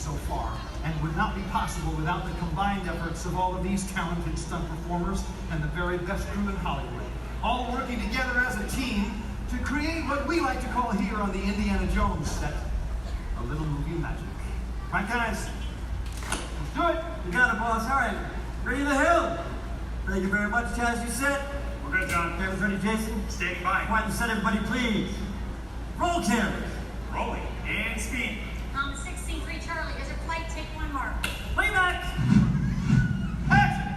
so far, and would not be possible without the combined efforts of all of these talented stunt performers and the very best crew in Hollywood, all working together as a team to create what we like to call here on the Indiana Jones set, a little movie magic. Right, guys? Let's do it! You got it, boss. All right. Ready to the hill. Thank you very much, Chaz. You set? We're good, John. Cameras ready, Jason? Standing by. Quiet and set, everybody, please. Roll cameras. Rolling and speed. 16-3 Charlie, is your flight? Take one mark. Playback. Action!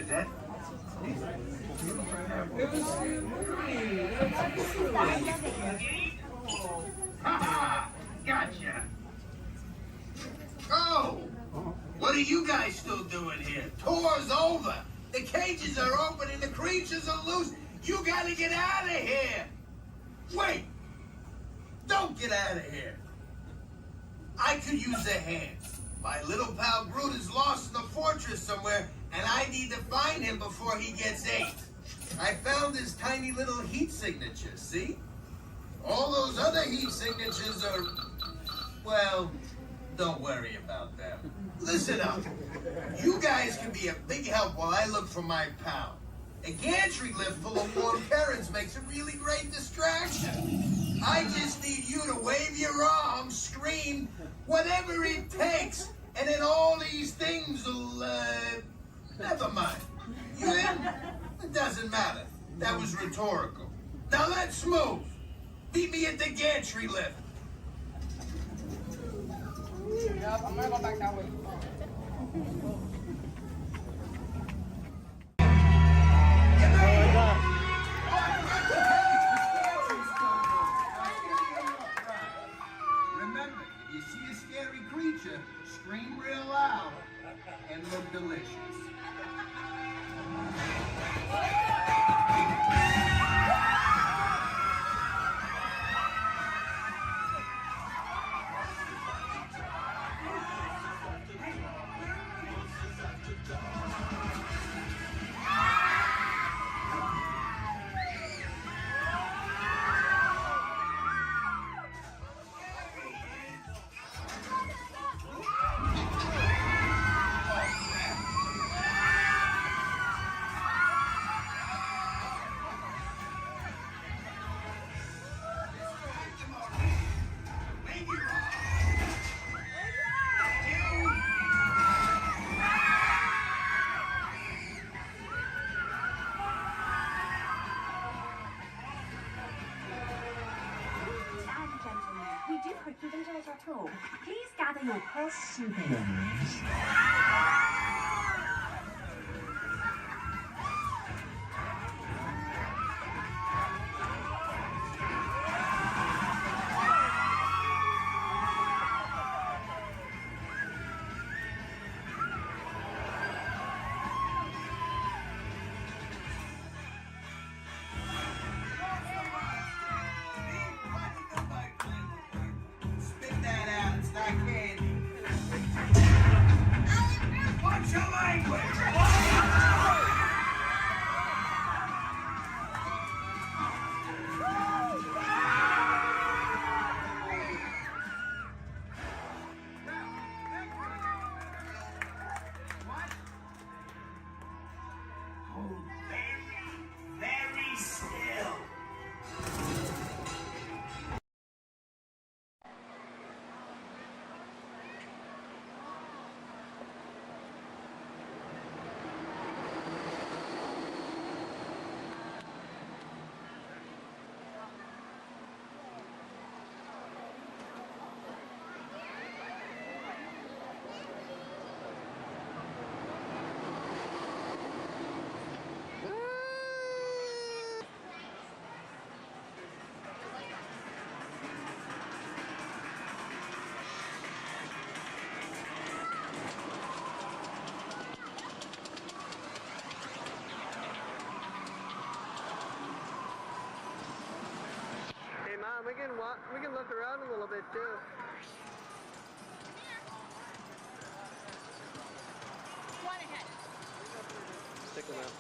is it? Ha! Gotcha. Oh! What are you guys still doing here? Tour's over. The cages are open and the creatures are loose. You gotta get out of here. Wait. Don't get out of here. I could use a hand. My little pal Groot is lost in the fortress somewhere, and I need to find him before he gets ate. I found his tiny little heat signature, see? All those other heat signatures are, well, don't worry about them. Listen up. You guys can be a big help while I look for my pal. A gantry lift full of warm parents makes a really great distraction. I just need you to wave your arms, scream, whatever it takes, and then all these things will, never mind. You in? It doesn't matter. That was rhetorical. Now let's move. Meet me at the gantry lift. Yep, I'm gonna go back that way. Remember, if you see a scary creature, scream real loud and look delicious. We do hope you've enjoyed our tour. Please gather your personal belongings. Spit that out, it's not candy. Watch your language! Very still. Hey, Mom, we can look around a little bit too. One ahead. Stick them out.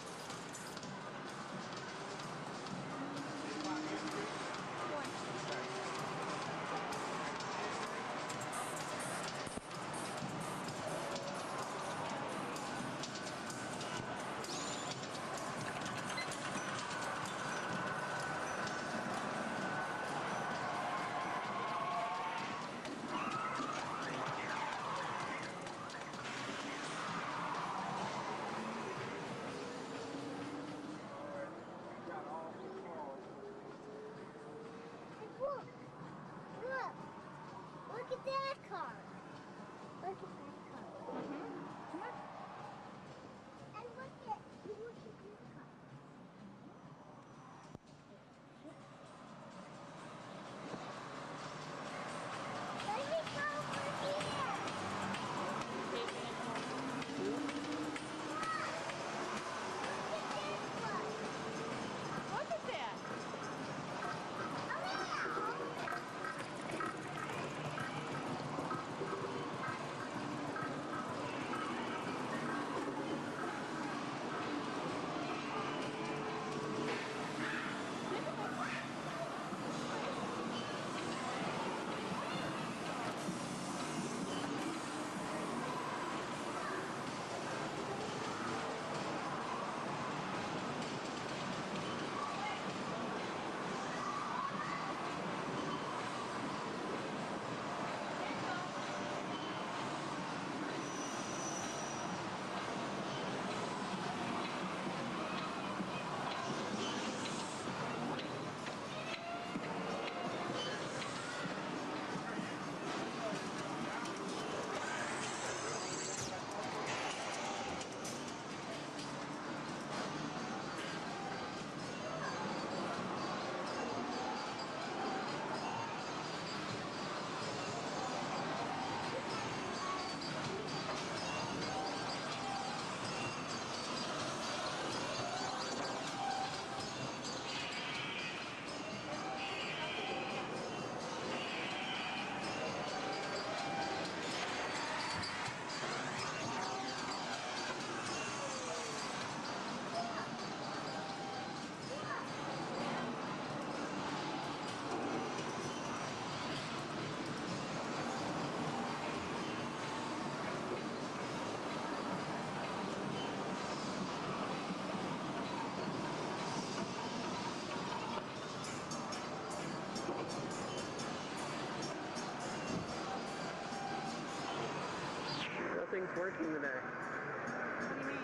everything's working today. What do you mean?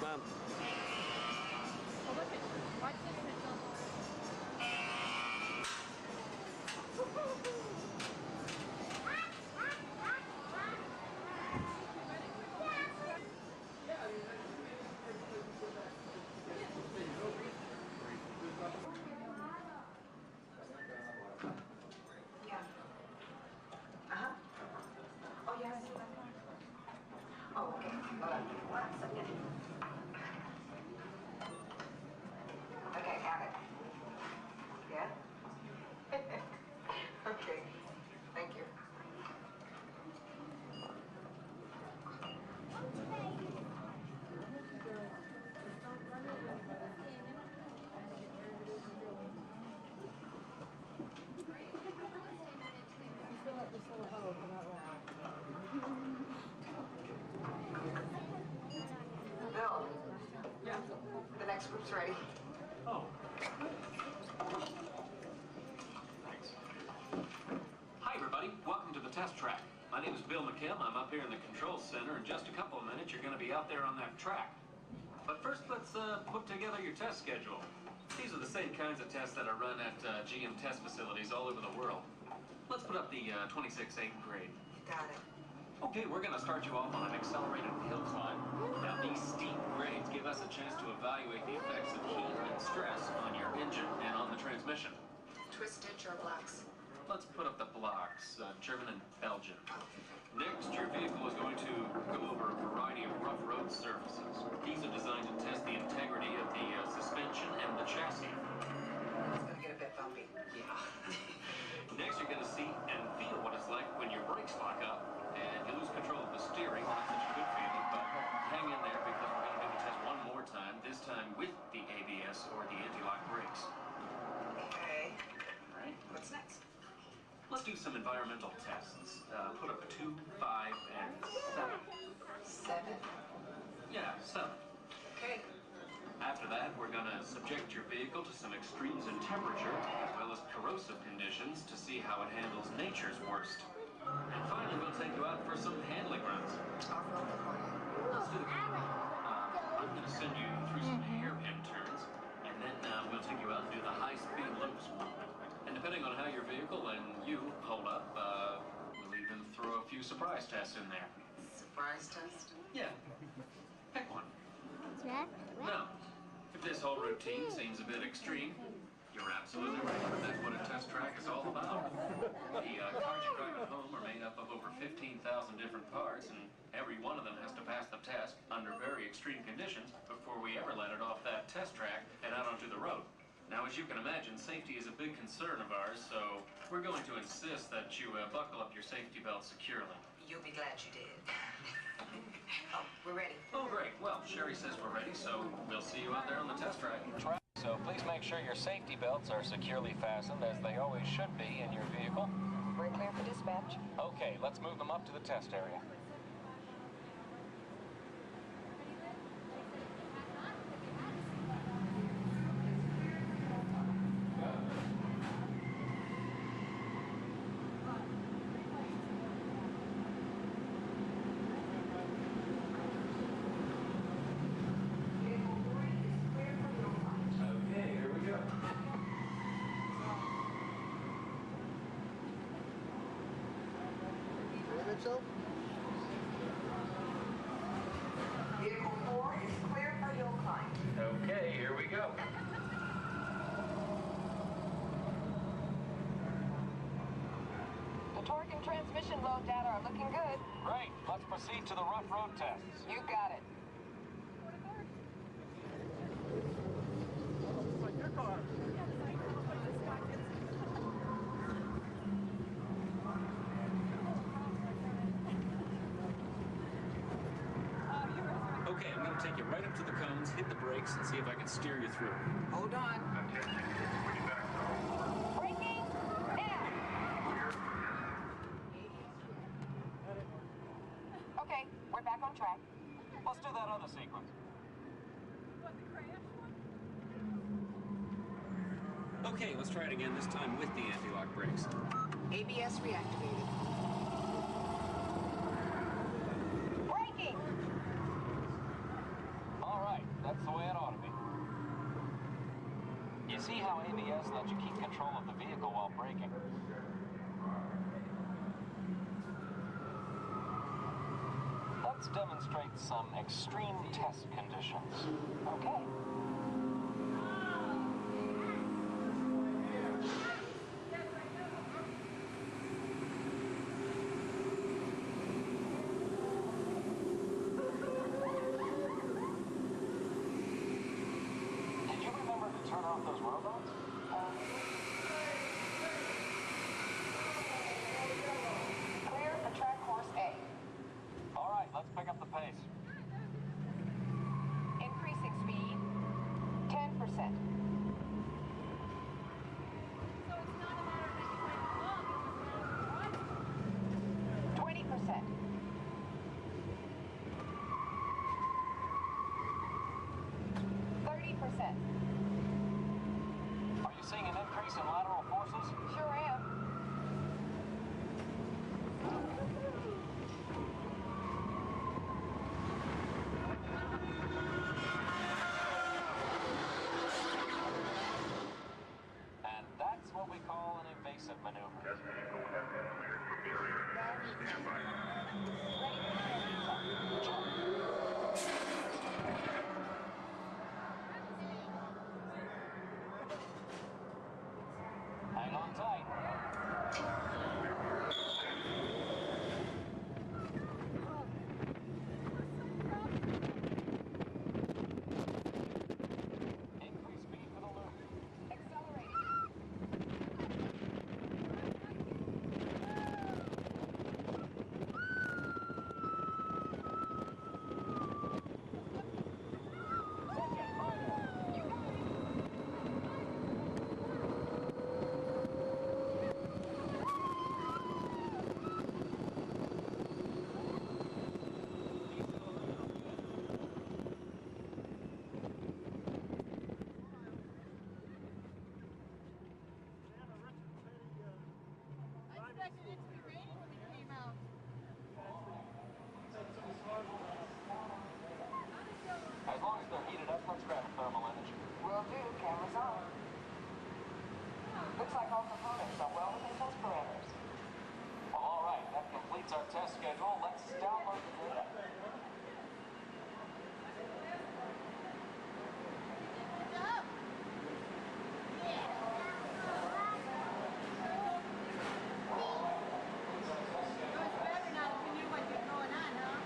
Mom. Oh, look at, watch this. Yeah. Uh-huh. Oh, yes. Oh, okay. One second. Okay, got it. Yeah? Okay. Thank you. Bill. Yeah. The next group's ready. Oh. Thanks. Hi, everybody. Welcome to the test track. My name is Bill McKim. I'm up here in the control center. In just a couple of minutes, you're going to be out there on that track. But first, let's put together your test schedule. These are the same kinds of tests that are run at GM test facilities all over the world. Let's put up the 26 8th grade. You got it. Okay, we're going to start you off on an accelerated hill climb. Now, these steep grades give us a chance to evaluate the effects of heat and stress on your engine and on the transmission. Twisted or blocks? Let's put up the blocks, German and Belgian. Next, your vehicle is going to go over a variety of rough road surfaces. These are designed to test the integrity of the suspension and the chassis. It's gonna get a bit bumpy. Yeah. Next, you're going to see and feel what it's like when your brakes lock up and you lose control of the steering. Not such a good feeling, but hang in there because we're going to do the test one more time, this time with the ABS or the anti-lock brakes. Okay. All right. What's next? Let's do some environmental tests. Put up 2, 5, and 7. 7. Yeah, 7. Okay. After that, we're going to subject your vehicle to some extremes in temperature, as well as corrosive conditions, to see how it handles nature's worst. And finally, we'll take you out for some handling runs. Off-road or corner? Let's do the I'm going to send you through some hairpin turns, and then we'll take you out and do the high-speed loops. And depending on how your vehicle and you hold up, we'll even throw a few surprise tests in there. Surprise test? Yeah. Pick one. Red? Now, if this whole routine seems a bit extreme, you're absolutely right. That's what a test track is all about. The cars you drive at home are made up of over 15,000 different parts, and every one of them has to pass the test under very extreme conditions before we ever let it off that test track and out onto the road. Now, as you can imagine, safety is a big concern of ours, so we're going to insist that you buckle up your safety belt securely. You'll be glad you did. Oh, we're ready. Oh, great. Well, Sherry says we're ready, so we'll see you out there on the test track. So please make sure your safety belts are securely fastened, as they always should be in your vehicle. We're clear for dispatch. Okay, let's move them up to the test area. Okay, here we go. Mitchell? Vehicle 4 is clear for hill climb. Okay, here we go. The torque and transmission load data are looking good. Great, let's proceed to the rough road tests. You got it. Like your car. Okay, I'm going to take you you right up to the cones, hit the brakes, and see if I can steer you through. Hold on. Braking now. Okay, we're back on track. Let's do that other sequence. What, the crash one? Okay, let's try it again, this time with the anti-lock brakes. ABS reactivated. Braking. All right, that's the way it ought to be. You see how ABS lets you keep control of the vehicle while braking? Let's demonstrate some extreme test conditions. Okay. Did you remember to turn off those robots? Clear for track course A. All right, let's pick up the pace. Increasing speed 10%. So it's not a matter of just playing along, it's just a matter of driving. 20%. 30%. Are you seeing an increase in lateral forces? Sure am. And that's what we call an evasive maneuver. Hang on tight. Increase speed for the loop. Accelerating. I expected it to be raining when we came out. As long as they're heated up, let's grab a thermal image. Will do. Cameras on. Looks like all components are well within test parameters. Well, all right, that completes our test schedule. Let's download the data. Good job. It was better not if you knew what was going on, huh?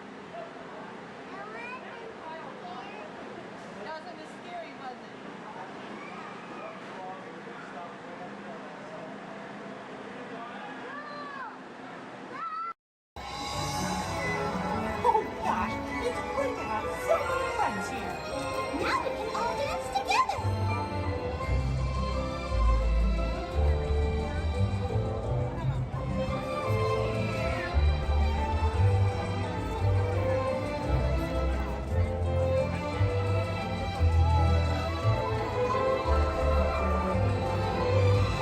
That wasn't as scary, was it? Oh gosh, it's great to have so many friends here. Now we can all dance together.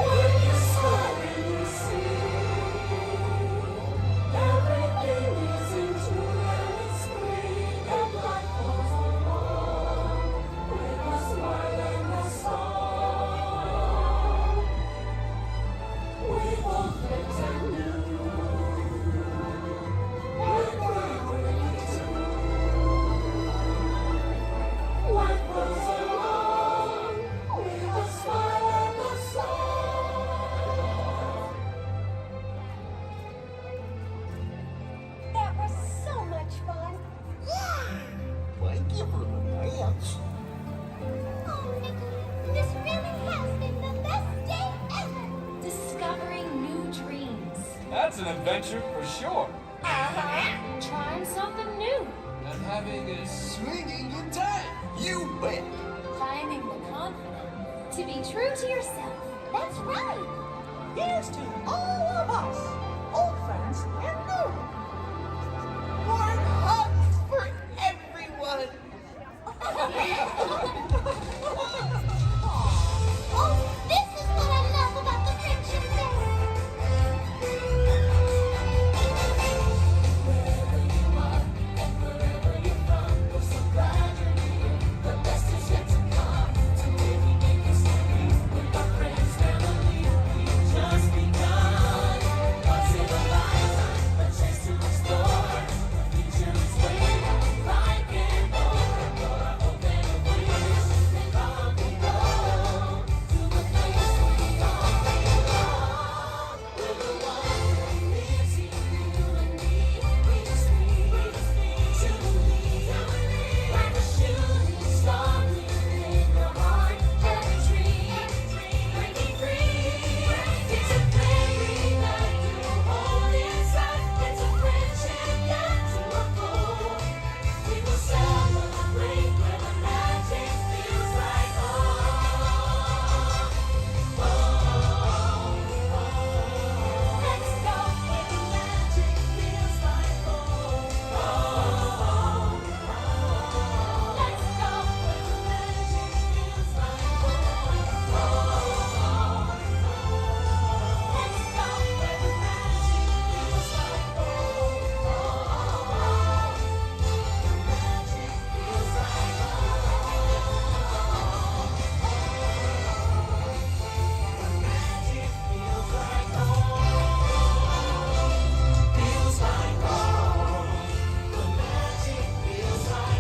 When you smile and you see everything is in tune and it's free and life goes along with a smile and a song. We both lived and knew what we were to. Life goes along with a smile and a song. That was so much fun. Yeah. Thank you for the dance. Oh, Nikki, this really has been the best day ever. Discovering new dreams. That's an adventure for sure. Trying something new. And having a swinging good time. You bet. Finding the confidence to be true to yourself. That's right. Here's to all of us, old friends and new. Warm hugs for everyone. Oh, this is what I love about the friendship thing. Wherever you are and wherever you're from, we're so glad you're here. The best is yet to come. Today we make history with our friends, family. We've just begun. Once in a lifetime, a chance to explore. The future is waiting, like an open door. Open a wish, and off we go to a place we all belong. We're the ones who lives in you and me. We just need to believe, like a shooting star in your heart. Every dream, breaking free. It's a flame that you hold inside. It's a friendship that you uphold. We will celebrate where the magic feels like home. Let's go where the magic feels like home. Let's go where the magic feels like home. Let's go where the magic feels like home. The magic feels like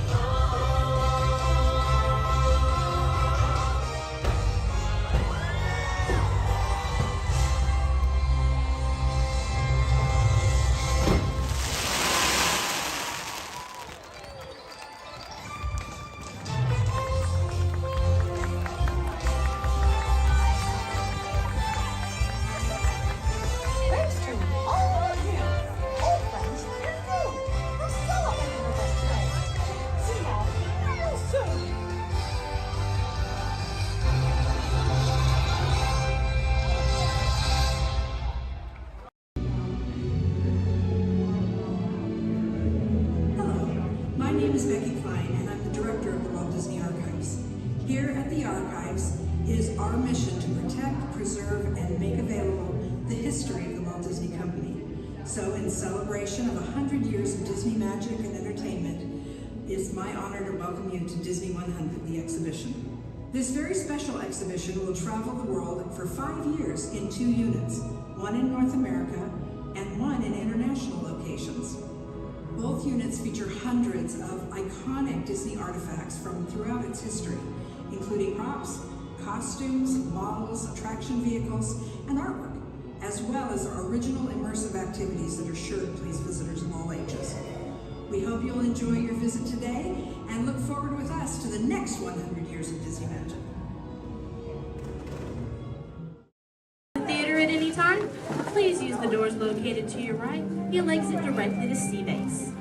Thanks to all of you, old friends and new, for celebrating with us today. See y'all real soon. Hello, my name is Becky Klein, and I'm the director of the Walt Disney Archives. Here at the Archives, it is our mission to protect, preserve, and make available the history of the Walt Disney Company. So, in celebration of 100 years of Disney magic and entertainment, it's my honor to welcome you to Disney 100, the exhibition. This very special exhibition will travel the world for 5 years in 2 units, one in North America and one in international locations. Both units feature hundreds of iconic Disney artifacts from throughout its history, including props, costumes, models, attraction vehicles, and artwork, as well as our original immersive activities that are sure to please visitors of all ages. We hope you'll enjoy your visit today and look forward with us to the next 100 years of Disney magic. Theater at any time, please use the doors located to your right. You'll exit directly to Sea Base.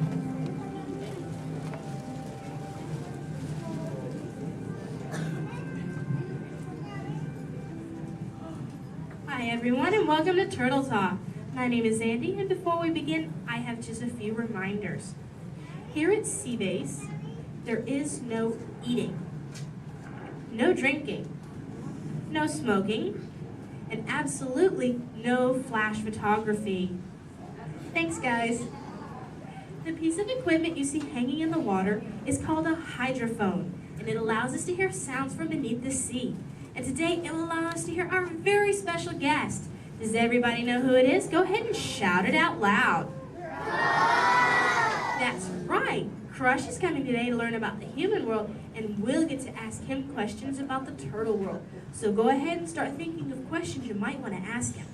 Hi everyone and welcome to Turtle Talk. My name is Andy, and before we begin, I have just a few reminders. Here at Sea Base, there is no eating, no drinking, no smoking, and absolutely no flash photography. Thanks, guys. The piece of equipment you see hanging in the water is called a hydrophone, and it allows us to hear sounds from beneath the sea. And today, it will allow us to hear our very special guest. Does everybody know who it is? Go ahead and shout it out loud. That's right. Crush is coming today to learn about the human world, and we'll get to ask him questions about the turtle world. So go ahead and start thinking of questions you might want to ask him.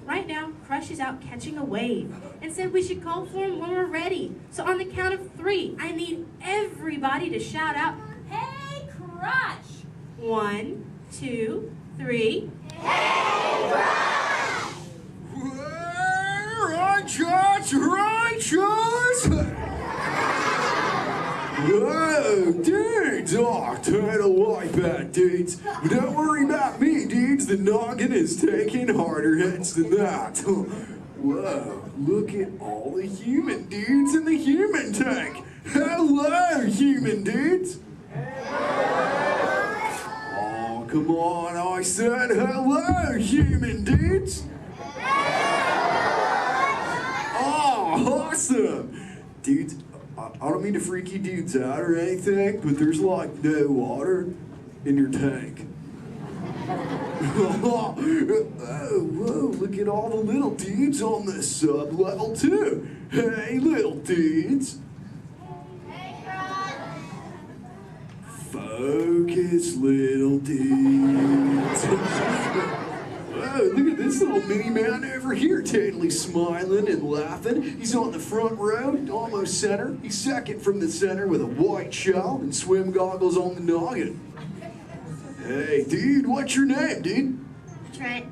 Right now, Crush is out catching a wave and said we should call for him when we're ready. So on the count of 3, I need everybody to shout out, "Hey, Crush!" 1, 2, 3. Right, Josh, right! creatures! Whoa, dudes! Oh, total wipeout, dudes. But don't worry about me, dudes. The noggin is taking harder hits than that. Whoa, look at all the human dudes in the human tank. Hello, human dudes. Oh, come on, I said hello, human dudes. Oh, awesome. Dudes, I don't mean to freak you dudes out or anything, but there's like no water in your tank. Oh, whoa, look at all the little dudes on this sub-level too. Hey, little dudes. Focus, little dudes. Whoa, look at this little mini man over here, totally smiling and laughing. He's on the front row, almost center. He's second from the center with a white shell and swim goggles on the noggin. Hey, dude, what's your name, dude? Trent.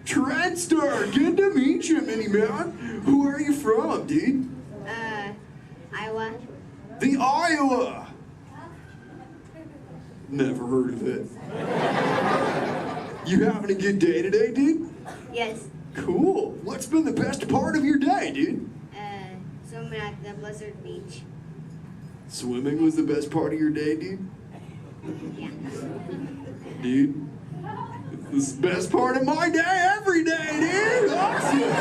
Trent Star, good to meet you, mini man. Who are you from, dude? Iowa. The Iowa. Never heard of it. You having a good day today, dude? Yes. Cool. What's been the best part of your day, dude? Swimming at the Blizzard Beach. Swimming was the best part of your day, dude? Yeah. Dude, this is the best part of my day every day, dude! Awesome!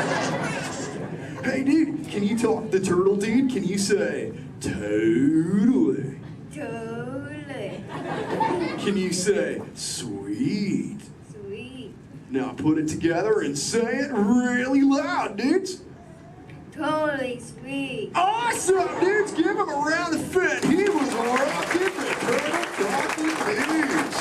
Hey, dude, can you talk the turtle, dude? Can you say, totally? Totally. Can you say, sweet? Sweet. Now put it together and say it really loud, dudes. Totally sweet. Awesome, dudes! Give him a round of fit. He was rocking the turtle talking news.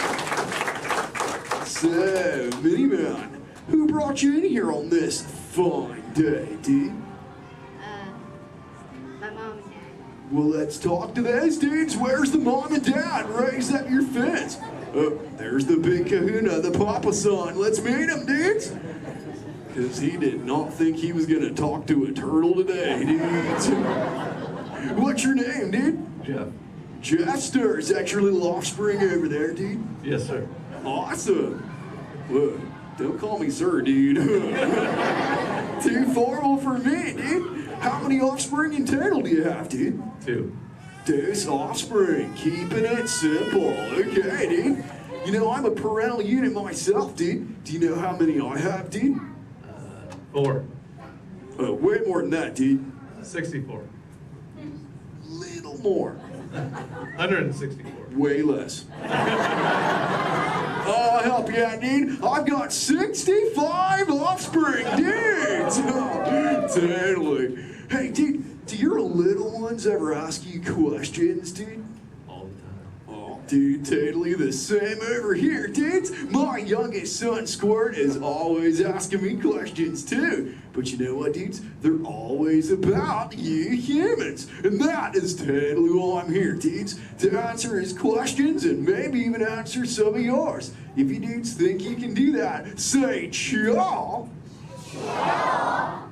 So, Mini Man, who brought you in here on this fine day, dude? My mom and dad. Well, let's talk to those dudes. Where's the mom and dad? Raise up your fence. Oh, there's the big kahuna, the papa son. Let's meet him, dudes. Because he did not think he was going to talk to a turtle today, dudes. What's your name, dude? Jeff. Jester. Is that your little offspring over there, dude? Yes, sir. Awesome. Whoa, don't call me sir, dude. Too formal for me, dude. How many offspring in total do you have, dude? 2. Deuce offspring, keeping it simple. Okay, dude. You know, I'm a parental unit myself, dude. Do you know how many I have, dude? 4. Way more than that, dude. 64. Little more. 164. Way less. I'll help you out, dude. I've got 65 offspring, dudes. Totally. Hey, dude, do your little ones ever ask you questions, dude? All the time. Oh, dude, totally the same over here, dudes. My youngest son, Squirt, is always asking me questions, too. But you know what, dudes? They're always about you humans. And that is totally why I'm here, dudes. To answer his questions and maybe even answer some of yours. If you dudes think you can do that, say chaw.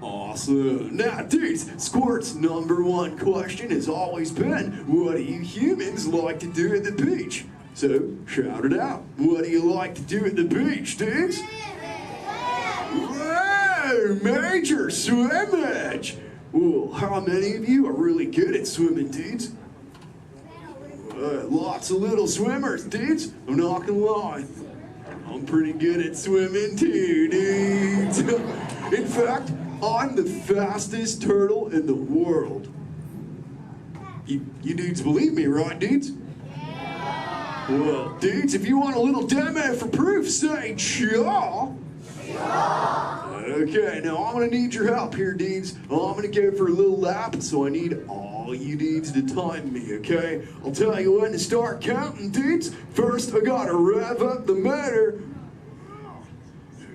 Awesome. Now, dudes, Squirt's #1 question has always been, what do you humans like to do at the beach? So, shout it out. What do you like to do at the beach, dudes? Whoa, major swimmage! Well, how many of you are really good at swimming, dudes? Lots of little swimmers, dudes. I'm not gonna lie. I'm pretty good at swimming too, dudes. In fact, I'm the fastest turtle in the world. You dudes believe me, right, dudes? Well, dudes, if you want a little demo for proof, say chaw. Okay, now I'm gonna need your help here, dudes. I'm gonna go for a little lap, so I need all you dudes to time me, okay? I'll tell you when to start counting, dudes. First, I gotta rev up the motor.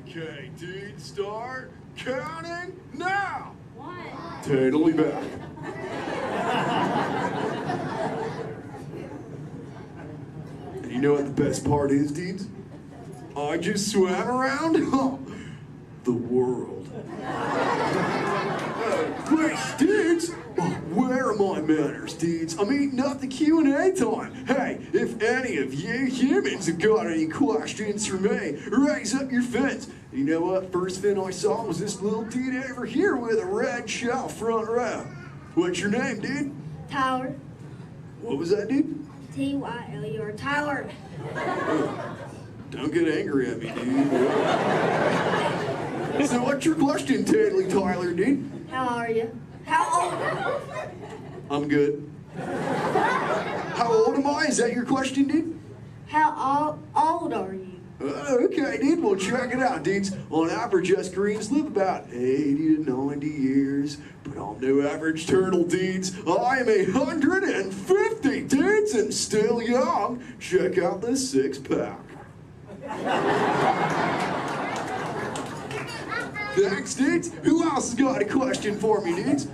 Okay, dudes, start counting now. 1. Totally back. And you know what the best part is, dudes? I just swam around the world. Wait, dudes, manners, dudes. I'm eating up the Q&A time. Hey, if any of you humans have got any questions for me, raise up your fins. You know what? First fin I saw was this little dude over here with a red shell front row. What's your name, dude? Tyler. What was that, dude? Tyler. Tyler. Don't get angry at me, dude. So what's your question, Tyler, dude? How are you? How old? I'm good. How old am I? Is that your question, dude? How old are you? Okay, dude. Well, check it out, dudes. On average, us Koreans live about 80 to 90 years. But I'm no average turtle, dudes. I am 150, dudes, and still young. Check out this six-pack. Thanks, dudes. Who else has got a question for me, dudes?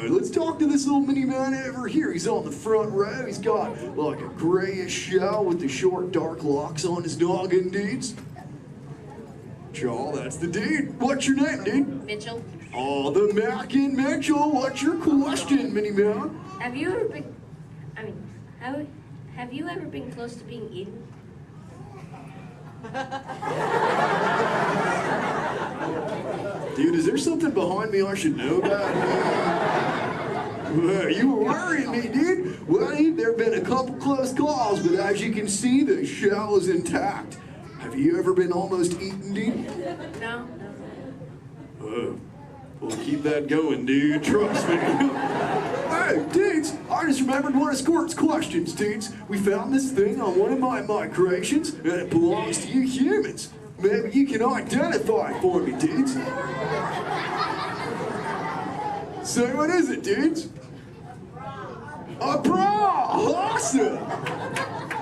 Let's talk to this little mini man over here. He's on the front row. He's got like a grayish shell with the short, dark locks on his noggin, dudes. Joel, that's the dude. What's your name, dude? Mitchell. Oh, the Mackin Mitchell. What's your question, mini man? Have you ever been, have you ever been close to being eaten? Dude, is there something behind me I should know about? You were worrying me, dude. Well, there have been a couple close calls, but as you can see, the shell is intact. Have you ever been almost eaten, dude? No. We'll keep that going, dude. Trust me. Hey, dudes, I just remembered one of Squirt's questions, dudes. We found this thing on one of my migrations, and it belongs to you humans. Maybe you can identify it for me, dudes. So what is it, dudes? A bra! Awesome!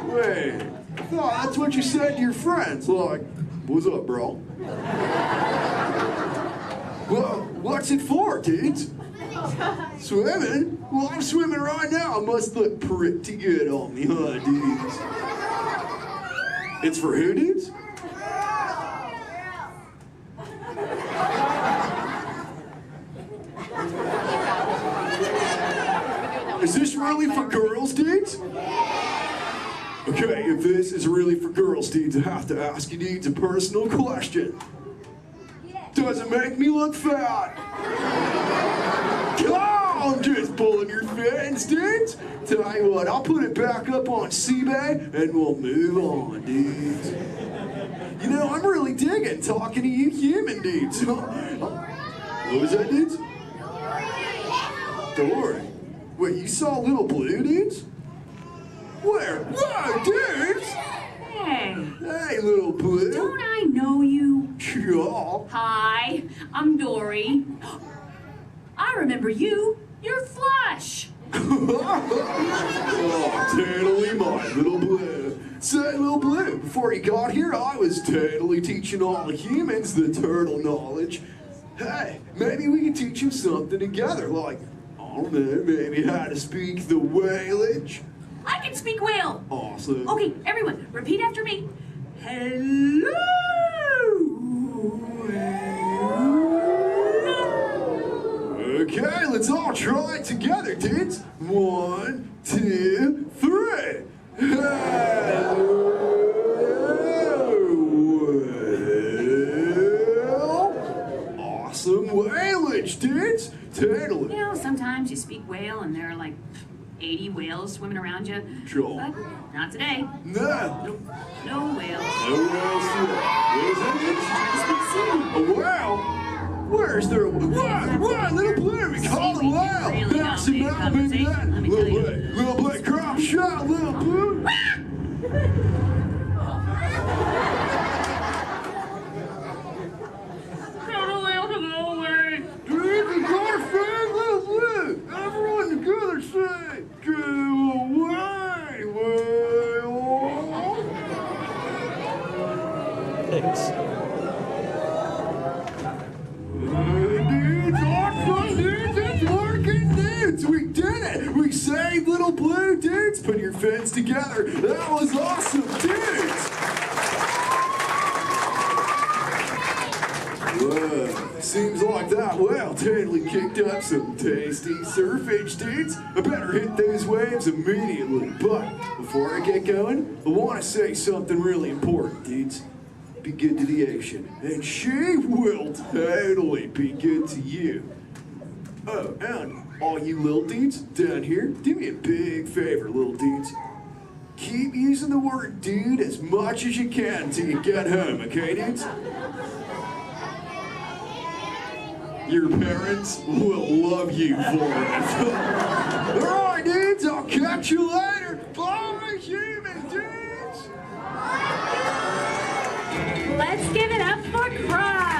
Wait, I thought that's what you said to your friends. Like, what's up, bro? Well, what's it for, dudes? Swimming? Well, I'm swimming right now. I must look pretty good on me, huh, dudes? It's for who, dudes? Is this really for girls, dudes? Okay, if this is really for girls, dudes, I have to ask you, dudes, a personal question. Does it make me look fat? I'm just pulling your fins, dudes. Tell you what, I'll put it back up on CBay and we'll move on, dudes. You know, I'm really digging talking to you human dudes. What was that, dudes? Dory. Wait, you saw Little Blue, dudes? Where? Whoa, dudes! Hey. Hey, Little Blue. Don't I know you? Sure. Hi, I'm Dory. I remember you. You're Flush. Oh, totally my Little Blue. Say, Little Blue, before you got here, I was totally teaching all the humans the turtle knowledge. Hey, maybe we can teach you something together, like, I don't know, maybe how to speak the whalage. I can speak whale. Awesome. Okay, everyone, repeat after me. Hello. Okay, let's all try it together, dudes. 1, 2, 3. Hello. Awesome whalage, dudes. Totally. You know, sometimes you speak whale and there are like 80 whales swimming around you. Sure. But not today. No. Nope. No whales. No whales today. What is that? A whale? Where's there a whale? What? Little Blue, we call it whale. That's the mountain, man. Little Blue, crop shot, Little Blue. Dude, we got a friend, Little Blue. Everyone together say, go away, whale. Thanks. Dudes, awesome, dudes, it's working, dudes. We did it. We saved Little Blue, dudes. Put your fins together. That was awesome, dudes. Whoa, seems like that whale totally kicked up some tasty surfage, dudes. I better hit those waves immediately. But before I get going, I want to say something really important, dudes. Be good to the ocean, and she will totally be good to you. Oh, and all you little dudes down here, do me a big favor, little dudes. Keep using the word dude as much as you can till you get home, okay, dudes? Your parents will love you for it. All right, dudes, I'll catch you later. Bye, human dudes. Let's give it up for Crime.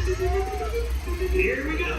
Ladies and gentlemen, I hope you enjoyed our show. Here we go.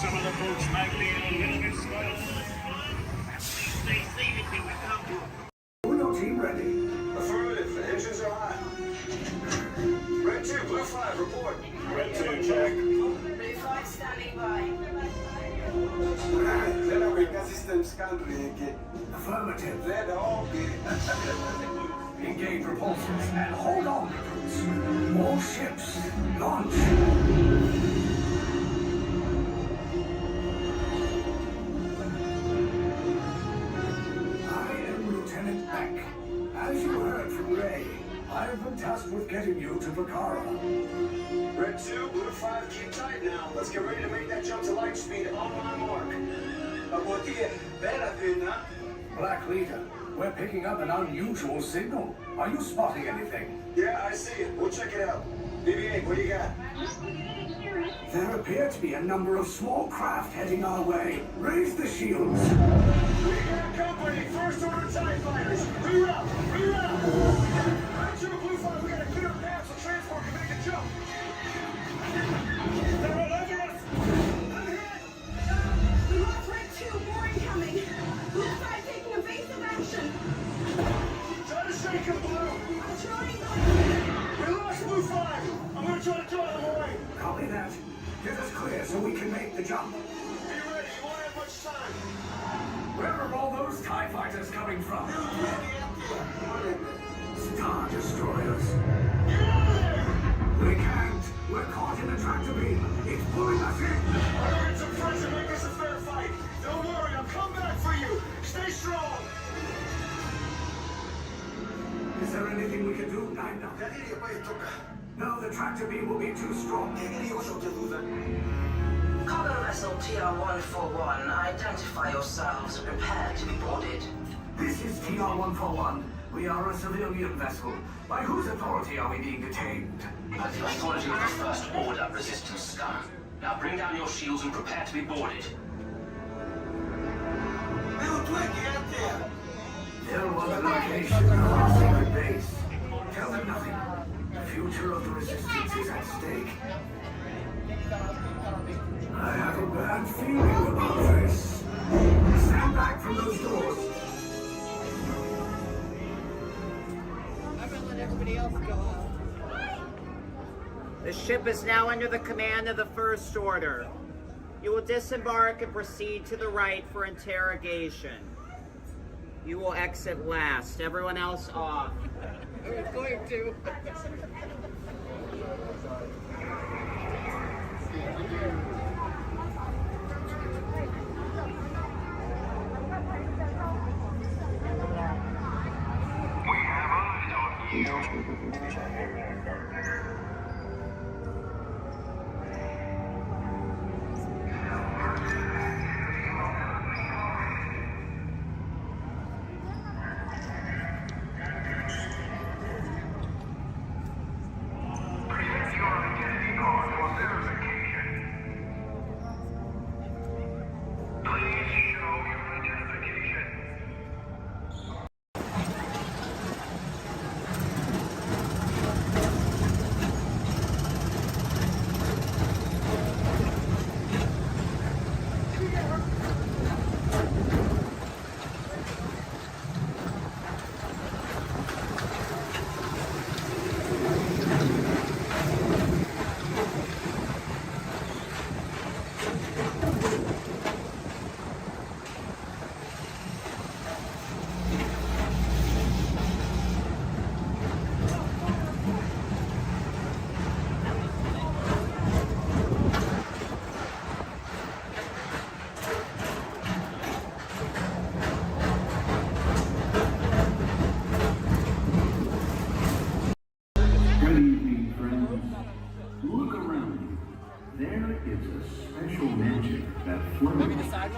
Some of the folks might be a little bit slow. Stay safe until we come to it. Uno team ready. Affirmative. The engines are hot. Red 2, Blue 5, report. Red 2, check. Blue 5 standing by. Generator system scan ready. Affirmative. Let all be. Engage repulsors and hold on, recruits. More ships. Launch. As you heard from Ray, I have been tasked with getting you to Vakara. Red 2, Blue 5, keep tight now. Let's get ready to make that jump to light speed on my mark. Black Leader, we're picking up an unusual signal. Are you spotting anything? Yeah, I see it. We'll check it out. BB-8, what do you got? There appear to be a number of small craft heading our way. Raise the shields. We got company. First order TIE fighters. Reroute. Reroute. Red 2, Blue 5, we got a clear path so transport can make a jump. Copy that. Get us clear so we can make the jump. Be ready. You won't have much time. Where are all those TIE fighters coming from? Star Destroyers. We can't. We're caught in a tractor beam. It's pulling us in. I'll get some friends and make this a fair fight. Don't worry, I'll come back for you. Stay strong. Is there anything we can do, Nine? No, the tractor beam will be too strong. Cargo vessel TR-141, identify yourselves and prepare to be boarded. This is TR-141. We are a civilian vessel. By whose authority are we being detained? By the authority of the First Order resistance scum. Now bring down your shields and prepare to be boarded. There was a location of our secret base. Tell them nothing. The future of the resistance is at stake. I have a bad feeling about this. Stand back from those doors. I'm gonna let everybody else go out. The ship is now under the command of the First Order. You will disembark and proceed to the right for interrogation. You will exit last. Everyone else off. I was going to.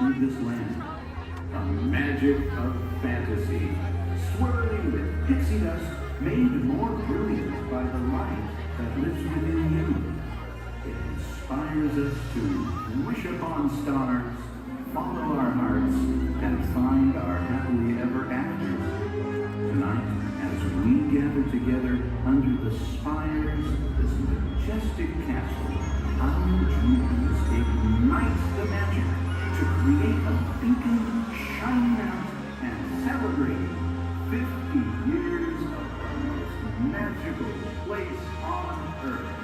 through this land. A magic of fantasy, swirling with pixie dust, made more brilliant by the light that lives within you. It inspires us to wish upon stars, follow our hearts, and find our happily ever afters. Tonight, as we gather together under the spires of this majestic castle, our dreams ignite the magic to create a beacon shining out and celebrating 50 years of the most magical place on earth.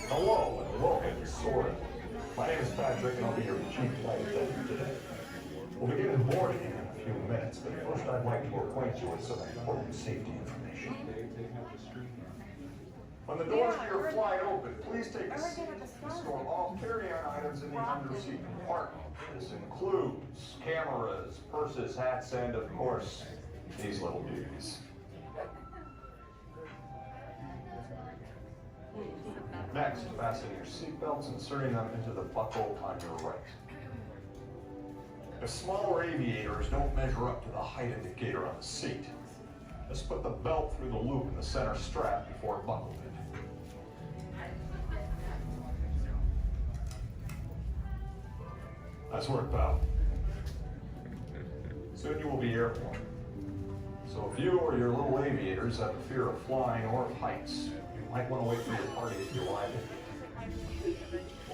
Hello and welcome to Soaring. My name is Patrick and I'll be your chief flight attendant today. We'll begin boarding in a few minutes, but first I'd like to acquaint you with some important safety information. When the doors to your flight open, please take a seat and store all carry-on items in the under-seat compartment. This includes cameras, purses, hats, and of course, these little beauties. Next, fasten your seatbelts, inserting them into the buckle on your right. The smaller aviators don't measure up to the height indicator on the seat. Just put the belt through the loop in the center strap before buckling it. Nice work, pal. Soon you will be airborne. So if you or your little aviators have a fear of flying or of heights, you might want to wait for your party if you like.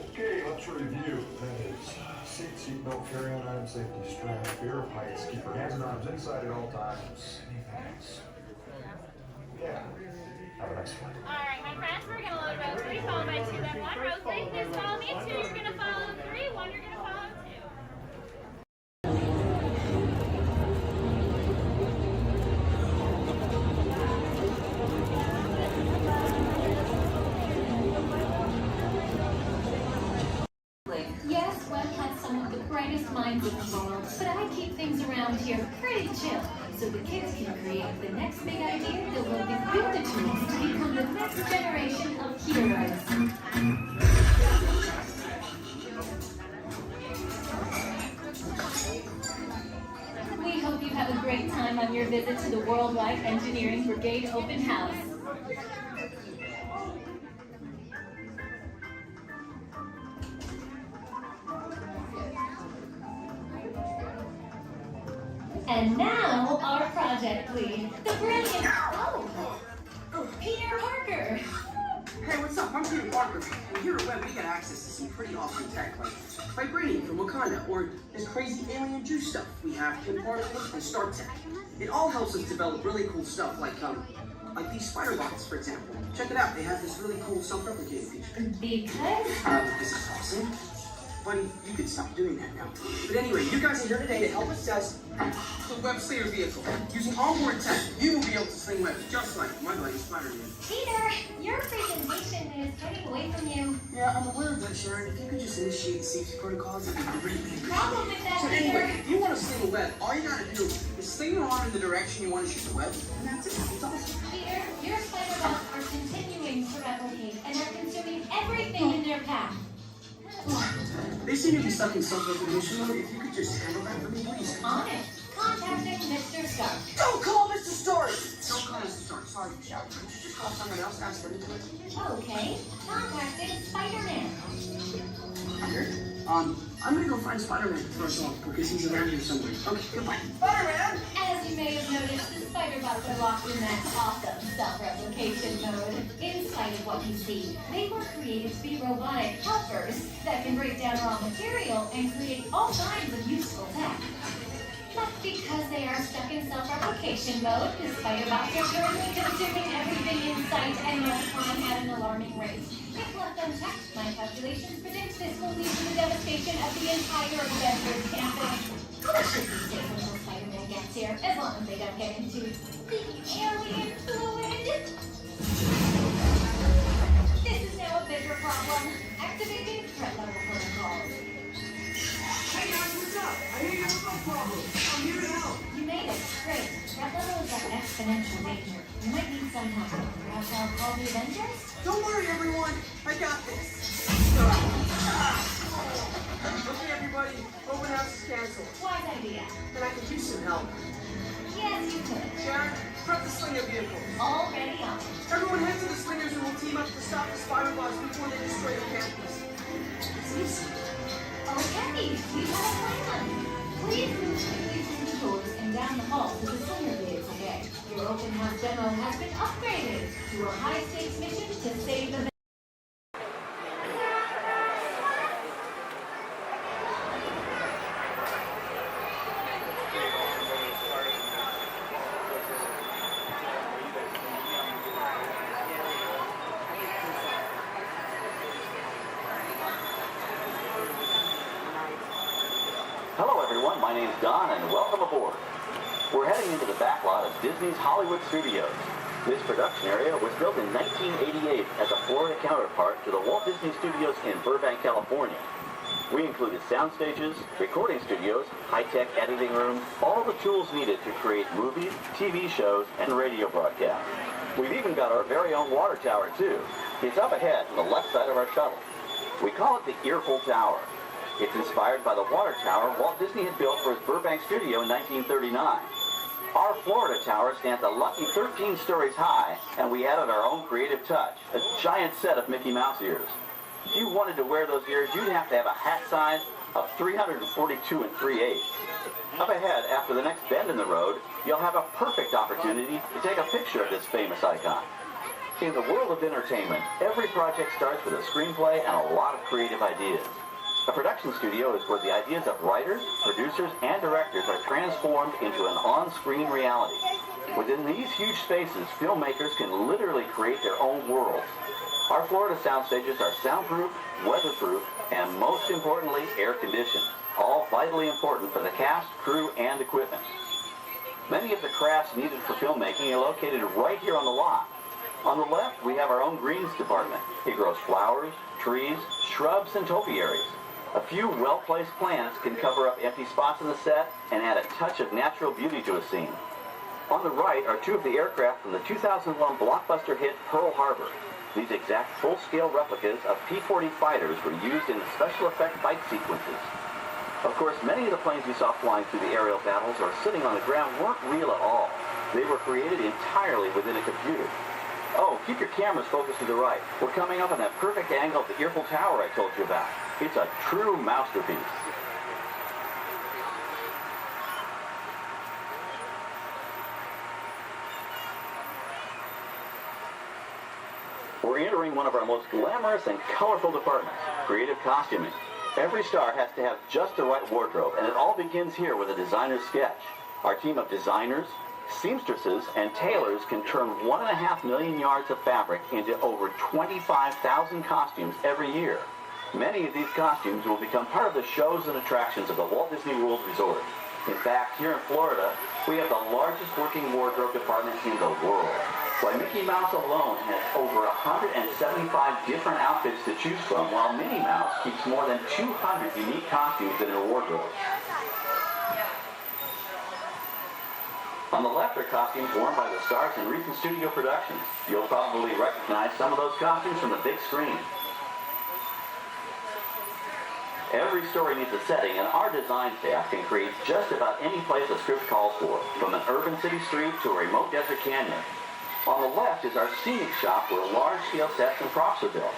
Okay, let's review. That is seat belt, carry-on item, safety strap, fear of heights, keep your hands and arms inside at all times. Anything else? Yeah. Have a nice flight. Alright, my friends, we're gonna load row 3, followed by 2, then 1. Row 3, please follow me. 2, you're gonna follow 3. 1, you're gonna follow 2. Yes, Walt has some of the brightest minds in the world, but I keep things around here pretty chill, so the kids can create the next big idea that will give you the tools to become the next generation of heroes. We hope you have a great time on your visit to the Worldwide Engineering Brigade Open House. And now, our project lead, the brilliant, Peter Parker. Hey, what's up? I'm Peter Parker. And here at Web, we get access to some pretty awesome tech, like vibranium from Wakanda, or this crazy alien juice stuff. We have Kim particles and Star Tech. It all helps us develop really cool stuff, like these spider bots, for example. Check it out. They have this really cool self-replicating feature. Because? This is awesome. Buddy, you can stop doing that now. But anyway, you guys are here today to help us test the Web Slinger vehicle. Using onboard tech, you will be able to sling webs just like my buddy Spider-Man. Peter, your presentation is getting away from you. Yeah, I'm aware of that, Sharon. If you could just initiate the safety protocols, it'd be great. Problem with that, So Peter. anyway, if you want to sling a web, all you gotta do is sling your arm in the direction you want to shoot the web, and that's it. It's awesome. Peter, your spider bots are continuing to replicate and are consuming everything in their path. They seem to be stuck in self-recognition mode. If you could just handle that for me, please. On it. Contacting Mr. Stark. Don't call Mr. Stark! Don't call Mr. Stark. Sorry, Sharon. Could you just call someone else? Ask them to do it. Okay. Contacting Spider-Man. Here. I'm gonna go find Spider-Man first off, because he's around here somewhere. Okay, goodbye. Spider-Man! As you may have noticed, the spider bots are locked in that awesome self-replication mode. In spite of what you see, they were created to be robotic helpers that can break down raw material and create all kinds of useful tech. But because they are stuck in self-replication mode, the spider bots are currently consuming everything in sight and multiplying at an alarming rate. If left unchecked, my calculations predict this will lead to the devastation of the entire Avengers campus. That should be safe until Spider-Man gets here, as long as they don't get into the alien fluid. This is now a bigger problem. Activating threat level protocols. Hey guys, what's up? I hear you have no problem. I'm here to help. You made it. Great. Threat level is at exponential danger. You might need some help. Perhaps I'll call the Avengers? Don't worry, everyone. I got this. Okay, everybody. Open house is canceled. Wise idea. And I could use some help. Yes, you could. Sharon, prep the Slinger vehicle. Already on. Everyone head to the Slingers and we'll team up to stop the spider bots before they destroy the campus. It's easy. Okay, we have a plan. Please move quickly through the doors and down the hall to the Slinger vehicle bay. Your open house demo has been upgraded to a high-stakes mission to save the Hello everyone, my name's Don and welcome aboard. We're heading into the backlot of Disney's Hollywood Studios. This production area was built in 1988 as a Florida counterpart to the Walt Disney Studios in Burbank, California. We included sound stages, recording studios, high-tech editing rooms, all the tools needed to create movies, TV shows, and radio broadcasts. We've even got our very own water tower too. It's up ahead on the left side of our shuttle. We call it the Earful Tower. It's inspired by the water tower Walt Disney had built for his Burbank studio in 1939. Our Florida tower stands a lucky 13 stories high, and we added our own creative touch, a giant set of Mickey Mouse ears. If you wanted to wear those ears, you'd have to have a hat size of 342 3/8. Up ahead, after the next bend in the road, you'll have a perfect opportunity to take a picture of this famous icon. In the world of entertainment, every project starts with a screenplay and a lot of creative ideas. A production studio is where the ideas of writers, producers, and directors are transformed into an on-screen reality. Within these huge spaces, filmmakers can literally create their own worlds. Our Florida sound stages are soundproof, weatherproof, and most importantly, air-conditioned, all vitally important for the cast, crew, and equipment. Many of the crafts needed for filmmaking are located right here on the lot. On the left, we have our own greens department. It grows flowers, trees, shrubs, and topiaries. A few well-placed plants can cover up empty spots in the set and add a touch of natural beauty to a scene. On the right are two of the aircraft from the 2001 blockbuster hit Pearl Harbor. These exact full-scale replicas of P-40 fighters were used in the special effect fight sequences. Of course, many of the planes you saw flying through the aerial battles or sitting on the ground weren't real at all. They were created entirely within a computer. Oh, keep your cameras focused to the right. We're coming up on that perfect angle of the Eiffel Tower I told you about. It's a true masterpiece. We're entering one of our most glamorous and colorful departments, creative costuming. Every star has to have just the right wardrobe, and it all begins here with a designer's sketch. Our team of designers, seamstresses, and tailors can turn 1.5 million yards of fabric into over 25,000 costumes every year. Many of these costumes will become part of the shows and attractions of the Walt Disney World Resort. In fact, here in Florida, we have the largest working wardrobe department in the world. Why, Mickey Mouse alone has over 175 different outfits to choose from, while Minnie Mouse keeps more than 200 unique costumes in her wardrobe. On the left are costumes worn by the stars in recent studio productions. You'll probably recognize some of those costumes from the big screen. Every story needs a setting, and our design staff can create just about any place a script calls for, from an urban city street to a remote desert canyon. On the left is our scenic shop where large-scale sets and props are built.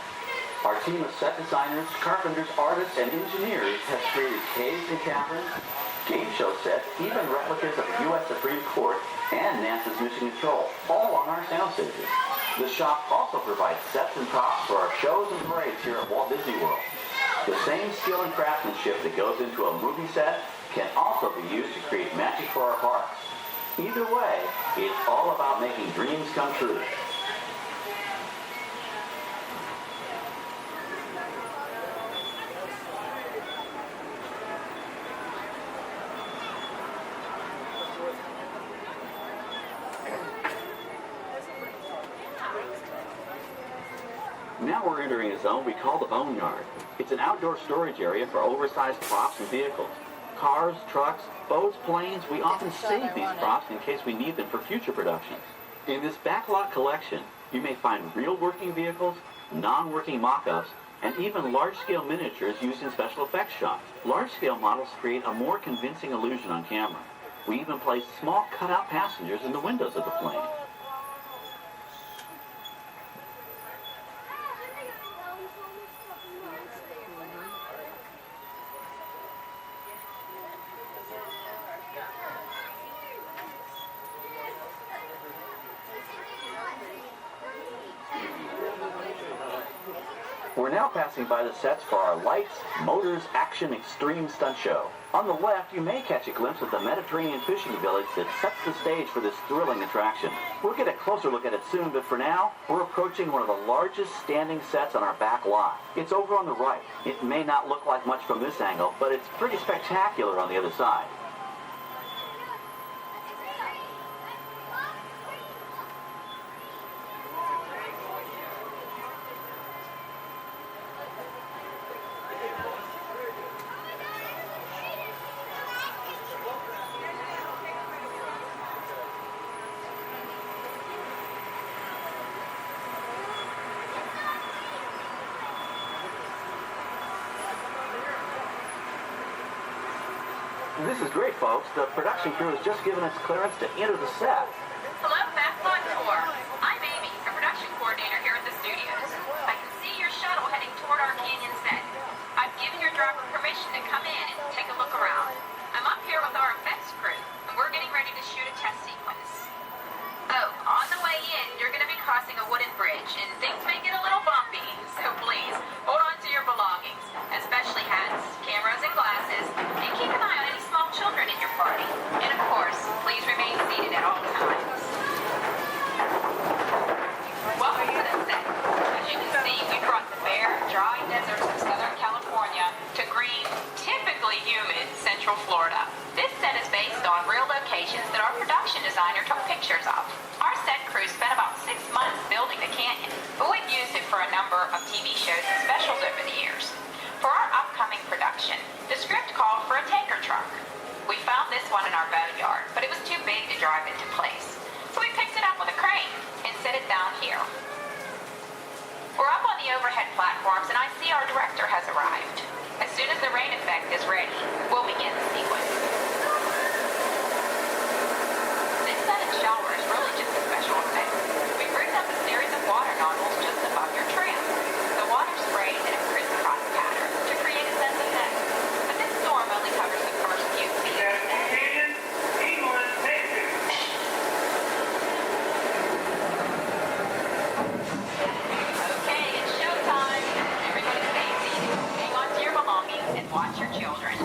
Our team of set designers, carpenters, artists, and engineers has created caves and caverns, game show sets, even replicas of the U.S. Supreme Court and NASA's Mission Control, all on our sound stages. The shop also provides sets and props for our shows and parades here at Walt Disney World. The same skill and craftsmanship that goes into a movie set can also be used to create magic for our parks. Either way, it's all about making dreams come true. Now we're entering a zone we call the Boneyard. It's an outdoor storage area for oversized props and vehicles. Cars, trucks, boats, planes, we often save these props in case we need them for future productions. In this backlot collection, you may find real working vehicles, non-working mock-ups, and even large-scale miniatures used in special effects shots. Large-scale models create a more convincing illusion on camera. We even place small cutout passengers in the windows of the plane. We're now passing by the sets for our Lights, Motors, Action Extreme Stunt Show. On the left, you may catch a glimpse of the Mediterranean fishing village that sets the stage for this thrilling attraction. We'll get a closer look at it soon, but for now, we're approaching one of the largest standing sets on our back lot. It's over on the right. It may not look like much from this angle, but it's pretty spectacular on the other side. This is great, folks. The production crew has just given us clearance to enter the set. Hello, Backlot Tour. I'm Amy, a production coordinator here at the studios. I can see your shuttle heading toward our canyon set. I've given your driver permission to come in and take a look around. I'm up here with our effects crew, and we're getting ready to shoot a test sequence. Oh, on the way in, you're going to be crossing a wooden bridge, and things may get a little bumpy, so please, hold on to your belongings, especially hats, cameras, and glasses, and keep an eye on any small children in your party. And of course, please remain seated at all times. Welcome to the set. As you can see, we brought the bare, dry deserts of Southern California to green, typically humid Central Florida. This set is based on real locations that our production designer took pictures of. Our set crew spent about 6 months building the canyon, but we've used it for a number of TV shows and specials over the years. For our upcoming production, the script called for a tanker truck. We found this one in our boatyard, but it was too big to drive into place. So we picked it up with a crane and set it down here. We're up on the overhead platforms, and I see our director has arrived. As soon as the rain effect is ready, we'll begin the sequence. This set and shower is really just a special effect. We rigged up a series of water nozzles just above your tram. The water sprays in a crisscross pattern to create a sense of depth. But this storm only covers the first few feet. Okay, it's showtime. Everybody stay seated. Hang on to your belongings and watch your children.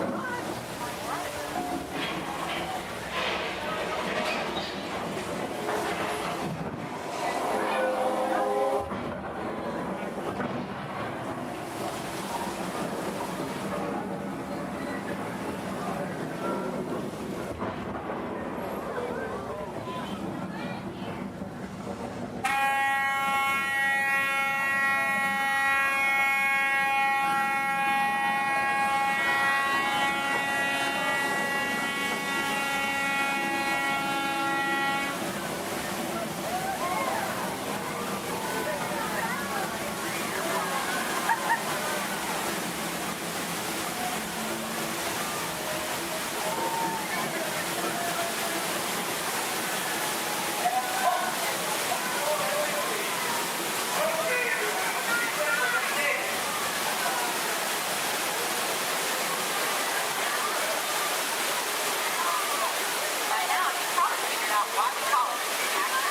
By now, you've probably figured out why we call it the actor.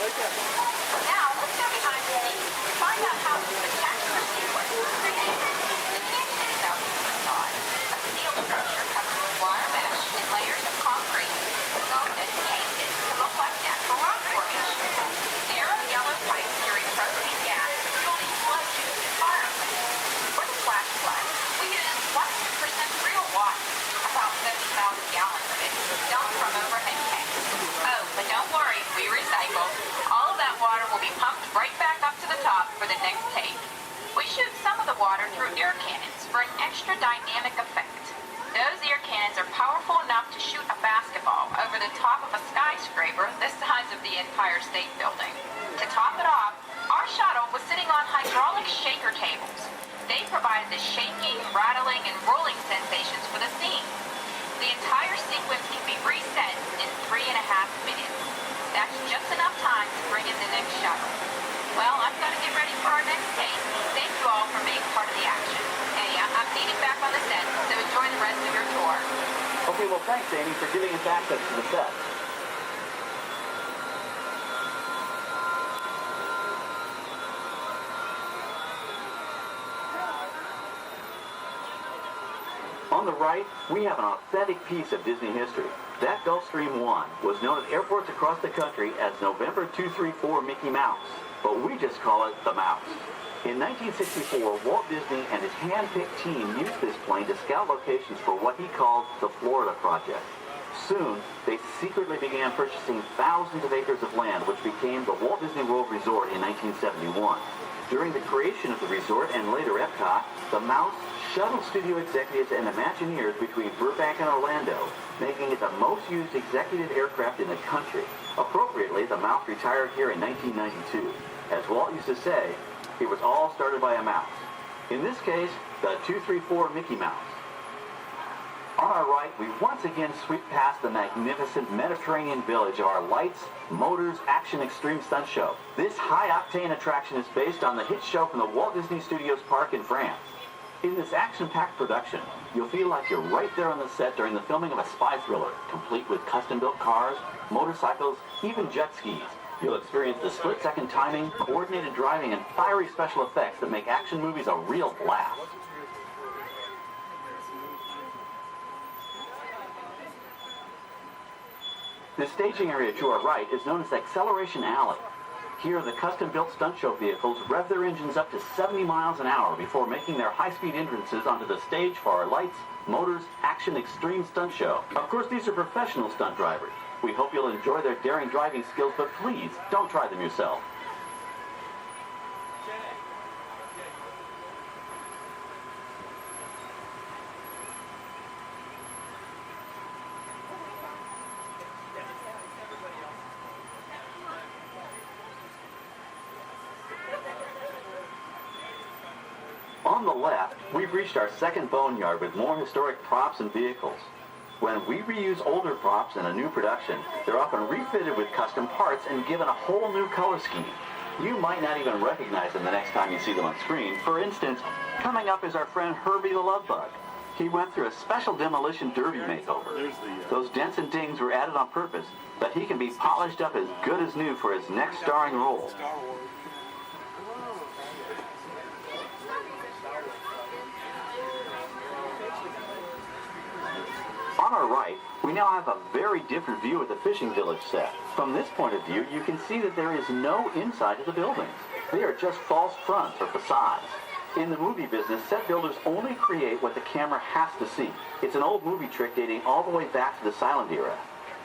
Now, let's go behind the scenes and find out how this spectacular sequence was created. The canyon itself is a facade, a steel structure covered with wire mesh and layers of concrete, sculpted and painted to look like natural rock formation. Narrow yellow pipes carry propane gas to fuel these flow tubes and fire engines. For the flash flood, we used 100% real water, about 70,000 gallons of it, dumped from overhead tanks. Oh, but don't worry, we recycle. All of that water will be pumped right back up to the top for the next take. We shoot some of the water through air cannons for an extra dynamic effect. Those air cannons are powerful enough to shoot a basketball over the top of a skyscraper the size of the Empire State Building. To top it off, our shuttle was sitting on hydraulic shaker tables. They provided the shaking, rattling, and rolling sensations for the scene. The entire sequence can be reset in 3.5 minutes. That's just enough time to bring in the next shuttle. Well, I've got to get ready for our next take. Thank you all for being part of the action. Hey, I'm needing back on the set, so enjoy the rest of your tour. Okay, well, thanks, Amy, for giving us access to the set. On the right, we have an authentic piece of Disney history. That Gulfstream 1 was known at airports across the country as November 234 Mickey Mouse, but we just call it the Mouse. In 1964, Walt Disney and his hand-picked team used this plane to scout locations for what he called the Florida Project. Soon, they secretly began purchasing thousands of acres of land, which became the Walt Disney World Resort in 1971. During the creation of the resort and later Epcot, the Mouse shuttled studio executives and Imagineers between Burbank and Orlando, making it the most used executive aircraft in the country. Appropriately, the Mouse retired here in 1992. As Walt used to say, it was all started by a mouse. In this case, the 234 Mickey Mouse. On our right, we once again sweep past the magnificent Mediterranean village of our Lights, Motors, Action Extreme Stunt Show. This high-octane attraction is based on the hit show from the Walt Disney Studios Park in France. In this action-packed production, you'll feel like you're right there on the set during the filming of a spy thriller, complete with custom-built cars, motorcycles, even jet skis. You'll experience the split-second timing, coordinated driving, and fiery special effects that make action movies a real blast. The staging area to our right is known as Acceleration Alley. Here, the custom-built stunt show vehicles rev their engines up to 70 miles an hour before making their high-speed entrances onto the stage for our Lights, Motors, Action Extreme Stunt Show. Of course, these are professional stunt drivers. We hope you'll enjoy their daring driving skills, but please, don't try them yourself. On the left, we've reached our second boneyard with more historic props and vehicles. When we reuse older props in a new production, they're often refitted with custom parts and given a whole new color scheme. You might not even recognize them the next time you see them on screen. For instance, coming up is our friend Herbie the Love Bug. He went through a special demolition derby makeover. Those dents and dings were added on purpose, but he can be polished up as good as new for his next starring role. On our right, we now have a very different view of the fishing village set. From this point of view, you can see that there is no inside to the buildings. They are just false fronts or facades. In the movie business, set builders only create what the camera has to see. It's an old movie trick dating all the way back to the silent era.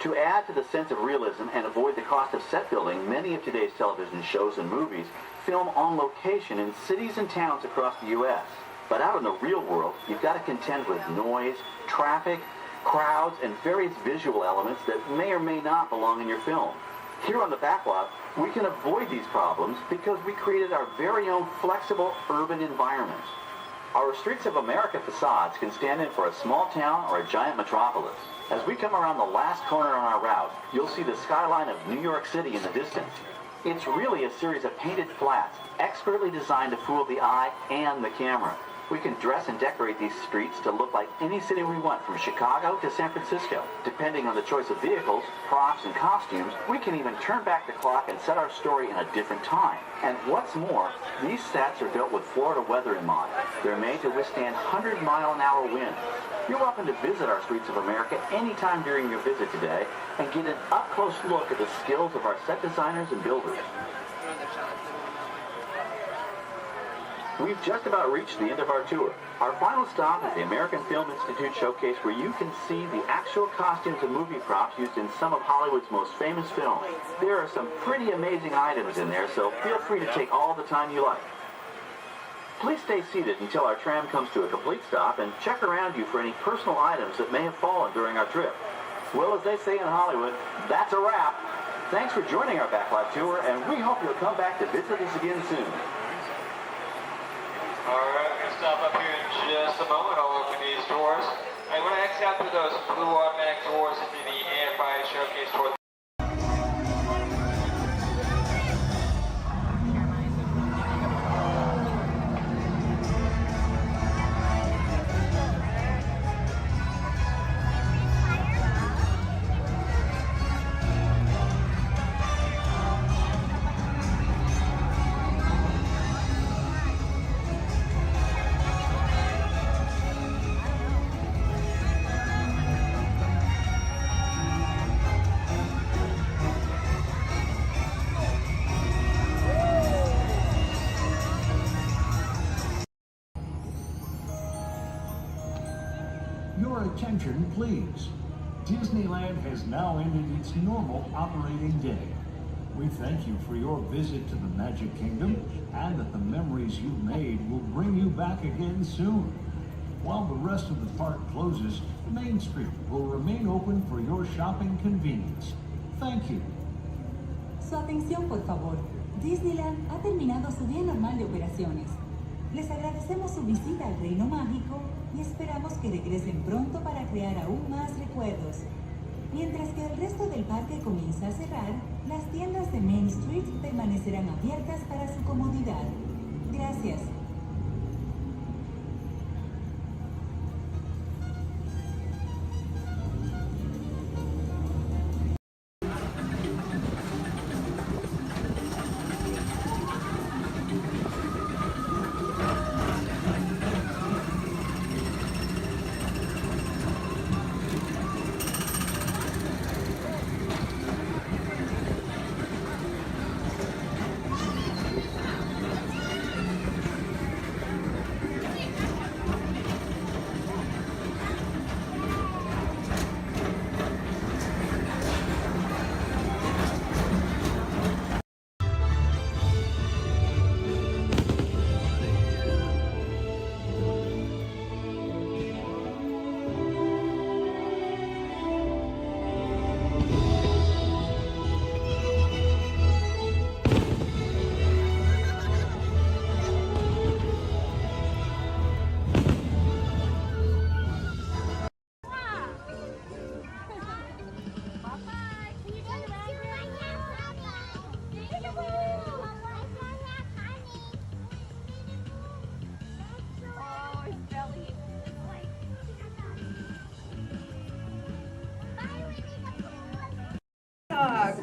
To add to the sense of realism and avoid the cost of set building, many of today's television shows and movies film on location in cities and towns across the U.S. But out in the real world, you've got to contend with noise, traffic, crowds, and various visual elements that may or may not belong in your film. Here on the backlot, we can avoid these problems because we created our very own flexible urban environment. Our Streets of America facades can stand in for a small town or a giant metropolis. As we come around the last corner on our route, you'll see the skyline of New York City in the distance. It's really a series of painted flats, expertly designed to fool the eye and the camera. We can dress and decorate these streets to look like any city we want, from Chicago to San Francisco. Depending on the choice of vehicles, props, and costumes, we can even turn back the clock and set our story in a different time. And what's more, these sets are built with Florida weather in mind. They're made to withstand 100-mile-an-hour winds. You're welcome to visit our Streets of America anytime during your visit today and get an up-close look at the skills of our set designers and builders. We've just about reached the end of our tour. Our final stop is the American Film Institute Showcase, where you can see the actual costumes and movie props used in some of Hollywood's most famous films. There are some pretty amazing items in there, so feel free to take all the time you like. Please stay seated until our tram comes to a complete stop and check around you for any personal items that may have fallen during our trip. Well, as they say in Hollywood, that's a wrap. Thanks for joining our backlot tour, and we hope you'll come back to visit us again soon. Alright, we're going to stop up here in just a moment. I'll open these doors. I'm going to exit out through those blue automatic doors into the AFI Showcase tour. Your attention, please. Disneyland has now ended its normal operating day. We thank you for your visit to the Magic Kingdom and that the memories you've made will bring you back again soon. While the rest of the park closes, Main Street will remain open for your shopping convenience. Thank you. Su atención, por favor. Disneyland ha terminado su día normal de operaciones. Les agradecemos su visita al Reino Mágico y esperamos que regresen pronto para crear aún más recuerdos. Mientras que el resto del parque comienza a cerrar, las tiendas de Main Street permanecerán abiertas para su comodidad. Gracias.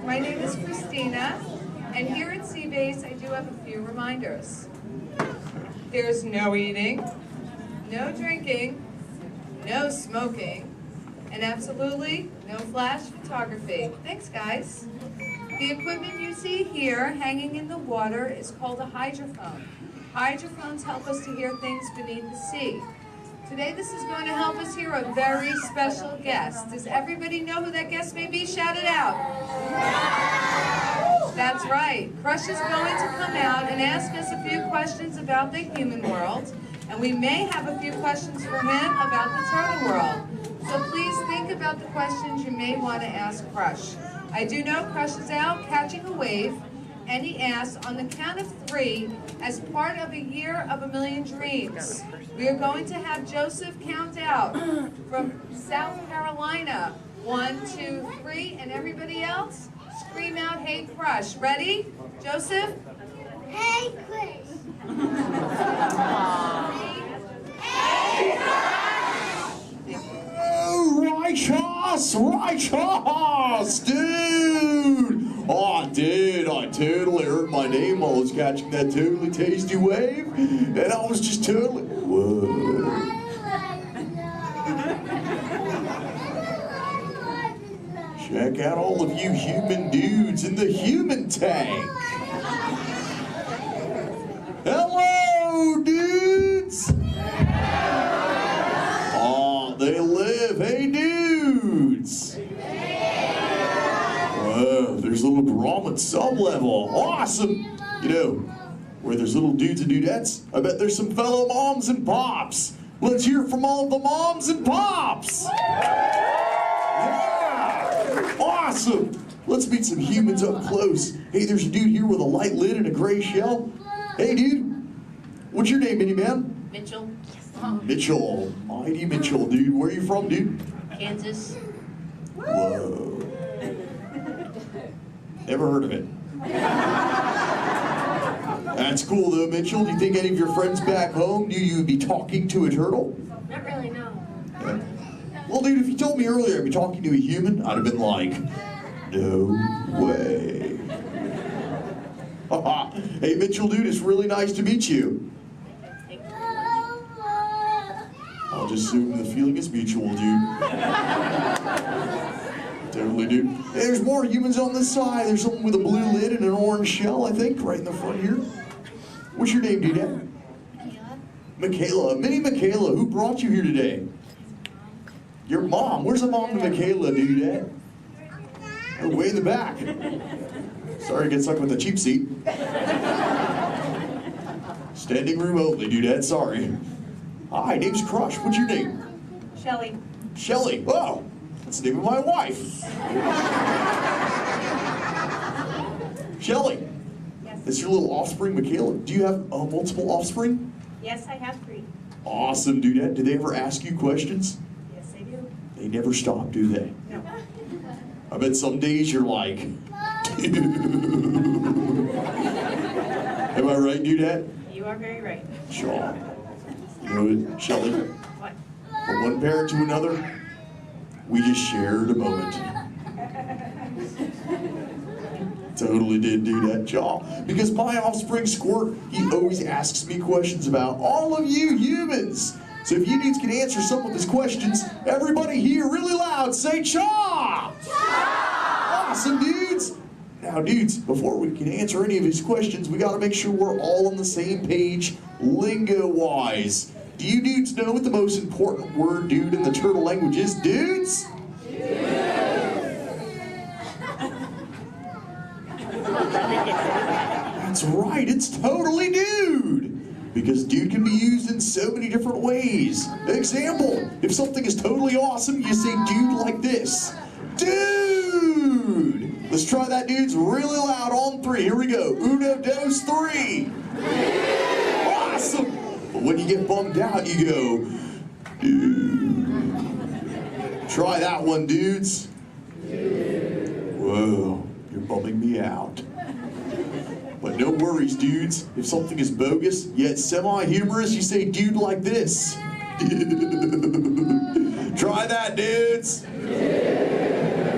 My name is Christina, and here at Seabase I do have a few reminders. There's no eating, no drinking, no smoking, and absolutely no flash photography. Thanks, guys. The equipment you see here hanging in the water is called a hydrophone. Hydrophones help us to hear things beneath the sea. Today this is going to help us hear a very special guest. Does everybody know who that guest may be? Shout it out. That's right. Crush is going to come out and ask us a few questions about the human world, and we may have a few questions for him about the turtle world. So please think about the questions you may want to ask Crush. I do know Crush is out catching a wave, and he asks, on the count of 3, as part of a year of a million dreams, we are going to have Joseph count out from South Carolina. 1, 2, 3, and everybody else, scream out, "Hey, Crush." Ready? Joseph? Hey, Chris. Hey, Righteous! Righteous! Dude! Oh, dude, I totally heard my name while I was catching that totally tasty wave, and I was just totally... Whoa. Check out all of you human dudes in the human tank. Hello, dudes! Oh, they live. Hey, dudes! Whoa, there's a little Brahmin sub-level. Awesome! You know, where there's little dudes and dudettes, I bet there's some fellow moms and pops. Let's hear it from all of the moms and pops! Yeah! Awesome! Let's meet some humans up close. Hey, there's a dude here with a light lid and a gray shell. Hey, dude. What's your name, mini man? Mitchell. Mitchell. Mighty Mitchell, dude. Where are you from, dude? Kansas. Whoa. Never heard of it. That's cool, though, Mitchell. Do you think any of your friends back home knew you'd be talking to a turtle? Not really, no. Yeah. Well, dude, if you told me earlier I'd be talking to a human, I'd have been like, no way. Hey, Mitchell, dude, it's really nice to meet you. I'll just assume the feeling is mutual, dude. Totally, dude. Hey, there's more humans on this side. There's someone with a blue lid and an orange shell, I think, right in the front here. What's your name, dude? Michaela. Mini Michaela, who brought you here today? Your mom? Where's the mom to Michaela, dudette? Oh, way in the back. Sorry to get stuck with the cheap seat. Standing room only, dudette, sorry. Hi, name's Crush. What's your name? Shelly. Shelly. Oh, that's the name of my wife. Shelly. Yes. It's your little offspring, Michaela. Do you have multiple offspring? Yes, I have 3. Awesome, dudette. Do they ever ask you questions? Yes, I do. They never stop, do they? No. I bet some days you're like, am I right, dudette? You are very right. Sure. You know what, Shelly? What? From one parent to another, we just shared a moment. Totally did do that job. Because my offspring Squirt, he always asks me questions about all of you humans. So if you dudes can answer some of his questions, everybody here really loud say Cha! Cha! Awesome, dudes! Now, dudes, before we can answer any of his questions, we gotta make sure we're all on the same page, lingo-wise. Do you dudes know what the most important word, dude, in the turtle language is, dudes? That's right, it's totally dude. Because dude can be used in so many different ways. Example, if something is totally awesome, you say dude like this. Dude! Let's try that, dudes, really loud on 3. Here we go. 1, 2, 3. Awesome! But when you get bummed out, you go, dude. Try that one, dudes. Whoa, you're bumming me out. But no worries, dudes. If something is bogus, yet semi-humorous, you say dude like this. Try that, dudes.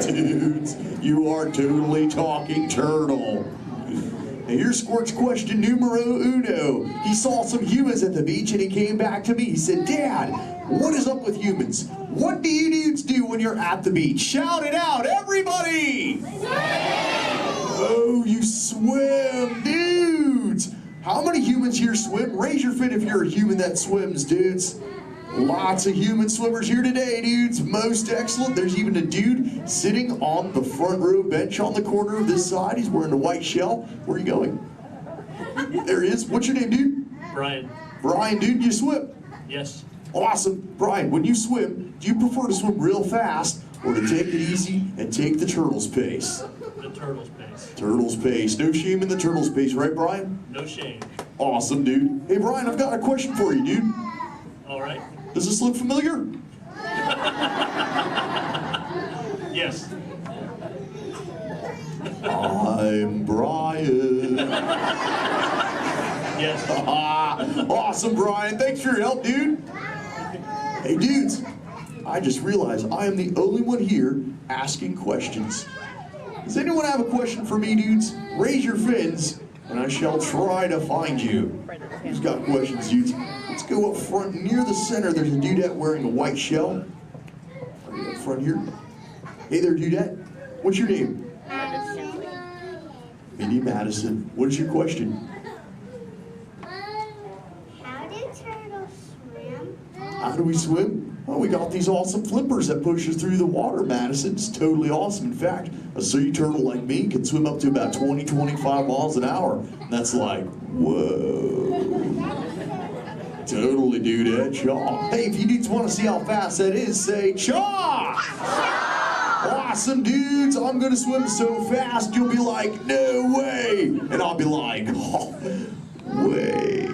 Dudes, you are totally talking turtle. Now here's Squirt's question numero 1. He saw some humans at the beach and he came back to me. He said, Dad, what is up with humans? What do you dudes do when you're at the beach? Shout it out, everybody! Oh, you swim, dudes! How many humans here swim? Raise your fin if you're a human that swims, dudes. Lots of human swimmers here today, dudes. Most excellent. There's even a dude sitting on the front row bench on the corner of this side. He's wearing a white shell. Where are you going? There he is. What's your name, dude? Brian. Brian, dude, you swim? Yes. Awesome. Brian, when you swim, do you prefer to swim real fast or to take it easy and take the turtle's pace? The turtle's pace. Turtle's pace. No shame in the turtle's pace, right, Brian? No shame. Awesome, dude. Hey, Brian, I've got a question for you, dude. All right. Does this look familiar? Yes. I'm Brian. Yes. Awesome, Brian. Thanks for your help, dude. Hey, dudes. I just realized I am the only one here asking questions. Does anyone have a question for me, dudes? Raise your fins, and I shall try to find you. Who's got questions, dudes? Let's go up front near the center. There's a dudette wearing a white shell. Right up front here. Hey there, dudette. What's your name? Madison. Minnie Madison. What is your question? How do turtles swim? How do we swim? Oh, we got these awesome flippers that push us through the water, Madison. It's totally awesome. In fact, a sea turtle like me can swim up to about 20, 25 miles an hour. And that's like, whoa. Totally, dude, Chaw. Hey, if you dudes want to see how fast that is, say Chaw! Awesome, dudes. I'm going to swim so fast, you'll be like, no way. And I'll be like, oh, way.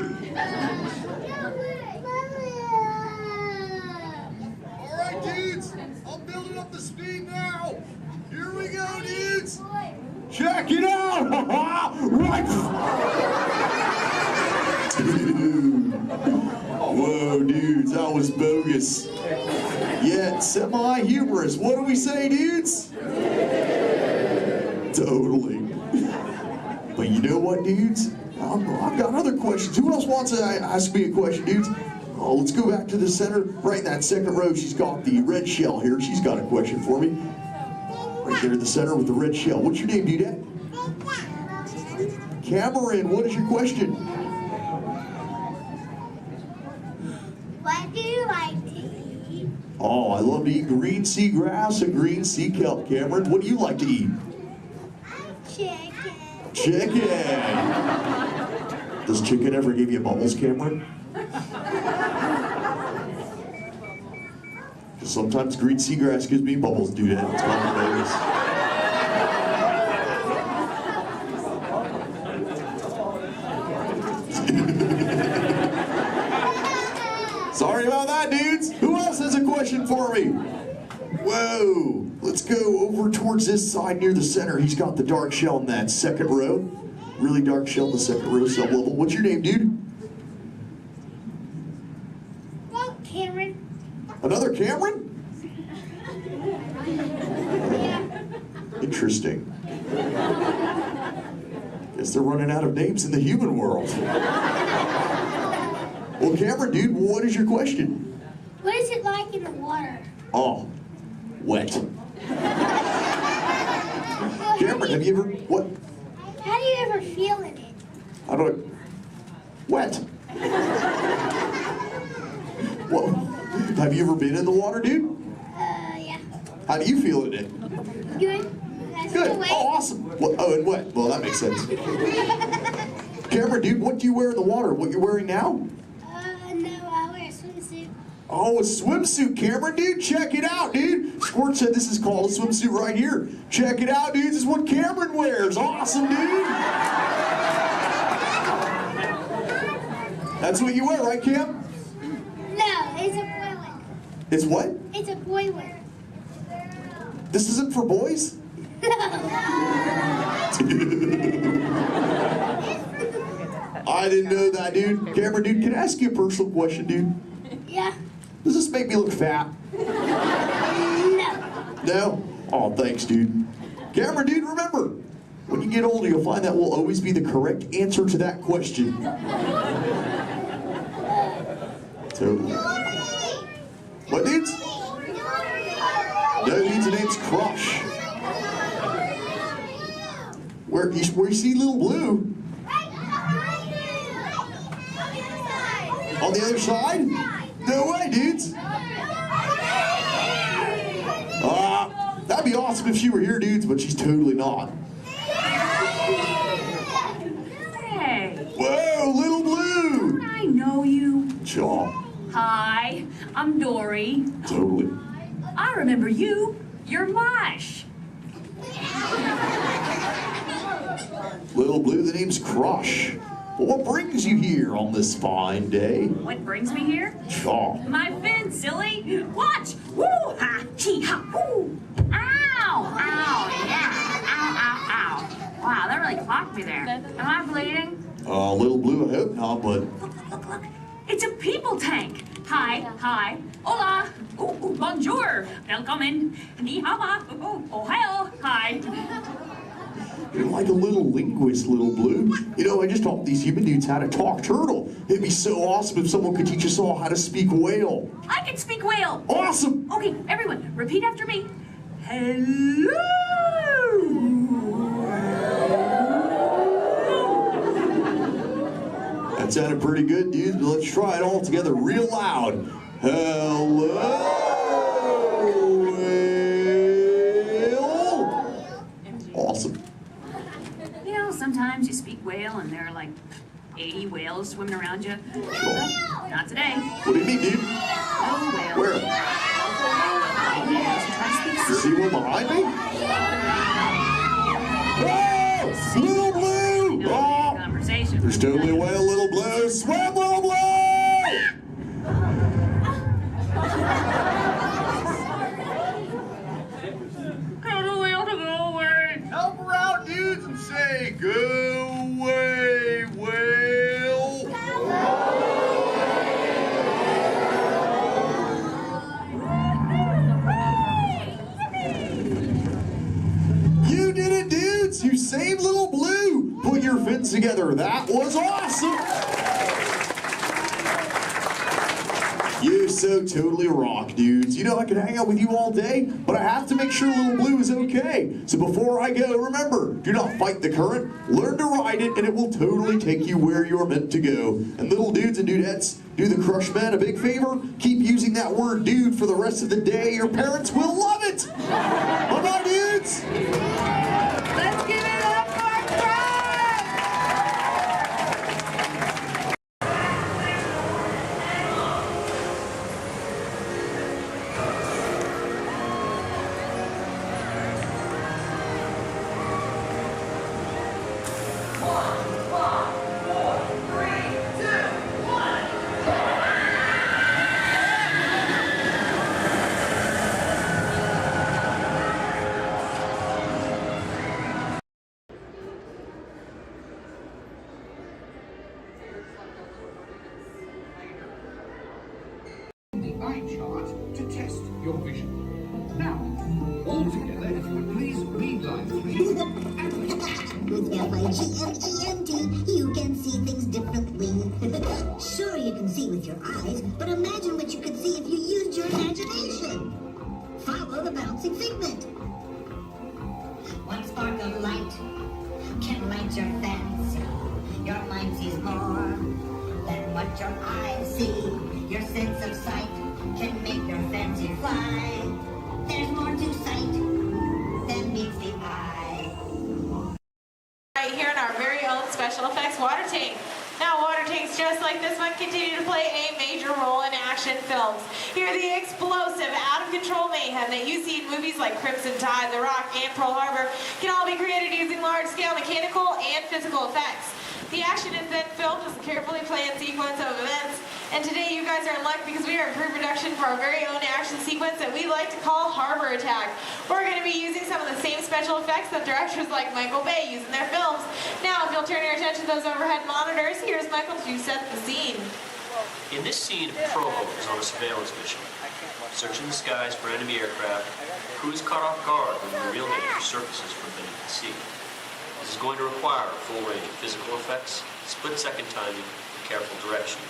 All right, dudes. I'm building up the speed now. Here we go, dudes. Check it out. Right. Dude. Whoa, dudes, that was bogus. Yet semi-humorous. What do we say, dudes? Totally. But you know what, dudes? I've got other questions. Who else wants to ask me a question, dudes? Oh, let's go back to the center. Right in that second row, she's got the red shell here. She's got a question for me. Right there in the center with the red shell. What's your name, dudette? Cameron, what is your question? What do you like to eat? Oh, I love to eat green sea grass and green sea kelp. Cameron, what do you like to eat? Chicken. Chicken. Does chicken ever give you bubbles, Cameron? Sometimes green seagrass gives me bubbles, dude. It's kind of hilarious. Sorry about that, dudes. Who else has a question for me? Whoa. Let's go over towards this side near the center. He's got the dark shell in that second row. Really dark shell in the second row, sub-level. What's your name, dude? Cameron. Another Cameron? Interesting. Guess they're running out of names in the human world. Well, Cameron, dude, what is your question? What is it like in the water? Oh, wet. Cameron, have you ever, what? How do you ever feel in it? How do I, wet. What? Have you ever been in the water, dude? Yeah. How do you feel in it? Good. Good. Oh, awesome. Well, oh, and wet. Well, that makes sense. Cameron, dude, what do you wear in the water? What you're wearing now? No, I wear a swimsuit. Oh, a swimsuit, Cameron, dude. Check it out, dude. Squirt said this is called a swimsuit right here. Check it out, dude. This is what Cameron wears. Awesome, dude. That's what you wear, right, Cam? No, it's a boiler. It's what? It's a boiler. This isn't for boys? I didn't know that, dude. Cameron, dude, can I ask you a personal question, dude? Yeah. Does this make me look fat? No. No? Oh, thanks, dude. Cameron, dude, remember, when you get older, you'll find that will always be the correct answer to that question. Totally. What, dudes? No, dudes, the name's Crush. Where you see Little Blue? On the other side? No way, dudes. That'd be awesome if she were here, dudes, but she's totally not. Hey. Whoa, Little Blue. I know you. Chaw. Hi, I'm Dory. Totally. I remember you. You're Mush. Little Blue, the name's Crush. Well, what brings you here on this fine day? What brings me here? Chaw. My fin, silly. Watch. Woo ha, chee ha, woo. Ow, ow, yeah. Ow, ow, ow. Wow, that really clocked me there. Am I bleeding? Little Blue, I hope not, but... Look. It's a people tank. Hi. Hola. Ooh, bonjour. Welcome. Ni hao ma. Ohio. Hi. You're like a little linguist, Little Blue. You know, I just taught these human dudes how to talk turtle. It'd be so awesome if someone could teach us all how to speak whale. I can speak whale. Awesome. Okay, everyone, repeat after me. Hello. That sounded pretty good, dude. Let's try it all together real loud. Hello, whale. Awesome. You know, sometimes you speak whale and there are like 80 whales swimming around you. Not today. What do you mean, dude? No whale. Where? You see one behind me? Whoa! Little Blue! Oh! Conversation. There's totally a whale, Little Blue. Swim, Little Blue! Tell the whale to go away. Help her out, dudes, and say, go away, whale. You did it, dudes! You saved Little Blue! Put your fins together. That was awesome! You so totally rock, dudes. You know, I can hang out with you all day, but I have to make sure Little Blue is okay. So before I go, remember, do not fight the current, learn to ride it, and it will totally take you where you're meant to go. And little dudes and dudettes, do the Crush Men a big favor, keep using that word dude for the rest of the day. Your parents will love it. Bye-bye, dudes. Let's give it up for Crush! The eye chart to test your vision. Now, all together, if you would please read line 3. With F-I-G-M-E-N-T, you can see things differently. Sure, you can see with your eyes, but imagine what you could see if you used your imagination. Follow the bouncing figment. One spark of light can light your fancy. Your mind sees more than what your eyes see. Your sense of sight can make your fancy fly. There's more to sight than meets the eye. Right here in our very own special effects water tank. Now water tanks just like this one continue to play a major role in action films. Here the explosive, out-of-control mayhem that you see in movies like Crimson Tide, The Rock, and Pearl Harbor can all be created using large-scale mechanical and physical effects. The action is then filmed as a carefully planned sequence of events. And today you guys are in luck because we are in pre-production for our very own action sequence that we like to call Harbor Attack. We're going to be using some of the same special effects that directors like Michael Bay use in their films. Now, if you'll turn your attention to those overhead monitors, here's Michael to set the scene. In this scene, a patrol boat is on a surveillance mission, searching the skies for enemy aircraft. The crew is caught off guard when the real danger surfaces from beneath the sea. This is going to require a full range of physical effects, split-second timing, and careful direction.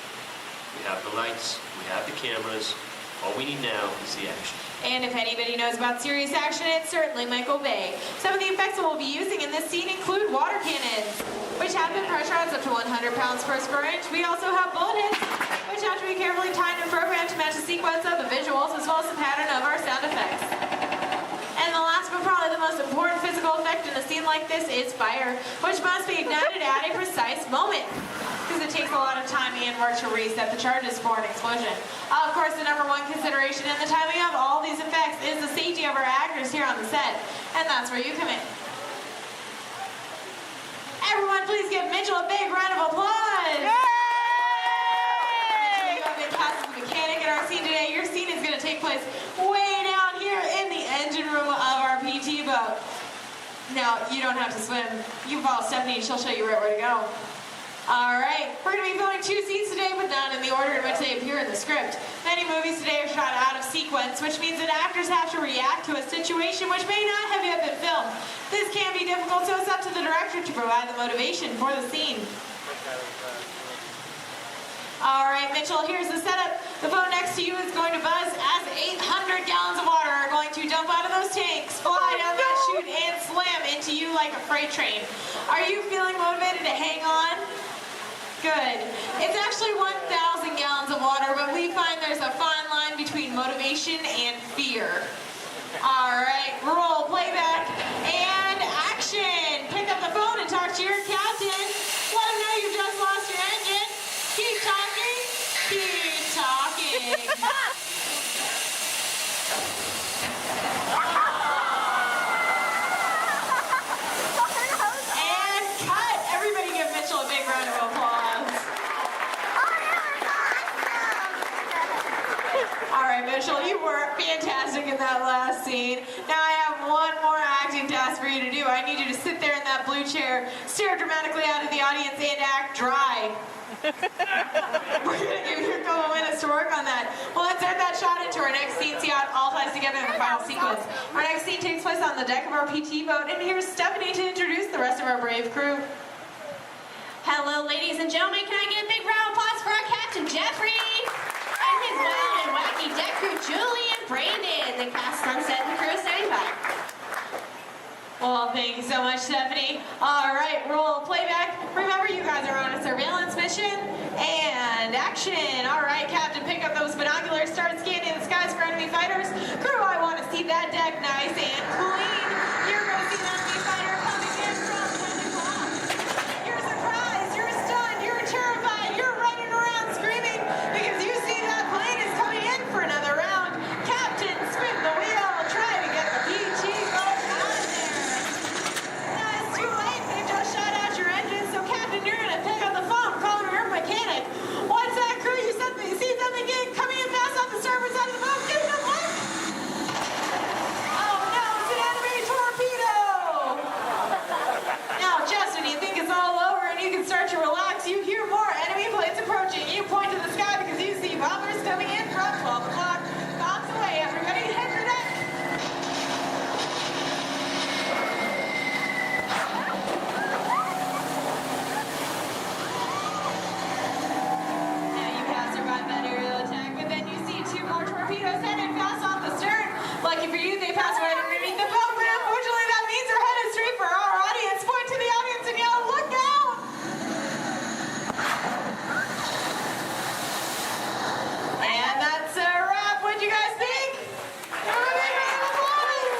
We have the lights, we have the cameras. All we need now is the action. And if anybody knows about serious action, it's certainly Michael Bay. Some of the effects that we'll be using in this scene include water cannons, which have been pressurized up to 100 pounds per square inch. We also have bullet hits, which have to be carefully timed and programmed to match the sequence of the visuals as well as the pattern of our sound effects. And the last but probably the most important physical effect in a scene like this is fire, which must be ignited at a precise moment, because it takes a lot of time and work to reset the charges for an explosion. Of course, the number one consideration in the timing of all these effects is the safety of our actors here on the set, and that's where you come in. Everyone, please give Mitchell a big round of applause! Yay! Mitchell, you have been cast as a mechanic in our scene today. Your scene is going to take place way down here in the engine room of our PT boat. Now, you don't have to swim. You can follow Stephanie and she'll show you right where to go. Alright, we're going to be filming 2 scenes today, but not in the order in which they appear in the script. Many movies today are shot out of sequence, which means that actors have to react to a situation which may not have yet been filmed. This can be difficult, so it's up to the director to provide the motivation for the scene. Alright, Mitchell, here's the setup. The boat next to you is going to buzz as 800 gallons of water are going to dump out of those tanks, fly down that chute, and slam into you like a freight train. Are you feeling motivated to hang on? Good. It's actually 1,000 gallons of water, but we find there's a fine line between motivation and fear. Alright, roll, playback, and action! Pick up the phone and talk to your captain. Let him know you just lost your engine. Keep talking. Keep talking. And cut! Everybody give Mitchell a big round of applause. Alright, Mitchell, you were fantastic in that last scene. Now I have one more acting task for you to do. I need you to sit there in that blue chair, stare dramatically out at the audience, and act dry. We're going to give you a couple minutes to work on that. We'll insert that shot into our next scene, see how it all ties together in the final sequence. Our next scene takes place on the deck of our PT boat, and here's Stephanie to introduce the rest of our brave crew. Hello, ladies and gentlemen. Can I get a big round of applause for our Captain Jeffrey? And is Wild and Wacky Deck Crew Julie and Brandon. The cast Sunset and the crew standing by. Well, thank you so much, Stephanie. All right, roll playback. Remember, you guys are on a surveillance mission. And action. All right, Captain, pick up those binoculars. Start scanning the skies for enemy fighters. Crew, I want to see that deck nice and clean. You're going to see an enemy fighter coming in from 10 o'clock. You're surprised. You're stunned. You're terrified. You're running around screaming because you see that plane is coming in for another round. Captain, spin the wheel. Try to get the PG boat out of there. No, it's too late. They just shut out your engines. So, Captain, you're going to pick up the phone, call your mechanic. What's that, crew? You see something coming in fast off the starboard side of the boat? Give it a look. Oh, no, it's an enemy torpedo. Now, just when you think it's all over and you can start to relax, you hear more enemy planes approaching. You point to the sky because you see bombers coming in from 12 o'clock. Bombs away. Everybody head for deck. Now you have survived that aerial attack, but then you see two more torpedoes headed fast off the stern. Lucky for you, they pass right underneath the boat, but unfortunately that means they're headed straight for our audience. Point to the audience and yell, "Look out!" And that's a wrap. What'd you guys think? Give a big round of applause.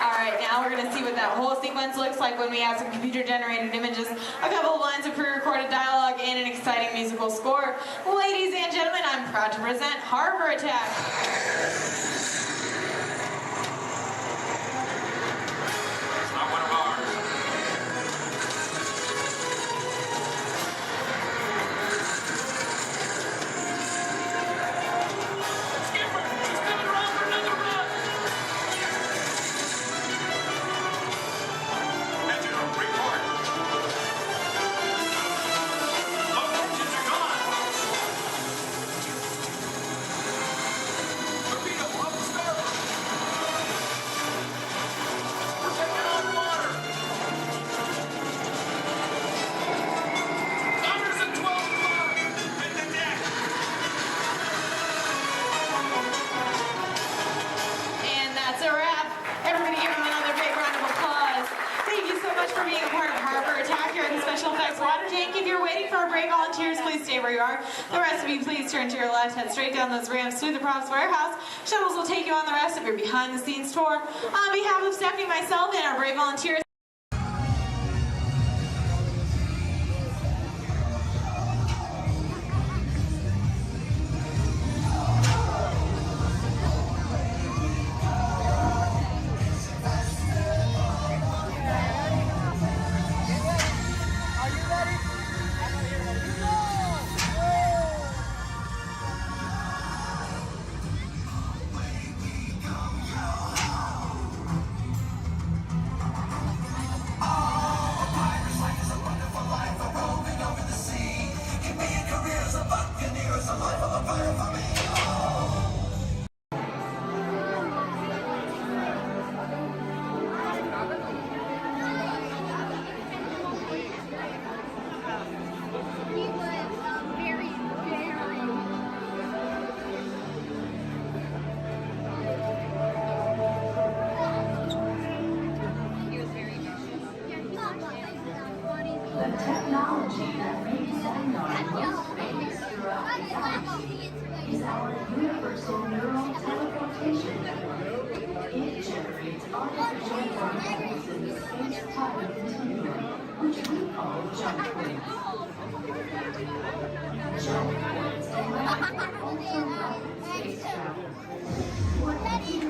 All right, now we're gonna see what that whole sequence looks like when we have some computer-generated images, a couple of lines of pre-recorded dialogue, and an exciting musical score. Ladies and gentlemen, I'm proud to present Harbor Attack. It's not one of ours. Skipper, he's coming around for another run. Engine report. Both engines are gone. Torpedo up starboard. We're taking on water. Numbers at 12 o'clock. Hit the deck. And that's a wrap. Everybody give them another big round of applause. Thank you so much for being a part of Harbor Attack here at the Special Effects Water Tank. If you're waiting for our brave volunteers, please stay where you are. The rest of you, please turn to your left, head straight down those ramps to the props warehouse. Shuttles will take you on the rest of your behind-the-scenes tour. On behalf of Stephanie, myself, and our brave volunteers, The technology that makes sonar most famous throughout the galaxy is our universal neural teleportation network. It generates artificial particles in the space-time continuum, which we call jump points. Jump points allow for ultra-rapid space travel. What you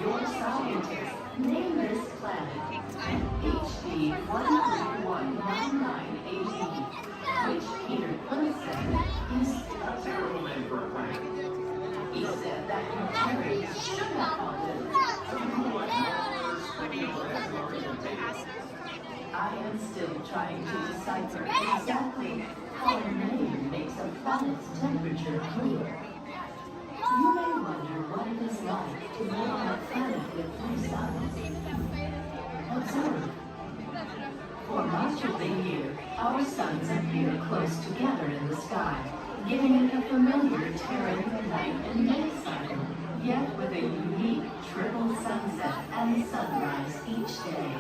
Your scientists Name this planet HD 1319918, which Peter Quill said is a terrible name for a planet. He said that Unitarians should have called it I am still trying to decipher exactly how a name makes a planet's temperature cooler. You may wonder what it is like to live on a planet with 3 suns. Observe. For much of the year, our suns appear close together in the sky, giving it a familiar Terran night and day cycle, yet with a unique triple sunset and sunrise each day.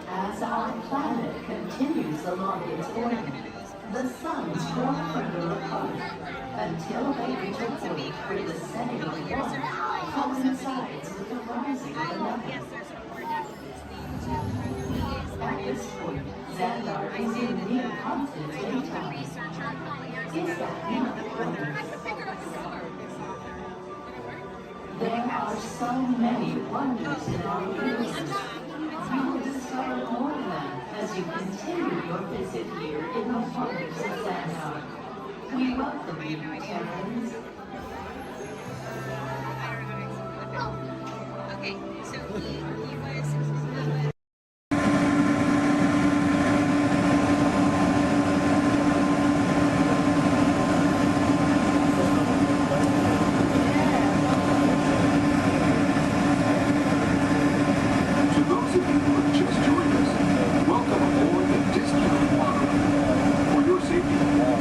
As our planet continues along its orbit, the suns grow further apart until they reach a point where the setting of one coincides with the rising of another. At this point, Xandar is in near constant daytime. Is that not wonderful? There are so many wonders in our universe. You will discover more of them as you continue your visit here in the wonders of Xandar. We welcome you, Terrans. Okay, so he was. To those of you who have just joined us, welcome aboard the Disneyland Waterway. For your safety,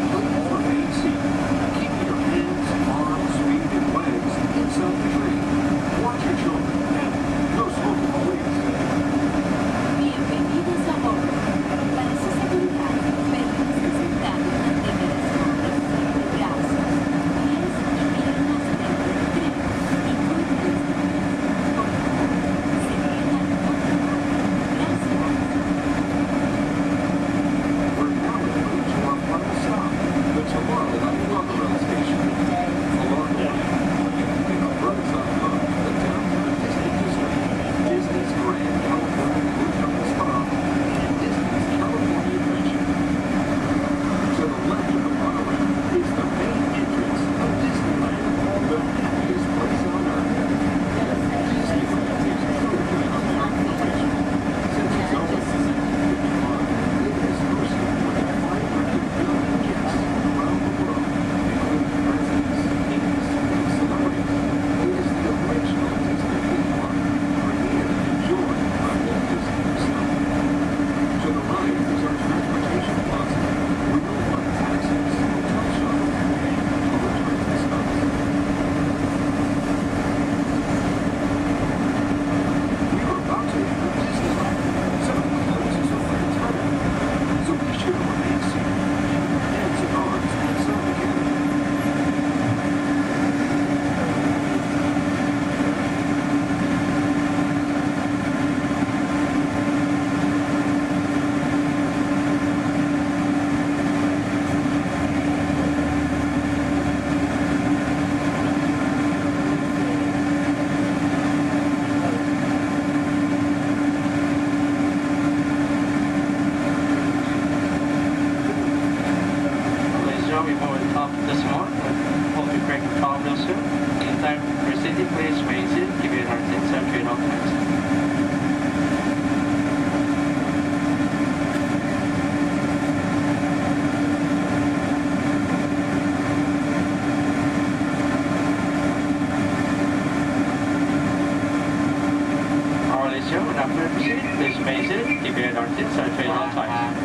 please remain seated. Keep your hands, arms, feet, and legs inside the train. Watch your children and no smoking, please. Bienvenidos a bordo. Para su seguridad, pedimos que se sentados mantengan las manos sobre brazos, pies y piernas dentro del tren y cuiden los pies. Por favor, se quedan cómodos. Gracias. We're now moving to our final stop, the Tomorrowland Wonderland Station. Along the way, you can pick up bird's-eye look at the downtown Disney District, Disney's Grand California Rooftop Spa, and Disney's California Adventure. To the left of the monorail is the main entrance of Disneyland, the happiest place on earth. Disneyland is truly an American tradition. Since its opening in 1955, it has hosted more than 500 million guests around the world, including presidents, kings, and celebrities. It is the original Disney theme park, created and enjoyed by Walt Disney himself. To the right is our transportation plaza, where you'll find taxis, hotel shuttles, and other transit stops. We are about to enter Disneyland, so the closes are right time. So be sure to remain seated, keep your hands and arms inside the cabin. Ladies and gentlemen, before we top this morning, hope you break the call real soon. Anytime for city, please remain seated. Give you an heart inside train all times. All right, ladies and gentlemen, now clear to proceed. Please remain seated. Keep your heart inside train all times.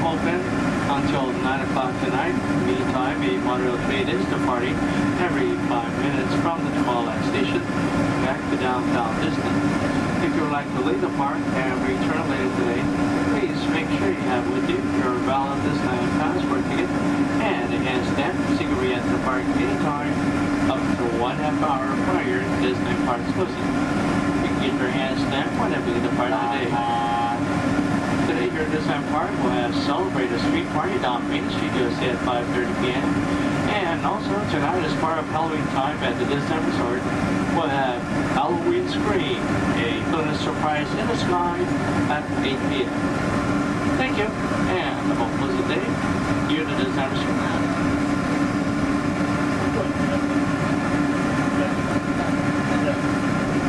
open until 9 o'clock tonight. Meantime, a monorail train is departing every 5 minutes from the Tomorrowland station back to downtown Disney. If you would like to leave the park and return later today, please make sure you have with you your valid Disneyland passport ticket and a hand stamp so you can re-enter the park anytime up to 1/2 hour prior to Disney Park's closing. You can get your hand stamp whenever you depart today. Today here at Disneyland Park, we'll have Celebrate a Street Party down Main Street USA at 5:30 p.m. And also tonight, as part of Halloween time at the Disneyland Resort, we'll have Halloween Scream, a bonus surprise in the sky at 8 p.m. Thank you, and have a pleasant day here at the Disneyland Resort.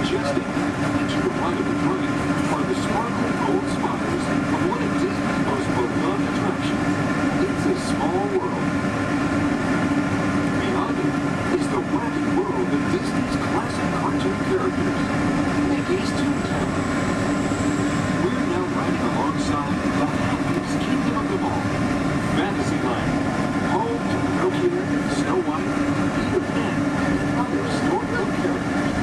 Just to the right of the train are the sparkling gold spires of one of Disney's most beloved attractions. It's a small world. Beyond it is the wacky world of Disney's classic cartoon characters, Mickey's Toontown. We're now riding alongside the happiest kingdom of them all, Fantasyland, home to Pinocchio, Snow White, Peter Pan, and other storybook characters.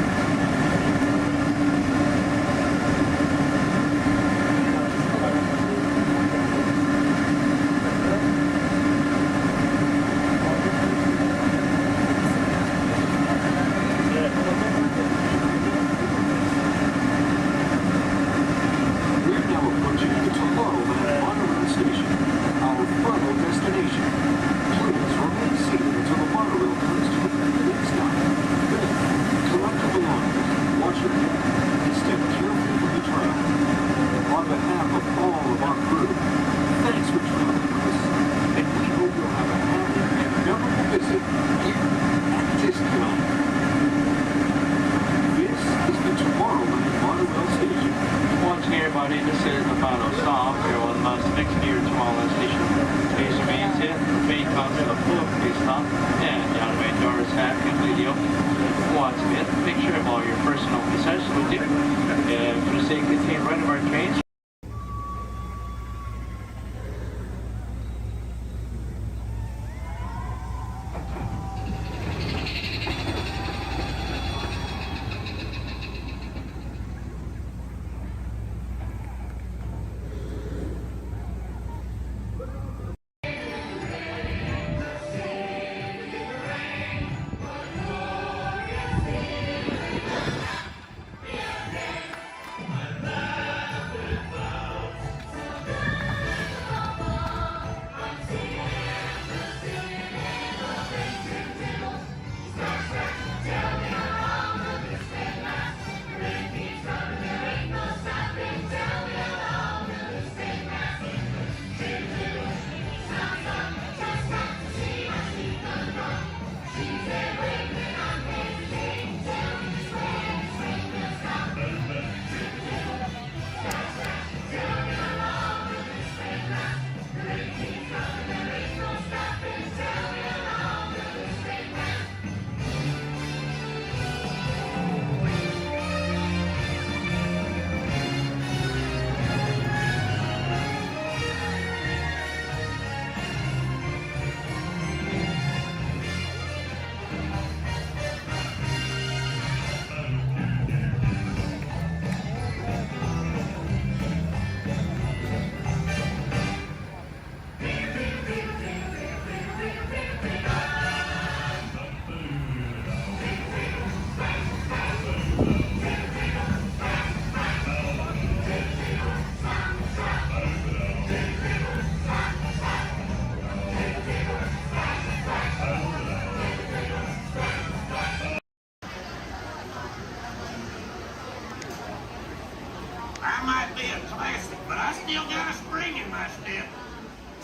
I might be a classic, but I still got a spring in my step.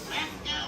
Let's go.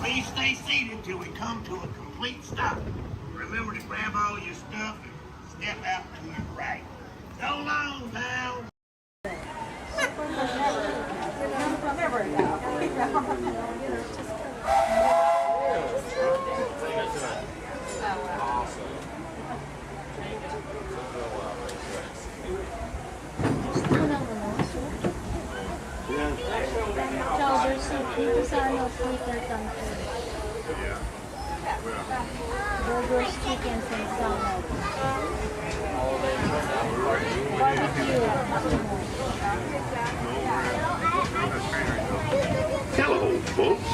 Please stay seated till we come to a complete stop. Remember to grab all your stuff and step out to your right. So long, pal. Burgers, chickens, and salad. Barbecue. Hello, folks.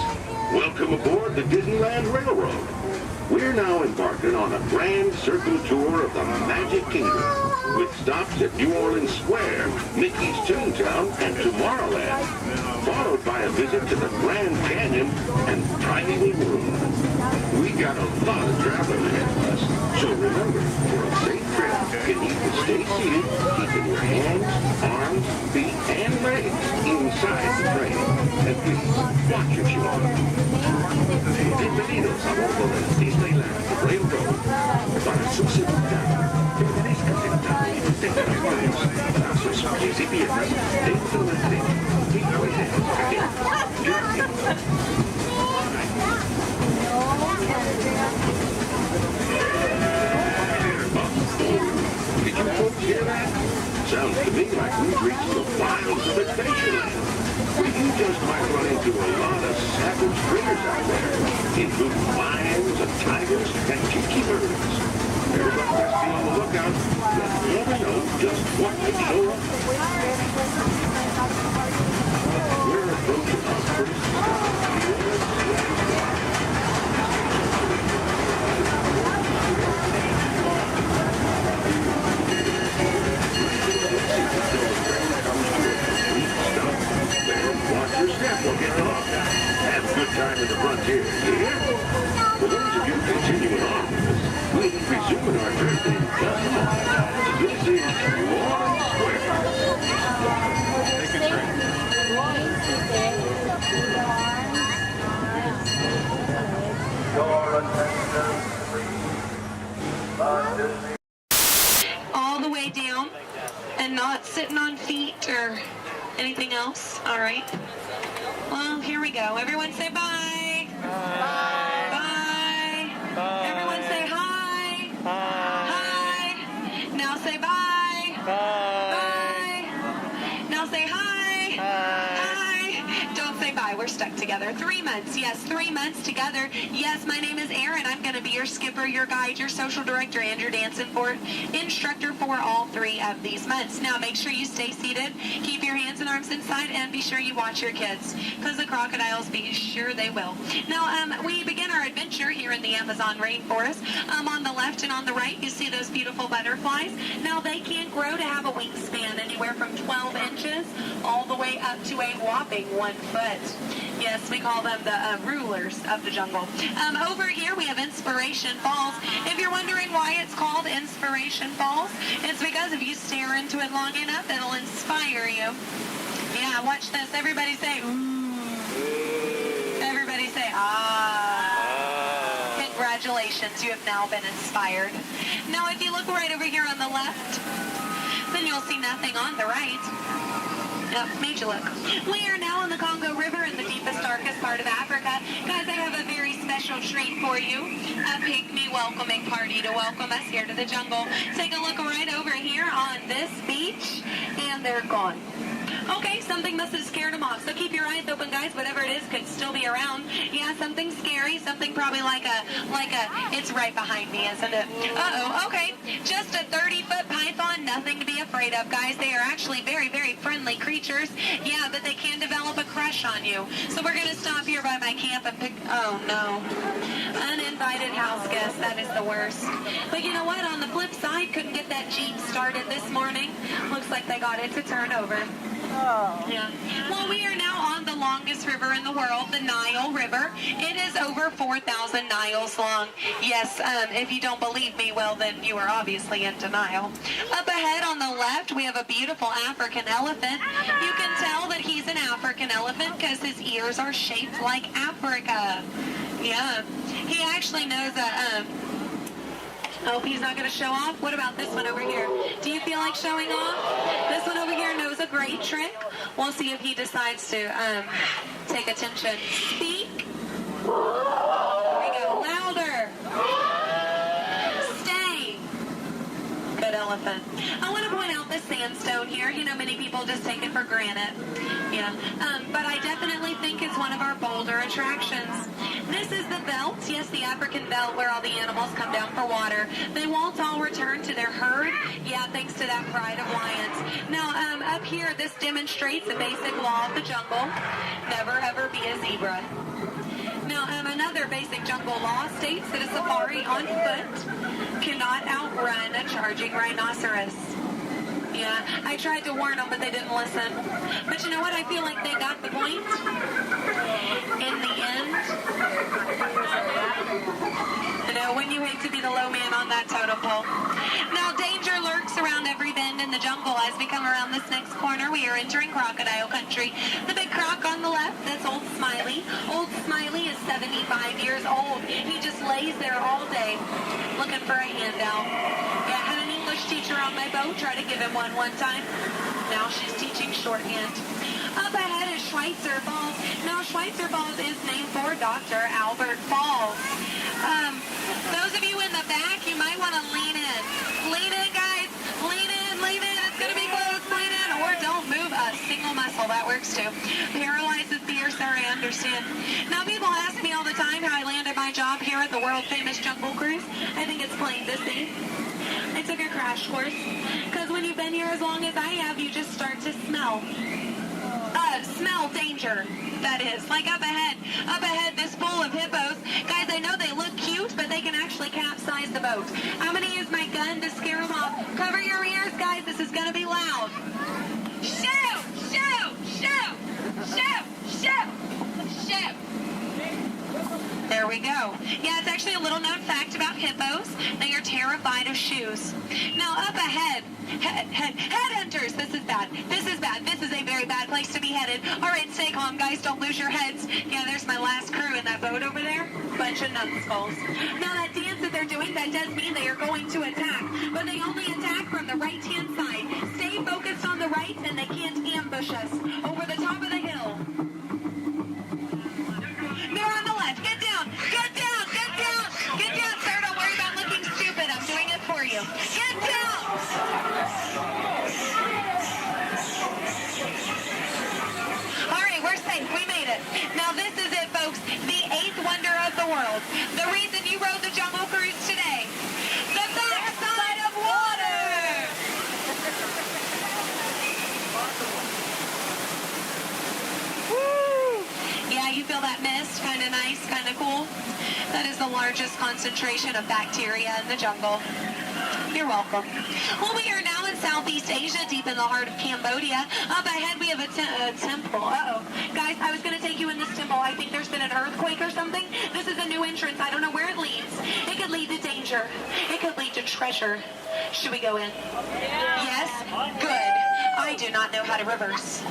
Welcome aboard the Disneyland Railroad. We're now embarking on a grand circle tour of the Magic Kingdom, with stops at New Orleans Square, Mickey's Toontown, and Tomorrowland, followed by a visit to the Grand Canyon and Tiny World. We got a lot of traveling ahead of us, so remember, for a safe trip, you need to stay seated, keeping your hands, arms, feet, and legs inside the train. And please, watch your shoes. Bienvenidos a bordo del Disneyland Railroad. Para su seguridad, permanezca sentado y tenga las manos, brazos, pies y piernas dentro del tren. Y puede Gracias. Did you folks hear that? Sounds to me like we've reached the wilds of Adventureland. You just might run into a lot of savage critters out there, including lions and tigers and tiki birds. Everybody must be on the lookout. You never know just what could show up. We're approaching our first stop. Watch your step, we'll get off. Have a good time at the frontier, yeah? For those of you continuing on with us, we'll be resuming our trip in just a moment. This is Warren Square. Take a drink. All the way down and not sitting on feet or anything else? All right. Well, here we go. Everyone say bye. Bye. Bye. Bye. Everyone say hi. Hi. Hi. Now say bye. Bye. Bye. Now say hi. Hi. Don't say bye. We're stuck together. 3 months. Yes, 3 months together. Yes, my name is Erin. I'm going to be your skipper, your guide, your social director, and your dance and instructor for all 3 of these months. Now, make sure you stay seated. Keep your hands and arms inside, and be sure you watch your kids, because the crocodiles, be sure they will. Now, we begin our adventure here in the Amazon rainforest. On the left and on the right, you see those beautiful butterflies. Now, they can grow to have a wingspan anywhere from 12 inches all the way up to a whopping 1 foot. Yes, we call them the rulers of the jungle. Over here, we have Inspiration Falls. If you're wondering why it's called Inspiration Falls, it's because if you stare into it long enough, it'll inspire you. Yeah, watch this. Everybody say, ooh. Everybody say, ah. Congratulations, you have now been inspired. Now, if you look right over here on the left, then you'll see nothing on the right. Yep, made you look. We are now in the Congo River in the deepest, darkest part of Africa. Guys, I have a very special treat for you. A pygmy welcoming party to welcome us here to the jungle. Take a look right over here on this beach, and they're gone. Okay, something must have scared them off. So keep your eyes open, guys. Whatever it is could still be around. Yeah, something scary. Something probably like a, it's right behind me, isn't it? Uh-oh, okay. Just a 30-foot python. Nothing to be afraid of, guys. They are actually very, very friendly creatures. Yeah, but they can develop a crush on you. So we're going to stop here by my camp and pick, oh no. Uninvited house guests. That is the worst. But you know what? On the flip side, couldn't get that Jeep started this morning. Looks like they got it to turn over. Oh. Yeah. Well, we are now on the longest river in the world, the Nile River. It is over 4,000 miles long. Yes, if you don't believe me, well, then you are obviously in denial. Up ahead on the left, we have a beautiful African elephant. You can tell that he's an African elephant because his ears are shaped like Africa. Yeah, he actually knows a, oh, he's not going to show off? What about this one over here? Do you feel like showing off? This one over here knows a great trick. We'll see if he decides to take attention. Speak. There we go. Louder. Stay. Good elephant. I want to point out the sandstone here. You know, many people just take it for granted. Yeah. But I definitely think it's one of our bolder attractions. This is the belt. Yes, the African belt where all the animals come down for water. They won't all return to their herd. Yeah, thanks to that pride of lions. Now, up here, this demonstrates the basic law of the jungle. Never, ever be a zebra. Now, another basic jungle law states that a safari on foot cannot outrun a charging rhinoceros. Yeah, I tried to warn them, but they didn't listen. But you know what? I feel like they got the point. In the end, you know, when you hate to be the low man on that totem pole. Now, danger lurks around every bend in the jungle. As we come around this next corner, we are entering crocodile country. The big croc on the left, that's Old Smiley. Old Smiley is 75 years old. He just lays there all day looking for a handout. Yeah, I had an English teacher on my boat try to give him one time. Now she's teaching shorthand. Up ahead is Schweitzer Falls. Now, Schweitzer Falls is named for Dr. Albert Falls. Those of you in the back, you might want to lean in. Lean in, guys. Lean in, lean in. It's going to be close. Lean in, or don't move a single muscle. That works too. Paralyzes fear, sir, I understand. Now, people ask me all the time how I landed my job here at the world-famous Jungle Cruise. I think it's plain to see. I took a crash course, because when you've been here as long as I have, you just start to smell. Smell danger, that is. Like up ahead, this pool of hippos. Guys, I know they look cute, but they can actually capsize the boat. I'm going to use my gun to scare them off. Cover your ears, guys, this is going to be loud. Shoot! Shoot! Shoot! Shoot! Shoot! Shoot! There we go. Yeah, it's actually a little known fact about hippos. They are terrified of shoes. Now, up ahead, headhunters. This is bad. This is bad. This is a very bad place to be headed. All right, stay calm, guys. Don't lose your heads. Yeah, there's my last crew in that boat over there. Bunch of numbskulls. Now, that dance that they're doing, that does mean they are going to attack. But they only attack from the right-hand side. Stay focused on the right, and they can't ambush us. Over the top of the hill. They're on the left. Get down. Get down. Get down. Get down, sir. Don't worry about looking stupid. I'm doing it for you. Get down. All right, we're safe. We made it. Now, this is it, folks. The 8th wonder of the world. The reason you rode the Jungle Cruise today. The backside of water. Woo! Yeah, you feel that mist? Kind of nice, kind of cool. That is the largest concentration of bacteria in the jungle. You're welcome. Well, we are now in Southeast Asia, deep in the heart of Cambodia. Up ahead, we have a temple. Uh-oh. Guys, I was going to take you in this temple. I think there's been an earthquake or something. This is a new entrance. I don't know where it leads. It could lead to danger. It could lead to treasure. Should we go in? Yes? Good. I do not know how to reverse.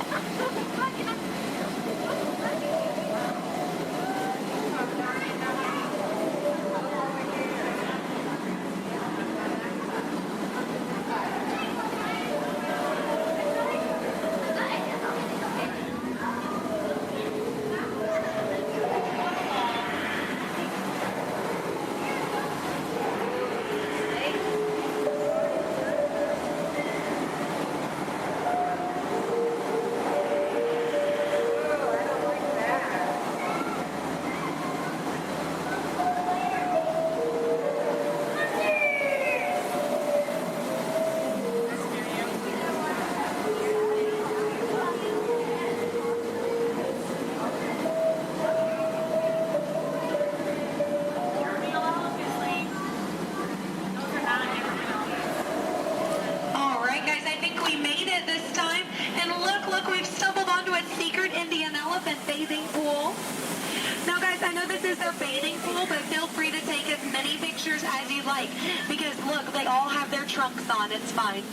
is their bathing pool, but feel free to take as many pictures as you'd like because look, they all have their trunks on. It's fine.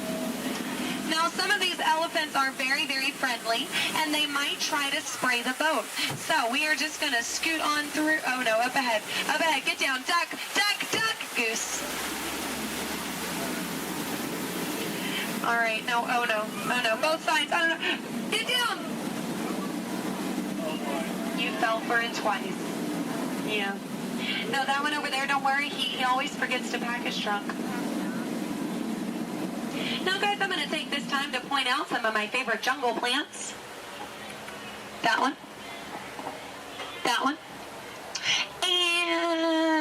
Now, some of these elephants are very, very friendly, and they might try to spray the boat. So we are just going to scoot on through. Oh, no, up ahead. Up ahead. Get down. Duck, duck, duck, goose. All right. No, oh, no. Oh, no. Both sides. Oh, no. Get down. You fell for it twice. Yeah. No, that one over there, don't worry. He always forgets to pack his trunk. Now, guys, I'm going to take this time to point out some of my favorite jungle plants. That one. That one. And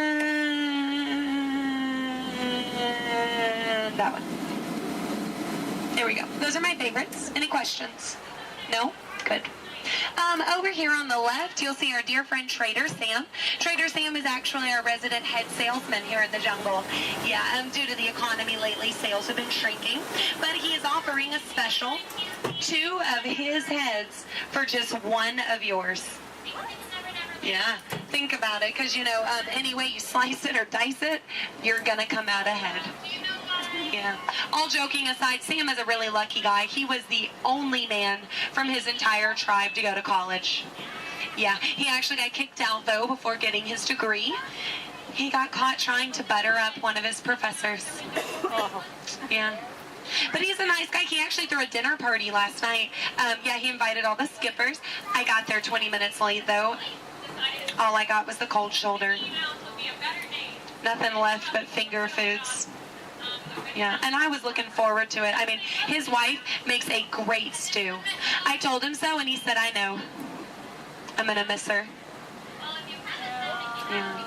that one. There we go. Those are my favorites. Any questions? No? Good. Over here on the left, you'll see our dear friend Trader Sam. Trader Sam is actually our resident head salesman here at the jungle. Yeah, due to the economy lately, sales have been shrinking. But he is offering a special 2 of his heads for just 1 of yours. Yeah, think about it, because, you know, any way you slice it or dice it, you're going to come out ahead. Yeah. All joking aside, Sam is a really lucky guy. He was the only man from his entire tribe to go to college. Yeah, he actually got kicked out, though, before getting his degree. He got caught trying to butter up one of his professors. Yeah. But he's a nice guy. He actually threw a dinner party last night. Yeah, he invited all the skippers. I got there 20 minutes late, though. All I got was the cold shoulder. Nothing left but finger foods. Yeah, and I was looking forward to it. I mean, his wife makes a great stew. I told him so, and he said, I know. I'm going to miss her. Yeah.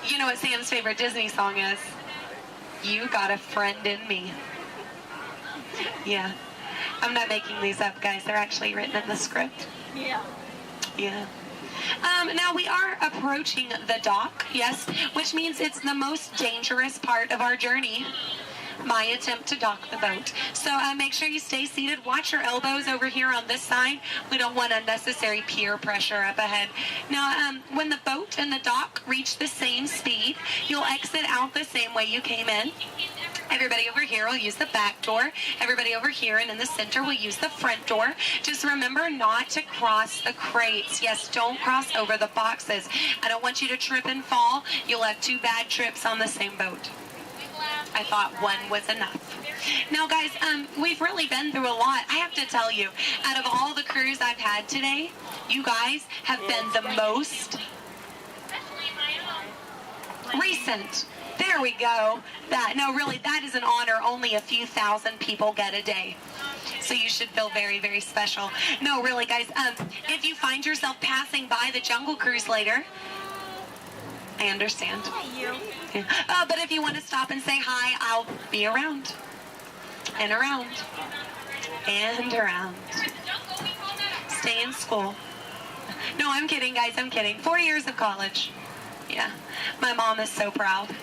You know what Sam's favorite Disney song is? You Got a Friend in Me. Yeah. I'm not making these up, guys. They're actually written in the script. Yeah. Yeah. Now we are approaching the dock, yes, which means it's the most dangerous part of our journey, my attempt to dock the boat. So make sure you stay seated. Watch your elbows over here on this side. We don't want unnecessary peer pressure up ahead. Now, when the boat and the dock reach the same speed, you'll exit out the same way you came in. Everybody over here will use the back door. Everybody over here and in the center will use the front door. Just remember not to cross the crates. Yes, don't cross over the boxes. I don't want you to trip and fall. You'll have 2 bad trips on the same boat. I thought 1 was enough. Now, guys, we've really been through a lot. I have to tell you, out of all the crews I've had today, you guys have been the most recent. There we go. No, really, that is an honor only a few thousand people get a day. So you should feel very, very special. No, really, guys, if you find yourself passing by the Jungle Cruise later, I understand. Yeah. But if you want to stop and say hi, I'll be around. And around. And around. Stay in school. No, I'm kidding, guys, I'm kidding. 4 years of college. Yeah. My mom is so proud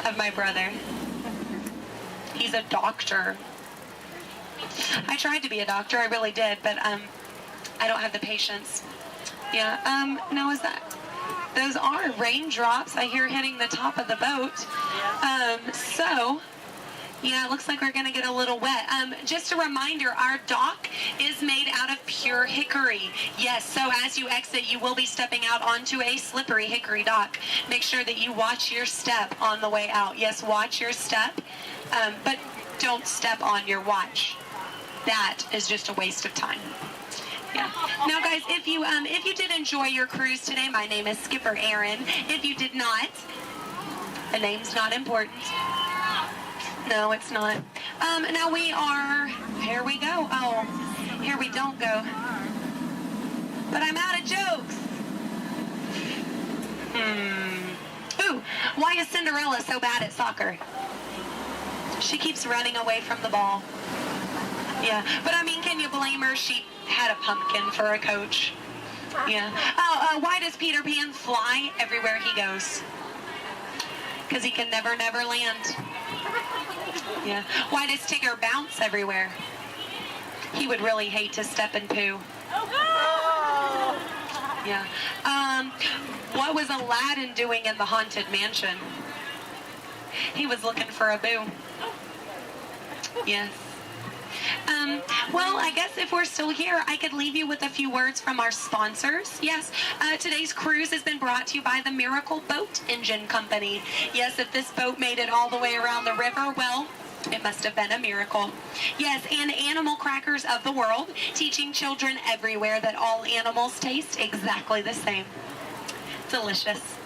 of my brother. He's a doctor. I tried to be a doctor, I really did, but I don't have the patience. Yeah, now is that... Those are raindrops I hear hitting the top of the boat. So, yeah, it looks like we're going to get a little wet. Just a reminder, our dock is made out of pure hickory. Yes, so as you exit, you will be stepping out onto a slippery hickory dock. Make sure that you watch your step on the way out. Yes, watch your step, but don't step on your watch. That is just a waste of time. Yeah. Now, guys, if you did enjoy your cruise today, my name is Skipper Aaron. If you did not, the name's not important. No, it's not. Now we are, here we go. Oh, here we don't go. But I'm out of jokes. Ooh, why is Cinderella so bad at soccer? She keeps running away from the ball. Yeah, but I mean, can you blame her? She had a pumpkin for a coach. Yeah. Oh, why does Peter Pan fly everywhere he goes? Because he can never land. Yeah. Why does Tigger bounce everywhere? He would really hate to step in poo. Yeah. What was Aladdin doing in the Haunted Mansion? He was looking for a boo. Yes. Well, I guess if we're still here, I could leave you with a few words from our sponsors. Yes, today's cruise has been brought to you by the Miracle Boat Engine Company. Yes, if this boat made it all the way around the river, well, it must have been a miracle. Yes, and Animal Crackers of the World, teaching children everywhere that all animals taste exactly the same. Delicious.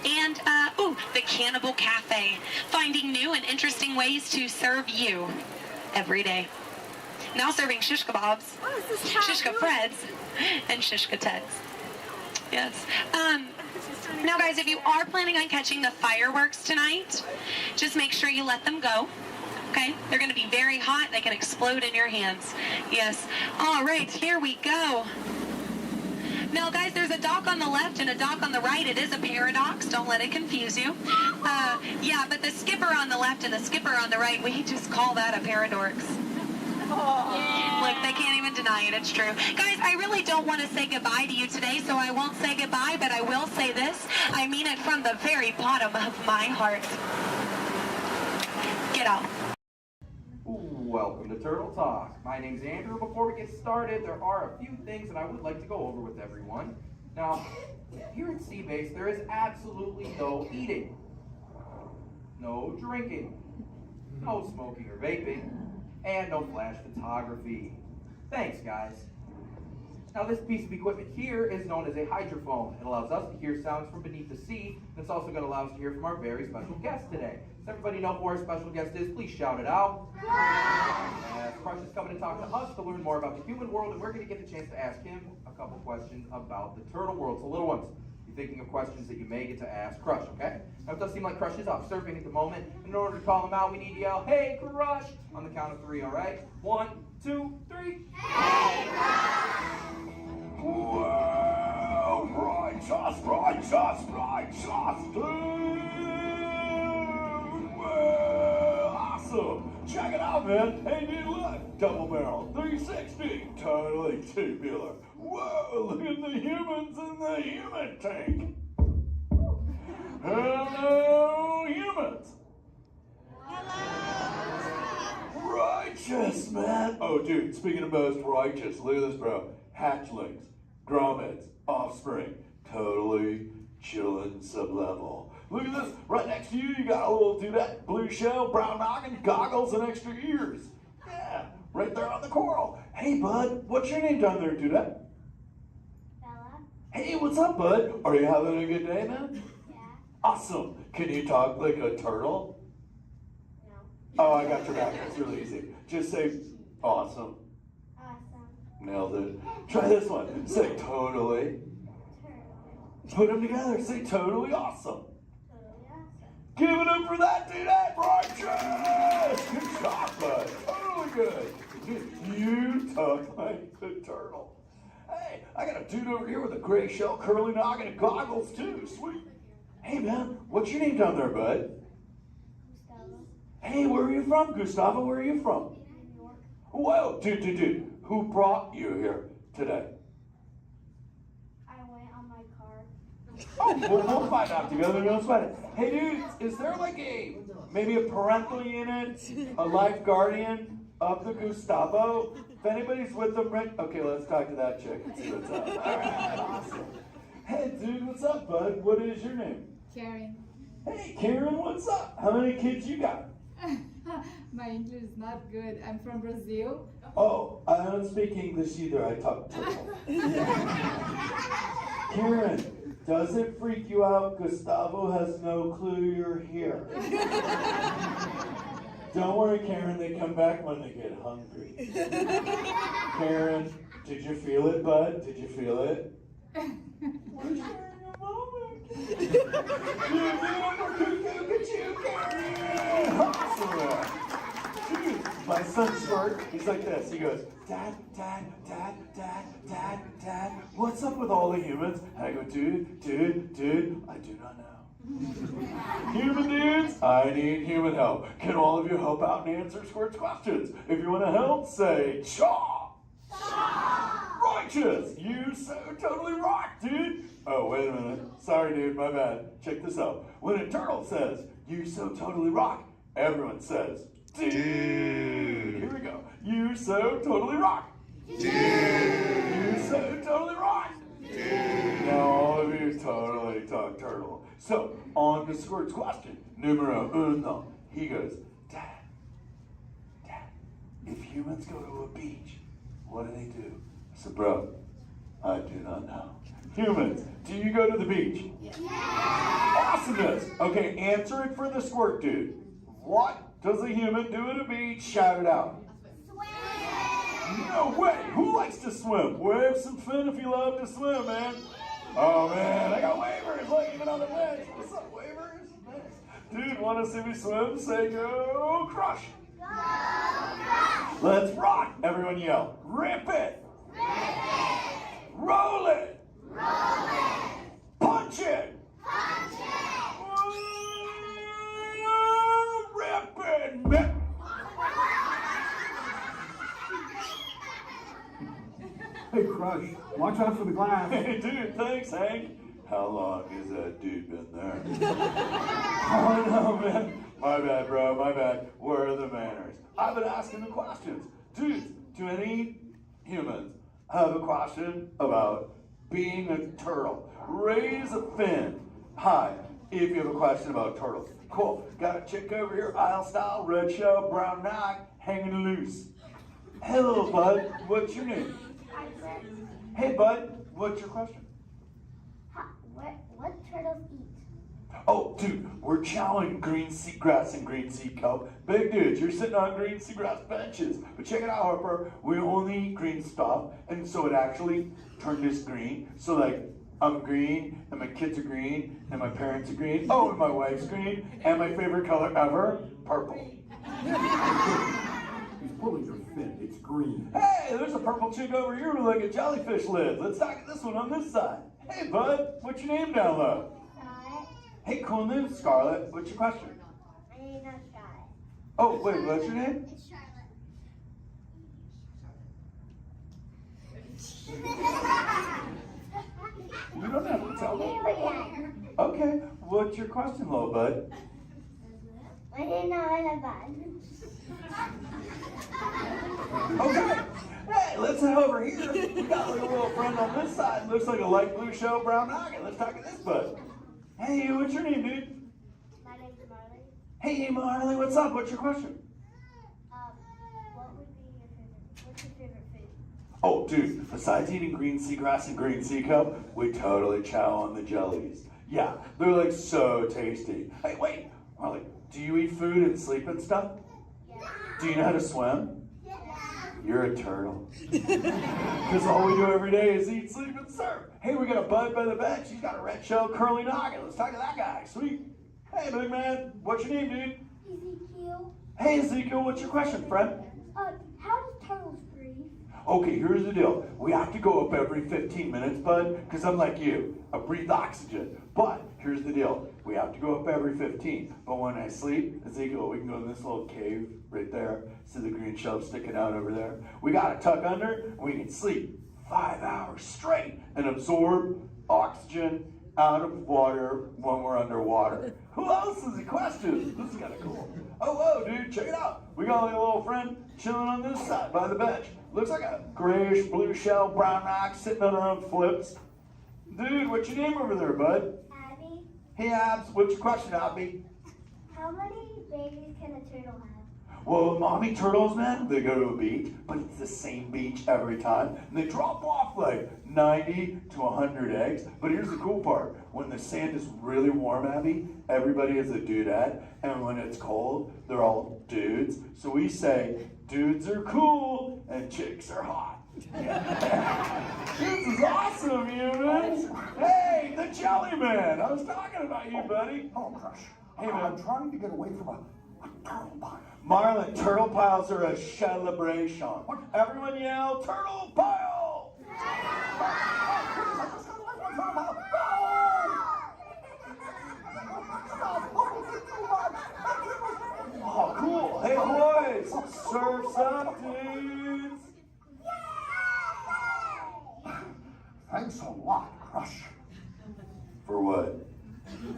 And, the Cannibal Cafe, finding new and interesting ways to serve you every day. Now serving shish kebabs, shish freds, and shish teds. Yes. Now, guys, if you are planning on catching the fireworks tonight, just make sure you let them go. Okay? They're going to be very hot. They can explode in your hands. Yes. All right, here we go. Now, guys, there's a dock on the left and a dock on the right. It is a paradox. Don't let it confuse you. Yeah, but the skipper on the left and the skipper on the right, we just call that a paradorx. Look, they can't even deny it. It's true. Guys, I really don't want to say goodbye to you today, so I won't say goodbye, but I will say this. I mean it from the very bottom of my heart. Get out. Welcome to Turtle Talk. My name's Andrew. Before we get started, there are a few things that I would like to go over with everyone. Now, here at Seabase, there is absolutely no eating, no drinking, no smoking or vaping, and no flash photography. Thanks, guys. Now, this piece of equipment here is known as a hydrophone. It allows us to hear sounds from beneath the sea, and it's also going to allow us to hear from our very special guest today. Does everybody know who our special guest is? Please shout it out. Crush is coming to talk to us to learn more about the human world, and we're going to get the chance to ask him a couple questions about the turtle world. So, little ones, you're thinking of questions that you may get to ask Crush, okay? Now, it does seem like Crush is off surfing at the moment. In order to call him out, we need to yell, "Hey, Crush!" on the count of 3, all right? 1, 2, 3. Hey, Crush! Well, righteous, dude! Well, awesome! Check it out, man! Hey, dude, look! Double barrel, 360, totally tubular. Whoa, look at the humans in the human tank! Hello, humans! Righteous, man! Oh, dude, speaking of most righteous, look at this, bro. Hatchlings, grommets, offspring, totally chillin' sub-level. Look at this, right next to you, you got a little dudette, blue shell, brown noggin, goggles, and extra ears. Yeah, right there on the coral. Hey, bud, what's your name down there, dudette? Bella. Hey, what's up, bud? Are you having a good day, man? Yeah. Awesome. Can you talk like a turtle? No. Oh, I got your back. It's really easy. Just say, awesome. Awesome. Nailed it. Try this one. Say totally. Put them together. Say totally awesome. Totally awesome. Give it up for that dude. That righteous. Good job, bud. Totally good. You talk like the turtle. Hey, I got a dude over here with a gray shell, curly noggin, and goggles too. Sweet. Hey, man, what's your name down there, bud? Gustavo. Hey, where are you from, Gustavo? Where are you from? New York. Whoa, dude. Who brought you here today? I went on my car. Oh, we'll find out together. Don't sweat it. Hey, dude, is there like maybe a parental unit, a life guardian of the Gustavo? If anybody's with them, right? Okay, let's talk to that chick and see what's up. All right, awesome. Hey, dude, what's up, bud? What is your name? Karen. Hey, Karen, what's up? How many kids you got? My English is not good. I'm from Brazil. Oh, I don't speak English either. I talk turtle. Karen, does it freak you out Gustavo has no clue you're here? Don't worry, Karen. They come back when they get hungry. Karen, did you feel it, bud? Did you feel it? We're sharing a moment. Look at you, Karen. Awesome. Dude, my son's smart. He's like this. He goes, Dad, what's up with all the humans? And I go, dude, I do not know. Human dudes, I need human help. Can all of you help out and answer Squirt's questions? If you want to help, say, Chaw! Chaw! Righteous! You so totally rock, dude! Oh, wait a minute. Sorry, dude, my bad. Check this out. When a turtle says, you so totally rock, everyone says, dude! Here we go. You so totally rock! Dude! You so totally rock! Dude! Now all of you totally talk turtle. So, on to Squirt's question. Numero uno. He goes, Dad, if humans go to a beach, what do they do? I said, bro, I do not know. Humans, do you go to the beach? Yeah. Awesomeness. Okay, answer it for the Squirt dude. What does a human do at a beach? Shout it out. Swim. No way. Who likes to swim? Wave some fin if you love to swim, man. Oh man, I got waivers. Look, even on the bench. What's up, waivers? Nice. Dude, want to see me swim? Say go crush. Go crush. Let's rock. Everyone yell. Rip it. Rip it. Roll it. Roll it. Punch it. Punch it. Rip it. Rip. Hey, Crush, watch out for the glass. Hey, dude, thanks, Hank. How long has that dude been there? Oh, no, man. My bad, bro, my bad. Where are the manners? I've been asking the questions. Dudes, do any humans have a question about being a turtle? Raise a fin. Hi, if you have a question about turtles. Cool. Got a chick over here, aisle style, red shell, brown knock, hanging loose. Hello, bud. What's your name? Hey, bud. What's your question? What turtles eat? Oh, dude, we're chowing green seagrass and green sea kelp. Big dudes, you're sitting on green seagrass benches. But check it out, Harper. We only eat green stuff, and so it actually turned us green. So, like, I'm green, and my kids are green, and my parents are green. Oh, and my wife's green, and my favorite color ever, purple. He's pulling your fin. It's green. Hey, there's a purple chick over here with like a jellyfish lid. Let's talk at this one on this side. Hey, bud, what's your name down low? Scarlet. Hey, cool name, Scarlet. What's your question? My name's not Scarlet. Oh, wait, what's your name? It's Charlotte. You don't have to tell me. Okay, what's your question, little bud? My name's not a bud. Okay. Hey, let's head over here. We got like a little friend on this side. Looks like a light blue shell, brown noggin. Let's talk to this bud. Hey, what's your name, dude? My name's Marley. Hey, Marley, what's up? What's your question? What's your favorite food? Oh, dude, besides eating green seagrass and green sea kelp, we totally chow on the jellies. Yeah, they're like so tasty. Hey, wait, Marley, do you eat food and sleep and stuff? Yeah. Do you know how to swim? Yeah. You're a turtle. Because all we do every day is eat, sleep, and surf. Hey, we got a bud by the bench. He's got a red shell curly noggin. Let's talk to that guy. Sweet. Hey, big man. What's your name, dude? Ezekiel. Hey, Ezekiel. What's your question, friend? How do turtles breathe? Okay, here's the deal. We have to go up every 15 minutes, bud, because I'm like you. I breathe oxygen. But here's the deal. We have to go up every 15. But when I sleep, Ezekiel, we can go in this little cave right there. See the green shell sticking out over there? We got to tuck under, and we can sleep 5 hours straight and absorb oxygen out of water when we're underwater. Who else has a question? This is kind of cool. Oh, whoa, dude, check it out. We got like a little friend chilling on this side by the bench. Looks like a grayish blue shell, brown ox sitting on her own flips. Dude, what's your name over there, bud? Abby. Hey, Abs, what's your question, Abby? How many babies can a turtle have? Well, mommy turtles, man, they go to a beach, but it's the same beach every time. And they drop off like 90 to 100 eggs. But here's the cool part. When the sand is really warm, Abby, everybody is a dudette. And when it's cold, they're all dudes. So we say, dudes are cool and chicks are hot. Yeah. This is awesome, humans. Hey, the Jelly Man. I was talking about you, buddy. Oh, Crush. Hey, man. I'm trying to get away from a turtle pile. Marlin, turtle piles are a celebration. Everyone yell, turtle pile! Oh, cool. Hey, boys, surf's up, dudes.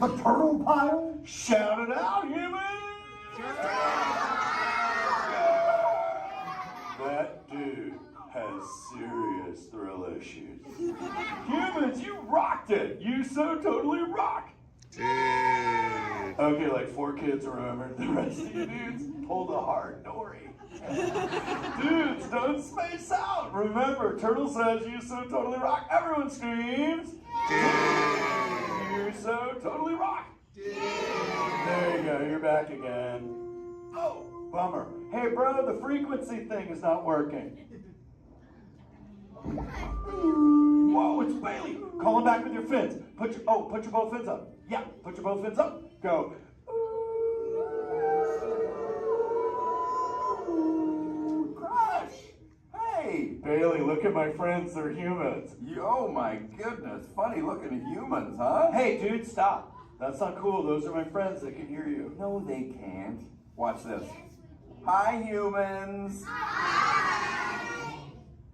The turtle pile? Shout it out, humans! That dude has serious thrill issues. Humans, you rocked it! You so totally rock! Okay, like 4 kids remembered. The rest of you dudes pulled a hard dory. Dudes, don't space out! Remember, Turtle says you so totally rock. Everyone screams! You so totally rock! There you go, you're back again. Oh, bummer. Hey bro, the frequency thing is not working. Whoa, it's Bailey! Call him back with your fins. Put your both fins up. Yeah, put your both fins up. Go. Crush! Hey! Bailey, look at my friends, they're humans. Oh my goodness, funny looking humans, huh? Hey dude, stop. That's not cool, those are my friends that can hear you. No, they can't. Watch this. Hi, humans.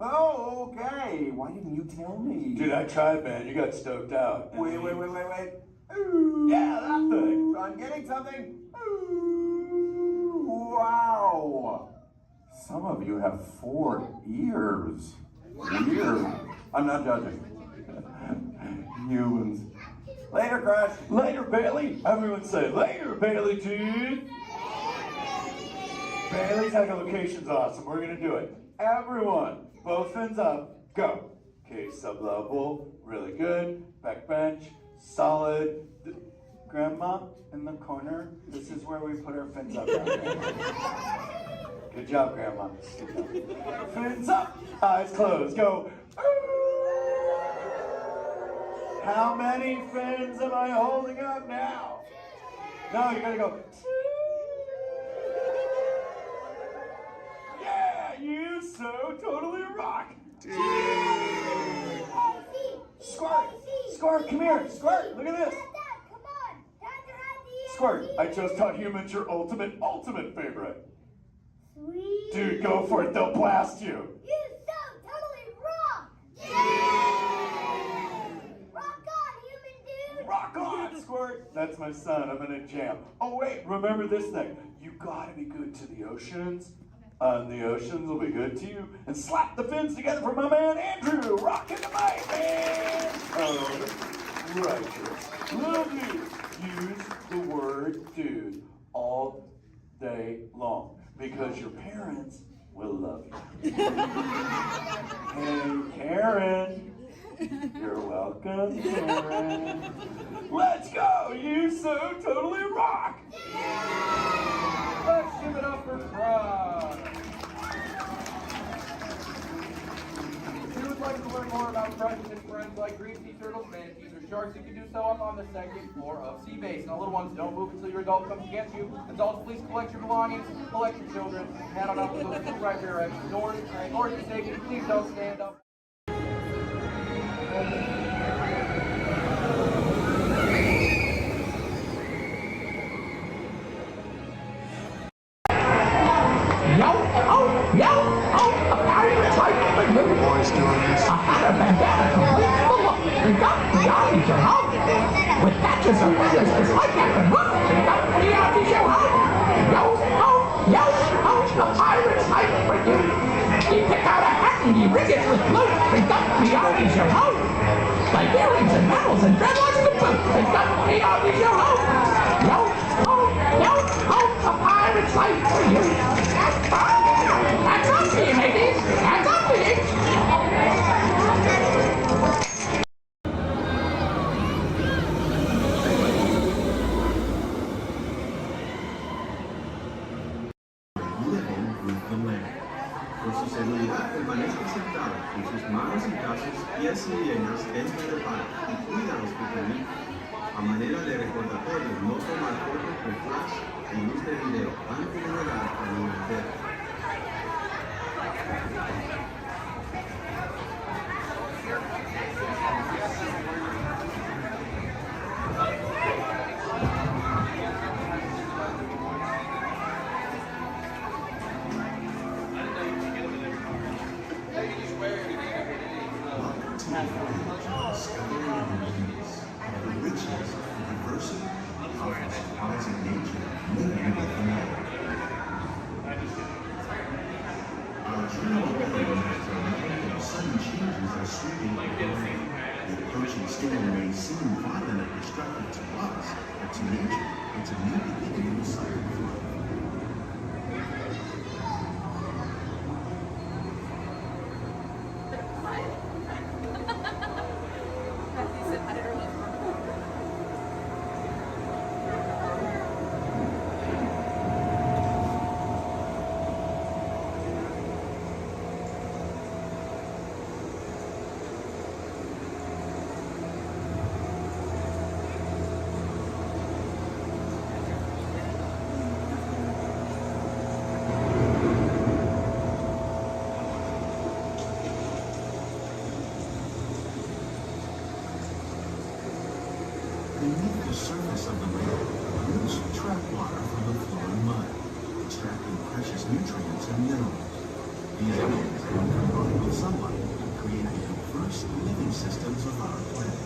Oh, okay. Why didn't you tell me? Dude, I tried, man. You got stoked out. Wait. Ooh. Yeah, that thing. I'm getting something. Ooh. Wow. Some of you have 4 ears. Weird. I'm not judging. Humans. Later, Crush. Later, Bailey. Everyone say, later, Bailey, dude. Bailey's echolocation's awesome. We're going to do it. Everyone, both fins up. Go. Okay, sublevel. Really good. Back bench. Solid. Grandma, in the corner. This is where we put our fins up. Good job, Grandma. Good job. Fins up. Eyes closed. Go. How many fins am I holding up now? No, you gotta go. Yeah, you so totally rock. Squirt, come here. Squirt, look at this. Squirt, I just taught humans your ultimate favorite. Sweet. Dude, go for it. They'll blast you. You so totally rock. Rock on, human dude. Rock on, Squirt. That's my son. I'm in a jam. Oh, wait. Remember this thing. You gotta be good to the oceans. And the oceans will be good to you. And slap the fins together for my man Andrew. Rockin' the mic, man. Oh, righteous. Love you. Use the word dude all day long. Because your parents will love you. Hey, Karen. You're welcome, Karen. Let's go! You so totally rock! Let's give it up for Crush. If you would like to learn more about Crush and his friends like green sea turtles, manatees, or sharks, you can do so up on the 2nd floor of Sea Base. Now, little ones, don't move until your adult comes to get you. Adults, please collect your belongings, collect your children, head on up to those 2 right rear exit doors. In order to safety, please don't stand up. Boys doing this. I had a bandana complete full of they got the eyes, you know. With patches of feathers, it's like that can look. They got the eyes, you know. A pirate's life for you. You pick out a hat and you rig it with blue. They got the eyes, you know. Like earrings and medals and dreadlocks to boot. They got the eyes, you know. A pirate's life for you. That's up to you, ladies. That's up to you. Living with the land. Por su seguridad, permanezca sentado con sus manos y brazos, pies y piernas dentro del barco y cuida a los pequeñitos. A manera de recordatorio, no tomar fotos con flash y luz de video antes de llegar a la mujer. Discovery of the richness and diversity the surface of the land, roots trap water from the flowing mud, extracting precious nutrients and minerals. These elements, when combined with sunlight, create the diverse living systems of our planet.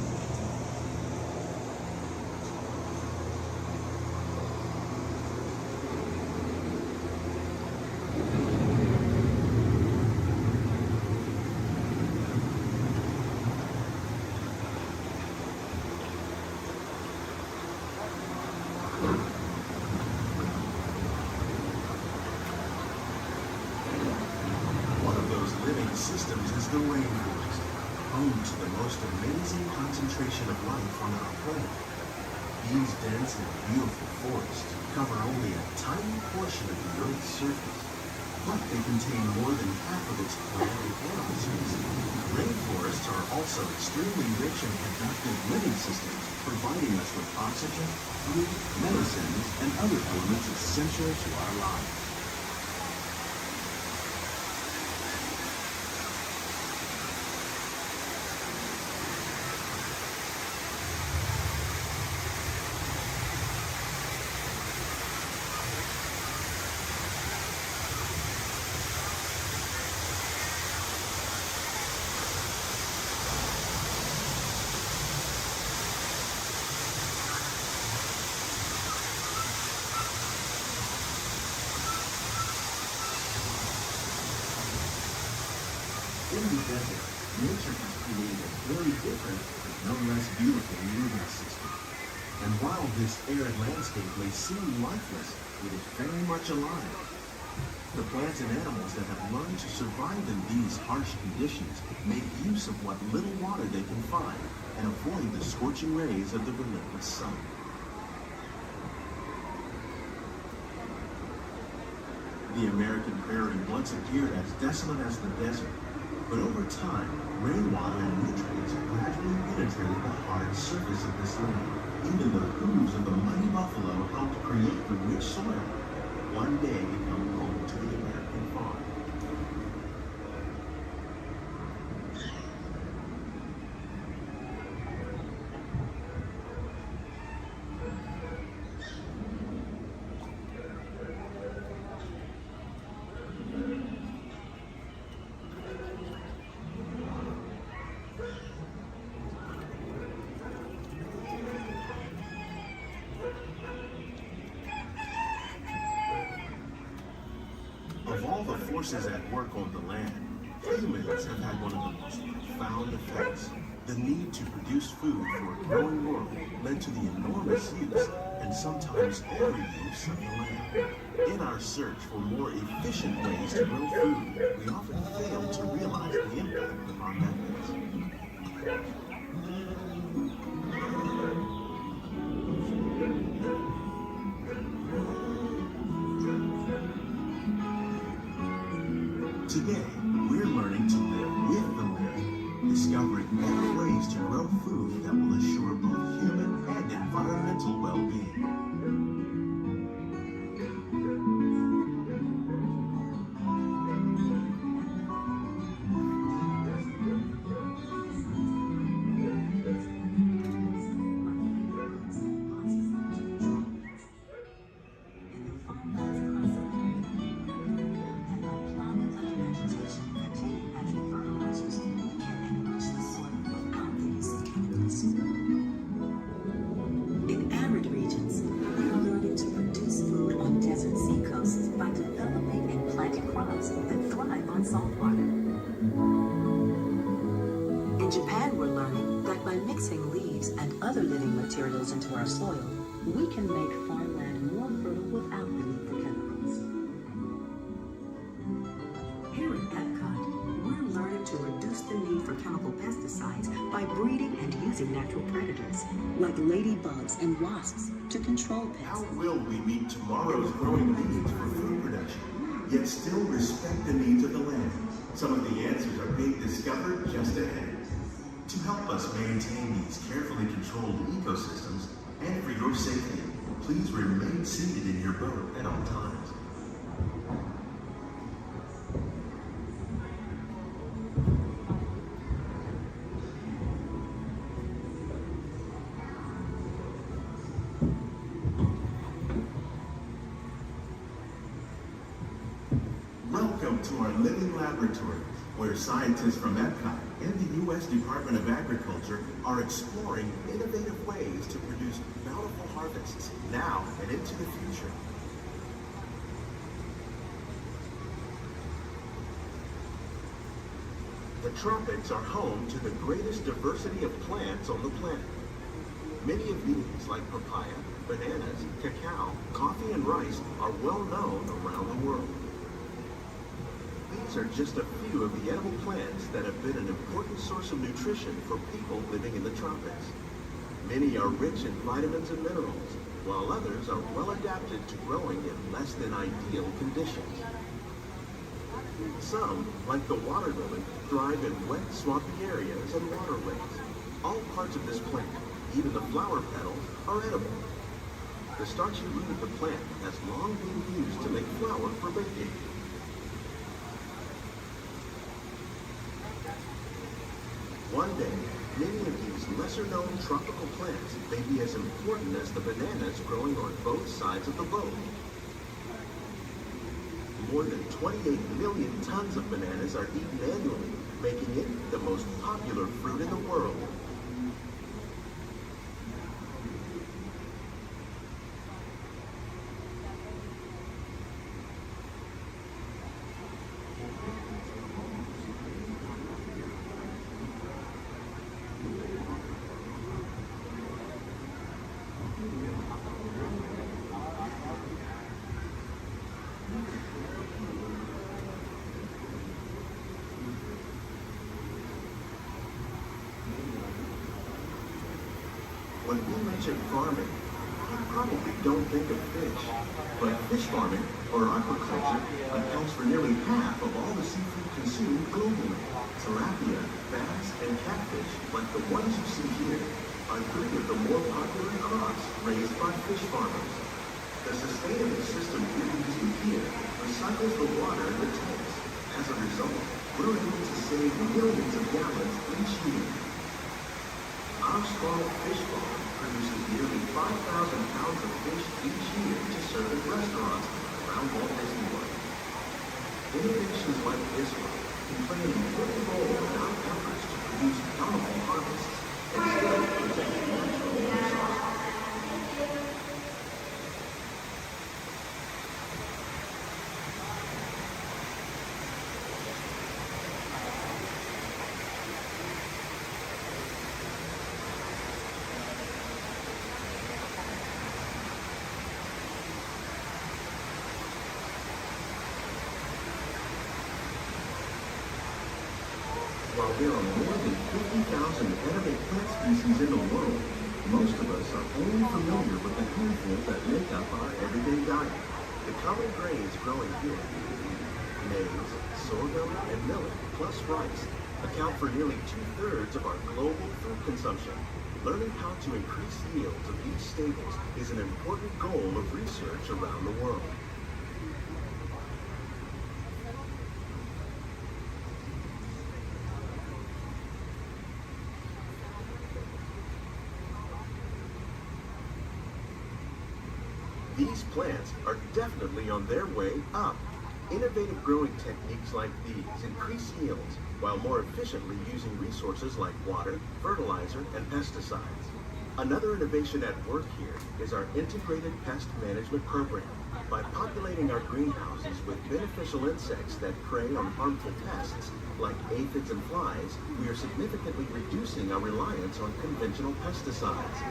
One of those living systems is the rainforest, home to the most amazing concentration of life on our planet. These dense and beautiful forests cover only a tiny portion of the Earth's surface, but they contain more than half of its plant and animal species. Rainforests are also extremely rich in productive living systems, providing us with oxygen, food, medicines, and other elements essential to our lives. In the desert, nature has created a very different, but no less beautiful living system. And while this arid landscape may seem lifeless, it is very much alive. The plants and animals that have learned to survive in these harsh conditions make use of what little water they can find and avoid the scorching rays of the relentless sun. The American prairie once appeared as desolate as the desert. But over time, rainwater and nutrients gradually penetrated the hard surface of this land. Even the hooves of the mighty buffalo helped create the rich soil that one day become home to the American farm. Of all the forces at work on the land, humans have had one of the most profound effects. The need to produce food for a growing world led to the enormous use and sometimes overuse of the land. In our search for more efficient ways to grow food, we often fail to realize the impact of our methods. Today, we're learning to live with the land, discovering better ways to grow food that will assure both human and environmental well-being. In arid regions, we are learning to produce food on desert seacoasts by developing and planting crops that thrive on salt water. In Japan, we're learning that by mixing leaves and other living materials into our soil, we can make farmland more fertile without the need for chemicals. Here at Epcot, we're learning to reduce the need for chemical pesticides by breeding and using natural predators, like ladybugs and wasps, to control pests. How will we meet tomorrow's growing needs for food production, yet still respect the needs of the land? Some of the answers are being discovered just ahead. To help us maintain these carefully controlled ecosystems, and for your safety, please remain seated in your boat at all times. to our living laboratory, where scientists from Epcot and the U.S. Department of Agriculture are exploring innovative ways to produce bountiful harvests now and into the future. The tropics are home to the greatest diversity of plants on the planet. Many of these, like papaya, bananas, cacao, coffee, and rice, are well known around the world. These are just a few of the edible plants that have been an important source of nutrition for people living in the tropics. Many are rich in vitamins and minerals, while others are well adapted to growing in less than ideal conditions. Some, like the water lily, thrive in wet, swampy areas and waterways. All parts of this plant, even the flower petals, are edible. The starchy root of the plant has long been used to make flour for baking. One day, many of these lesser-known tropical plants may be as important as the bananas growing on both sides of the boat. More than 28 million tons of bananas are eaten annually, making it the most popular fruit in the world. When we mention farming, you probably don't think of fish. But fish farming, or aquaculture, accounts for nearly half of all the seafood consumed globally. Tilapia, bass, and catfish, like the ones you see here, are three of the more popular crops raised by fish farmers. The sustainable system we're using here recycles the water in the tanks. As a result, we're able to save millions of gallons each year. Our small fish farm produces nearly 5,000 pounds of fish each year to serve in restaurants around Walt Disney World. Innovations like this one can play an important role in our efforts to produce bountiful harvests and still protect natural resources. While there are more than 50,000 edible plant species in the world, most of us are only familiar with the handful that make up our everyday diet. The common grains growing here, maize, sorghum, and millet, plus rice, account for nearly 2/3 of our global food consumption. Learning how to increase yields of these staples is an important goal of research around the world. These plants are definitely on their way up. Innovative growing techniques like these increase yields while more efficiently using resources like water, fertilizer, and pesticides. Another innovation at work here is our integrated pest management program. By populating our greenhouses with beneficial insects that prey on harmful pests like aphids and flies, we are significantly reducing our reliance on conventional pesticides.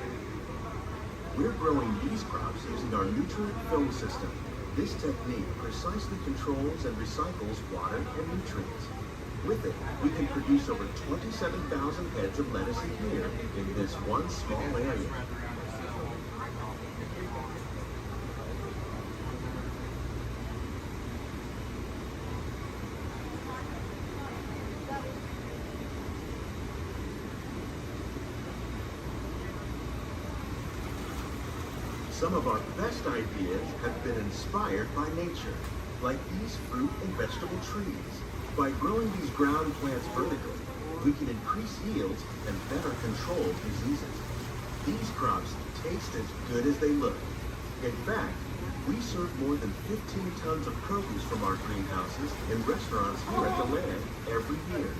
We're growing these crops using our nutrient film system. This technique precisely controls and recycles water and nutrients. With it, we can produce over 27,000 heads of lettuce a year in this one small area. Some of our best ideas have been inspired by nature, like these fruit and vegetable trees. By growing these ground plants vertically, we can increase yields and better control diseases. These crops taste as good as they look. In fact, We serve more than 15 tons of produce from our greenhouses in restaurants here at the land every year.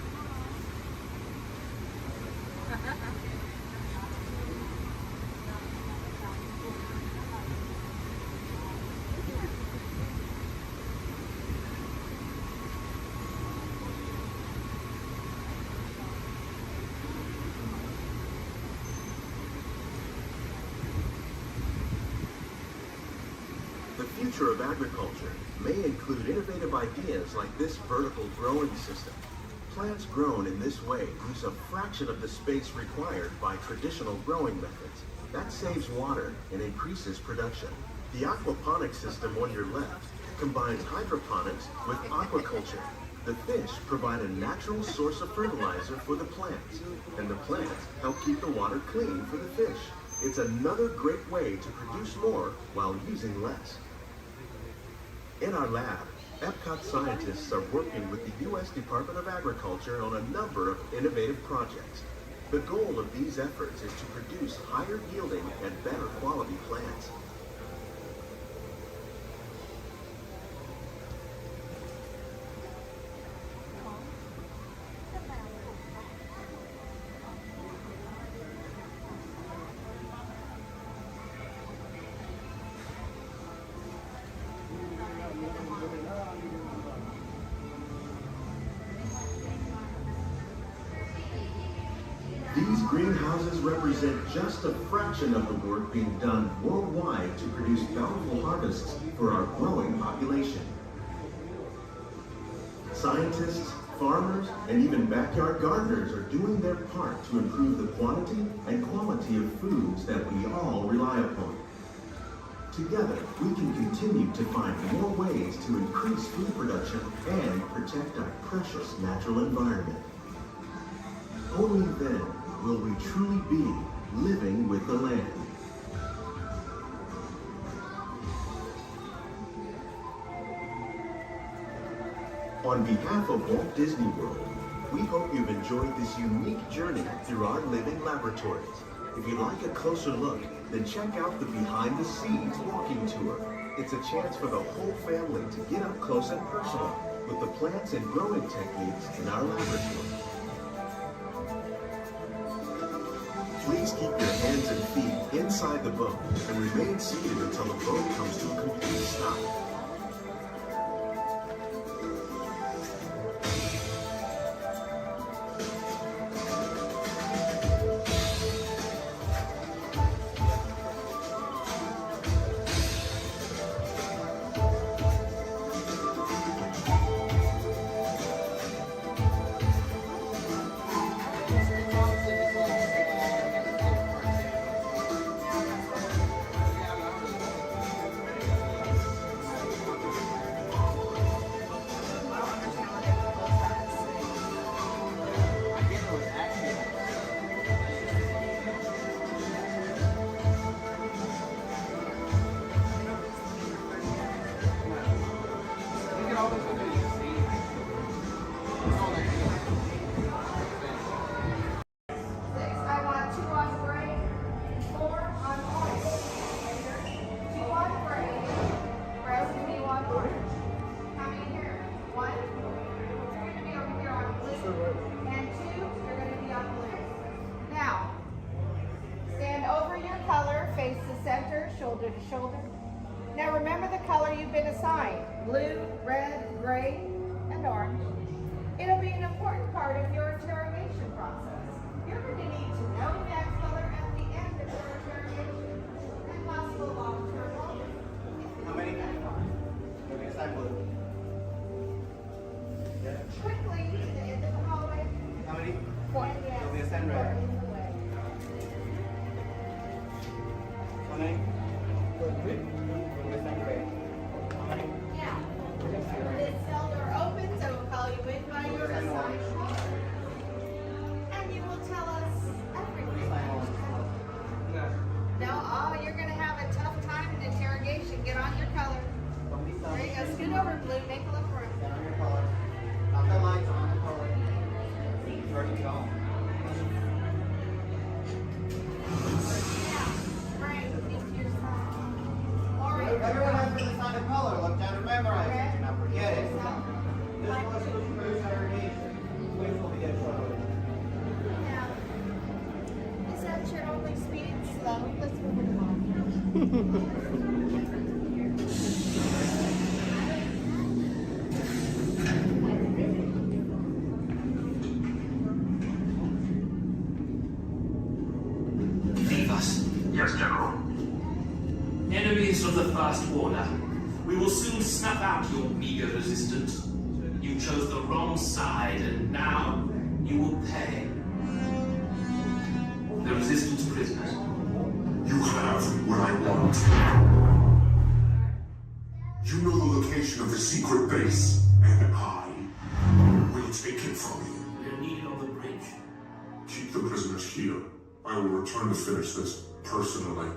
The future of agriculture may include innovative ideas like this vertical growing system. Plants grown in this way use a fraction of the space required by traditional growing methods. That saves water and increases production. The aquaponics system on your left combines hydroponics with aquaculture. The fish provide a natural source of fertilizer for the plants, and the plants help keep the water clean for the fish. It's another great way to produce more while using less. In our lab, Epcot scientists are working with the U.S. Department of Agriculture on a number of innovative projects. The goal of these efforts is to produce higher yielding and better quality plants. These greenhouses represent just a fraction of the work being done worldwide to produce bountiful harvests for our growing population. Scientists, farmers, and even backyard gardeners are doing their part to improve the quantity and quality of foods that we all rely upon. Together, we can continue to find more ways to increase food production and protect our precious natural environment. Only then will we truly be living with the land. On behalf of Walt Disney World, we hope you've enjoyed this unique journey through our living laboratories. If you'd like a closer look, then check out the Behind the Scenes walking tour. It's a chance for the whole family to get up close and personal with the plants and growing techniques in our laboratory. Please keep your hands and feet inside the boat and remain seated until the boat comes to a complete stop. Shoulder to shoulder. Now remember the color you've been assigned: blue, red, gray, and orange. It'll be an important part of your interrogation process. You're going to need to know that color at the end of your interrogation and possible long-term goals. How many? Okay, assign blue. Quickly to the end of the hallway. How many? 4. Yes. Okay, assign red. How many? Yeah. This cell door opens, I will call you in by your assigned color. And you will tell us everything. No, oh, you're going to have a tough time in interrogation. Get on your color. There you go. Scoot over, blue. Make a look room. Get on your color. Not the lights, on your color. Turn it on. Yeah. Right. Into your side. though. Let's move it along. Leave us. Yes, General. Enemies of the First Order. We will soon snuff out your meager resistance. You chose the wrong side, and now you will pay. The Resistance prisoners. You have what I want. You know the location of the secret base, and I will take it from you. We are needed on the bridge. Keep the prisoners here. I will return to finish this personally.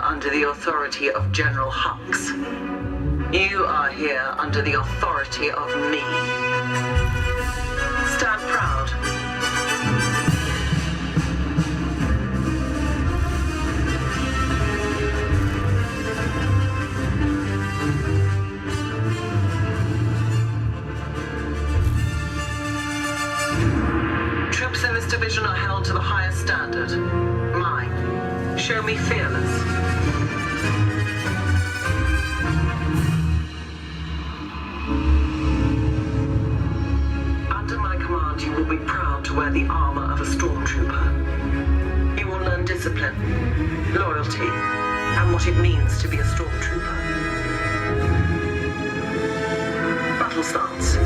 Under the authority of General Hux. You are here under the authority of me. Stand proud. Troops in this division are held to the highest standard. Mine. Show me fearless. You will be proud to wear the armor of a stormtrooper. You will learn discipline, loyalty, and what it means to be a stormtrooper. Battle starts.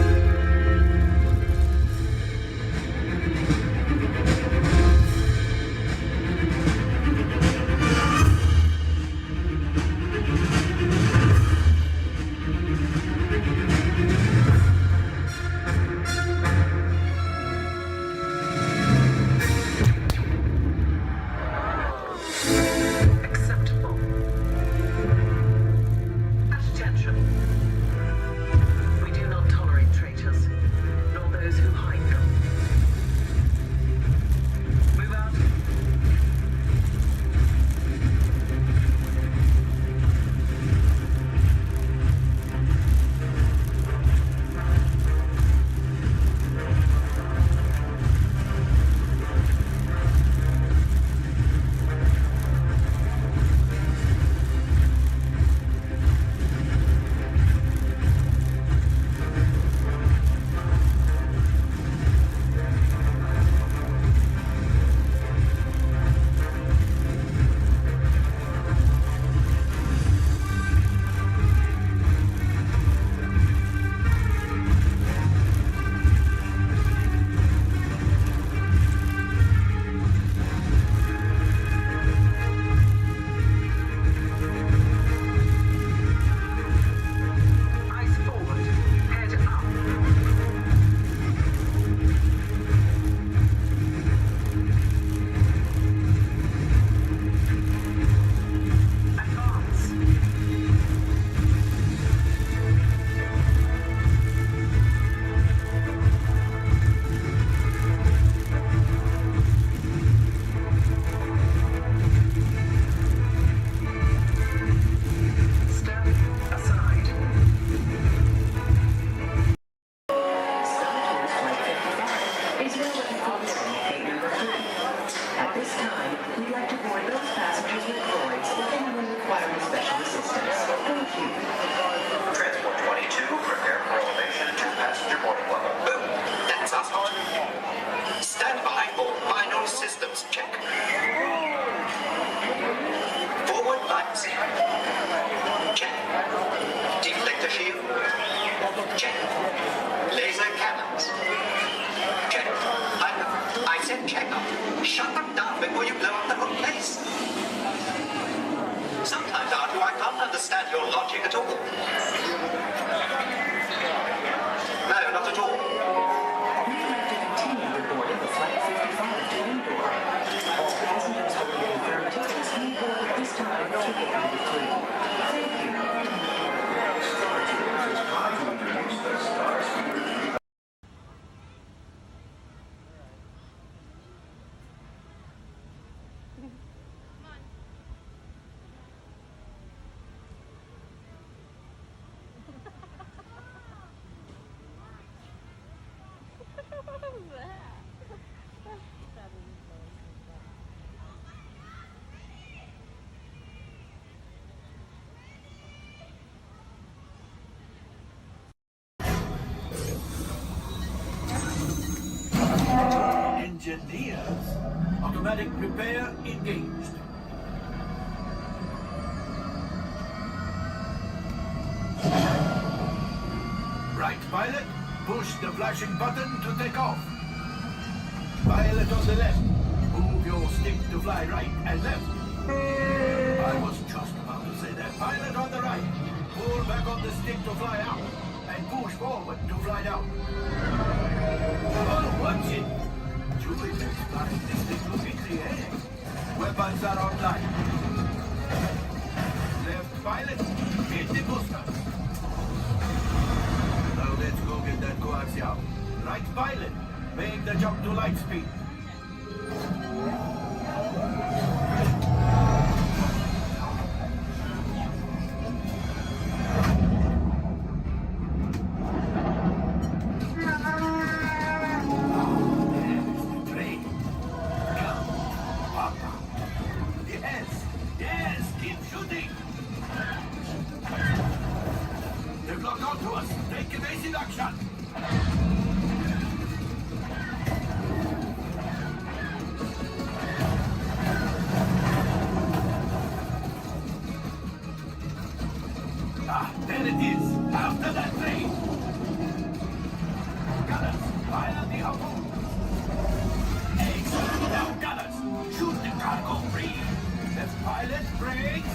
We do not tolerate traitors. At this time, we'd like to board those passengers with droids or anyone requiring special assistance. Thank you. Transport 22, prepare for elevation to passenger boarding level. Boom! That's us on. Stand by for final systems check. Forward lights. Check. Deflector shield. Check. Laser cannons. Check. I said check up. Shut them down before you blow up the whole place. Sometimes, Arthur, I can't understand your logic at all. No, not at all. We'd like to continue the boarding of Flight 55 to Endor. All passengers holding confirmed tickets may board at this time ticket number 3. Thank you. Star Tours is proud to introduce the Star Speeder 3000. Engineers. Automatic repair engaged. Right, pilot. Push the flashing button to take off. Pilot on the left. Move your stick to fly right and left. I was just about to say that. Pilot on the right. Pull back on the stick to fly out. And push forward to fly down. Oh, watch it. Julie is flying this thing look in the air. Weapons are online. Left pilot, hit the booster. Now let's go get that coaxial. Right pilot, make the jump to light speed. There it is, after that train. Gunners, fire the harpoon. Excellent, now gunners, shoot the cargo free. Left pilot, brakes.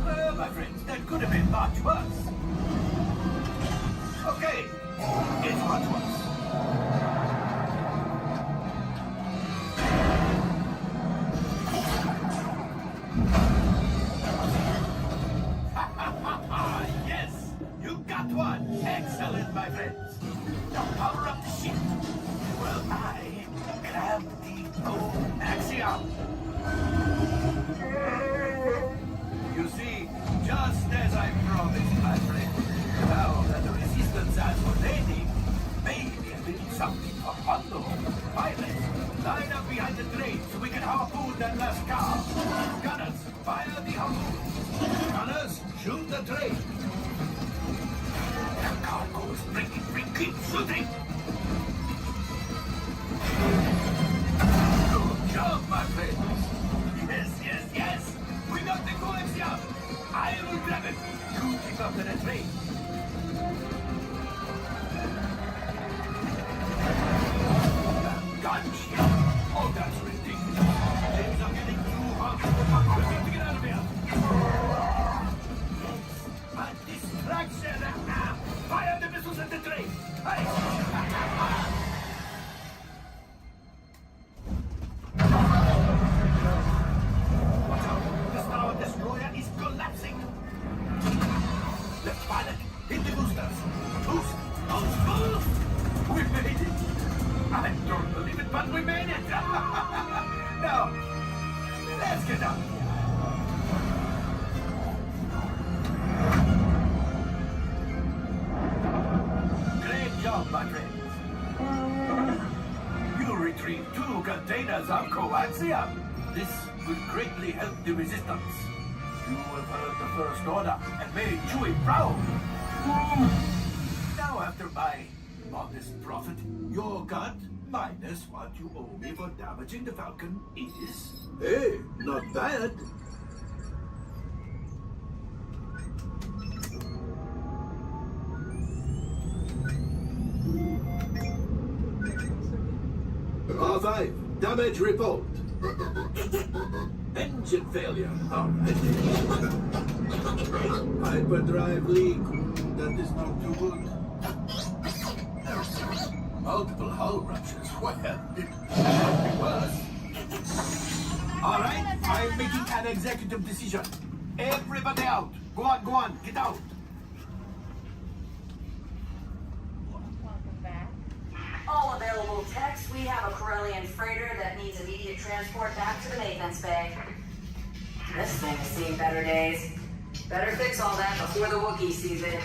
Well, my friends, that could have been much worse. Okay, it's much worse. Yes, you got one. Excellent, my friends. Now power up the ship. Well, I grabbed the old axiom. You see, just as I promised, my friend, now that the resistance has what they need, maybe a little something for Hondo. Pilots, line up behind the train so we can harpoon that last car. Gunners, fire the harpoon. Gunners, shoot the train. The cargo's bringing, keep shooting. Good job, my friends. Yes. We got the coaxium. I will grab it. You pick up the train. Gunship. Oh, that's ridiculous. Things are getting too hot. We need to get out of here. A distraction. Fire the missiles at the train. Hey! job, my friends. You retrieved 2 containers of coaxium. This will greatly help the resistance. You have heard the First Order and made Chewie proud. Now, after my modest profit, your cut minus what you owe me for damaging the Falcon is... Hey, not bad. R5, damage report. Engine failure. All right. Hyperdrive leak. That is not too good. Multiple hull ruptures. Well, it could be worse. All right, I'm making an executive decision. Everybody out. Go on, get out. All available techs, we have a Corellian freighter that needs immediate transport back to the maintenance bay. This thing has seen better days. Better fix all that before the Wookiee sees it.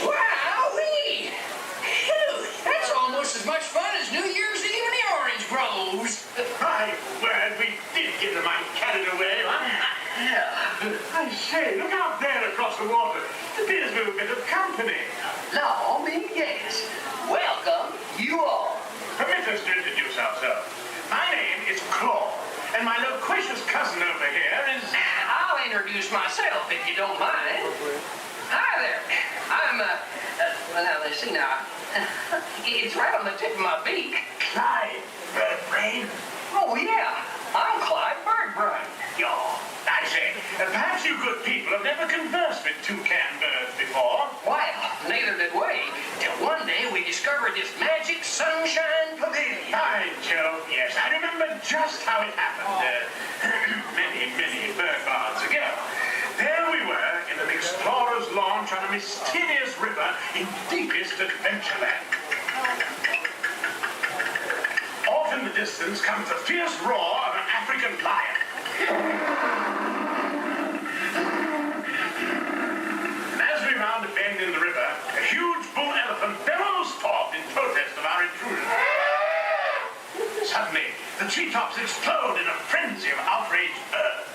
Wowee! Phew, that's almost as much fun as New Year's Eve in the orange groves. Well, we did get the mighty carried away, Yeah. I say, look out there across the water. There's a bit of company. Law me, yes. Welcome, you all. Permit us to introduce ourselves. My name is Claw, and my loquacious cousin over here is... I'll introduce myself if you don't mind. Hi there. I'm, well, now, let's see now. It's right on the tip of my beak. Clyde Birdbrain? Oh, yeah. I'm Clyde Birdbrain. Yaw. I say, perhaps you good people have never conversed with toucan birds before. Well, neither did we, till one day we discovered this magic sunshine pavilion. By Jove, yes, I remember just how it happened. Many bird baths ago. There we were in an explorer's launch on a mysterious river in deepest Adventureland. Off in the distance comes the fierce roar of an African lion. And as we round a bend in the river, a huge bull elephant bellows forth in protest of our intrusion. Suddenly, the treetops explode in a frenzy of outraged birds.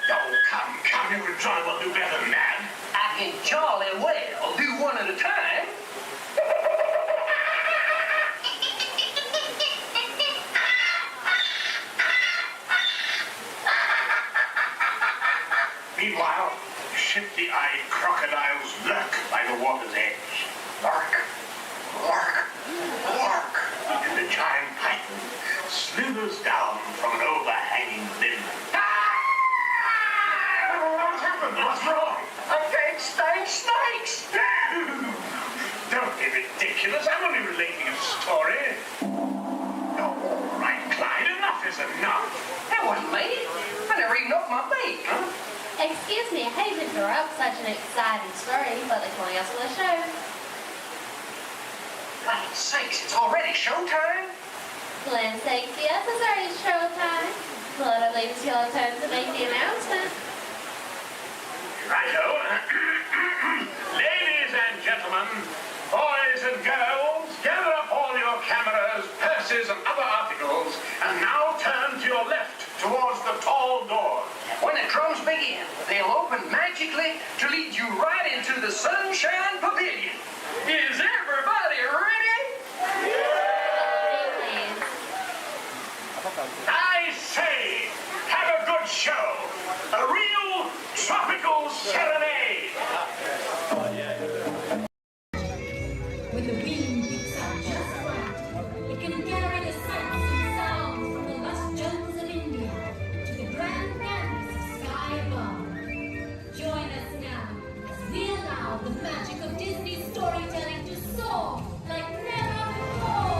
Oh, come, you enjoy will do better than that. I can jolly well do one at a time. Meanwhile, shifty-eyed crocodiles lurk by the water's edge. Lurk, lurk, lurk. And the giant python slithers down from an overhanging limb. What's happened? What's wrong? I can't stand snakes. Don't be ridiculous. I'm only relating a story. Oh, all right, Clyde, enough is enough. That wasn't me. I never even opened my beak. Huh? Excuse me, I hate to interrupt such an exciting story, but they're calling us for the show. Land's sakes, it's already showtime? Land's sakes, yes, it's already showtime. Well, I believe it's your turn to make the announcement. Righto. Ladies and gentlemen, boys and girls, gather up all your cameras, purses, and other articles, and now turn to your left towards the tall door. When the drums begin, they'll open magically to lead you right into the Sunshine Pavilion. Is everybody ready? I say, show. A real tropical serenade. When the wind picks up just right, it can carry the sights and sounds from the lush jungles of India to the grand canvas of sky above. Join us now as we allow the magic of Disney storytelling to soar like never before.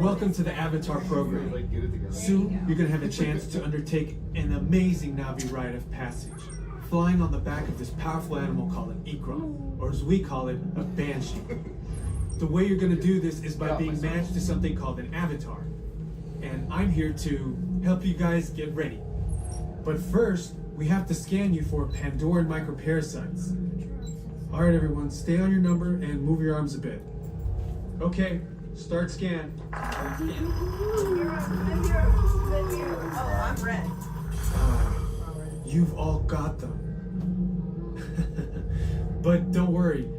Welcome to the Avatar program. Soon, you're going to have a chance to undertake an amazing Navi rite of passage, flying on the back of this powerful animal called an Ikron, or as we call it, a Banshee. The way you're going to do this is by being matched to something called an avatar. And I'm here to help you guys get ready. But first, we have to scan you for Pandoran microparasites. All right, everyone, stay on your number and move your arms a bit. Okay, start scan. Oh, I'm red. You've all got them. But don't worry,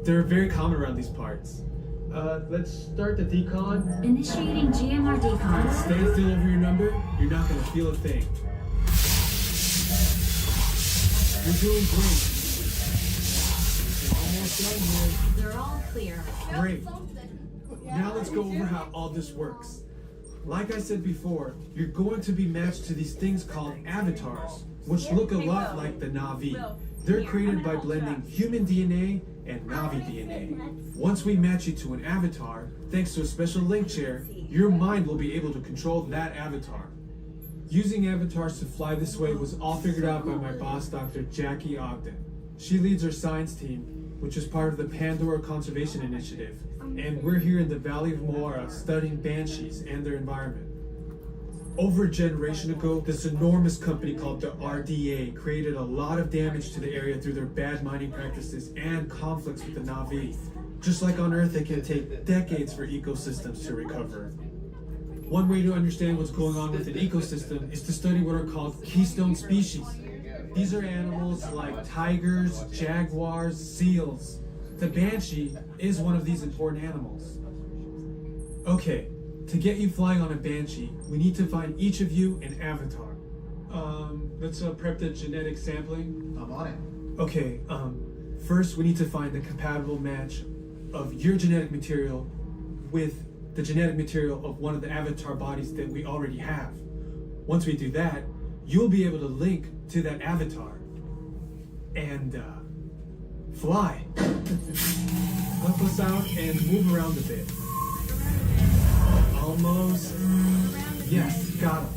they're very common around these parts. Let's start the decon. Initiating GMR decon. Stay still over your number, you're not gonna feel a thing. You're doing great. You're almost done here. They're all clear. Great. Now let's go over how all this works. Like I said before, you're going to be matched to these things called avatars, which look a lot like the Navi. They're created by blending human DNA and Navi DNA. Once we match you to an avatar, thanks to a special link chair, your mind will be able to control that avatar. Using avatars to fly this way was all figured out by my boss, Dr. Jackie Ogden. She leads our science team, which is part of the Pandora Conservation Initiative, and we're here in the Valley of Moara studying banshees and their environment. Over a generation ago, this enormous company called the RDA created a lot of damage to the area through their bad mining practices and conflicts with the Navi. Just like on Earth, it can take decades for ecosystems to recover. One way to understand what's going on with an ecosystem is to study what are called keystone species. These are animals like tigers, jaguars, seals. The banshee is one of these important animals. Okay, to get you flying on a banshee, we need to find each of you an avatar. Let's prep the genetic sampling. I'm on it. Okay, first we need to find the compatible match of your genetic material with the genetic material of one of the avatar bodies that we already have. Once we do that, you'll be able to link to that avatar and fly. Help us out and move around a bit. Almost. Yes, got him.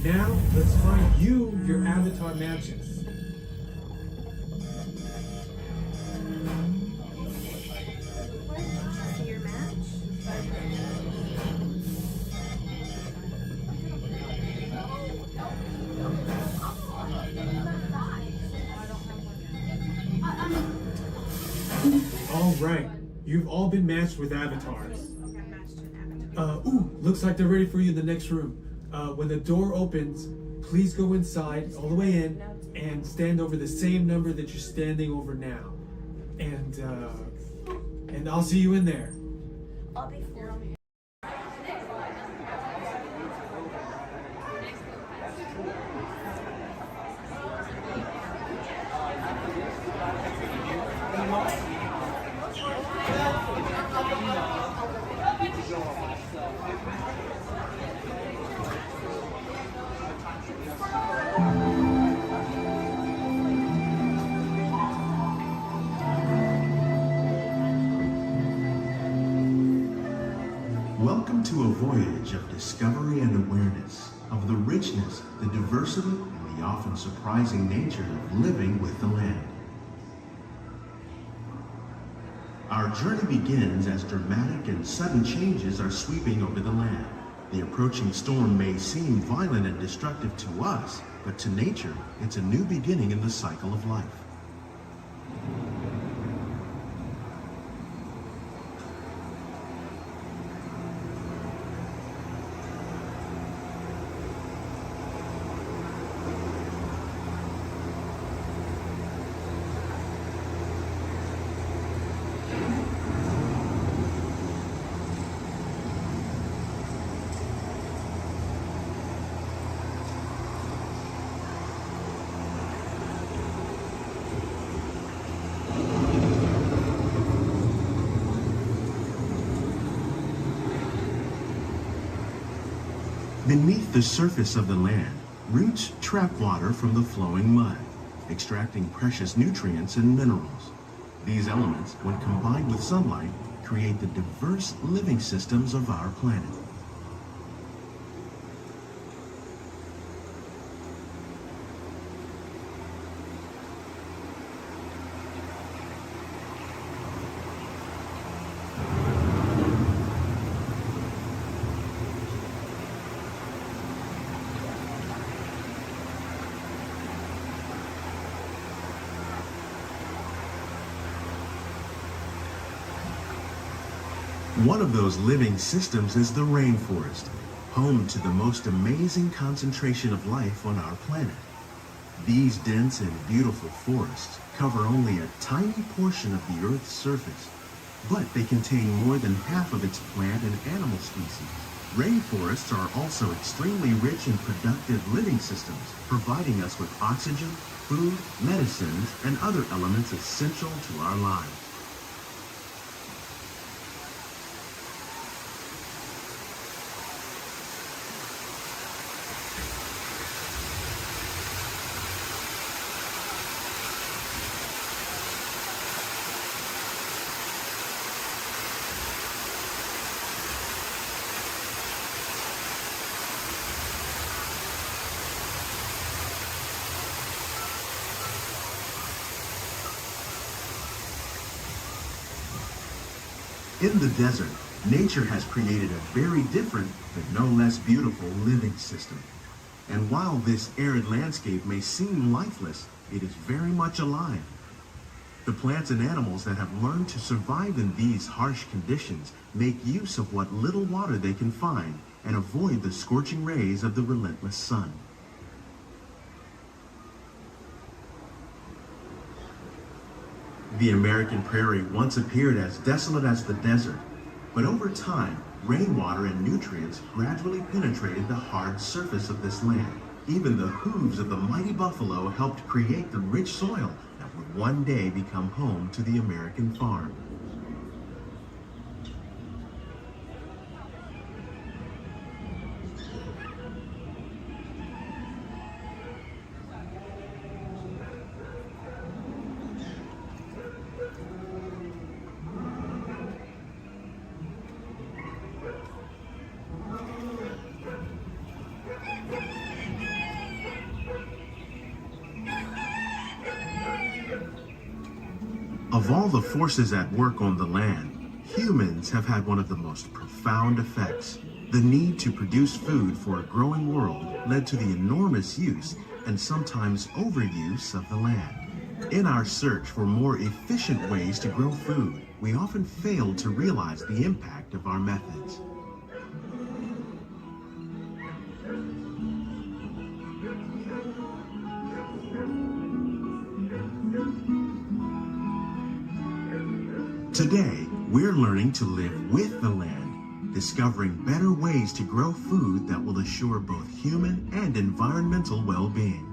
Now, let's find you your avatar matches. All right, you've all been matched with avatars. Looks like they're ready for you in the next room. When the door opens, please go inside, all the way in, and stand over the same number that you're standing over now. And I'll see you in there. I'll be for Welcome to a voyage of discovery and awareness of the richness, the diversity, and the often surprising nature of living with the land. Our journey begins as dramatic and sudden changes are sweeping over the land. The approaching storm may seem violent and destructive to us, but to nature, it's a new beginning in the cycle of life. Beneath the surface of the land, roots trap water from the flowing mud, extracting precious nutrients and minerals. These elements, when combined with sunlight, create the diverse living systems of our planet. One of those living systems is the rainforest, home to the most amazing concentration of life on our planet. These dense and beautiful forests cover only a tiny portion of the Earth's surface, but they contain more than half of its plant and animal species. Rainforests are also extremely rich and productive living systems, providing us with oxygen, food, medicines, and other elements essential to our lives. In the desert, nature has created a very different, but no less beautiful living system. And while this arid landscape may seem lifeless, it is very much alive. The plants and animals that have learned to survive in these harsh conditions make use of what little water they can find and avoid the scorching rays of the relentless sun. The American prairie once appeared as desolate as the desert, but over time, rainwater and nutrients gradually penetrated the hard surface of this land. Even the hooves of the mighty buffalo helped create the rich soil that would one day become home to the American farm. Of all the forces at work on the land, humans have had one of the most profound effects. The need to produce food for a growing world led to the enormous use and sometimes overuse of the land. In our search for more efficient ways to grow food, we often fail to realize the impact of our methods. Today, we're learning to live with the land, discovering better ways to grow food that will assure both human and environmental well-being.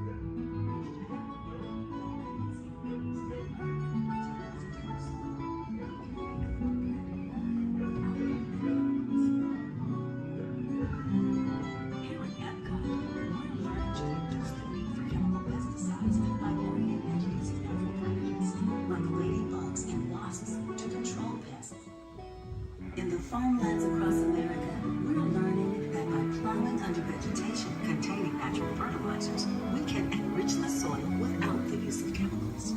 In the farmlands across America, we're learning that by plowing under vegetation containing natural fertilizers, we can enrich the soil without the use of chemicals.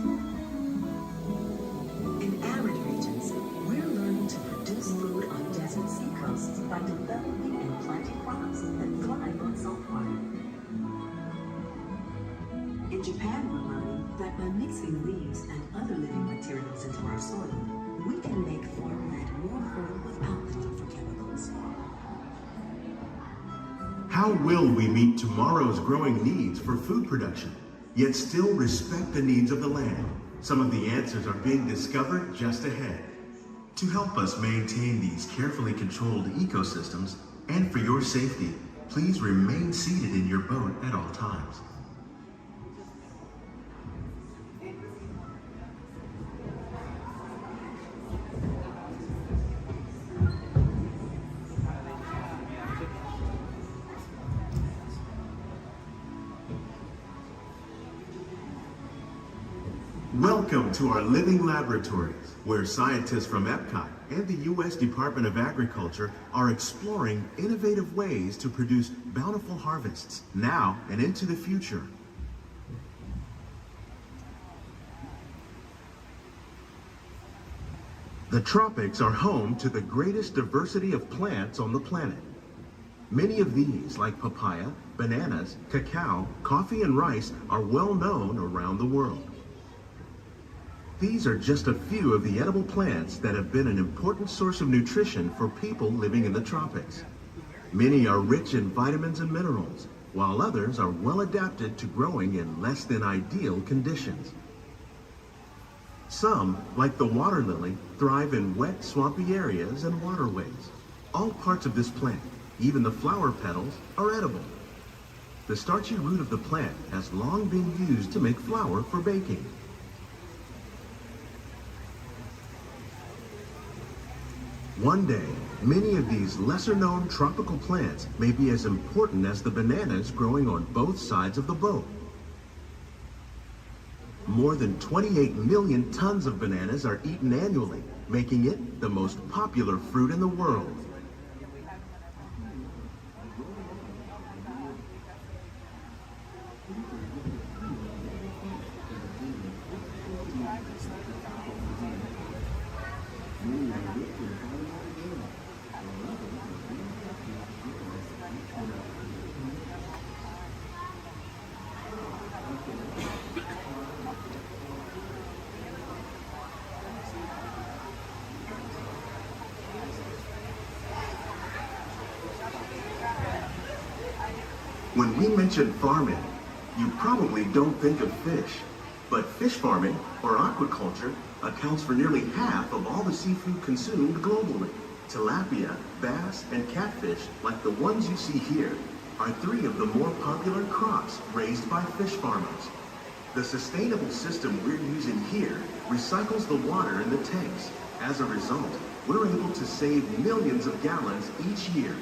In arid regions, we're learning to produce food on desert seacoasts by developing and planting crops that thrive on salt water. In Japan, we're learning that by mixing leaves and other living materials into our soil, we can make farmland more fertile without the need for chemicals. How will we meet tomorrow's growing needs for food production, yet still respect the needs of the land? Some of the answers are being discovered just ahead. To help us maintain these carefully controlled ecosystems, and for your safety, please remain seated in your boat at all times. Welcome to our living laboratories, where scientists from Epcot and the U.S. Department of Agriculture are exploring innovative ways to produce bountiful harvests now and into the future. The tropics are home to the greatest diversity of plants on the planet. Many of these, like papaya, bananas, cacao, coffee, and rice, are well known around the world. These are just a few of the edible plants that have been an important source of nutrition for people living in the tropics. Many are rich in vitamins and minerals, while others are well adapted to growing in less than ideal conditions. Some, like the water lily, thrive in wet, swampy areas and waterways. All parts of this plant, even the flower petals, are edible. The starchy root of the plant has long been used to make flour for baking. One day, many of these lesser-known tropical plants may be as important as the bananas growing on both sides of the boat. More than 28 million tons of bananas are eaten annually, making it the most popular fruit in the world. When we mention farming, you probably don't think of fish. But fish farming, or aquaculture, accounts for nearly half of all the seafood consumed globally. Tilapia, bass, and catfish, like the ones you see here, are three of the more popular crops raised by fish farmers. The sustainable system we're using here recycles the water in the tanks. As a result, we're able to save millions of gallons each year.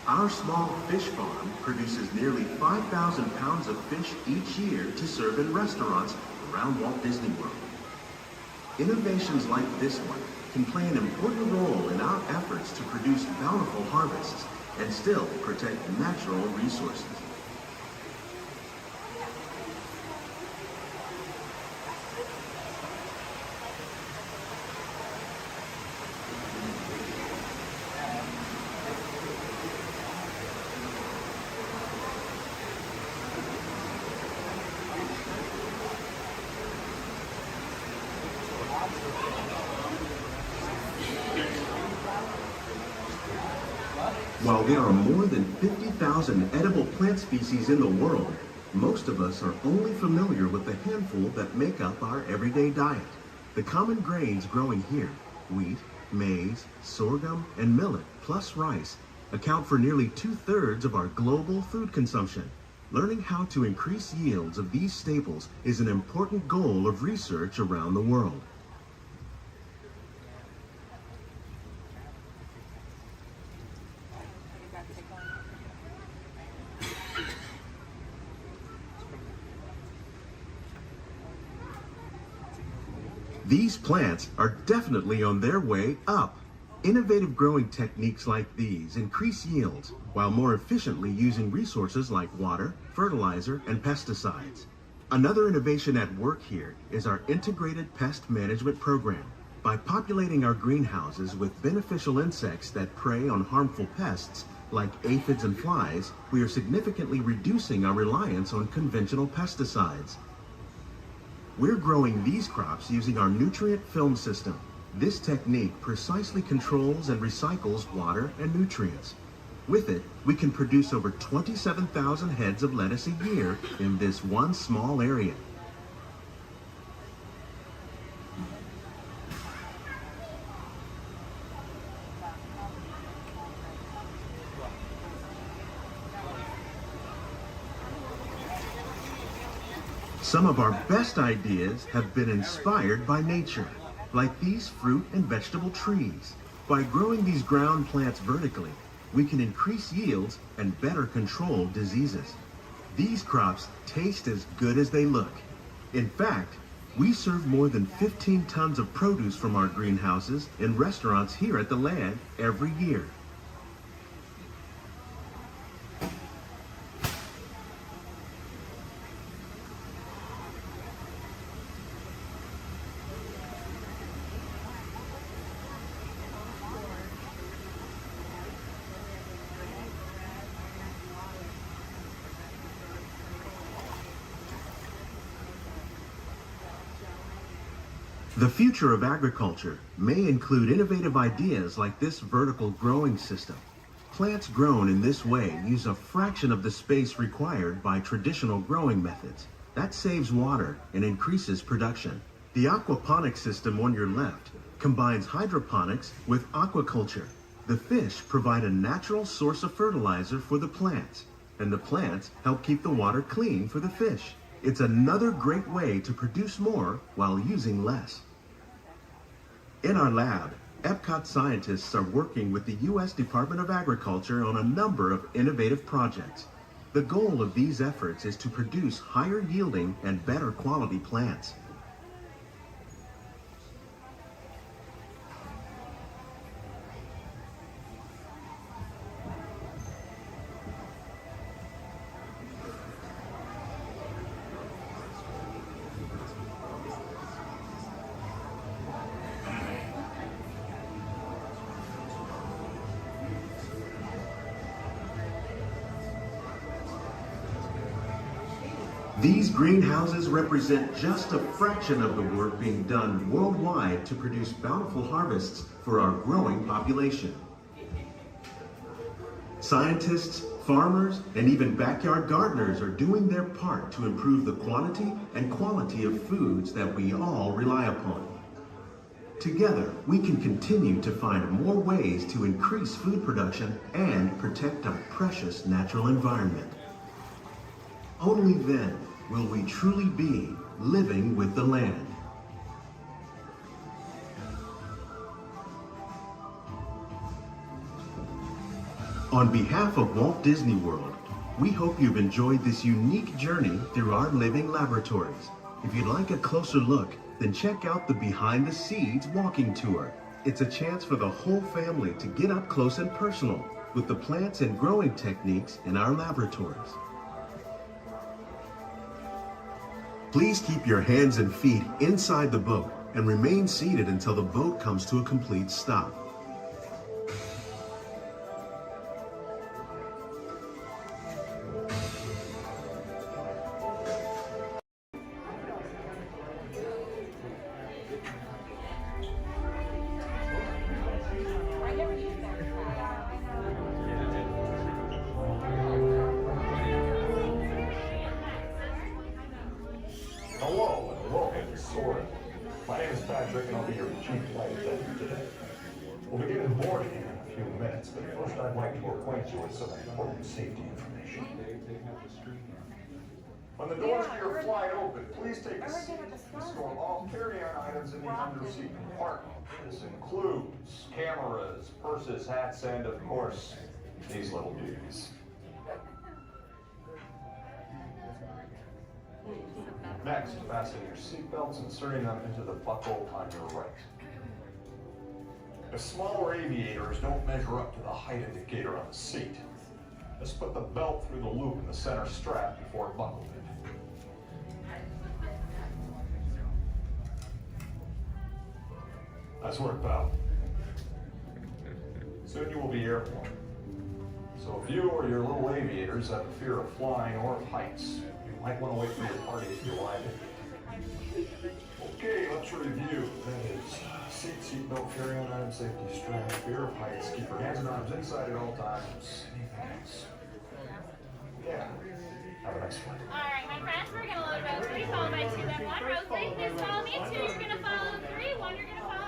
Our small fish farm produces nearly 5,000 pounds of fish each year to serve in restaurants around Walt Disney World. Innovations like this one can play an important role in our efforts to produce bountiful harvests and still protect natural resources. While there are more than 50,000 edible plant species in the world, most of us are only familiar with the handful that make up our everyday diet. The common grains growing here, wheat, maize, sorghum, and millet, plus rice, account for nearly 2/3 of our global food consumption. Learning how to increase yields of these staples is an important goal of research around the world. These plants are definitely on their way up. Innovative growing techniques like these increase yields while more efficiently using resources like water, fertilizer, and pesticides. Another innovation at work here is our integrated pest management program. By populating our greenhouses with beneficial insects that prey on harmful pests like aphids and flies, we are significantly reducing our reliance on conventional pesticides. We're growing these crops using our nutrient film system. This technique precisely controls and recycles water and nutrients. With it, we can produce over 27,000 heads of lettuce a year in this one small area. Some of our best ideas have been inspired by nature, like these fruit and vegetable trees. By growing these ground plants vertically, we can increase yields and better control diseases. These crops taste as good as they look. In fact, We serve more than 15 tons of produce from our greenhouses in restaurants here at the land every year. The future of agriculture may include innovative ideas like this vertical growing system. Plants grown in this way use a fraction of the space required by traditional growing methods. That saves water and increases production. The aquaponics system on your left combines hydroponics with aquaculture. The fish provide a natural source of fertilizer for the plants, and the plants help keep the water clean for the fish. It's another great way to produce more while using less. In our lab, Epcot scientists are working with the U.S. Department of Agriculture on a number of innovative projects. The goal of these efforts is to produce higher yielding and better quality plants. These greenhouses represent just a fraction of the work being done worldwide to produce bountiful harvests for our growing population. Scientists, farmers, and even backyard gardeners are doing their part to improve the quantity and quality of foods that we all rely upon. Together, we can continue to find more ways to increase food production and protect our precious natural environment. Only then will we truly be living with the land. On behalf of Walt Disney World, we hope you've enjoyed this unique journey through our living laboratories. If you'd like a closer look, then check out the Behind the Seeds walking tour. It's a chance for the whole family to get up close and personal with the plants and growing techniques in our laboratories. Please keep your hands and feet inside the boat and remain seated until the boat comes to a complete stop. Hello and welcome to Soaring. My name is Patrick and I'll be your chief flight attendant today. We'll begin boarding in a few minutes, but first I'd like to acquaint you with some important safety information. When the doors to your flight open, please take a seat and store all carry-on items in the under-seat compartment. This includes cameras, purses, hats, and of course, these little beauties. Next, fasten your seatbelts, inserting them into the buckle on your right. If smaller aviators don't measure up to the height indicator on the seat, just put the belt through the loop in the center strap before buckling it. Nice work, pal. Soon you will be airborne. So if you or your little aviators have a fear of flying or of heights, you might want to wait for your party if you like it. Okay, let's review. That is seat belt, carry-on item, safety strap, fear of heights, keep your hands and arms inside at all times. Anything else? Yeah. Have a nice flight. Alright, my friends, we're gonna load row 3, followed by 2 and 1. Row 3, please follow me. 2, you're gonna follow 3. 1, you're gonna follow 2.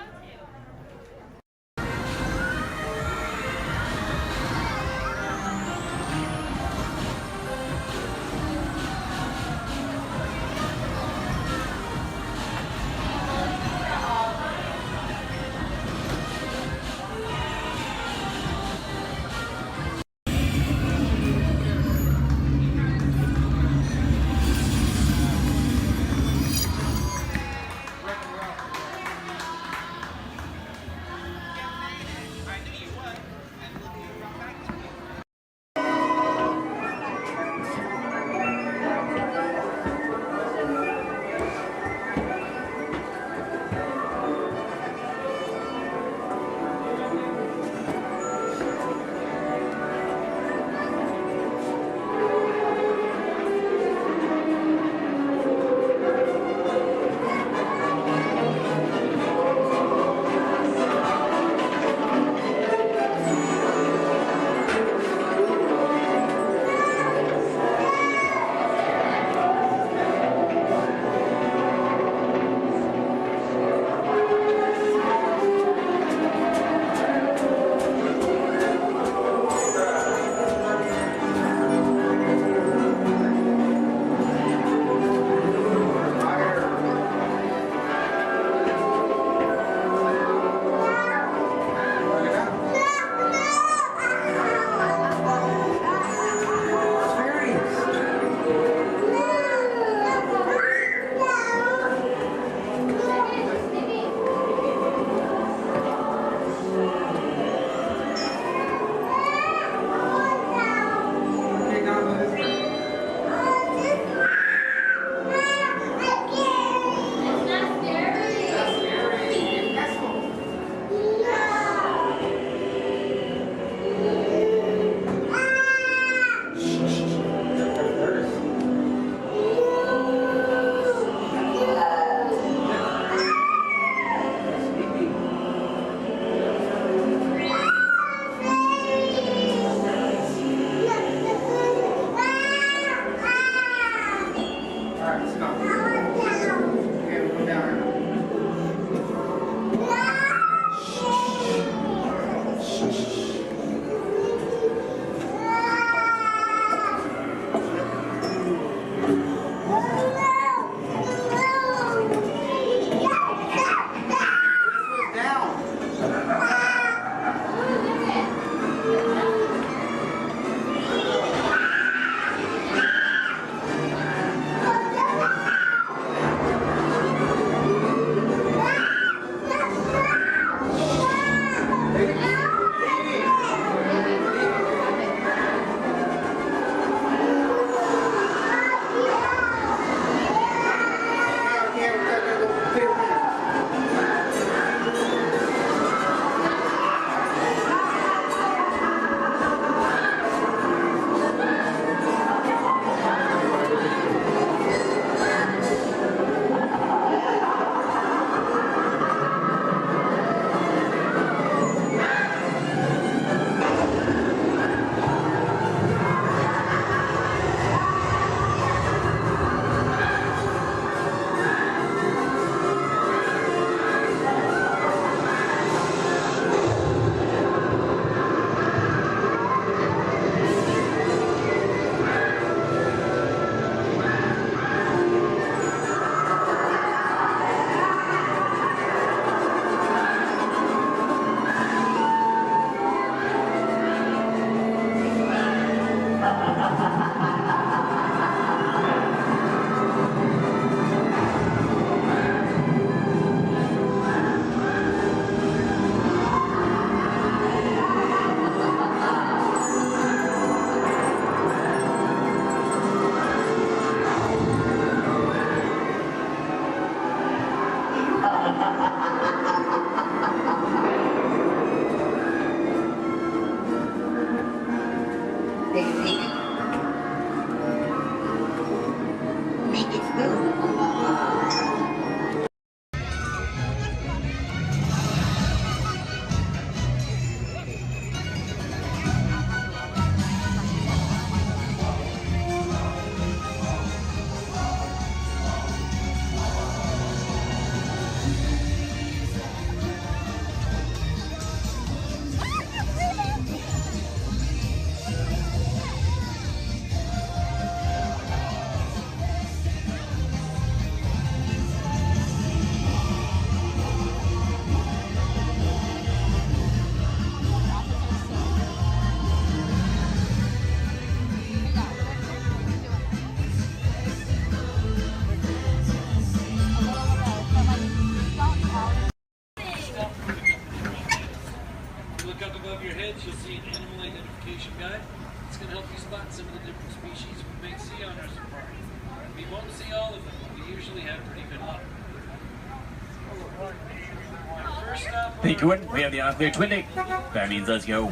Thank you, we have the unclear twin deck. That means let's go.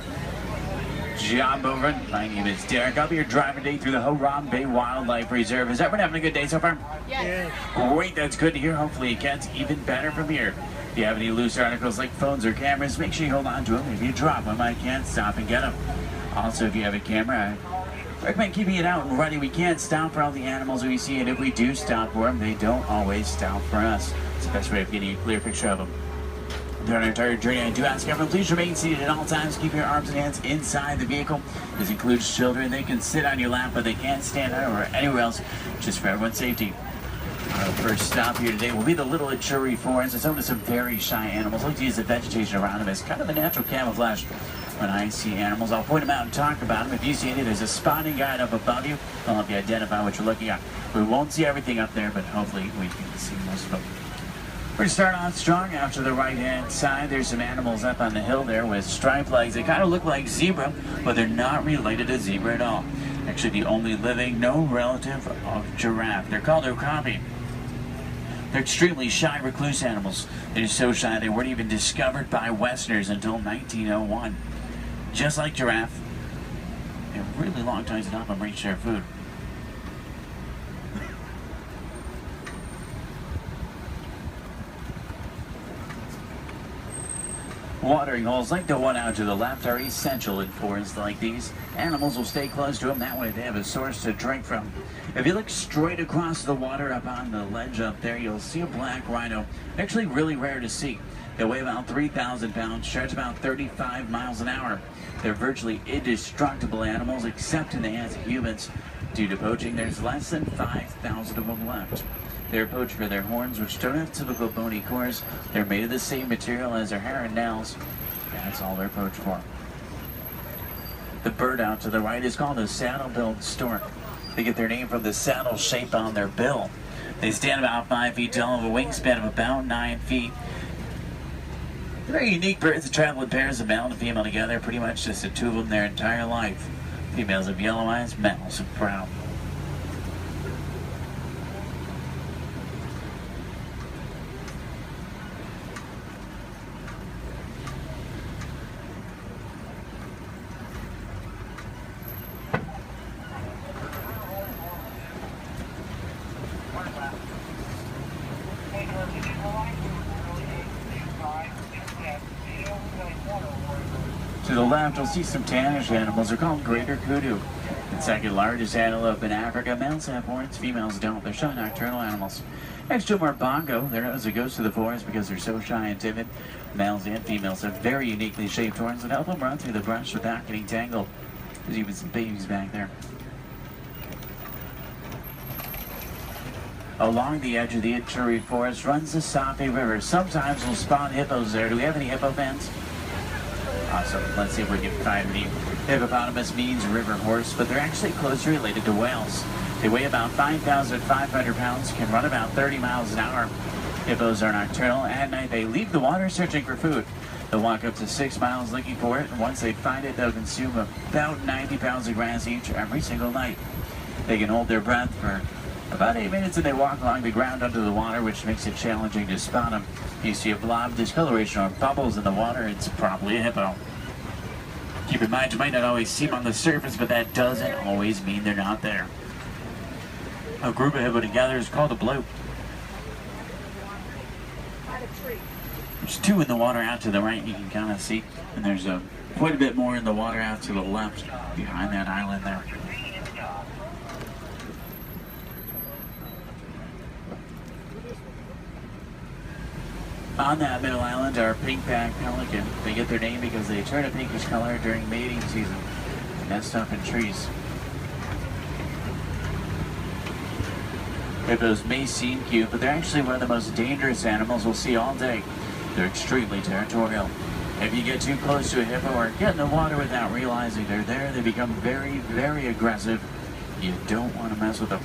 Job over. My name is Derek. I'll be your driver today through the Haram Bay Wildlife Reserve. Is everyone having a good day so far? Yes. Great, that's good to hear. Hopefully it gets even better from here. If you have any loose articles like phones or cameras, make sure you hold on to them. If you drop them, I can't stop and get them. Also, if you have a camera, I recommend keeping it out and running. We can't stop for all the animals we see, and if we do stop for them, they don't always stop for us. It's the best way of getting a clear picture of them. During our entire journey, I do ask everyone, please remain seated at all times. Keep your arms and hands inside the vehicle. This includes children. They can sit on your lap, but they can't stand out or anywhere else, just for everyone's safety. Our first stop here today will be the Little Ituri Forest. It's home to some very shy animals. I like to use the vegetation around them as kind of a natural camouflage. When I see animals, I'll point them out and talk about them. If you see any, there's a spotting guide up above you. I'll help you identify what you're looking at. We won't see everything up there, but hopefully we can see most of them. We're going to start off strong out to the right-hand side. There's some animals up on the hill there with striped legs. They kind of look like zebra, but they're not related to zebra at all. Actually, the only living, no relative of giraffe. They're called okapi. They're extremely shy, recluse animals. They're so shy they weren't even discovered by Westerners until 1901. Just like giraffe, they have really long tongues to help them reach their food. Watering holes like the one out to the left are essential in forests like these. Animals will stay close to them, that way they have a source to drink from. If you look straight across the water up on the ledge up there, you'll see a black rhino. Actually really rare to see. They weigh about 3,000 pounds, charge about 35 miles an hour. They're virtually indestructible animals except in the hands of humans. Due to poaching, there's less than 5,000 of them left. They're poached for their horns, which don't have typical bony cores. They're made of the same material as their hair and nails. That's all they're poached for. The bird out to the right is called a saddle-billed stork. They get their name from the saddle shape on their bill. They stand about 5 feet tall, have a wingspan of about 9 feet. They're very unique birds that travel in pairs of male and female together, pretty much just the two of them their entire life. Females have yellow eyes, males have brown. To the left, you'll see some tannish animals. They're called greater kudu. The second largest antelope in Africa. Males have horns, females don't. They're shy nocturnal animals. Next to them are bongo. They're known as the ghosts of the forest because they're so shy and timid. Males and females have very uniquely shaped horns that help them run through the brush without getting tangled. There's even some babies back there. Along the edge of the Ituri Forest runs the Sape River. Sometimes we'll spot hippos there. Do we have any hippo fans? Awesome. Let's see if we can find any. Hippopotamus means river horse, but they're actually closely related to whales. They weigh about 5,500 pounds, can run about 30 miles an hour. Hippos are nocturnal. At night, they leave the water searching for food. They'll walk up to 6 miles looking for it, and once they find it, they'll consume about 90 pounds of grass each every single night. They can hold their breath for about 8 minutes, and they walk along the ground under the water, which makes it challenging to spot them. If you see a blob discoloration or bubbles in the water, it's probably a hippo. Keep in mind, you might not always see them on the surface, but that doesn't always mean they're not there. A group of hippo together is called a bloat. There's 2 in the water out to the right, you can kind of see, and there's quite a bit more in the water out to the left behind that island there. On that middle island are pink-backed pelican. They get their name because they turn a pinkish color during mating season. They nest up in trees. Hippos may seem cute, but they're actually one of the most dangerous animals we'll see all day. They're extremely territorial. If you get too close to a hippo or get in the water without realizing they're there, they become very, very aggressive. You don't want to mess with them.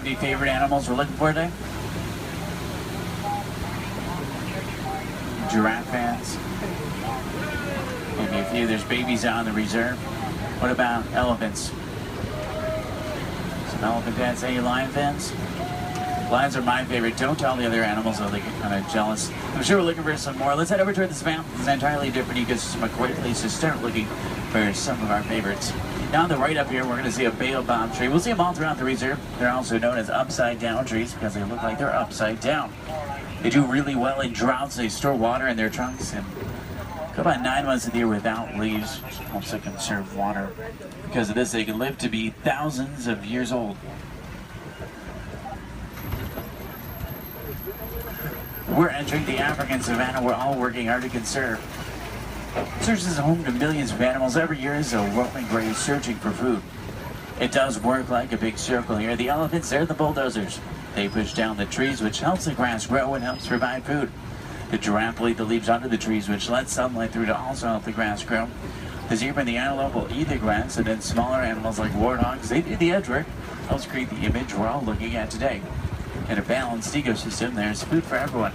any favorite animals we're looking for today? Giraffe fans. Maybe a few. There's babies out in the reserve. What about elephants? Some elephant fans. Any lion fans? Lions are my favorite. Don't tell the other animals, though they get kind of jealous. I'm sure we're looking for some more. Let's head over to the savannah. It's an entirely different ecosystem, a great place to start looking for some of our favorites. Now on the right up here, we're going to see a baobab tree. We'll see them all throughout the reserve. They're also known as upside-down trees because they look like they're upside down. They do really well in droughts. They store water in their trunks and go about 9 months of the year without leaves, which helps to conserve water. Because of this, they can live to be thousands of years old. We're entering the African savanna we're all working hard to conserve. It serves as a home to millions of animals. Every year is a roaming grave searching for food. It does work like a big circle here. The elephants, they're the bulldozers. They push down the trees, which helps the grass grow and helps provide food. The giraffe will eat the leaves under the trees, which lets sunlight through to also help the grass grow. The zebra and the antelope will eat the grass, and then smaller animals like warthogs, they do the edge work. Helps create the image we're all looking at today. In a balanced ecosystem, there's food for everyone.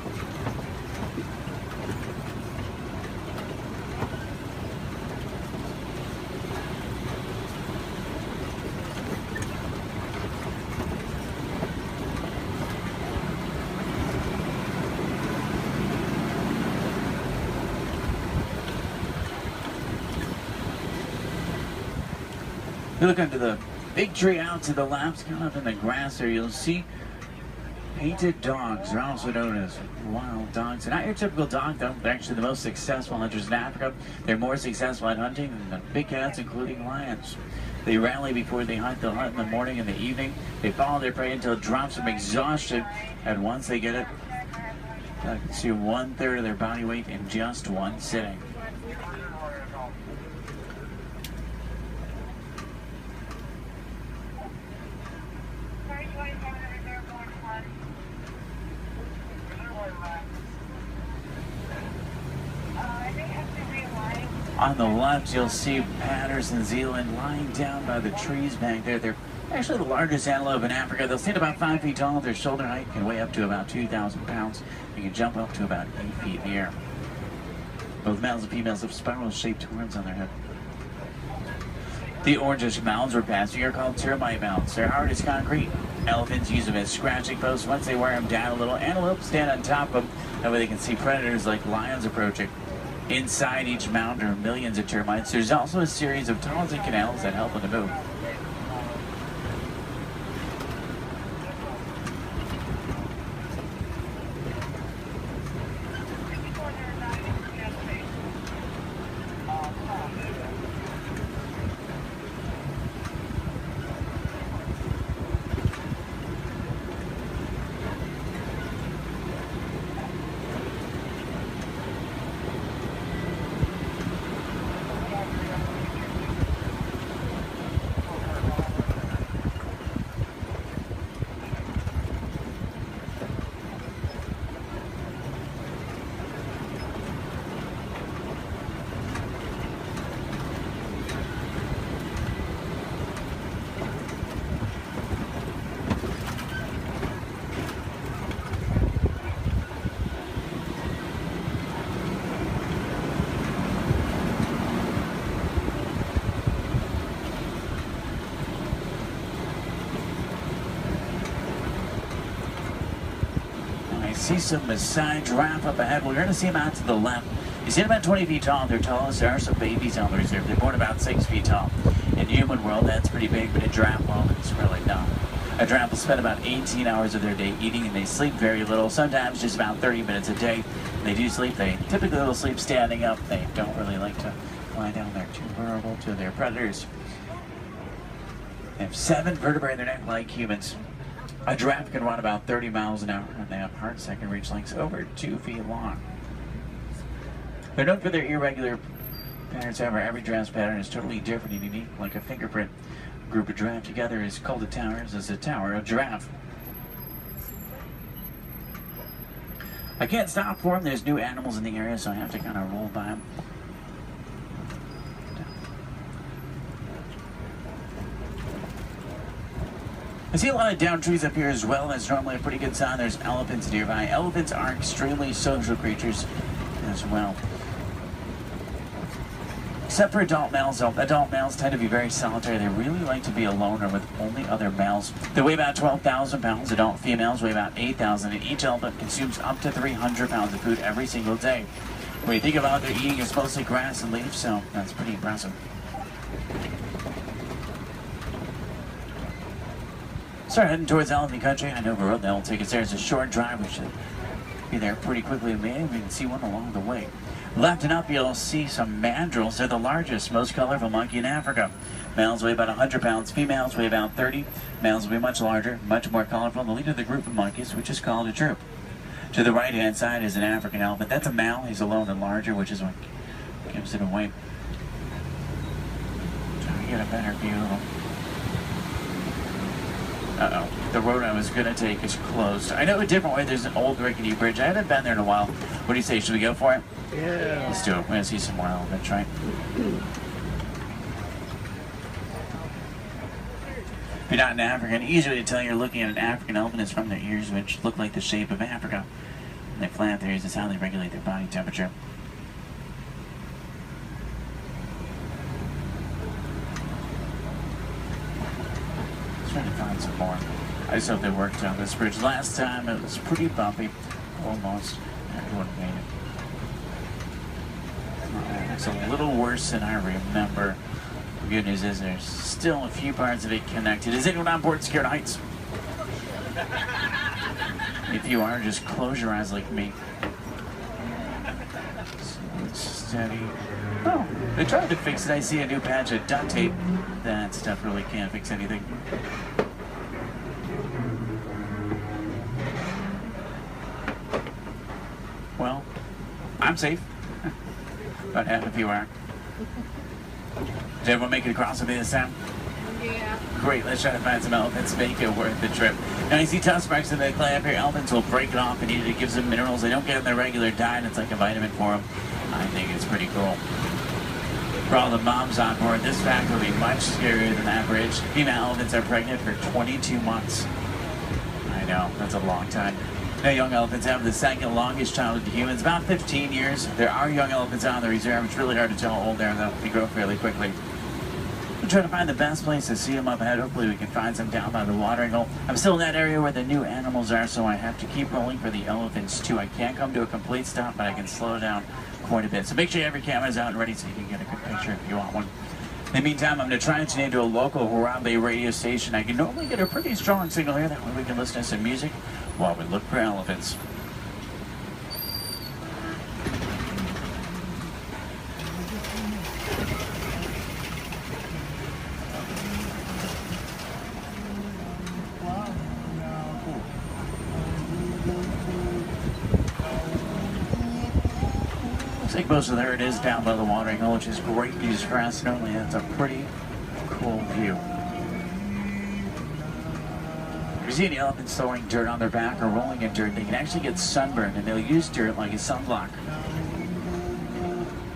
You look under the big tree out to the left, kind of in the grass there, you'll see painted dogs. They're also known as wild dogs. They're not your typical dog, though. They're actually the most successful hunters in Africa. They're more successful at hunting than the big cats, including lions. They rally before they hunt. They'll hunt in the morning and the evening. They follow their prey until it drops them exhausted. And once they get it, they'll consume 1/3 of their body weight in just one sitting. On the left, you'll see Patters and Zealand lying down by the trees back there. They're actually the largest antelope in Africa. They'll stand about 5 feet tall. Their shoulder height can weigh up to about 2,000 pounds. They can jump up to about 8 feet in the air. Both males and females have spiral-shaped horns on their head. The orangish mounds we're passing are called termite mounds. They're hard as concrete. Elephants use them as scratching posts. Once they wear them down a little, antelopes stand on top of them. That way they can see predators like lions approaching. Inside each mound are millions of termites. There's also a series of tunnels and canals that help them to move. See some Maasai giraffe up ahead. We're going to see them out to the left. You see them about 20 feet tall. They're tallest. There are some babies on the reserve. They're born about 6 feet tall. In human world, that's pretty big, but in giraffe world, it's really not. A giraffe will spend about 18 hours of their day eating, and they sleep very little, sometimes just about 30 minutes a day. When they do sleep, they typically will sleep standing up. They don't really like to lie down. They're too vulnerable to their predators. They have 7 vertebrae in their neck like humans. A giraffe can run about 30 miles an hour, and they have hearts that can reach lengths over 2 feet long. They're known for their irregular patterns. However, every giraffe's pattern is totally different and unique, like a fingerprint. A group of giraffe together is called a tower, as a tower of giraffe. I can't stop for them. There's new animals in the area, so I have to kind of roll by them. I see a lot of downed trees up here as well. That's normally a pretty good sign. There's elephants nearby. Elephants are extremely social creatures as well. Except for adult males, though. Adult males tend to be very solitary. They really like to be alone or with only other males. They weigh about 12,000 pounds. Adult females weigh about 8,000, and each elephant consumes up to 300 pounds of food every single day. When you think about what they're eating, it's mostly grass and leaves, so that's pretty impressive. Start heading towards elephant country. I know the road that will take us there. It's a short drive. We should be there pretty quickly. Maybe we can see one along the way. Left and up, you'll see some mandrills. They're the largest, most colorful monkey in Africa. Males weigh about 100 pounds. Females weigh about 30. Males will be much larger, much more colorful. The leader of the group of monkeys, which is called a troop. To the right-hand side is an African elephant. That's a male. He's alone and larger, which is what gives it away. Trying to get a better view of him. Uh-oh. The road I was going to take is closed. I know a different way. There's an old rickety bridge. I haven't been there in a while. What do you say? Should we go for it? Yeah. Let's do it. We're going to see some more elephants, right? If you're not an African, easy to tell you're looking at an African elephant is from their ears, which look like the shape of Africa. And they flap their ears. Is how they regulate their body temperature. Trying to find some more. I just hope they worked on this bridge. Last time it was pretty bumpy. Almost. Everyone made it. It's a little worse than I remember. The good news is there's still a few parts of it connected. Is anyone on board Scared Heights? If you are, just close your eyes like me. Steady. Oh, they tried to fix it. I see a new patch of duct tape. That stuff really can't fix anything. Well, I'm safe. About half of you are. Did everyone make it across with me this time? Yeah. Great, let's try to find some elephants, make it worth the trip. Now you see tusk marks in the clay up here. Elephants will break it off and eat it. It gives them minerals they don't get in their regular diet. It's like a vitamin for them. I think it's pretty cool. For all the moms on board, this fact will be much scarier than average. Female elephants are pregnant for 22 months. I know, that's a long time. Now, young elephants have the second longest childhood to humans, about 15 years. There are young elephants out in the reserve. It's really hard to tell how old they are, though. They grow fairly quickly. We'll try to find the best place to see them up ahead. Hopefully we can find some down by the watering hole. I'm still in that area where the new animals are, so I have to keep rolling for the elephants, too. I can't come to a complete stop, but I can slow down quite a bit. So make sure you have your cameras out and ready so you can get a good picture if you want one. In the meantime, I'm going to try and tune into a local Harambe radio station. I can normally get a pretty strong signal here. That way we can listen to some music while we look for elephants. I think most of the herd is down by the watering hole, which is great news for us. Normally that's a pretty cool view. If you see any elephants throwing dirt on their back or rolling in dirt, they can actually get sunburned, and they'll use dirt like a sunblock.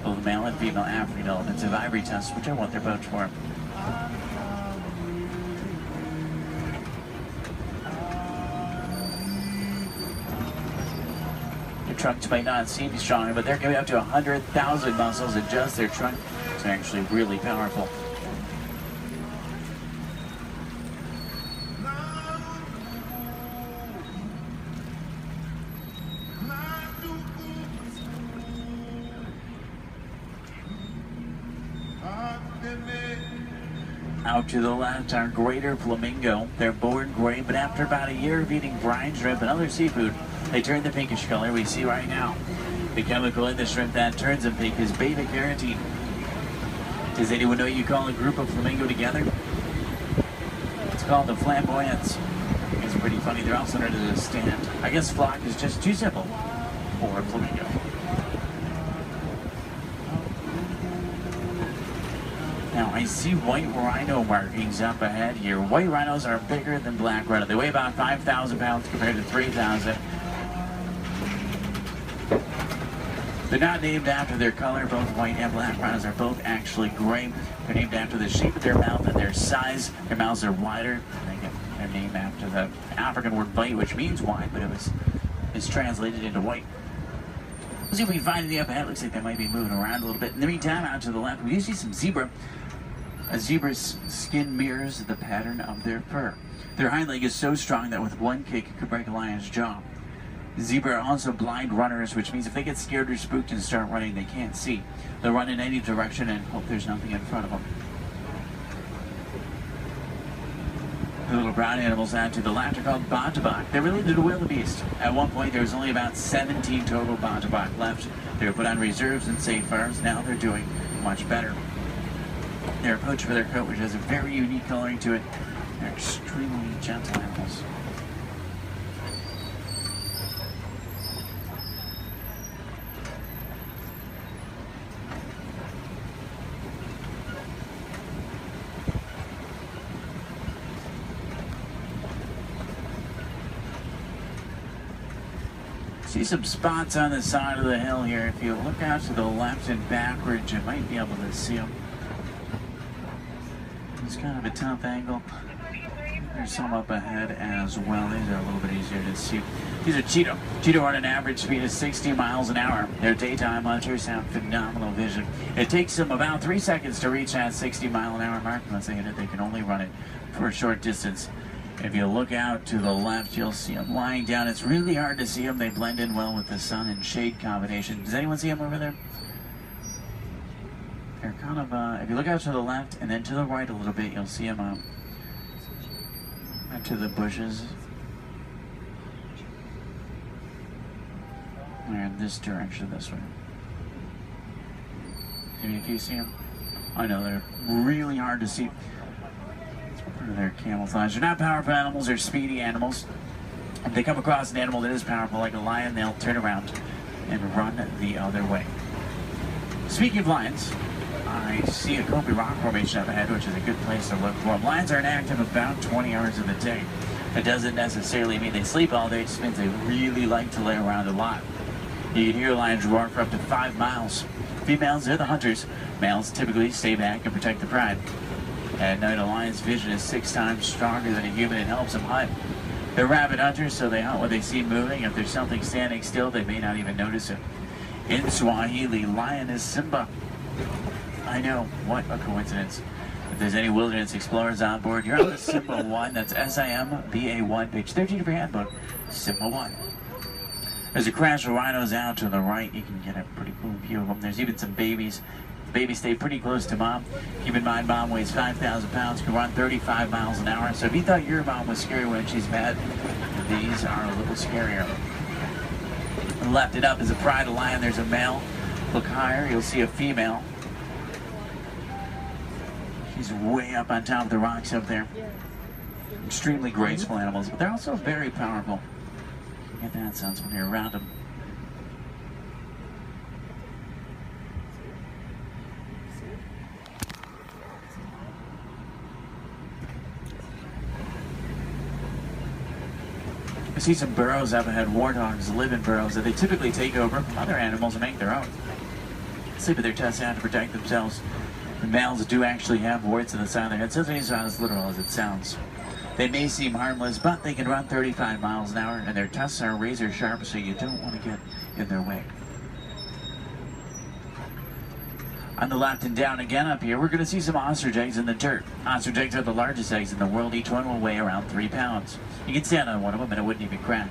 Both male and female African elephants have ivory tusks, which are what they're built for. Trunks might not seem stronger, but they're going to be up to 100,000 muscles in just their trunk. It's actually really powerful. Out to the left are greater flamingo. They're born gray, but after about a year of eating brine shrimp and other seafood, they turn the pinkish color we see right now. The chemical in the shrimp that turns them pink is beta-carotene. Does anyone know you call a group of flamingo together? It's called the flamboyants. It's pretty funny. They're also known as a stand. I guess flock is just too simple for flamingo. Now, I see white rhino markings up ahead here. White rhinos are bigger than black rhino. They weigh about 5,000 pounds compared to 3,000. They're not named after their color. Both white and black rhinos are both actually gray. They're named after the shape of their mouth and their size. Their mouths are wider. They get their name after the African word bite, which means wide, but it's translated into white. Let's see if we can find any up ahead. Looks like they might be moving around a little bit. In the meantime, out to the left, we do see some zebra. A zebra's skin mirrors the pattern of their fur. Their hind leg is so strong that with one kick it could break a lion's jaw. Zebra are also blind runners, which means if they get scared or spooked and start running, they can't see. They'll run in any direction and hope there's nothing in front of them. The little brown animals out to the left are called Bontebok. They're related to wildebeest. At one point, there was only about 17 total Bontebok left. They were put on reserves and safe farms. Now they're doing much better. They're poached for their coat, which has a very unique coloring to it. They're extremely gentle animals. See some spots on the side of the hill here. If you look out to the left and backwards, you might be able to see them. It's kind of a tough angle. There's some up ahead as well. These are a little bit easier to see. These are cheetah. Cheetah run an average speed of 60 miles an hour. Their daytime hunters have phenomenal vision. It takes them about 3 seconds to reach that 60-mile-an-hour mark. Once they hit it, they can only run it for a short distance. If you look out to the left, you'll see them lying down. It's really hard to see them. They blend in well with the sun and shade combination. Does anyone see them over there? They're kind of, if you look out to the left and then to the right a little bit, you'll see them out to the bushes. They're in this direction, this way. Maybe if you see them. I know, they're really hard to see. They're camouflage. They're not powerful animals, they're speedy animals. If they come across an animal that is powerful like a lion, they'll turn around and run the other way. Speaking of lions, I see a Kobe rock formation up ahead, which is a good place to look for them. Lions are inactive about 20 hours of the day. That doesn't necessarily mean they sleep all day, it just means they really like to lay around a lot. You can hear lions roar for up to 5 miles. Females are the hunters. Males typically stay back and protect the pride. At night, a lion's vision is 6 times stronger than a human and helps them hunt. They're rabid hunters, so they hunt what they see moving. If there's something standing still, they may not even notice it. In Swahili, lion is Simba. I know, what a coincidence. If there's any wilderness explorers on board, you're on the Simba 1. That's SIMBA1, page 13 of your handbook, Simba 1. There's a crash of rhinos out to the right. You can get a pretty cool view of them. There's even some babies. Babies stay pretty close to mom. Keep in mind, mom weighs 5,000 pounds, can run 35 miles an hour. So if you thought your mom was scary when she's mad, these are a little scarier. Left it up is a pride of lion. There's a male. Look higher, you'll see a female. She's way up on top of the rocks up there. Extremely graceful animals, but they're also very powerful. You get that sense when you're around them. I see some burrows up ahead. Warthogs live in burrows that they typically take over from other animals and make their own. Sleep with their tusks out to protect themselves. The males do actually have warts on the side of their head, so it's not as literal as it sounds. They may seem harmless, but they can run 35 miles an hour, and their tusks are razor sharp, so you don't want to get in their way. On the left and down again up here, we're going to see some ostrich eggs in the dirt. Ostrich eggs are the largest eggs in the world. Each one will weigh around 3 pounds. You can stand on one of them and it wouldn't even crack.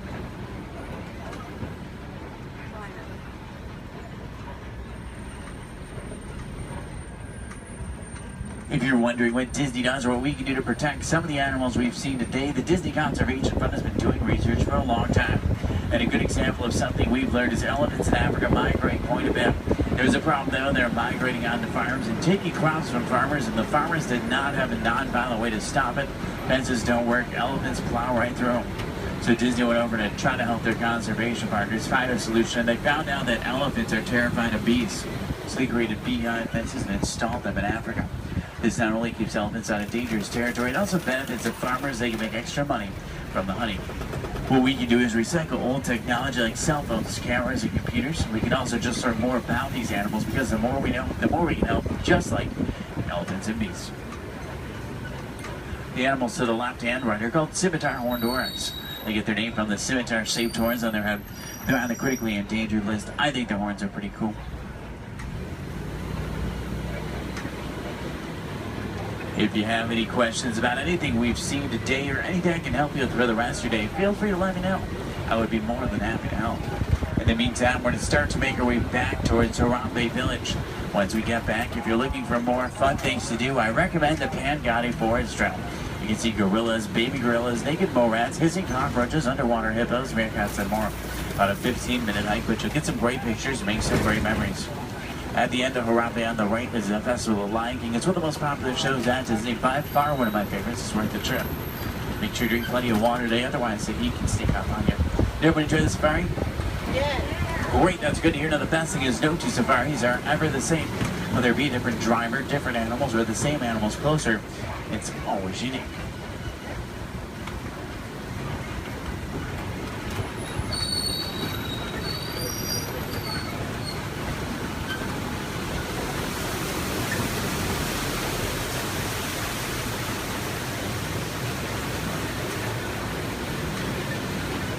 If you're wondering what Disney does or what we can do to protect some of the animals we've seen today, the Disney Conservation Fund has been doing research for a long time. And a good example of something we've learned is elephants in Africa migrate quite a bit. There's a problem though, they're migrating onto farms and taking crops from farmers, and the farmers did not have a non-violent way to stop it. Fences don't work, elephants plow right through them. So Disney went over to try to help their conservation partners find a solution, and they found out that elephants are terrified of bees. So they created beehive fences and installed them in Africa. This not only keeps elephants out of dangerous territory, it also benefits the farmers. They can make extra money from the honey. What we can do is recycle old technology like cell phones, cameras, and computers. We can also just learn more about these animals, because the more we know, the more we can help, just like elephants and bees. The animals to the left and right are called scimitar horned oryx. They get their name from the scimitar-shaped horns on their head. They're on the critically endangered list. I think the horns are pretty cool. If you have any questions about anything we've seen today or anything I can help you with for the rest of your day, feel free to let me know. I would be more than happy to help. In the meantime, we're going to start to make our way back towards Harambe Village. Once we get back, if you're looking for more fun things to do, I recommend the Pangati Forest Trail. You can see gorillas, baby gorillas, naked mole rats, hissing cockroaches, underwater hippos, meerkats, and more. About a 15-minute hike, but you'll get some great pictures and make some great memories. At the end of Harambe on the right is the Festival of Lion King. It's one of the most popular shows at Disney. By far one of my favorites. It's worth the trip. Make sure you drink plenty of water today, otherwise the heat can sneak up on you. Did everyone enjoy the safari? Yes. Great, that's good to hear. Now the best thing is no two safaris are ever the same. Whether it be a different driver, different animals, or the same animals closer, it's always unique.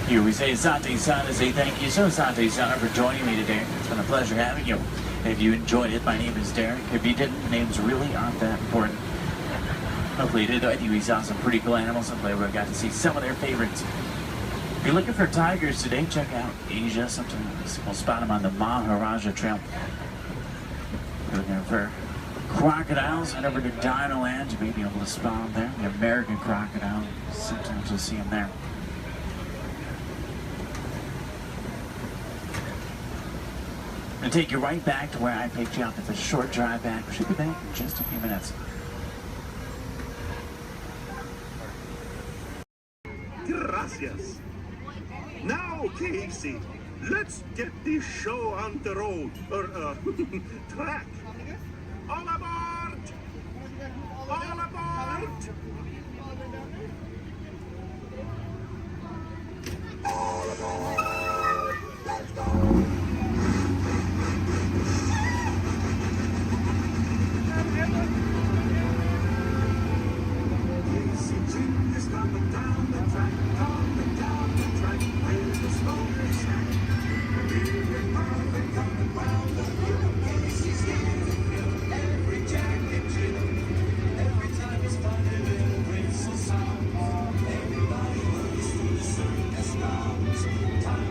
Here we say Asante-san to say thank you so Asante-san for joining me today. It's been a pleasure having you. If you enjoyed it, my name is Derek. If you didn't, names really aren't that important. Hopefully you did. I think we saw some pretty cool animals. Hopefully we got to see some of their favorites. If you're looking for tigers today, check out Asia. Sometimes we'll spot them on the Maharaja Trail. If you're looking for crocodiles, head over to Dinoland. You may be able to spot them there. The American crocodile. Sometimes you'll see them there. And take you right back to where I picked you up. It's a short drive back. We should be back in just a few minutes. Gracias. Now, Casey, let's get this show on the road, or track. All aboard! All aboard! All aboard! Let's go! Time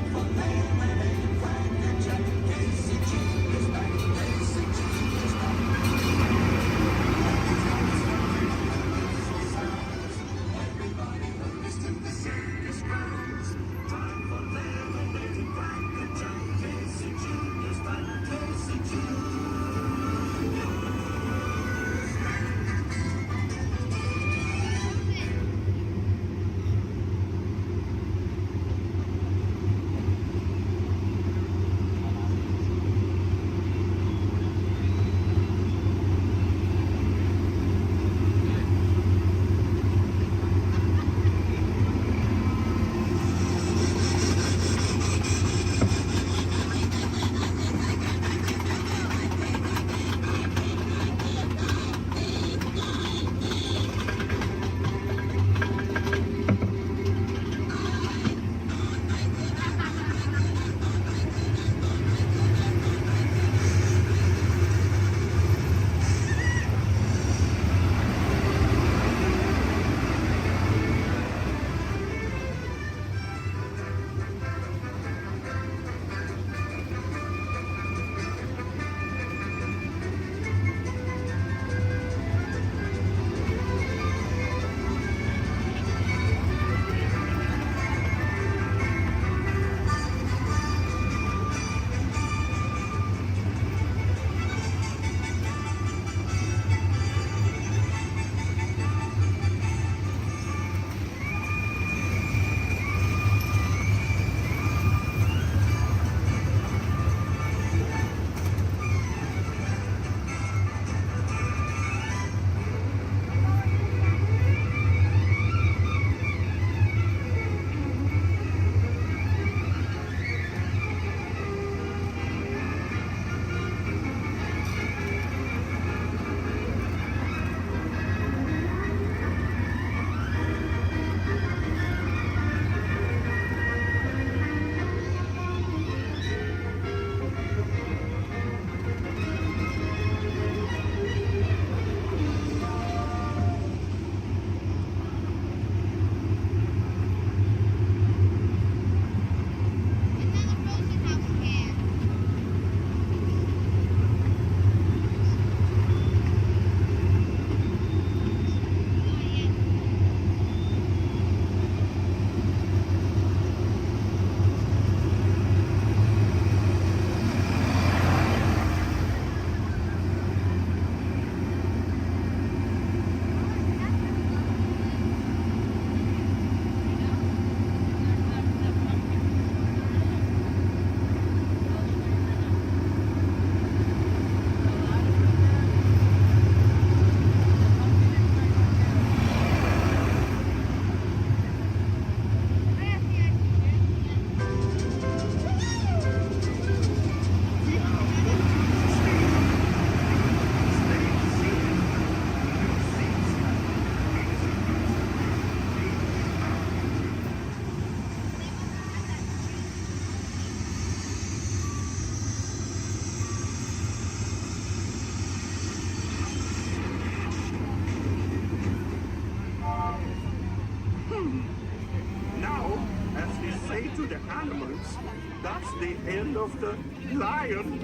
That's the end of the lion.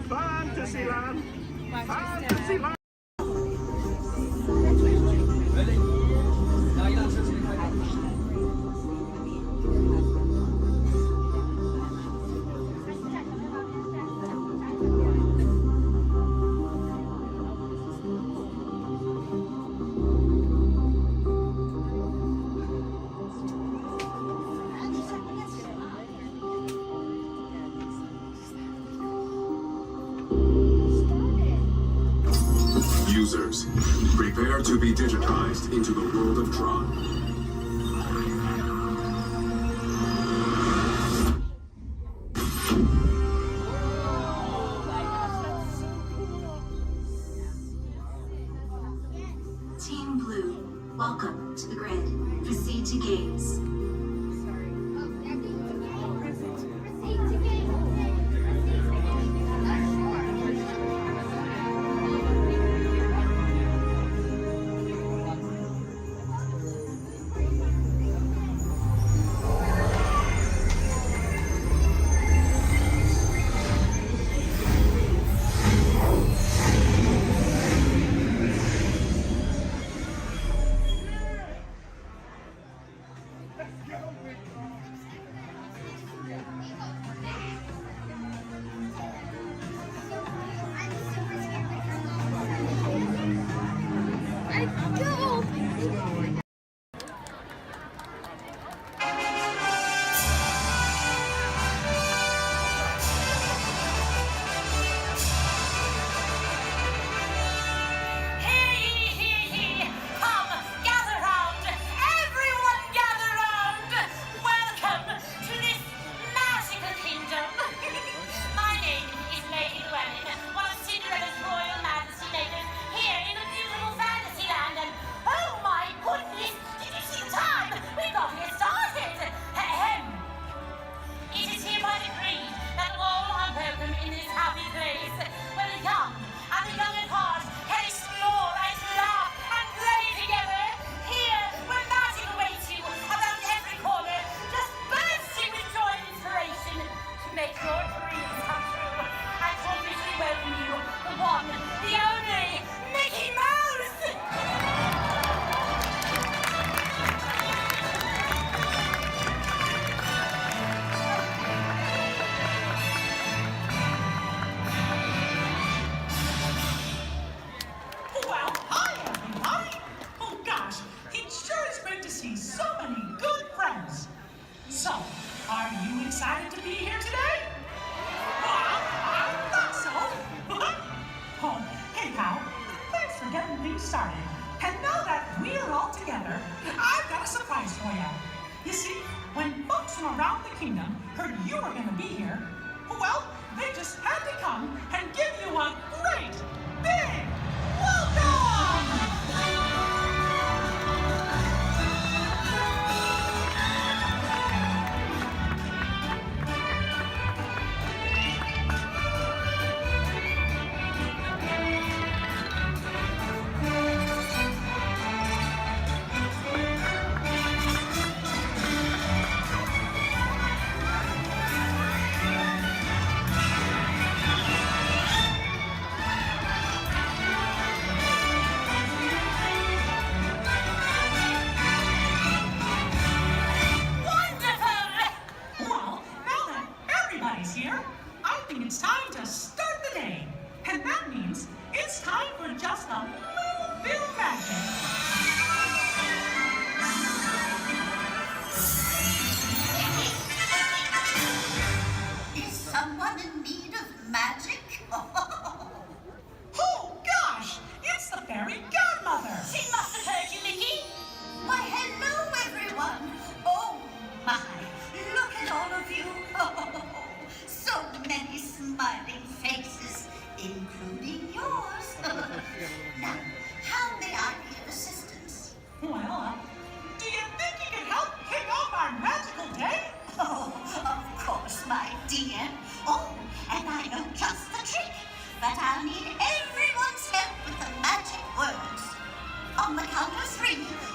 Fantasyland. Fantasyland. Users, prepare to be digitized into the world of Tron. Team Blue, welcome to the grid. Proceed to games.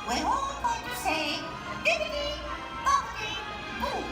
We're all going to say, bibbidi, bobbidi, boo.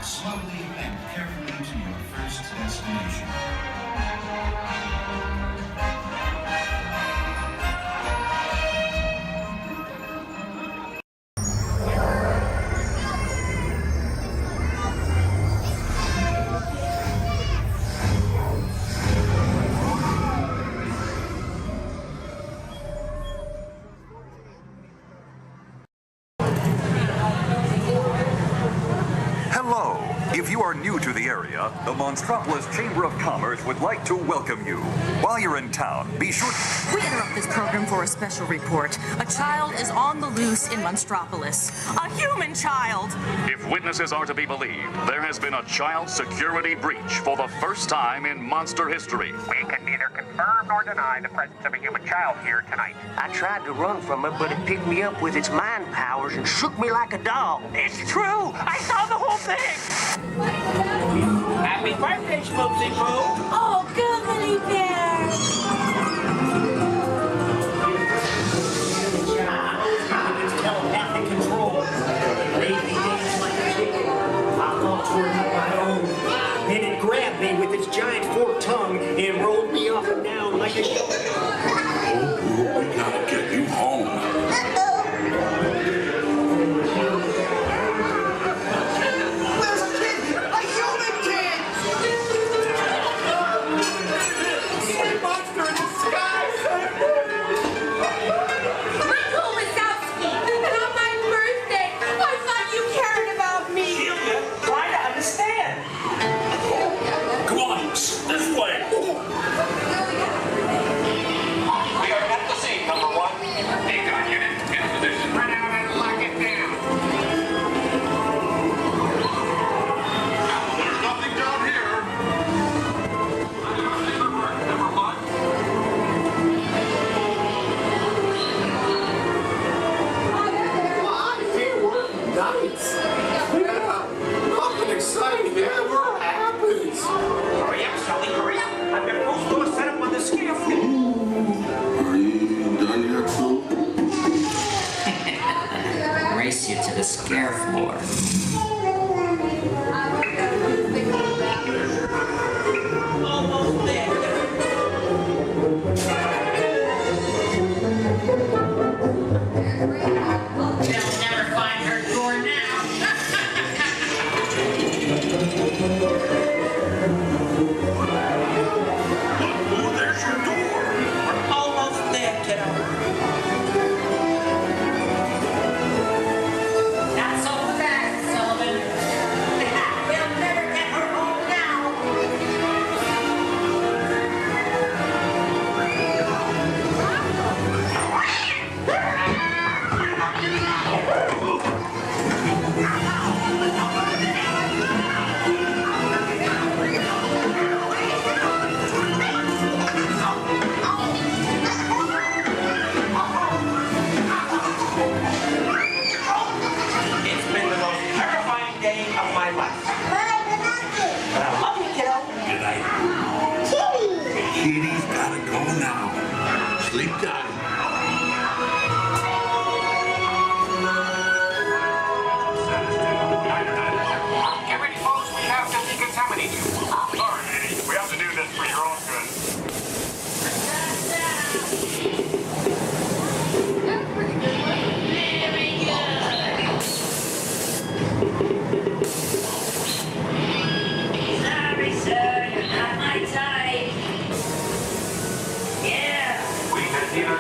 slowly and carefully to your first destination. Hello. If you are new to the area, the Monstropolis Chamber of Commerce would like to welcome you. While you're in town, be sure We interrupt this program for a special report. A child is on the loose in Monstropolis. A human child! If witnesses are to be believed, there has been a child security breach for the first time in monster history. We can neither confirm nor deny the presence of a human child here tonight. I tried to run from it, but it picked me up with its mind powers and shook me like a dog. It's true! I saw the whole thing! Happy birthday, Schmoopsy Poo! Oh, goodly bear! It's telepathic control. It made me dance like a chicken. I thought toward my own. Then it grabbed me with its giant forked tongue and rolled me up and down like a show. Oh, we gotta get you home. Race you to the scare floor. Almost there. They'll never find her door now. Oh, there's your door. We're almost there, kiddo. Not so fast, Sullivan. They'll never get her home now. It's been the most terrifying day of my life. But I love you, kiddo. Good night. Kitty's gotta go now. Sleep tight. Get ready, folks. We have to decontaminate you. Sorry, Eddie. We have to do this for your own good. Sorry, sir, you're not my type. Yeah. We can either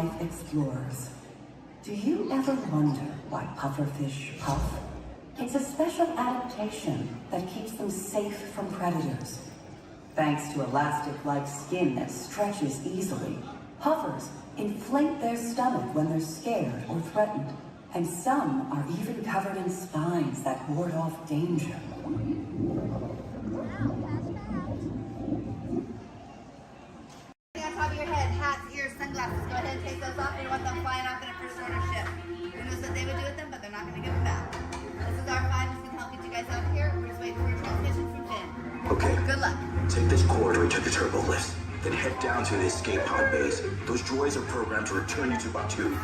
life explorers. Do you ever wonder why pufferfish puff? It's a special adaptation that keeps them safe from predators. Thanks to elastic-like skin that stretches easily, puffers inflate their stomach when they're scared or threatened. And some are even covered in spines that ward off danger. On top of your head, hats, ears, sunglasses. Go ahead and take those off. You want them flying off in a first order ship. Who knows what they would do with them, but they're not going to give them back. This is R5. He's going to help get you guys out of here. We're just waiting for your transmission from Finn. Okay. Good luck. Take this corridor to the turbo lift. Then head down to the escape pod base. Those droids are programmed to return you to Batu.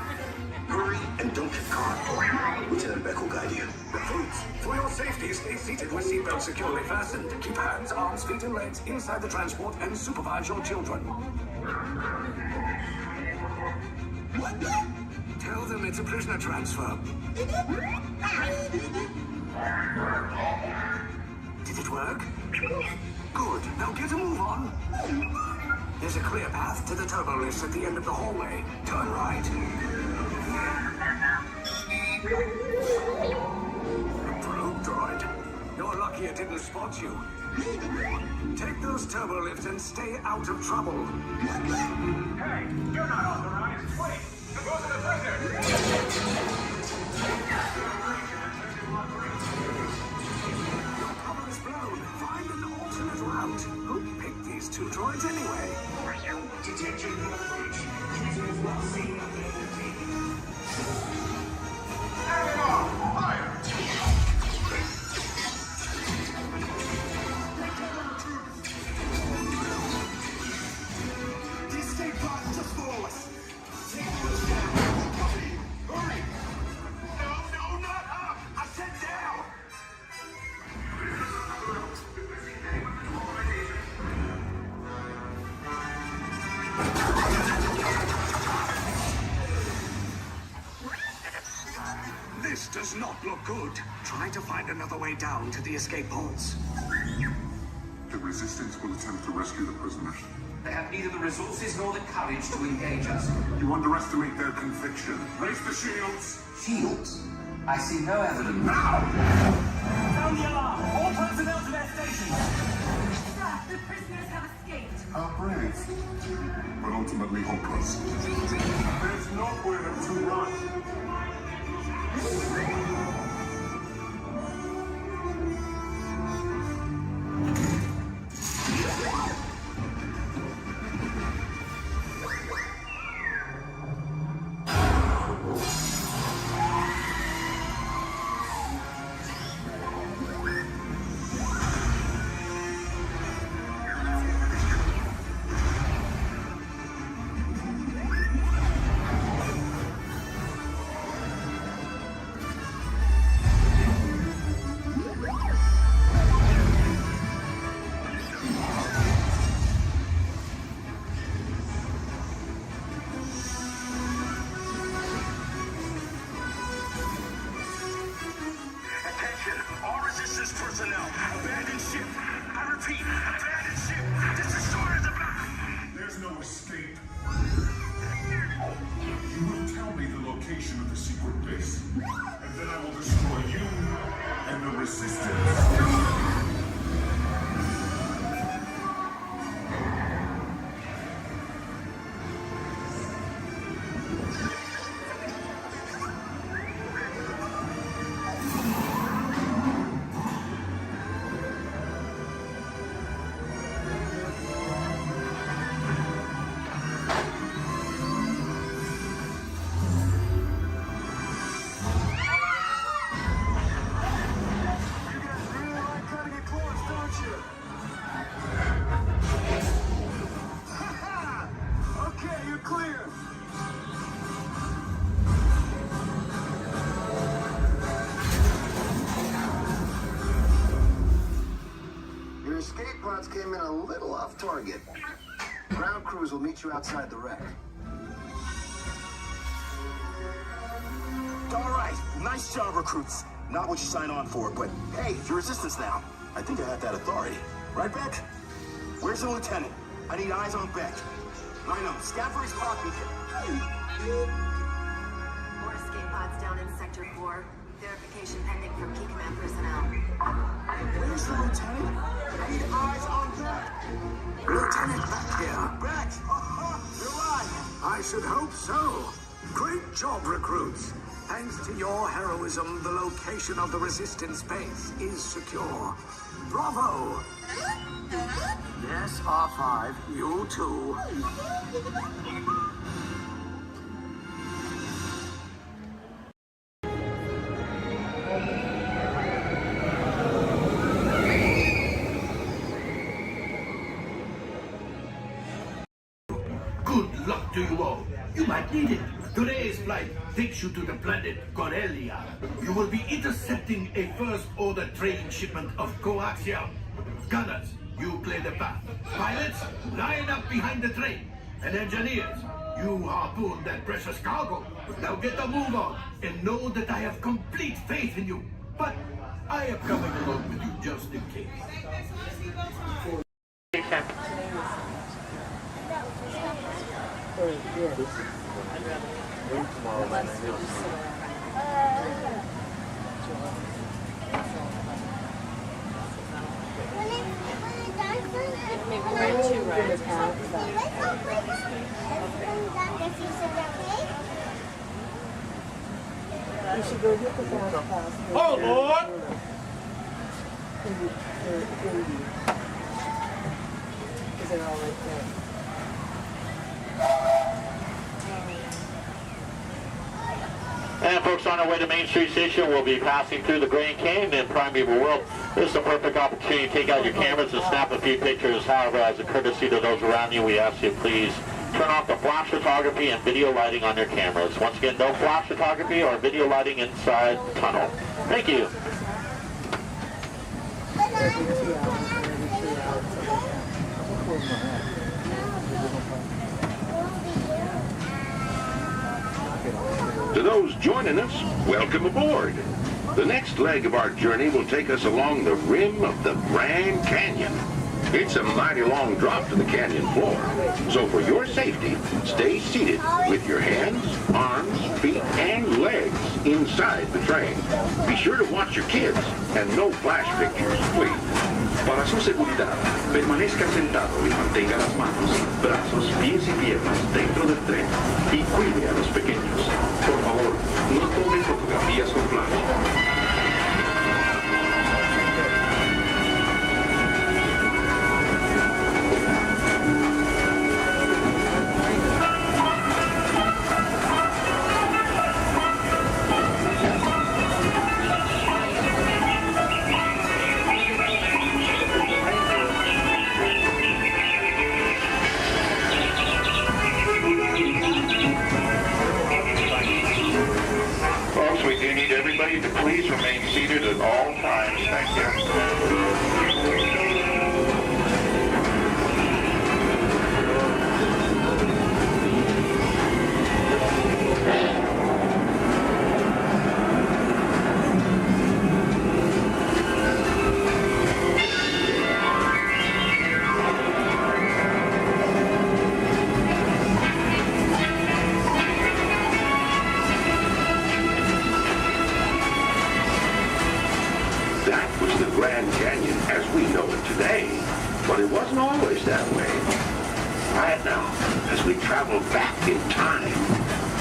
Hurry and don't get caught. Lieutenant Beck will guide you. Recruits, for your safety, stay seated with seatbelts securely fastened. Keep hands, arms, feet, and legs inside the transport and supervise your children. Tell them it's a prisoner transfer. Did it work? Good. Now get a move on. There's a clear path to the turbo lifts at the end of the hallway. Turn right. Probe droid. You're lucky it didn't spot you. Take those turbo lifts and stay out of trouble. Hey, you're not authorized. Wait, those are the prisoners. Your cover is blown. Find an alternate route. Who picked these two droids anyway? Detection breach. Users not seen identity. Adding on! Fire! The escape pod is just below us. Take those down. Copy. Hurry! No, not up! I said down! This does not look good. Try to find another way down to the escape pods. The Resistance will attempt to rescue the prisoners. They have neither the resources nor the courage to engage us. You underestimate their conviction. Raise the shields! Shields? I see no evidence. Now! Sound the alarm! All personnel to their stations! Sir, the prisoners have escaped. How brave, but ultimately hopeless. There's nowhere to run. Came in a little off target. Ground crews will meet you outside the wreck. All right, nice job, recruits. Not what you signed on for, but hey, you're Resistance now. I think I have that authority. Right, Beck? Where's the lieutenant? I need eyes on Beck. I know, scout for his clock beacon. More escape pods down in Sector 4. Verification pending from Key Command personnel. Where's the lieutenant? I need eyes on that. Lieutenant back here. Back? You're right. I should hope so. Great job, recruits. Thanks to your heroism, the location of the resistance base is secure. Bravo! Yes, R5, you too. Good luck to you all. You might need it. Today's flight takes you to the planet Corellia. You will be intercepting a first-order train shipment of coaxium. Gunners, you clear the path. Pilots, line up behind the train. And engineers, you harpoon that precious cargo. Now get a move on and know that I have complete faith in you. But I am coming along with you just in case. Maybe ride 2 rides. You should go get the fast pass. Oh, Lord! Because they're all right there. And folks, on our way to Main Street Station, we'll be passing through the Grand Canyon in Primeval World. This is a perfect opportunity to take out your cameras and snap a few pictures. However, as a courtesy to those around you, we ask you please turn off the flash photography and video lighting on your cameras. Once again, no flash photography or video lighting inside the tunnel. Thank you. To those joining us, welcome aboard. The next leg of our journey will take us along the rim of the Grand Canyon. It's a mighty long drop to the canyon floor. So for your safety, stay seated with your hands, arms, feet, and legs inside the train. Be sure to watch your kids and no flash pictures, please. Para su seguridad, permanezca sentado y mantenga las manos, brazos, pies y piernas dentro del tren y cuide a los pequeños. Por favor, no tome fotografías con flash. To please remain seated at all times. Thank you. Grand Canyon as we know it today. But it wasn't always that way. Right now, as we travel back in time,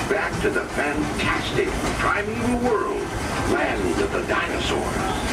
back to the fantastic primeval world, land of the dinosaurs.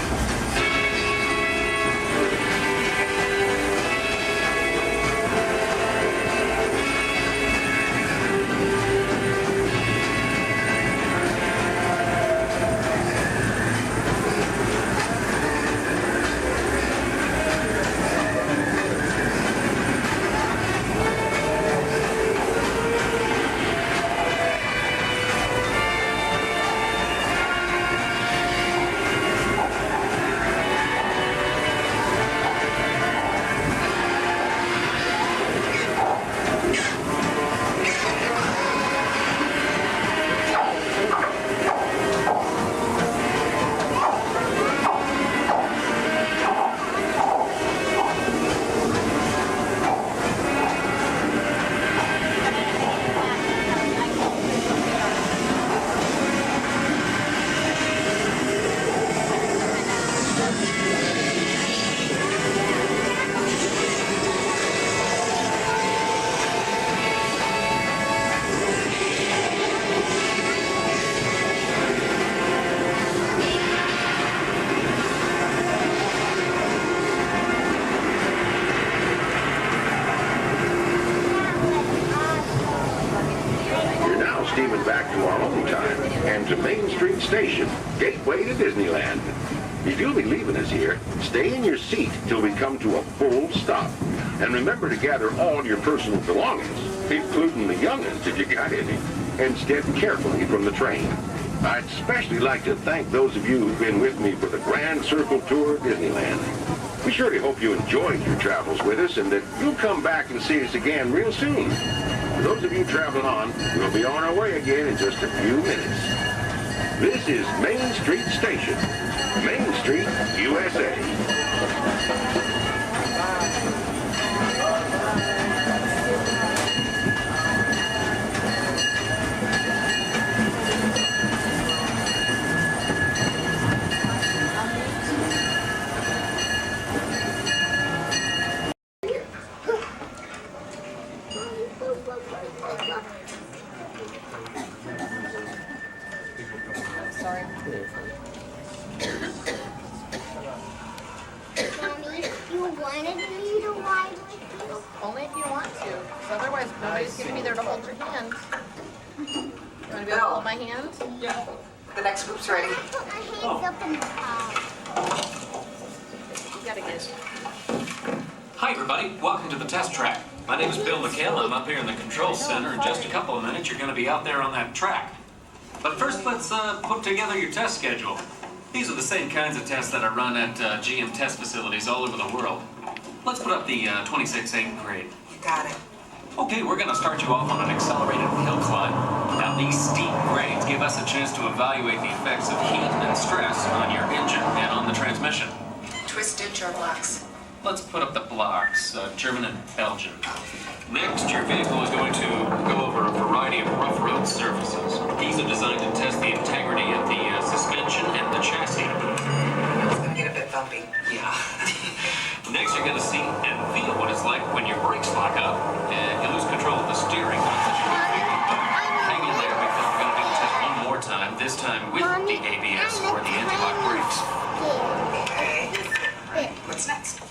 to Main Street Station, gateway to Disneyland. If you'll be leaving us here, stay in your seat till we come to a full stop. And remember to gather all your personal belongings, including the young'uns if you got any, and step carefully from the train. I'd especially like to thank those of you who've been with me for the Grand Circle Tour of Disneyland. We surely hope you enjoyed your travels with us and that you'll come back and see us again real soon. For those of you traveling on, we'll be on our way again in just a few minutes. This is Main Street Station, Main Street, USA. Sorry. Mommy, you wanted me to ride with you? Only if you want to. 'Cause otherwise, nobody's gonna be there to hold your hand. You want to be able to hold my hand? Yeah. The next group's ready. I put my hands up in the car. You gotta get it. Hi, everybody. Welcome to the test track. My name is Bill McHale. I'm up here in the control center. In just a couple of minutes, you're going to be out there on that track. But first, let's put together your test schedule. These are the same kinds of tests that are run at GM test facilities all over the world. Let's put up the 26-8 grade. You got it. Okay, we're going to start you off on an accelerated hill climb. Now, these steep grades give us a chance to evaluate the effects of heat and stress on your engine and on the transmission. Twisted jar blocks. Let's put up the blocks, German and Belgian. Next, your vehicle is going to go over a variety of rough road surfaces. These are designed to test the integrity of the suspension and the chassis. It's gonna get a bit bumpy. Yeah. Next, you're going to see and feel what it's like when your brakes lock up and you lose control of the steering. Hang in there because we're going to do the test one more time, this time with the ABS or the anti-lock brakes. Okay. What's next?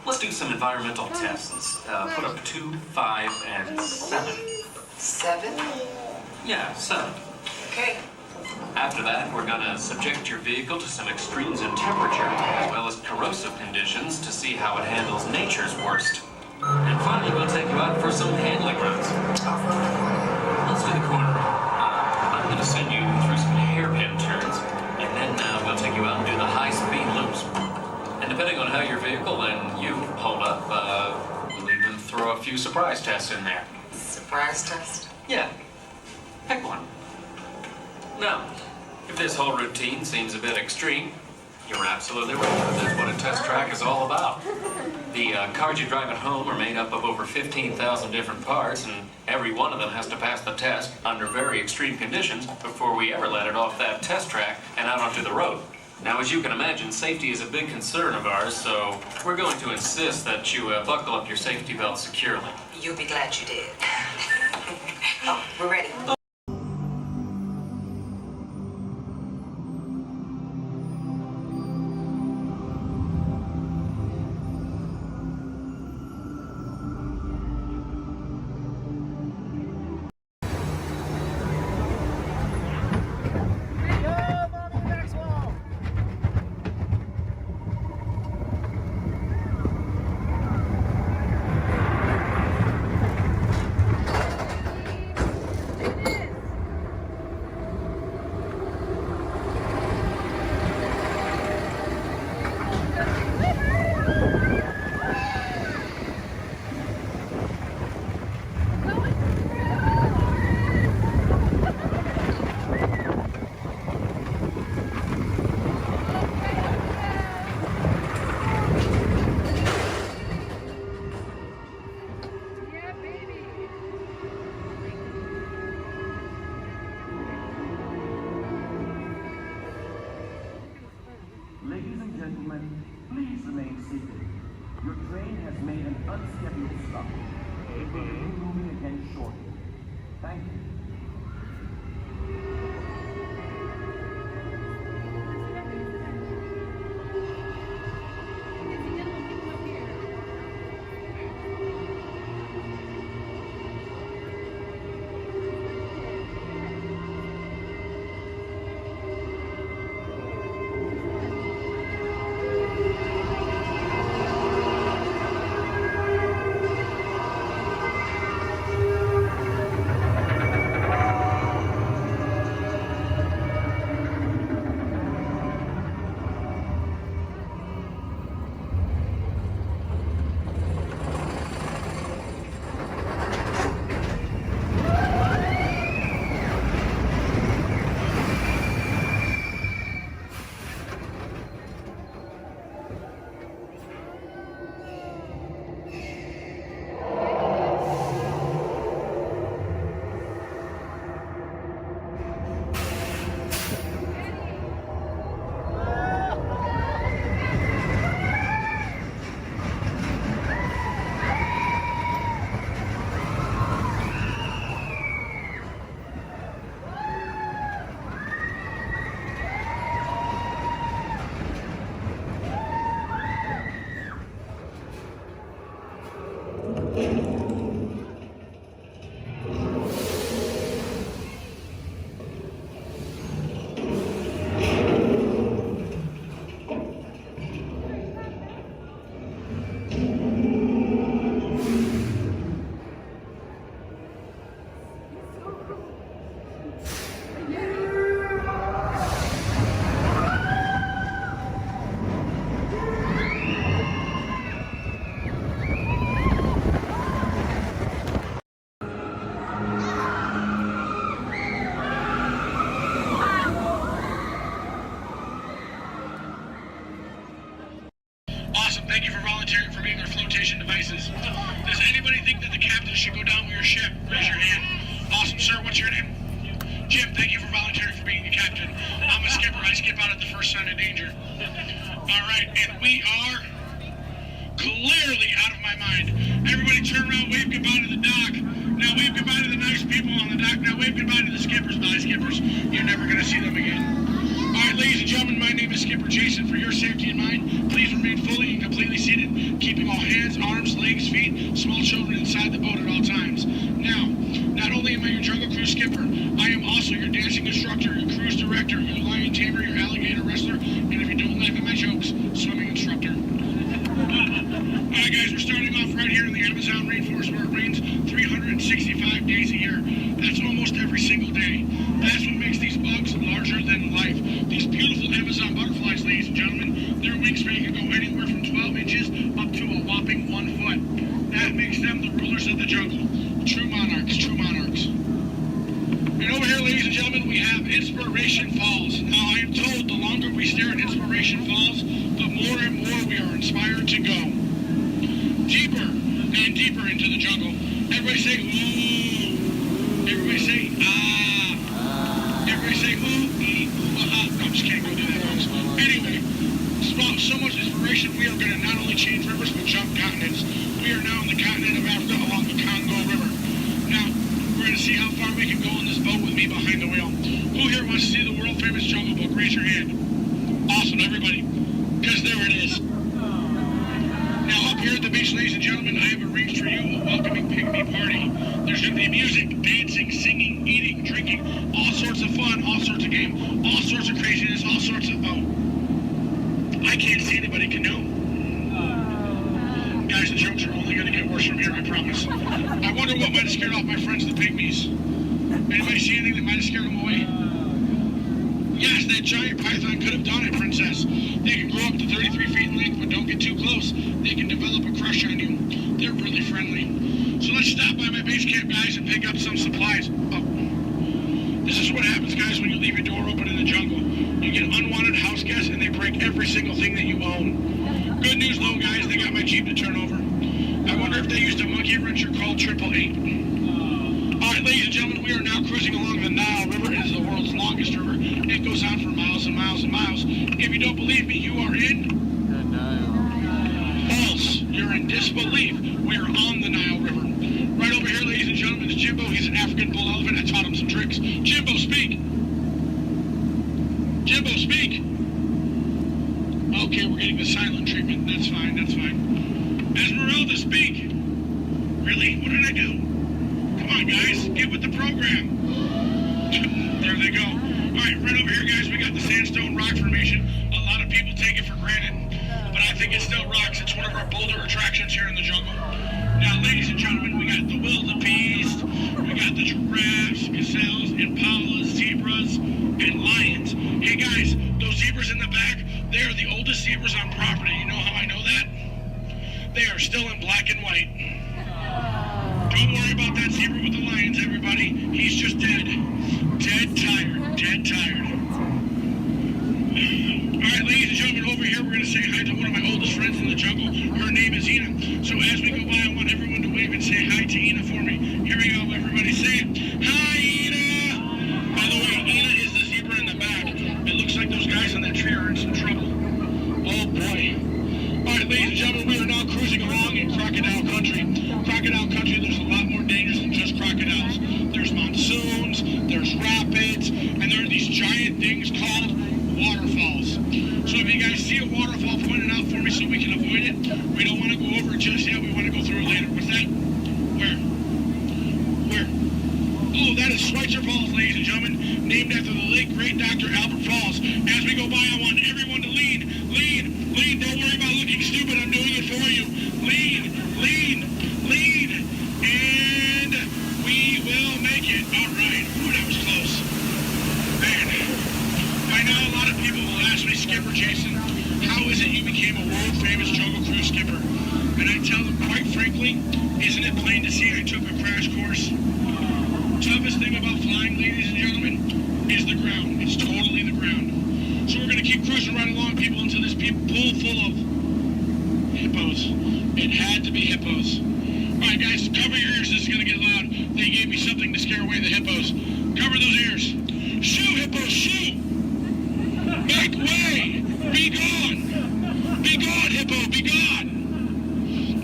Let's do some environmental tests. Put up 2, 5, and 7. 7? Yeah, 7. Okay. After that, we're going to subject your vehicle to some extremes in temperature, as well as corrosive conditions to see how it handles nature's worst. And finally, we'll take you out for some handling runs. Let's do the corner run. I'm going to send you through some hairpin turns, and then we'll take you out and do the high-speed loops. And depending on how your vehicle and you hold up, we'll even throw a few surprise tests in there. Surprise test? Yeah. Pick one. Now, if this whole routine seems a bit extreme, you're absolutely right. That's what a test track is all about. The cars you drive at home are made up of over 15,000 different parts, and every one of them has to pass the test under very extreme conditions before we ever let it off that test track and out onto the road. Now, as you can imagine, safety is a big concern of ours, so we're going to insist that you buckle up your safety belt securely. You'll be glad you did. Oh, we're ready. down with your ship? Raise your hand. Awesome, sir. What's your name? Jim, thank you for volunteering for being the captain. I'm a skipper. I skip out at the first sign of danger. All right, and we are clearly out of my mind. Everybody turn around, wave goodbye to the dock. Now wave goodbye to the nice people on the dock. Now wave goodbye to the skippers. Bye, skippers. You're never going to see them again. All right, ladies and gentlemen, my name is Skipper Jason. For your safety and mine, please remain fully and completely seated, keeping all hands, arms, legs, feet, small children inside the boat at all times. Now, not only am I your jungle cruise skipper, I am also your dancing instructor, your cruise director, your lion tamer, your alligator wrestler, and if you don't laugh at my jokes, swimming instructor. All right, guys, we're starting off right here in the Amazon rainforest where it rains 365 days a year. That's almost every single day. That's what makes these bugs larger than life. These beautiful Amazon butterflies, ladies and gentlemen, their wingspan can go anywhere from 12 inches up to a whopping 1 foot. That makes them the rulers of the jungle. True monarchs, true monarchs. And over here, ladies and gentlemen, we have Inspiration Falls. Now, I am told the longer we stare at Inspiration Falls, the more and more we are inspired to go. Deeper and deeper into the jungle. Everybody say, ooh. Everybody say, ah. Everybody say, ooh, ee, ooh, ah. No, I'm just kidding. Don't do that, folks. Anyway, so much inspiration, we are going to not only change rivers, but jump continents. We are now in the continent of Africa along the Congo River. Now, we're going to see how far we can go on this boat with me behind the wheel. Who here wants to see the world-famous Jungle Book? Raise your hand. Awesome, everybody. Because there it is. Now, up here at the beach, ladies and gentlemen, I have arranged for you a welcoming pygmy party. There's going to be music, dancing, singing, eating, drinking, all sorts of fun, all sorts of game, all sorts of craziness, all sorts of... Oh, I can't see anybody canoe. Guys, the jokes are only going to get worse from here, I promise. I wonder what might have scared off my friends, the pygmies. Anybody see anything that might have scared them away? Yes, that giant python could have done it, princess. They can grow up to 33 feet in length, but don't get too close. They can develop a crush on you. They're really friendly. So let's stop by my base camp, guys, and pick up some supplies. Oh. This is what happens, guys, when you leave your door open in the jungle. You get unwanted house guests, and they break every single thing that you own. Good news, though, guys, they got my Jeep to turn over. I wonder if they used a monkey wrencher called 888. All right, ladies and gentlemen, we are now cruising along the Nile River. It is the world's longest river. It goes on for miles and miles and miles. If you don't believe me, you are in... False. You're in disbelief. We are on the Nile River. Right over here, ladies and gentlemen, is Jimbo. He's an African bull elephant. I taught him some tricks. Jimbo, speak. Jimbo, speak. Okay, we're getting the silent treatment. That's fine, that's fine. Esmeralda, speak. Really? What did I do? Come on, guys. Get with the program. There they go. All right, right over here, guys, we got the sandstone rock formation. A lot of people take it for granted, but I think it still rocks. It's one of our bolder attractions here in the jungle. Now, ladies and gentlemen, we got the wildebeest, we got the giraffes, gazelles, impalas, zebras, and lions. Hey, guys, those zebras in the back, they are the oldest zebras on property. You know how I know that? They are still in black and white. Don't worry about that zebra with the lions, everybody. He's just dead. Dead tired. Dead tired. All right, ladies and gentlemen, over here, we're going to say hi to one of my oldest friends in the jungle. Her name is Ina. So as we go by, I want everyone to wave and say hi to Ina for me. Here we go, everybody. Say it. Hi, Ina. By the way, Ina is the zebra in the back. It looks like those guys on that tree are in some trouble. Oh, boy. All right, ladies and gentlemen, we are now cruising along in crocodile country. Crocodile country, there's a lot more dangers than just crocodiles. There's monsoons, there's rapids, and there are these giant things called waterfalls. So if you guys see a waterfall, point it out for me so we can avoid it. We don't want to go over it just yet. We want to go through it later. What's that? Where? Where? Oh, that is Schweitzer Falls, ladies and gentlemen, named after the late great Dr. Albert Falls. As we go by, I want everyone to lean. Lean. Lean. Don't worry about looking stupid. I'm doing it for you. Lean. Lean. Lean. And we will make it. All right. Ooh, that was close. Man. By now, a lot of people will ask me, Skipper Jason, how is it you became a world-famous jungle cruise skipper? And I tell them, quite frankly, isn't it plain to see I took a crash course? Toughest thing about flying, ladies and gentlemen, is the ground. It's totally the ground. So we're going to keep cruising right along, people, into this pool full of hippos. It had to be hippos. Alright guys, cover your ears, this is gonna get loud. They gave me something to scare away the hippos. Cover those ears. Shoo, hippos, shoo! Make way! Be gone! Be gone, hippo, be gone!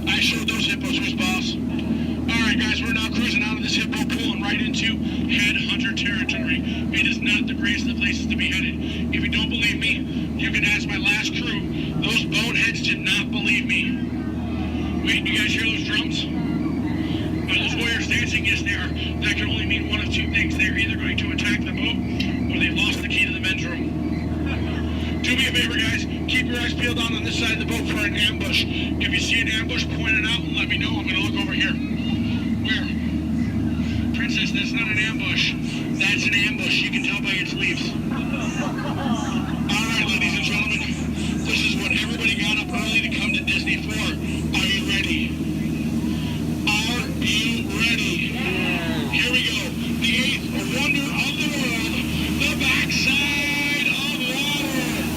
I showed those hippos who's boss. Alright guys, we're now cruising out of this hippo pool and right into headhunter territory. It is not the greatest of places to be headed. If you don't believe me, you can ask my last crew. Those boneheads did not believe me. Wait, you guys hear those drums? Are those warriors dancing? Yes, they are. That can only mean one of two things. They're either going to attack the boat or they've lost the key to the men's room. Do me a favor, guys. Keep your eyes peeled on this side of the boat for an ambush. If you see an ambush, point it out and let me know. I'm going to look over here. Where? Princess, that's not an ambush. That's an ambush. You can tell by its leaves. Alright, ladies and gentlemen. This is what everybody got up early to come to Disney for. Are you ready? Are you ready? Here we go. The eighth wonder of the world. The backside of water.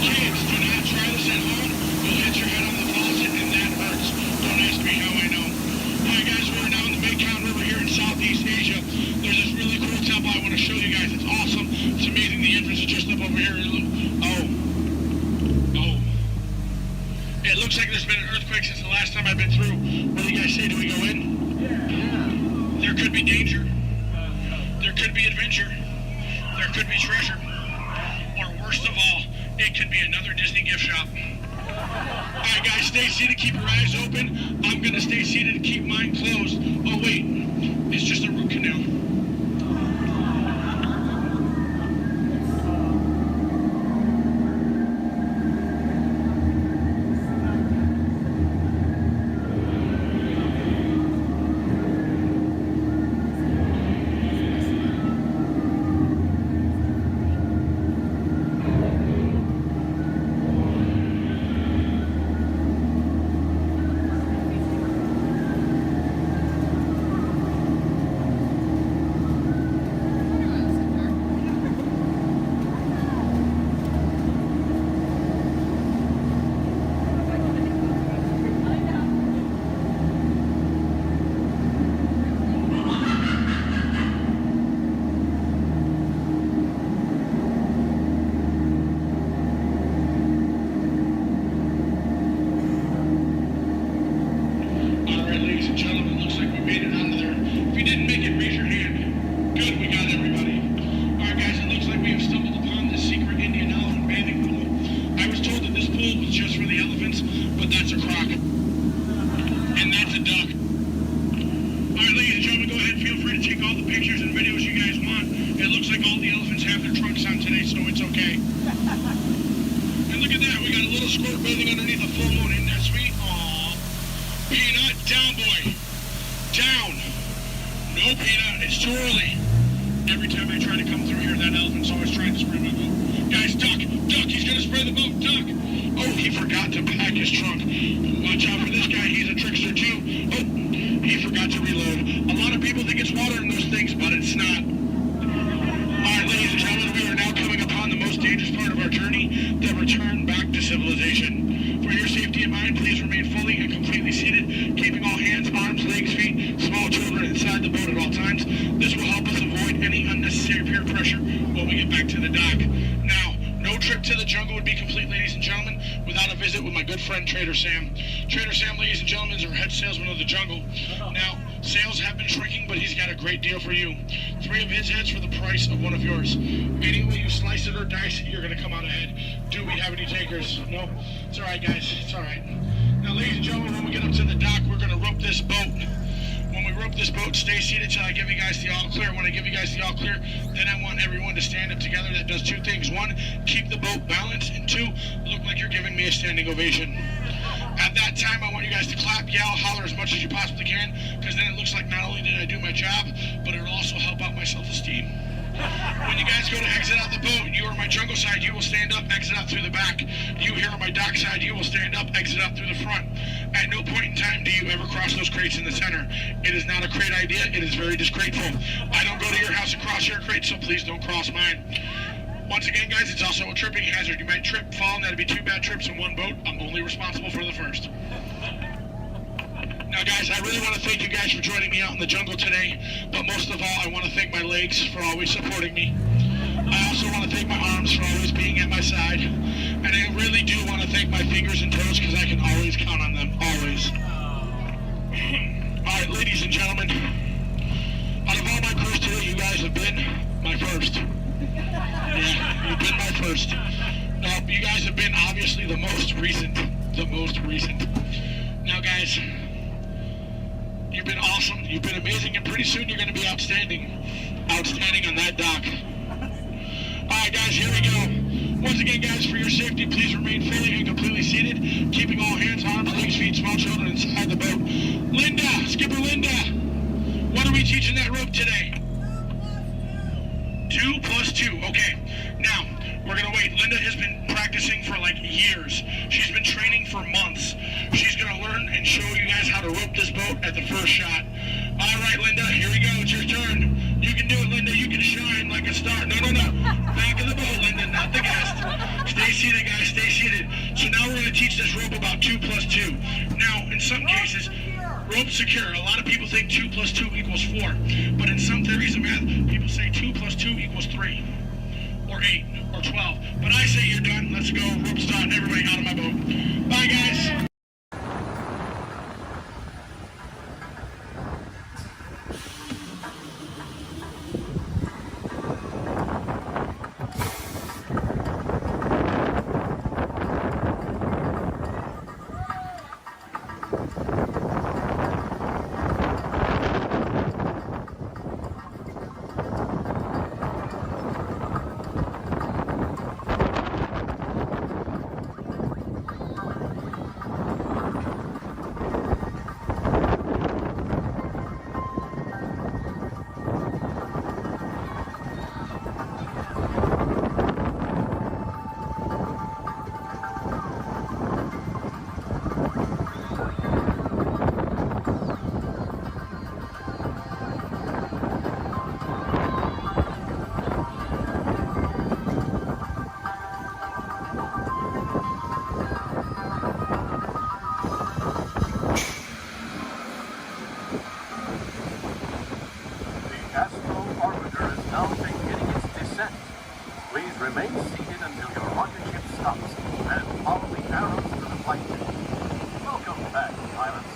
Kids, do not try this at home. You'll hit your head on the faucet and that hurts. Don't ask me how I know. Alright guys, we're now in the Mekong River here in Southeast Asia. There's this really cool temple I want to show you guys. It's awesome. It's amazing. The entrance is just up over here. It looks like there's been an earthquake since the last time I've been through. What do you guys say? Do we go in? Yeah. There could be danger. There could be adventure. There could be treasure. Or worst of all, it could be another Disney gift shop. Alright guys, stay seated, keep your eyes open. I'm gonna stay seated and keep mine closed. Oh wait, it's just a root canal. Trader Sam, ladies and gentlemen, is our head salesman of the jungle. Now, sales have been shrinking, but he's got a great deal for you. 3 of his heads for the price of 1 of yours. Any way you slice it or dice it, you're going to come out ahead. Do we have any takers? No? It's all right, guys. It's all right. Now, ladies and gentlemen, when we get up to the dock, we're going to rope this boat. When we rope this boat, stay seated till I give you guys the all clear. When I give you guys the all clear, then I want everyone to stand up together. That does 2 things. 1, keep the boat balanced, and 2, look like you're giving me a standing ovation. At that time, I want you guys to clap, yell, holler as much as you possibly can, because then it looks like not only did I do my job, but it'll also help out my self-esteem. When you guys go to exit out the boat, you are my jungle side, you will stand up, exit out through the back. You here on my dock side, you will stand up, exit out through the front. At no point in time do you ever cross those crates in the center. It is not a crate idea, it is very disgraceful. I don't go to your house and cross your crate, so please don't cross mine. Once again, guys, it's also a tripping hazard. You might trip, fall, and that'd be 2 bad trips in one boat. I'm only responsible for the first. Now, guys, I really want to thank you guys for joining me out in the jungle today, but most of all, I want to thank my legs for always supporting me. I also want to thank my arms for always being at my side, and I really do want to thank my fingers and toes because I can always count on them, always. All right, ladies and gentlemen, out of all my crews today, you guys have been my first. Yeah, you've been my first. Now, you guys have been obviously the most recent. Now, guys, you've been awesome. You've been amazing, and pretty soon you're going to be outstanding on that dock. All right, guys, here we go. Once again, guys, for your safety, please remain fully and completely seated, keeping all hands, arms, legs, feet, small children inside the boat. Linda, Skipper Linda, what are we teaching that rope today? 2 plus 2. Okay. Now, we're going to wait. Linda has been practicing for like years. She's been training for months. She's going to learn and show you guys how to rope this boat at the first shot. All right, Linda, here we go. It's your turn. You can do it, Linda. You can shine like a star. No. Back of the boat, Linda, not the guest. Stay seated, guys. Stay seated. So now we're going to teach this rope about 2 plus 2. Now, in some cases, rope secure. A lot of people think 2 plus 2 equals 4. But in some theories of math, people say 2 plus 2 equals 3. Or 8. Or 12. But I say you're done. Let's go. Rope start. Everybody out of my boat. Bye, guys. Remain seated until your rocket ship stops and follow the arrows to the flight deck. Welcome back, pilots.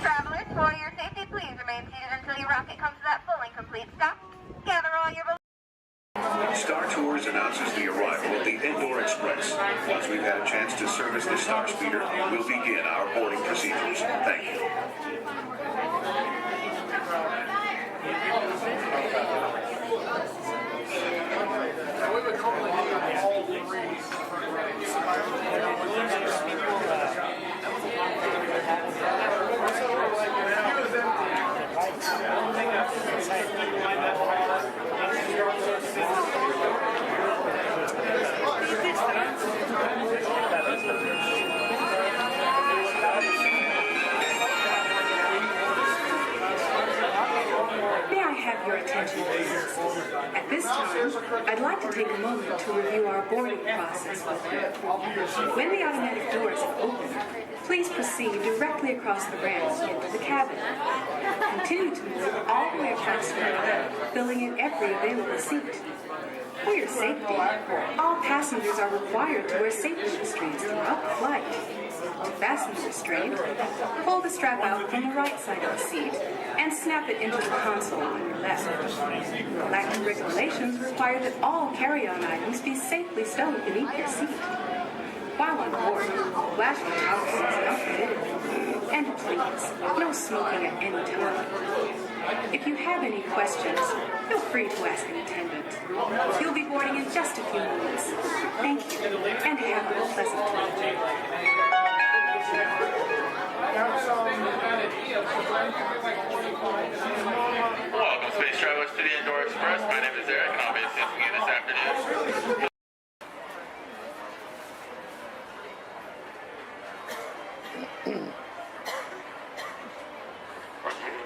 Travelers, for your safety, please remain seated until your rocket comes to that full and complete stop. Gather all your Star Tours announces the arrival of the Indoor Express. Once we've had a chance to service the Star Speeder, we'll begin our boarding procedures. Thank you. Your attention, please. At this time, I'd like to take a moment to review our boarding process with you. When the automatic doors are open, please proceed directly across the ramp into the cabin. Continue to move all the way across the ramp, filling in every available seat. For your safety, all passengers are required to wear safety restraints throughout the flight. To fasten the restraint, pull the strap out from the right side of the seat and snap it into the console on your left. Lacking regulations require that all carry-on items be safely stowed beneath your seat. While on board, flashing towels is not permitted. And please, no smoking at any time. If you have any questions, feel free to ask an attendant. You'll be boarding in just a few moments. Thank you, and have a pleasant time. Welcome, space travelers, to the Indoor Express. My name is Eric, and I'll be assisting you this afternoon.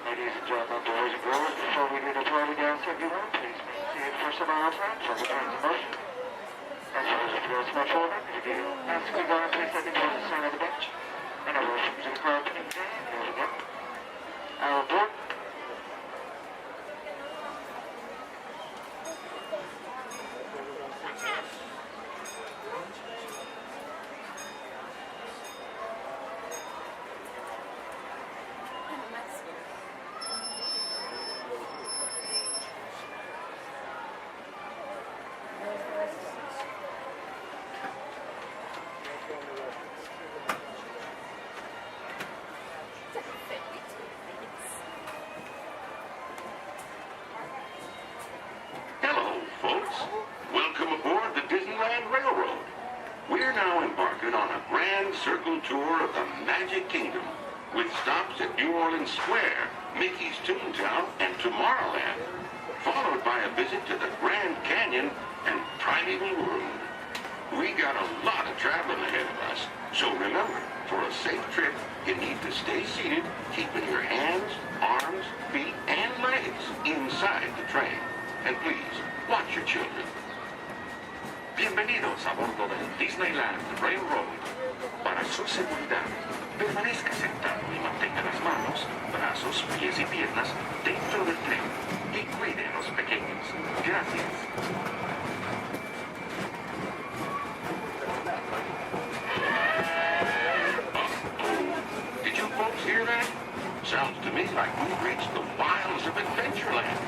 Ladies and gentlemen, boys and girls, before we do the party dance, everyone, please maintain for some hours for the train's emotion. As far as the field much older, if you ask me going, please let me know the sign of the bench. welcome to the carpet and there you go. Our board. Hello, folks. Welcome aboard the Disneyland Railroad. We're now embarking on a grand circle tour of the Magic Kingdom, with stops at New Orleans Square, Mickey's Toontown, and Tomorrowland, followed by a visit to the Grand Canyon and Primeval World. We got a lot of traveling ahead of us, so remember, for a safe trip, you need to stay seated, keeping your hands, arms, feet, and legs inside the train. And please, watch your children. Bienvenidos a bordo del Disneyland Railroad. Para su seguridad, permanezca sentado y mantenga las manos, brazos, pies y piernas dentro del tren y cuide a los pequeños. Gracias. Did you folks hear that? Sounds to me like we've reached the wilds of Adventureland,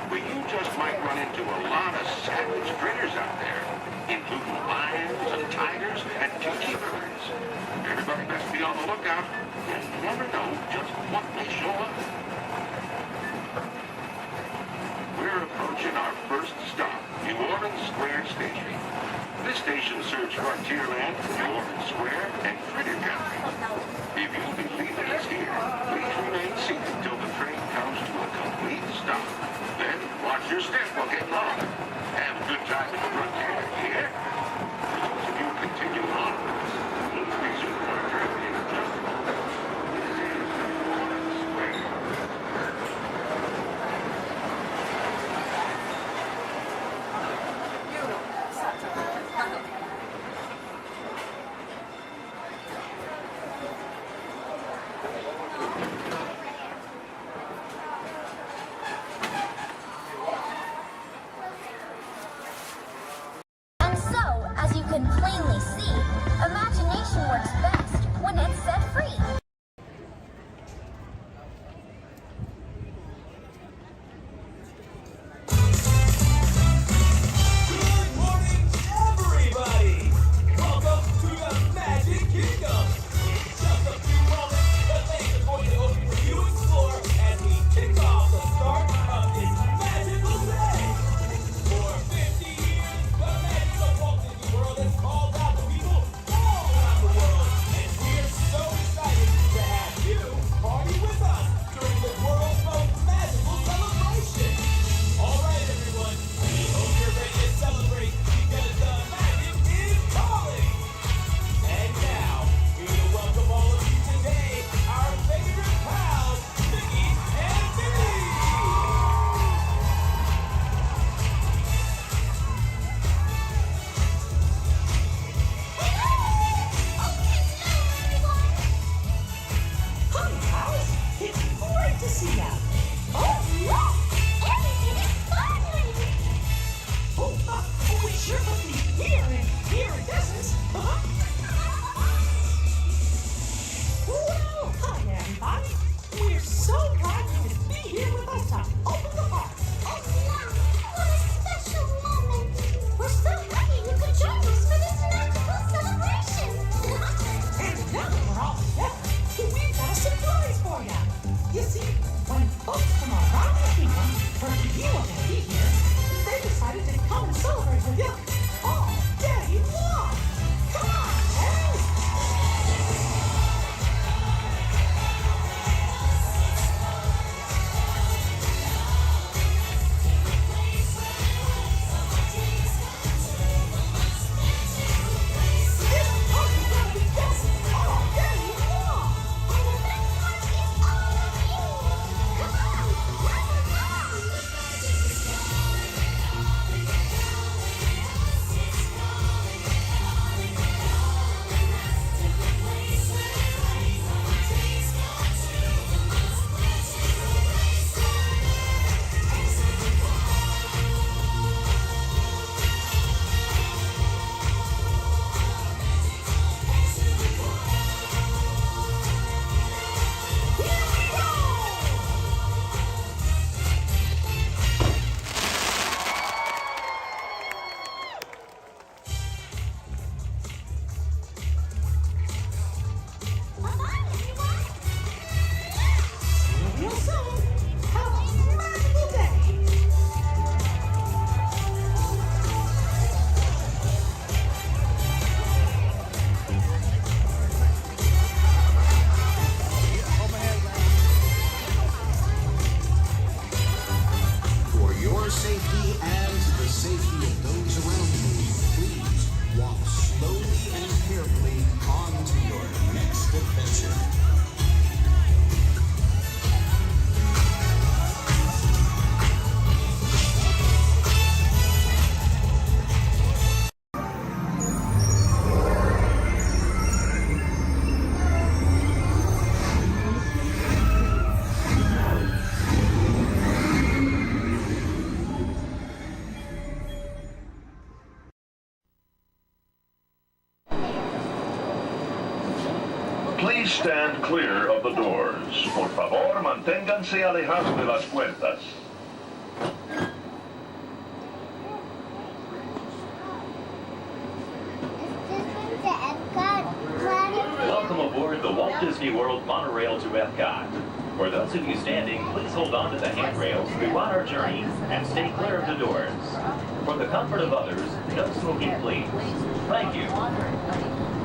where you just might run into a lot of savage critters out there, including lions and tigers and tiki birds. Everybody best be on the lookout. You never know just what may show up. We're approaching our first stop, New Orleans Square Station. This station serves Frontierland, New Orleans Square, and Critter Country. If you believe it is here, please remain seated till the train comes to a complete stop. Then watch your step while getting on. Have a good time at the Frontier, yeah? For those of you who continue on, please resume our journey in just a moment. This is New Orleans Square. Have a magical day. For your safety and the safety of those around you, please walk slowly and carefully on to your next adventure. Please stand clear of the doors. Por favor, manténganse alejados de las puertas. Welcome aboard the Walt Disney World monorail to Epcot. For those of you standing, please hold on to the handrails throughout our journey and stay clear of the doors. For the comfort of others, no smoking, please. Thank you.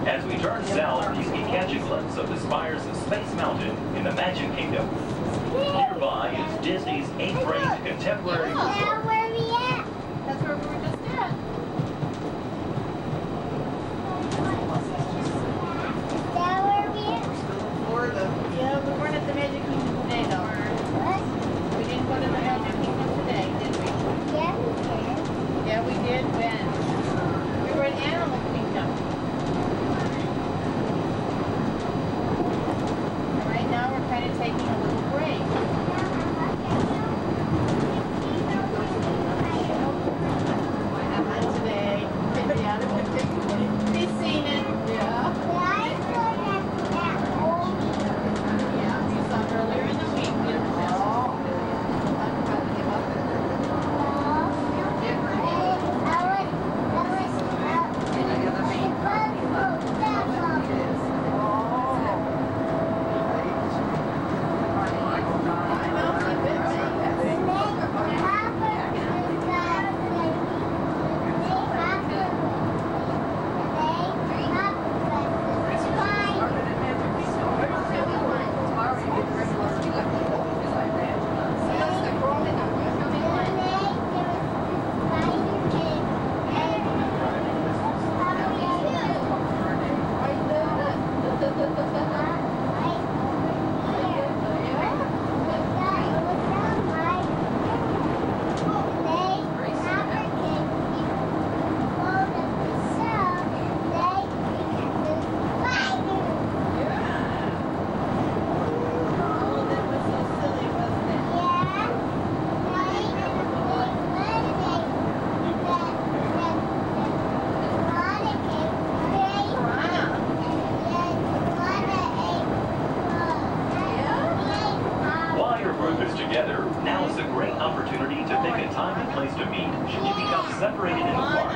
As we turn south, you can catch a glimpse of the spires of Space Mountain in the Magic Kingdom. Nearby is Disney's 8th-ranked contemporary resort. Where are we at? That's where we were just at. Yeah, we weren't at the Magic Kingdom today, though. What? We didn't go to the Magic Kingdom today, did we? Yeah, we did. Yeah, we did. When? We were at Animal Kingdom. And right now, we're kind of taking a little break. Not today. Yeah, we've seen it. Yeah. Earlier in the week, we had separated in the park.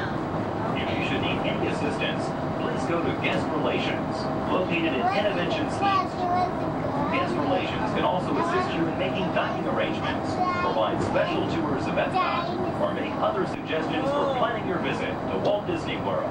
If you should need any assistance, please go to Guest Relations, located in Interventions East. Guest Relations can also assist you in making dining arrangements, provide special tours of Epcot, or make other suggestions for planning your visit to Walt Disney World.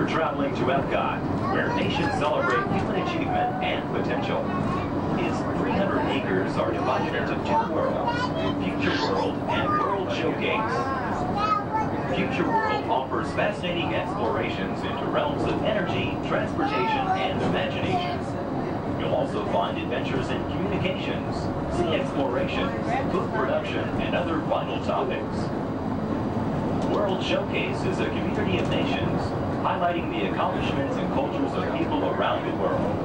Traveling to Epcot, where nations celebrate human achievement and potential. Is 300 acres are divided into two worlds, Future World and World Showcase. Future World offers fascinating explorations into realms of energy, transportation, and imagination. You'll also find adventures in communications, sea exploration, food production, and other vital topics. World Showcase is a community of nations, highlighting the accomplishments and cultures of people around the world.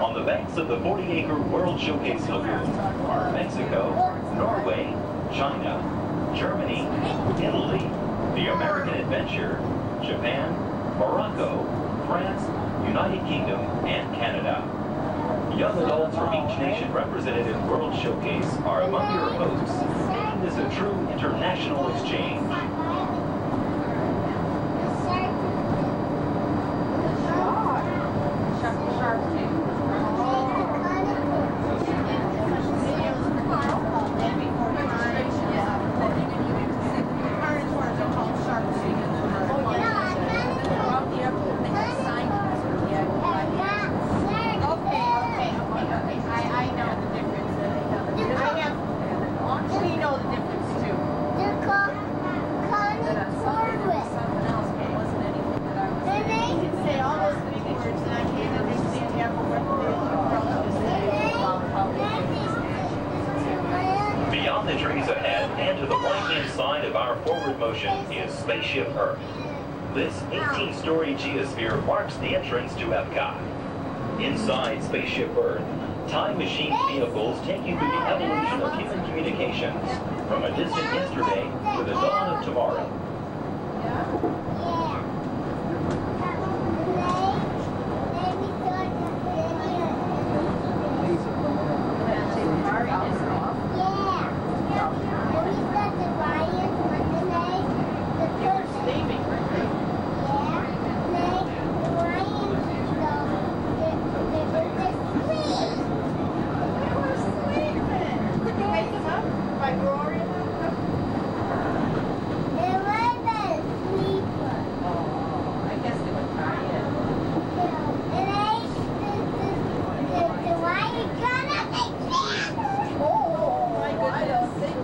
On the banks of the 40-acre World Showcase Lagoon are Mexico, Norway, China, Germany, Italy, the American Adventure, Japan, Morocco, France, United Kingdom, and Canada. Young adults from each nation represented in World Showcase are among your hosts, making this a true international exchange. Beyond the trees ahead and to the right-hand side of our forward motion is Spaceship Earth. This 18-story geosphere marks the entrance to Epcot. Inside Spaceship Earth, time machine vehicles take you through the evolution of human communications, from a distant yesterday to the dawn of tomorrow.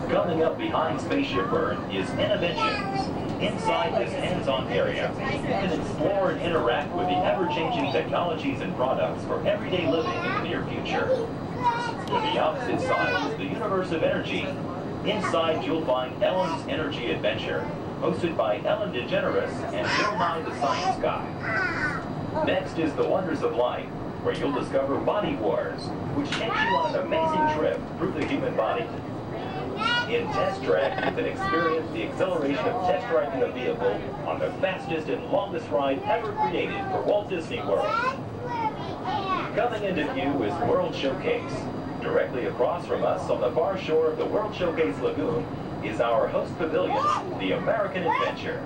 Coming up behind Spaceship Earth is Innovations. Inside this hands-on area, you can explore and interact with the ever-changing technologies and products for everyday living in the near future. To the opposite side is the universe of energy. Inside, you'll find Ellen's Energy Adventure, hosted by Ellen DeGeneres and Bill Nye the Science Guy. Next is The Wonders of Life, where you'll discover Body Wars, which takes you on an amazing trip through the human body. In Test Track, you can experience the exhilaration of test driving a vehicle on the fastest and longest ride ever created for Walt Disney World. Coming into view is World Showcase. Directly across from us on the far shore of the World Showcase Lagoon is our host pavilion, the American Adventure.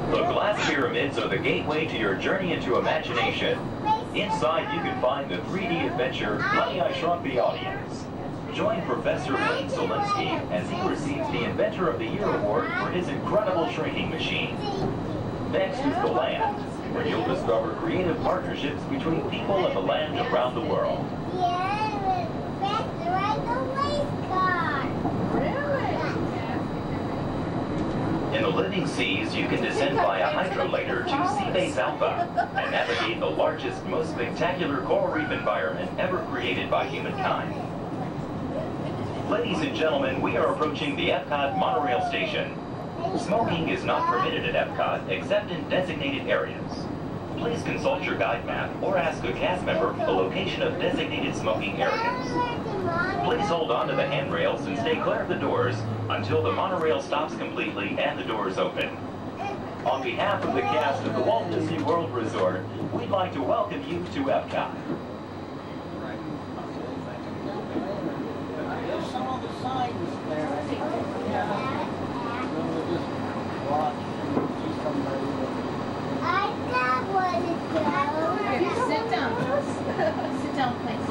The glass pyramids are the gateway to your journey into imagination. Inside, you can find the 3D adventure, Honey, I Shrunk the Audience. Join Professor Wayne Zielinski as he receives the Inventor of the Year award for his incredible shrinking machine. Next is The Land, where you'll discover creative partnerships between people and the land around the world. In the living seas, you can descend via hydrolator to Seabase Alpha and navigate the largest, most spectacular coral reef environment ever created by humankind. Ladies and gentlemen, we are approaching the Epcot monorail station. Smoking is not permitted at Epcot except in designated areas. Please consult your guide map or ask a cast member the location of designated smoking areas. Please hold on to the handrails and stay clear of the doors until the monorail stops completely and the doors open. On behalf of the cast of the Walt Disney World Resort, we'd like to welcome you to Epcot. There's some of the signs there. We'll just watch and see somebody. I got one to go. Sit down. Sit down, please.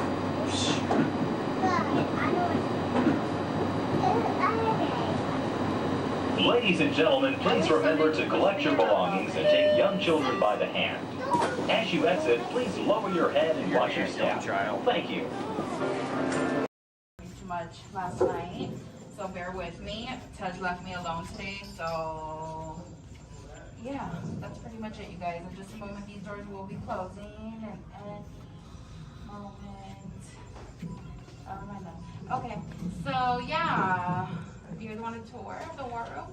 I know Ladies and gentlemen, please remember to collect your belongings and take young children by the hand. As you exit, please lower your head and watch your step. Thank you. Too much last night, so bear with me. Tej left me alone today, so yeah, that's pretty much it, you guys. In just a moment, these doors will be closing, and okay, so yeah, you guys want a tour of the wardrobe?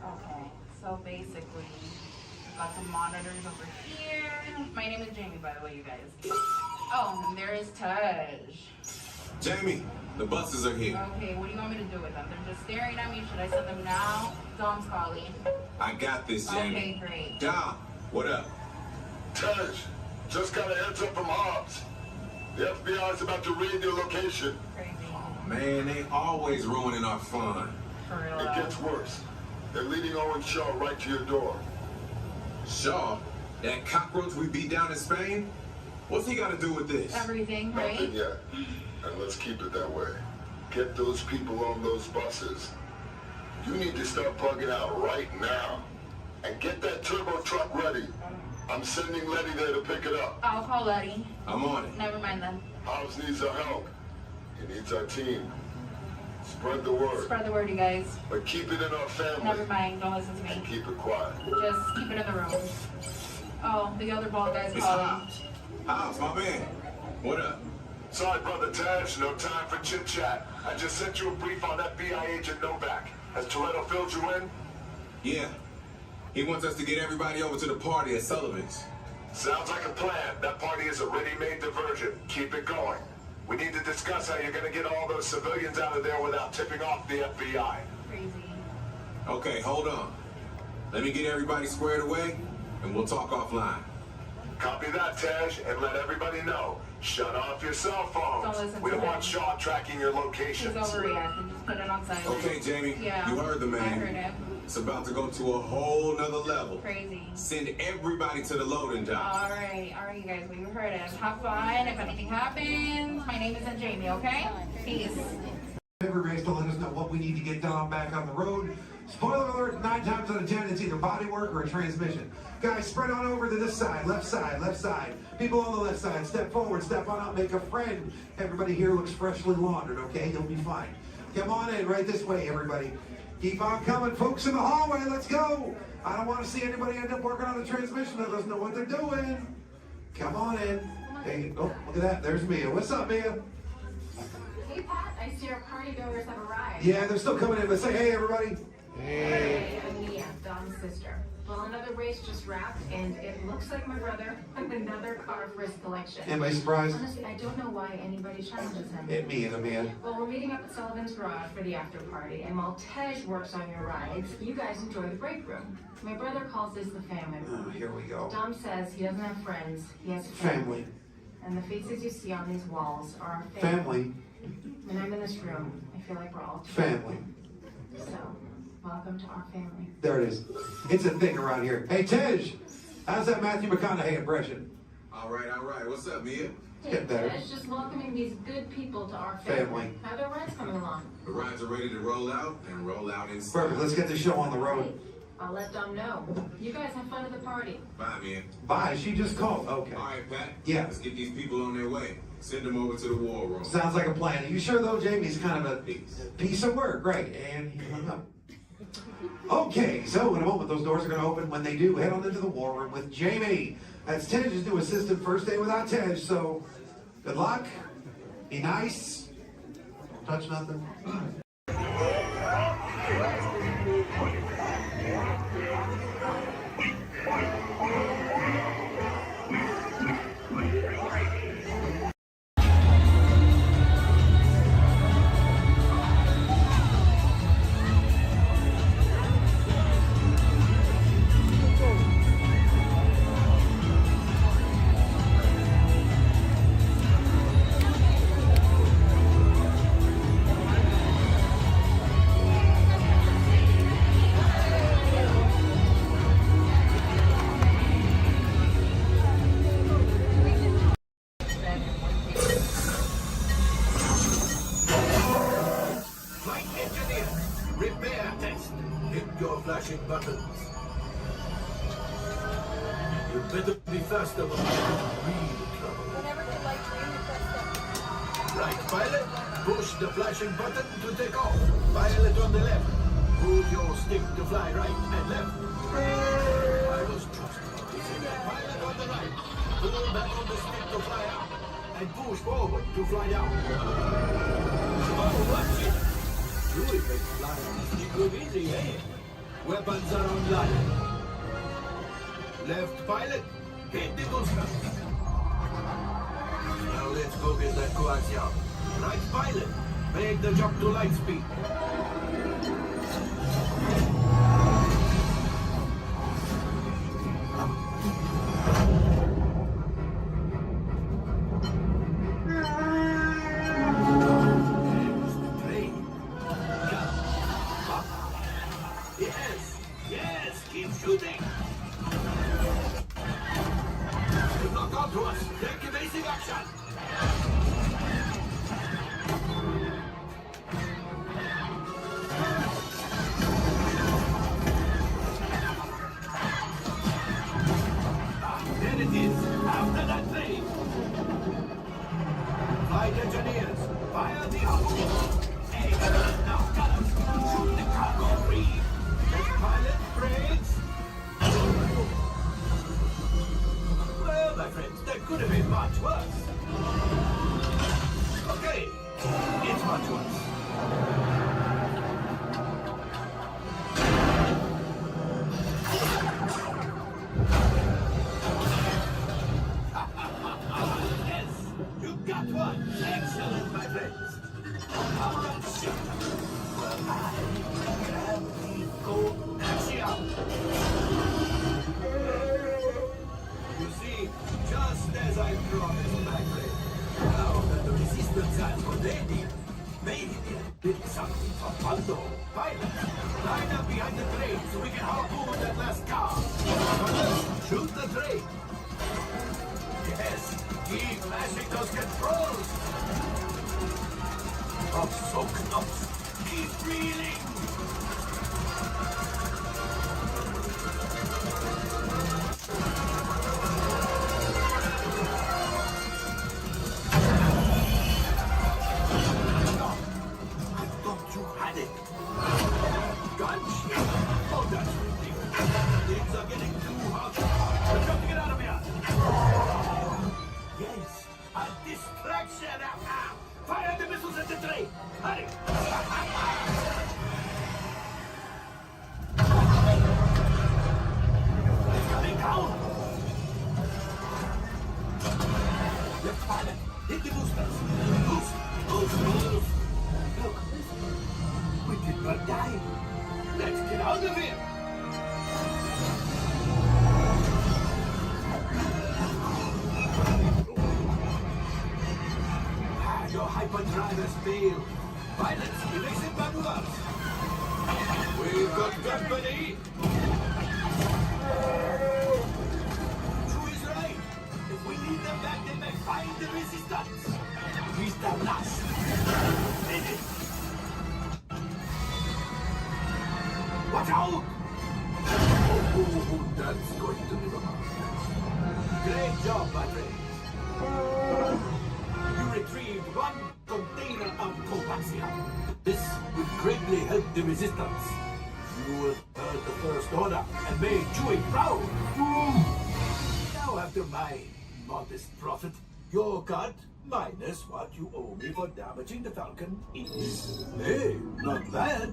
Okay, so basically, we've got some monitors over here. My name is Jamie, by the way, you guys. Oh, and there is Tej. Jamie, the buses are here. Okay, what do you want me to do with them? They're just staring at me. Should I send them now? Dom's calling. I got this, Jamie. Okay, great. Dom, what up? Tej, just got a heads up from Hobbs. The FBI is about to raid your location. Oh, man, they always ruining our fun. For real. It gets worse. They're leading Owen Shaw right to your door. Shaw? That cockroach we beat down in Spain? What's he got to do with this? Everything, right? Nothing yet. And let's keep it that way. Get those people on those buses. You need to start plugging out right now. And get that turbo truck ready. I'm sending Letty there to pick it up. I'll call Letty. I'm on it. Never mind then. Hobbs needs our help. He needs our team. Spread the word. Spread the word, you guys. But keep it in our family. Never mind. Don't listen to me. And keep it quiet. Just keep it in the room. Oh, the other bald guy's calling. Hobbs, my man. What up? Sorry, Brother Tej. No time for chit-chat. I just sent you a brief on FBI agent Novak. Has Toretto filled you in? Yeah. He wants us to get everybody over to the party at Sullivan's. Sounds like a plan. That party is a ready-made diversion. Keep it going. We need to discuss how you're going to get all those civilians out of there without tipping off the FBI. Crazy. Okay, hold on. Let me get everybody squared away, and we'll talk offline. Copy that, Tej, and let everybody know. Shut off your cell phones. Don't listen We to don't want him. Shaw tracking your locations. He's overreacting. Just put it on silent. Okay, Jamie, Yeah. you heard the man. I heard him. It's about to go to a whole nother level. Crazy. Send everybody to the loading dock. All right, you guys. We heard him. Have fun. If anything happens, my name isn't Jamie. Okay? Peace. Every race to let us know what we need to get done back on the road. Spoiler alert, 9 times out of 10, it's either body work or a transmission. Guys, spread on over to this side, left side, left side. People on the left side, step forward, step on up, make a friend. Everybody here looks freshly laundered, okay? You'll be fine. Come on in, right this way, everybody. Keep on coming, folks in the hallway, let's go. I don't want to see anybody end up working on the transmission that doesn't know what they're doing. Come on in. Hey, oh, look at that, there's Mia. What's up, Mia? Hey, Pat, I see our party goers have arrived. Yeah, they're still coming in, but say hey, everybody. Hey, I'm Mia, Dom's sister. Well, another race just wrapped, and it looks like my brother has another car for his collection. Anybody surprised? Honestly, I don't know why anybody challenges him. Me either, Mia. Well, we're meeting up at Sullivan's Garage for the after party, and while Tej works on your rides, you guys enjoy the break room. My brother calls this the family room. Oh, here we go. Dom says he doesn't have friends, he has Family. And the faces you see on these walls are our Family. When I'm in this room, I feel like we're all Family. So, welcome to our family. There it is. It's a thing around here. Hey, Tej, how's that Matthew McConaughey impression? All right. What's up, Mia? Get better. Tej, just welcoming these good people to our family. How are their rides coming along? The rides are ready to roll out and roll out inside. Perfect. Let's get the show on the road. I'll let Dom know. You guys have fun at the party. Bye, Mia. Bye. She just called. Okay. All right, Pat. Yeah. Let's get these people on their way. Send them over to the war room. Sounds like a plan. Are you sure, though, Jamie's kind of a piece of work? Right. And he hung up. Okay, so in a moment, those doors are going to open. When they do, head on into the war room with Jamie. That's Tej's new assistant, first day without Tej, so good luck. Be nice. Don't touch nothing. Better be faster when we get in real trouble. Whenever they like you, press them. Right, pilot, push the flashing button to take off. Pilot on the left. Move your stick to fly right and left. I was just noticing that. Pilot on the right. Pull back on the stick to fly up. And push forward to fly down. Oh, watch it! Really makes flying on the stick look easy, eh? Weapons are online. Left pilot, hit the booster. Now let's go get that coaxium. Right pilot, make the jump to light speed. Yes, yes, keep shooting. You knock onto us. Take evasive action. There it is. After that train. Flight engineers, fire the harpoon. Hey, now gunners, shoot the cargo free. Pilot brakes. Well, my friends, that could have been much worse. Okay, it's much worse. Yes, you got one. Excellent, my friends. All right, ship. Well, I grab the coaxium. You see, just as I promised, my friend, now that the resistance has already made it, did something for Paldo. Pilot, line up behind the train so we can harpoon that last car. Pilots, shoot the train. Yes, keep mashing those controls. I'm so close. Keep breathing. I thought you had it. Gunship. Oh, that's ridiculous. Things are getting too hot. We've got to get out of here. Yes, a distraction. Fire the missiles at the train. Hurry. It's coming down. Left pilot, hit the boosters. Boost, boost, boost. Look, we did not die. Let's get out of here. Your hyperdrive has failed. Pilots, evasive maneuvers. We've got company. True is right. If we lead them back, they may find the resistance. He's the last minute. Watch out! Oh, that's going to be the hard. Great job, my friends. You retrieved one container of coaxium. This would greatly help the resistance. You would heard the first order and made Chewie proud. Now, after my modest profit, your cut minus what you owe me for damaging the Falcon is, hey, not bad.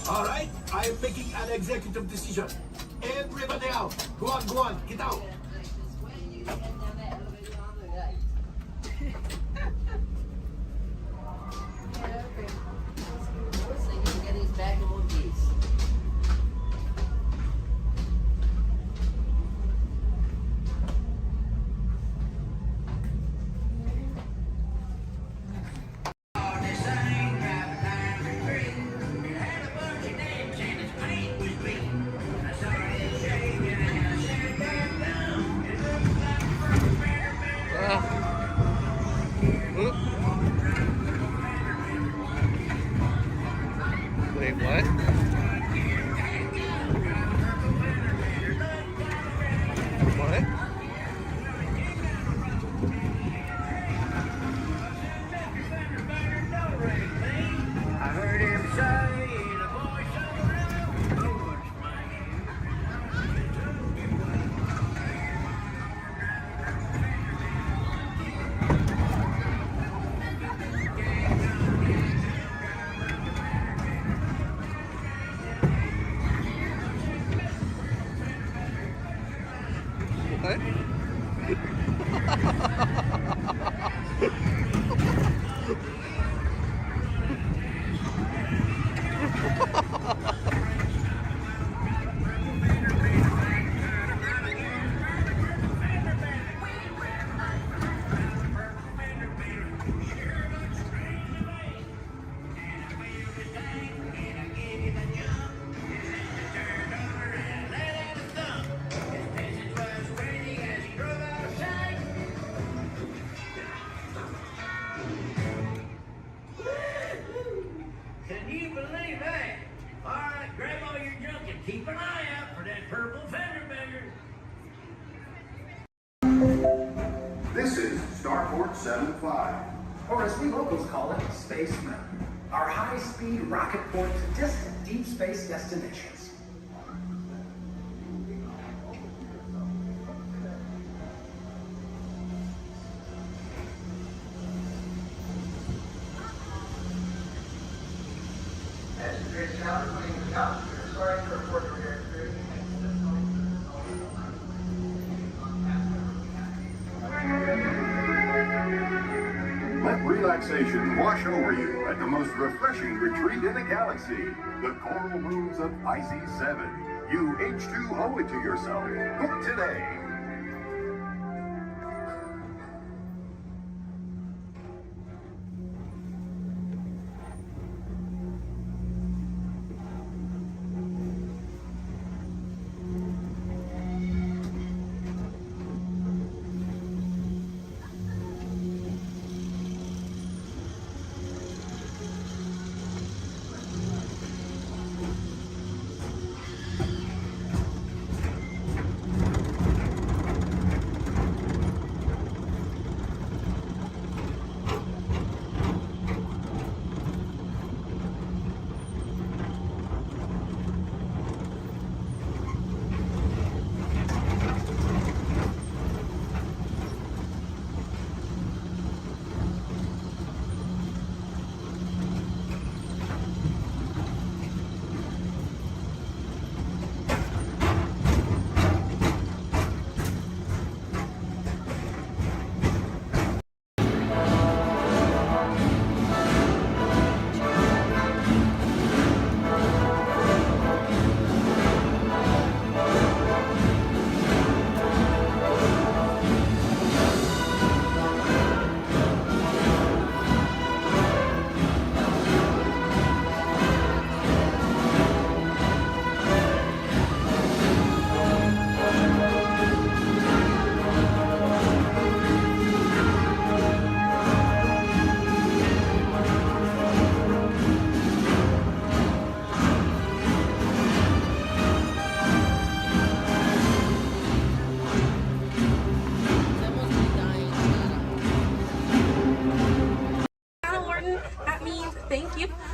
All right, I am making an executive decision. Everybody out. Go on, get out. Can you believe that? All right, grab all your junk and keep an eye out for that purple fender bender. This is Starport 75, or as we locals call it, Space Mountain, our high-speed rocket port to distant deep space destinations. Let relaxation wash over you at the most refreshing retreat in the galaxy, the coral rooms of Pisces 7. You H2O it to yourself. Book today.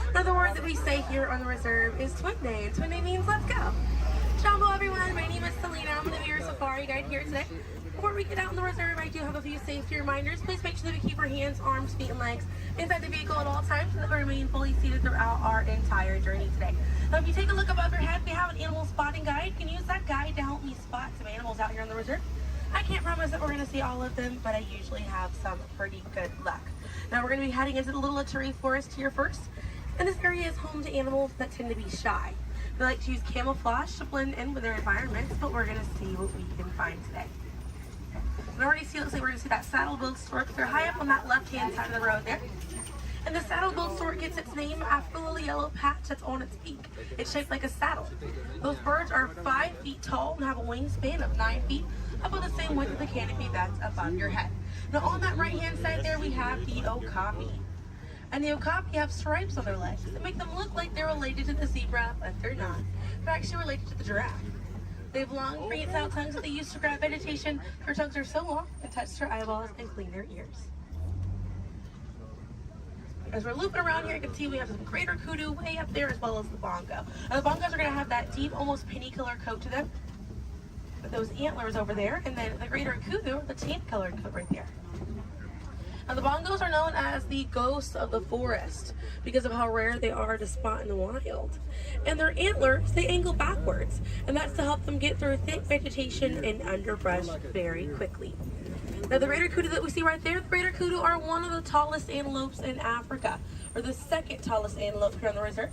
Another word that we say here on the reserve is Twin Day, and Twin Day means let's go. Jumbo everyone, my name is Selena. I'm going to be your safari guide here today. Before we get out in the reserve, I do have a few safety reminders. Please make sure that we keep our hands, arms, feet, and legs inside the vehicle at all times, and that we remain fully seated throughout our entire journey today. Now, if you take a look above your head, we have an animal spotting guide. You can use that guide to help me spot some animals out here on the reserve. I can't promise that we're going to see all of them, but I usually have some pretty good luck. Now, we're going to be heading into the Little Aturi Forest here first. And this area is home to animals that tend to be shy. They like to use camouflage to blend in with their environments, but we're going to see what we can find today. We already see, looks like we're going to see that saddle-billed stork. They're high up on that left-hand side of the road there. And the saddle-billed stork gets its name after the little yellow patch that's on its beak. It's shaped like a saddle. Those birds are 5 feet tall and have a wingspan of 9 feet, about the same width of the canopy that's above your head. Now on that right-hand side there, we have the okapi. And the okapi have stripes on their legs that make them look like they're related to the zebra, but they're not. They're actually related to the giraffe. They have long, prehensile tongues that they use to grab vegetation. Their tongues are so long, they touch their eyeballs and clean their ears. As we're looping around here, you can see we have some greater kudu way up there, as well as the bongo. Now, the bongos are going to have that deep, almost penny-colored coat to them, with those antlers over there, and then the greater kudu, the tan-colored coat right there. Now, the bongos are known as the ghosts of the forest because of how rare they are to spot in the wild. And their antlers, they angle backwards, and that's to help them get through thick vegetation and underbrush very quickly. Now, the raider kudu that we see right there, the raider kudu are one of the tallest antelopes in Africa, or the second tallest antelope here on the reserve.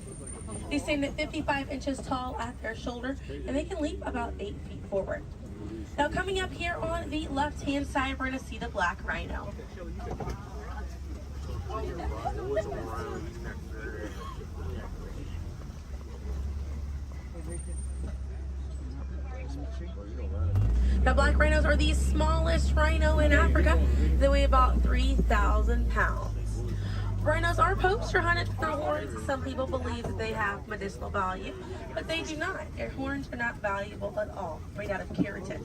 They stand at 55 inches tall at their shoulder, and they can leap about 8 feet forward. Now, coming up here on the left-hand side, we're going to see the black rhino. Now, black rhinos are the smallest rhino in Africa. They weigh about 3,000 pounds. Rhinos are poacher hunted for their horns. Some people believe that they have medicinal value, but they do not. Their horns are not valuable at all, made out of keratin.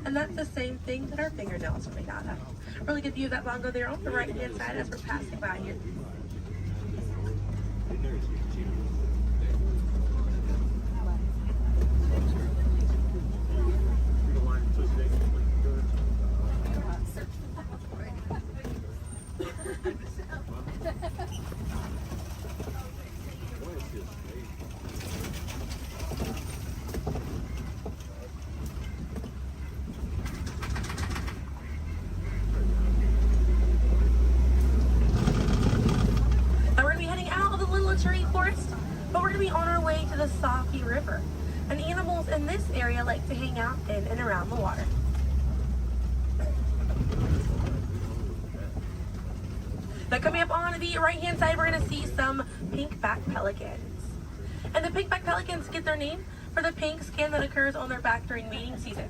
And that's the same thing that our fingernails are made out of. Really good view of that bongo there on the right-hand side as we're passing by here. Forest, but we're going to be on our way to the Safi River, and animals in this area like to hang out in and around the water. Now, coming up on the right hand side, we're going to see some pink-back pelicans. And the pink-back pelicans get their name for the pink skin that occurs on their back during mating season.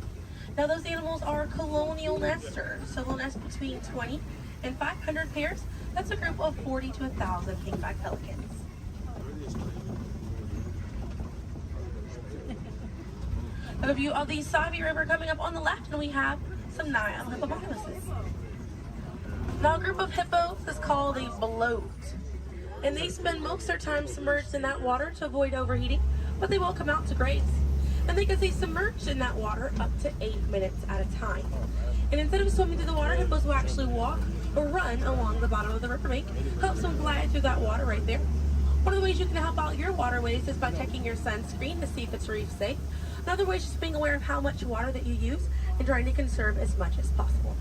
Now, those animals are colonial nesters, so they'll nest between 20 and 500 pairs. That's a group of 40 to 1,000 pink-back pelicans. A view of the Savi River coming up on the left, and we have some Nile hippopotamuses. Now, a group of hippos is called a bloat, and they spend most of their time submerged in that water to avoid overheating, but they will come out to graze. And they can stay submerged in that water up to 8 minutes at a time. And instead of swimming through the water, hippos will actually walk or run along the bottom of the riverbank, helps them glide through that water right there. One of the ways you can help out your waterways is by checking your sunscreen to see if it's reef safe. Another way is just being aware of how much water that you use and trying to conserve as much as possible.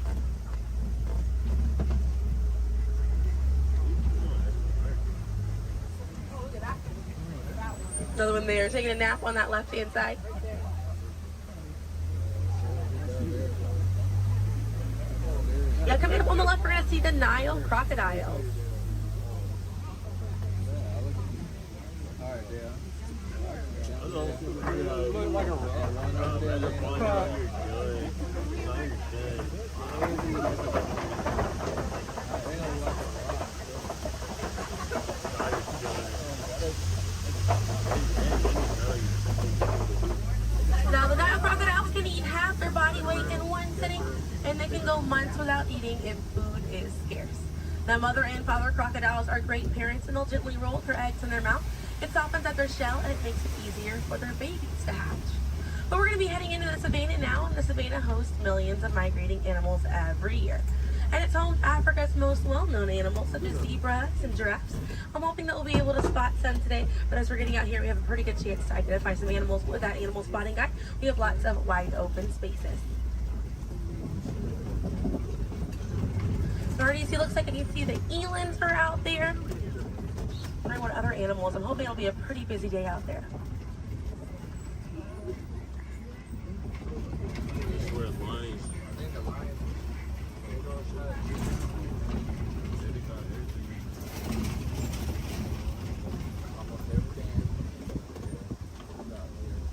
Another one there, taking a nap on that left-hand side. Yeah, coming up on the left, we're going to see the Nile crocodiles. Now, the Nile crocodiles can eat half their body weight in one sitting, and they can go months without eating if food is scarce. Now, mother and father crocodiles are great parents, and they'll gently roll their eggs in their mouth. It softens up their shell, and it makes it easier for their babies to hatch. But we're going to be heading into the savannah now, and the savannah hosts millions of migrating animals every year. And it's home to Africa's most well-known animals, such as zebras and giraffes. I'm hoping that we'll be able to spot some today, but as we're getting out here, we have a pretty good chance to identify some animals with that animal spotting guide. We have lots of wide open spaces. Already see, looks like you can see the elands are out there. Wondering what other animals. I'm hoping it'll be a pretty busy day out there.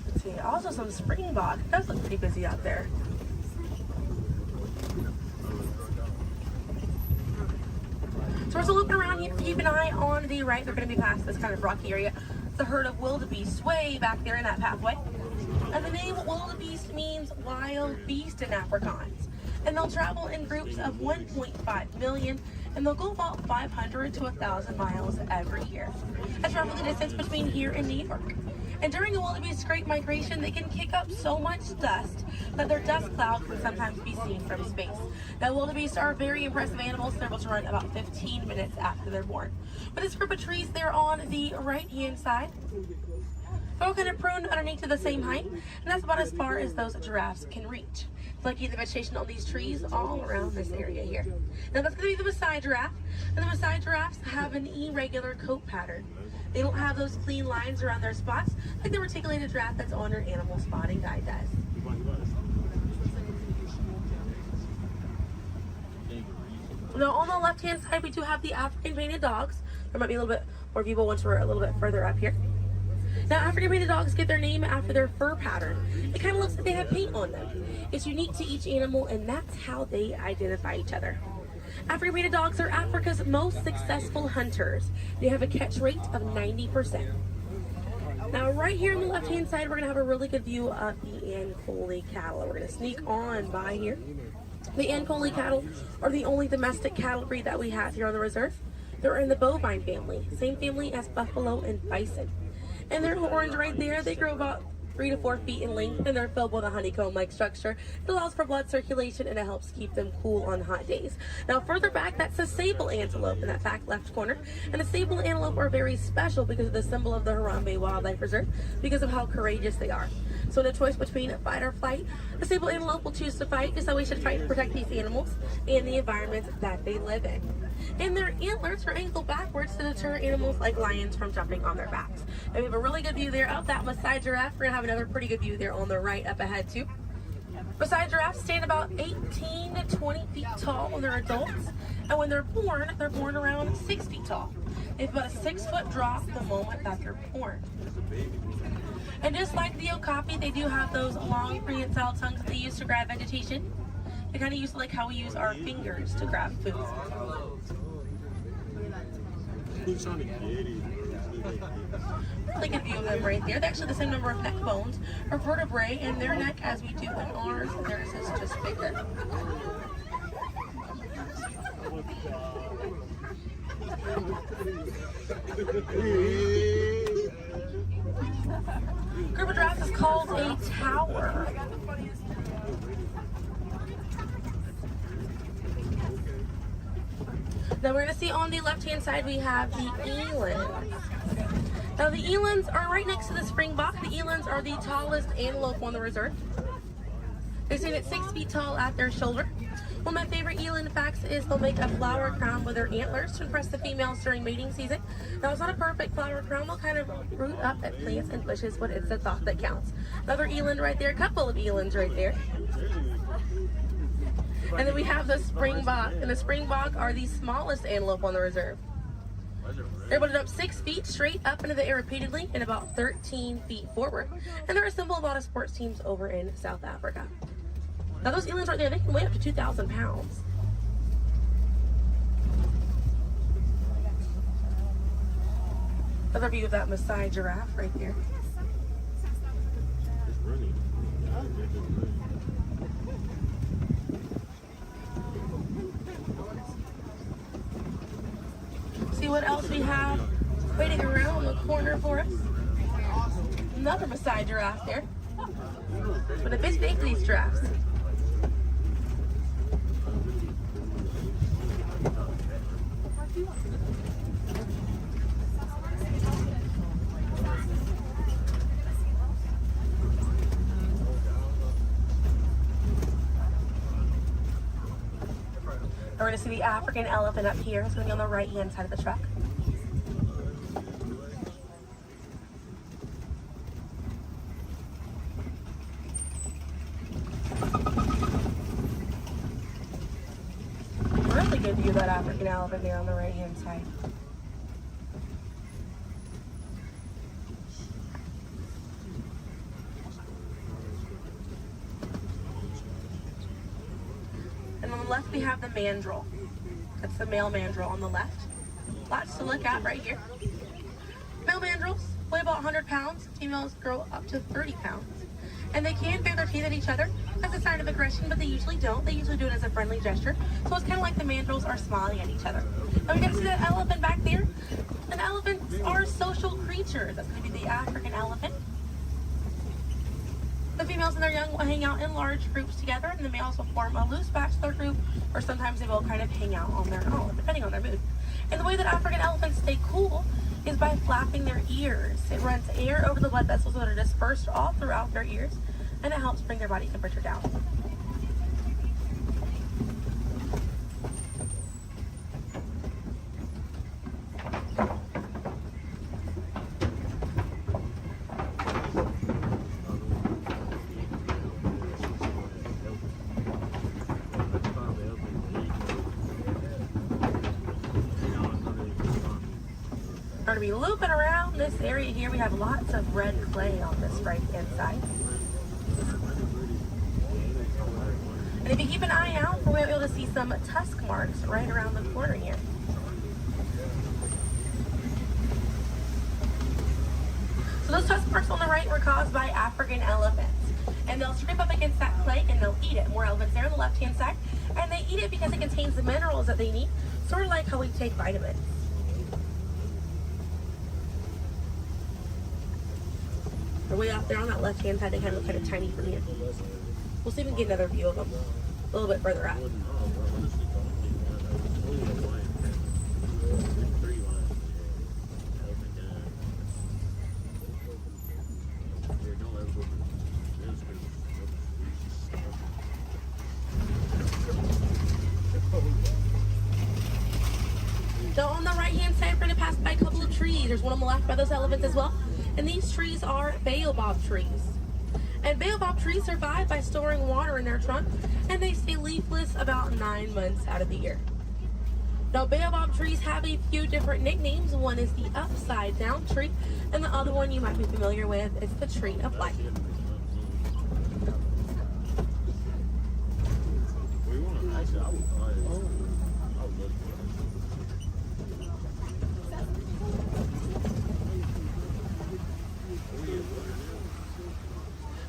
Let's see, also some springbok. It does look pretty busy out there. So we're still looking around here. Keep an eye on the right. They're going to be past this kind of rocky area. It's a herd of wildebeest way back there in that pathway. And the name wildebeest means wild beast in Afrikaans. And they'll travel in groups of 1.5 million, and they'll go about 500 to 1,000 miles every year. That's roughly the distance between here and New York. And during a wildebeest great migration, they can kick up so much dust that their dust cloud can sometimes be seen from space. Now, wildebeest are very impressive animals. They're able to run about 15 minutes after they're born. But this group of trees there on the right-hand side, they're all kind of pruned underneath to the same height, and that's about as far as those giraffes can reach. Looking at the vegetation on these trees all around this area here. Now that's going to be the Maasai giraffe, and the Maasai giraffes have an irregular coat pattern. They don't have those clean lines around their spots like the reticulated giraffe that's on your animal spotting guide does. Now on the left-hand side, we do have the African painted dogs. There might be a little bit more viewable once we're a little bit further up here. Now, African painted dogs get their name after their fur pattern. It kind of looks like they have paint on them. It's unique to each animal, and that's how they identify each other. African painted dogs are Africa's most successful hunters. They have a catch rate of 90%. Now, right here on the left-hand side, we're going to have a really good view of the Ankole cattle. We're going to sneak on by here. The Ankole cattle are the only domestic cattle breed that we have here on the reserve. They're in the bovine family, same family as buffalo and bison. And their horns right there, they grow about 3 to 4 feet in length, and they're filled with a honeycomb-like structure. It allows for blood circulation, and it helps keep them cool on hot days. Now, further back, that's a sable antelope in that back left corner. And the sable antelope are very special because of the symbol of the Harambe Wildlife Reserve, because of how courageous they are. So in a choice between fight or flight, the sable antelope will choose to fight, just so we should fight to protect these animals and the environment that they live in. And their antlers are angled backwards to deter animals like lions from jumping on their backs. And we have a really good view there of that Maasai giraffe. We're going to have another pretty good view there on the right up ahead too. Maasai giraffes stand about 18 to 20 feet tall when they're adults. And when they're born around 6 feet tall. They have about a 6-foot drop the moment that they're born. And just like the okapi, they do have those long prehensile tongues that they use to grab vegetation. They kind of use like how we use our fingers to grab food. Really good view of them right there. They're actually the same number of neck bones or vertebrae in their neck as we do in ours. Theirs is just bigger. Group of giraffes is called a tower. Now we're going to see on the left-hand side we have the elands. Now the elands are right next to the springbok. The elands are the tallest antelope on the reserve. They stand at 6 feet tall at their shoulder. One of my favorite eland facts is they'll make a flower crown with their antlers to impress the females during mating season. Now it's not a perfect flower crown. They'll kind of root up at plants and bushes, but it's the thought that counts. Another eland right there, a couple of elands right there. And then we have the springbok, and the springbok are the smallest antelope on the reserve. They're able to jump 6 feet straight up into the air repeatedly and about 13 feet forward. And they're a symbol of a lot of sports teams over in South Africa. Now those elands right there, they can weigh up to 2,000 pounds. Another view of that Maasai giraffe right there. See what else we have waiting around the corner for us. Another Maasai giraffe there. But a bit big for these giraffes. We're going to see the African elephant up here. It's going to be on the right-hand side of the truck. Really good view of that African elephant there on the right-hand side. And on the left we have the mandrill. That's the male mandrill on the left. Lots to look at right here. Male mandrills weigh about 100 pounds. Females grow up to 30 pounds. And they can bare their teeth at each other as a sign of aggression, but they usually don't. They usually do it as a friendly gesture. So it's kind of like the mandrills are smiling at each other. Now we got to see that elephant back there. And elephants are social creatures. That's going to be the African elephant. The females and their young will hang out in large groups together, and the males will form a loose bachelor group, or sometimes they will kind of hang out on their own, depending on their mood. And the way that African elephants stay cool is by flapping their ears. It runs air over the blood vessels that are dispersed all throughout their ears, and it helps bring their body temperature down. We're going to be looping around this area here. We have lots of red clay on this right hand side. And if you keep an eye out, we'll be able to see some tusk marks right around the corner here. So those tusk marks on the right were caused by African elephants. And they'll scrape up against that clay and they'll eat it. More elephants there on the left hand side. And they eat it because it contains the minerals that they need, sort of like how we take vitamins. They're way out there on that left hand side. They kind of look kind of tiny from here. We'll see if we can get another view of them a little bit further up. So on the right hand side, we're going to pass by a couple of trees. There's one on the left by those elephants as well. And these trees are baobab trees. And baobab trees survive by storing water in their trunk, and they stay leafless about 9 months out of the year. Now, baobab trees have a few different nicknames. One is the upside down tree, and the other one you might be familiar with is the tree of life.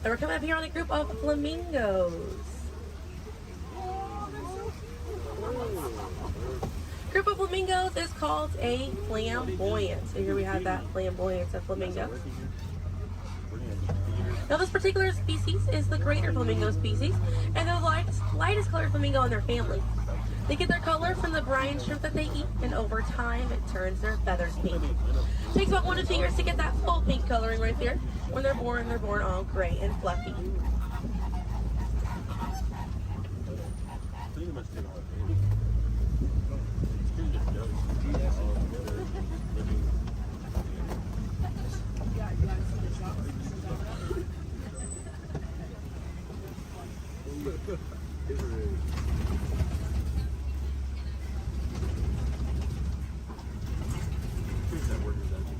And we're coming up here on a group of flamingos. Group of flamingos is called a flamboyant. So here we have that flamboyant of flamingos. Now this particular species is the greater flamingo species, and they're the lightest colored flamingo in their family. They get their color from the brine shrimp that they eat, and over time it turns their feathers pink. It takes about 1 to 2 years to get that full pink coloring right there. When they're born all gray and fluffy.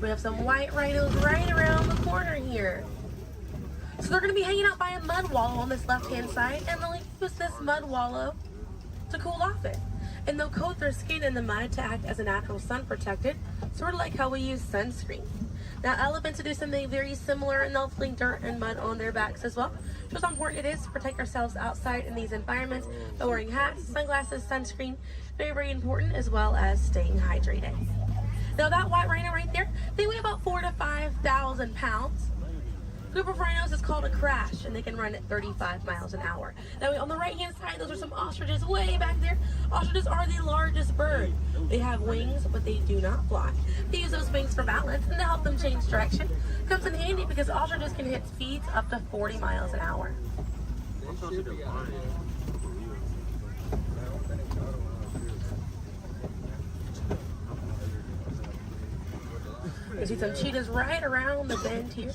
We have some white rhinos right around the corner here. So they're going to be hanging out by a mud wallow on this left-hand side, and they'll use this mud wallow to cool off it. And they'll coat their skin in the mud to act as a natural sun protectant, sort of like how we use sunscreen. Now, elephants will do something very similar, and they'll fling dirt and mud on their backs as well. Just how important it is to protect ourselves outside in these environments by wearing hats, sunglasses, sunscreen. Very, very important, as well as staying hydrated. Now that white rhino right there, they weigh about 4,000 to 5,000 pounds. Group of rhinos is called a crash, and they can run at 35 miles an hour. Now on the right hand side, those are some ostriches way back there. Ostriches are the largest bird. They have wings, but they do not fly. They use those wings for balance and to help them change direction. Comes in handy because ostriches can hit speeds up to 40 miles an hour. You see some cheetahs right around the bend here.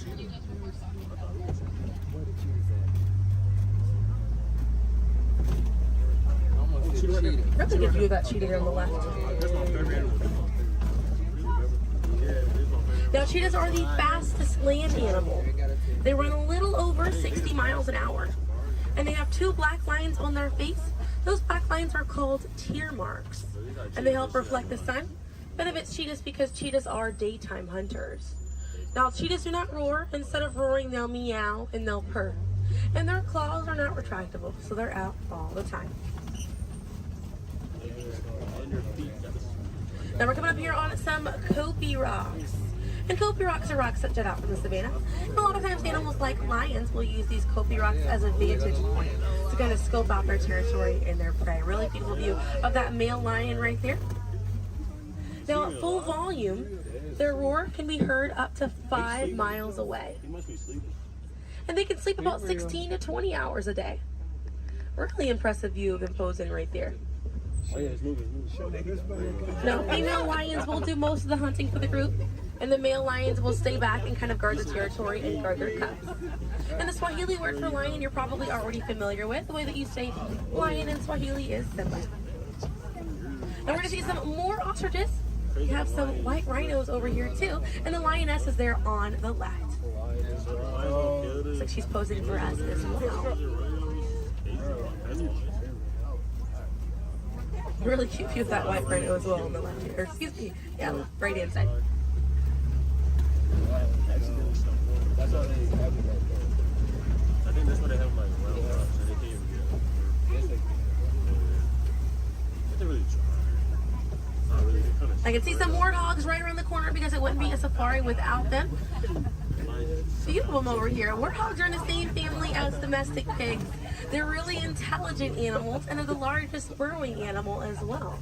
That's a good view of that cheetah there on the left. Now cheetahs are the fastest land animal. They run a little over 60 miles an hour. And they have 2 black lines on their face. Those black lines are called tear marks. And they help reflect the sun. Benefits cheetahs because cheetahs are daytime hunters. Now cheetahs do not roar. Instead of roaring, they'll meow and they'll purr. And their claws are not retractable, so they're out all the time. Now we're coming up here on some Kopi rocks. And Kopi rocks are rocks that jut out from the savannah. And a lot of times animals like lions will use these Kopi rocks as a vantage point to kind of scope out their territory and their prey. Really beautiful view of that male lion right there. Now at full volume, their roar can be heard up to 5 miles away. And they can sleep about 16 to 20 hours a day. Really impressive view of them posing right there. Now, female lions will do most of the hunting for the group, and the male lions will stay back and kind of guard the territory and guard their cubs. And the Swahili word for lion you're probably already familiar with. The way that you say lion in Swahili is Simba. Now we're going to see some more ostriches. We have some white rhinos over here too, and the lioness is there on the left. Looks like she's posing for us as well. Really cute view of that white rhino as well on the left here. Or, excuse me, yeah, right hand side. That's how they have it right there. I think that's what they have like round up, so they can't even get it. They really try. Not really. I can see some warthogs right around the corner because it wouldn't be a safari without them. Few of them over here. Warthogs are in the same family as domestic pigs. They're really intelligent animals and are the largest burrowing animal as well.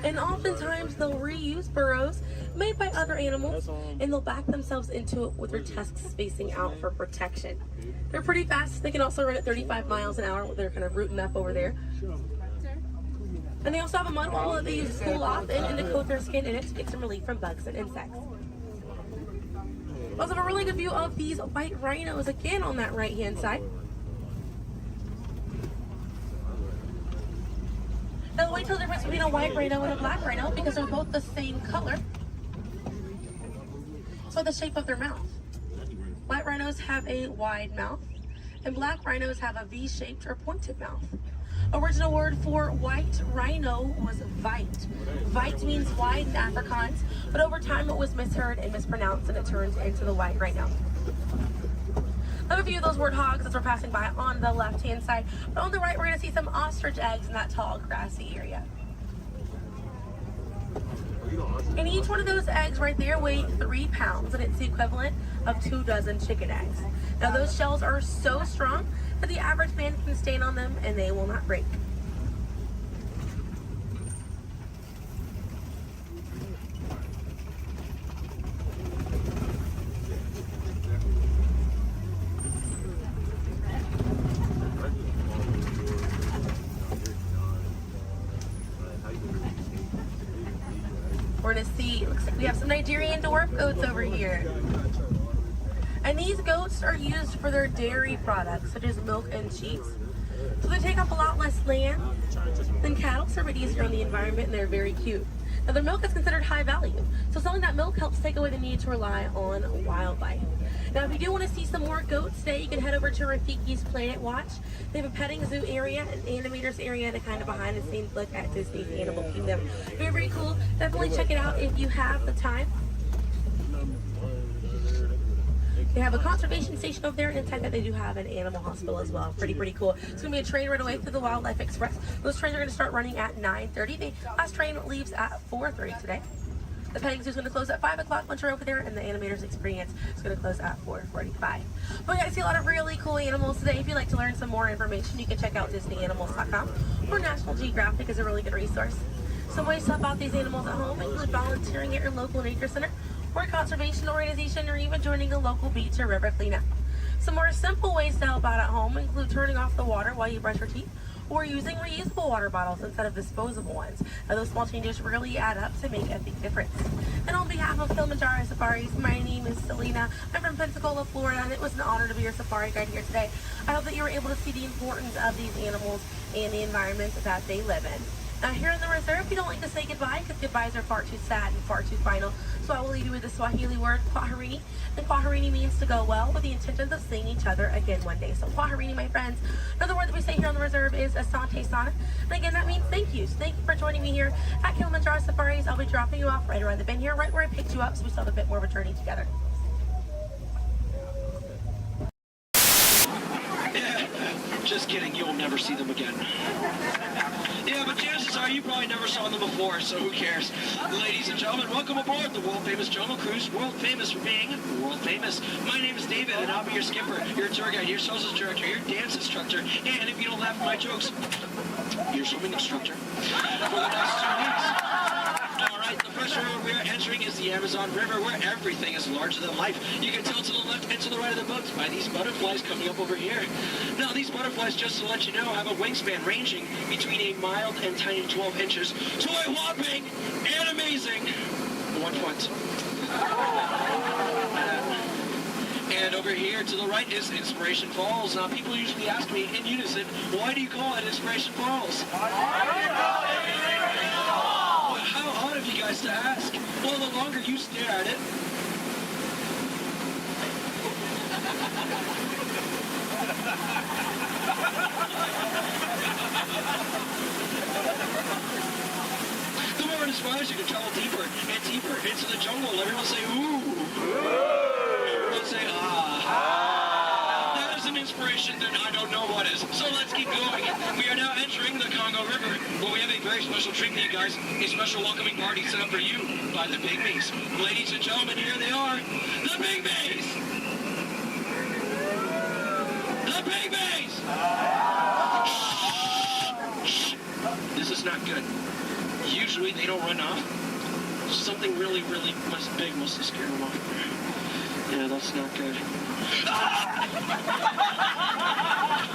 And oftentimes they'll reuse burrows made by other animals and they'll back themselves into it with their tusks spacing out for protection. They're pretty fast. They can also run at 35 miles an hour. They're kind of rooting up over there. And they also have a mud wall that they use to cool off and to coat their skin in it to get some relief from bugs and insects. Also have a really good view of these white rhinos again on that right hand side. Now the white tail difference between a white rhino and a black rhino because they're both the same color. So the shape of their mouth. White rhinos have a wide mouth and black rhinos have a V-shaped or pointed mouth. Original word for white rhino was vite. Vite means wide in Afrikaans, but over time it was misheard and mispronounced and it turned into the white rhino. Another view of those warthogs as we're passing by on the left-hand side. But on the right, we're going to see some ostrich eggs in that tall, grassy area. And each one of those eggs right there weigh 3 pounds, and it's the equivalent of 2 dozen chicken eggs. Now, those shells are so strong that the average man can stand on them and they will not break. We're going to see, looks like we have some Nigerian dwarf goats over here. And these goats are used for their dairy products, such as milk and cheese. So they take up a lot less land than cattle, so they're a bit easier on the environment, and they're very cute. Now their milk is considered high value, so selling that milk helps take away the need to rely on wildlife. Now if you do want to see some more goats today, you can head over to Rafiki's Planet Watch. They have a petting zoo area, an animators area, and a kind of behind the scenes look at Disney's Animal Kingdom. Very, very cool. Definitely check it out if you have the time. They have a conservation station over there, and inside that they do have an animal hospital as well. Pretty cool. It's going to be a train right away through the Wildlife Express. Those trains are going to start running at 9:30. The last train leaves at 4:30 today. The petting zoo is going to close at 5 o'clock once you're over there, and the animators experience is going to close at 4:45. But we got to see a lot of really cool animals today. If you'd like to learn some more information, you can check out DisneyAnimals.com, or National Geographic is a really good resource. Some ways to help out these animals at home include volunteering at your local nature center, or a conservation organization, or even joining a local beach or river cleanup. Some more simple ways to help out at home include turning off the water while you brush your teeth, or using reusable water bottles instead of disposable ones. Now, those small changes really add up to make a big difference. And on behalf of Kilimanjaro Safaris, my name is Selena. I'm from Pensacola, Florida, and it was an honor to be your safari guide here today. I hope that you were able to see the importance of these animals and the environment that they live in. Now here in the reserve, we don't like to say goodbye because goodbyes are far too sad and far too final. So I will leave you with the Swahili word, kwaherini. And kwaherini means to go well, with the intentions of seeing each other again one day. So kwaherini, my friends. Another word that we say here on the reserve is asante sana. And again, that means thank you. So thank you for joining me here at Kilimanjaro Safaris. I'll be dropping you off right around the bend here, right where I picked you up, so we still have a bit more of a journey together. Just kidding, you'll never see them again. Yeah, but chances are you probably never saw them before, so who cares? Ladies and gentlemen, welcome aboard the world-famous Jungle Cruise, world famous for being world famous. My name is David, and I'll be your skipper, your tour guide, your social director, your dance instructor, and if you don't laugh at my jokes, your swimming instructor for the next 2 weeks. All right, the first river we're entering is the Amazon River, where everything is larger than life. You can tell to the left and to the right of the boat by these butterflies coming up over here. Now, these butterflies, just to let you know, have a wingspan ranging between a mild and tiny 12 inches to a whopping and amazing 1 foot. And over here to the right is Inspiration Falls. Now, people usually ask me in unison, why do you call it Inspiration Falls? How odd of you guys to ask. Well, the longer you stare at it, the more it inspires you to travel deeper and deeper into the jungle. Everyone say, ooh. Everyone say, ah. That is an inspiration that I don't know what is. So let's keep going. We are now entering the Congo River, where we have a very special treat for you guys. A special welcoming party set up for you by the Pygmies. Ladies and gentlemen, here they are. The Pygmies! The Pygmies! Shh. This is not good. Usually they don't run off. Something really, really big must have scared them off. Yeah, that's not good.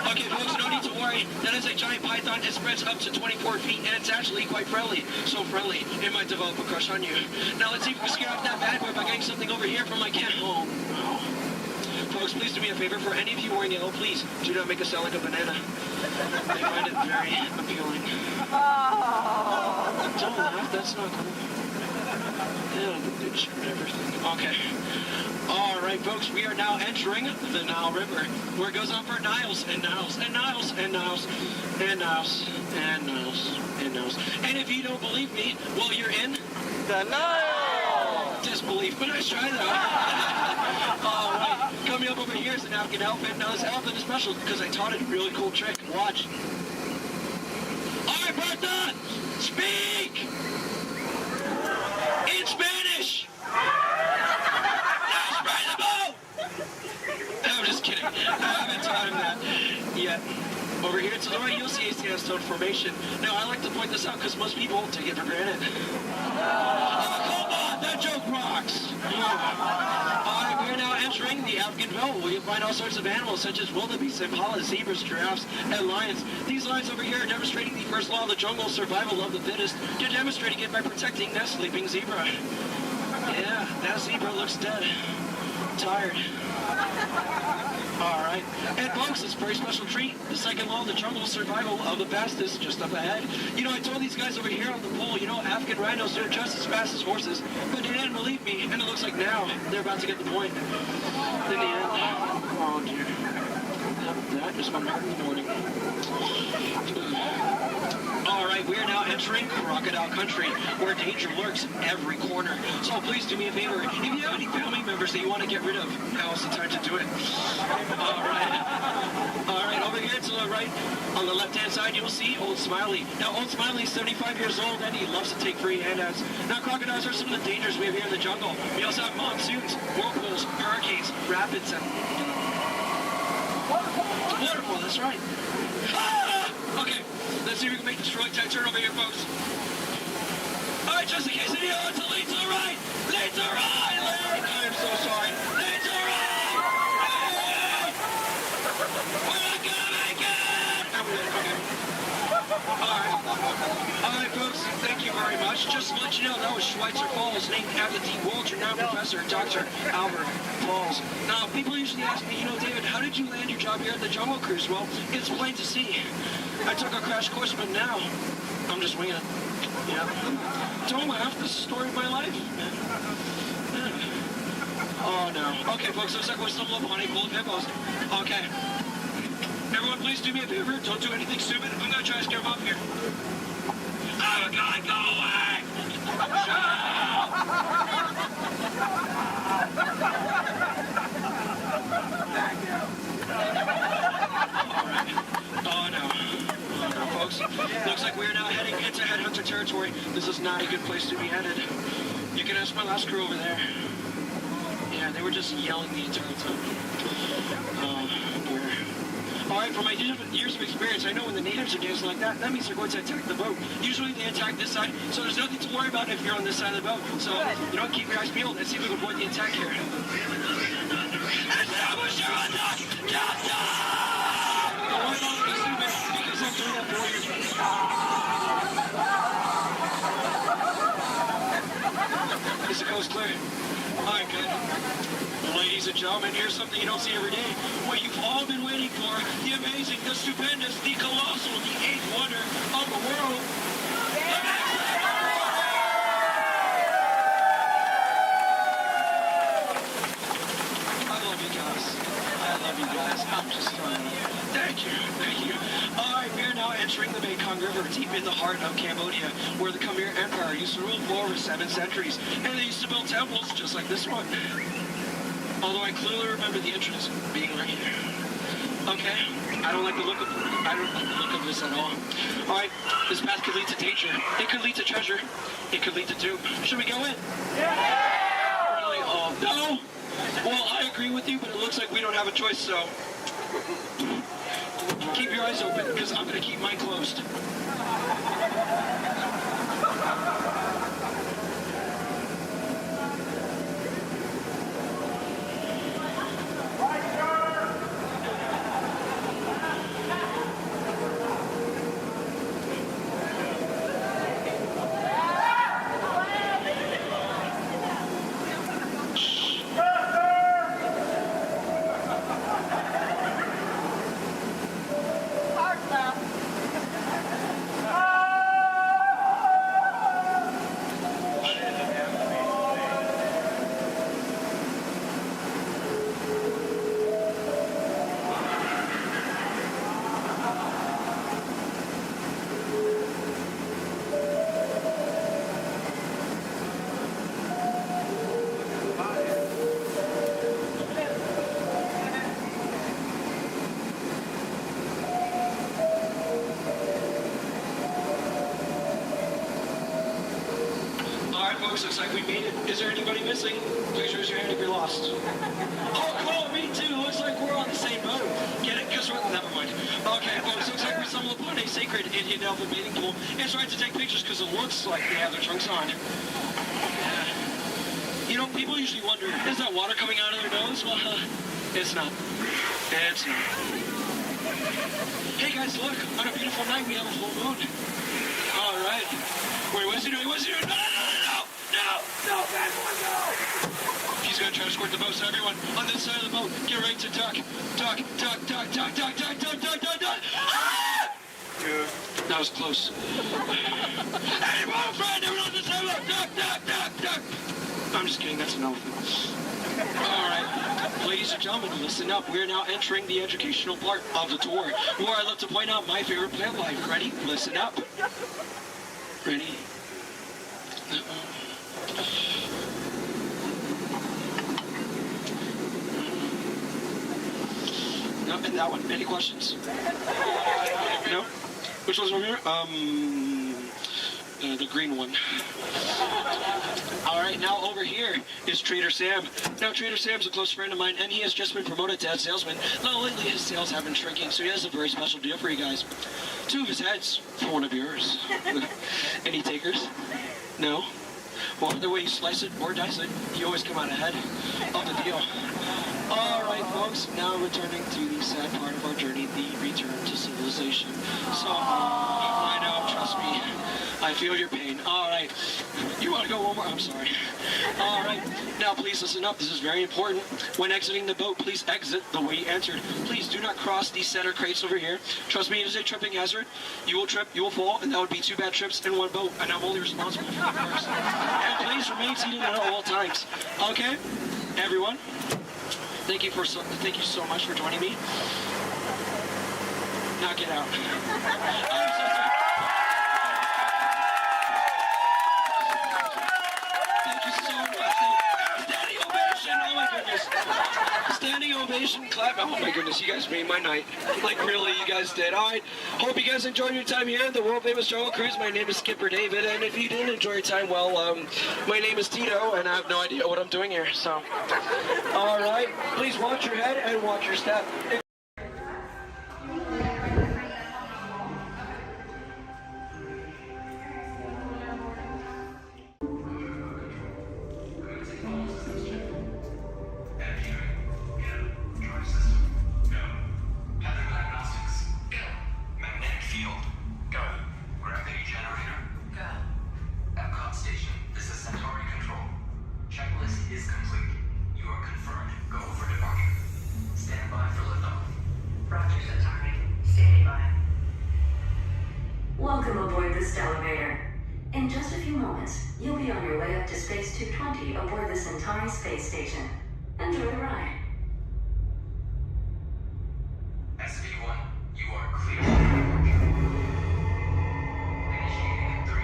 Okay, folks, no need to worry. That is a giant python. It spreads up to 24 feet, and it's actually quite friendly. So friendly, it might develop a crush on you. Now, let's see if we can scare off that bad boy by getting something over here from my cat home. Folks, please do me a favor. For any of you wearing yellow, please do not make us sound like a banana. I find it very appealing. Don't laugh. That's not cool. Yeah, the bitch and everything. Okay. All right, folks, we are now entering the Nile River, where it goes on for Niles and Niles and Niles and Niles and Niles and Niles and Niles. And if you don't believe me, well, you're in the Nile. Disbelief, but nice try, though. All right, coming up over here is an African elephant. Now, this elephant is special because I taught it a really cool trick. Watch. All right, Bertha, speak in Spanish. I'm just kidding. I haven't taught him that yet. Over here to the right, you'll see a sandstone formation. Now, I like to point this out because most people take it for granted. Come on, that joke rocks. All right, we're now entering the African veldt, where you'll find all sorts of animals such as wildebeests, impalas, zebras, giraffes, and lions. These lions over here are demonstrating the first law of the jungle, survival of the fittest. You're demonstrating it by protecting that sleeping zebra. Yeah, that zebra looks dead. Tired. All right. And folks, it's a very special treat. The second law of the jungle, survival of the fastest, just up ahead. You know, I told these guys over here on the pole, you know, African rhinos, they're just as fast as horses. But they didn't believe me, and it looks like now they're about to get the point. In the end, oh dear. That is what hurt in the morning. All right, we are now entering crocodile country, where danger lurks every corner. So please do me a favor. If you have any family members that you want to get rid of, now is the time to do it. All right, over here to the right, on the left-hand side, you'll see Old Smiley. Now, Old Smiley is 75 years old, and he loves to take free handouts. Now, crocodiles are some of the dangers we have here in the jungle. We also have monsoons, whirlpools, hurricanes, rapids, and waterfall, that's right. Ah! Okay, let's see if we can make this really tight turn over here, folks. All right, just in case any of it's a lead to the right. Lead to the right, lead. I'm so sorry. Lead to the right. Lead. We're not gonna make it. Okay. All right, folks, thank you very much. Just to let you know, that was Schweitzer Falls, named after the world-renowned professor, Dr. Albert Falls. Now, people usually ask me, you know, David, how did you land your job here at the Jungle Cruise? Well, it's plain to see. I took a crash course, but now I'm just winging it. Yeah. Don't laugh. This is the story of my life. Oh, no. Okay, folks, looks like we're still upon a pool of hippos. Okay. Everyone, please do me a favor. Don't do anything stupid. I'm going to try to scare them off here. Oh, God, go away! Thank you. All right. Oh, no. Oh, no, folks. Looks like we're now heading into headhunter territory. This is not a good place to be headed. You can ask my last crew over there. Yeah, they were just yelling the entire time. Alright, from my years of experience, I know when the natives are dancing like that, that means they're going to attack the boat. Usually they attack this side, so there's nothing to worry about if you're on this side of the boat. So, you know, keep your eyes peeled and see if we can avoid the attack here. Is the coast clear? Alright, good. Ladies and gentlemen, here's something you don't see every day. What you've all been waiting for. The amazing, the stupendous, the colossal, the eighth wonder of the world. I love you guys. I love you guys. I'm just thank you. Thank you. Alright, we are now entering the Mekong River, deep in the heart of Cambodia, where the Khmer Empire used to rule for over 7 centuries. And they used to build temples just like this one. Although I clearly remember the entrance being right here. Okay, I don't like the look of this at all. Alright, this path could lead to danger. It could lead to treasure. It could lead to doom. Should we go in? Yeah! Really? Oh, no? Well, I agree with you, but it looks like we don't have a choice, so... keep your eyes open, because I'm going to keep mine closed. Looks like we made it. Is there anybody missing? Please raise your hand if you're lost. Oh, cool. Me too. Looks like we're on the same boat. Get it? Because we're... Never mind. Okay, folks. Looks like we stumbled upon a sacred Indian elephant bathing pool. It's right to take pictures because it looks like they have their trunks on. You know, people usually wonder, is that water coming out of their nose? Well, it's not. It's not. Hey, guys, look. On a beautiful night, we have a full moon. All right. Wait, what's he doing? What's he doing? No, no, no, no, no! No, bad boy, no! He's gonna try to squirt the boat, so everyone on this side of the boat, get ready to duck. Duck, duck, duck, duck, duck, duck, duck, duck, duck, duck! Ah! That was close. Hey, my friend, everyone on this side of the boat, duck, duck, duck, duck! I'm just kidding, that's an elephant. Alright, ladies and gentlemen, listen up. We're now entering the educational part of the tour, where I love to point out my favorite plant life. Ready? Listen up. Ready? No, and that one. Any questions? No? Which one's over here? The green one. Alright, now over here is Trader Sam. Now, Trader Sam's a close friend of mine, and he has just been promoted to head salesman. Now, lately his sales have been shrinking, so he has a very special deal for you guys. 2 of his heads for one of yours. Any takers? No? Well, either way you slice it or dice it, you always come out ahead of the deal. Alright, folks, now returning to the sad part of our journey, the return to civilization. So, I know, trust me, I feel your pain. Alright, you want to go one more? I'm sorry. Alright, now please listen up, this is very important. When exiting the boat, please exit the way you entered. Please do not cross these center crates over here. Trust me, it is a tripping hazard. You will trip, you will fall, and that would be 2 bad trips in one boat, and I'm only responsible for the first. And please remain seated at all times. Okay, everyone? Thank you so much for joining me. Now get out. I'm so sorry. Thank you so much. Standing ovation. Oh my goodness. Standing ovation. shouldn't clap. Oh my goodness, you guys made my night. Like really, you guys did. All right. Hope you guys enjoyed your time here at the world famous Jungle Cruise. My name is Skipper David, and if you didn't enjoy your time, well, my name is Tito, and I have no idea what I'm doing here. So, all right. Please watch your head and watch your step. Welcome aboard this elevator. In just a few moments, you'll be on your way up to Space 220 aboard the Centauri space station. Enjoy the ride. SV1, you are clear for departure. Initiating in 3,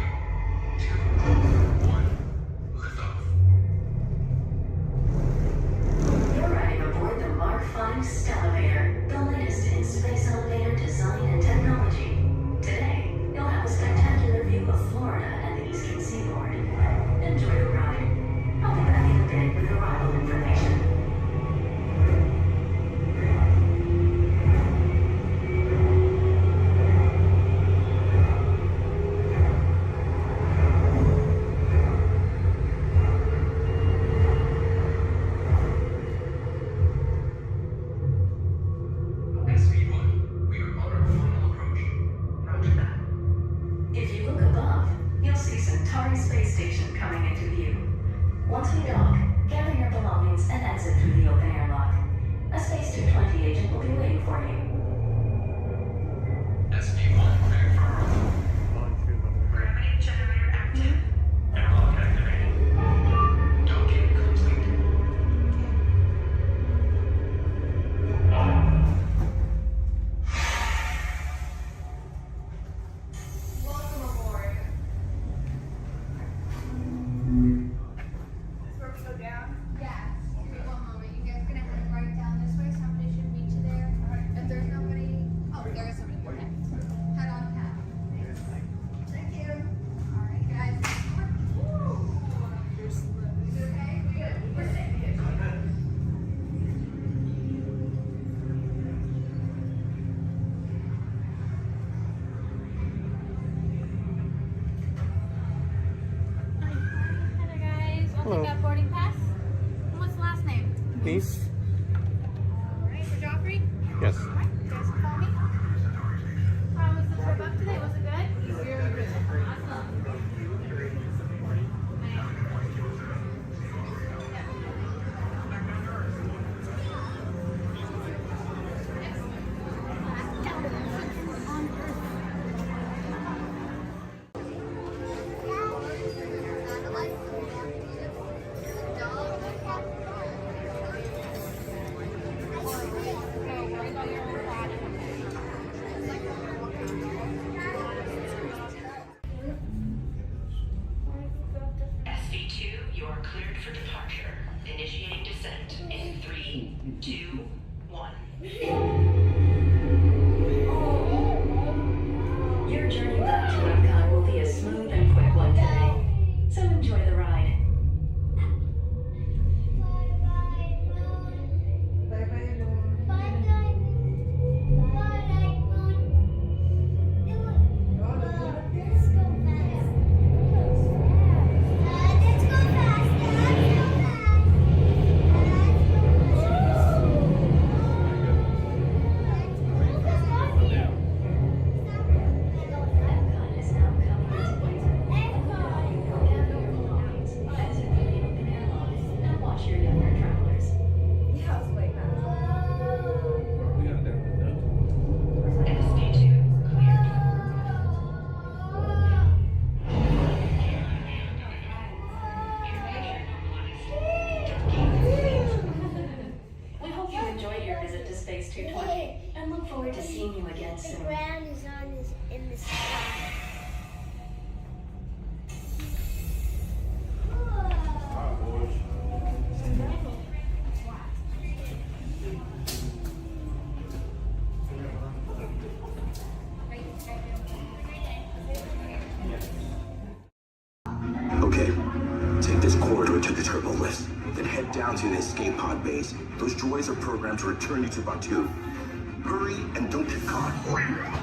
2, 1, liftoff. You're riding aboard the Mark V Stellarator, the latest in space elevator design and technology. Today, you'll have a spectacular view of Florida and the eastern seaboard. Enjoy the ride. I'll be back in a bit with arrival information. SV1, we are on our final approach. Roger that. If you look above, you'll see Centauri space station coming into view. Once we dock, gather your belongings and exit through the open airlock. A Space 220 agent will be waiting for you. SV1, clear for arrival. Gravity generator active. Airlock activated. Docking complete. Welcome aboard. Is this where we go down? Yeah. Give me one moment. You guys gonna head right down this way. Somebody should meet you there. If there's nobody, oh, there is somebody. Okay. Head on down. Thank you. All right, guys. Is it okay? We're safe. Hello guys, we'll Hello. take that boarding pass. And what's the last name? Niece? Alright, for Joffrey? Yes. Alright, you guys can follow me. How was the trip up today? Was it good? Very good. Awesome. SV2, you are cleared for departure. Initiating descent in 3, 2, 1. Your journey back to Epcot will be a smooth and quick one today, so enjoy the ride. Epcot is now coming into Plato. Gather your belongings, exit through the open airlock, and watch your younger travelers. Yeah, I was way back. SV2, cleared. We hope you enjoyed your visit to Space 220 and look forward to seeing you again The soon. ground is in the sky. Okay, take this corridor to the turbo lift, then head down to the escape pod base. Those droids are programmed to return you to Batu. Hurry and don't get caught.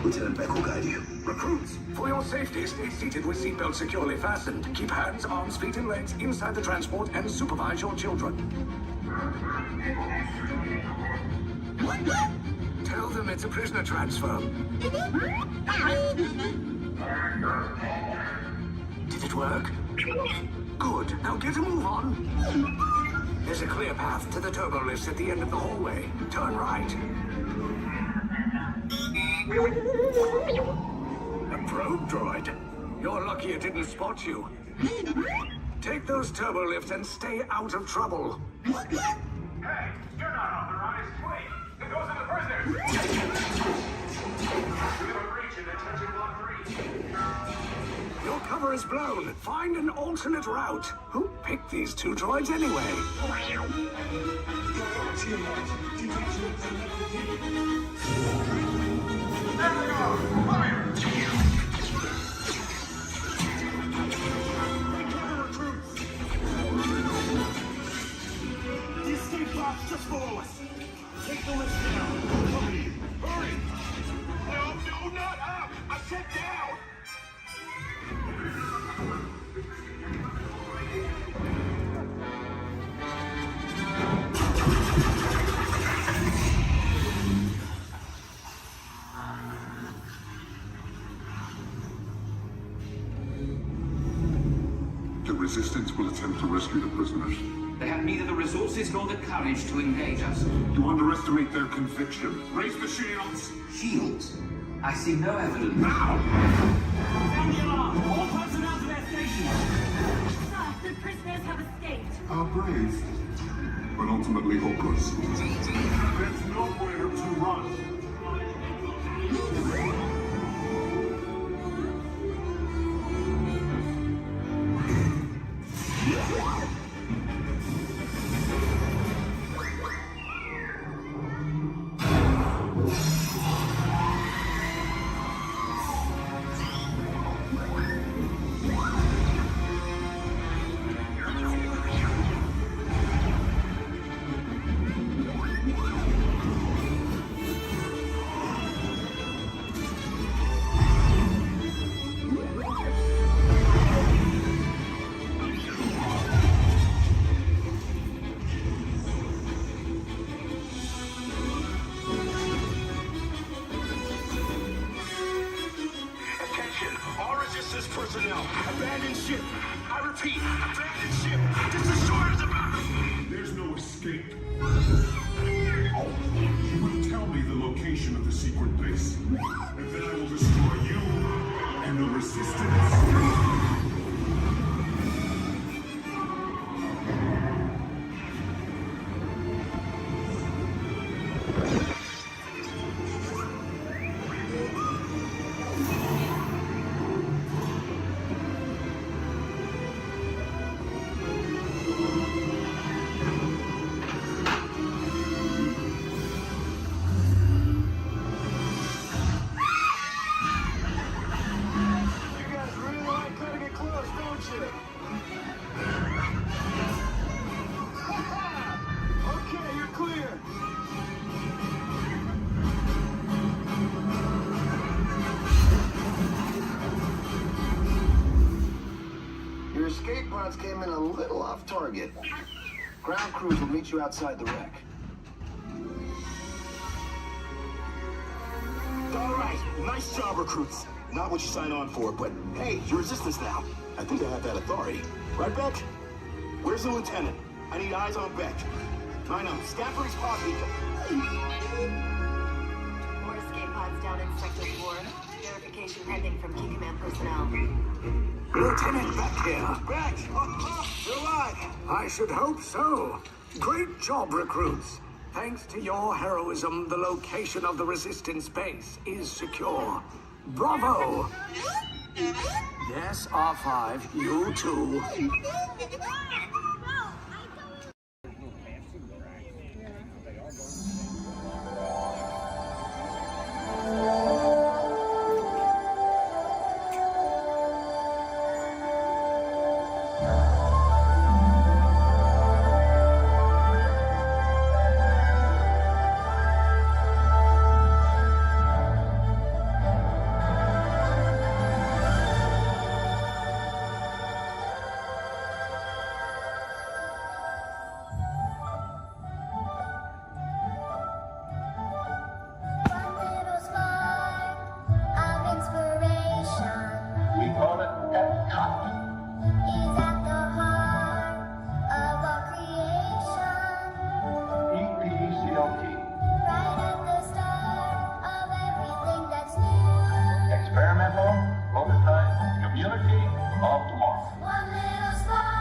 Lieutenant Beck will guide you. Recruits, for your safety, stay seated with seatbelts securely fastened. Keep hands, arms, feet, and legs inside the transport and supervise your children. Tell them it's a prisoner transfer. Did it work? Good. Now get a move on. There's a clear path to the turbo lifts at the end of the hallway. Turn right. A probe droid. You're lucky it didn't spot you. Take those turbo lifts and stay out of trouble. Hey, you're not authorized. Wait, it goes to the prisoners. We have a breach in detention block 3. Your cover is blown. Find an alternate route. Who picked these two droids anyway? The escape box just below us. Take the lift down. Hurry! Hurry! No, not up! I said down! The Resistance will attempt to rescue the prisoners. They have neither the resources nor the courage to engage us. You underestimate their conviction. Raise the shields! Shields? I see no evidence. Now! Sound the alarm! All personnel to their stations! Sir, the prisoners have escaped. How brave, but ultimately hopeless. There's nowhere to run. Personnel, abandon ship. I repeat, abandon ship. This is short as about. There's no escape. You will tell me the location of the secret base, and then I will destroy you and the Resistance. Escape pods came in a little off target. Ground crews will meet you outside the wreck. All right, nice job, recruits. Not what you signed on for, but hey, you're Resistance now. I think I have that authority. Right, Beck? Where's the lieutenant? I need eyes on Beck. I know, Scaffold's pod beacon. More escape pods down in Sector 4. Verification pending from Key Command personnel. Lieutenant Beck here. Beck! You're alive! I should hope so. Great job, recruits. Thanks to your heroism, the location of the Resistance base is secure. Bravo! Yes, R5, you too. of the month. One little star.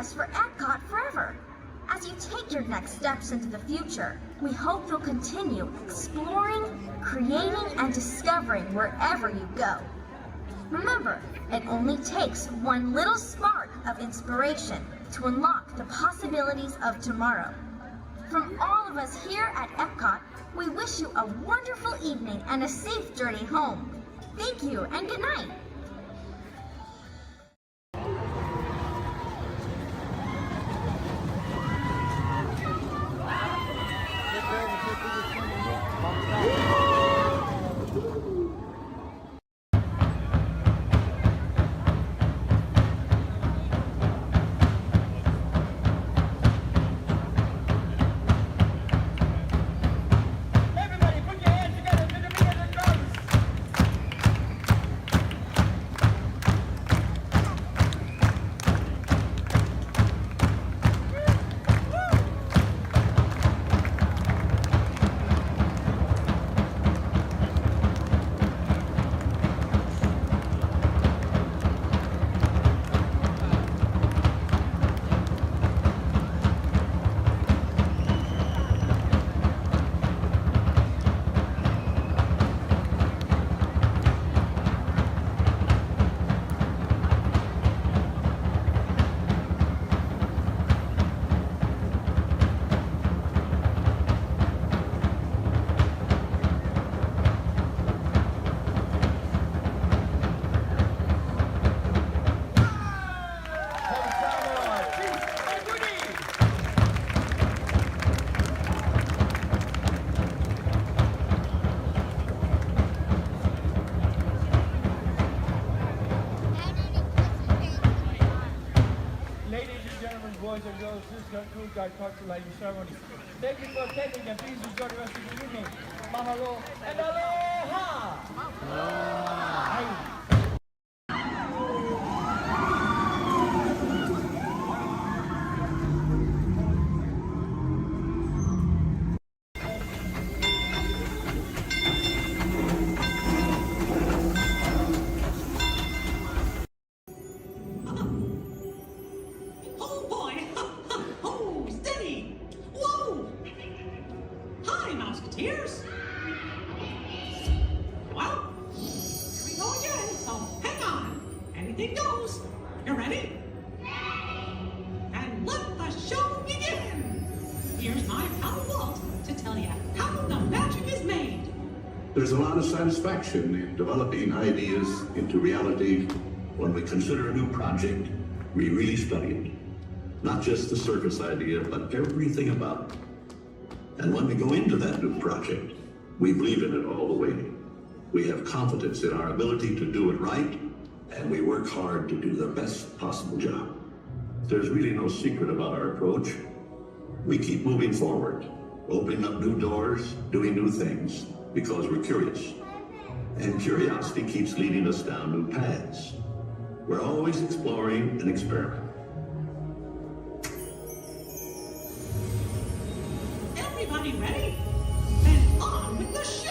last for Epcot forever. As you take your next steps into the future, we hope you'll continue exploring, creating, and discovering wherever you go. Remember, it only takes one little spark of inspiration to unlock the possibilities of tomorrow. From all of us here at Epcot, we wish you a wonderful evening and a safe journey home. Thank you and good night. Boys and girls, this concludes our cultural ceremony. Thank you for attending and please enjoy the rest of the evening. Mahalo and aloha! Aloha! Anything goes. You ready? And let the show begin. Here's my pal Walt to tell you how the magic is made. There's a lot of satisfaction in developing ideas into reality. When we consider a new project, we really study it. Not just the surface idea, but everything about it. And when we go into that new project, we believe in it all the way. We have confidence in our ability to do it right, and we work hard to do the best possible job. There's really no secret about our approach. We keep moving forward, opening up new doors, doing new things, because we're curious. And curiosity keeps leading us down new paths. We're always exploring and experimenting. Everybody ready? Then on with the show!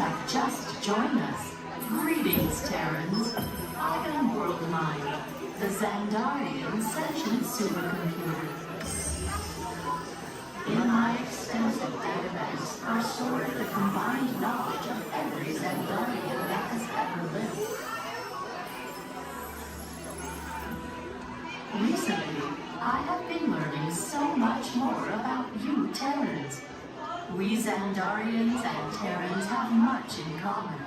have just joined us, greetings, Terrans. I am World Mind, the Xandarian sentient supercomputer. In my extensive databanks are stored the combined knowledge of every Xandarian that has ever lived. Recently, I have been learning so much more about you Terrans. We Xandarians and Terrans have much in common,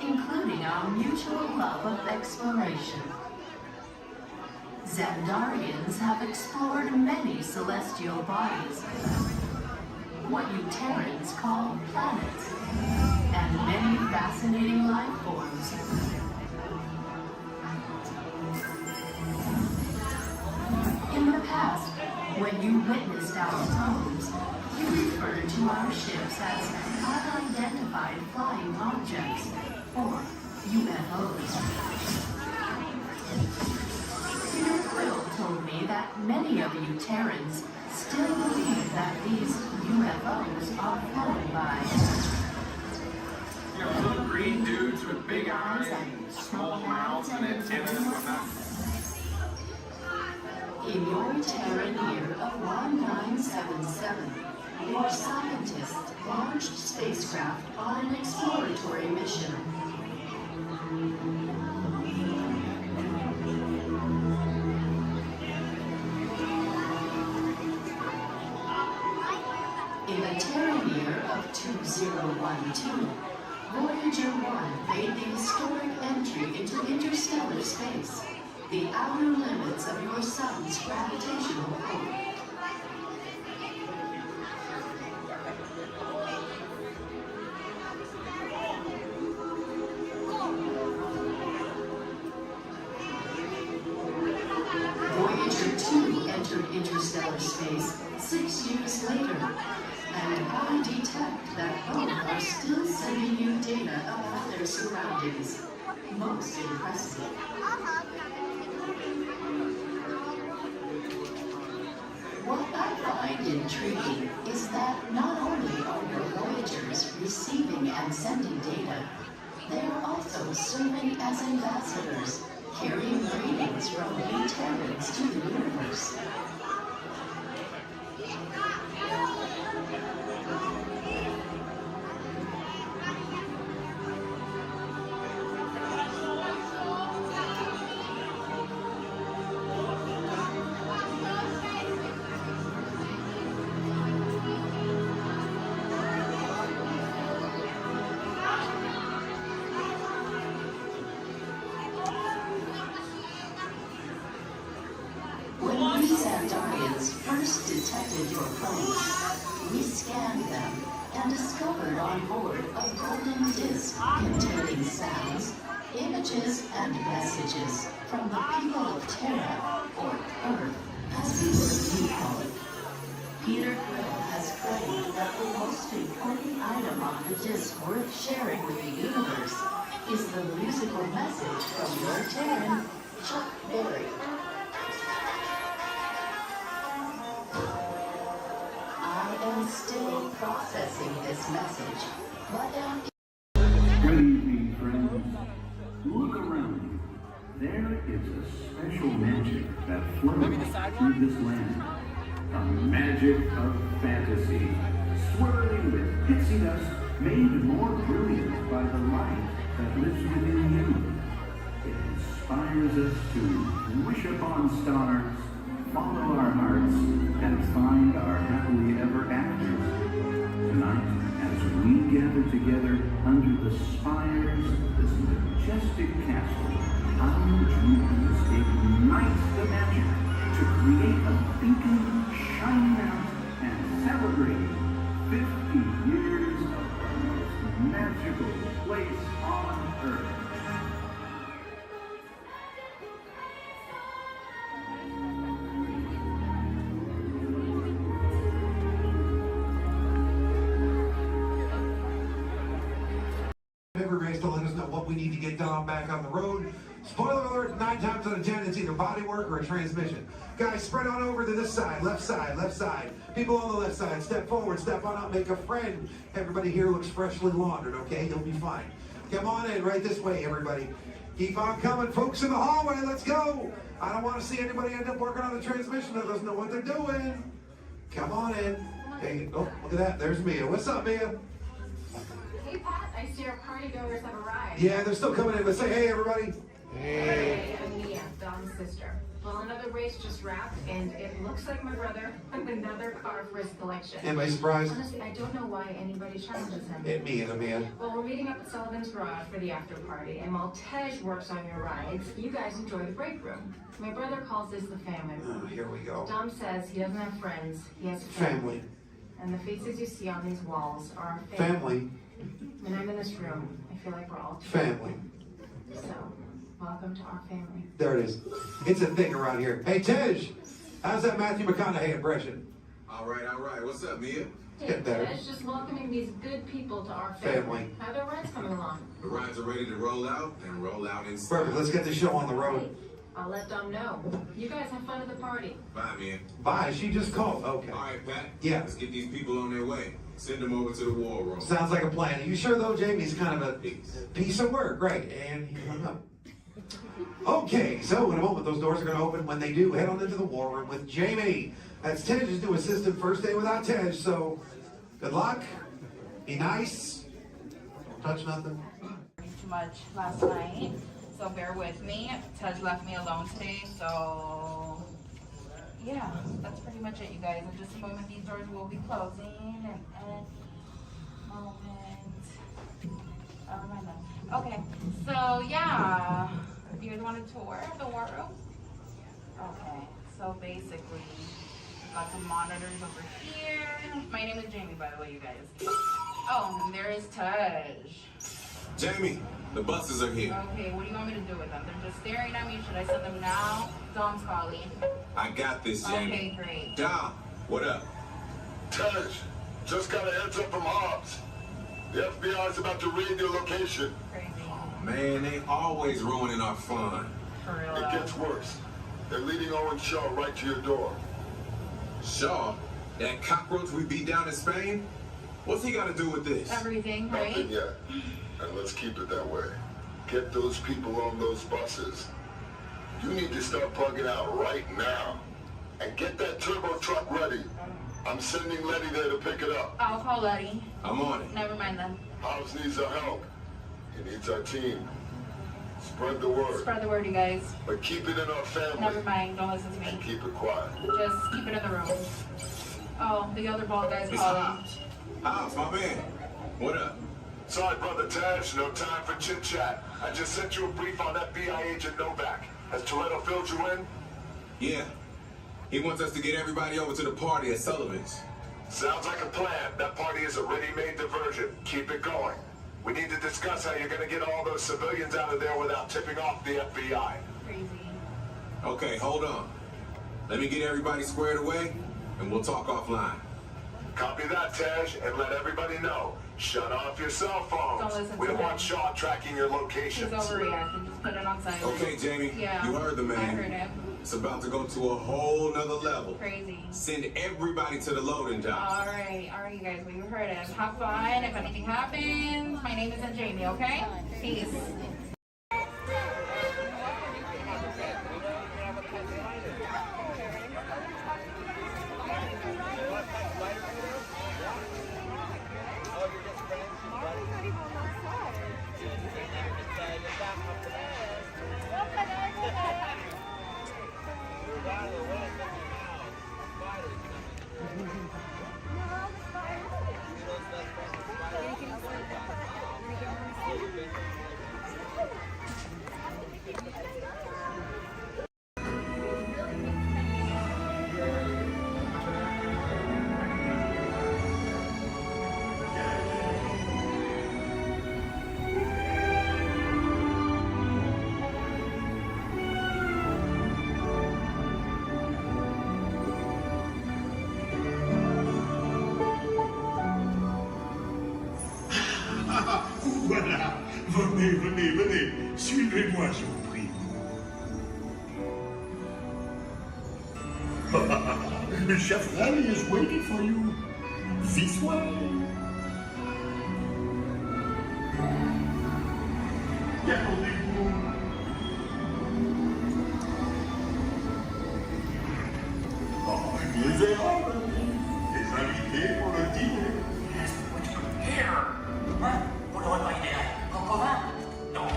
including our mutual love of exploration. Xandarians have explored many celestial bodies, what you Terrans call planets, and many fascinating life forms. In the past, when you witnessed our homes, you referred to our ships as unidentified flying objects, or UFOs. Peter Quill told me that many of you Terrans still believe that these UFOs are flown by little green dudes with big eyes and small mouths and antennas and whatnot. In your Terran year of 1977, your scientists launched spacecraft on an exploratory mission. In the Terran year of 2012, Voyager 1 made the historic entry into interstellar space, the outer limits of your sun's gravitational pull. Voyager 2 entered interstellar space 6 years later, and I detect that both are still sending you data about their surroundings. Most impressive. What I find intriguing is that not only are your Voyagers receiving and sending data, they are also serving as ambassadors, carrying greetings from you Terrans to the universe. When we Xandarians first detected your planes, we scanned them and discovered on board a golden disc containing sounds, images, and messages from the people of Terra, or Earth, as we would call it. Peter Quill has claimed that the most important item on the disc worth sharing with the universe is the musical message from your Terran, Chuck Berry. I am still processing this message, but am... Good evening, friends. Look around you. There is a special magic that flows through this land. A magic of fantasy, swirling with pixie dust, made more brilliant by the light that lives within you. It inspires us to wish upon stars, follow our hearts, and find our happily ever afters. Tonight, as we gather together under the spires of this majestic castle, our dreams ignite the magic to create a beacon shining out and celebrating 50 years of the most magical place on Earth. Everybody's to let us know what we need to get done back on the road. Spoiler alert, 9 times out of 10, it's either body work or a transmission. Guys, spread on over to this side, left side, left side. People on the left side, step forward, step on up, make a friend. Everybody here looks freshly laundered, okay? You'll be fine. Come on in, right this way, everybody. Keep on coming, folks in the hallway, let's go. I don't want to see anybody end up working on the transmission that doesn't know what they're doing. Come on in. Hey, oh, look at that, there's Mia. What's up, Mia? Hey, Pat, I see our party goers have arrived. Yeah, they're still coming in, but say hey, everybody. Hey, I'm Mia, Dom's sister. Well, another race just wrapped, and it looks like my brother with another car for his collection. Anybody surprised? Honestly, I don't know why anybody challenges him. Me either, Mia. Well, we're meeting up at Sullivan's Garage for the after party, and while Tej works on your rides, you guys enjoy the break room. My brother calls this the family room. Oh, here we go. Dom says he doesn't have friends, he has Family. And the faces you see on these walls are our Family. When I'm in this room, I feel like we're all Family. So, welcome to our family. There it is. It's a thing around here. Hey, Tej, how's that Matthew McConaughey impression? All right, all right. What's up, Mia? Hey, Tej, just welcoming these good people to our family. How are their rides coming along? The rides are ready to roll out and roll out inside. Perfect. Let's get the show on the road. I'll let Dom know. You guys have fun at the party. Bye, Mia. Bye. She just called. Okay. All right, Pat. Yeah. Let's get these people on their way. Send them over to the war room. Sounds like a plan. Are you sure, though, Jamie's kind of a piece of work? Right. And he hung up. Okay, so in a moment, those doors are going to open. When they do, head on into the war room with Jamie. That's Tej's new assistant. First day without Tej, so good luck. Be nice. Don't touch nothing. Too much last night, so bear with me. Tej left me alone today, so yeah, that's pretty much it, you guys. In just a moment, these doors will be closing, and okay, so yeah, you guys want a tour of the war room? Okay, so basically, got some monitors over here. My name is Jamie, by the way, you guys. Oh, and there is Tej. Jamie, the buses are here. Okay, what do you want me to do with them? They're just staring at me. Should I send them now? Dom's calling. I got this, Jamie. Okay, great. Dom, what up? Tej, just got a heads up from Hobbs. The FBI is about to raid your location. Man, they always ruining our fun. For real. It gets worse. They're leading Owen Shaw right to your door. Shaw? That cockroach we beat down in Spain? What's he got to do with this? Everything, right? Nothing yet. And let's keep it that way. Get those people on those buses. You need to start plugging out right now. And get that turbo truck ready. I'm sending Letty there to pick it up. I'll call Letty. I'm on it. Never mind then. Hobbs needs our help. He needs our team. Spread the word. Spread the word, you guys. But keep it in our family. Never mind, don't listen to me. And keep it quiet. Just keep it in the room. Oh, the other bald guy's calling. Hobbs, my man. What up? Sorry, Brother Tej, no time for chit-chat. I just sent you a brief on FBI agent Novak. Has Toretto filled you in? Yeah. He wants us to get everybody over to the party at Sullivan's. Sounds like a plan. That party is a ready-made diversion. Keep it going. We need to discuss how you're going to get all those civilians out of there without tipping off the FBI. Crazy. Okay, hold on. Let me get everybody squared away, and we'll talk offline. Copy that, Tej, and let everybody know. Shut off your cell phones. Don't listen We to don't him. want Shaw tracking your He's locations. overreacting. Just put it on silent. Okay, Jamie, Yeah. you heard the man. I heard him. It's about to go to a whole nother level. Crazy. Send everybody to the loading dock. All right, you guys. Well, you heard him. Have fun. If anything happens, my name isn't Jamie. Okay? Peace. Voilà. Venez, venez, venez. Suivez-moi, je vous prie. Chef Rally is waiting for you. This way. Détendez-vous. Oh, misérable. Les invités pour le dîner. Yes, what you here? Hein? Vous n'aurez pas idée. Coq au vin? Non.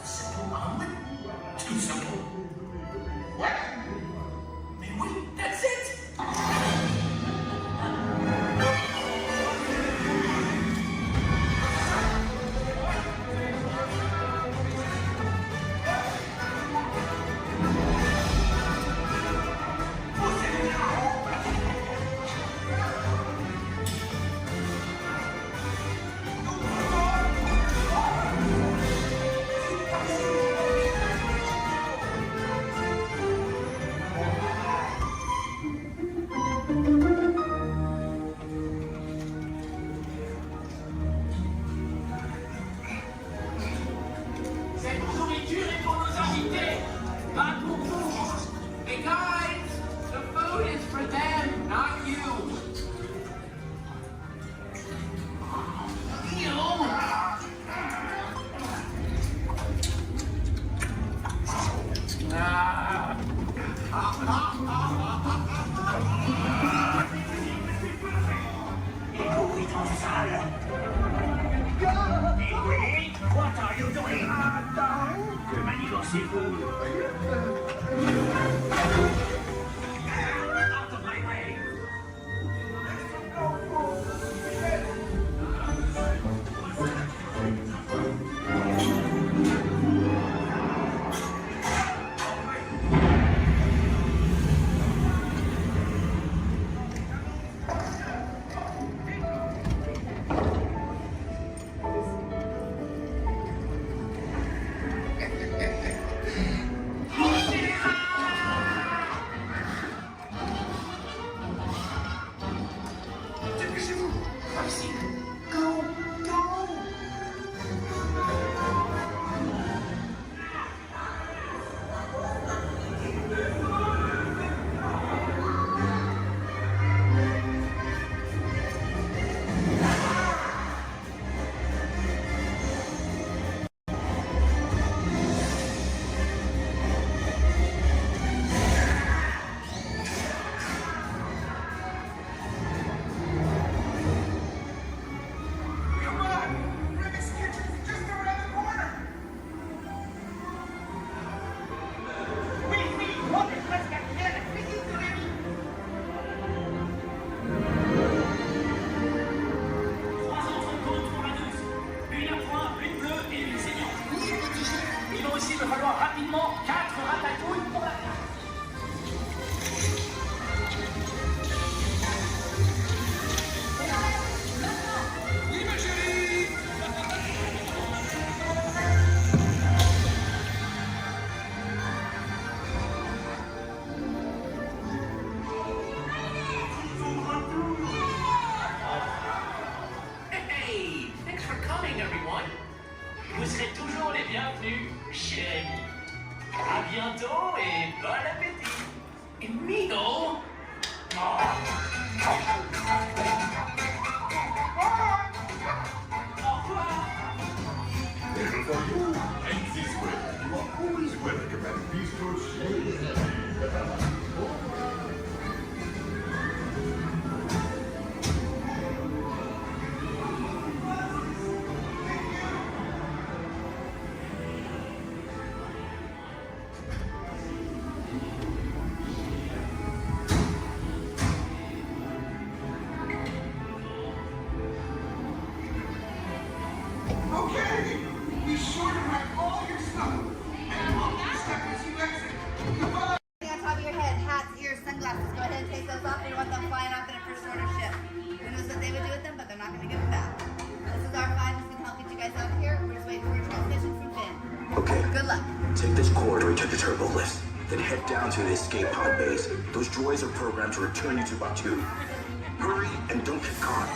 Simple omelet? Too simple. What? Mais oui, that's it. C'est pour nourriture et pour nos invités, pas pour vous. Hey guys, the food is for them, not you. What are you doing? Que manigocez-vous? Out of my way! Vous serez toujours les bienvenus, chez nous. À bientôt et bon appétit. Et Mino. Au revoir. And for you, and this way, you are always welcome at Bistro Shade. Okay, be sure to pack all your stuff and lock your step as you exit. Goodbye. On top of your head, hats, ears, sunglasses. Go ahead and take those off. We don't want them flying off in a first order ship. Who knows what they would do with them, but they're not going to give them back. This is our 5. This can help get you guys out of here. We're just waiting for a transmission from Finn. Okay. Good luck. Take this corridor to the turbo lift. Then head down to the escape pod base. Those droids are programmed to return you to Batu. Hurry and don't get caught.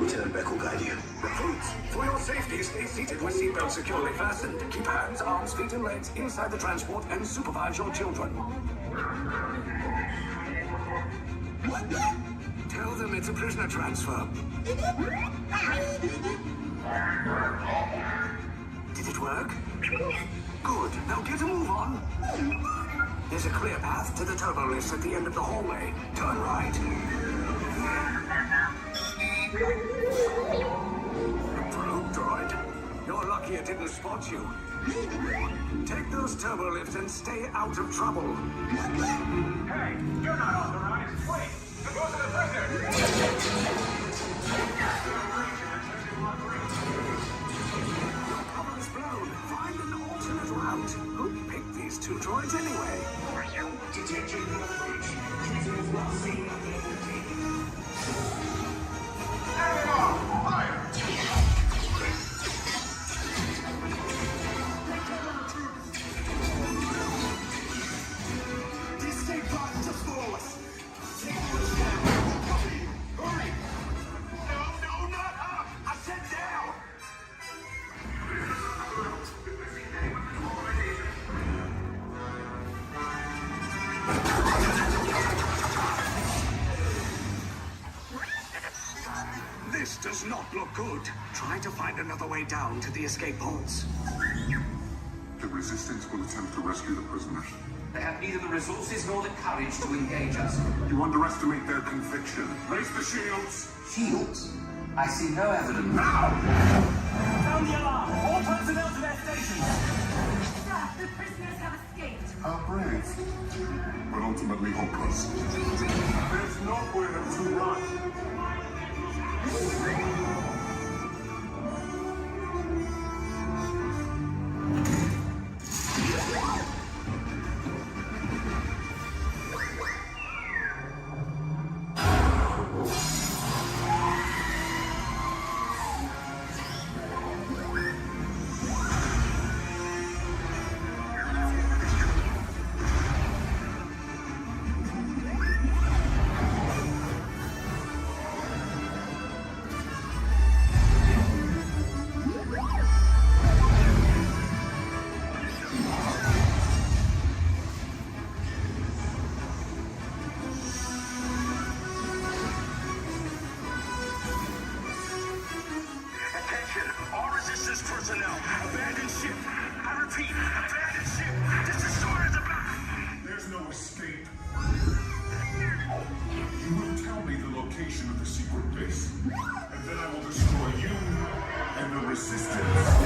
Lieutenant Beck will guide you. Recruits, for your safety, stay seated with seatbelts securely fastened. Keep hands, arms, feet, and legs inside the transport and supervise your children. Tell them it's a prisoner transfer. Did it work? Good. Now get a move on. There's a clear path to the turbo lifts at the end of the hallway. Turn right. Probe droid. You're lucky it didn't spot you. Take those turbo lifts and stay out of trouble. Hey, you're not authorized. Wait, it goes to the prisoner. Your cover is blown. Find an alternate route. Who picked these two droids anyway? Detention breach. Prisoners not seen at the Fire! The escape pod just below us. Take those down. Copy. Hurry. No, not up. I said down. This does not look good. Try to find another way down to the escape pods. The Resistance will attempt to rescue the prisoners. They have neither the resources nor the courage to engage us. You underestimate their conviction. Raise the shields! Shields? I see no evidence. Now! Sound the alarm! All personnel to their stations! Sir, the prisoners have escaped. How brave. But ultimately hopeless. There's nowhere to run. Attention, all resistance personnel. Abandon ship. I repeat, abandon ship. This destroyer's about. There's no escape. You will tell me the location of the secret base, and then I will destroy you and the Resistance.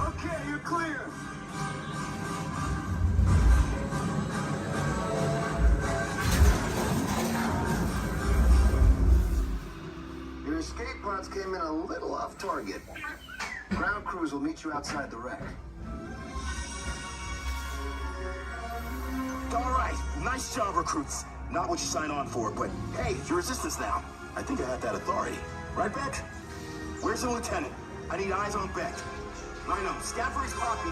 Okay, you're clear. Your escape pods came in a little off target. Ground crews will meet you outside the wreck. All right, nice job, recruits. Not what you signed on for, but hey, you're Resistance now. I think I have that authority. Right, Beck? Where's the lieutenant? I need eyes on Beck. I know, Scaffold's copy.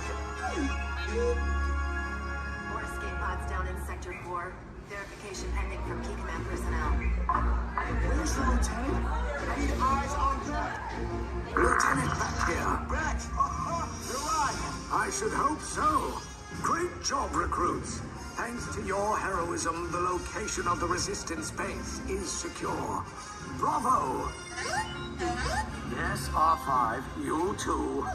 More escape pods down in Sector 4. Verification pending from Key Command personnel. Where's the lieutenant? I need eyes on Beck. Lieutenant back here. Beck! You're right. I should hope so. Great job, recruits. Thanks to your heroism, the location of the Resistance base is secure. Bravo! Yes, R5, you too.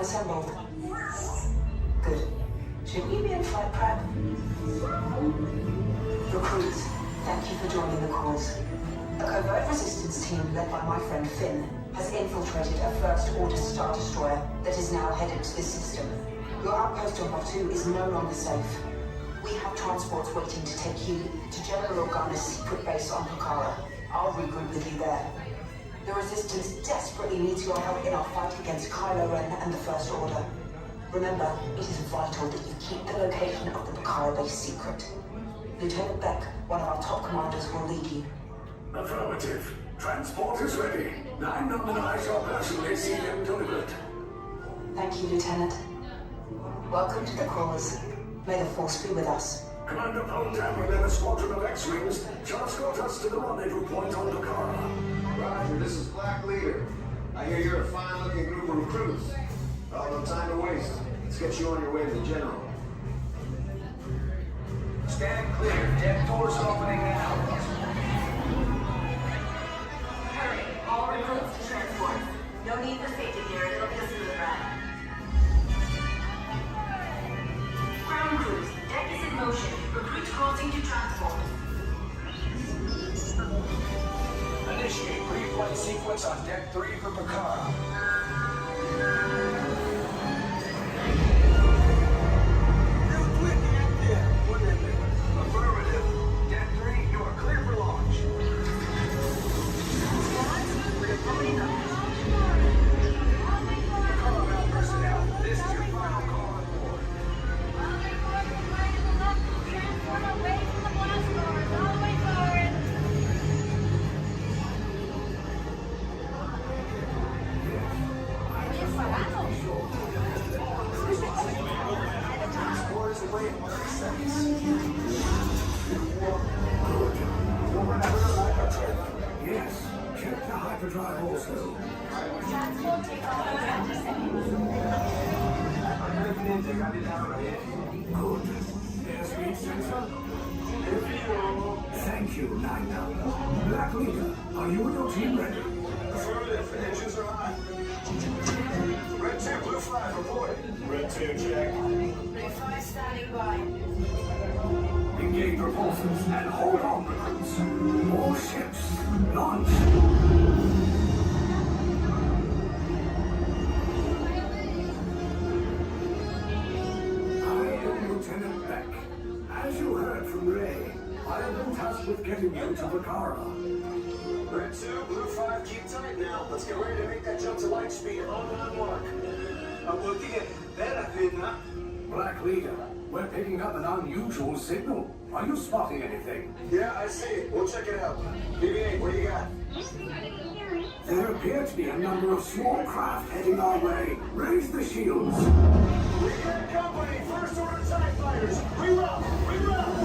assembled? Good. Should we be in flight prep? Recruits, thank you for joining the cause. A covert resistance team led by my friend Finn has infiltrated a First Order Star Destroyer that is now headed to this system. Your outpost on Batu is no longer safe. We have transports waiting to take you to General Organa's secret base on Pucara. I'll regroup with you there. The Resistance desperately needs your help in our fight against Kylo Ren and the First Order. Remember, it is vital that you keep the location of the Pucara base secret. Lieutenant Beck, one of our top commanders, will lead you. Affirmative. Transport is ready. 9 nominal shall personally see them delivered. Thank you, Lieutenant. Welcome to the cause. May the Force be with us. Commander Poltam and a squadron of X-Wings shall escort us to the rendezvous point on Pucara. Roger, this is Black Leader. I hear you're a fine-looking group of recruits. Well, no time to waste. Let's get you on your way to the General. Stand clear. Deck doors opening now. Hurry, all recruits to transport. No need for safety gear, it'll be a smooth ride. Ground crews, deck is in motion. Recruits crossing to transport. Initiate pre-flight sequence on Deck 3 for Pucara. Affirmative. Deck 3, you are clear for launch. Pucara personnel, this is your final call on board. Transport away from the blast doors. All the way forward. Yes, check the hyperdrive also. Transport takes off in 20 seconds. Good. Airspeed sensor? Thank you, Nina. Black Leader, are you and your team ready? Affirmative. Engines are hot. Red 2, Blue 5, reporting. Red 2, check. Blue 5 standing by. Engage repulsors and hold on, recruits. More ships. Launch. I am Lieutenant Beck. As you heard from Ray, I have been tasked with getting you to Pucara. Red 2, Blue 5, keep tight now. Let's get ready to make that jump to light speed on mark. Black Leader, we're picking up an unusual signal. Are you spotting anything? Yeah, I see it. We'll check it out. BB-8, what do you got? There appear to be a number of small craft heading our way. Raise the shields. We got company. First Order TIE fighters. Reroute. Reroute.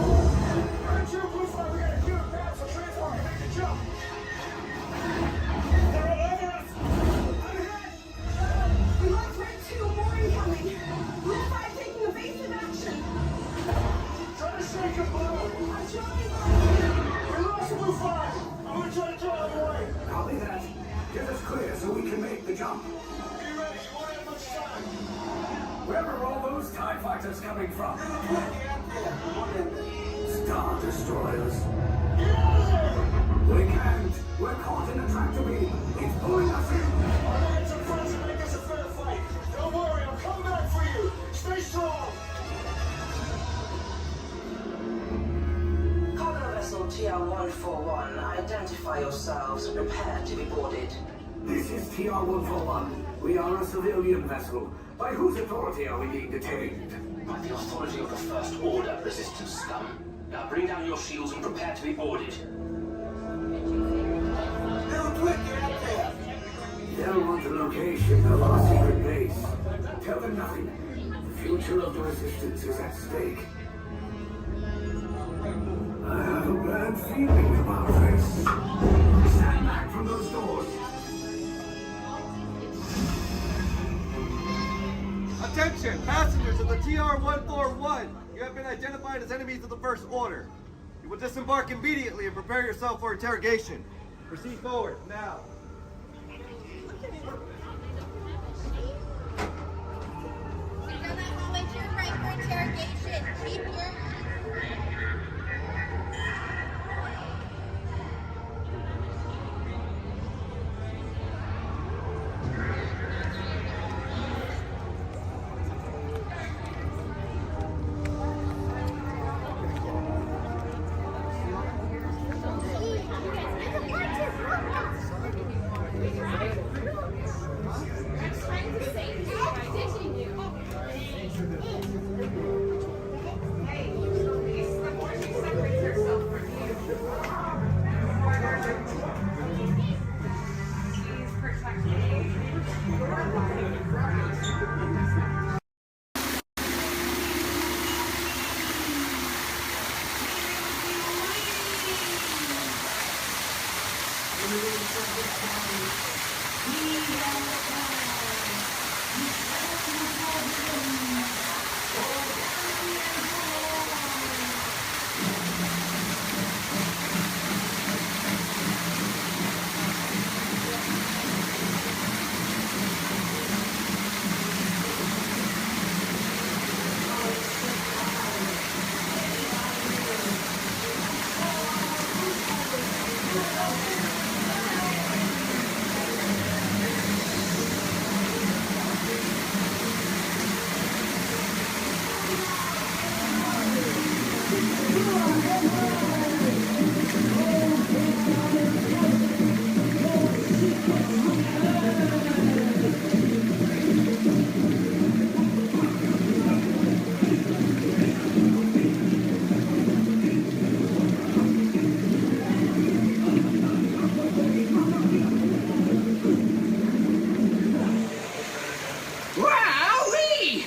Red 2, Blue 5, we got a clear path for transport and make the jump. They're all over us. We lost Red 2, more incoming. Blue 5 taking evasive action. Try to shake him, Blue. I'm trying. We lost Blue 5. I'm gonna try to draw him away. Copy that. Get us clear so we can make the jump. Be ready. You won't have much time. Where are all those TIE fighters coming from? Star Destroyers. Get out of there! We can't. We're caught in a tractor beam. It's pulling us in. Our lives are friends and make this a fair fight. Don't worry, I'll come back for you. Stay strong. Cargo vessel TR-141, identify yourselves and prepare to be boarded. This is TR-141. We are a civilian vessel. By whose authority are we being detained? By the authority of the First Order, Resistance scum. Now bring down your shields and prepare to be boarded. They'll want the location of our secret base. Tell them nothing. The future of the Resistance is at stake. I have a bad feeling about this. Stand back from those doors. Attention, passengers of the TR-141. You have been identified as enemies of the First Order. You will disembark immediately and prepare yourself for interrogation. Proceed forward, now. interrogation. Keep your Wowee!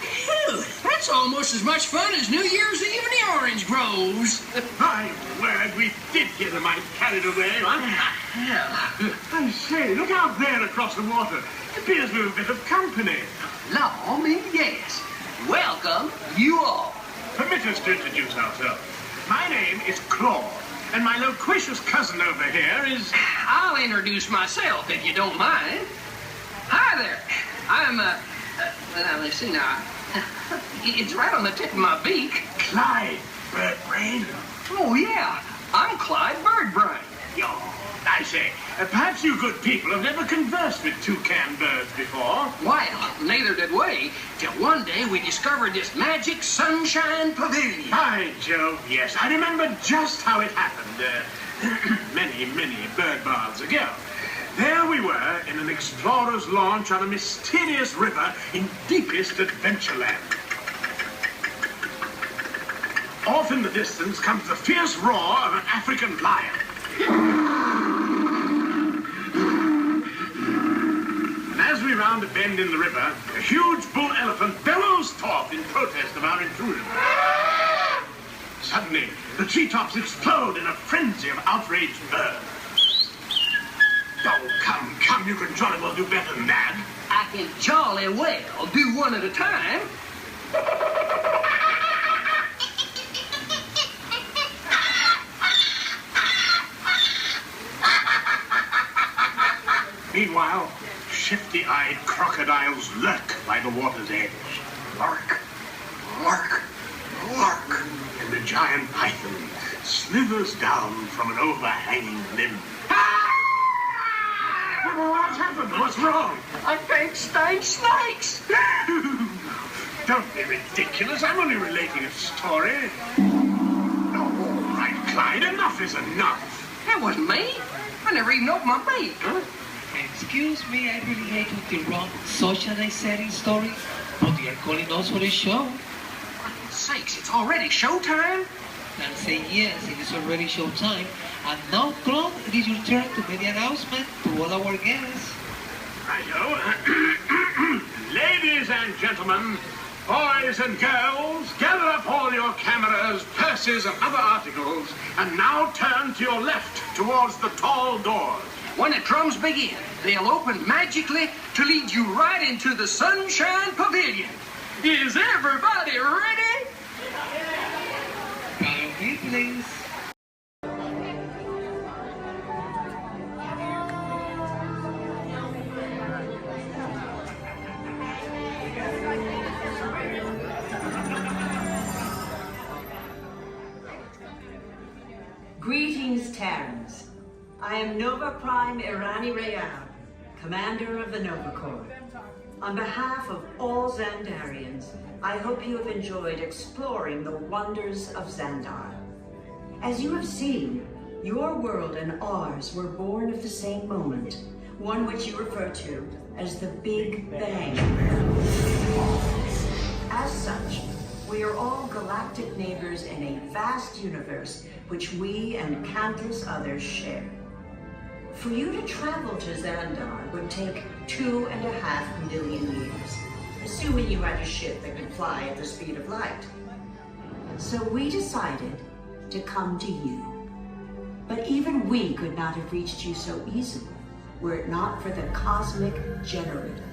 Phew, that's almost as much fun as New Year's Eve in the orange groves. My word, we did get a mite carried away, huh? Yeah. I say, look out there across the water. It appears we're a bit of company. Law me, yes. Welcome, you all. Permit us to introduce ourselves. My name is Claude, and my loquacious cousin over here is... I'll introduce myself, if you don't mind. Hi there. I'm, now, let's see now. It's right on the tip of my beak. Clyde Birdbrain. Oh, yeah. I'm Clyde Birdbrain. Yo, I say, perhaps you good people have never conversed with toucan birds before. Well, neither did we, till one day we discovered this magic sunshine pavilion. By Jove, yes. I remember just how it happened, many bird baths ago. There we were in an explorer's launch on a mysterious river in deepest Adventureland. Off in the distance comes the fierce roar of an African lion. And as we round a bend in the river, a huge bull elephant bellows forth in protest of our intrusion. Suddenly, the treetops explode in a frenzy of outraged birds. Oh, come, you can jolly well do better than that. I can jolly well do one at a time. Meanwhile, shifty-eyed crocodiles lurk by the water's edge. Lurk, lurk, lurk. And the giant python slithers down from an overhanging limb. What's happened? What's wrong? I think snakes. Don't be ridiculous. I'm only relating a story. Oh, all right, Clyde. Enough is enough. That wasn't me. I never even opened my beak. Huh? Excuse me, I really hate to interrupt such an exciting story, but you're calling us for a show. For sakes, it's already showtime? And say yes, it is already showtime. And now, Claude, it is your turn to make the announcement to all our guests. Righto. Ladies and gentlemen, boys and girls, gather up all your cameras, purses, and other articles, and now turn to your left towards the tall doors. When the drums begin, they'll open magically to lead you right into the Sunshine Pavilion. Is everybody ready? Follow me, please. Terrans. I am Nova Prime Irani Real, commander of the Nova Corps. On behalf of all Xandarians, I hope you have enjoyed exploring the wonders of Xandar. As you have seen, your world and ours were born of the same moment, one which you refer to as the Big Bang. As such, we are all galactic neighbors in a vast universe which we and countless others share. For you to travel to Xandar would take 2.5 million years, assuming you had a ship that could fly at the speed of light. So we decided to come to you. But even we could not have reached you so easily were it not for the Cosmic Generator,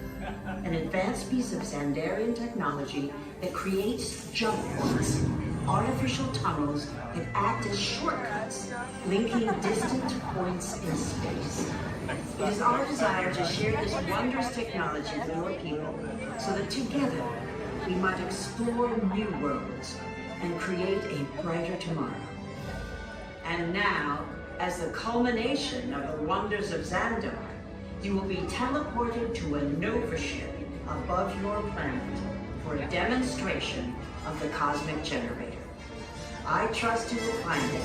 an advanced piece of Xandarian technology that creates jump points, artificial tunnels that act as shortcuts, linking distant points in space. It is our desire to share this wondrous technology with your people so that together we might explore new worlds and create a brighter tomorrow. And now, as the culmination of the wonders of Xandar, you will be teleported to a Nova ship above your planet for a demonstration of the Cosmic Generator. I trust you will find it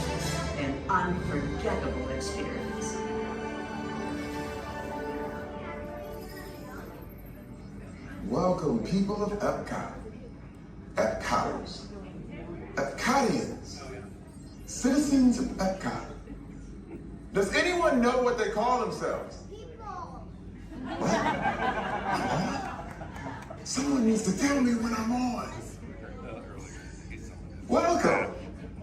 an unforgettable experience. Welcome, people of Epcot. Epcoters. Epcotians. Citizens of Epcot. Does anyone know what they call themselves? What? Someone needs to tell me when I'm on. Welcome,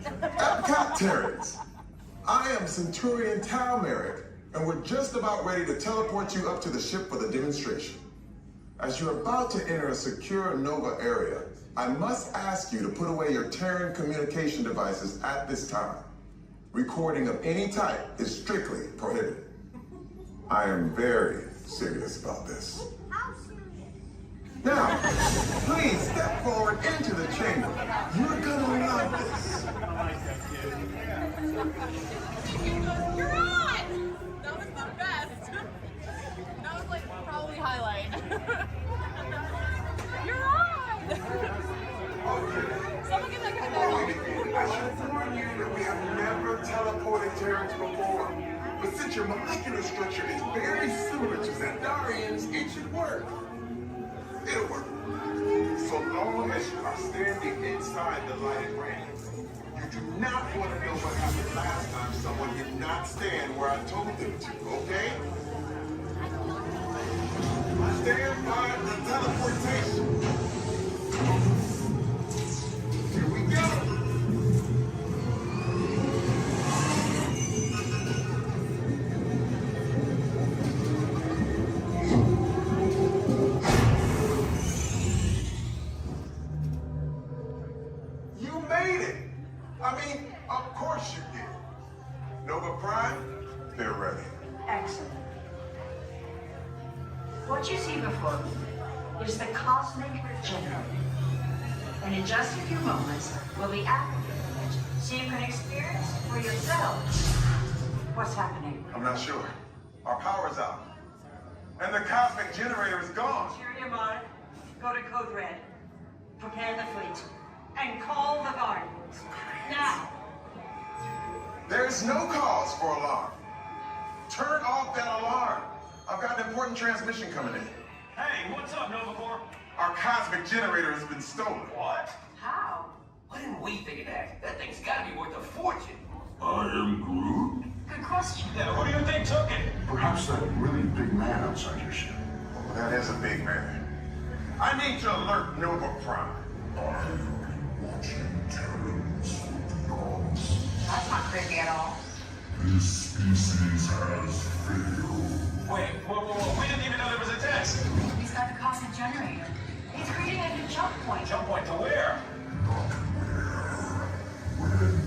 Epcot Terrans. I am Centurion Talmeric, and we're just about ready to teleport you up to the ship for the demonstration. As you're about to enter a secure Nova area, I must ask you to put away your Terran communication devices at this time. Recording of any type is strictly prohibited. I am very serious about this. Now, please step forward into the chamber. You're gonna love this. You're on! That was the best. That was like probably highlight. You're on! Someone get that guy back. I should warn you that we have never teleported Terrans before. But since your molecular structure is very similar to Xandarians, it should work. It'll work. So long as you are standing inside the lighted ring. You do not want to know what happened last time someone did not stand where I told them to, okay? Stand by the teleportation. Here we go. You made it. I mean, of course you did. Nova Prime, they're ready. Excellent. What you see before you is the Cosmic Generator. And in just a few moments, we'll be activating it so you can experience for yourself what's happening. I'm not sure. Our power's out. And the Cosmic Generator is gone. Interior Mark, go to Code Red. Prepare the fleet. And call the Guardians. Now. There is no cause for alarm. Turn off that alarm. I've got an important transmission coming in. Hey, what's up, Nova Corps? Our Cosmic Generator has been stolen. What? How? Why didn't we think of that? That thing's gotta be worth a fortune. I am Groot. Good question. Yeah, who do you think took it? Perhaps that really big man outside your ship. Oh, that is a big man. I need to alert Nova Prime. I'm watching Terrans for dogs. That's not creepy at all. This species has failed. Wait, whoa, we didn't even know there was a test. He's got the Cosmic Generator. He's creating a new jump point. Jump point to where? When?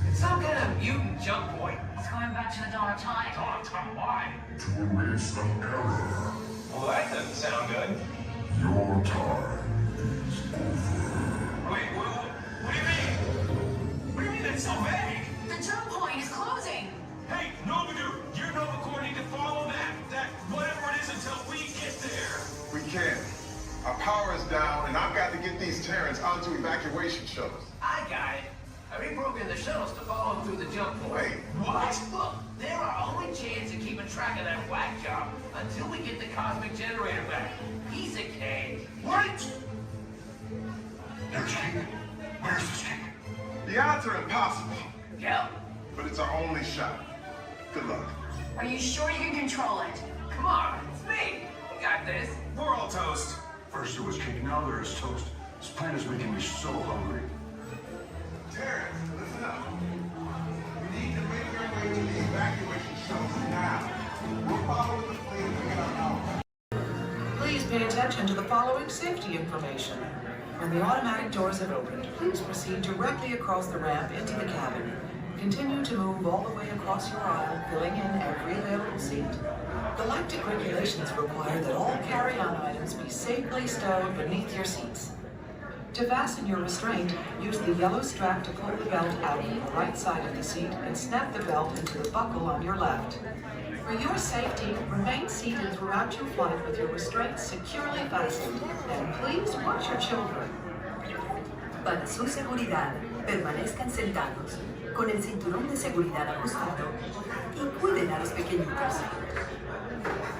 It's some kind of mutant jump point. It's going back to the dawn of time. Dawn of time, why? To erase an error. Well, that doesn't sound good. Your time is over. Wait, what do you mean? What do you mean that's so vague? The jump point is closing. down to evacuation shuttles. I got it. I reprogrammed the shuttles to follow them through the jump point. Wait, what? Look, they're our only chance of keeping track of that whack job until we get the cosmic generator back. Piece of cake. What? There's King. Where's this King? The odds are impossible. Yep. But it's our only shot. Good luck. Are you sure you can control it? Come on, it's me. We got this. We're all toast. First there was cake, now there is toast. This plan is making me so hungry. Terrence, listen up. We need to make our way to the evacuation shuttles now. We'll follow the plane and get our power. Please pay attention to the following safety information. When the automatic doors have opened, please proceed directly across the ramp into the cabin. Continue to move all the way across your aisle, filling in every available seat. Galactic regulations require that all carry-on items be safely stowed beneath your seats. To fasten your restraint, use the yellow strap to pull the belt out from the right side of the seat and snap the belt into the buckle on your left. For your safety, remain seated throughout your flight with your restraints securely fastened, and please watch your children. Para su seguridad, permanezcan sentados, con el cinturón de seguridad ajustado, y cuiden a los pequeñitos.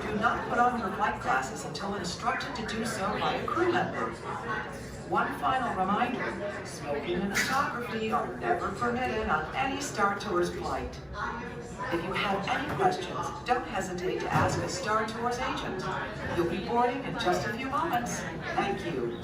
Do not put on your flight glasses until instructed to do so by a crew member. One final reminder, smoking and photography are never permitted on any Star Tours flight. If you have any questions, don't hesitate to ask a Star Tours agent. You'll be boarding in just a few moments. Thank you.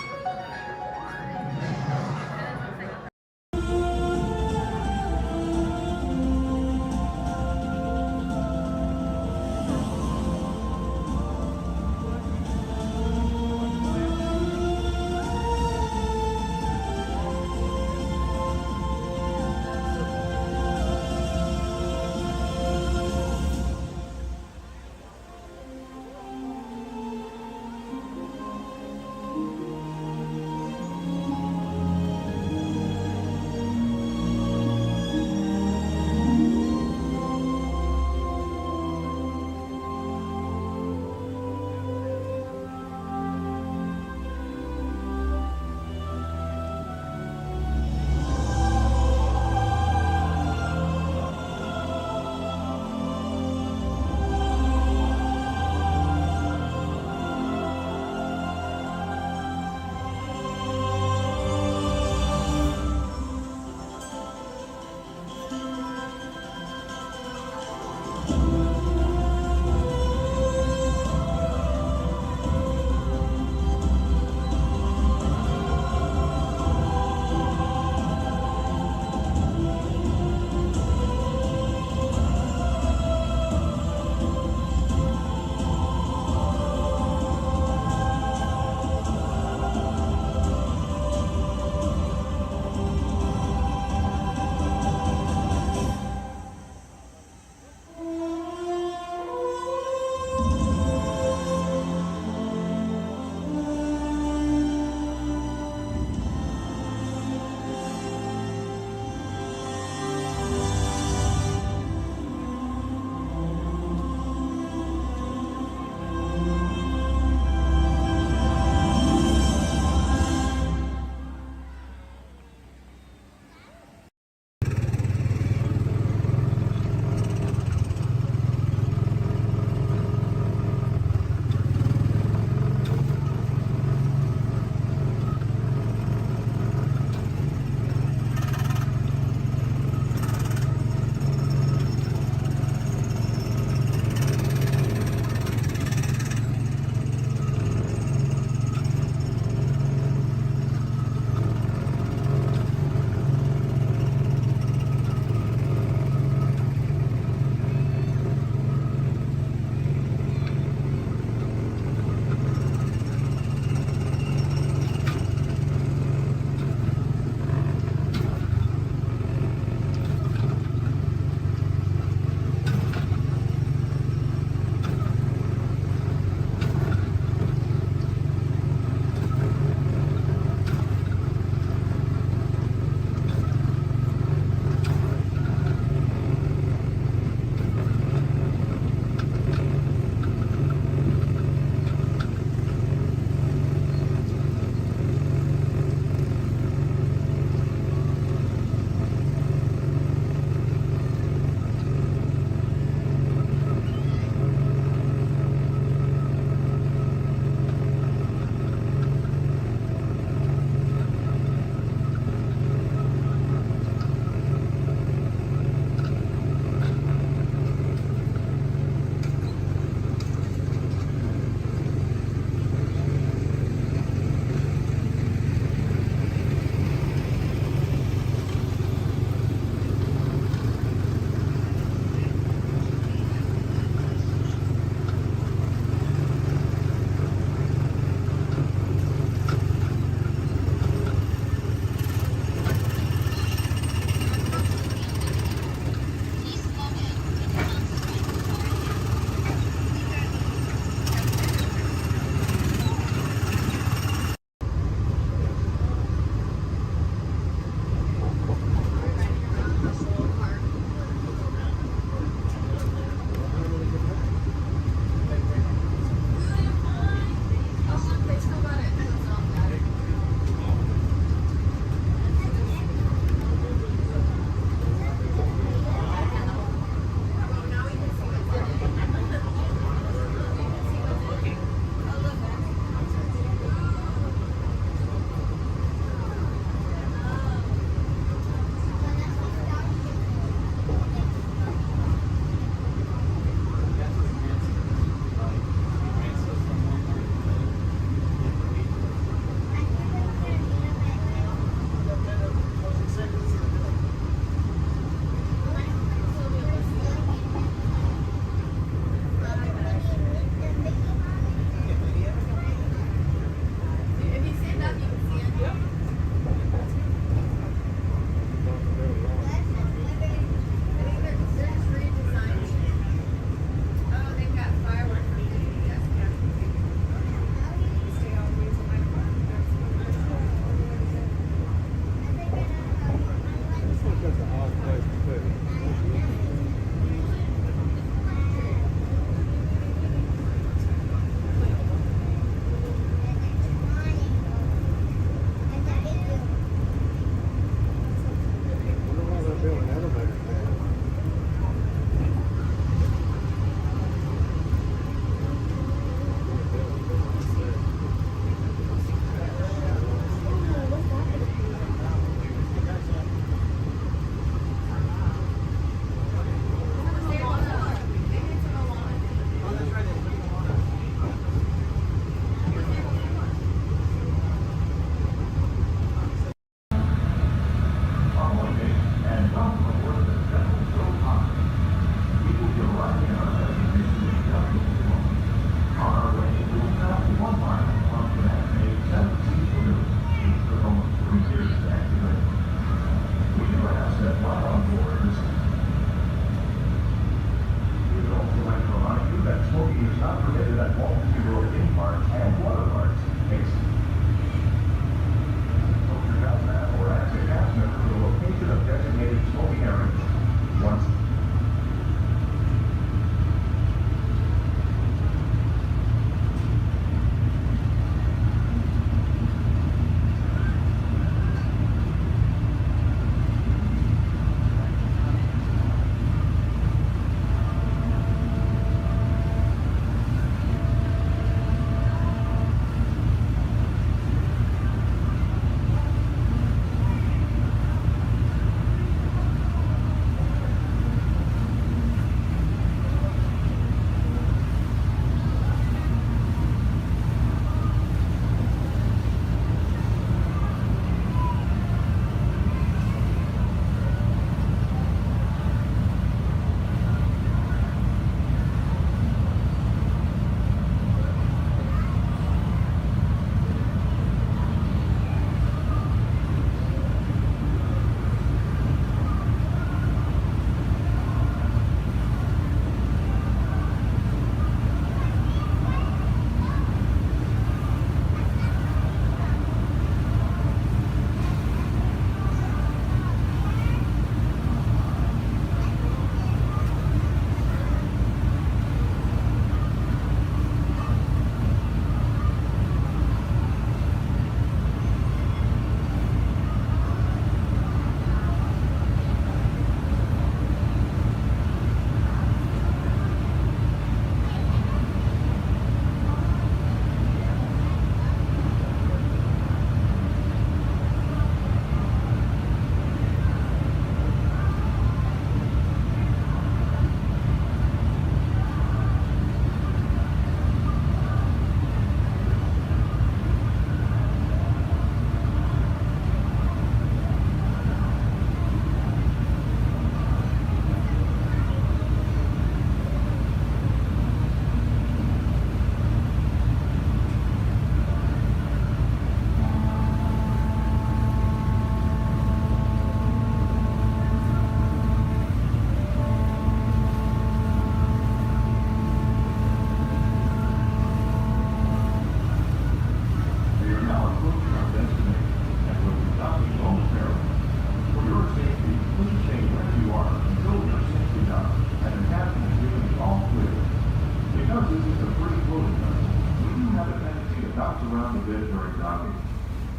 around a bit during docking.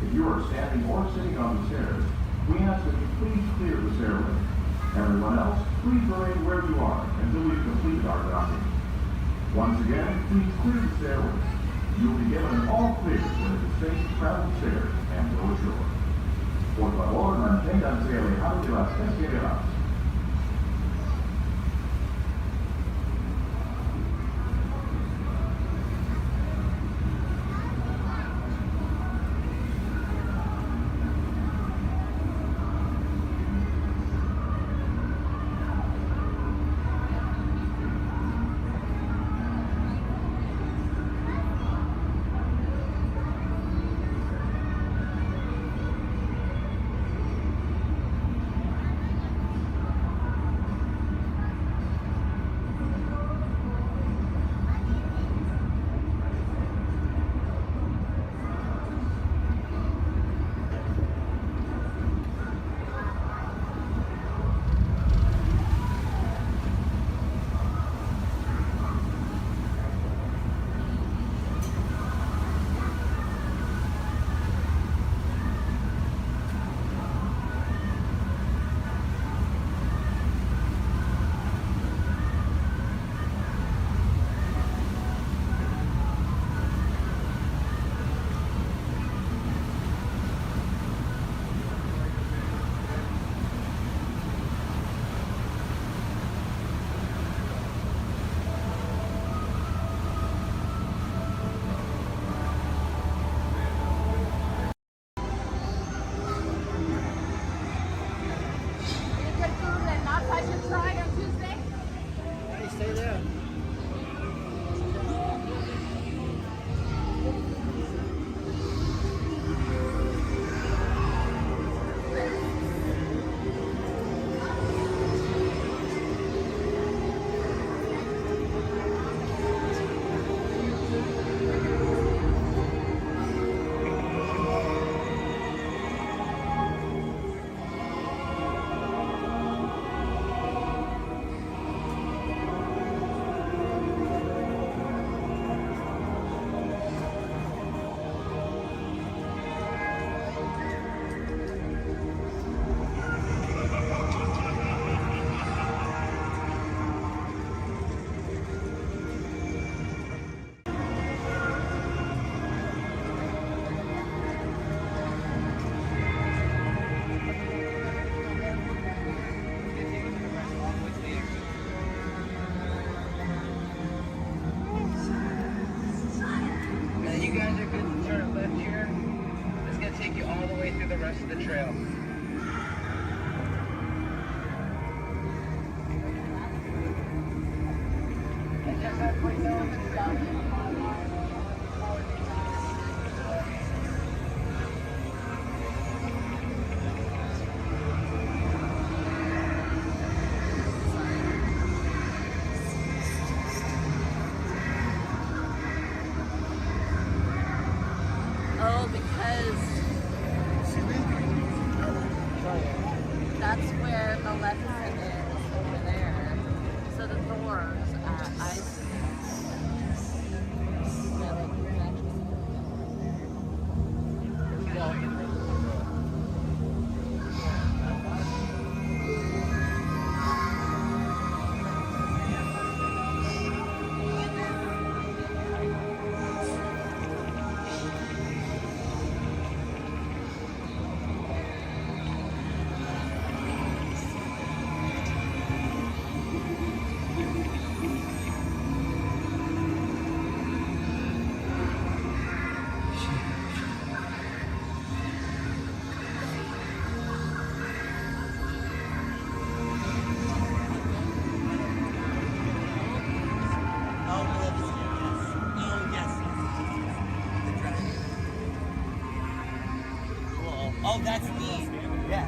If you are standing or sitting on the stairs, we ask that you please clear the stairway. Everyone else, please remain where you are until we've completed our docking. Once again, please clear the stairway. You'll be given an all clear when it is safe to travel stairs and go ashore. Por favor, manténganse alejados de las escaleras. That's where the lesson is, over there. So the doors at ice. Oh, that's neat. Yeah.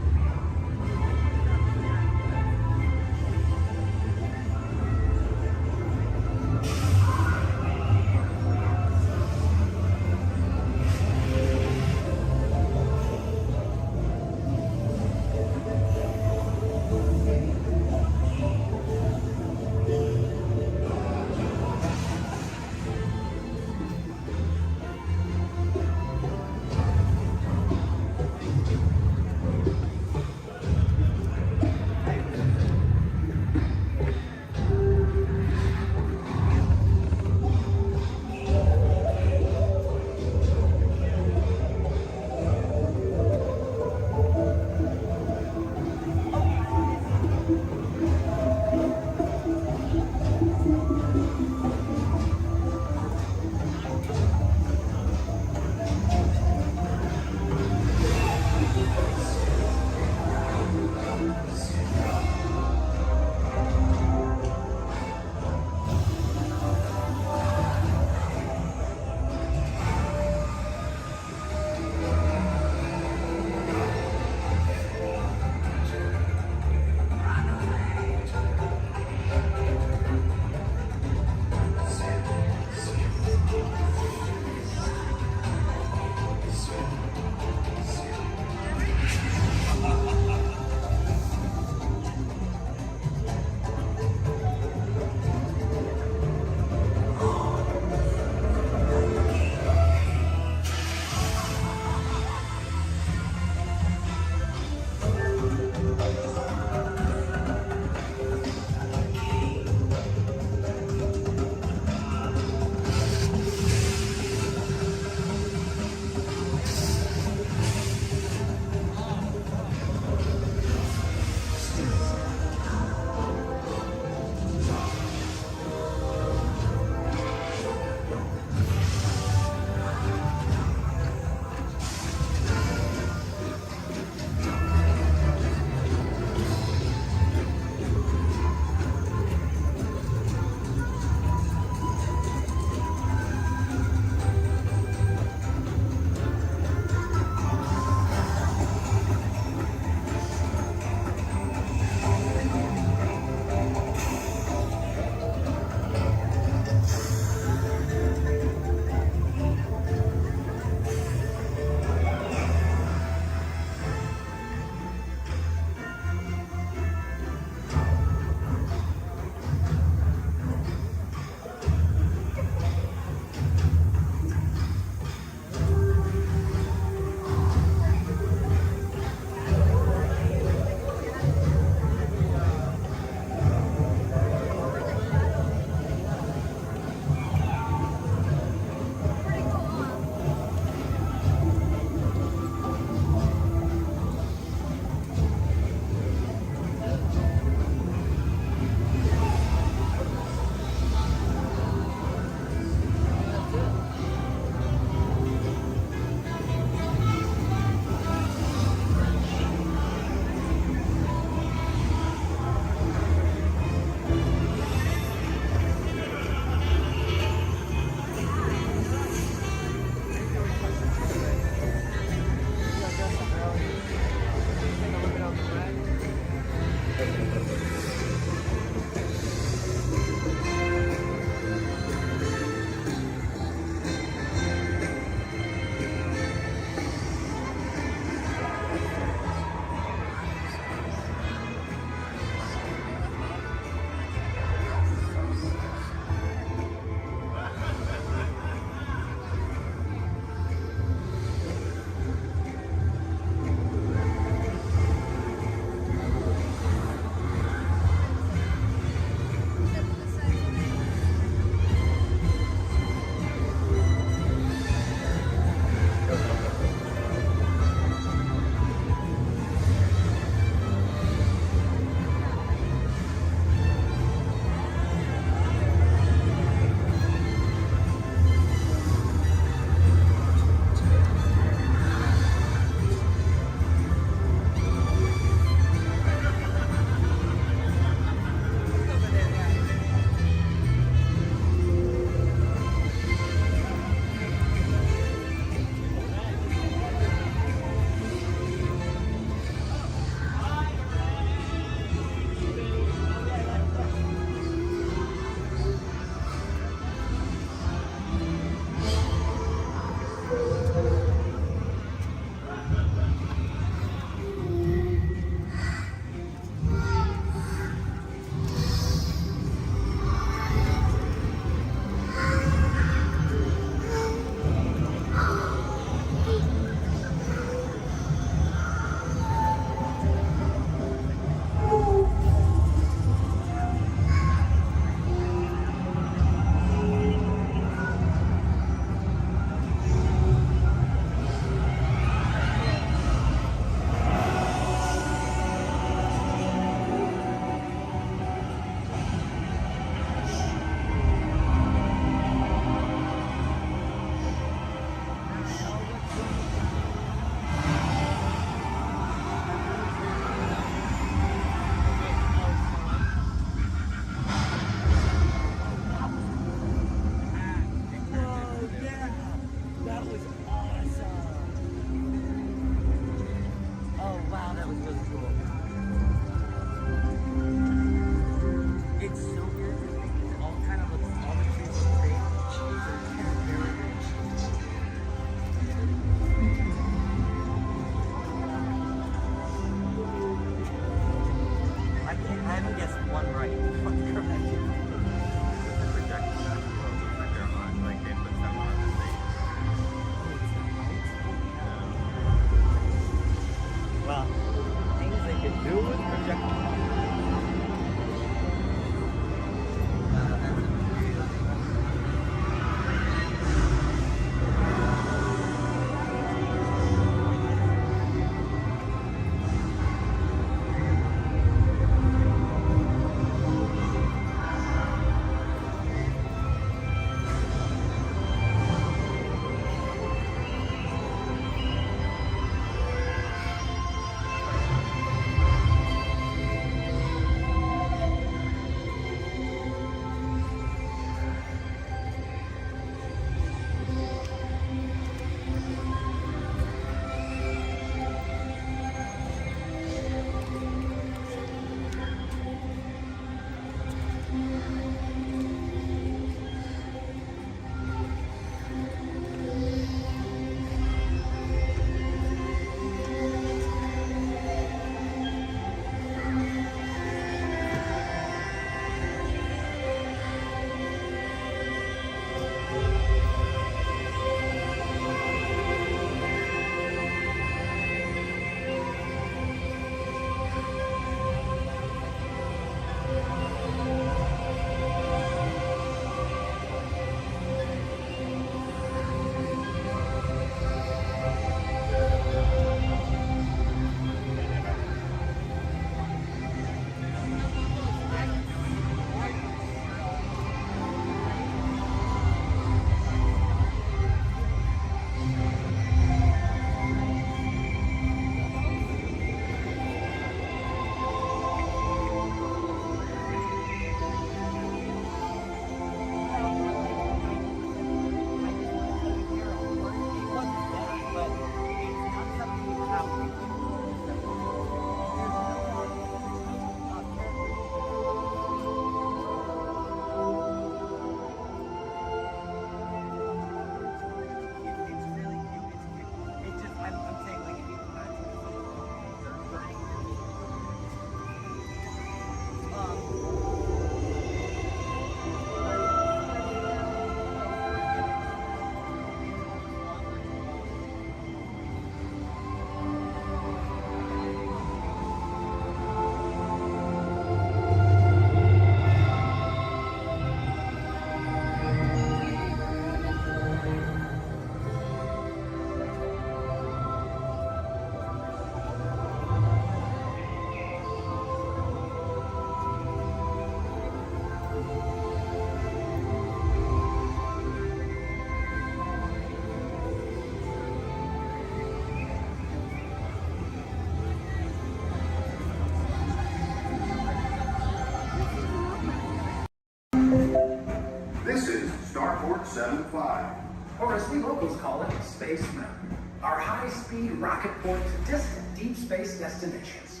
75. Or as we locals call it, Space Mountain. Our high-speed rocket port to distant deep space destinations.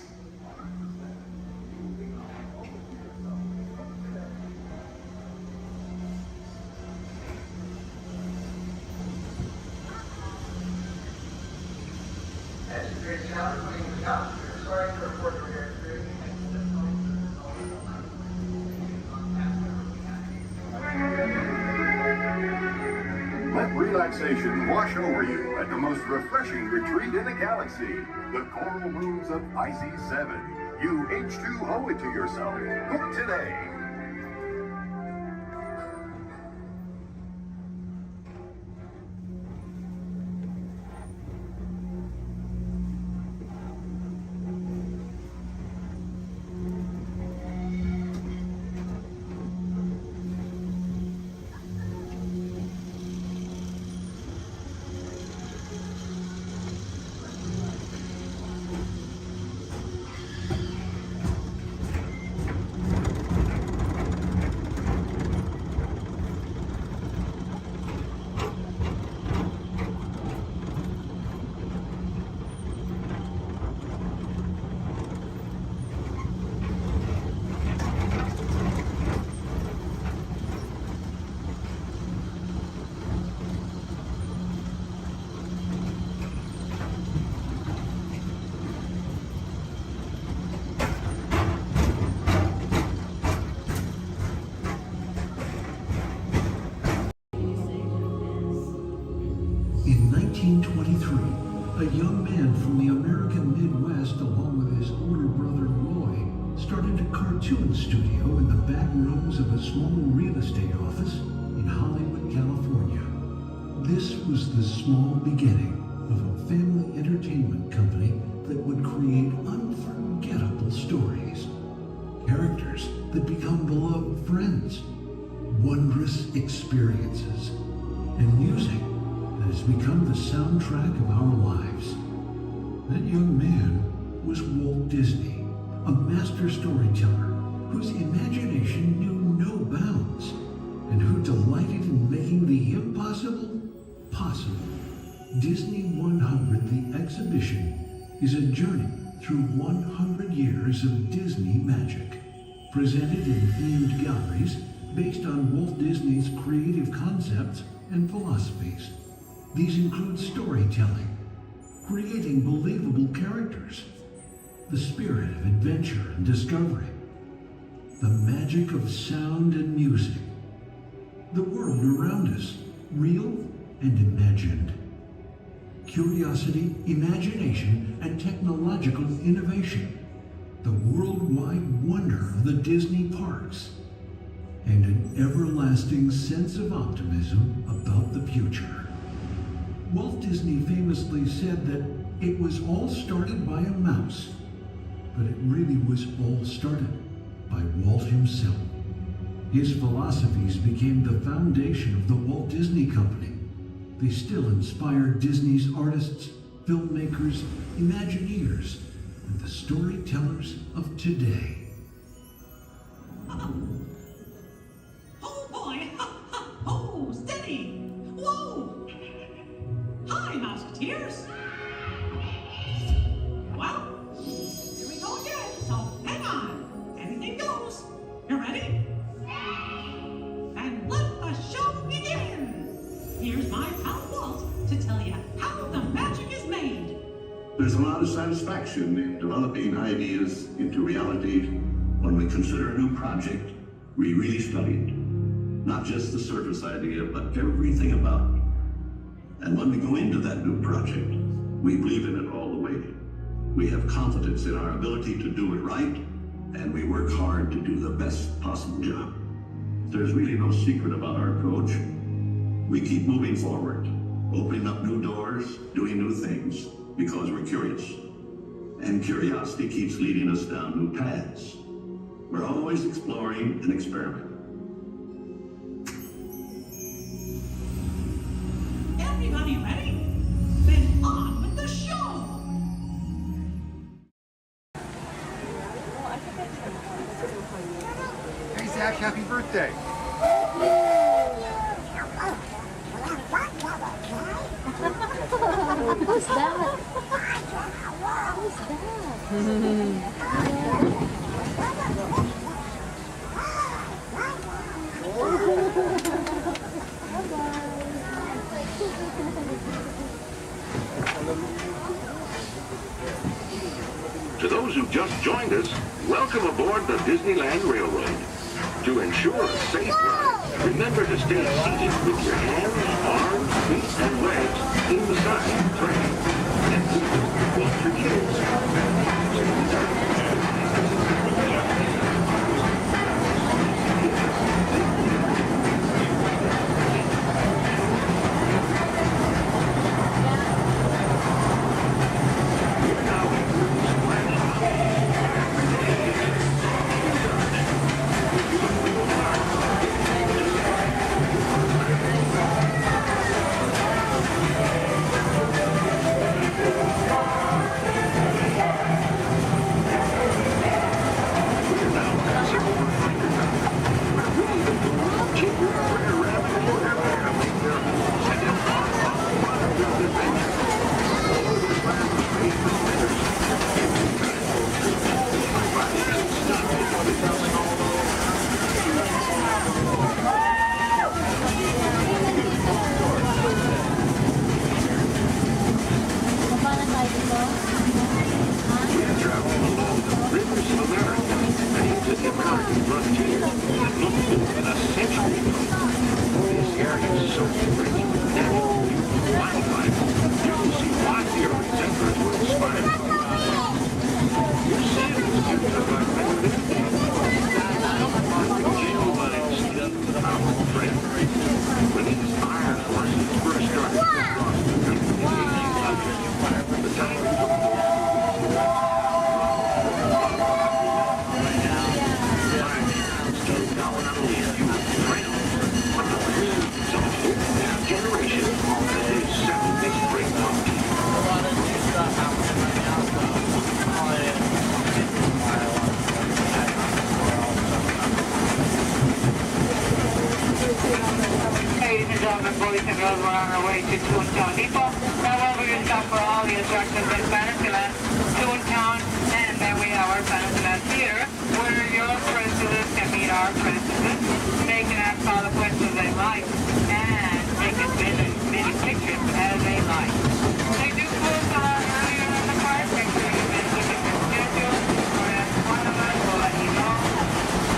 Let relaxation wash over you at the most refreshing retreat in the galaxy, the coral rooms of Pisces 7. You H2O it to yourself. Book today. In 1923, a young man from the American Midwest, along with his older brother Roy, started a cartoon studio in the back rooms of a small real estate office in Hollywood, California. This was the small beginning of a family entertainment company that would create unforgettable stories, characters that become beloved friends, wondrous experiences, and music that has become the soundtrack of our lives. That young man was Walt Disney, a master storyteller whose imagination knew no bounds and who delighted in making the impossible possible. Disney 100, the exhibition, is a journey through 100 years of Disney magic, presented in themed galleries based on Walt Disney's creative concepts and philosophies. These include storytelling, creating believable characters, the spirit of adventure and discovery, the magic of sound and music, the world around us, real and imagined, curiosity, imagination, and technological innovation, the worldwide wonder of the Disney parks, and an everlasting sense of optimism about the future. Walt Disney famously said that it was all started by a mouse, but it really was all started by Walt himself. His philosophies became the foundation of the Walt Disney Company. They still inspire Disney's artists, filmmakers, Imagineers, and the storytellers of today. Oh boy! Oh, steady! Whoa! Hi, Mouseketeers! Well, here we go again, so hang on. Anything goes. You ready? And let the show begin! Here's my pal Walt to tell you how the magic is made. There's a lot of satisfaction in developing ideas into reality when we consider a new project we really studied. Not just the surface idea, but everything about it. And when we go into that new project, we believe in it all the way. We have confidence in our ability to do it right, and we work hard to do the best possible job. There's really no secret about our approach. We keep moving forward, opening up new doors, doing new things, because we're curious. And curiosity keeps leading us down new paths. We're always exploring and experimenting. Everybody ready? Then on with the show! Hey Zach, happy birthday! Who's that? To those who just joined us, welcome aboard the Disneyland Railroad. To ensure a safe ride, remember to stay seated with your hands, arms, feet, and legs inside the train. And please, watch your kids. boys and girls, we're on our way to Toontown Depot. Now we're going to stop for all the attractions in Fantasyland, Toontown, and then we have our Fantasyland Theater, where your princesses can meet our princesses. They can ask all the questions they like, and they can many pictures as they like. They do close a lot earlier than the park. Make sure you visit the schedule, or ask one of us, we'll let you know.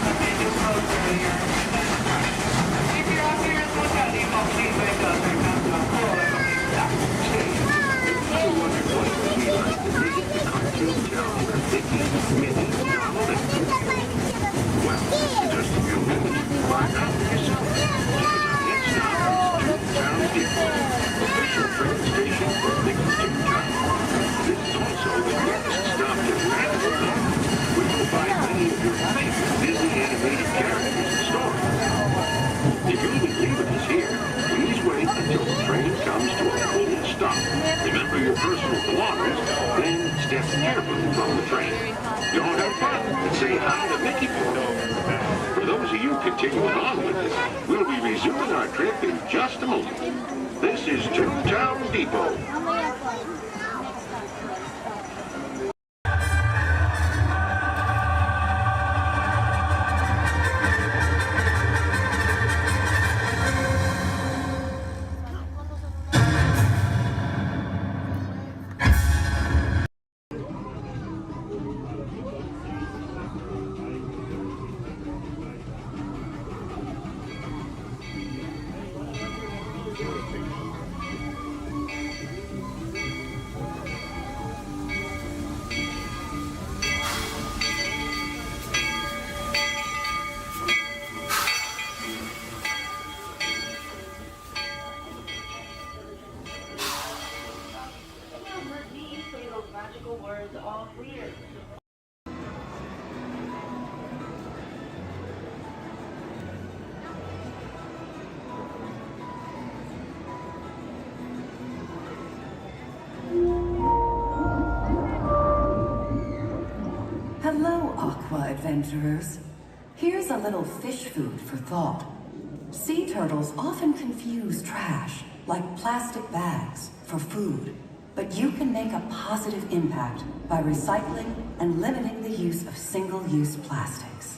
But they do close earlier than the park. If you're up here at Toontown Depot, please wake up. There comes a full stop. Well, just a few minutes, find out for yourself. Next stop is Toontown Depot, official train station for Mickey Toontown. This is also the next stop to Fantasyland, where you'll find many of your favorite Disney animated characters and stories. If you'll be leaving us here, please wait until the train comes to a full stop. Remember your personal belongings, then step carefully from the train. Y'all have fun and say hi to Mickey for me. For those of you continuing on with us, we'll be resuming our trip in just a moment. This is Toontown Depot. Hello, Aqua Adventurers. Here's a little fish food for thought. Sea turtles often confuse trash, like plastic bags, for food. but you can make a positive impact by recycling and limiting the use of single-use plastics.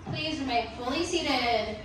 Please remain fully seated.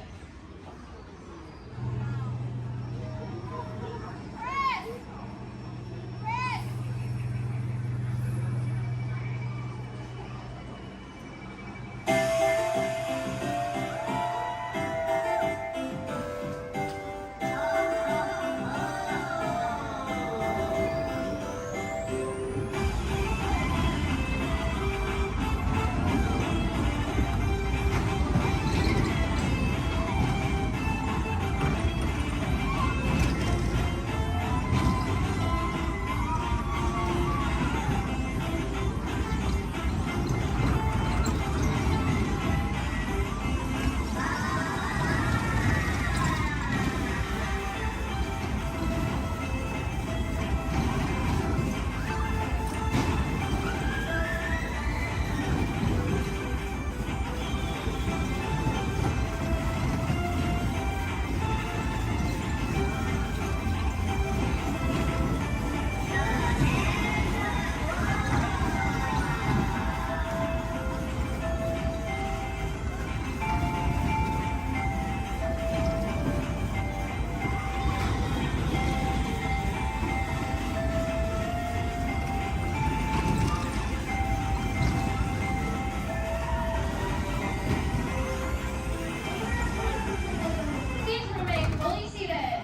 Please remain fully seated.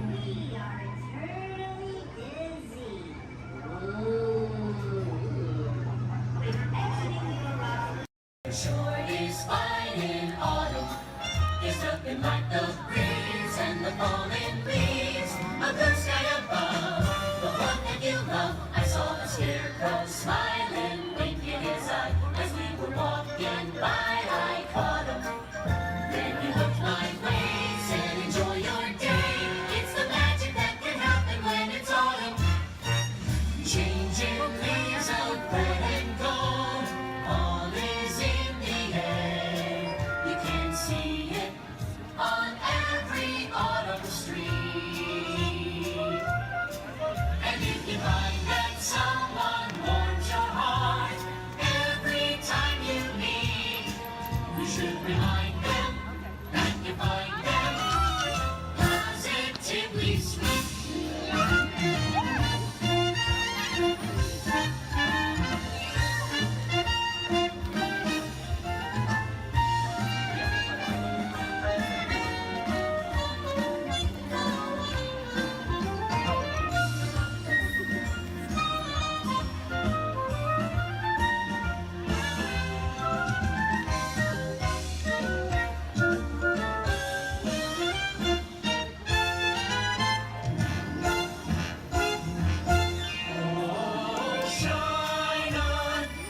We are eternally busy. Sure is fine in autumn. There's nothing like the breeze and the falling leaves. A blue sky above, the one that you love. I saw a scarecrow smiling, winking his eye as we were walking by. I caught him. Then he looked my way, said, "Enjoy your day. It's the magic that can happen when it's autumn. Changing leaves of red and gold, all is in the air. You can see it on every autumn street. And if you find that someone warms your heart every time you meet, you should remind them that you find them positively sweet."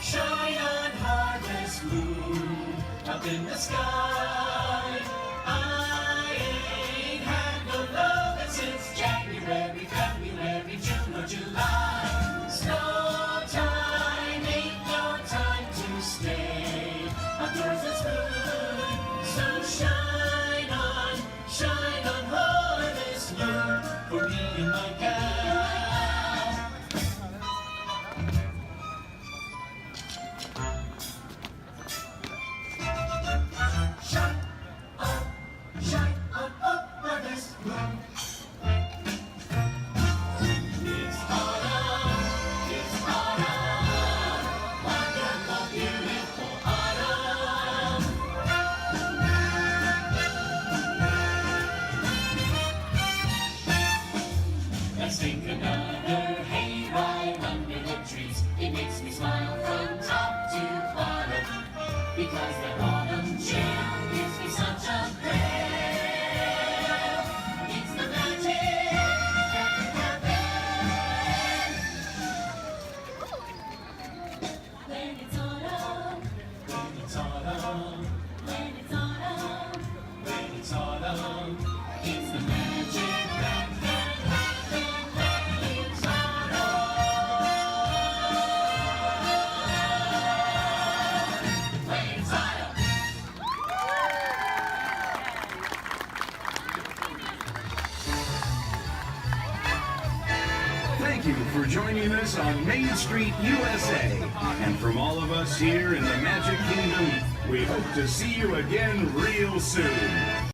Shine on, harvest moon, up in the sky. I ain't had no lovin' since January, February, June or July. Snow time ain't no time to stay. Outdoors it's good, so shine on, harvest moon, for me and my gal. Shine on, harvest moon. It's autumn, wonderful, beautiful autumn. Let's take another hayride under the trees. It makes me smile from top to bottom, because they're autumn Thank you for joining us on Main Street, USA. And from all of us here in the Magic Kingdom, we hope to see you again real soon.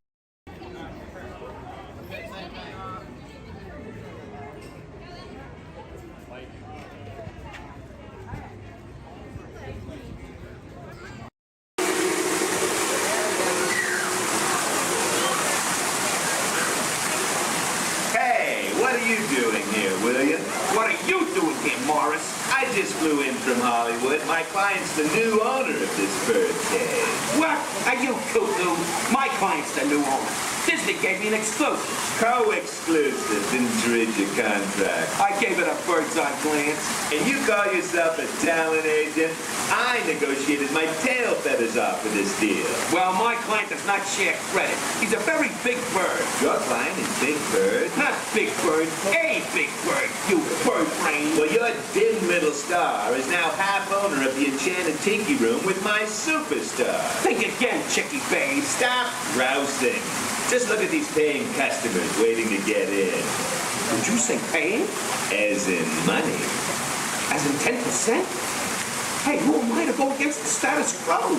What are you doing here, Morris? I just flew in from Hollywood. My client's the new owner of this bird cage. What? Are you cuckoo? My client's the new owner. Disney gave me an exclusive. Co-exclusive. Didn't read your contract. I gave it a bird's-eye glance. And you call yourself a talent agent? I negotiated my tail feathers off for this deal. Well, my client does not share credit. He's a very big bird. Your client is Big Bird? Not Big Bird, a big bird, you bird brain. Well, your dim little star is now half owner of the Enchanted Tiki Room with my superstar. Think again, Chickie babe. Stop grousing. Just look at these paying customers waiting to get in. Did you say paying? As in money. As in 10%? Hey, who am I to go against the status quo? Sorry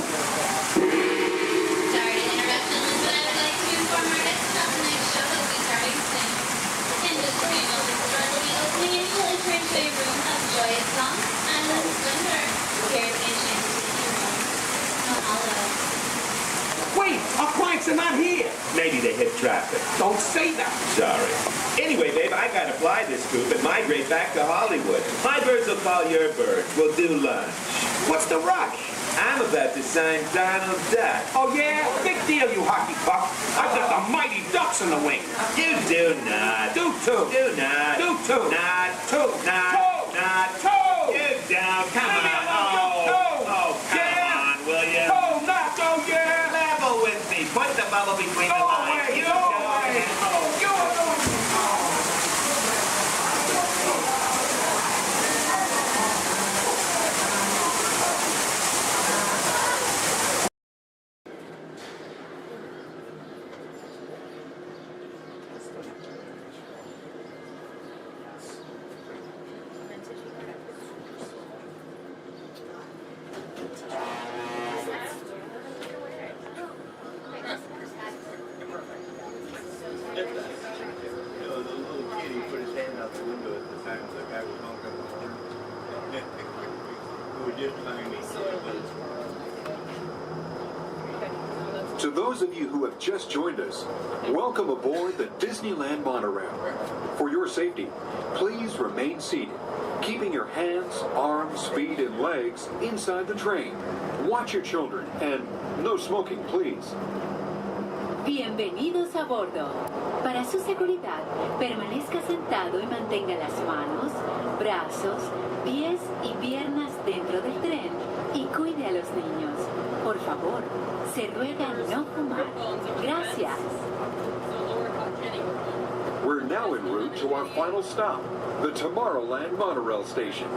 to interrupt, but I would like to inform our guests about the next show that will be starting soon. In just a few moments, the door will be opening and you will enter into a room of joyous song, island splendor. Here at the Enchanted Tiki Room. Mahalo. Wait, our clients are not here. Maybe they hit traffic. Don't say that. Sorry. Anyway, babe, I gotta fly this coop and migrate back to Hollywood. My birds will call your birds. We'll do lunch. What's the rush? I'm about to sign Donald Duck. Oh, yeah? Big deal, you hockey puck. I've got the mighty ducks in the wing. You do not. Do too. Do not. Do too. Not. Two. Not. Two. Not. Two. You down. Come on. Put the bubble between the lines. You To those of you who have just joined us, welcome aboard the Disneyland monorail. For your safety, please remain seated, keeping your hands, arms, feet, and legs inside the train. Watch your children, and no smoking, please. Bienvenidos a bordo. Para su seguridad, permanezca sentado y mantenga las manos, brazos, pies y piernas dentro del tren y cuide a los niños. Por favor, se ruega no fumar. Gracias. We're now en route to our final stop, the Tomorrowland monorail station.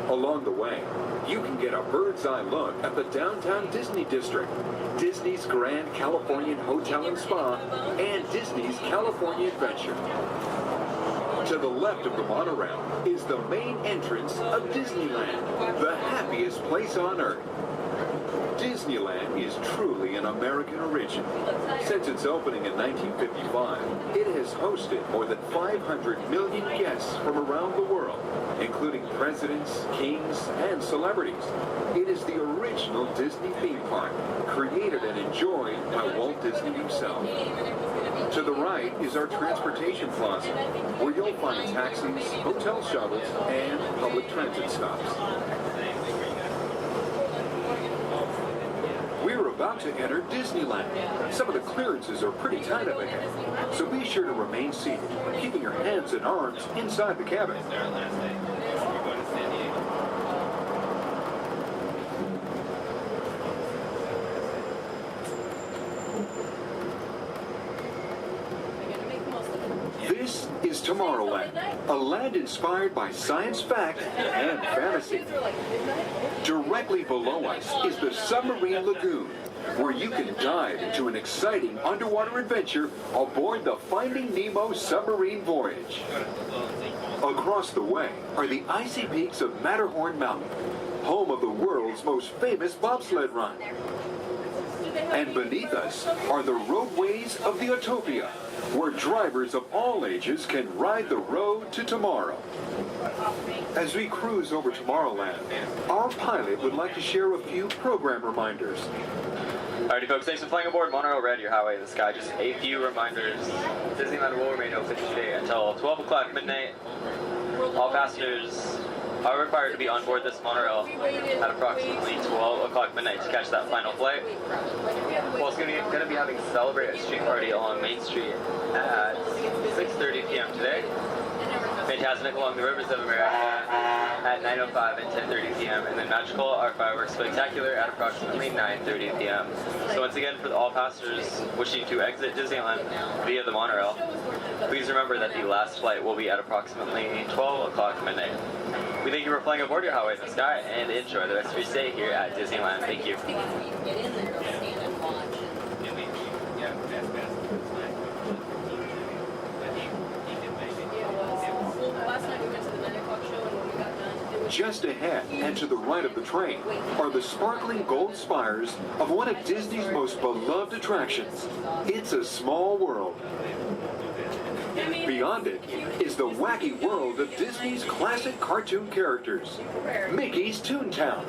Along the way, you can get a bird's eye look at the downtown Disney district, Disney's Grand Californian Hotel and Spa, and Disney's California Adventure. To the left of the monorail is the main entrance of Disneyland, the happiest place on earth. Disneyland is truly an American origin. Since its opening in 1955, it has hosted more than 500 million guests from around the world, including presidents, kings, and celebrities. It is the original Disney theme park, created and enjoyed by Walt Disney himself. To the right is our transportation plaza, where you'll find taxis, hotel shuttles, and public transit stops. We're about to enter Disneyland. Some of the clearances are pretty tight up ahead, so be sure to remain seated, keeping your hands and arms inside the cabin. This is Tomorrowland, a land inspired by science fact and fantasy. Directly below us is the Submarine Lagoon, where you can dive into an exciting underwater adventure aboard the Finding Nemo submarine voyage. Across the way are the icy peaks of Matterhorn Mountain, home of the world's most famous bobsled run. And beneath us are the roadways of the Utopia, where drivers of all ages can ride the road to tomorrow. As we cruise over Tomorrowland, our pilot would like to share a few program reminders. Alrighty folks, thanks for flying aboard Monorail Red, your highway in the sky. Just a few reminders. Disneyland will remain open today until 12 o'clock midnight. All passengers are required to be on board this monorail at approximately 12 o'clock midnight to catch that final flight. We're also going to be having Celebrate a Street Party along Main Street at 6:30 p.m. today. Fantastic along the Rivers of America at 9:05 and 10:30 p.m. And then Magical, our fireworks spectacular, at approximately 9:30 p.m. So once again, for all passengers wishing to exit Disneyland via the monorail, please remember that the last flight will be at approximately 12 o'clock midnight. We thank you for flying aboard your highway in the sky and enjoy the rest of your stay here at Disneyland. Thank you. Just ahead and to the right of the train are the sparkling gold spires of one of Disney's most beloved attractions, It's a Small World. Beyond it is the wacky world of Disney's classic cartoon characters, Mickey's Toontown.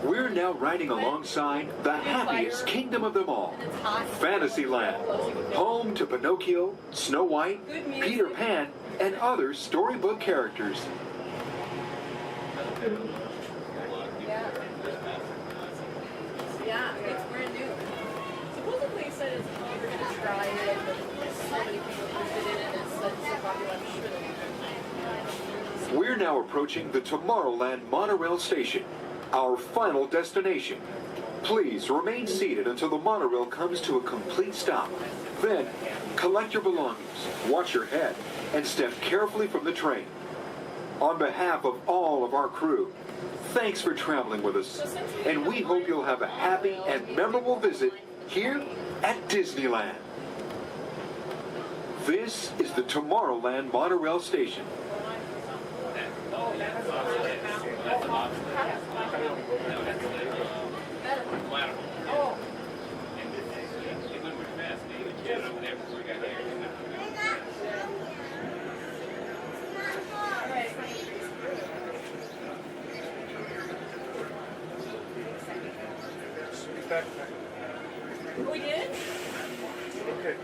We're now riding alongside the happiest kingdom of them all, Fantasyland, home to Pinocchio, Snow White, Peter Pan, and other storybook characters. Yeah, it's brand new. Supposedly it said we're going to try it, but so many people interested in it, and it's so popular, I'm sure they'll. We're now approaching the Tomorrowland monorail station, our final destination. Please remain seated until the monorail comes to a complete stop. Then, collect your belongings, watch your head, and step carefully from the train. On behalf of all of our crew, thanks for traveling with us, and we hope you'll have a happy and memorable visit here at Disneyland. This is the Tomorrowland monorail station. We did? Okay.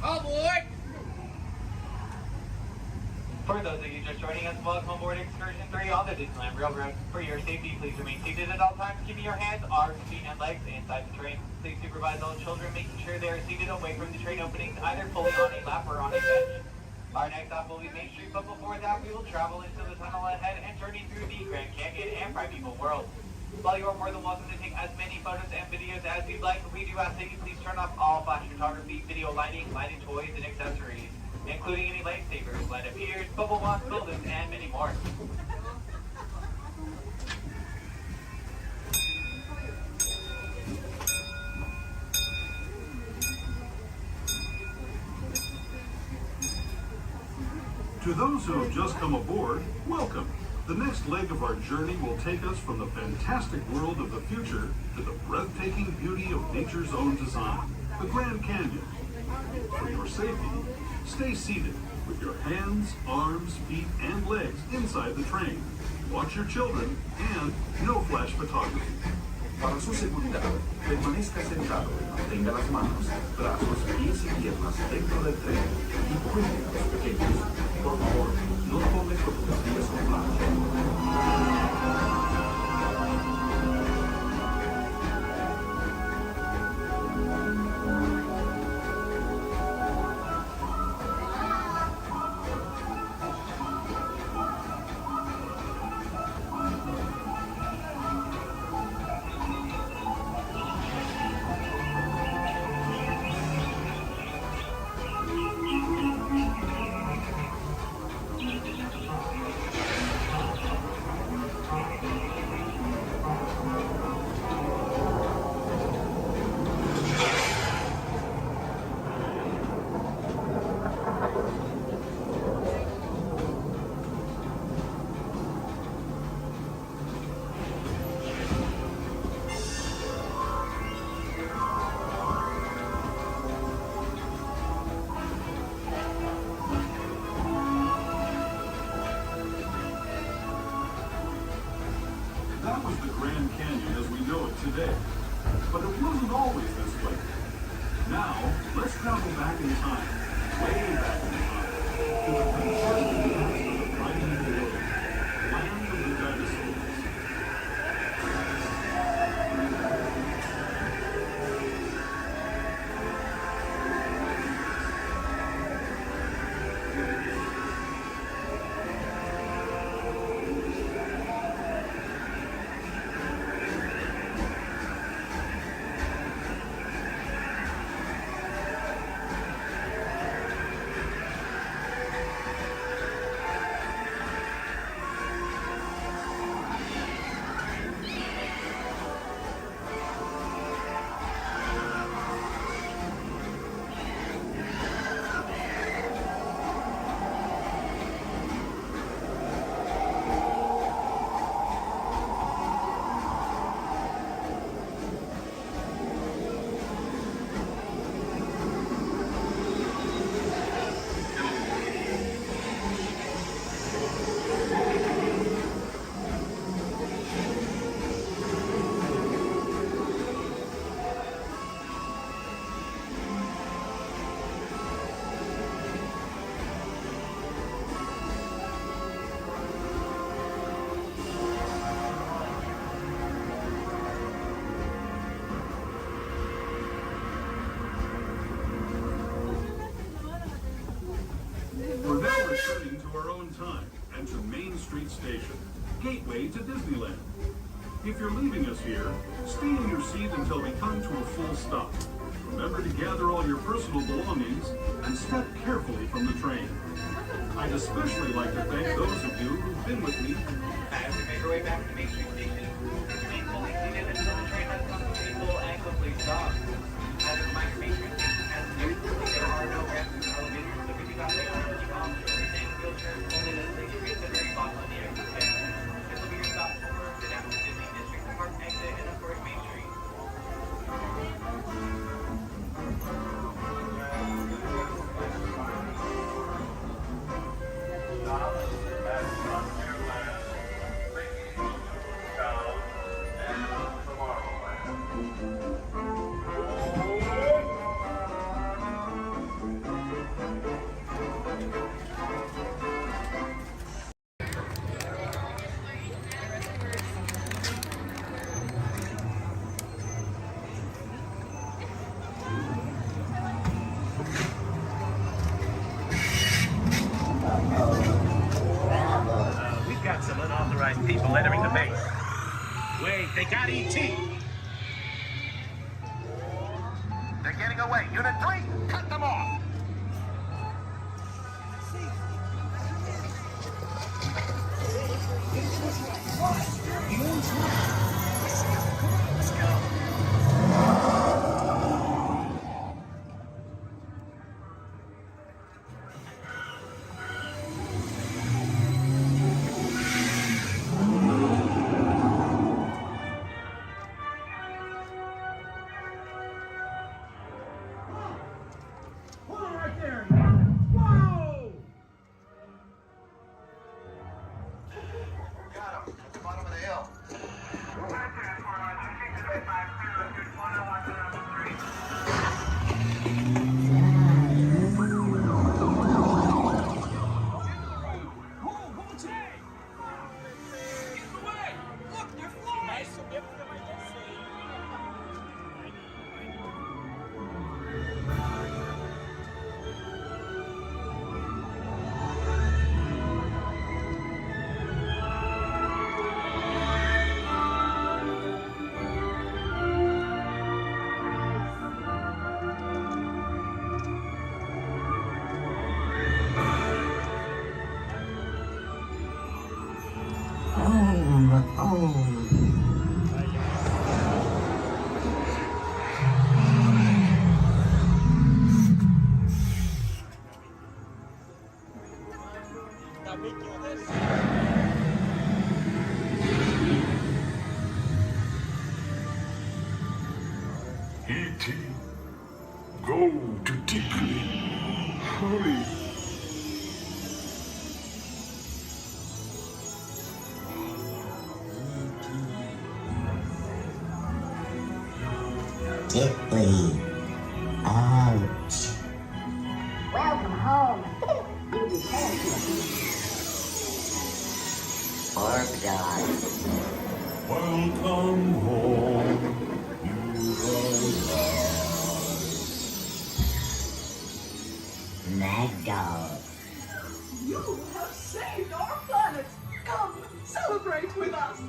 Aboard! For those of you just joining us, welcome aboard Excursion 3 on the Disneyland Railroad. For your safety, please remain seated at all times, keeping your hands, arms, feet, and legs inside the train. Please supervise all children, making sure they are seated away from the train openings, either fully on a lap or on a bench. Our next stop will be Main Street, but before that, we will travel into the tunnel ahead and journey through the Grand Canyon and Primeval World. While you are more than welcome to take as many photos and videos as you'd like, we do ask that you please turn off all flash photography, video lighting, lighted toys, and accessories, including any lightsabers, light up ears, bubble box buildings, and many more. To those who have just come aboard, welcome. The next leg of our journey will take us from the fantastic world of the future to the breathtaking beauty of nature's own design, the Grand Canyon. For your safety, stay seated with your hands, arms, feet, and legs inside the train. Watch your children and no flash photography. Para su seguridad, permanezca sentado y mantenga las manos, brazos, pies y piernas dentro del tren y cuide a los pequeños. Por favor, no tome fotografías con flash. That was the Grand Canyon as we know it today. But it wasn't always this way. Now, let's travel back in time, way back in time, to the conservative past of the primeval world, land of the dinosaurs. We're now returning to our own time and to Main Street Station, gateway to Disneyland. If you're leaving us here, stay in your seat until we come to a full stop. Remember to gather all your personal belongings and step carefully from the train. I'd especially like to thank those of you who've been with me. As we make our way back to Main Street Station, remain fully seated until the train has come to a full and complete stop. As a reminder, Main Street Station has lifts. There are no ramps or elevators, so if you got there, you can everything wheelchairs only that they can reach the very bottom of the exit stand. This will be your stop for the down to Disney District Park exit and of course Main Street. We've got some unauthorized people entering the base. Wait, they got E.T. They're getting away. Unit 3, cut them off. Let's go. E.T., go to Disney. Hurry. Sickly. Ouch. Welcome home. Orb dog. Welcome home. You are Mad dog. You have saved our planet. Come, celebrate with us.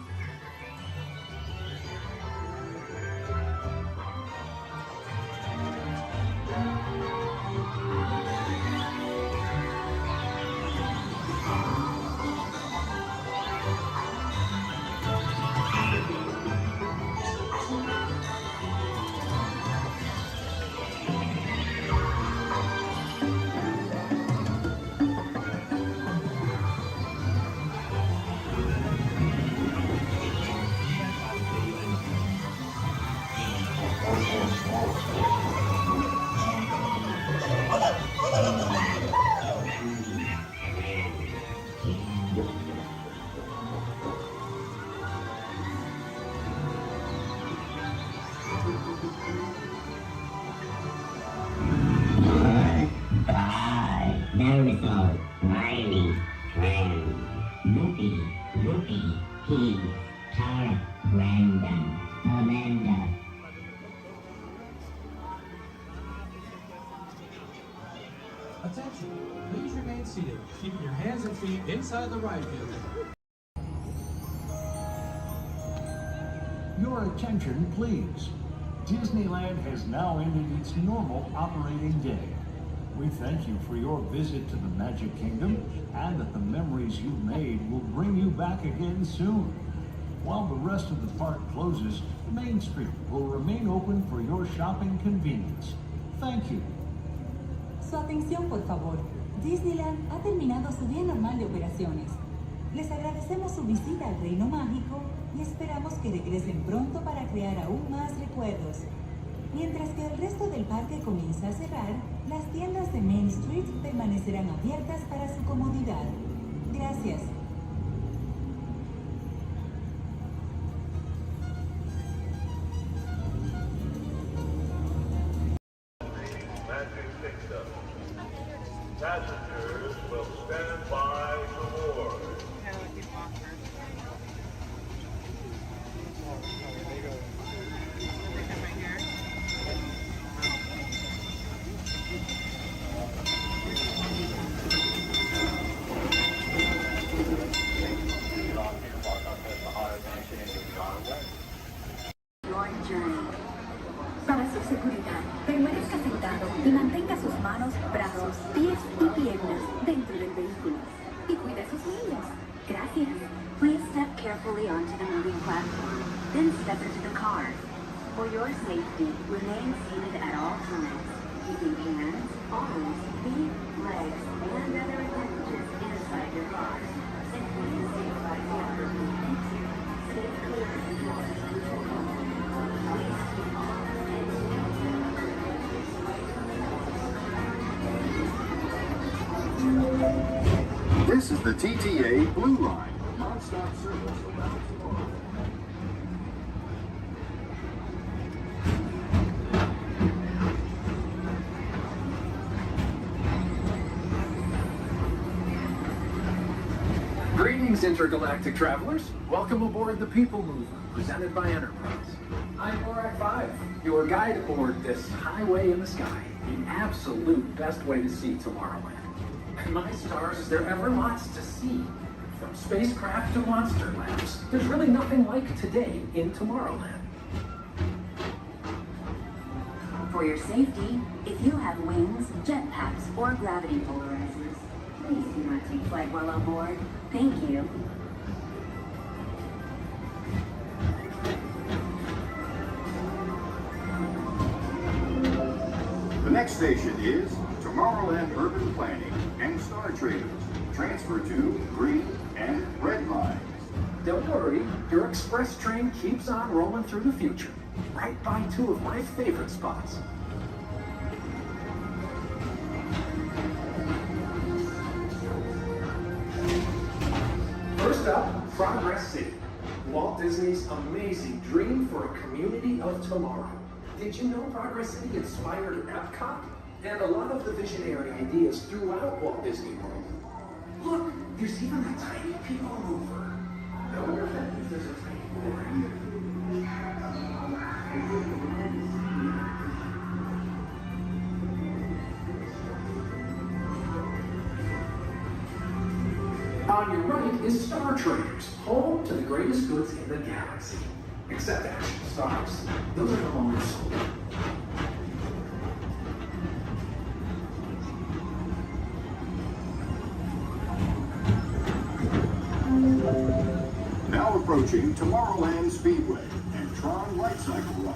Dinosaur, Riley, Fran, Loopy, Pete, Tara, Brandon, Amanda. Attention, please remain seated, keeping your hands and feet inside the ride vehicle. Your attention, please. Disneyland has now ended its normal operating day. We thank you for your visit to the Magic Kingdom and that the memories you've made will bring you back again soon. While the rest of the park closes, Main Street will remain open for your shopping convenience. Thank you. Su atención, por favor. Disneyland ha terminado su día normal de operaciones. Les agradecemos su visita al Reino Mágico y esperamos que regresen pronto para crear aún más recuerdos. Mientras que el resto del parque comienza a cerrar, las tiendas de Main Street permanecerán abiertas para su comodidad. Gracias. Passengers will stand by to board. Para su seguridad, permanezca sentado y mantenga sus manos, brazos, pies y piernas dentro del vehículo. Y cuide a sus niños. Gracias. Please step carefully onto the moving platform, then step into the car. For your safety, remain seated at all times, keeping hands, arms, feet, legs, and other appendages inside your car. And please stay by the other. Thank you. Stay clear of the doors. Please keep on. This is the TTA Blue Line, non-stop service around the world. Greetings, intergalactic travelers. Welcome aboard the People Mover, presented by Enterprise. I'm Borak 5, your guide aboard this highway in the sky, the absolute best way to see Tomorrowland. And my stars, is there ever lots to see? From spacecraft to monster labs, there's really nothing like today in Tomorrowland. For your safety, if you have wings, jetpacks, or gravity polarizers, please do not take flight while on board. Thank you. The next station is Tomorrowland Urban Planning and Star Traders. Transfer to green and red lines. Don't worry, your express train keeps on rolling through the future, right by two of my favorite spots. First up, Progress City, Walt Disney's amazing dream for a community of tomorrow. Did you know Progress City inspired Epcot? And a lot of the visionary ideas throughout Walt Disney World. Look, there's even a tiny people mover. I wonder if that means there's a tiny board. On your right is Star Traders, home to the greatest goods in the galaxy. Except actual stars. Those are no longer sold. Now approaching Tomorrowland Speedway and Tron Light Cycle Run.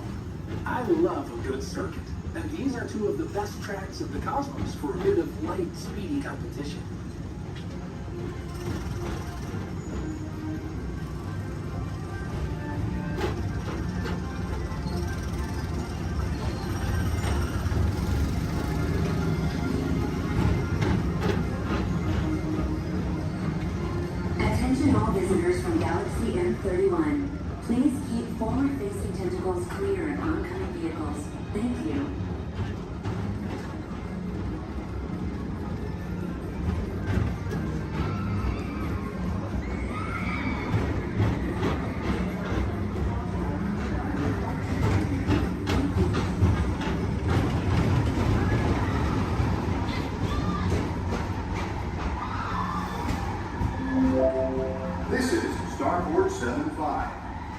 I love a good circuit, and these are two of the best tracks of the cosmos for a bit of light, speedy competition. Attention all visitors from Galaxy M31. Please keep forward-facing tentacles clear of oncoming vehicles. Thank you. This is Starport 75.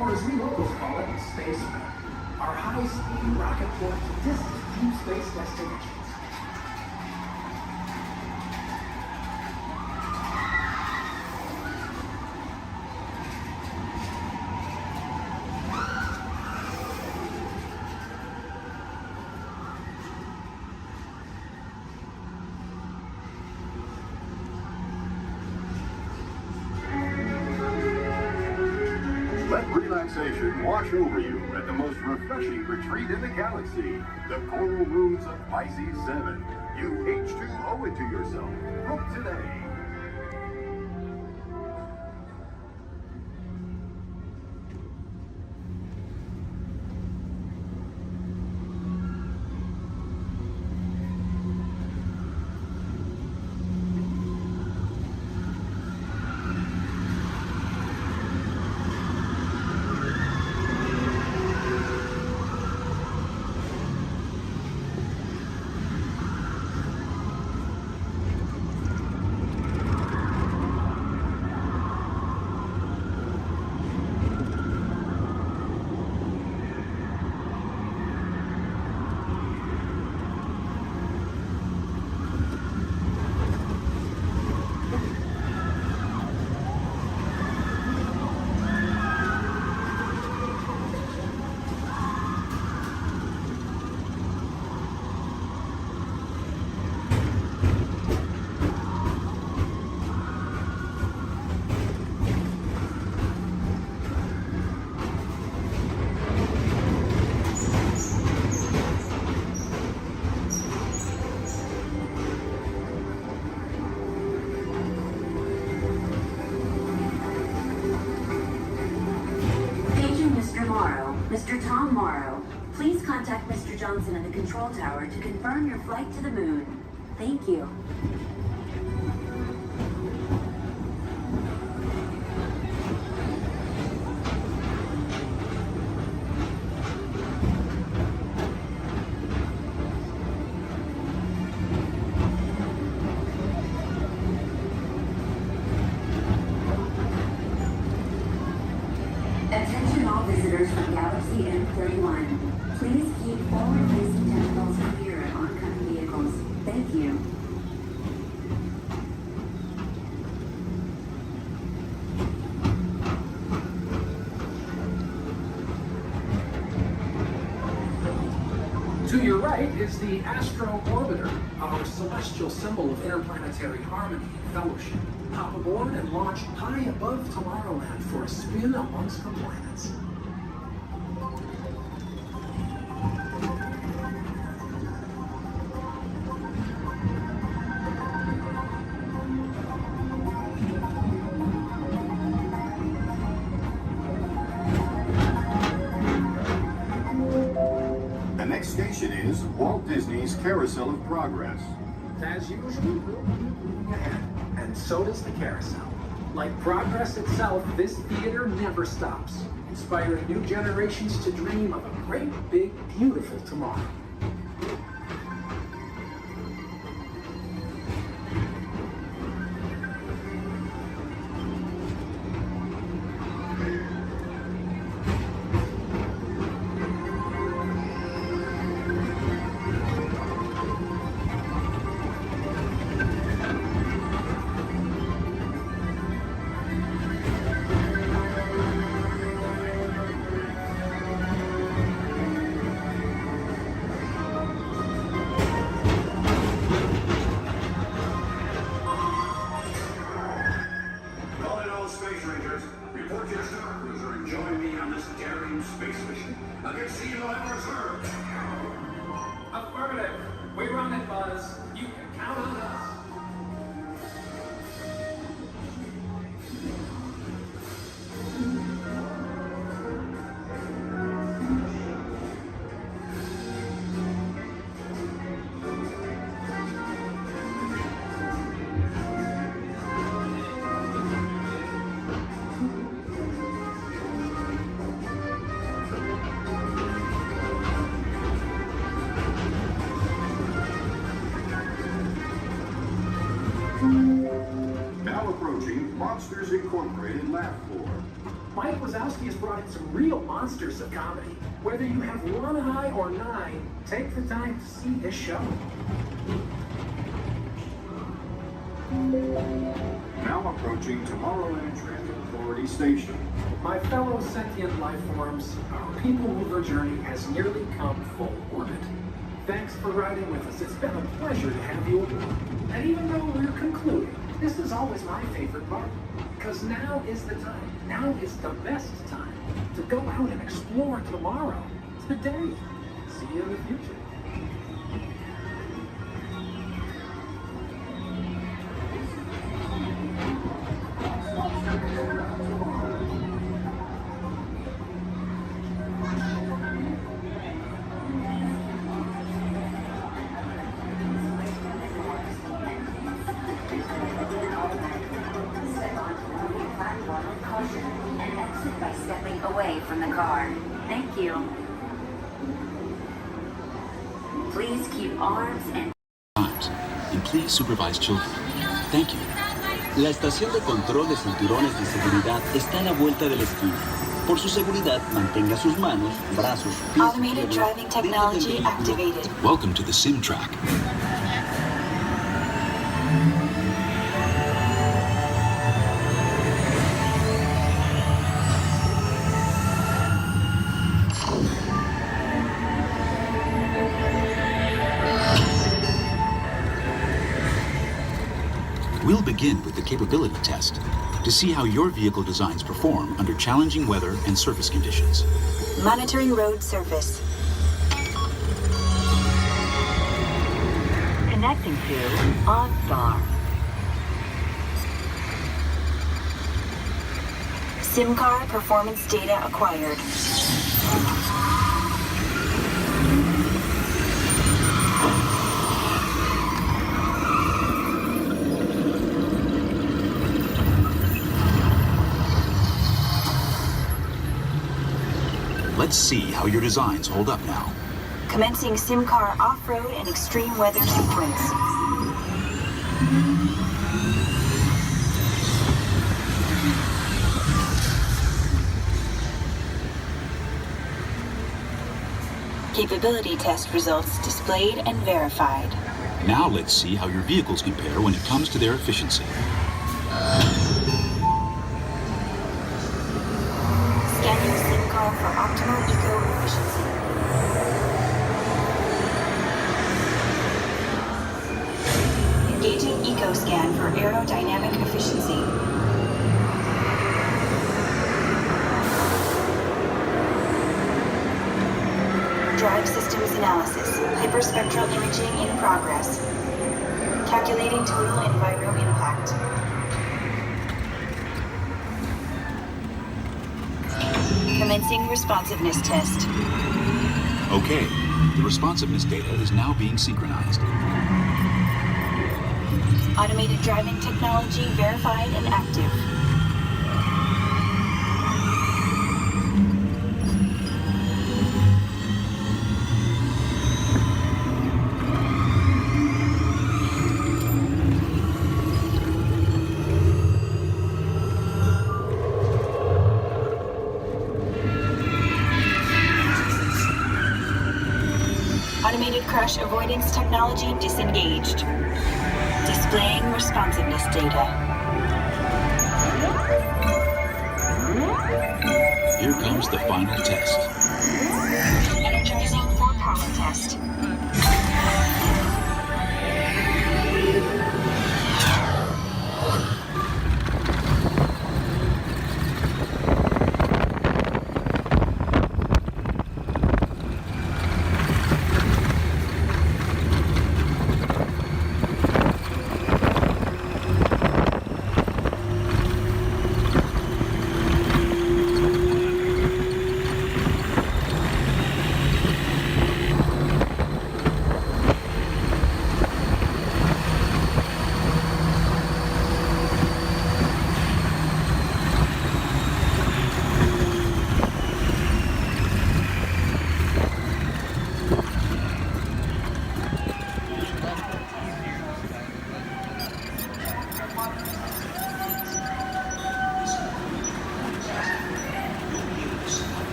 Or as we locals call it, Space Mountain. Our high-speed rocket port to distant deep space destinations. Let relaxation wash over you at the most refreshing retreat in the galaxy, the Coral Rooms of Pisces 7. You H2 owe it to yourself. Book today. Mr. Tom Morrow, please contact Mr. Johnson in the control tower to confirm your flight to the moon. Thank you. Attention all visitors from Galaxy M31. Please keep forward-facing tentacles clear of oncoming vehicles. Thank you. To your right is the Astro Orbiter, our celestial symbol of interplanetary harmony and fellowship. Hop aboard and launch high above Tomorrowland for a spin amongst the planets. station is Walt Disney's Carousel of Progress. As usual, and so does the carousel. Like progress itself, this theater never stops, inspiring new generations to dream of a great, big, beautiful tomorrow. Affirmative. We run it, Buzz. You can count on us. Now approaching Monsters Incorporated Laugh Floor. Mike Wazowski has brought in some real monsters of comedy. Whether you have one eye or nine, take the time to see this show. Now approaching Tomorrowland Transit Authority Station. My fellow sentient life forms, our people mover journey has nearly come full orbit. Thanks for riding with us. It's been a pleasure to have you aboard. And even though we're concluding, this is always my favorite part. Because now is the time. Now is the best time to go out and explore tomorrow. Today. See you in the future. And exit by stepping away from the car. Thank you. Please keep arms and please supervise children. Thank you. La estación de control de cinturones de seguridad está a la vuelta de la esquina. Por su seguridad, mantenga sus manos, brazos, pies automated driving technology activated. Welcome to the sim track. We'll begin with the capability test to see how your vehicle designs perform under challenging weather and surface conditions. Monitoring road surface. Connecting to OnStar. SIM car performance data acquired. Let's see how your designs hold up now. Commencing SIM car off-road and extreme weather sequence. Capability test results displayed and verified. Now let's see how your vehicles compare when it comes to their efficiency. Scanning SIM car for optimal eco-efficiency. Engaging eco-scan for aerodynamic efficiency. Drive systems analysis. Hyperspectral imaging in progress. Calculating total enviro impact. Commencing responsiveness test. Okay, The responsiveness data is now being synchronized. Automated driving technology verified and active. Automated crash avoidance technology disengaged. Displaying responsiveness data. Here comes the final test. Energizing for power test.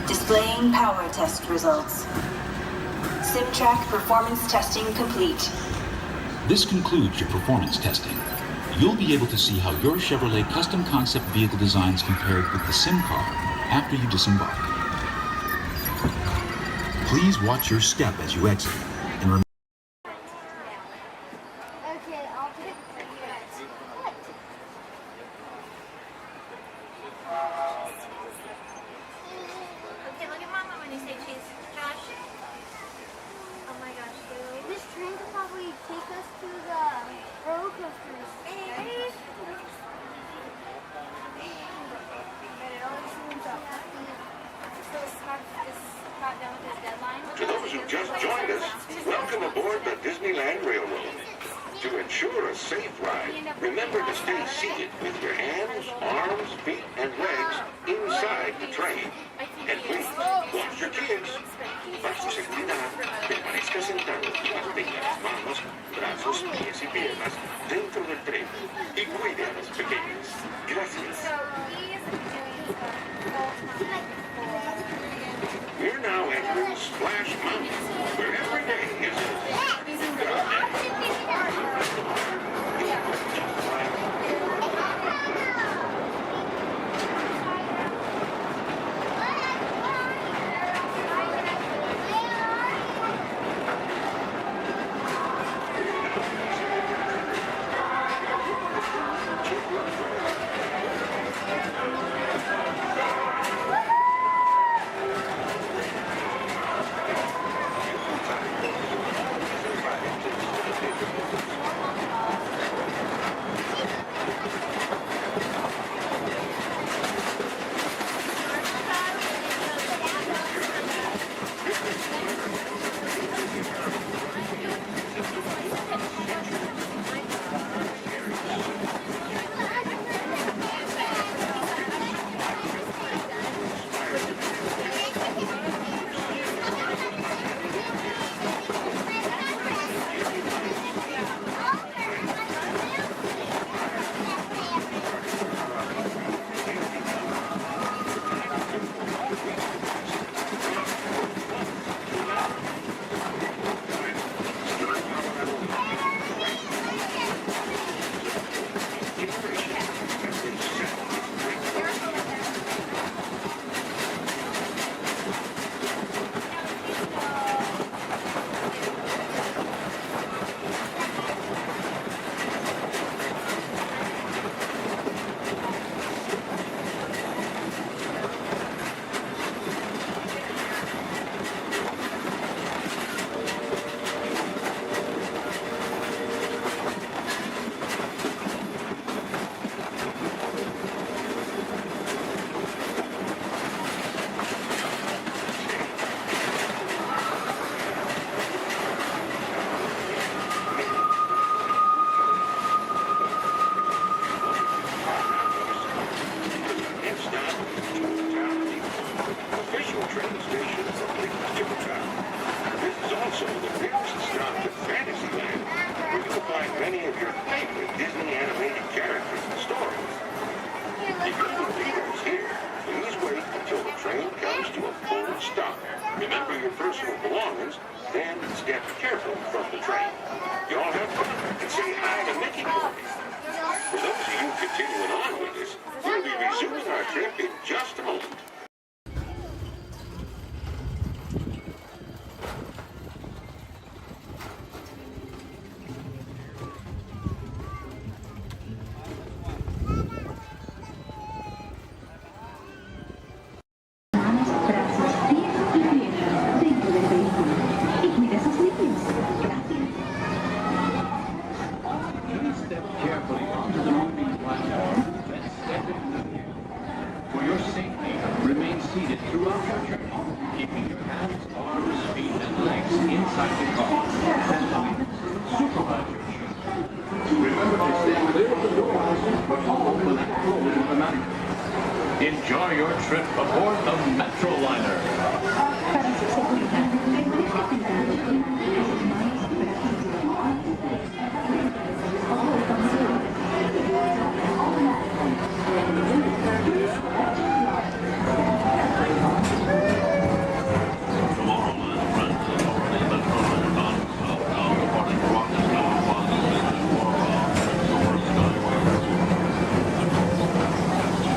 Displaying power test results. SimTrack performance testing complete. This concludes your performance testing. You'll be able to see how your Chevrolet custom concept vehicle designs compared with the sim car after you disembark. Please watch your step as you exit and remember. Okay, I'll put it for you guys. What? Okay, look at Mama when you say cheese. Josh. Oh my gosh, dude. This train could probably take us to the roller coasters. Hey. But it always seems up. So Scott is done with his deadline. To those who just joined us, welcome aboard the Disneyland Railroad. To ensure a safe ride, remember to stay seated with your hands, arms, feet, and legs inside the train. And please, watch your kids. Para su seguridad, permanezca sentado y mantenga las manos, brazos, pies y piernas dentro del tren. Y cuide a los pequeños. Gracias. We're now entering Splash Mountain, where every day is to a full stop. Remember your personal belongings and step carefully from the train. You all have fun and say hi to Mickey for me. For those of you continuing on with us, we'll be resuming our trip in just a moment. Step carefully onto the moving platform and step in. For your safety, remain seated throughout your journey, keeping your hands, arms, feet, and legs inside the car. And supervise your journey. Remember to stay clear of the doors, but all will not close automatically. Enjoy your trip aboard the Metro Liner.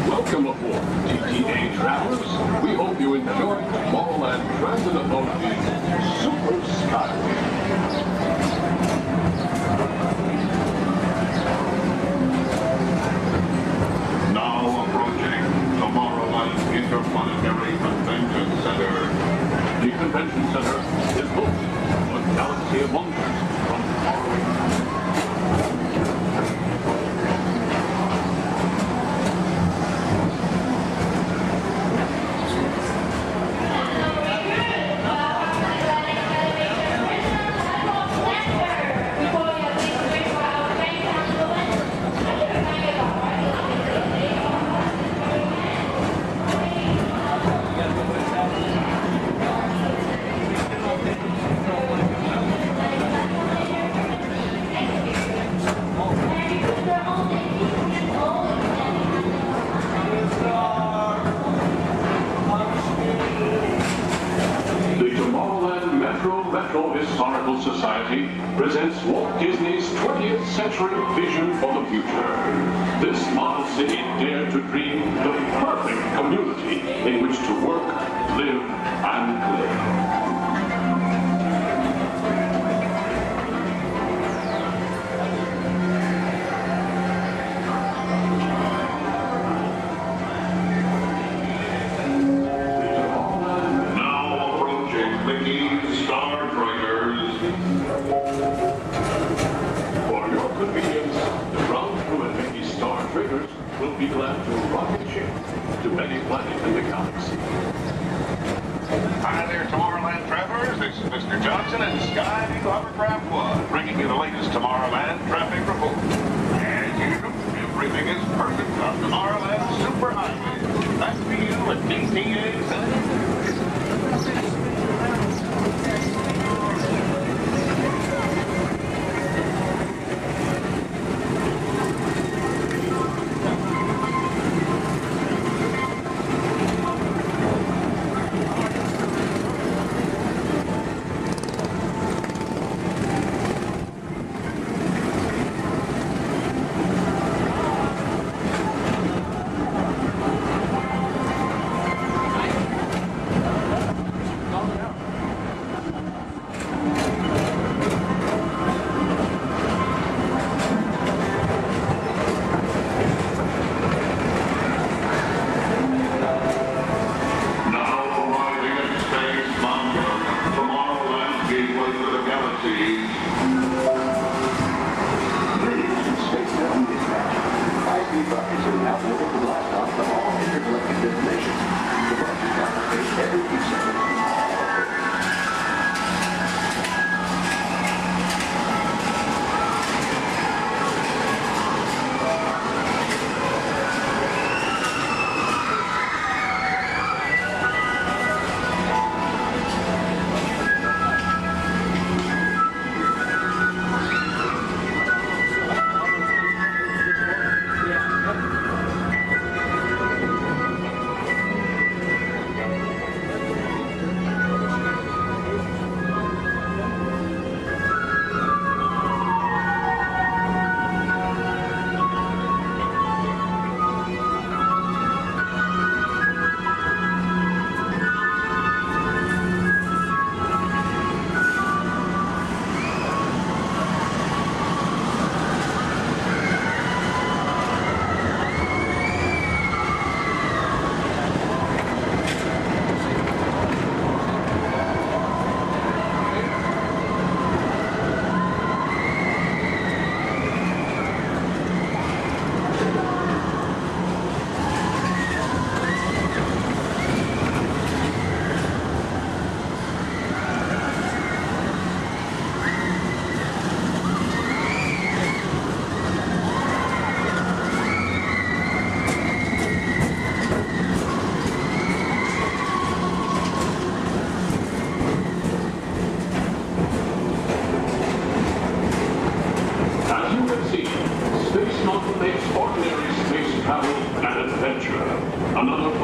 Welcome aboard, TTA travelers. We hope you enjoy Tomorrowland Transit Authority's Super Skyway. Now approaching Tomorrowland Interplanetary Convention Center. The convention center is home to a galaxy of wonders from Tomorrowland. The Tomorrowland Metro Historical Society presents Walt Disney's 20th century vision for the future. This model city dared to dream the perfect community in which to work, live, and play. For your convenience, the ground crew and Mickey Star Triggers will be glad to rocket ship to any planet in the galaxy. Hi there, Tomorrowland travelers. This is Mr. Johnson and Sky Eagle Hovercraft One, bringing you the latest Tomorrowland traffic report. As usual, everything is perfect on Tomorrowland Superhighway. Back to you at DTA Center.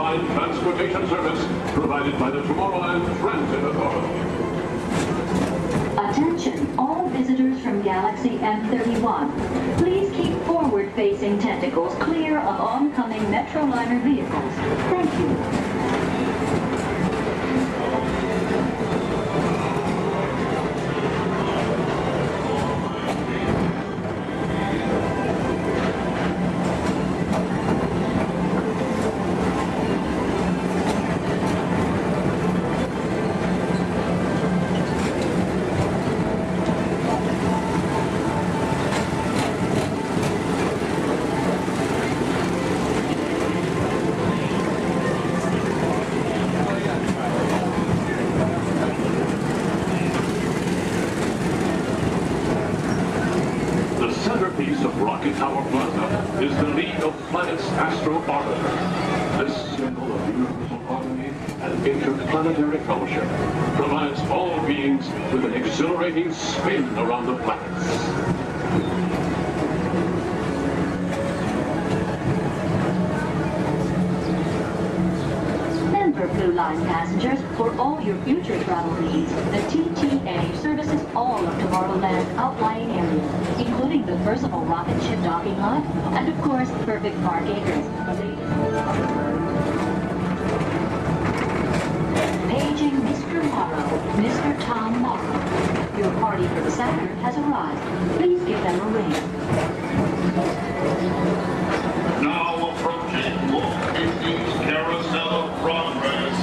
airline transportation service provided by the Tomorrowland Transit Authority. Attention, all visitors from Galaxy M31. Please keep forward-facing tentacles clear of oncoming Metroliner vehicles. Thank you. Interplanetary fellowship provides all beings with an exhilarating spin around the planets. Remember, Blue Line passengers, for all your future travel needs, the TTA services all of Tomorrowland's outlying areas, including the personal rocket ship docking lot, and of course, perfect park acres. Paging Mr. Morrow, Mr. Tom Morrow. Your party for the Saturn has arrived. Please give them a ring. Now approaching Walt Disney's Carousel of Progress.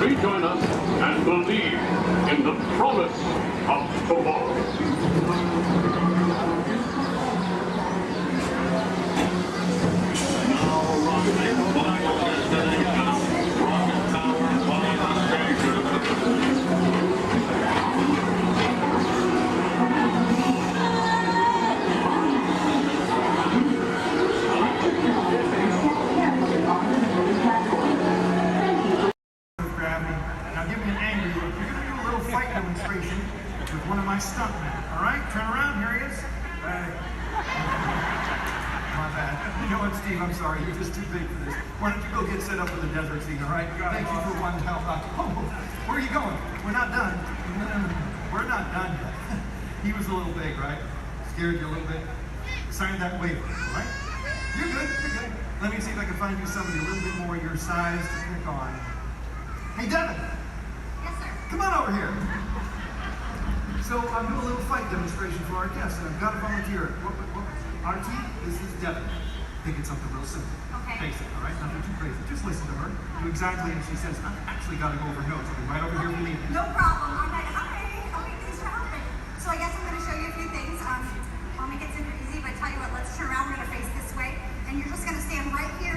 Rejoin us and believe in the promise of tomorrow. Stuntman. All right, turn around. Here he is. My bad. You know what, Steve? I'm sorry. You're just too big for this. Why don't you go get set up for the desert scene? All right. Thank you for one help out. Oh, where are you going? We're not done. We're not done yet. He was a little big, right? Scared you a little bit. Sign that waiver, all right? You're good. You're good. Let me see if I can find you somebody a little bit more your size to pick on. Hey, Devin. Yes, sir. Come on over here. So I'm doing a little fight demonstration for our guests, and I've got a volunteer. RT, this is Devin. Think it's something real simple. Okay. Basic, all right? Nothing too crazy. Just listen to her. Do exactly as she says. I've actually got to go over notes. I'll be right over here with me. No problem. I'm like, okay, thanks for helping. So I guess I'm going to show you a few things. I'll make it super easy, but I tell you what, let's turn around. We're going to face this way, and you're just going to stand right here.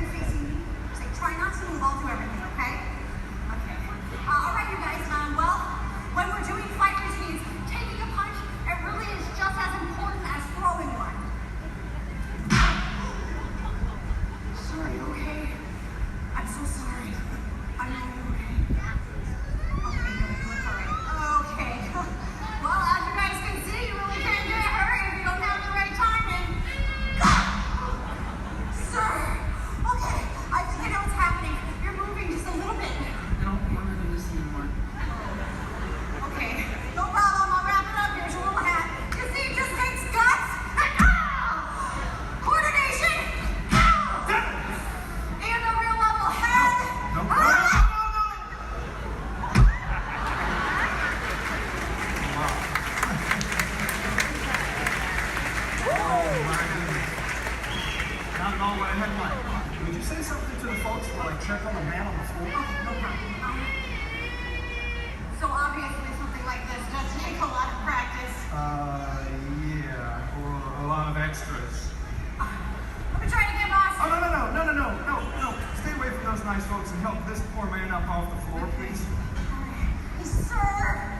it all what I had in mind. Would you say something to the folks while I check on the man on the floor? No problem. So obviously something like this does take a lot of practice. Yeah, or a lot of extras. Let me try to get boss. Oh, no. Stay away from those nice folks and help this poor man up off the floor, please. Sir.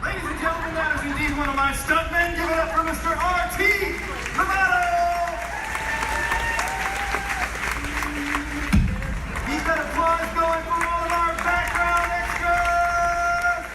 Ladies and gentlemen, that is indeed one of my stuntmen. Give it up for Mr. R.T. Lovato! Keep that applause going for all of our background extras!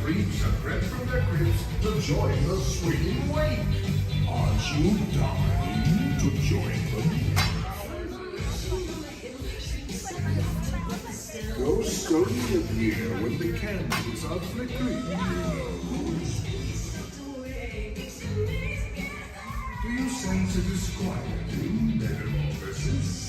creeps have crept from their crypts to join the swinging wake. Aren't you dying to join them? Ghosts only appear when the candles are flickering, Do you sense a disquieting metamorphosis?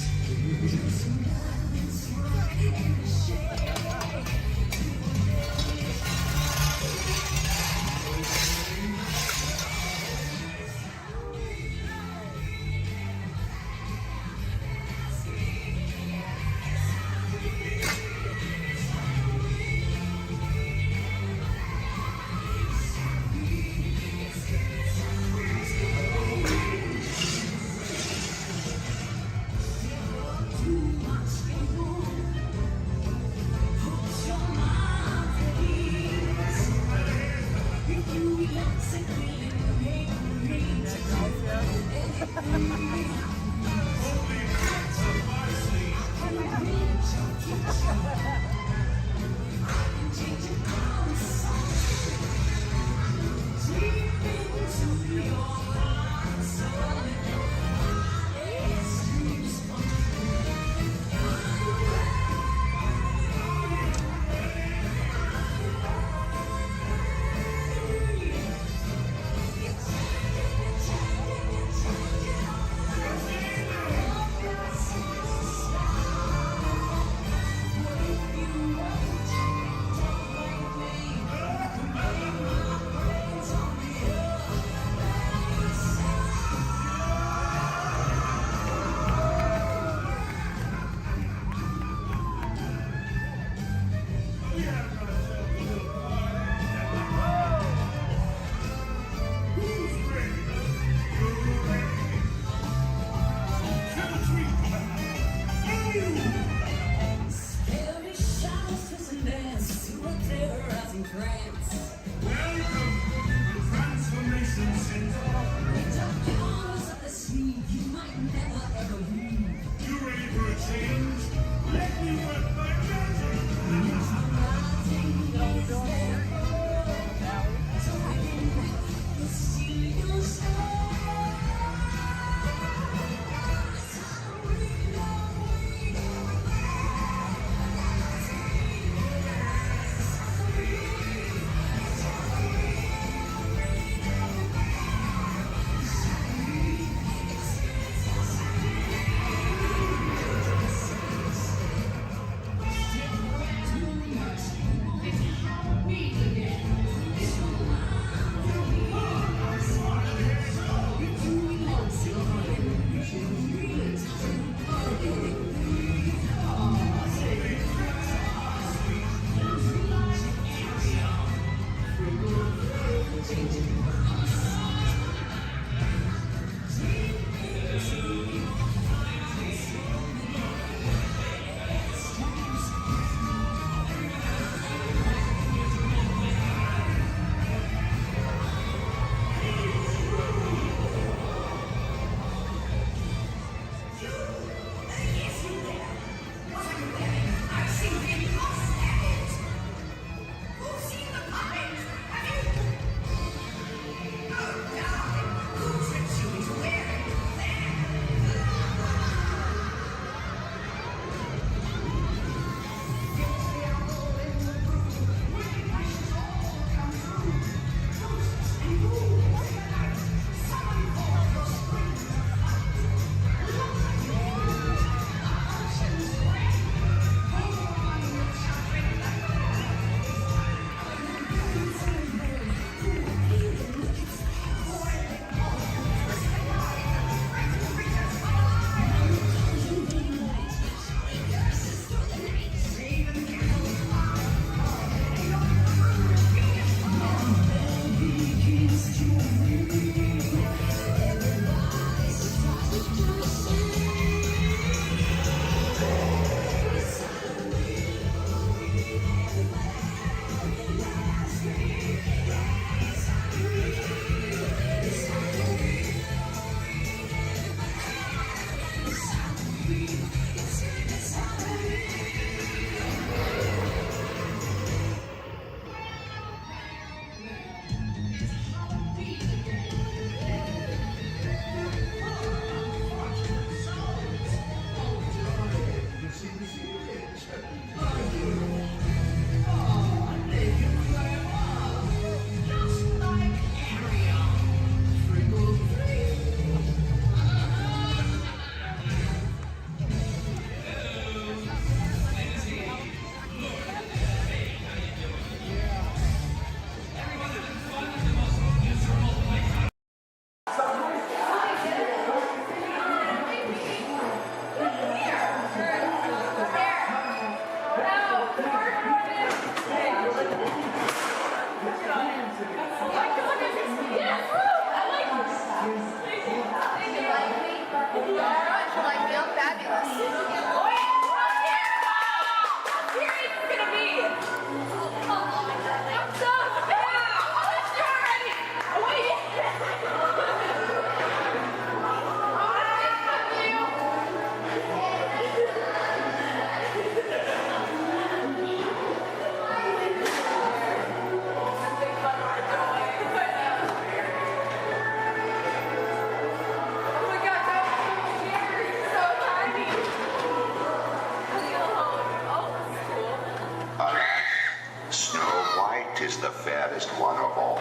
White is the fattest one of all.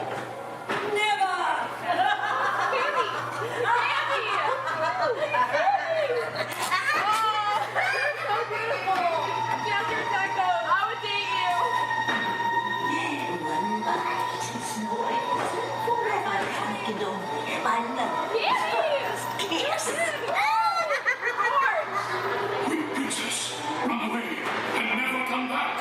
Princess, run away and never come back.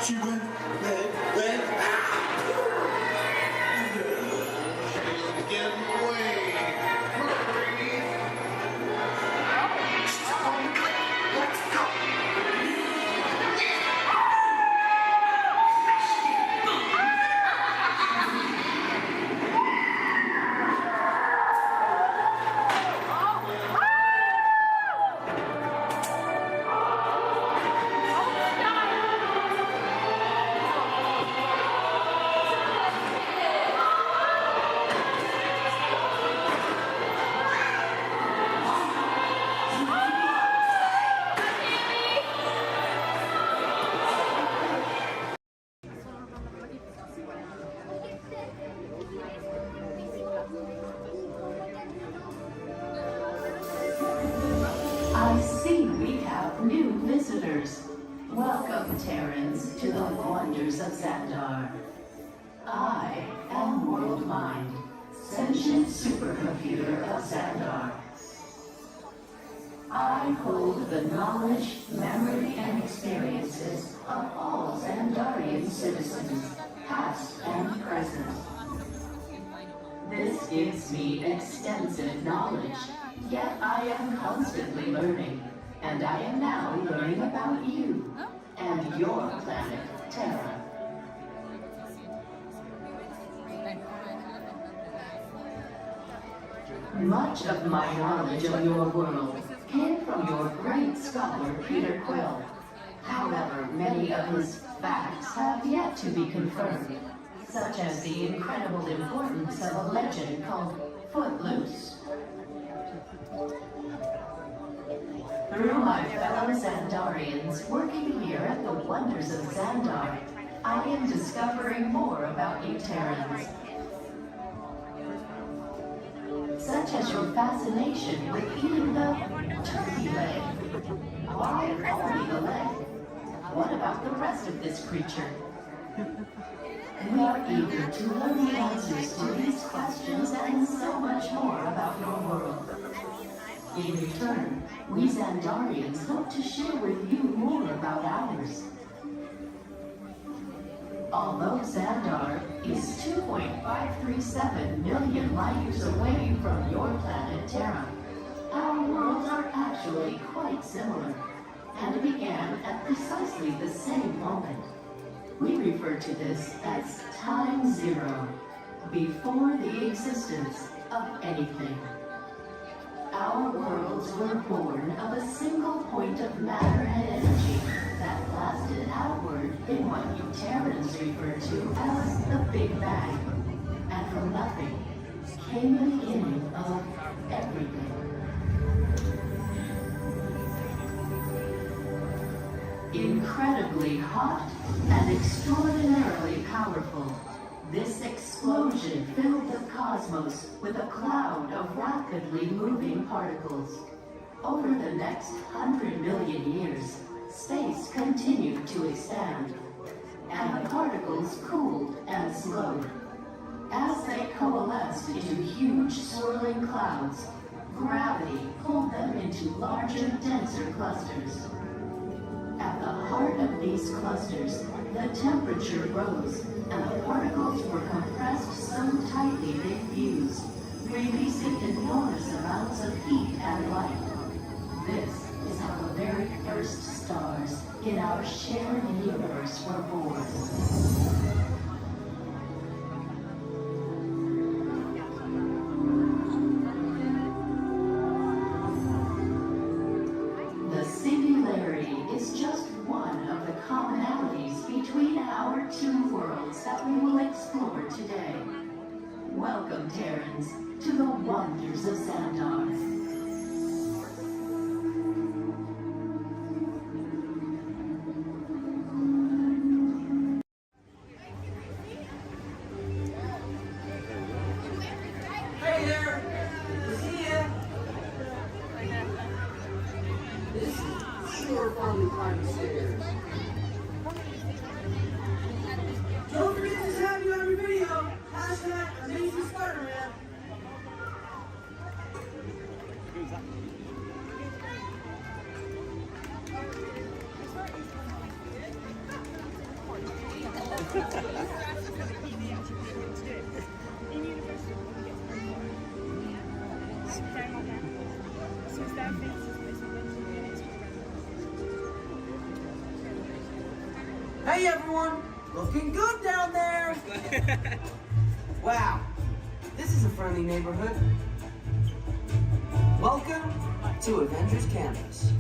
She went red. She's getting away. Hurry. Stop on the cliff. Let's go. I see we have new visitors. Welcome, Terrans, to the wonders of Xandar. I am World Mind, sentient supercomputer of Xandar. I hold the knowledge, memory, and experiences of all Xandarian citizens, past and present. This gives me extensive knowledge, yet I am constantly learning, and I am now learning about you and your planet, Terra. Much of my knowledge of your world came from your great scholar, Peter Quill. However, many of his facts have yet to be confirmed, such as the incredible importance of a legend called Footloose. Through my fellow Xandarians working here at the wonders of Xandar, I am discovering more about you Terrans. Such as your fascination with eating the turkey leg. Why only the leg? What about the rest of this creature? We are eager to learn the answers to these questions and so much more about your world. In return, we Xandarians hope to share with you more about ours. Although Xandar is 2.537 million light years away from your planet Terra, our worlds are actually quite similar and began at precisely the same moment. We refer to this as time zero, before the existence of anything. Our worlds were born of a single point of matter and energy that blasted outward in what you Terrans refer to as the Big Bang. And from nothing came the beginning of everything. Incredibly hot and extraordinarily powerful, this explosion filled the cosmos with a cloud of rapidly moving particles. Over the next 100 million years, space continued to expand, and the particles cooled and slowed. As they coalesced into huge swirling clouds, gravity pulled them into larger, denser clusters. At the heart of these clusters, the temperature rose, and the particles were compressed so tightly they fused, releasing enormous amounts of heat and light. This is how the very first stars in our shared universe were born. The singularity is just one of the commonalities between our two worlds that we will explore today. Welcome, Terrans, to the wonders of Xandar. Hey there! See ya! This is your family climb the stairs. Don't forget to tag you on your video. Hashtag Amazing Spider-Man. Hey everyone! Looking good down there! Wow, this is a friendly neighborhood. Welcome to Avengers Campus.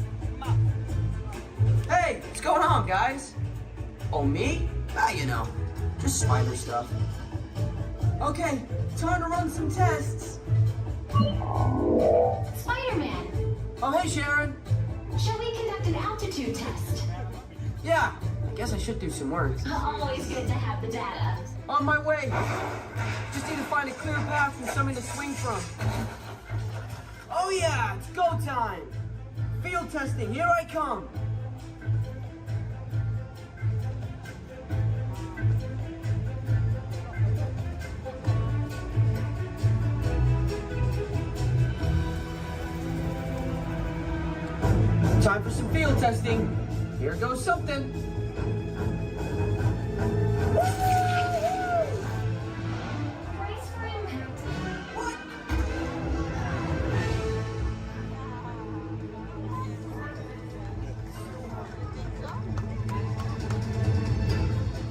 Hey, what's going on, guys? Oh, me? Ah, you know, just spider stuff. Okay, time to run some tests. Spider-Man, Oh, hey, Sharon. shall we conduct an altitude test? Yeah, I guess I should do some work. Always good to have the data. On my way. Just need to find a clear path and something to swing from. Oh yeah, it's go time. Field testing, here I come. Time for some field testing. Here goes something. Brace for impact. What?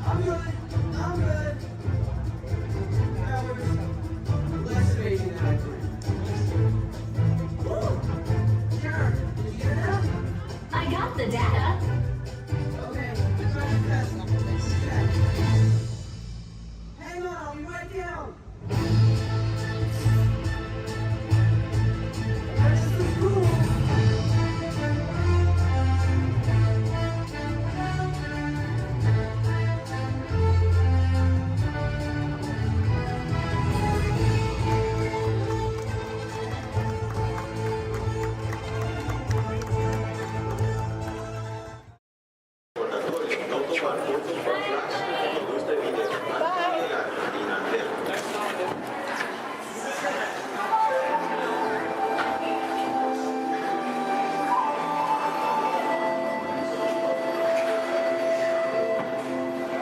I'm good. I'm good. That was less amazing than I thought. Woo! Sure. Did you get that? I got the data. Okay. Try to test. Check. Hang on, I'll be right down. This is cool.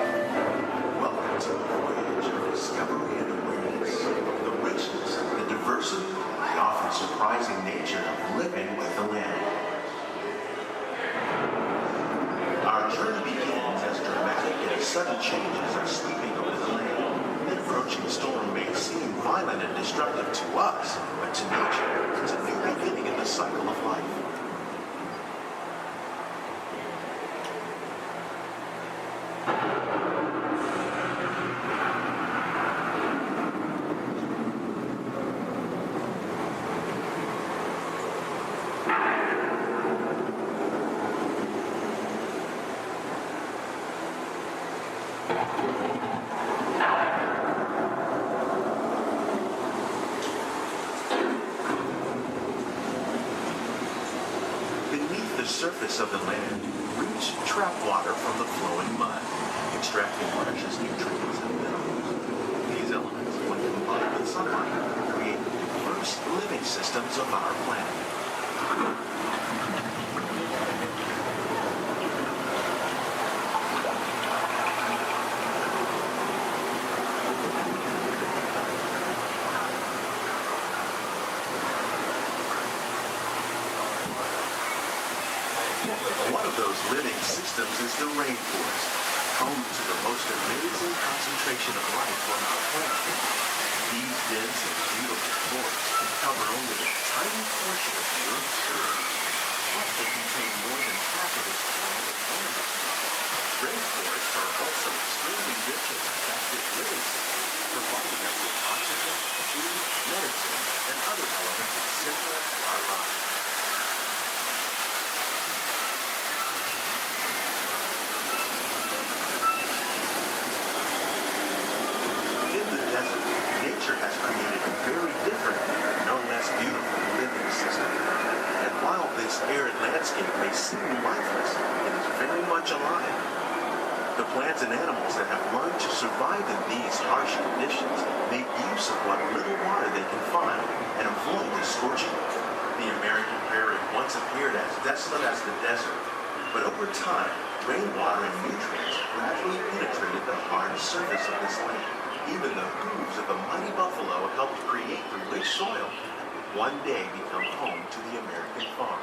Welcome to the voyage of discovery and awareness. The richness, the diversity, the often surprising nature of living with the land. Our journey begins as dramatic and sudden changes are sweeping over the land. The approaching storm may seem violent and destructive to us, but to nature, it's a new beginning in the cycle of life. the surface of the land, roots trap water from the flowing mud, extracting precious nutrients and minerals. These elements, when combined with sunlight, create the first living systems of our planet. One of those living systems is the rainforest, home to the most amazing concentration of life on our planet. These dense and beautiful forests cover only a tiny portion of the Earth's surface, but they contain more than half of its plant and animal life. Rainforests are also extremely rich in adaptive living systems, providing us with oxygen, food, medicine, and other elements essential to our lives. Nature has created a very different, no less beautiful living system. And while this arid landscape may seem lifeless, it is very much alive. The plants and animals that have learned to survive in these harsh conditions make use of what little water they can find and avoid the scorching. The American prairie once appeared as desolate as the desert, but over time, rainwater and nutrients gradually penetrated the hard surface of this land. Even the hooves of the mighty buffalo helped create the rich soil that would one day become home to the American farm.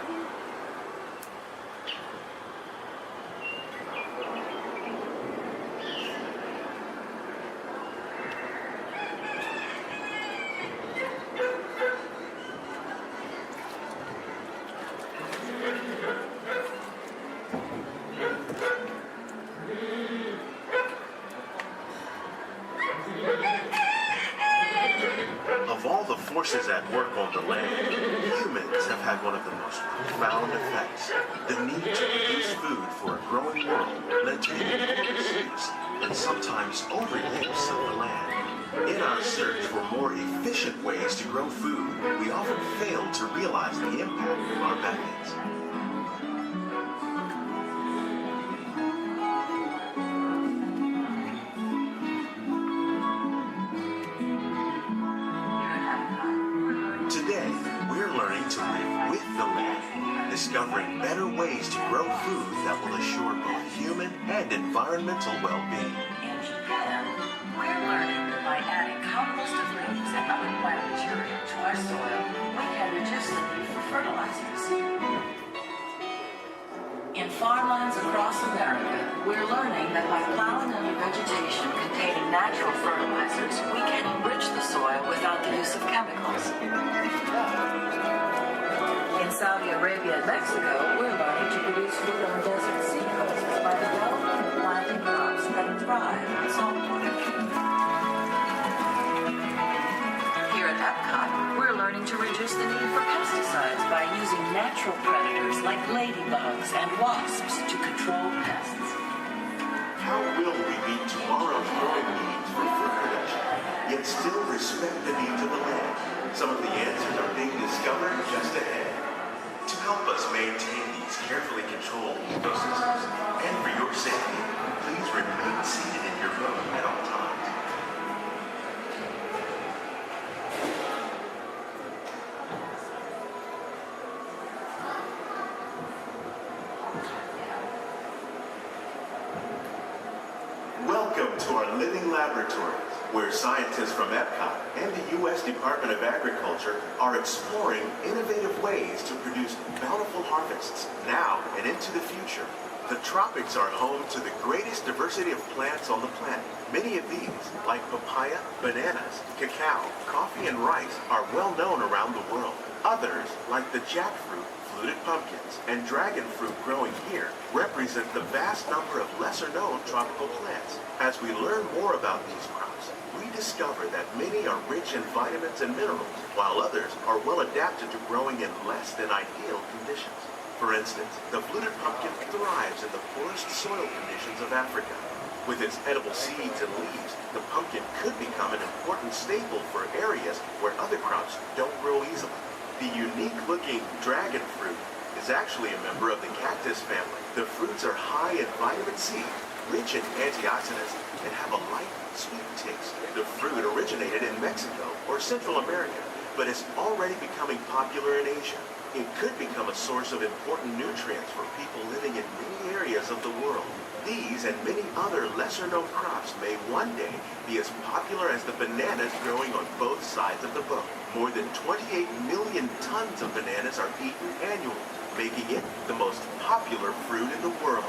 Of all the forces at work on the land, humans have had one of the most profound effects. The need to produce food for a growing world led to the enormous use and sometimes overuse of the land. In our search for more efficient ways to grow food, we often fail to realize the impact of our methods. Today, we're learning to live with the land, discovering better ways to grow food that will assure both human and environmental well-being. In Japan, we're learning that by adding compost of leaves and other plant material to our soil, we can reduce the need for fertilizers. In farmlands across America, we're learning that by plowing under vegetation containing natural fertilizers, we can enrich the soil without the use of chemicals. In Saudi Arabia and Mexico, we're learning to produce food on desert seacoasts by developing and planting crops that thrive on saltwater. Here at Epcot, we're learning to reduce the need for pesticides by using natural predators like ladybugs and wasps to control pests. How will we meet tomorrow's growing needs for food production, yet still respect the needs of the land? Some of the answers are being discovered just ahead. To help us maintain these carefully controlled ecosystems, and for your safety, please remain seated in your boat at all times. Welcome to our living laboratories, where scientists from Epcot and the U.S. Department of Agriculture are exploring innovative ways to produce bountiful harvests now and into the future. The tropics are home to the greatest diversity of plants on the planet. Many of these, like papaya, bananas, cacao, coffee, and rice, are well known around the world. Others, like the jackfruit, fluted pumpkins, and dragon fruit growing here, represent the vast number of lesser-known tropical plants. As we learn more about these crops, we discover that many are rich in vitamins and minerals, while others are well adapted to growing in less than ideal conditions. For instance, the fluted pumpkin thrives in the poorest soil conditions of Africa. With its edible seeds and leaves, the pumpkin could become an important staple for areas where other crops don't grow easily. The unique-looking dragon fruit is is actually a member of the cactus family. The fruits are high in vitamin C, rich in antioxidants, and have a light, sweet taste. The fruit originated in Mexico or Central America, but is already becoming popular in Asia. It could become a source of important nutrients for people living in many areas of the world. These and many other lesser-known crops may one day be as popular as the bananas growing on both sides of the boat. More than 28 million tons of bananas are eaten annually, making it the most popular fruit in the world.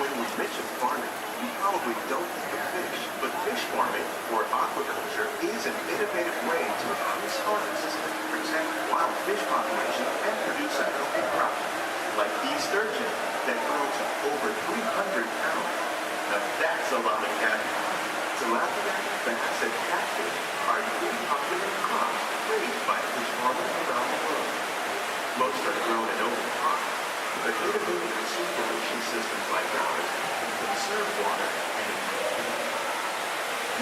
When we mention farming, you probably don't think of fish, but fish farming, or aquaculture, is an innovative way to increase harvests, protect wild fish population, and produce a healthy crop, like these sturgeon that grow to over 300 pounds. Now that's a lot of catfish. Tilapia, bass, and catfish are really popular crops raised by fish farmers around the world. Most are grown in open ponds, but innovative recirculation systems like ours can conserve water and improve food.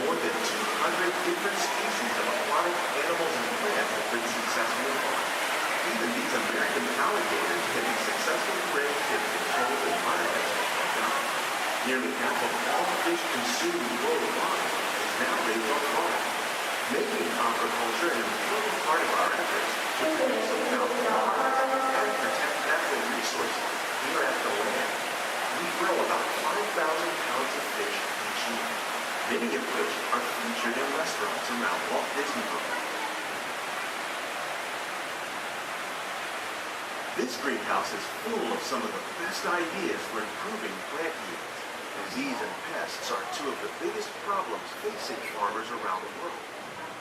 More than 200 different species of aquatic animals and plants have been successfully farmed. Even these American alligators can be successfully raised in controlled environments like ours. Nearly half of all fish consumed worldwide is now raised on farms, making aquaculture an important part of our efforts to produce a balanced harvest and protect natural resources here at the land. We grow about 5,000 pounds of fish each year, many of which are featured in restaurants around Walt Disney World. This greenhouse is full of some of the best ideas for improving plant yields. Disease and pests are two of the biggest problems facing farmers around the world.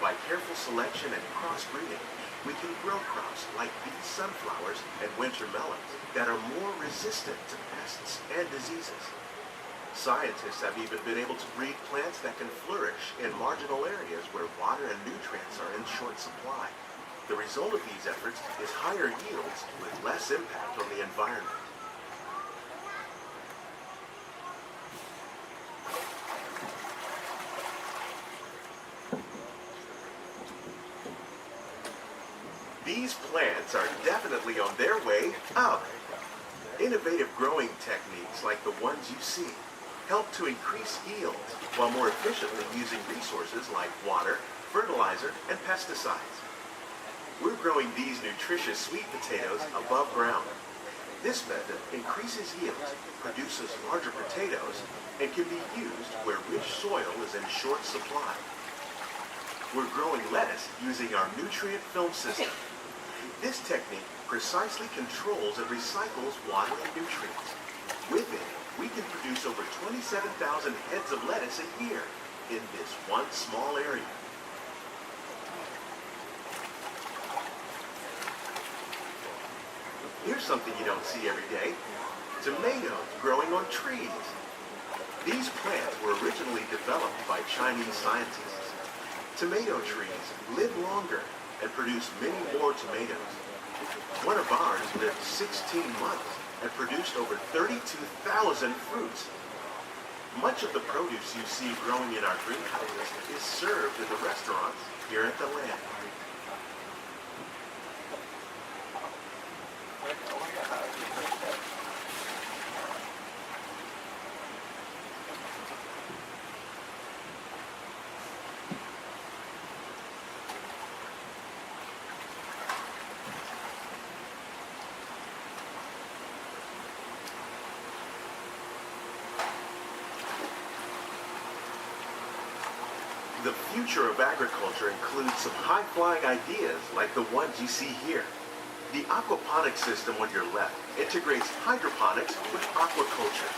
By careful selection and crossbreeding, we can grow crops like these sunflowers and winter melons that are more resistant to pests and diseases. Scientists have even been able to breed plants that can flourish in marginal areas where water and nutrients are in short supply. The result of these efforts is higher yields with less impact on the environment. These plants are definitely on their way up. Innovative growing techniques like the ones you see help to increase yields while more efficiently using resources like water, fertilizer, and pesticides. We're growing these nutritious sweet potatoes above ground. This method increases yields, produces larger potatoes, and can be used where rich soil is in short supply. We're growing lettuce using our nutrient film system. This technique precisely controls and recycles water and nutrients. With it, we can produce over 27,000 heads of lettuce a year in this one small area. Here's something you don't see every day. Tomatoes growing on trees. These plants were originally developed by Chinese scientists. Tomato trees live longer and produce many more tomatoes. One of ours lived 16 months and produced over 32,000 fruits. Much of the produce you see growing in our greenhouses is served in the restaurants here at the land. The future of agriculture includes some high-flying ideas like the ones you see here. The aquaponics system on your left integrates hydroponics with aquaculture.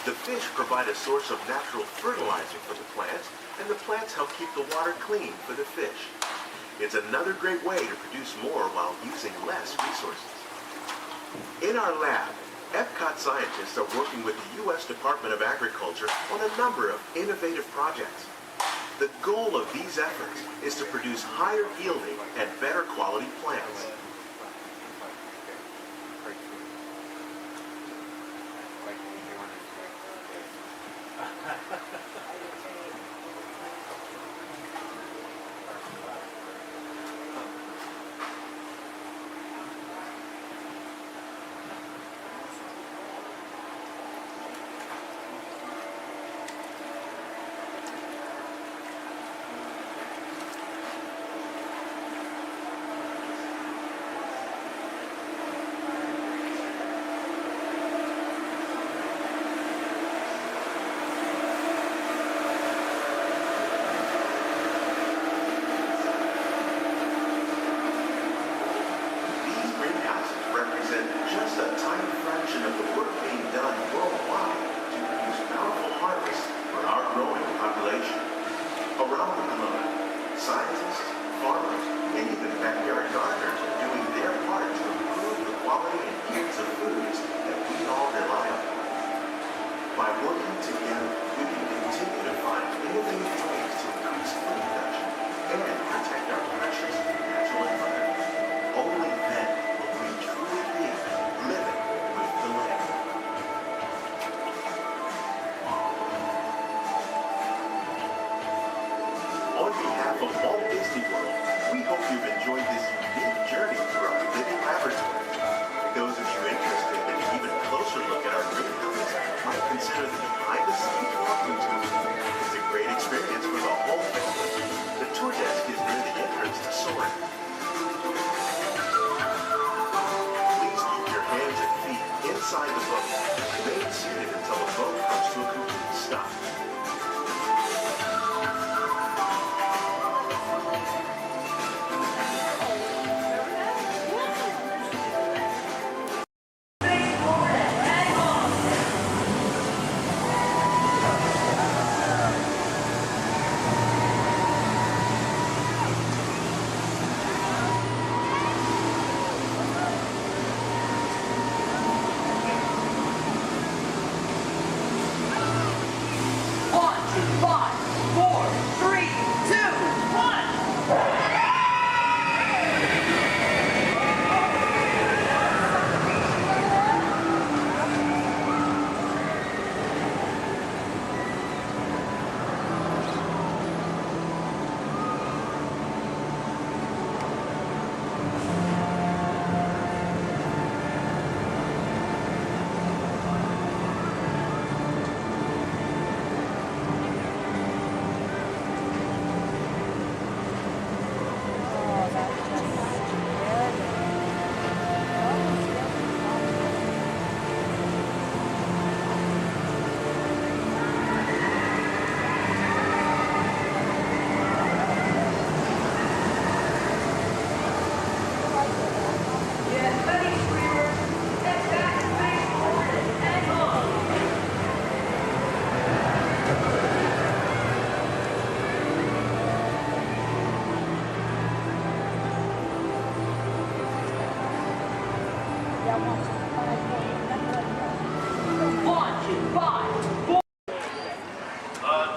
The fish provide a source of natural fertilizer for the plants, and the plants help keep the water clean for the fish. It's another great way to produce more while using less resources. In our lab, Epcot scientists are working with the U.S. Department of Agriculture on a number of innovative projects. The goal of these efforts is to produce higher yielding and better quality plants. behalf of Walt Disney World, we hope you've enjoyed this unique journey through our living laboratory. Those of you interested in an even closer look at our greenhouse might consider the behind-the-scenes walking tour. It's a great experience for the whole family. The tour desk is near the entrance to Soaring. Please keep your hands and feet inside the boat and remain seated until the boat comes to a complete stop.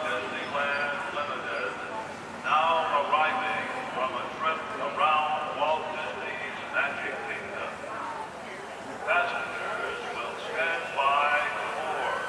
Disneyland Limited, now arriving from a trip around Walt Disney's Magic Kingdom. Passengers will stand by to board.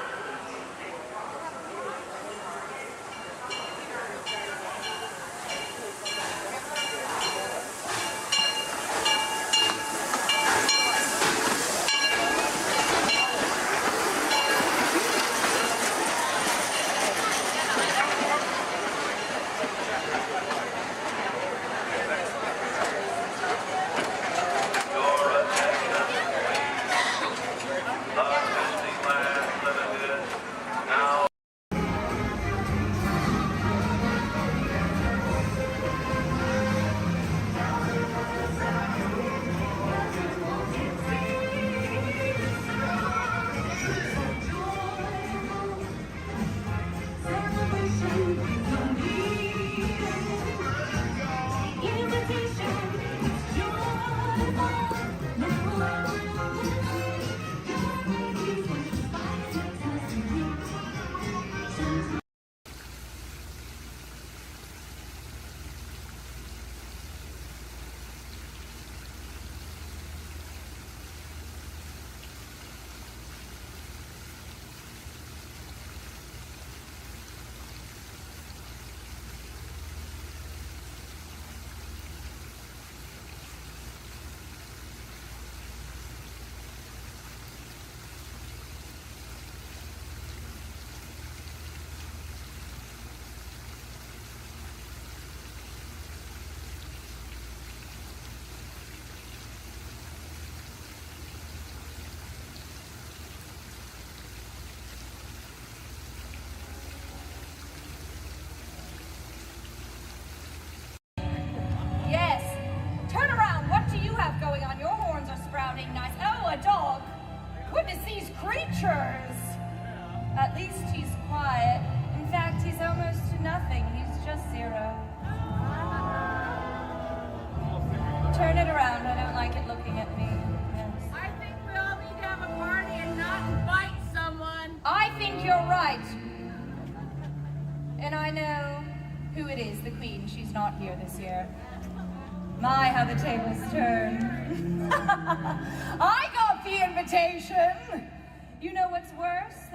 Yes. Turn around. What do you have going on? Your horns are sprouting nice. Oh, a dog. Goodness, these creatures. At least he's quiet. In fact, he's almost to nothing. He's just zero. Turn it around. I don't like it looking at me. Yes. I think we all need to have a party and not invite someone. I think you're right. And I know who it is, the Queen. She's not here this year. My, how the tables turn. I got the invitation. You know what's worse?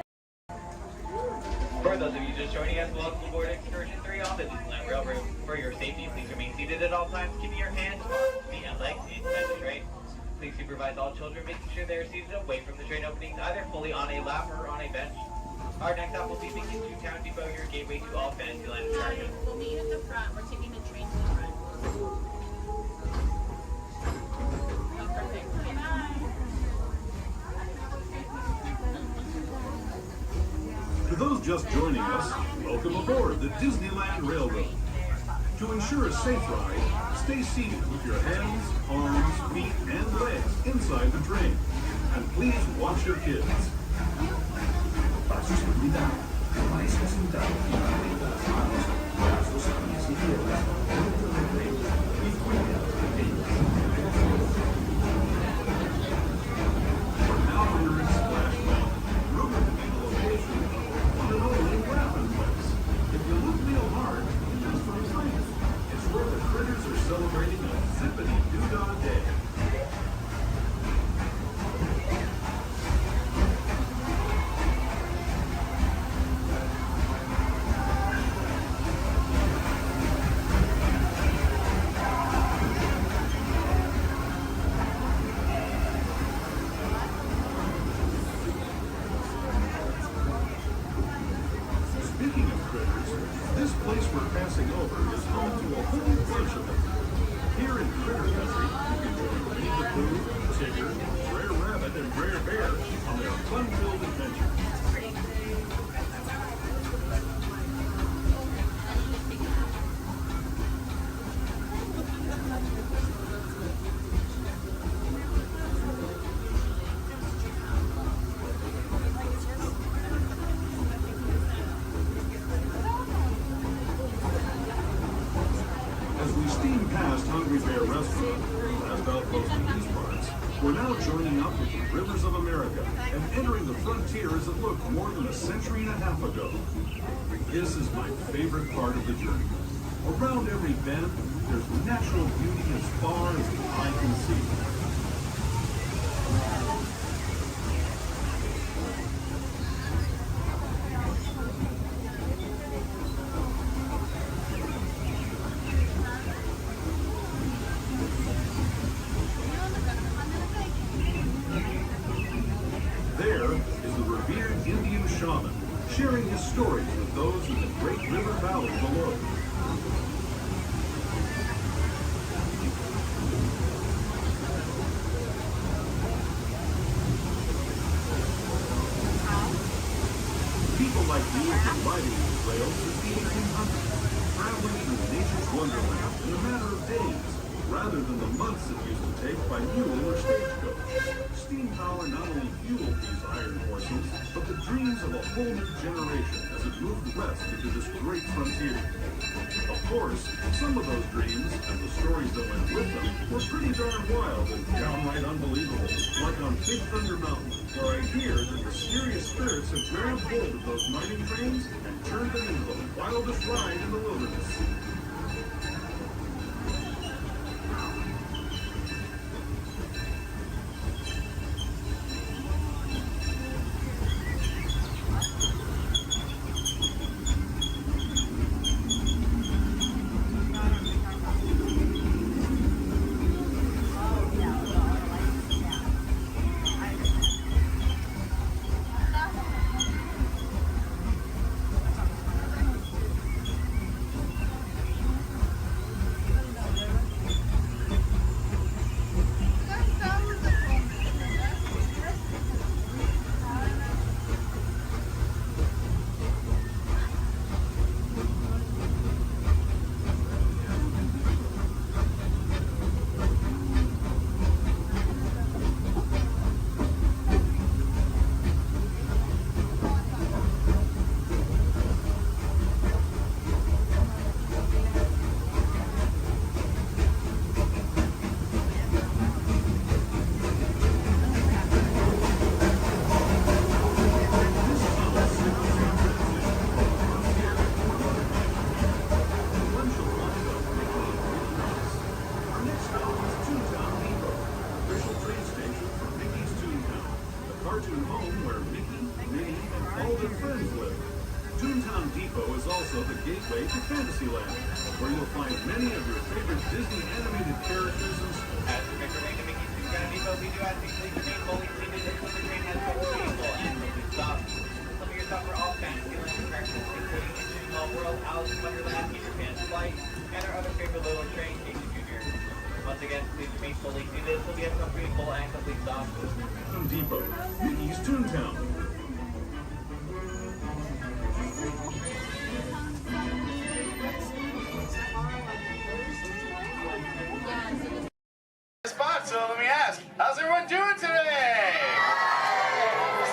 For those of you just joining us, welcome aboard Excursion 3 on the Disneyland railroad. For your safety, please remain seated at all times, keeping your hands, arms, feet, and legs inside the train. Please supervise all children, making sure they are seated away from the train openings, either fully on a lap or on a bench. Our next stop will be Beacon to Town Depot, your gateway to all Fantasyland attractions. We'll meet you at the front. We're taking the train to the front. Oh, perfect. Okay, bye. To those just joining us, welcome aboard the Disneyland Railroad. To ensure a safe ride, stay seated with your hands, arms, feet, and legs inside the train. And please watch your kids. Para su seguridad, permanezca sentado y mantenga las manos, brazos, pies y piernas dentro del tren y cuide a los pequeños. We're now here in Splash Mountain, rumored to be the location of one and only Rappin' Place. If you look real hard, just for a second, it's where the critters are celebrating a zippity-doo-dah day. Speaking of critters, this place we're passing over is home to a whole bunch of them. Here in Critter Country, you can join Winnie the Pooh, Tigger, Brer Rabbit, and Brer Bear on their fun-filled adventures. As we steam past Hungry Bear Restaurant, the last outpost in these parts, we're now joining up with the Rivers of America and entering the frontier as it looked more than a century and a half ago. This is my favorite part of the journey. Around every bend, there's natural beauty as far as the eye can see. There is the revered Indian shaman, sharing his stories with those in the great river valley below. People like me have been riding these rails since the 1800s, traveling through nature's wonderland in a matter of days, rather than the months it used to take by mule or stagecoach. Steam power not only fueled these iron horses, but the dreams of a whole new generation as it moved west into this great frontier. Of course, some of those dreams, and the stories that went with them, were pretty darn wild and downright unbelievable, like on Big Thunder Mountain, where I hear that mysterious spirits have grabbed hold of those mining trains and turned them into the wildest ride in the wilderness. where you'll find many of your favorite Disney animated characters and As we make our way to Mickey's Food Depot, we do ask you please remain fully seated until the train has been vehicle and complete stop. Some of your stuff are all masculine attractions, including Into Small World, Alice in Wonderland, Peter Pan's Flight, and our other favorite little train, Casey Jr. Once again, please remain fully seated until we have come full and complete stop. Home Depot, Mickey's Toontown. Spot, so let me ask, how's everyone doing today?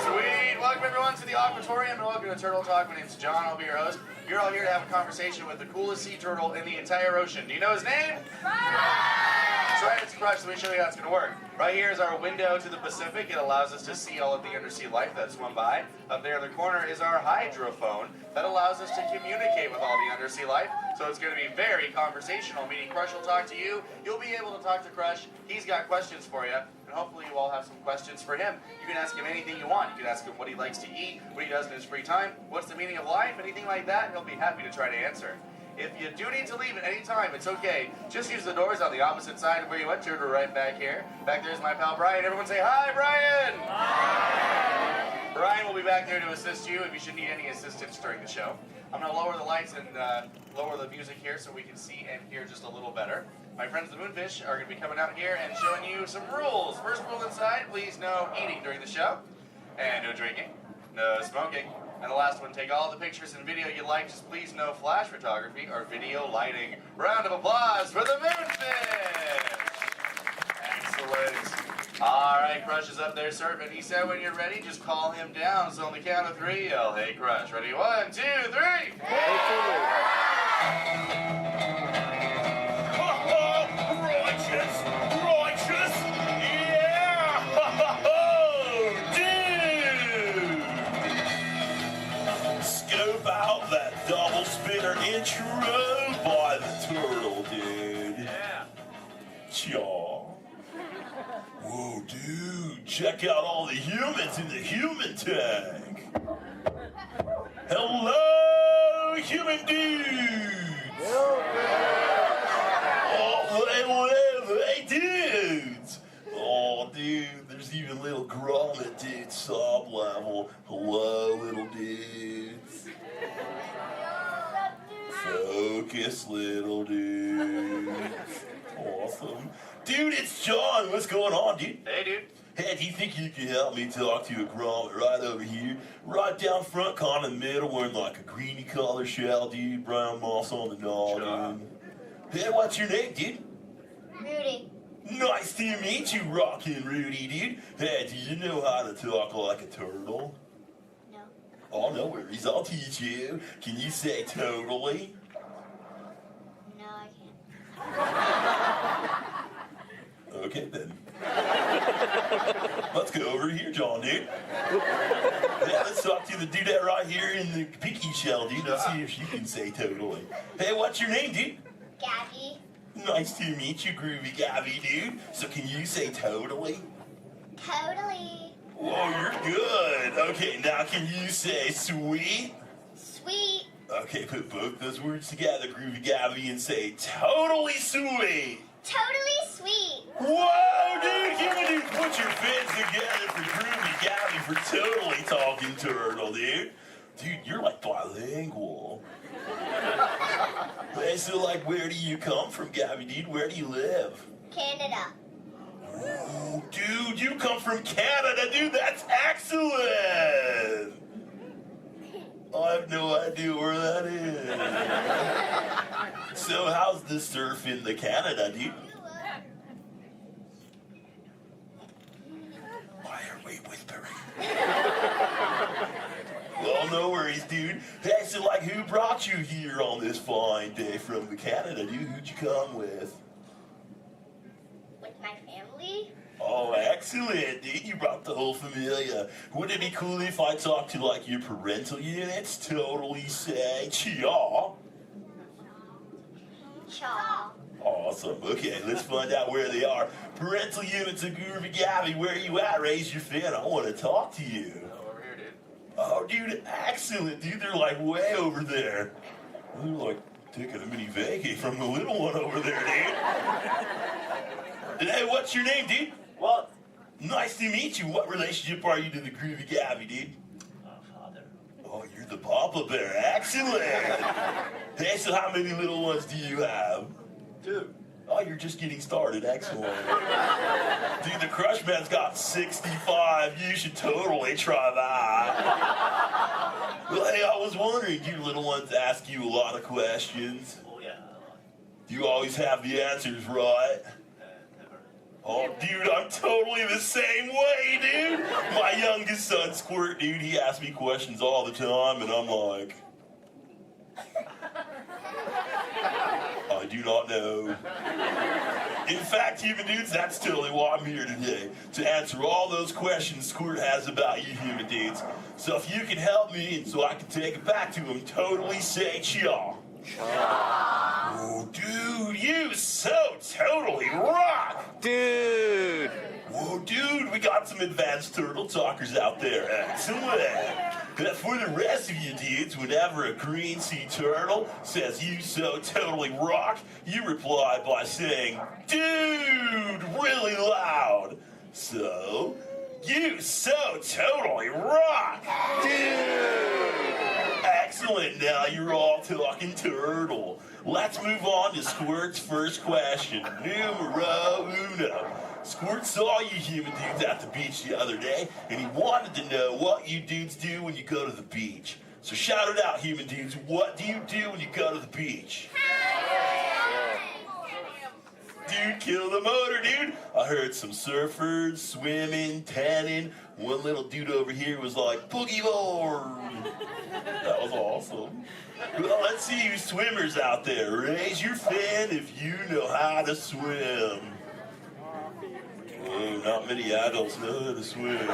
Sweet. Welcome everyone to the Aquatorium and welcome to Turtle Talk. My name's John, I'll be your host. You're all here to have a conversation with the coolest sea turtle in the entire ocean. Do you know his name? That's right, it's Crush, so let me show you how it's going to work. Right here is our window to the Pacific. It allows us to see all of the undersea life that swim by. Up there in the corner is our hydrophone that allows us to communicate with all the undersea life. So it's going to be very conversational, meaning Crush will talk to you. You'll be able to talk to Crush. He's got questions for you, and hopefully you all have some questions for him. You can ask him anything you want. You can ask him what he likes to eat, what he does in his free time, what's the meaning of life, anything like that. He'll be happy to try to answer. If you do need to leave at any time, it's okay. Just use the doors on the opposite side of where you went to, right back here. Back there's my pal Brian. Everyone say hi, Brian! Hi! Brian will be back there to assist you if you should need any assistance during the show. I'm going to lower the lights and lower the music here so we can see and hear just a little better. My friends the Moonfish are going to be coming out here and showing you some rules. First rule inside, please no eating during the show. And no drinking. No smoking. And the last one, take all the pictures and video you like, just please no flash photography or video lighting. Round of applause for the Moonfish! Excellent. All right, Crush is up there surfing. He said when you're ready, just call him down. So on the count of 3, yell, hey Crush. Ready? 1, 2, 3! Righteous! Righteous! Yeah! Dude! Scope out that double spinner intro by the turtle, dude. Yeah. Chaw. Whoa, dude. Check out all the humans in the human tank. Hello, human dudes. Oh, hey, dudes! Oh, dude, there's even little grommet dudes, sub level. Hello, little dudes. Focus, little dudes. Awesome. Dude, it's John. What's going on, dude? Hey, dude. Hey, do you think you can help me talk to a grommet right over here? Right down front, kind of in the middle, wearing like a greeny color shell, dude. Brown moss on the noggin. Hey, what's your name, dude? Rudy. Nice to meet you, Rockin' Rudy, dude. Hey, do you know how to talk like a turtle? No. Oh, no worries. I'll teach you. Can you say totally? No, I can't. Okay, then. Let's go over here, John, dude. Yeah, let's talk to the dudette right here in the pinky shell, dude. Let's see if she can say totally. Hey, what's your name, dude? Gabby. Nice to meet you, Groovy Gabby, dude. So can you say totally? Totally. Whoa, you're good. Okay, now can you say sweet? Sweet. Okay, put both those words together, Groovy Gabby, and say totally sweet. Totally sweet. Whoa, dude, you dude, put your fins together for Groovy Gabby for totally talking turtle, dude. Dude, you're like bilingual. Hey, so like, where do you come from, Gabby, dude? Where do you live? Canada. Ooh, dude, you come from Canada, dude. That's excellent. I have no idea where that is. So how's the surf in the Canada, dude? Why are we whispering? Well, no worries, dude. Hey, so like, who brought you here on this fine day from the Canada, dude? Who'd you come with? With my family? Oh, excellent, dude. You brought the whole familia. Wouldn't it be cool if I talked to, like, your parental units? Totally say chaw. Chaw. Awesome. Okay, let's find out where they are. Parental units of Groovy Gabby, where are you at? Raise your fin. I want to talk to you. Over here, dude. Oh, dude, excellent, dude. They're, like, way over there. They're, like, Taking a mini vacay from the little one over there, dude. And hey, what's your name, dude? Walt. Nice to meet you. What relationship are you to the groovy Gabby, dude? Father. Oh, you're the Papa Bear. Excellent. Hey, so how many little ones do you have? 2. Oh, you're just getting started. Excellent. Dude, the Crush Man's got 65. You should totally try that. Well, hey, I was wondering, do your little ones ask you a lot of questions? Oh, yeah. Do you always have the answers right? Never. Oh, dude, I'm totally the same way, dude. My youngest son, Squirt, dude, he asks me questions all the time, and I'm like, I do not know. In fact, human dudes, that's totally why I'm here today, to answer all those questions Squirt has about you human dudes. So if you can help me, and so I can take it back to him, totally say cha. Oh, dude, you so totally rock! Dude! Whoa, dude, we got some advanced turtle talkers out there. Excellent. But for the rest of you dudes, whenever a green sea turtle says you so totally rock, you reply by saying, dude, really loud. So, you so totally rock! Dude! Excellent, now you're all talking turtle. Let's move on to Squirt's first question. Numero uno. Squirt saw you human dudes at the beach the other day, and he wanted to know what you dudes do when you go to the beach. So shout it out, human dudes. What do you do when you go to the beach? Dude, kill the motor, dude. I heard some surfers, swimming, tanning. One little dude over here was like, boogie board. That was awesome. Well, let's see you swimmers out there. Raise your fin if you know how to swim. Oh, not many adults know how to swim.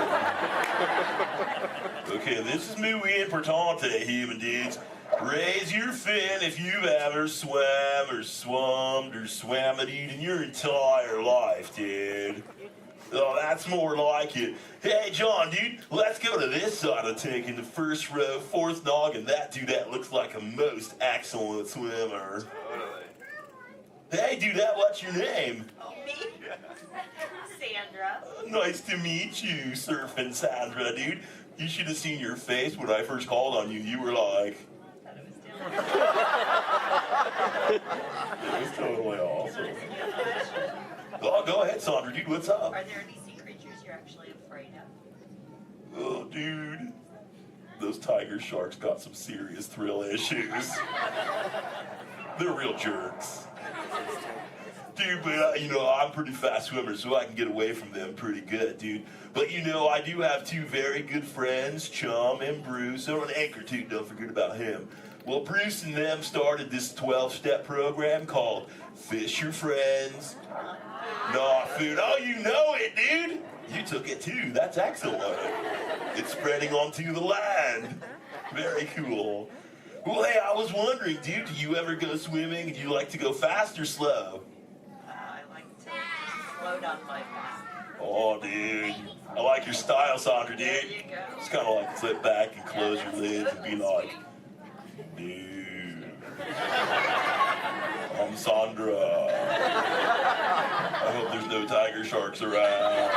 Okay, this is muy importante, human dudes. Raise your fin if you've ever swam or swummed or swam it in your entire life, dude. Oh, that's more like it. Hey, John, dude, let's go to this side of the tank in the first row, fourth noggin. That dude, that looks like a most excellent swimmer. Hey, dudette, what's your name? Me? Sandra. Nice to meet you, Surfing Sandra, dude. You should have seen your face when I first called on you. You were like... It was totally awesome. Oh, go ahead, Sandra, dude, what's up? Are there any sea creatures you're actually afraid of? Oh, dude. Those tiger sharks got some serious thrill issues. They're real jerks. Dude, but I'm a pretty fast swimmer, so I can get away from them pretty good, dude. But I do have 2 very good friends, Chum and Bruce. Oh, and Anchor, too, don't forget about him. Well, Bruce and them started this 12-step program called Fish Your Friends, Not Food. Oh, you know it, dude. You took it, too. That's excellent. It's spreading onto the land. Very cool. Well, hey, I was wondering, dude, do you ever go swimming? Do you like to go fast or slow? I like to slow down my path. Oh, dude. I like your style, Sandra, dude. There you go. Just kind of like flip back and close your lids and be like, dude. I'm Sandra. I hope there's no tiger sharks around.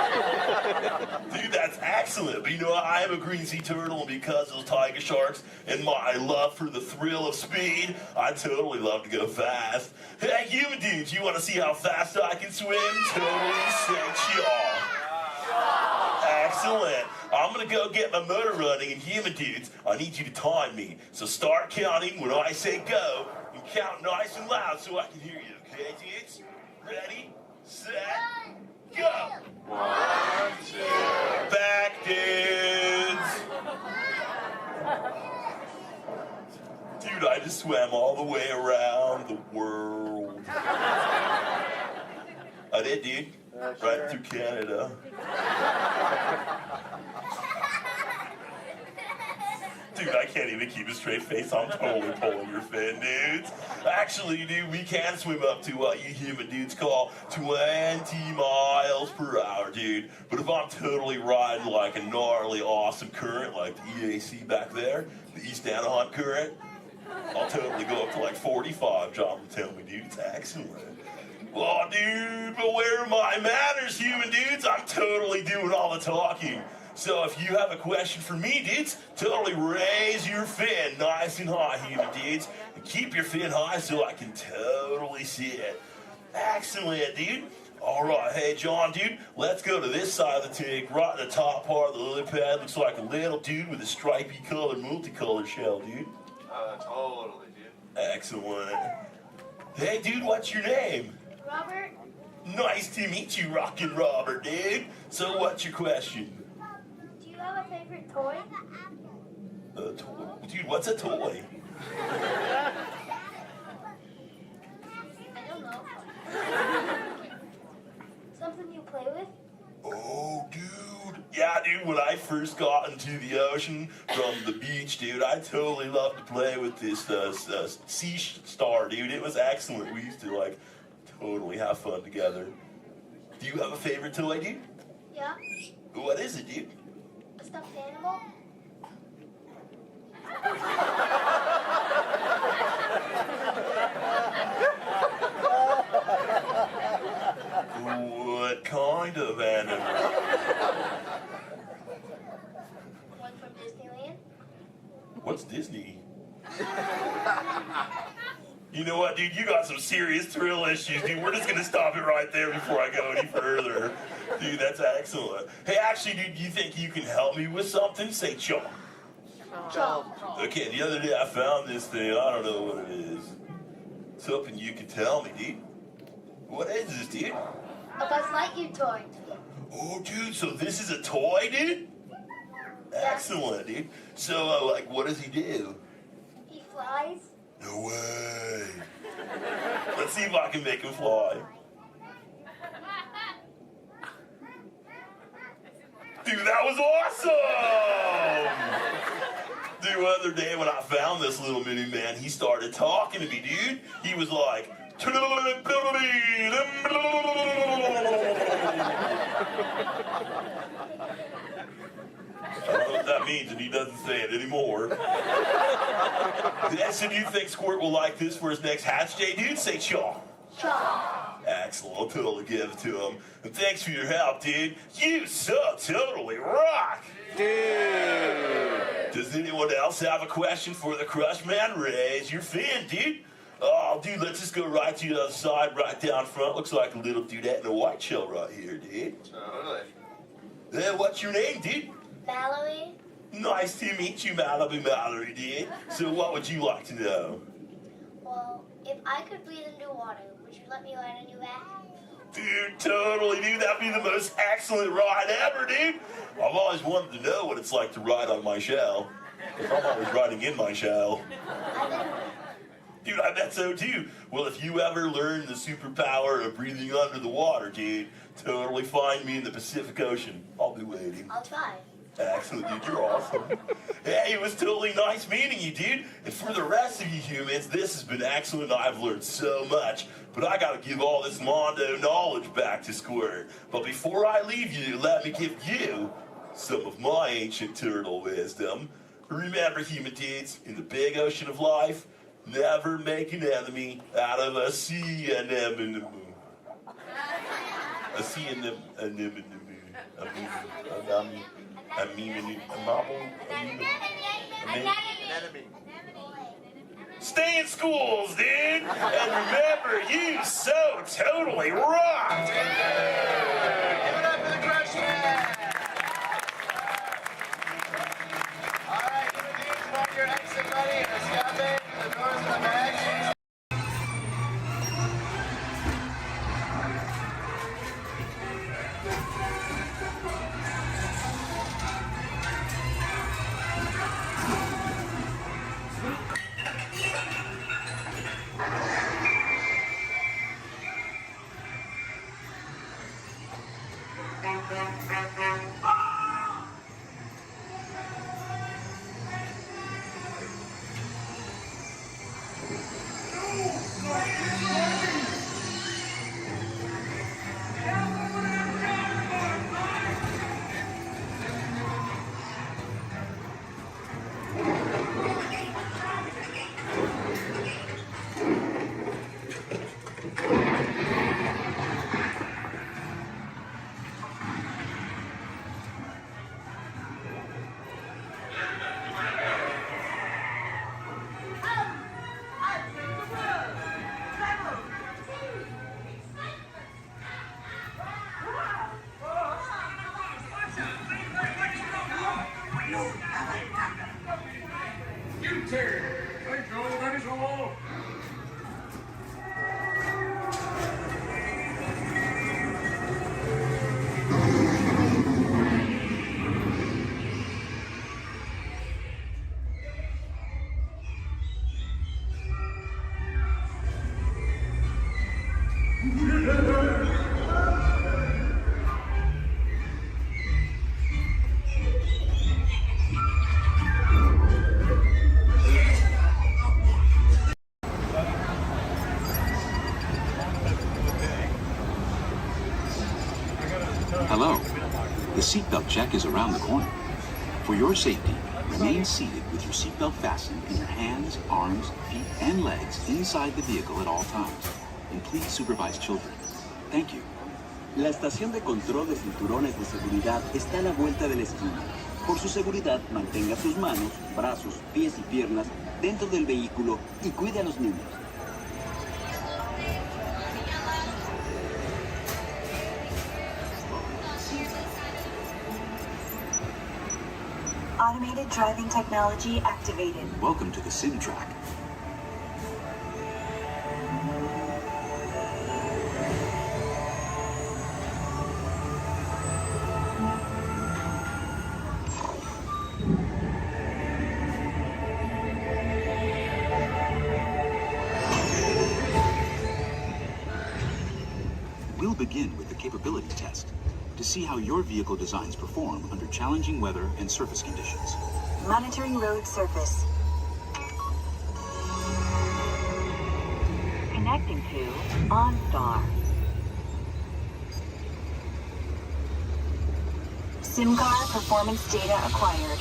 Dude, that's excellent. But I am a green sea turtle, and because of those tiger sharks and my love for the thrill of speed, I totally love to go fast. Hey, human dudes, you want to see how fast I can swim? Totally say y'all. Excellent. I'm going to go get my motor running, and human dudes, I need you to time me. So start counting when I say go, and count nice and loud so I can hear you, okay, dudes? Ready, set, go! 1, 2. Back, dudes. Dude, I just swam all the way around the world. I did, dude. Right through Canada. Dude, I can't even keep a straight face. I'm totally pulling your fin, dudes. Actually, dude, we can swim up to what you human dudes call 20 miles per hour, dude. But if I'm totally riding like a gnarly, awesome current, like the EAC back there, the East Anaheim current, I'll totally go up to like 45, John will tell me, dude. It's excellent. Well, dude, but where are my manners, human dudes? I'm totally doing all the talking. So if you have a question for me, dudes, totally raise your fin nice and high, human dudes. And keep your fin high so I can totally see it. Excellent, dude. All right, hey, John, dude, let's go to this side of the tank, right in the top part of the lily pad. Looks like a little dude with a stripy colored, multicolored shell, dude. Totally, dude. Excellent. Hey, dude, what's your name? Robert? Nice to meet you, Rockin' Robert, dude. So what's your question? Do you have a favorite toy? A toy? Dude, what's a toy? I don't know. Something you play with? Oh, dude. Yeah, dude, when I first got into the ocean from the beach, dude, I totally loved to play with this sea star, dude. It was excellent. We used to, like, totally have fun together. Do you have a favorite toy, dude? Yeah. What is it, dude? A stuffed animal? What kind of animal? One from Disneyland? What's Disney? You know what, dude? You got some serious thrill issues, dude. We're just gonna stop it right there before I go any further. Dude, that's excellent. Hey, actually, dude, you think you can help me with something? Say chomp. Chomp. Okay, the other day I found this thing. I don't know what it is. It's hoping you can tell me, dude. What is this, dude? A Buzz Lightyear toy. Oh, dude, so this is a toy, dude? Excellent, dude. So, like, what does he do? He flies. No way. Let's see if I can make him fly. Dude, that was awesome! Dude, the other day when I found this little mini man, he started talking to me, dude. He was like, I don't know what that means, and he doesn't say it anymore. So do you think Squirt will like this for his next hatch day, dude? Say chaw. Chaw. Excellent, I'll totally give it to him. And thanks for your help, dude. You so totally rock. Dude. Does anyone else have a question for the Crush Man? Raise your fin, dude. Oh, dude, let's just go right to the other side, right down front. Looks like a little dudette in a white shell right here, dude. Totally. Hey, what's your name, dude? Mallory. Nice to meet you, Mallory, dude. So what would you like to know? Well, if I could breathe underwater, would you let me ride on your back? Dude, totally, dude. That'd be the most excellent ride ever, dude. I've always wanted to know what it's like to ride on my shell. I'm always riding in my shell. Dude, I bet so too. Well, if you ever learn the superpower of breathing under the water, dude, totally find me in the Pacific Ocean. I'll be waiting. I'll try. Excellent, dude. You're awesome. Hey, it was totally nice meeting you, dude. And for the rest of you humans, this has been excellent. I've learned so much. But I gotta give all this Mondo knowledge back to Squirt. But before I leave you, let me give you some of my ancient turtle wisdom. Remember, human dudes, in the big ocean of life, never make an enemy out of a sea anemone. A sea anemone. Stay in schools, dude! And remember, you so totally rock! Give it up for the Crush Man! Alright, give it to each one your exit money and escape to the doors of the bags. Hello. The seatbelt check is around the corner. For your safety, remain seated with your seatbelt fastened and your hands, arms, feet, and legs inside the vehicle at all times. And please supervise children. Thank you. La estación de control de cinturones de seguridad está a la vuelta de la esquina. Por su seguridad, mantenga sus manos, brazos, pies y piernas dentro del vehículo y cuide a los niños. Automated driving technology activated. Welcome to the sim track. We'll begin with the capability test to see how your vehicle designs perform under challenging weather and surface conditions. Monitoring road surface. Connecting to OnStar. SIMCAR performance data acquired.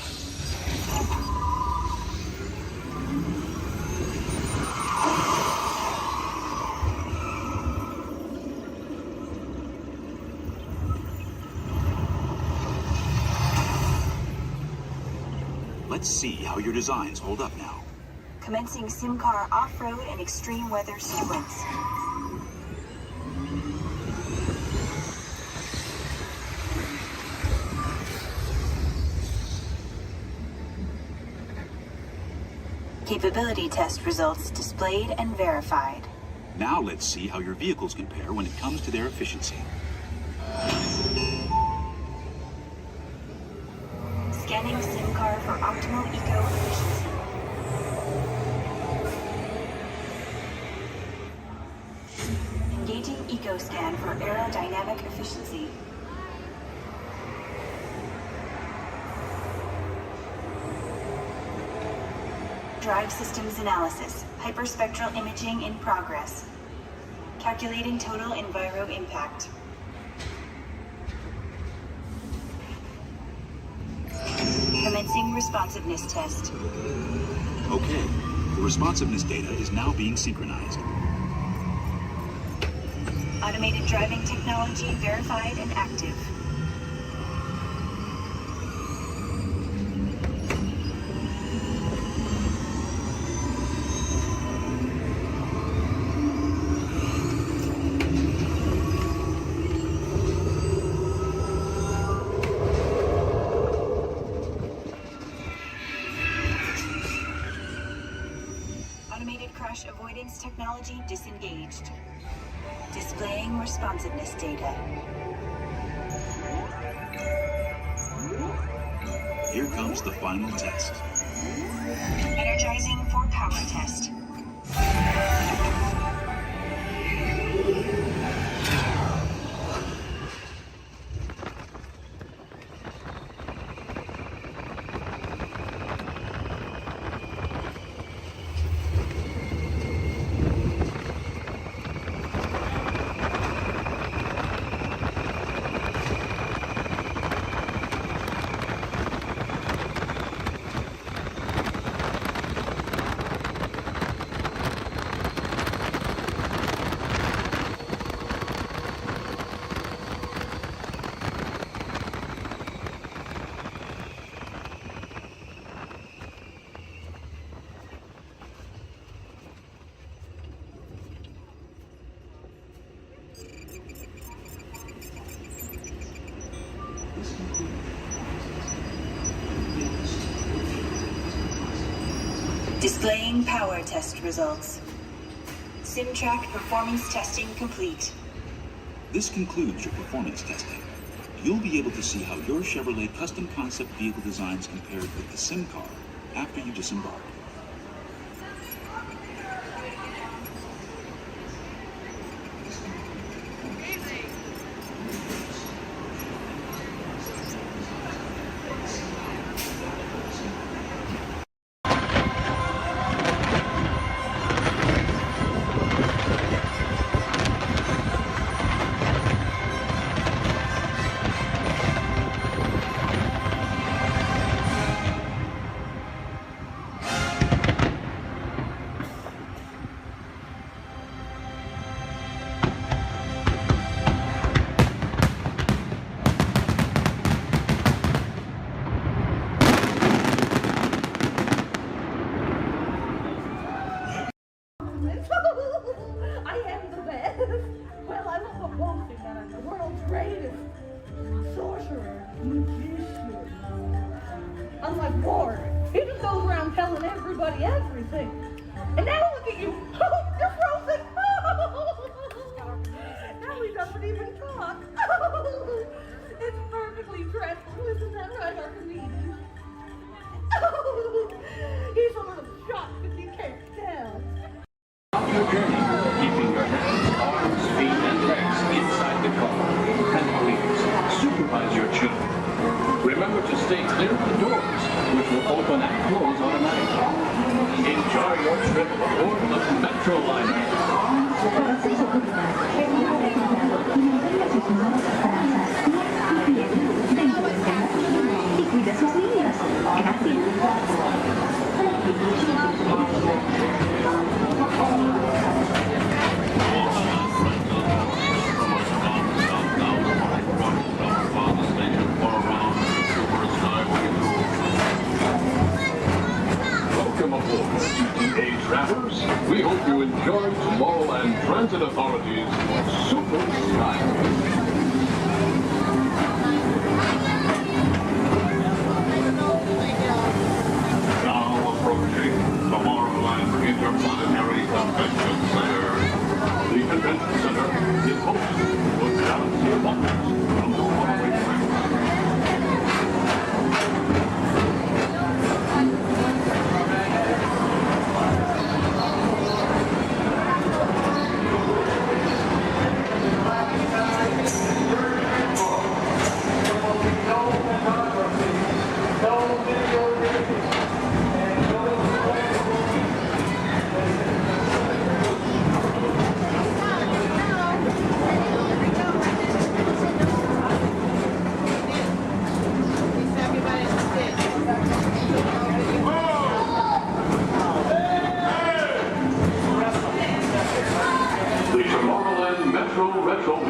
Let's see how your designs hold up now. Commencing SIMCAR off-road and extreme weather sequence. Capability test results displayed and verified. Now let's see how your vehicles compare when it comes to their efficiency. Scanning SIMCAR for optimal eco-efficiency. Engaging EcoScan for aerodynamic efficiency. Drive systems analysis. Hyperspectral imaging in progress. Calculating total enviro impact. Commencing responsiveness test. Okay, the responsiveness data is now being synchronized. Automated driving technology verified and active. Automated crash avoidance technology disengaged. Displaying responsiveness data. Here comes the final test. Energizing for power test. Displaying power test results. SimTrack performance testing complete. This concludes your performance testing. You'll be able to see how your Chevrolet custom concept vehicle designs compared with the SimCar after you disembark. Well, I love boasting that I'm the world's greatest sorcerer, magician. Unlike Walt, he just goes around telling everybody everything. And now look at you. Oh, you're frozen. Now he doesn't even talk. It's perfectly dreadful, isn't that right, Archimedes? He's a little shocked if you can't tell. On your journey, keeping your hands, arms, feet, and legs inside the car. And please, supervise your children. Remember to stay clear of the doors, which will open and close automatically. Enjoy your trip aboard the Metro Liner. Para su seguridad, permita recordado y mantenga sus manos, brazos, pies y pies dentro del canal y cuide sus niños. Gracias. Welcome aboard, CTA travelers. We hope you enjoy Tomorrowland Transit Authority's Super Skyway. Now approaching Tomorrowland Interplanetary Convention Center. The convention center is host to a galaxy of wonders from the following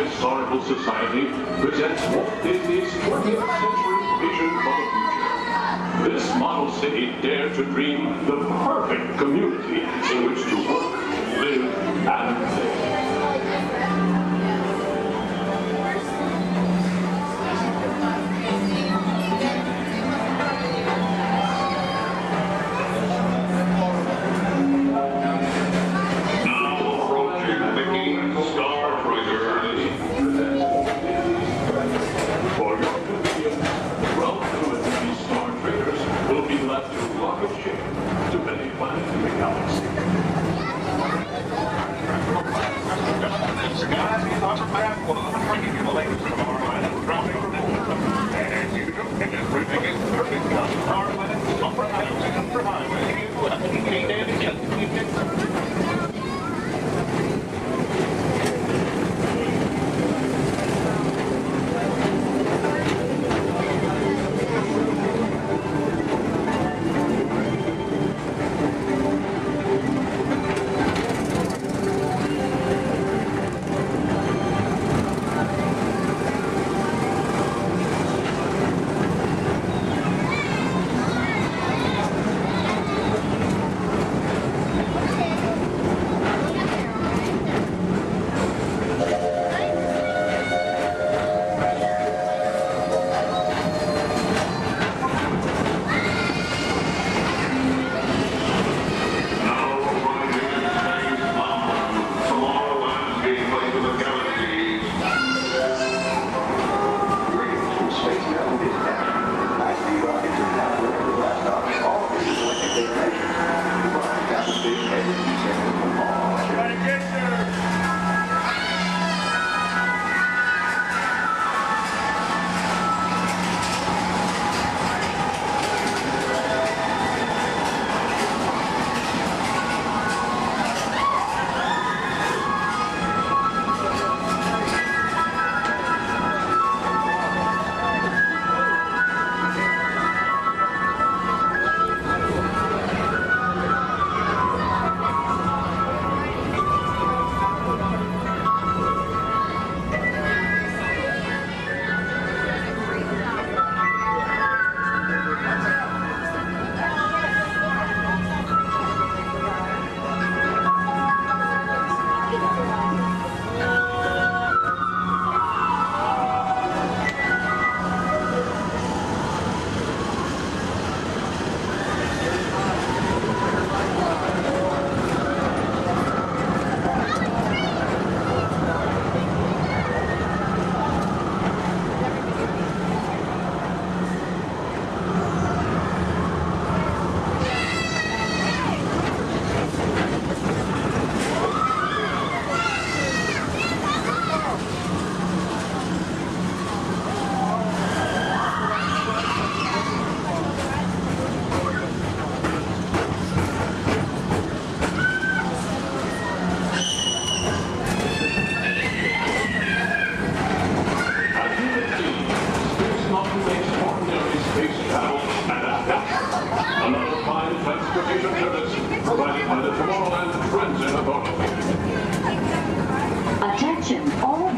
Historical Society presents Walt Disney's 20th Century Vision for the Future. This model city dared to dream the perfect community in which to work, live, and play.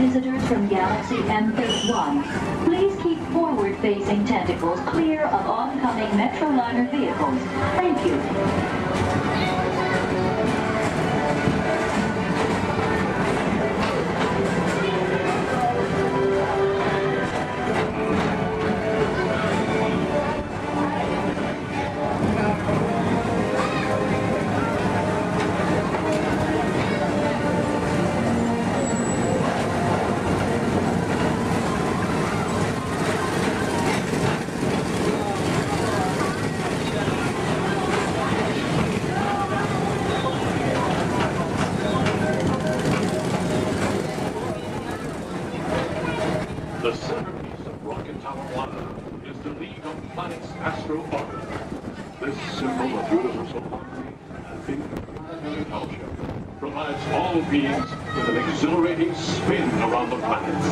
visitors from Galaxy M31, please keep forward-facing tentacles clear of oncoming Metroliner vehicles. Thank you. The centerpiece of Rocket Tower 1 is the League of Planets Astro Orbiter. This symbol of universal harmony and interplanetary fellowship provides all beings with an exhilarating spin around the planets.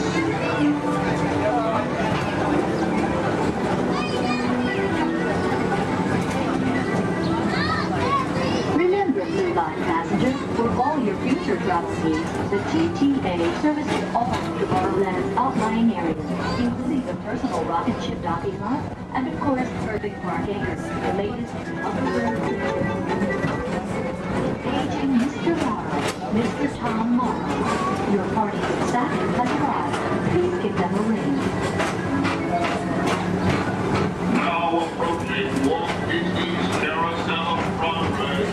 Remember, Blue Line passengers, for all your future travel needs, the TTA services all of Tomorrowland's outlying areas, including the personal rocket ship docking lot, and of course, perfect parking, the latest Paging Mr. Morrow, Mr. Tom Morrow. Your party staff has arrived. Please give them a ring. Now approaching Walt Disney's Carousel of Progress.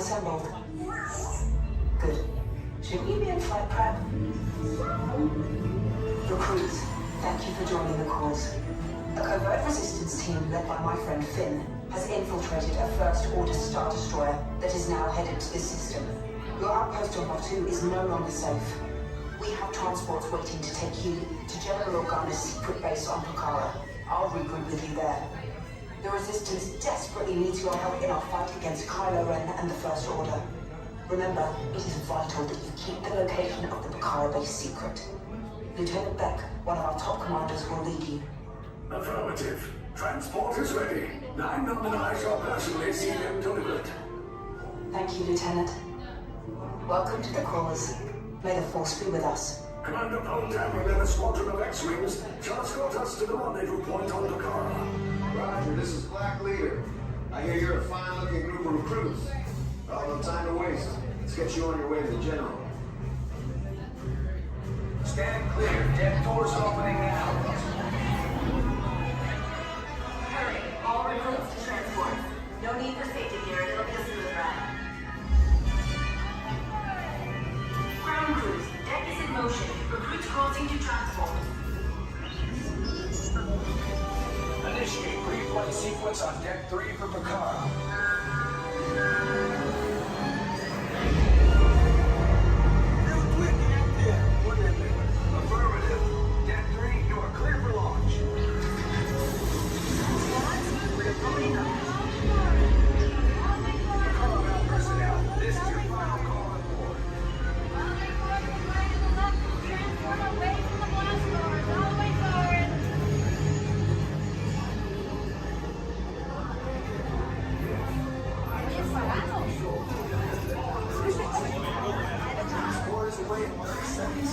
assembled. Good. Should we be in flight prep? Recruits, thank you for joining the cause. A covert resistance team led by my friend Finn has infiltrated a First Order Star Destroyer that is now headed to this system. Your outpost on Batu is no longer safe. We have transports waiting to take you to General Organa's secret base on Pucara. I'll regroup with you there. The Resistance desperately needs your help in our fight against Kylo Ren and the First Order. Remember, it is vital that you keep the location of the Pucara base secret. Lieutenant Beck, one of our top commanders, will lead you. Affirmative. Transport is ready. 9 and I shall personally see them delivered. Thank you, Lieutenant. Welcome to the cause. May the Force be with us. Commander Poltam and a squadron of X-Wings shall escort us to the rendezvous point on Pucara. Roger, this is Black Leader. I hear you're a fine-looking group of recruits. Well, no time to waste. Let's get you on your way to the General. Stand clear. Deck doors opening now. Hurry, all recruits to transport. No need for safety gear, it'll be a smooth ride. Ground crews, deck is in motion. Recruits crossing to transport. Initiate pre-flight sequence on Deck 3 for Pucara. Affirmative. Deck 3, you are clear for launch. Pucara personnel, this is your final call on board. Transport away from the blast doors, all the way forward. Transport is away in 30 seconds.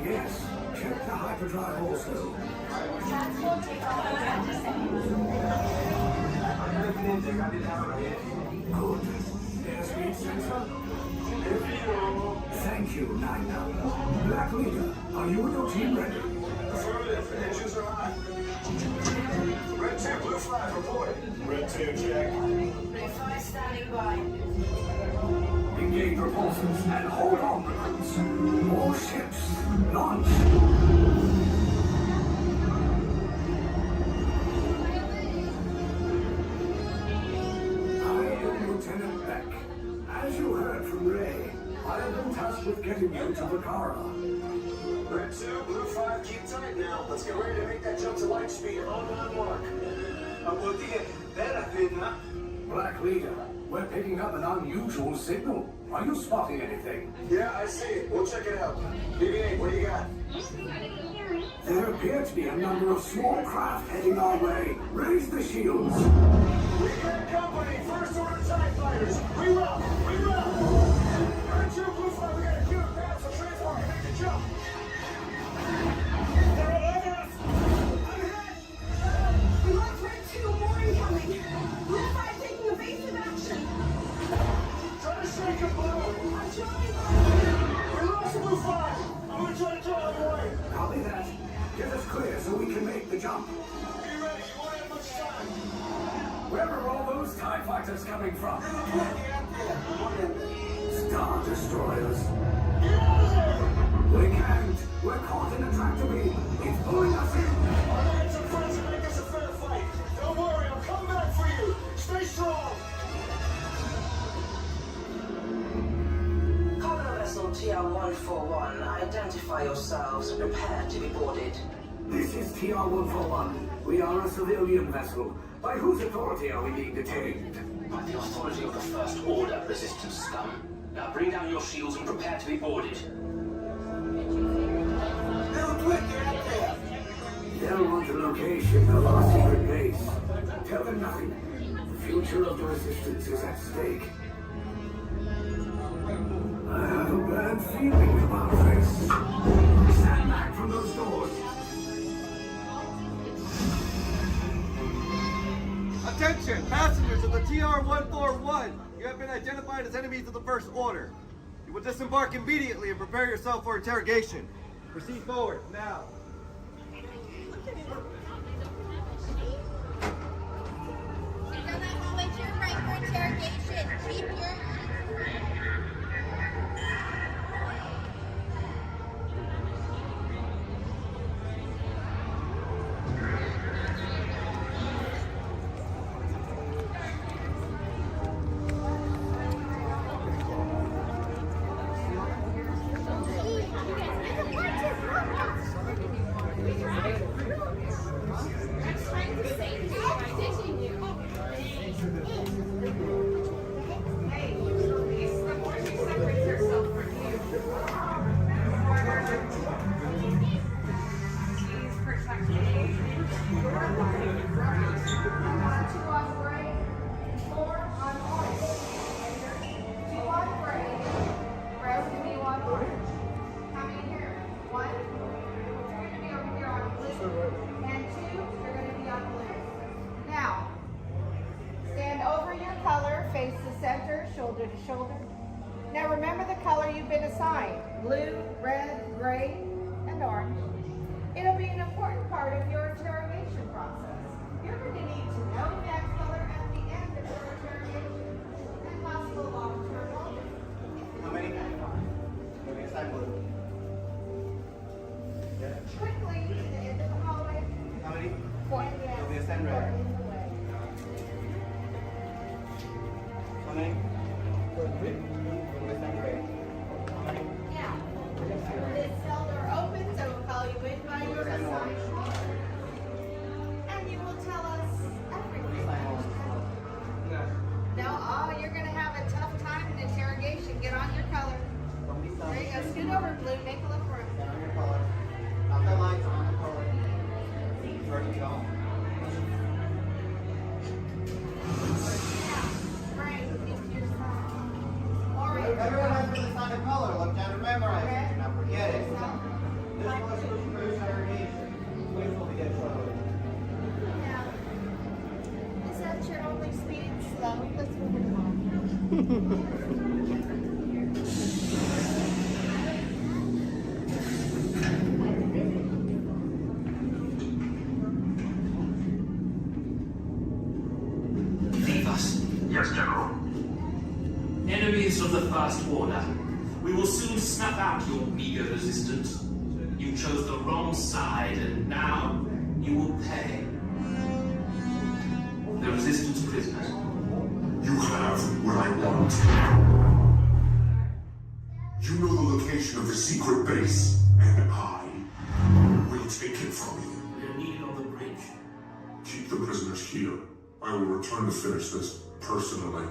Yes, check the hyperdrive also. Transport take off in 20 seconds. Good. Airspeed sensor? Thank you, 9. Black Leader, are you and your team ready? Affirmative. Engines are hot. Red 2, blue flag, reporting. Red 2, check. Blue 5 standing by. Engage repulsors and hold on, recruits. All ships, launch. I am Lieutenant Beck. As you heard from Ray, I have been tasked with getting you to Pucara. Red 2, blue 5, keep tight now. Let's get ready to make that jump to light speed on my mark. Black Leader, we're picking up an unusual signal. Are you spotting anything? Yeah, I see it. We'll check it out. BB-8, what do you got? There appear to be a number of small craft heading our way. Raise the shields. We got company. First Order TIE fighters. Reroute. Reroute. Red 2, blue 5, we got a clear path for transport. Make the jump. They're all over us. I'm hit. We lost Red 2, more incoming. Blue 5 taking evasive action. Try to strike a blue. I'm trying. We lost the blue 5. I'm going to try to draw them away. Copy that. Get us clear so we can make the jump. Be ready. You won't have much time. Where are all those TIE fighters coming from? Star Destroyers. Get out of there. We can't. We're caught in a tractor beam. It's pulling us in. Our lives are friends and make this a fair fight. Don't worry, I'll come back for you. Stay strong. Cargo vessel TR-141, identify yourselves and prepare to be boarded. This is TR-141. We are a civilian vessel. By whose authority are we being detained? By the authority of the First Order, resistance scum. Now bring down your shields and prepare to be boarded. They'll want the location of our secret base. Tell them nothing. The future of the resistance is at stake. I have a bad feeling about this. Stand back from those doors. Attention, passengers of the TR-141. You have been identified as enemies of the First Order. You will disembark immediately and prepare yourself for interrogation. Proceed forward, now. time for interrogation. Keep your... Shoulder to shoulder. Now remember the color you've been assigned: blue, red, gray, and orange. It'll be an important part of your interrogation process. You're going to need to know that color at the end of your interrogation and possible long-term motive. How many? Maybe assign blue. Yeah. Quickly to the end of the hallway. How many? 4. Maybe assign red. How many? Now, this cell door opens, I will call you in by your assigned color. And you will tell us everything. No, you're going to have a tough time in interrogation. Get on your color. There you go. Scoot over, blue. Make a look for him. Get on your color. Not the lights, on the color. Ready to go. Everyone has been assigned a color. Look down and memorize it. Do not forget it. This was for interrogation. Please will get trouble. Now, is that your only speed? Slow. Let's move it along. Leave us. Yes, General. Enemies of the First Order, we will soon snuff out your meager resistance. You chose the wrong side, and now you will pay. The Resistance prisoners. You have what I want. You know the location of the secret base, and I will take it from you. We're needed on the bridge. Keep the prisoners here. I will return to finish this personally.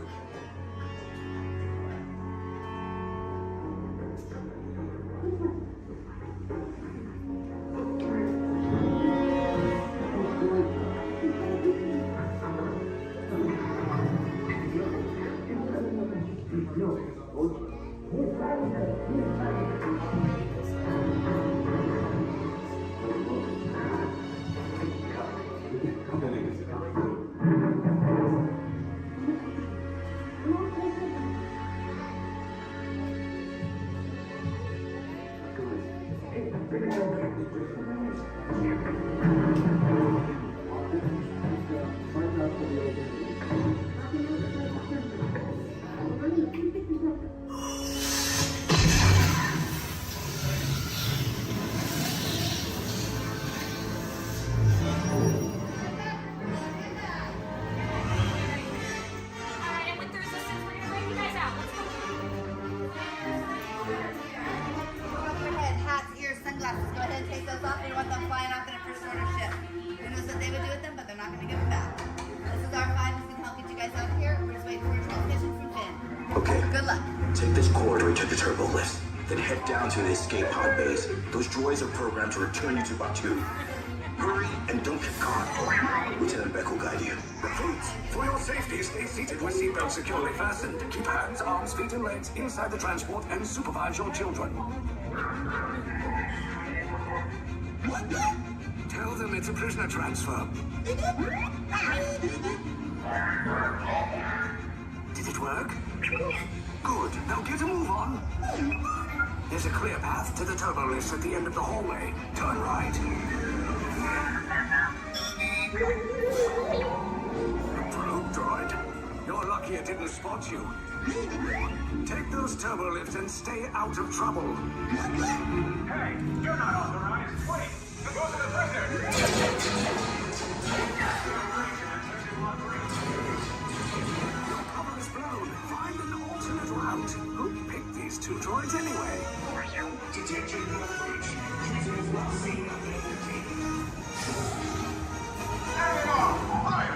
To the escape pod base. Those droids are programmed to return you to Batu. Hurry and don't get caught. Lieutenant Beck will guide you. Recruits, for your safety, stay seated with seatbelts securely fastened. Keep hands, arms, feet, and legs inside the transport and supervise your children. Tell them it's a prisoner transfer. Did it work? Good. Now get a move on. There's a clear path to the turbo lifts at the end of the hallway. Turn right. Probe droid. You're lucky it didn't spot you. Take those turbo lifts and stay out of trouble. Hey, you're not authorized. Wait, those are the prisoners. Your cover is blown. Find an alternate route. Who picked these two droids anyway? Detention approach. Prisoners will see nothing of the team. Hang on! Fire!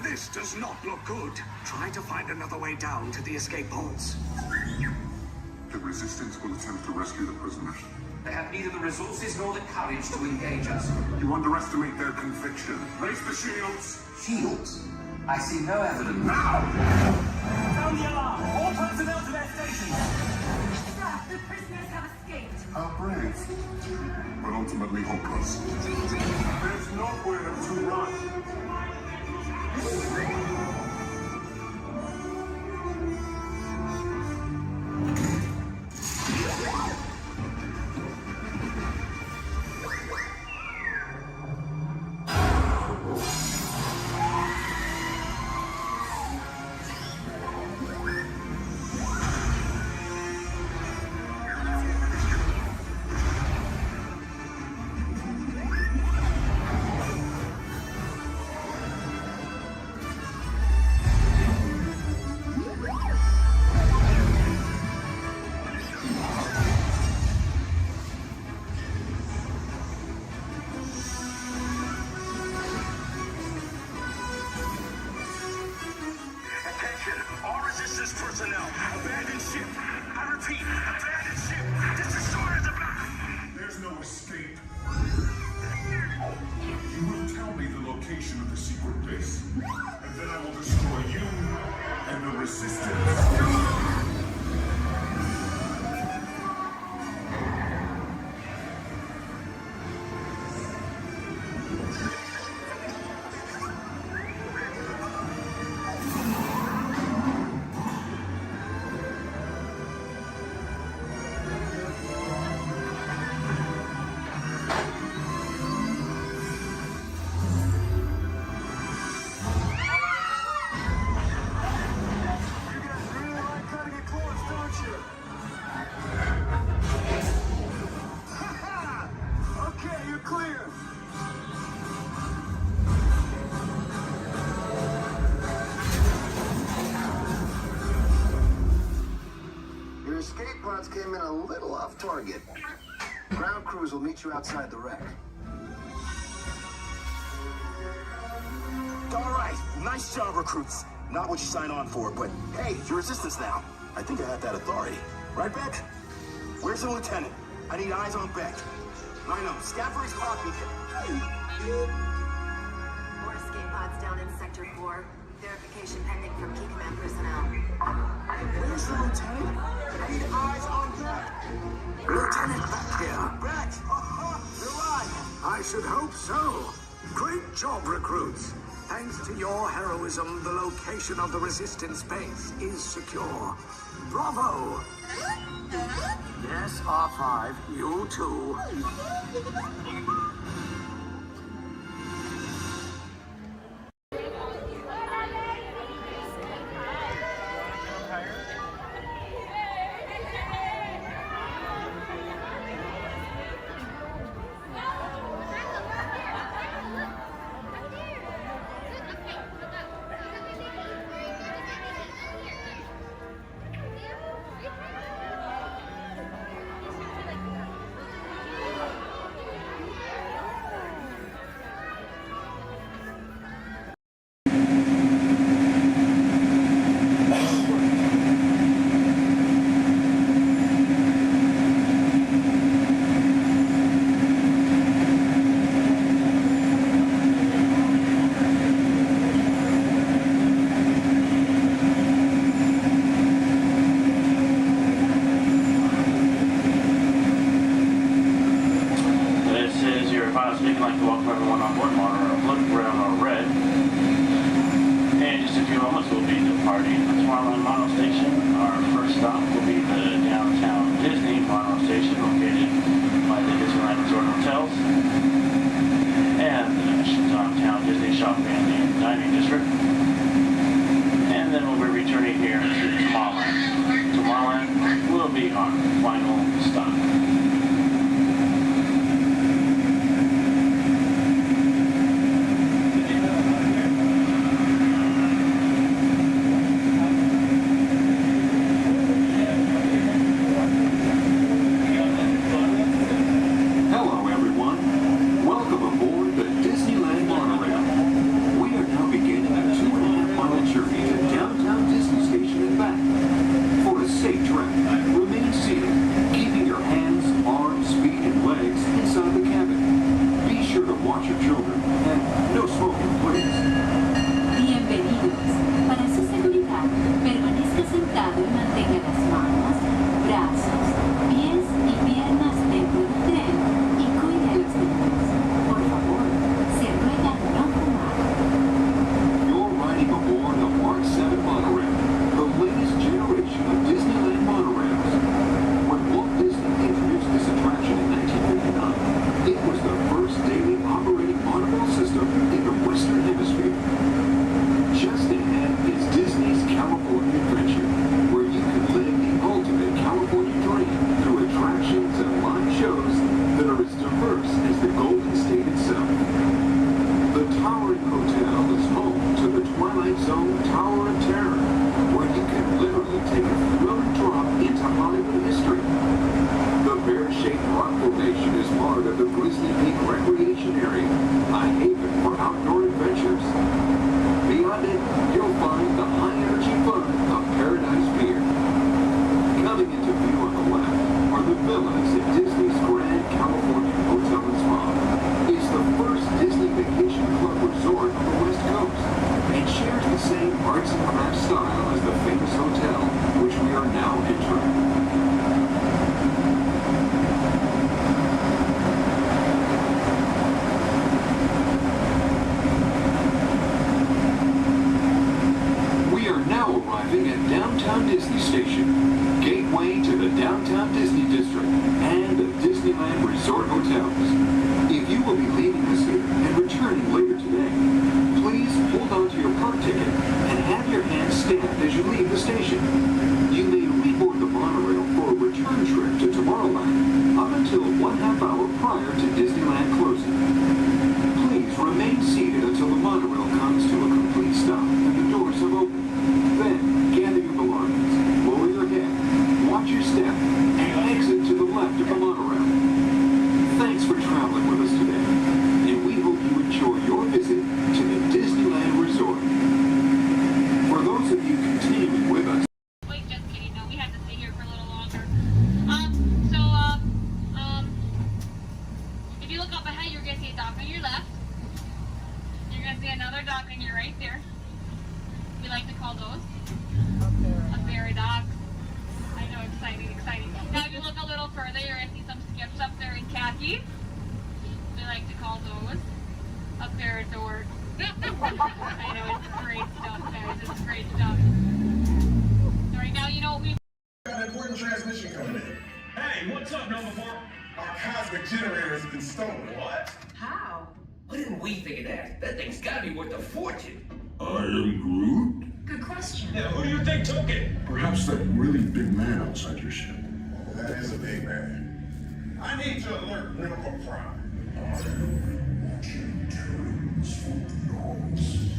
This does not look good. Try to find another way down to the escape pods. The Resistance will attempt to rescue the prisoners. They have neither the resources nor the courage to engage us. You underestimate their conviction. Raise the shields! Shields? I see no evidence. Now! Sound the alarm! All personnel to their stations! Sir, the prisoners have escaped. How brave, but ultimately hopeless. There's nowhere to run. Personnel, abandon ship. I repeat, abandon ship. This destroyer is about. There's no escape. You will tell me the location of the secret base, and then I will destroy you and the Resistance. Escape pods came in a little off target. Ground crews will meet you outside the wreck. All right, nice job, recruits. Not what you signed on for, but hey, you're Resistance now. I think I have that authority. Right, Beck? Where's the lieutenant? I need eyes on Beck. I know, Scaffold's clock beacon. More escape pods down in Sector 4. Verification pending from Key Command personnel. Where's the lieutenant? I need eyes on Beck. Lieutenant back here. Beck! You're alive! I should hope so. Great job, recruits. Thanks to your heroism, the location of the Resistance base is secure. Bravo! Yes, R5, you too. speaking like to welcome everyone on board monorail Blue, Brown, or Red. In just a few moments, we'll be departing the Tomorrowland Mono Station. Our first stop will be the downtown Disney Mono Station, located by the Disneyland Resort Hotels, and the downtown Disney Shopping and Dining District. And then we'll be returning here to Tomorrowland. Tomorrowland will be our final stop.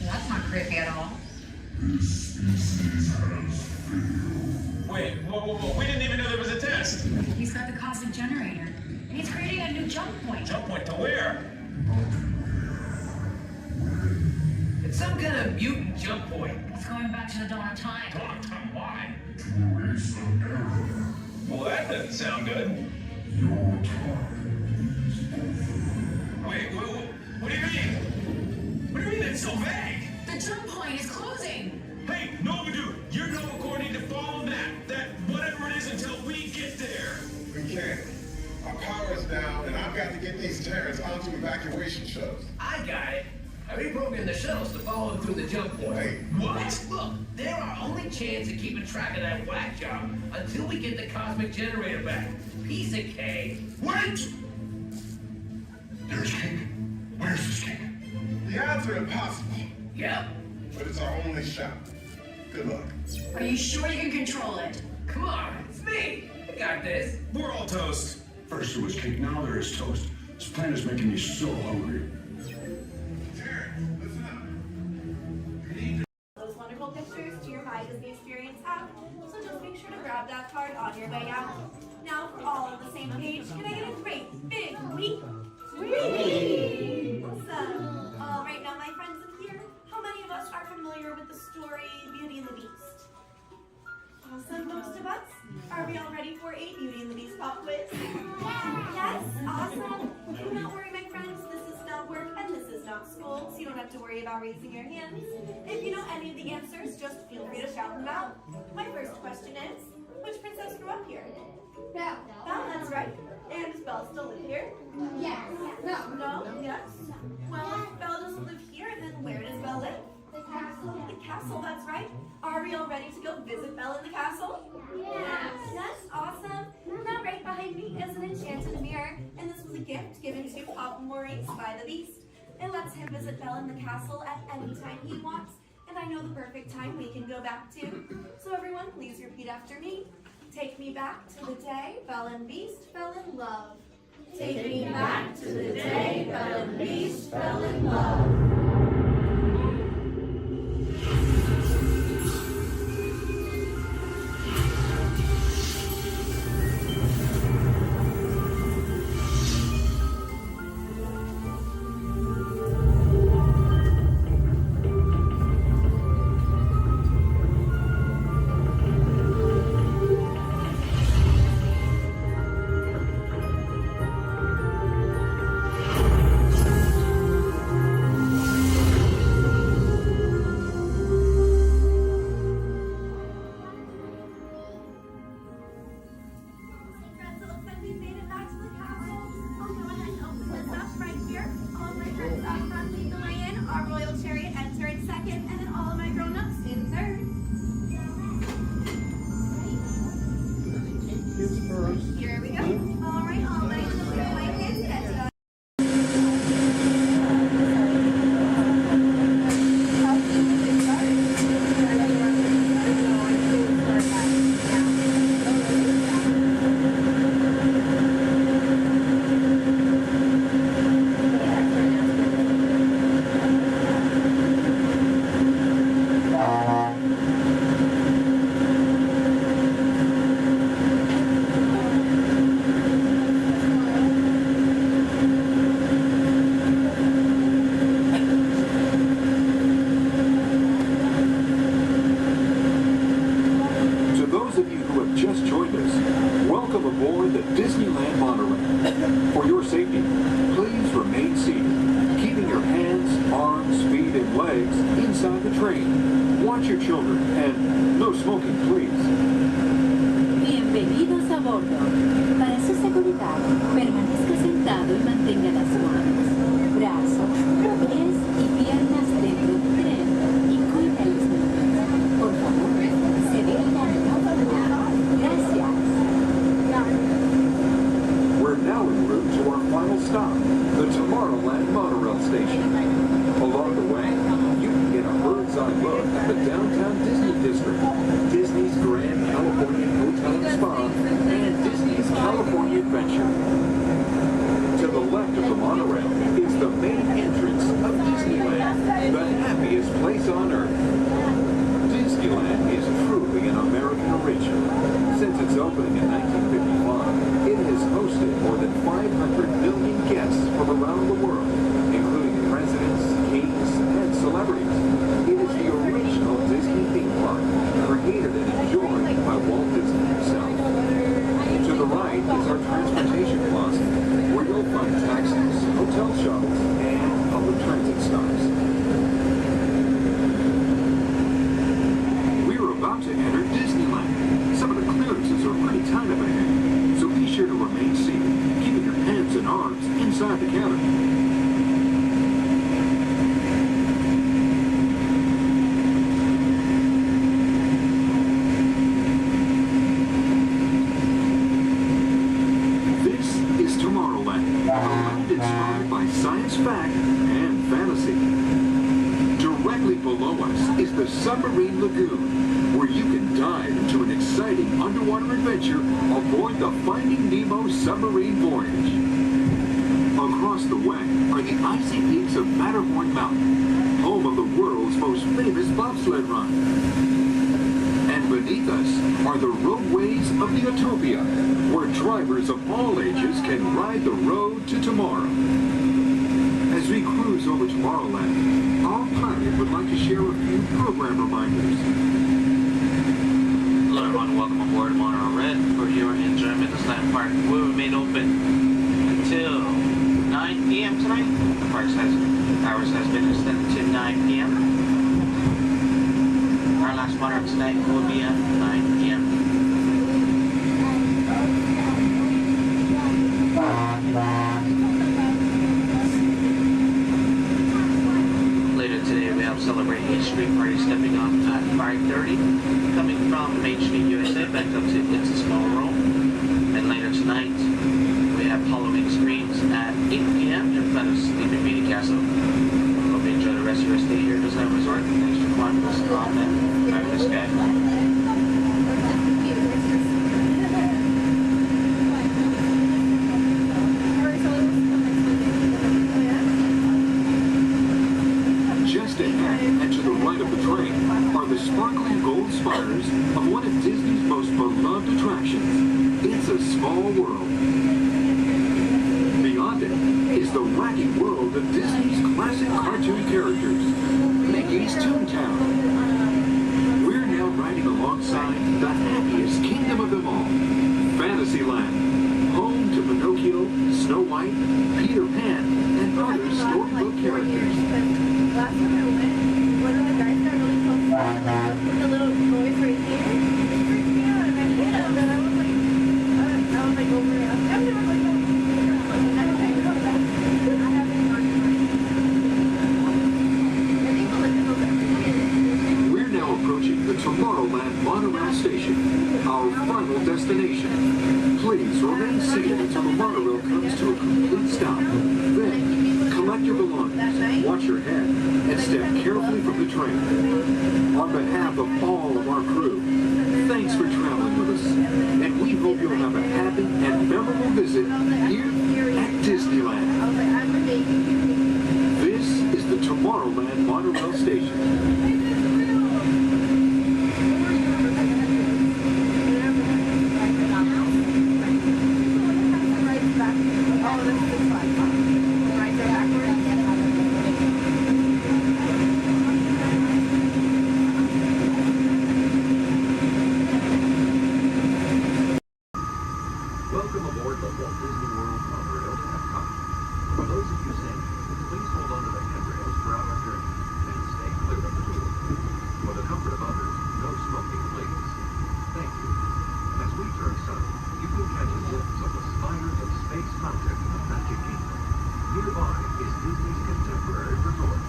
That's not creepy at all. This species has failed. Wait, whoa. We didn't even know there was a test. He's got the cosmic generator. And he's creating a new jump point. Jump point to where? It's some kind of mutant jump point. It's going back to the dawn of time. Dawn of time, why? To erase an error. Well, that doesn't sound good. Your time is over. Wait, what do you mean? What do you mean that's so vague? The jump point is closing. Hey, Nova Dude, you're Nova Corps need to follow that whatever it is until we get there. We can't. Our power's down, and I've got to get these Terrans onto evacuation shuttles. I got it. I reprogrammed the shuttles to follow them through the jump point. Wait, what? Look, they're our only chance of keeping track of that whack job until we get the cosmic generator back. Piece of cake. Wait! There's cake. Where's this cake? The odds are impossible. Yep. But it's our only shot. Good luck. Are you sure you can control it? Come on, it's me. I got this. We're all toast. First there was cake, now there is toast. This plan is making me so hungry. Those wonderful pictures to your My Disney Experience app, so just make sure to grab that card on your way out. Now, if we're all on the same page, can I get a great big weep? Whee! Awesome. All right, now my friends in here, how many of us are familiar with the story Beauty and the Beast? Awesome, most of us. Are we all ready for a Beauty and the Beast pop quiz? Yes, awesome. Do not worry, my friends. This is not work and this is not school, so you don't have to worry about raising your hands. If you know any of the answers, just feel free to shout them out. My first question is, which princess grew up here? Belle. Belle, that's right. And does Belle still live here? Yes. No. No? Yes? Well, if Belle doesn't live here, then where does Belle live? The castle. The castle, that's right. Are we all ready to go visit Belle in the castle? Yes. Yes, awesome. Now right behind me is an enchanted mirror, and this was a gift given to Papa Maurice by the Beast. It lets him visit Belle in the castle at any time he wants, and I know the perfect time we can go back to. So everyone, please repeat after me. Take me back to the day Belle and Beast fell in love. Take me back to the day Belle and Beast fell in love. Here we go. All right, all my little white kids, get to us. Just joined us. Welcome aboard the Disneyland monorail. For your safety, please remain seated, keeping your hands, arms, feet, and legs inside the train. Watch your children and no smoking, please. Bienvenidos a bordo. Para su seguridad, permanezca sentado y mantenga las manos, brazos, pies y piernas dentro del tren y cuida a los niños. Por favor, se deja no faltar. Gracias. We're now en route to our final stop, the Tomorrowland monorail station. Along the way, you can get a bird's-eye look at the downtown Disney district, Disney's Grand California Hotel and Spa, and Disney's California Adventure. To the left of the monorail is the main entrance of Disneyland, the happiest place on Earth. Disneyland is truly an American original. Since its opening in 1955, it has hosted more than 500 million guests from around the world, including presidents, kings, and celebrities. It is the original Disney theme park, created and enjoyed by Walt Disney himself. To the right is our transportation plaza, where you'll find taxis, hotel shuttles, and public transit stops. We're about to enter Disneyland. Some of the clearances are pretty tight up ahead, so be sure to remain seated, keeping by science fact and fantasy. Directly below us is the Submarine Lagoon, where you can dive into an exciting underwater adventure aboard the Finding Nemo submarine voyage. Across the way are the icy peaks of Matterhorn Mountain, home of the world's most famous bobsled run. And beneath us are the roadways of the Utopia, where drivers of all ages can ride the road to tomorrow. As we cruise over Tomorrowland, our pilot would like to share a few program reminders. Hello everyone, welcome aboard Monorail Red for your enjoyment. Disneyland Park will remain open until 9 p.m. tonight. The park's hours has been extended to 9 p.m. Our last monorail tonight will be at 9 p.m. Later today we have Celebrate H Street Party stepping off at 5:30, coming from Main Street, USA, back up to It's a Small World. And later tonight we have Halloween screens at 8 p.m. in front of Sleeping Beauty Castle. Hope you enjoy the rest of your stay here at Disneyland Resort. Thanks for joining us on that fabulous guy. Just ahead and to the right of the train are the sparkling gold spires of one of Disney's most beloved attractions, It's a Small World. Beyond it is the wacky world of Disney's classic cartoon characters, Mickey's Toontown. We're now riding alongside the happiest kingdom of them all, Fantasyland, home to Pinocchio, Snow White, Peter Pan, and other storybook characters. Last time I went, one of the guys got really close with the little boys right here. It freaked me out, and I hit him, and I was like over it. I've never like, We're now approaching the Tomorrowland monorail station, our final destination. Please remain seated until the monorail comes to a complete stop. Then, collect your belongings, watch your head, and step carefully from the train. On behalf of all of our crew, thanks for traveling with us, and we hope you'll have a happy and memorable visit here at Disneyland. This is the Tomorrowland monorail station. Welcome aboard the Walt Disney World monorail to Epcot. For those of you staying, please hold on to the handrails throughout our journey and stay clear of the door. For the comfort of others, no smoking, please. Thank you. As we turn south, you can catch a glimpse of the spires of Space Mountain, Magic Kingdom. Nearby is Disney's contemporary resort.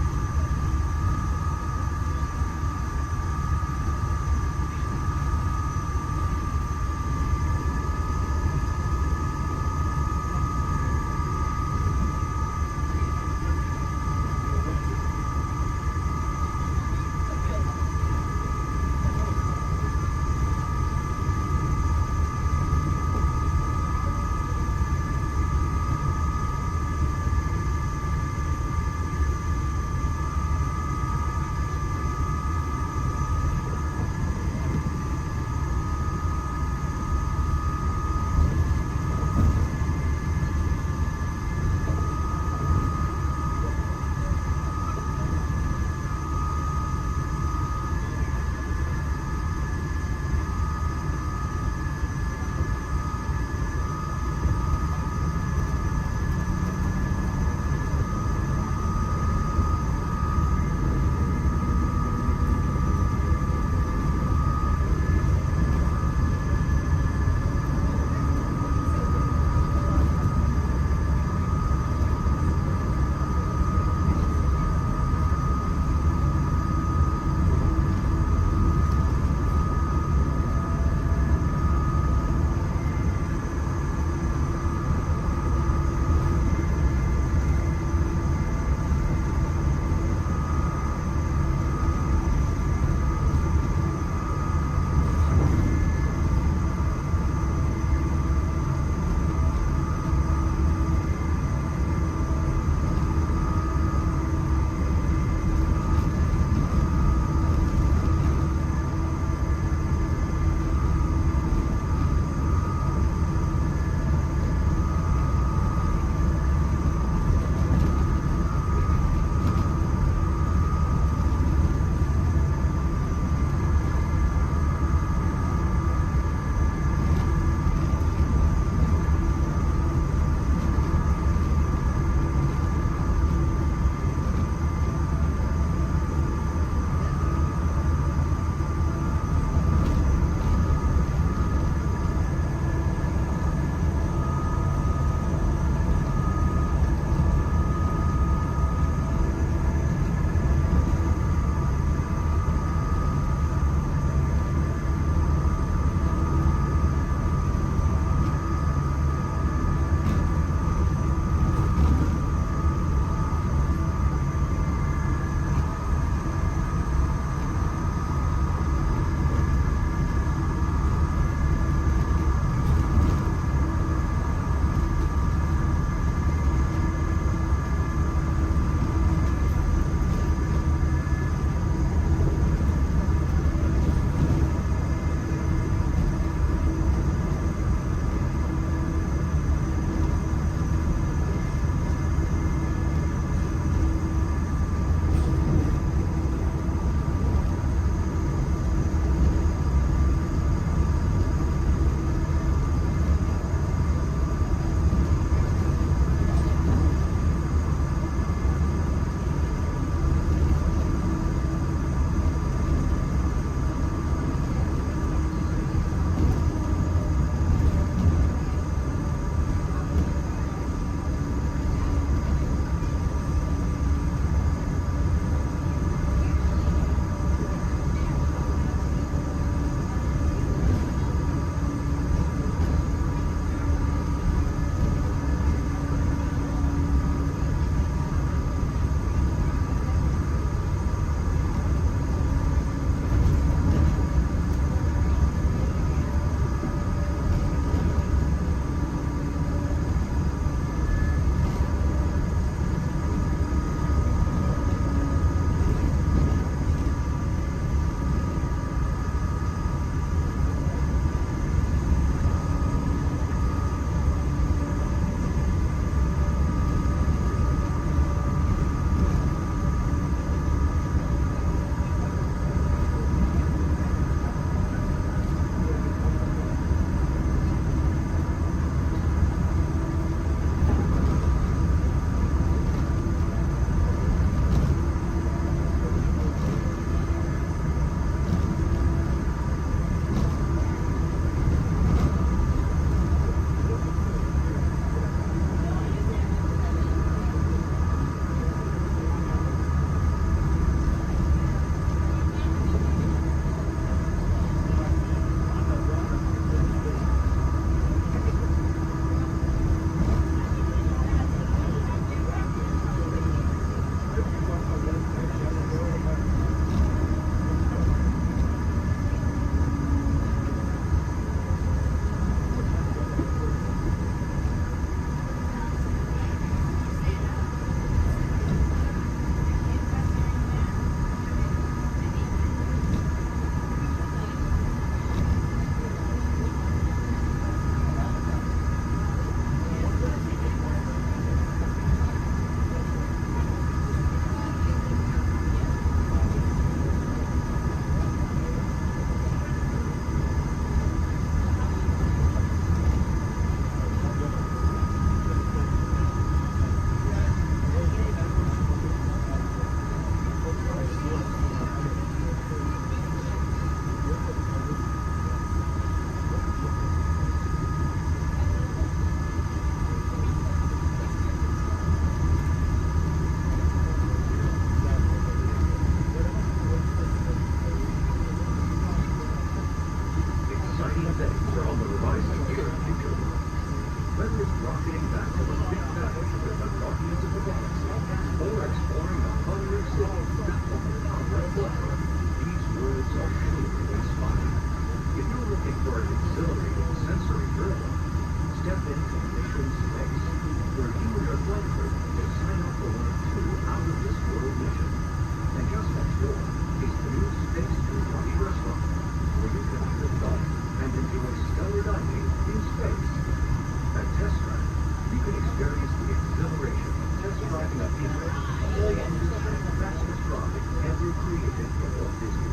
fastest ride ever created at Walt Disney.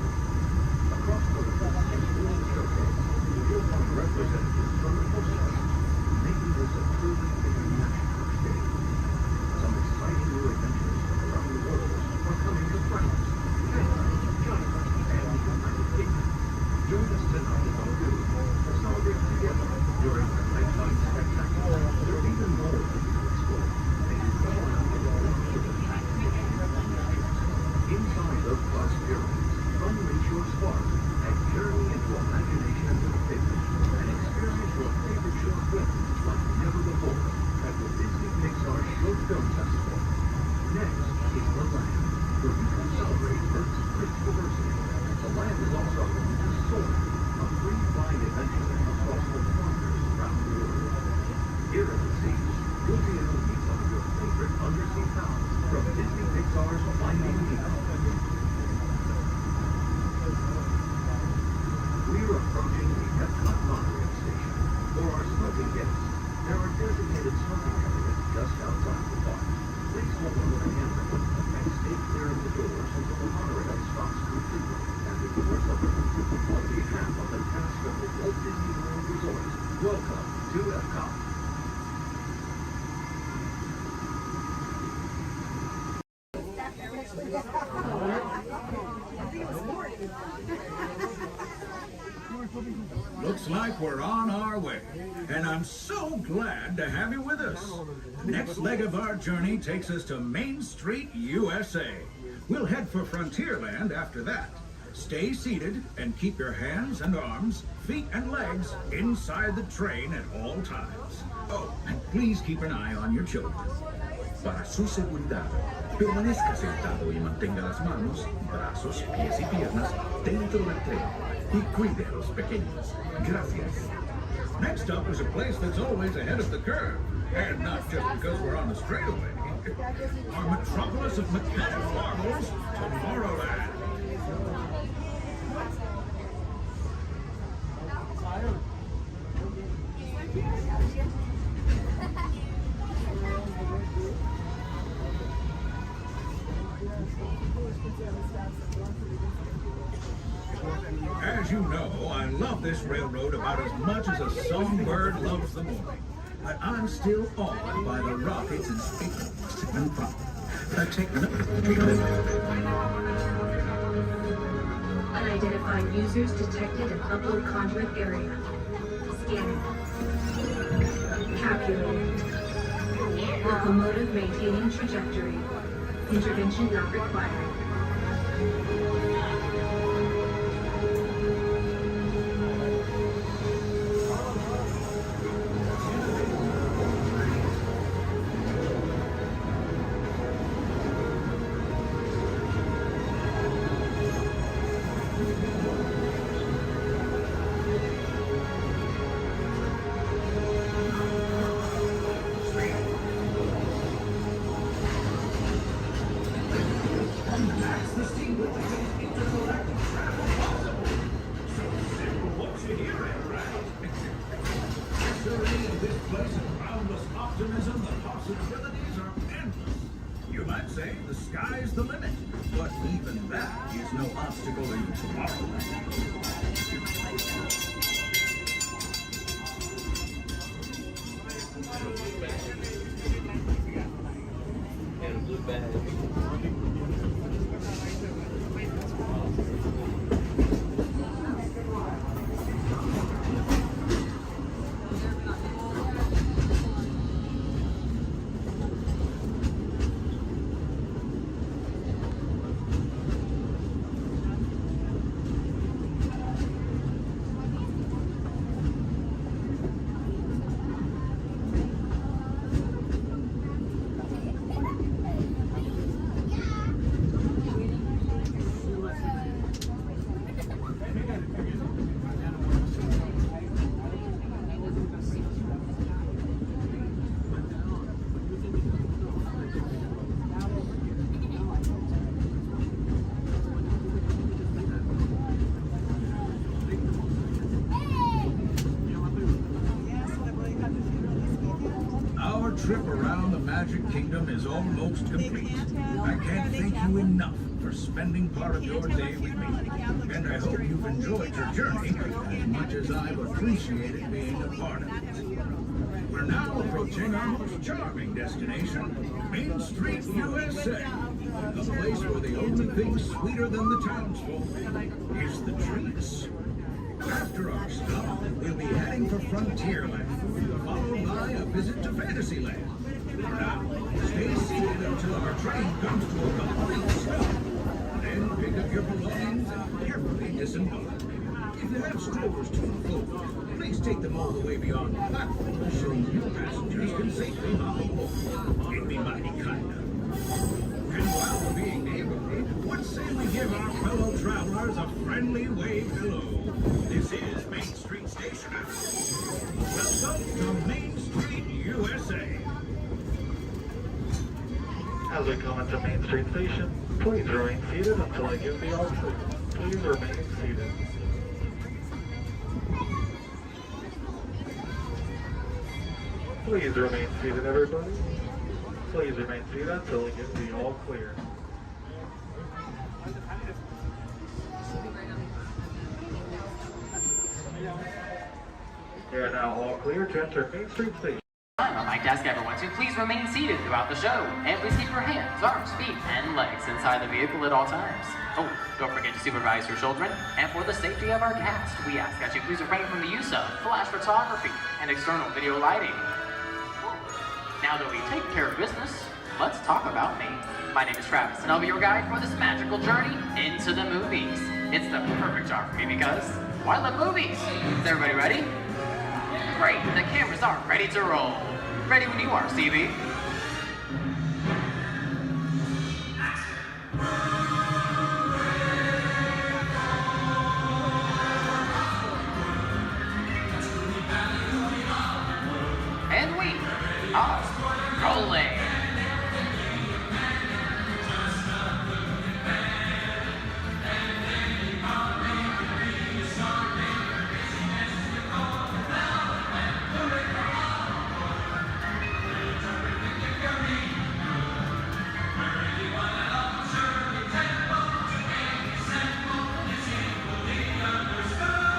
Across the World Showcase, you'll find representatives from the Postal, making this a truly international stage. Some exciting new adventures from around the world are coming to France, Canada, China, and the United Kingdom. Join us tonight at Lagoon to celebrate together during the nighttime spectacular. There's even more for you to explore. And you come around the world with a inside the Bus Pyramids, unleash your spark and journey into imagination and entertainment and experience your favorite short films like never before at the Disney Pixar Short Film Festival. Next is The Land, where you can celebrate Earth's rich diversity. The Land is also home to Soar, a free flying adventure across the wonders around the world. Here at the seas, you'll be able to meet some of your favorite undersea pals from Disney Pixar's Finding Nemo. We're approaching the Epcot monorail station. For our smoking guests, there are designated smoking areas just outside the park. Please hold on to the handrail and stay clear of the doors until the monorail stops completely and the doors open. On behalf of the cast of the Walt Disney World Resort, welcome to Epcot. Looks like we're on our way, and I'm so glad to have you with us. The next leg of our journey takes us to Main Street, USA. We'll head for Frontierland after that. Stay seated and keep your hands and arms, feet and legs inside the train at all times. Oh, and please keep an eye on your children. Para su seguridad, permanezca sentado y mantenga las manos, brazos, pies y piernas dentro del tren y cuide a los pequeños. Gracias. Next up is a place that's always ahead of the curve, and not just because we're on the straightaway. Our metropolis of mechanical marvels, Tomorrowland. As you know, I love this railroad about as much as a songbird loves the morning. But I'm still awed by the rockets and Unidentified users detected in upload conduit area. Scanning. Calculating. Locomotive maintaining trajectory. Intervention not required. You might say the sky's the limit, but even that is no obstacle in Tomorrowland. Magic Kingdom is almost complete. I can't thank you enough for spending part of your day with me. And I hope you've enjoyed your journey as much as I've appreciated being a part of it. We're now approaching our most charming destination, Main Street, USA. A place where the only thing sweeter than the townsfolk is the treats. After our stop, we'll be heading for Frontierland, followed by a visit to Fantasyland. Now, stay seated until our train comes to a complete stop. Then pick up your belongings and carefully disembark. If you have strollers to unfold, please take them all the way beyond the platform so new passengers can safely hop aboard. It'd be mighty kind of. And while we're being neighborly, what say we give our fellow travelers a friendly wave hello? This is Main Street Station. Welcome to Main Street, USA. As we come into Main Street Station, please remain seated until I give the all clear. Please remain seated. Please remain seated, everybody. Please remain seated until I give the all clear. We are now all clear to enter Main Street Station. On my desk, everyone, so please remain seated throughout the show. And please keep your hands, arms, feet, and legs inside the vehicle at all times. Oh, don't forget to supervise your children. And for the safety of our guests, we ask that you please refrain from the use of flash photography and external video lighting. Now that we've taken care of business, let's talk about me. My name is Travis, and I'll be your guide for this magical journey into the movies. It's the perfect job for me because, well, I love movies. Is everybody ready? Great, the cameras are ready to roll. Ready when you are, CB. And we are rolling.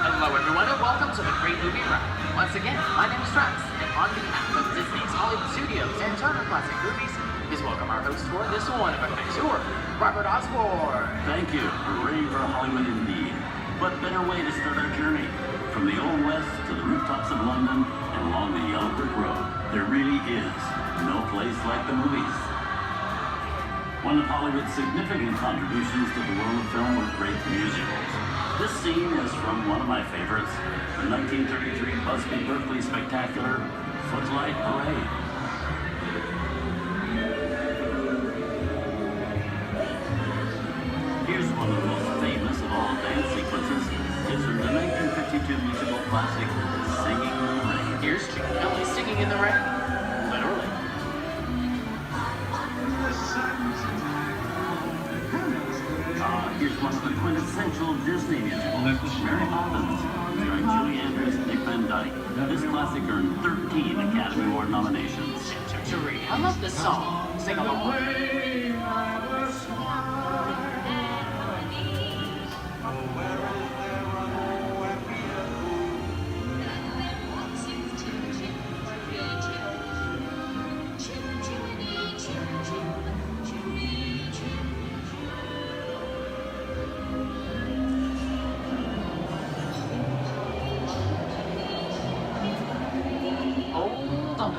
Hello everyone and welcome to the Great Movie Ride. Once again, my name is Travis, and on behalf of Disney's Hollywood Studios and Turner Classic Movies, please welcome our host for this one-of-a-kind tour, Robert Osborne. Thank you. We're ready for Hollywood indeed. What better way to start our journey? From the Old West to the rooftops of London and along the Yellow Brick Road, there really is no place like the movies. One of Hollywood's significant contributions to the world of film were great musicals. This scene is from one of my favorites, the 1933 Busby Berkeley spectacular, Footlight Parade. Here's one of the most famous of all dance sequences. It's from the 1952 musical classic, Singing in the Rain. Here's Chick Kelly singing in the rain. Literally. Here's one of the quintessential Disney musicals, Mary Poppins, starring Julie Andrews and Dick Van Dyke. This classic earned 13 Academy Award nominations. I love this song. Sing along.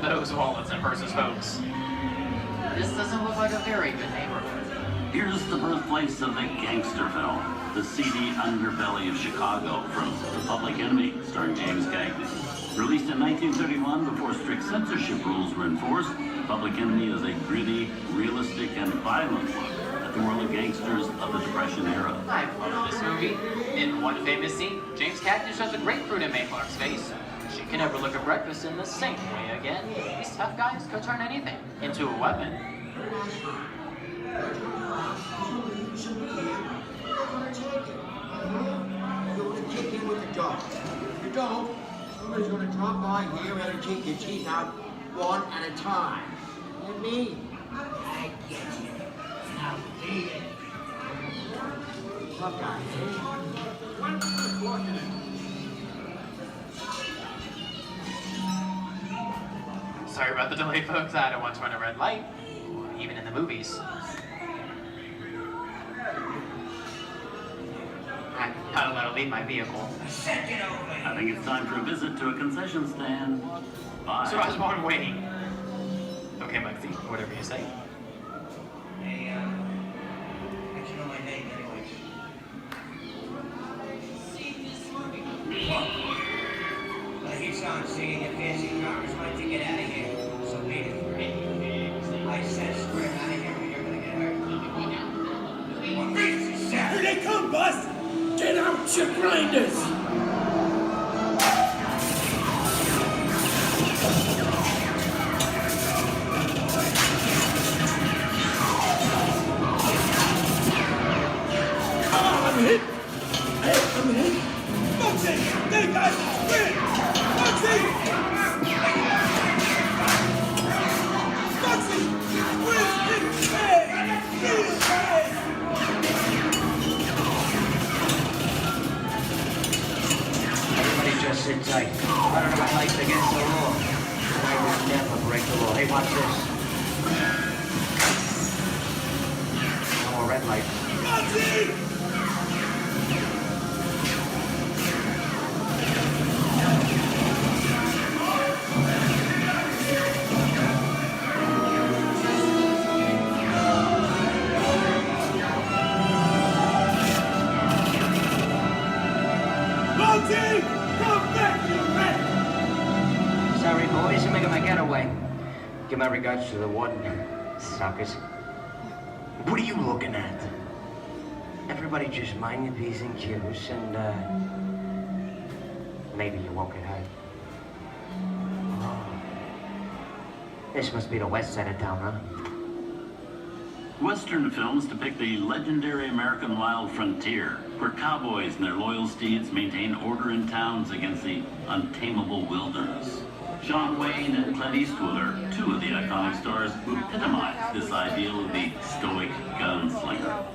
Those wallets and purses, folks. This doesn't look like a very good neighborhood. Here's the birthplace of the gangster film, the seedy underbelly of Chicago, from The Public Enemy, starring James Cagney. Released in 1931 before strict censorship rules were enforced, Public Enemy is a gritty, realistic, and violent look at the world of gangsters of the Depression era. I love this movie. In one famous scene, James Cagney shoves a grapefruit in May Clark's face. She can never look at breakfast in the same way again. These tough guys could turn anything into a weapon. You're going to kick in with the dog. If you don't, somebody's going to drop by here and take your teeth out one at a time. you mean? I get you. Now beat it. Tough guy, Sorry about the delay, folks. I don't want to run a red light, even in the movies. I'm not allowed to leave my vehicle. I think it's time for a visit to a concession stand. Bye. So I was born waiting. Okay, Muggsy, whatever you say. Hey, I should know my name anyways. I hear someone singing your fancy cars. Why don't you get out of here? So beat it. I said square out of here or you're gonna get hurt. Here they come, Bus! Get out, your grinders! I'm hit! I'm hit! Muggsy! They got win! Muggsy! Muggsy! Win! Everybody just sit tight. Running red lights against the law. I will never break the law. Hey, watch this. No more red lights. Muggsy! Sorry, boys, I'm making my getaway. Give my regards to the warden. Suckers. What are you looking at? Everybody just mind your P's and Q's and, maybe you won't get hurt. Oh. This must be the west side of town, huh? Western films depict the legendary American wild frontier, where cowboys and their loyal steeds maintain order in towns against the untamable wilderness. John Wayne and Clint Eastwood are two of the iconic stars who epitomize this ideal of the stoic gunslinger.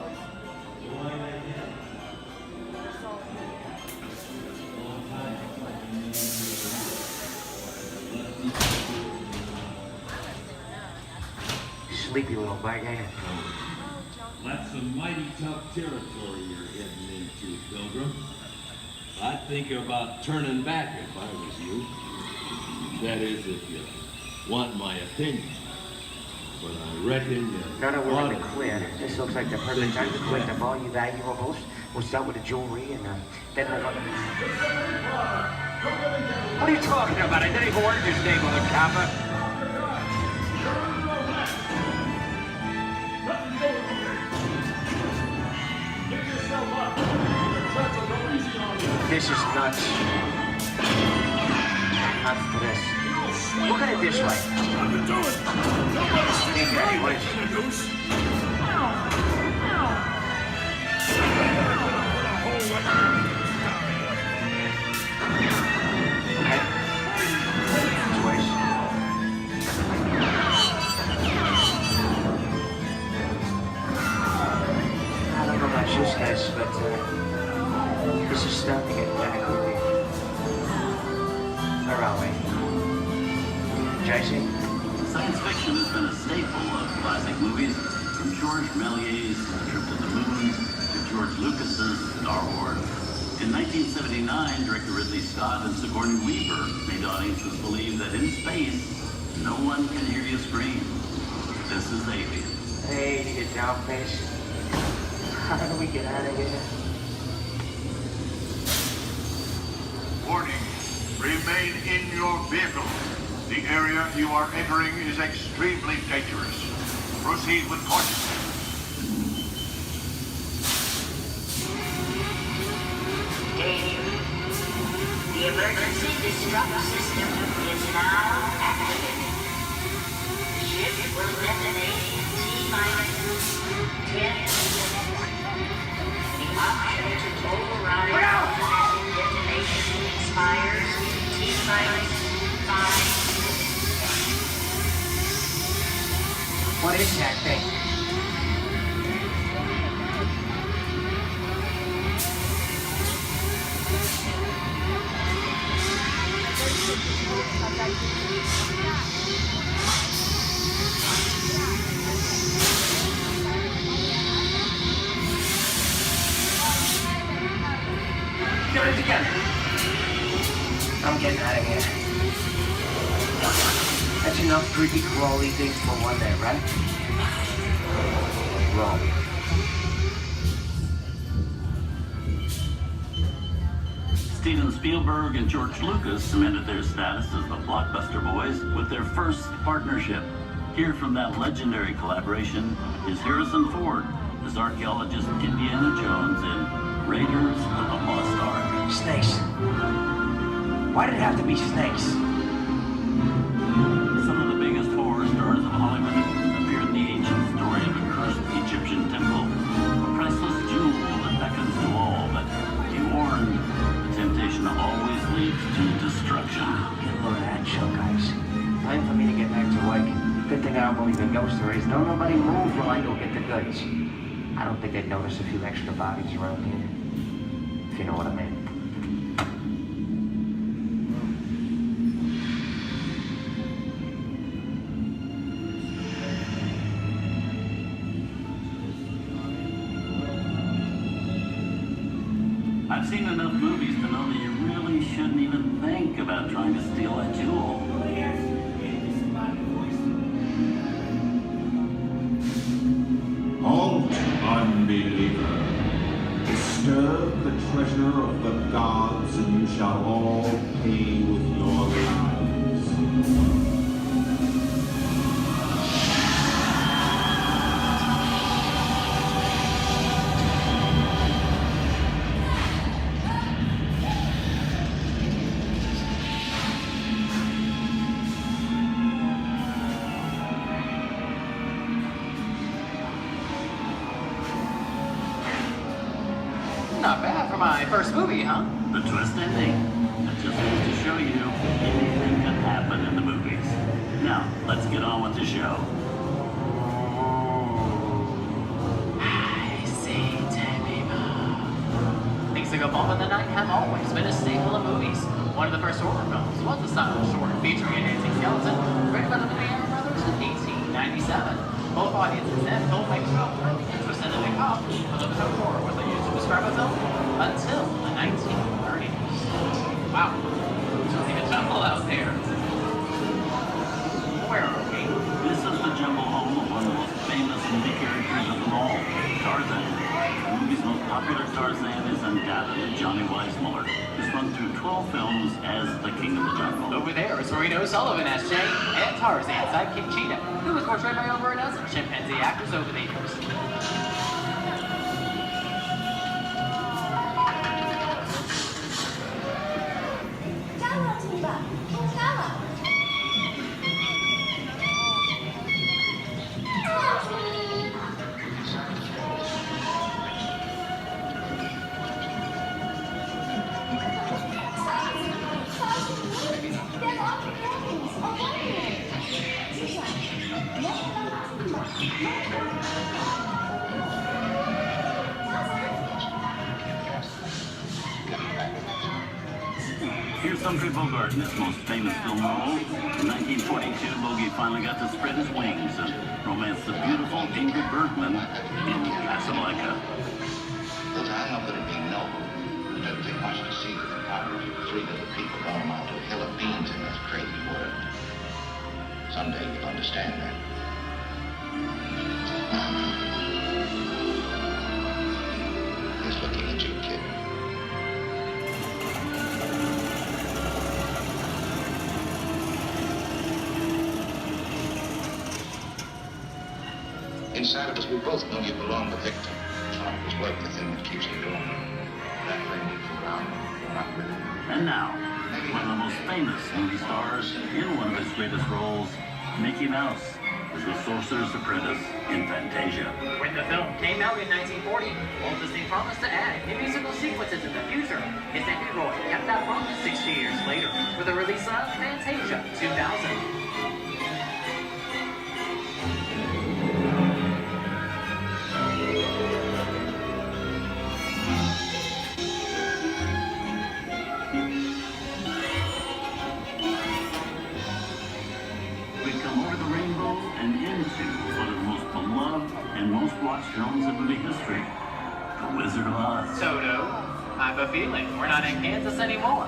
Sleepy little bag, ain't it? That's some mighty tough territory you're heading into, Pilgrim. I'd think about turning back if I was you. That is, if you want my opinion. But I reckon you No, we're in the clear. This looks like the perfect time to collect the all you valuables. We'll start with the jewelry and then we'll... What are you talking about? I didn't even work this neighborhood, copper. This is nuts. Nuts to this. Look at it this way. I don't know about you guys, but this is starting to get kind of creepy. Where are we? JC? Science fiction has been a staple of classic movies, from George Méliès's Trip to the Moon to George Lucas's Star Wars. In 1979, director Ridley Scott and Sigourney Weaver made audiences believe that in space, no one can hear you scream. This is Alien. Hey, you down face. How do we get out of here? Warning, remain in your vehicle. The area you are entering is extremely dangerous. Proceed with caution. Danger. The emergency disrupt system is now activated. The ship will detonate in T-minus 10 seconds. The option to override automatic detonation expires T-minus 5 seconds. again. I'm getting out of here. That's enough creepy crawly things for one day, right? Wrong. Steven Spielberg and George Lucas cemented their status as the blockbuster boys with their first partnership. Here from that legendary collaboration is Harrison Ford as archaeologist Indiana Jones in Raiders of the Lost Ark. Snakes. Why did it have to be snakes? Some of the biggest horror stars of Hollywood appear in the ancient story of a cursed Egyptian temple, a priceless jewel that beckons to all, but be warned, temptation always leads to destruction. Get a load of that show, guys. Time for me to get back to work. Good thing I don't believe in ghost stories. Don't nobody move while I go get the goods. I don't think they'd notice a few extra bodies around here. If you know what I mean. I've seen enough movies to know that you really shouldn't even think about trying to steal a jewel. Halt, unbeliever. Disturb the treasure of the gods, and you shall all pay with your lives. Not bad for my first movie, huh? The twist ending. That just goes to show you anything can happen in the movies. Now, let's get on with the show. I see dead people. Things that go bump in the night have always been a staple of movies. One of the first horror films was a silent short featuring a dancing skeleton, written by the Lumiere brothers in 1897. Both audiences and filmmakers were really interested in the cop, but there was no horror was used to describe a film until the 1930s. Wow, there's really a jungle out there. Where are we? This is the jungle home of one of the most famous movie characters of them all, Tarzan. The movie's most popular Tarzan is undoubtedly Johnny Weissmuller, who's run through 12 films as the King of the Jungle. Over there is Reno Sullivan as Jay, and Tarzan sidekick Cheetah, who was portrayed by over a dozen chimpanzee actors over the years. Here's Humphrey Bogart in his most famous film role. In 1942, Bogey finally got to spread his wings and romance the beautiful Ingrid Bergman in Casablanca. Look, I know that it'd be noble. It doesn't take much to see that the power of three little people don't amount to a hill of beans in this crazy world. Someday you'll understand that. He's looking at you, kid. Inside of us, we both know you belong to Victor. It's work the thing that keeps you going. That thing keeps you around. You're not with it. And now, one of the most famous movie stars in one of his greatest roles, Mickey Mouse, is the Sorcerer's Apprentice in Fantasia. When the film came out in 1940, Walt Disney promised to add new musical sequences in the future. His nephew Roy kept that promise 60 years later with the release of Fantasia 2000. We've come over the rainbow and into one of the most beloved and most watched films in movie history, The Wizard of Oz. Toto, I have a feeling we're not in Kansas anymore.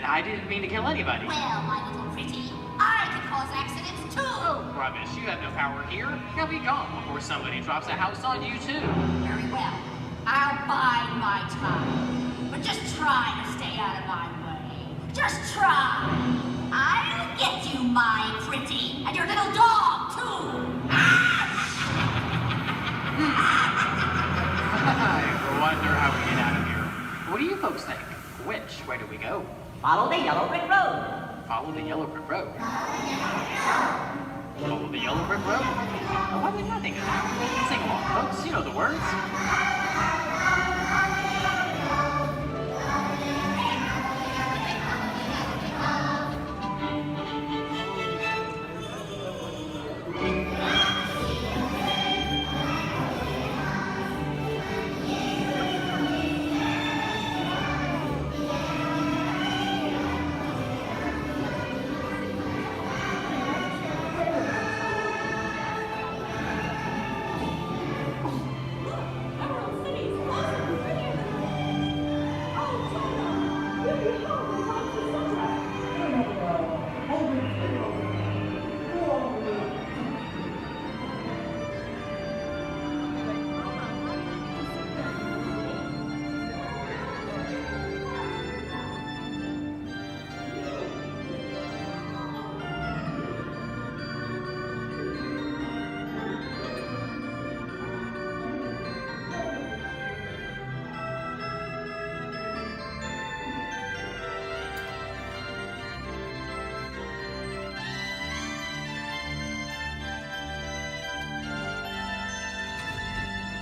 I didn't mean to kill anybody. Well, my little pretty, I can cause accidents too. Oh, rubbish. You have no power here. You'll be gone before somebody drops a house on you, too. Very well. I'll bide my time. But just try to stay out of my way. Just try. I'll get you, my pretty. And your little dog, too. I wonder how we get out of here. What do you folks think? Which way do we go? Follow the yellow brick road. Follow the yellow brick road. Follow the yellow brick road? Oh, why would I think of that? Sing along, folks. You know the words.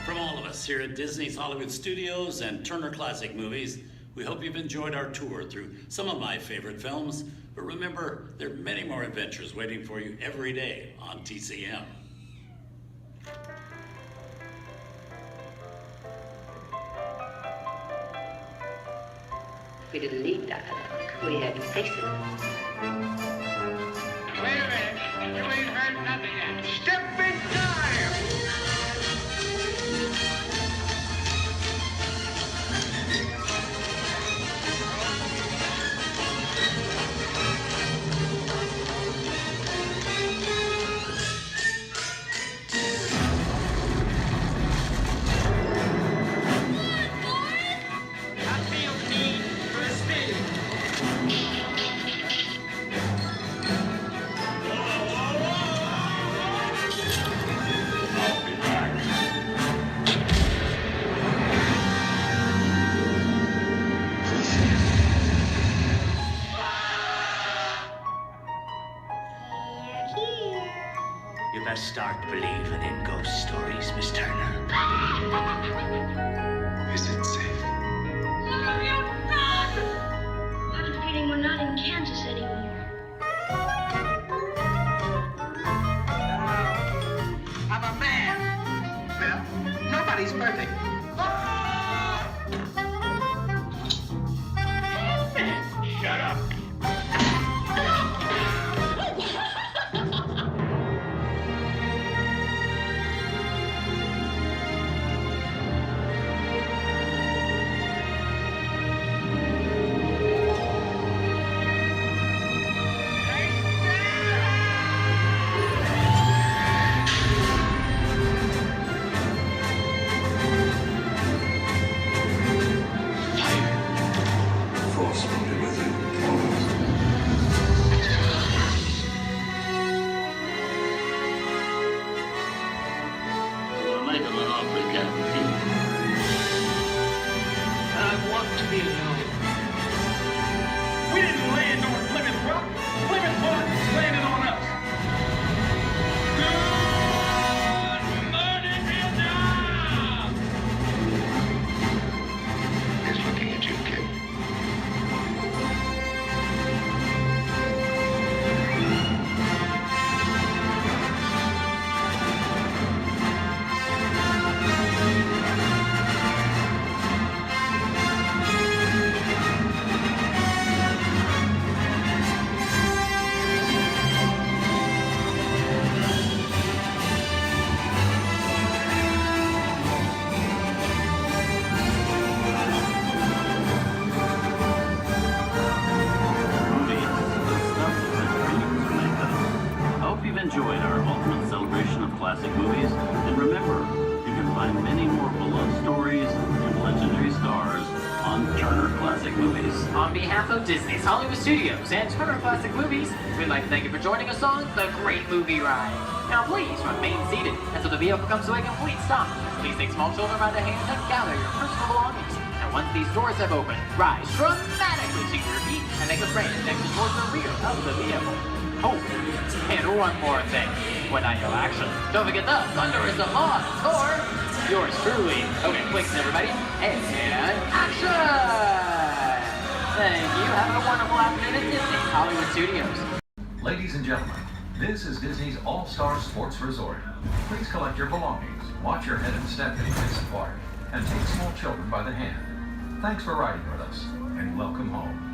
From all of us here at Disney's Hollywood Studios and Turner Classic Movies, we hope you've enjoyed our tour through some of my favorite films. But remember, there are many more adventures waiting for you every day on TCM. We didn't need dialogue. We had to face it. Wait a minute. You ain't heard nothing yet. Step in time! You best start believing in ghost stories, Miss Turner. Is it safe? I have a feeling we're not in Kansas anymore. I'm a man. Well, nobody's perfect. Shut up. heartbreak out with you. I want to be alone. We didn't land on Plymouth Rock. Plymouth Rock landed on us. Good morning, Vietnam! He's looking at you, kid. Enjoyed our ultimate celebration of classic movies, and remember, you can find many more beloved stories and legendary stars on Turner Classic Movies. On behalf of Disney's Hollywood Studios and Turner Classic Movies, we'd like to thank you for joining us on The Great Movie Ride. Now please remain seated until the vehicle comes to a complete stop. Please take small children by the hand and gather your personal belongings. And once these doors have opened, rise dramatically to your feet and make a frantic exit towards the rear of the vehicle. Oh, and one more thing. When I yell action, don't forget the thunder is the law for yours truly. Okay, quick, everybody. And action! Thank you. Have a wonderful afternoon at Disney's Hollywood Studios. Ladies and gentlemen, this is Disney's All-Star Sports Resort. Please collect your belongings, watch your head and step in this park, and take small children by the hand. Thanks for riding with us, and welcome home.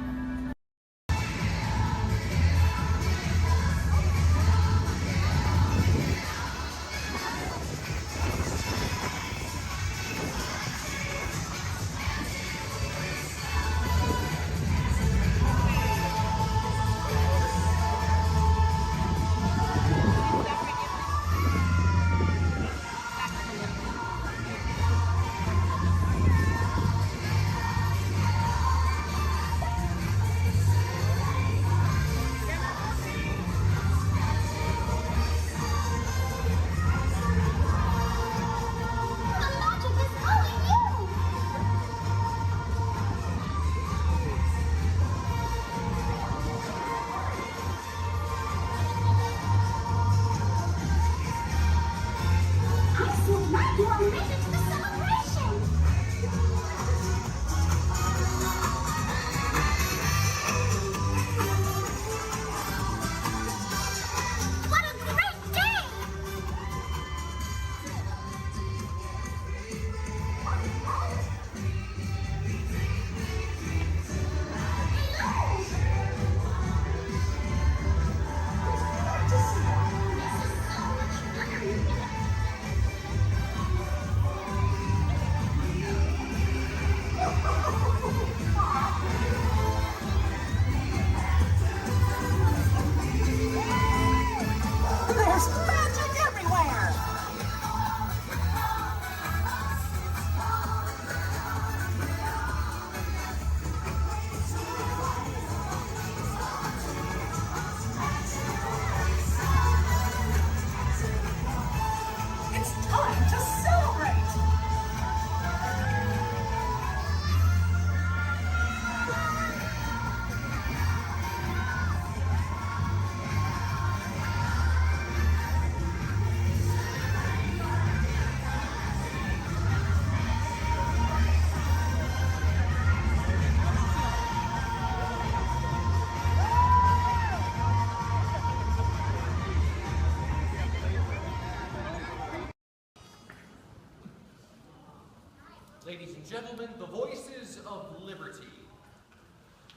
Ladies and gentlemen, the voices of liberty.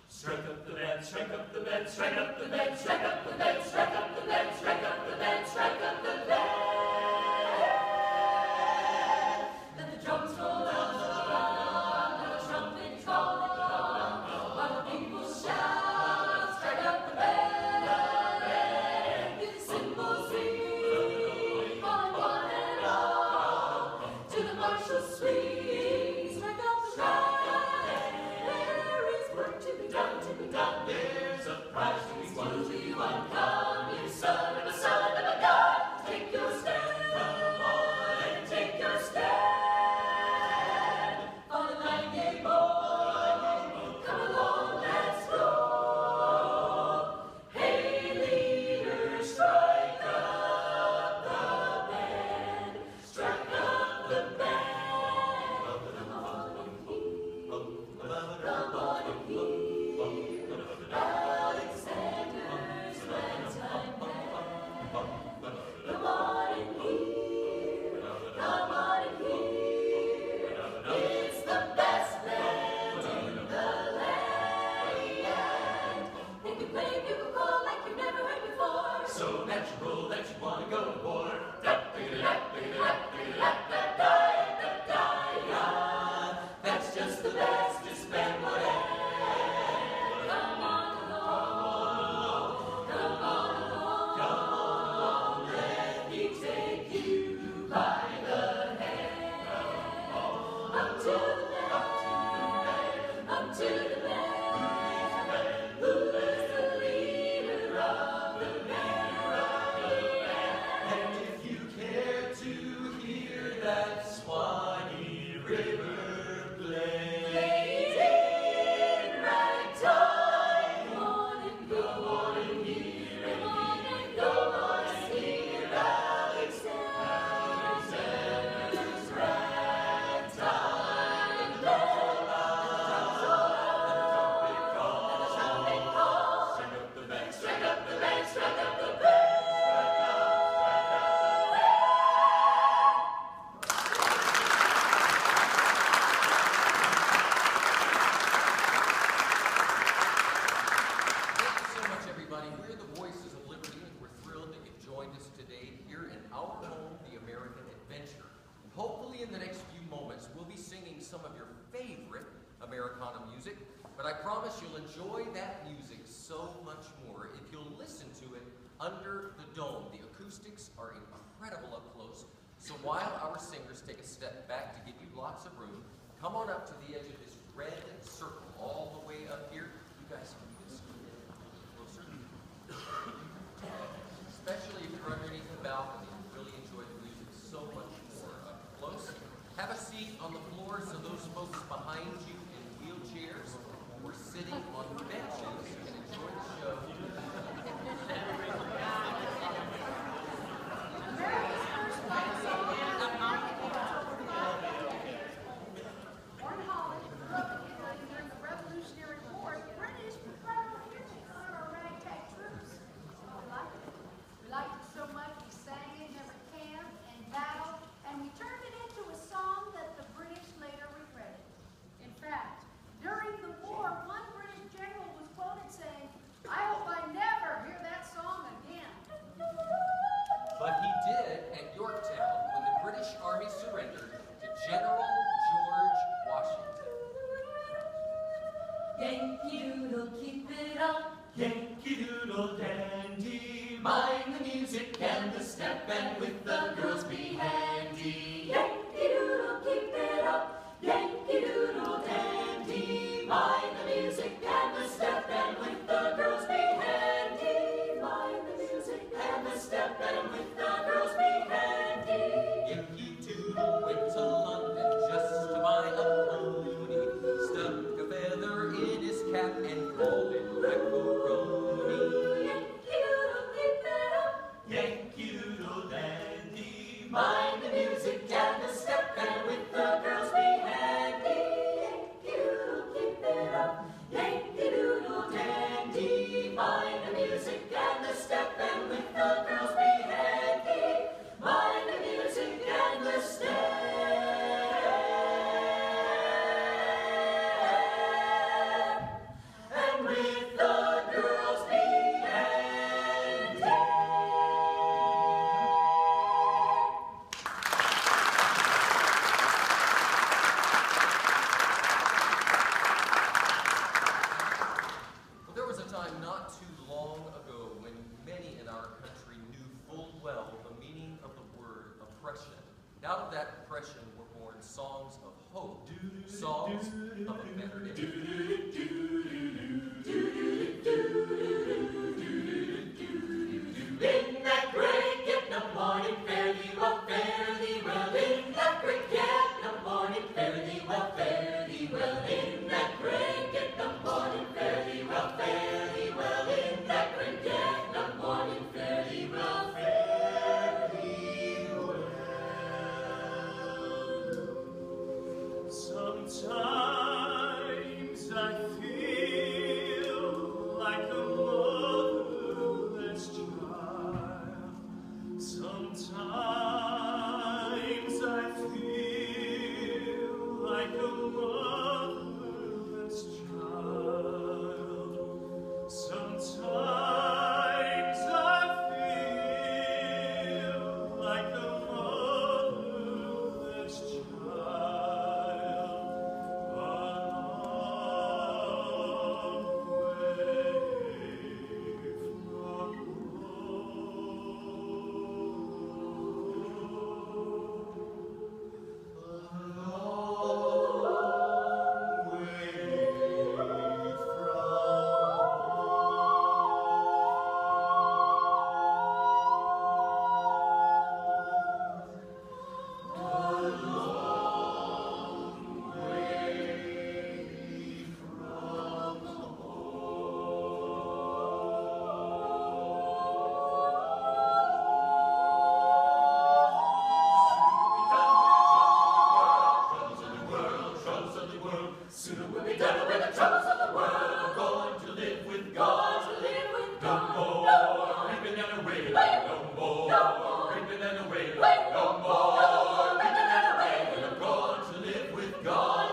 Strike up the band, strike up the band, strike up the band, strike up the band, strike up the band, strike up the band, strike up the band. Let the drums roll out, let the trumpet call, while the people shout, strike up the band. Give the cymbals ring, calling one and all to the martial swing. There's a prize to be won. Come, you son of a god. Take your in the next few moments, we'll be singing some of your favorite Americana music, but I promise you'll enjoy that music so much more if you'll listen to it under the dome. The acoustics are incredible up close, so while our singers take a step back to give you lots of room, come on up to the edge of this red circle all the way up here. You guys can just closer. Especially if you're underneath the balcony, you'll really enjoy the music so much more up close. Have a seat on the floor so those folks behind you in wheelchairs or sitting on benches can enjoy the show. Warren Holland, during the Revolutionary War, the British preferred music for our ragtag troops. We liked it. We liked it so much we sang it in every camp and battle, and we turned it into a song that the British later regretted. In fact, during the war, one British general was quoted saying, "I hope I never hear that song again." But he did at Yorktown when the British Army surrendered to General George Washington. Yankee Doodle, keep it up. Yankee Doodle dandy. Mind the music and the step, and with the girls be handy. Yankee Doodle, keep it up. Yankee Doodle dandy. Mind the music and the step, and with the girls be handy. Mind the music and the step, and with the girls be handy. Yankee Doodle went to London just to buy a pony. Stuck a feather in his cap and called it macaroni. Yankee Doodle, keep it up. Yankee Doodle dandy. Mind the music and the step, and with the girls be handy. Yankee Doodle, keep it up. Yankee Doodle dandy. Mind the music and the step, and with the girls be handy. Mind the music and the step, and with the girls be handy. Well, there was a time not too long ago when many in our country knew full well the meaning of the word oppression. And out of that oppression were born songs of hope, songs of a better day. In that great get no morning, fare thee well, fare thee well. In that great get no morning, fare thee well, fare thee well. In that great get no morning, fare thee well, fare thee well. In that great get no morning, fare thee well, fare thee well. Sometimes I feel like a motherless child. Sometimes I feel like a motherless child. Sometimes I feel like a motherless child. Sooner we'll be done with the troubles of the world. Going to live with God. No more reaping and wailing. No more reaping and wailing. No more reaping and wailing. I'm going to live with God.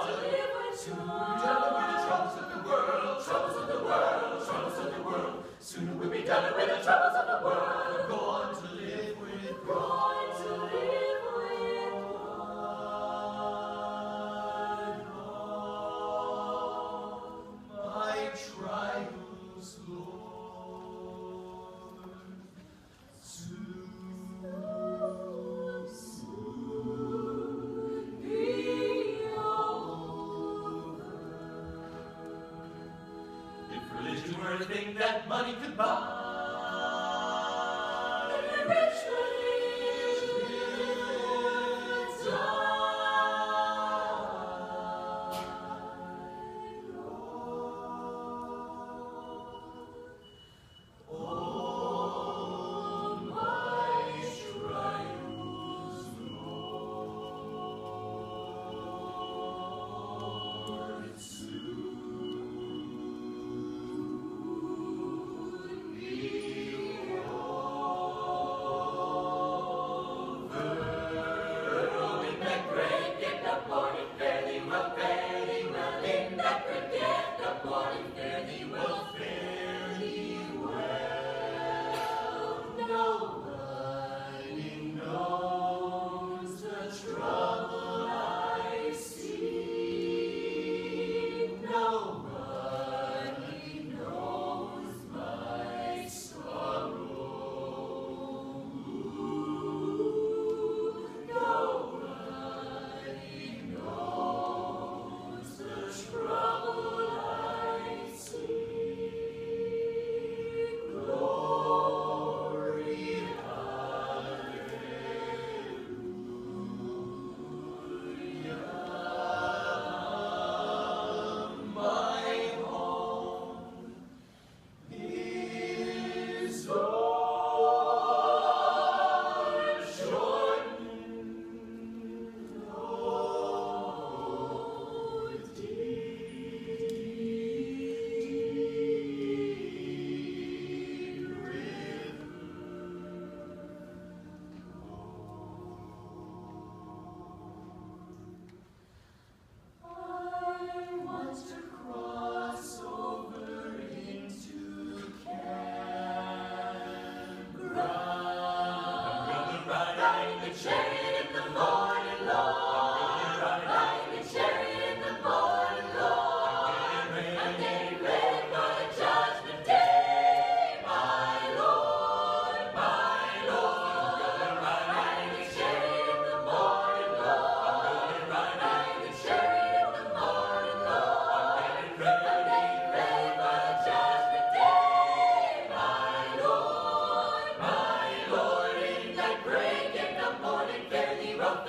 Sooner we'll be done with the troubles of the world. Troubles of the world. Troubles of the world. Sooner we'll be done with the troubles of the world. I'm going to live with God. Going to live with God. that money could buy. The rich live die. All my trials, Lord, nobody knows the trouble I see. Nobody knows my sorrow. Nobody knows the trouble I see. Glory, hallelujah. My home is on Jordan. Oh, I want to cross over into campground. Riding the chariot in the morning, Lord. Riding the chariot in the morning, Lord. I'm getting ready for the judgment day, my Lord, my Lord. Riding the chariot in the morning, Lord. Riding the chariot in the morning, Lord. I'm getting ready for the judgment day, my Lord, my Lord. In that break in the morning, fare thee well,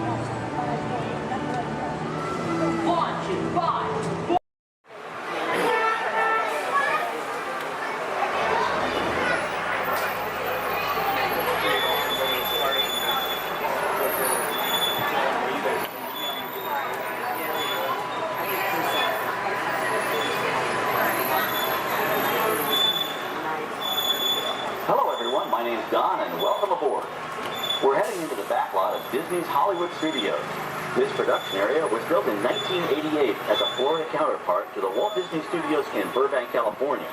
1, 2, 5. Hello everyone, my name's Don and welcome aboard. We're heading into the back lot of Disney's Hollywood Studios. This production area was built in 1988 as a Florida counterpart to the Walt Disney Studios in Burbank, California.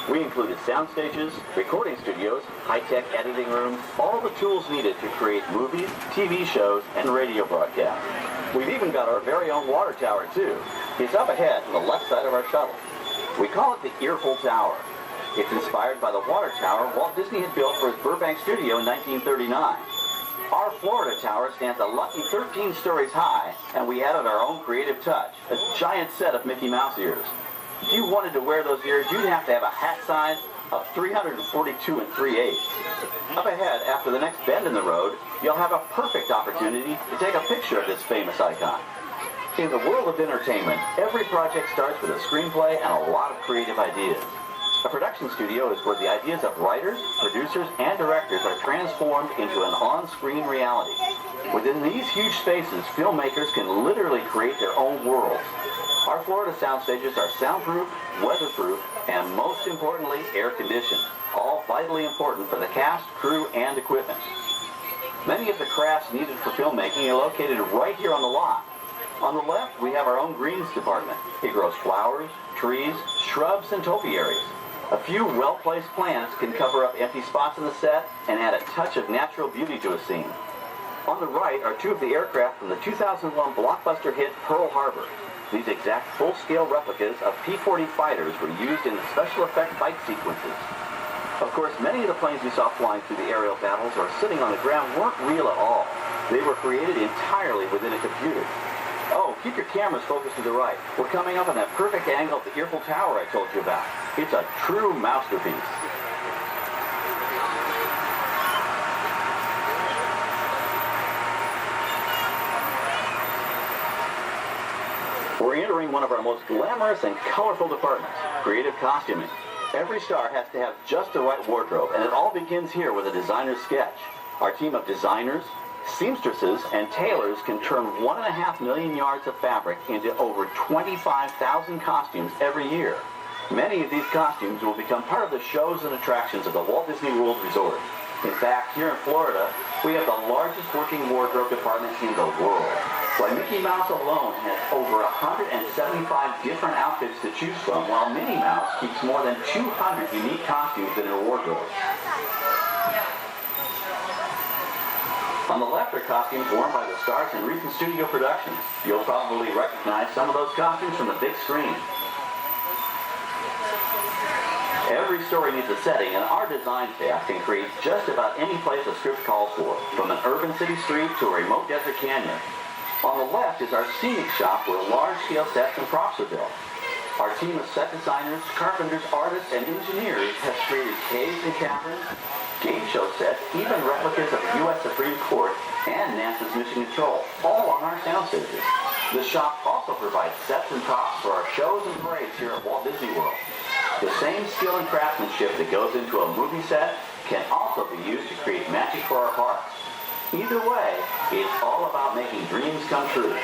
We included sound stages, recording studios, high-tech editing rooms, all the tools needed to create movies, TV shows, and radio broadcasts. We've even got our very own water tower too. It's up ahead on the left side of our shuttle. We call it the Earful Tower. It's inspired by the water tower Walt Disney had built for his Burbank studio in 1939. Our Florida tower stands a lucky 13 stories high, and we added our own creative touch, a giant set of Mickey Mouse ears. If you wanted to wear those ears, you'd have to have a hat size of 342 3/8. Up ahead, after the next bend in the road, you'll have a perfect opportunity to take a picture of this famous icon. In the world of entertainment, every project starts with a screenplay and a lot of creative ideas. A production studio is where the ideas of writers, producers, and directors are transformed into an on-screen reality. Within these huge spaces, filmmakers can literally create their own worlds. Our Florida sound stages are soundproof, weatherproof, and most importantly, air-conditioned, all vitally important for the cast, crew, and equipment. Many of the crafts needed for filmmaking are located right here on the lot. On the left, we have our own greens department. It grows flowers, trees, shrubs, and topiaries. A few well-placed plants can cover up empty spots in the set and add a touch of natural beauty to a scene. On the right are two of the aircraft from the 2001 blockbuster hit Pearl Harbor. These exact full-scale replicas of P-40 fighters were used in the special effect fight sequences. Of course, many of the planes we saw flying through the aerial battles or sitting on the ground weren't real at all. They were created entirely within a computer. Oh, keep your cameras focused to the right. We're coming up on that perfect angle of the Earful Tower I told you about. It's a true masterpiece. We're entering one of our most glamorous and colorful departments, creative costuming. Every star has to have just the right wardrobe, and it all begins here with a designer's sketch. Our team of designers, seamstresses, and tailors can turn 1.5 million yards of fabric into over 25,000 costumes every year. Many of these costumes will become part of the shows and attractions of the Walt Disney World Resort. In fact, here in Florida, we have the largest working wardrobe department in the world. Why, Mickey Mouse alone has over 175 different outfits to choose from, while Minnie Mouse keeps more than 200 unique costumes in her wardrobe. On the left are costumes worn by the stars in recent studio productions. You'll probably recognize some of those costumes from the big screen. Every story needs a setting, and our design staff can create just about any place a script calls for, from an urban city street to a remote desert canyon. On the left is our scenic shop where large-scale sets and props are built. Our team of set designers, carpenters, artists, and engineers has created caves and caverns, game show sets, even replicas of the U.S. Supreme Court and NASA's Mission Control, all on our sound stages. The shop also provides sets and props for our shows and parades here at Walt Disney World. The same skill and craftsmanship that goes into a movie set can also be used to create magic for our parks. Either way, it's all about making dreams come true.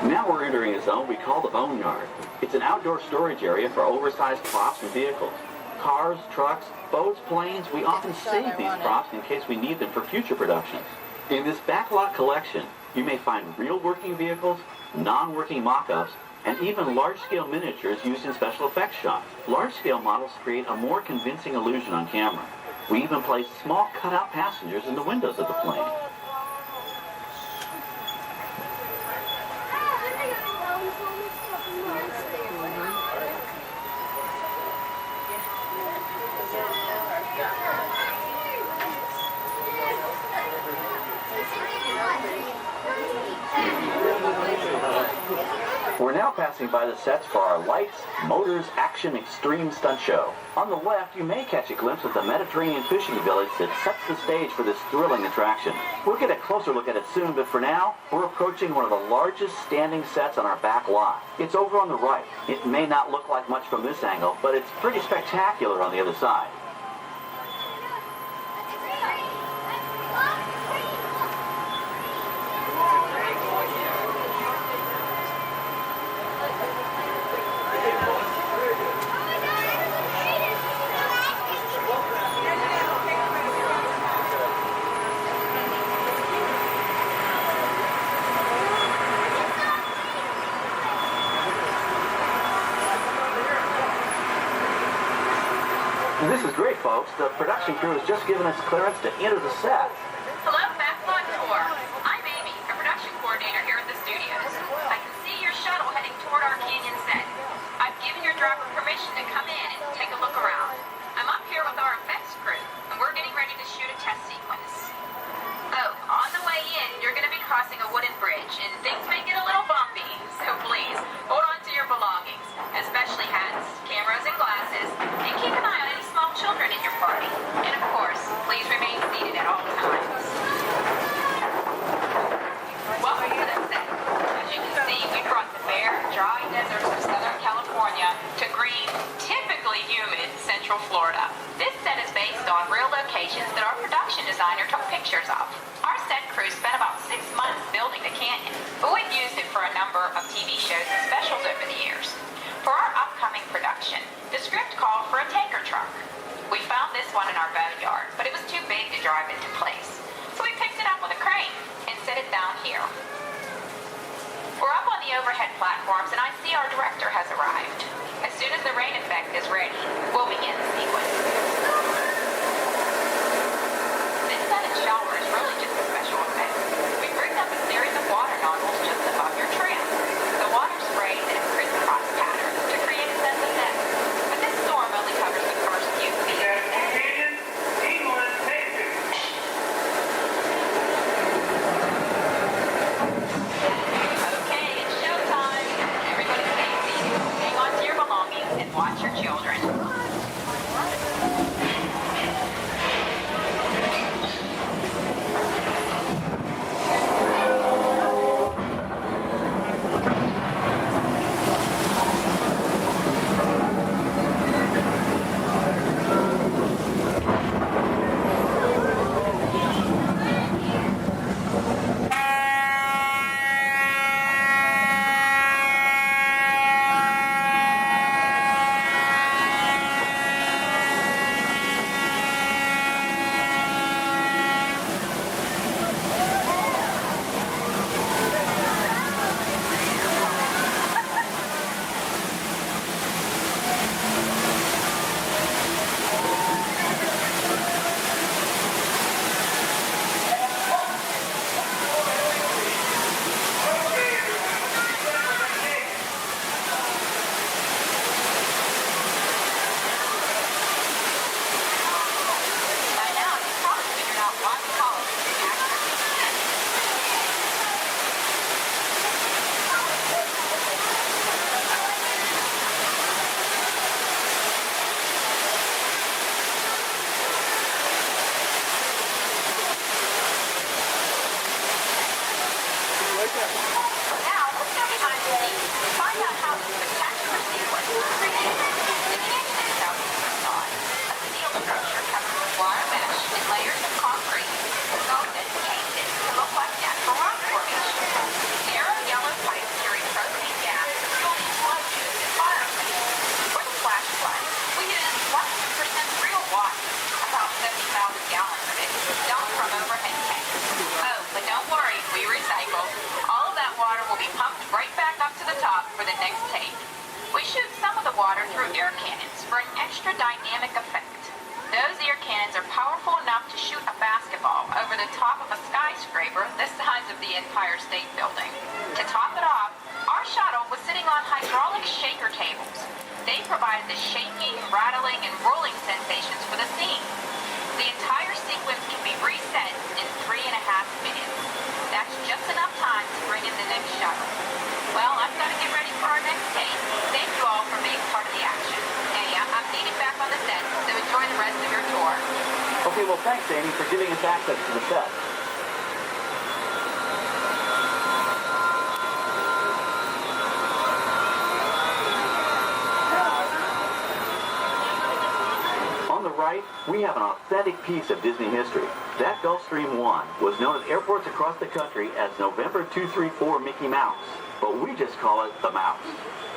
Now we're entering a zone we call the Boneyard. It's an outdoor storage area for oversized props and vehicles. Cars, trucks, boats, planes, we often save these props in case we need them for future productions. In this backlot collection, you may find real working vehicles, non-working mock-ups, and even large-scale miniatures used in special effects shots. Large-scale models create a more convincing illusion on camera. We even place small cutout passengers in the windows of the plane. We're now passing by the sets for our Lights, Motors, Action Extreme Stunt Show. On the left, you may catch a glimpse of the Mediterranean fishing village that sets the stage for this thrilling attraction. We'll get a closer look at it soon, but for now, we're approaching one of the largest standing sets on our back lot. It's over on the right. It may not look like much from this angle, but it's pretty spectacular on the other side. This is great, folks. The production crew has just given us clearance to enter the set. Hello, Backlot Tour. I'm Amy, a production coordinator here at the studios. I can see your shuttle heading toward our canyon set. I've given your driver permission to come in and take a look around. I'm up here with our effects crew, and we're getting ready to shoot a test sequence. Oh, on the way in, you're going to be crossing a wooden bridge, and things may get a little bumpy, so please, hold on to your belongings, especially hats, cameras, and glasses, and keep an eye on any small children in your party. And of course, please remain seated at all times. Welcome to the set. As you can see, we brought the bare, dry deserts of Southern California to green, typically humid Central Florida. This set is based on real locations that our production designer took pictures of. Our set crew spent about 6 months building the canyon, but we've used it for a number of TV shows and specials over the years. For our upcoming production, the script called for a tanker truck. We found this one in our boatyard, but it was too big to drive into place. So we picked it up with a crane and set it down here. We're up on the overhead platforms, and I see our director has arrived. As soon as the rain effect is ready, we'll begin the sequence. This set and shower is really just a special effect. We rigged up a series of water nozzles just above your trim. The water sprays in a crisscross pattern to create a sense of depth. But this storm only covers the first few feet. Okay, it's showtime. Everybody stay seated. Hang on to your belongings and watch your children. Now, let's go behind the scenes to find out how this spectacular sequence was created. The canyon itself is a facade, a steel structure covered with wire mesh and layers of concrete, sculpted and painted to look like natural rock formations. Narrow yellow pipes carry propane gas to fuel explosions and fire planes. For the flash flood, we used 100% real water, about 70,000 gallons of it, dumped from overhead tanks. Oh, but don't worry, we recycle. All of that water will be pumped right back up to the top for the next take. We shoot some of the water through air cannons for an extra dynamic effect. Those air cannons are powerful enough to shoot a basketball over the top of a skyscraper the size of the Empire State Building. To top it off, our shuttle was sitting on hydraulic shaker tables. They provided the shaking, rattling, and rolling sensations for the scene. The entire sequence can be reset in 3.5 minutes. That's just enough time to bring in the next shuttle. Well, I've got to get ready for giving us access to the set. On the right, we have an authentic piece of Disney history. That Gulfstream 1 was known at airports across the country as November 234 Mickey Mouse, but we just call it the Mouse.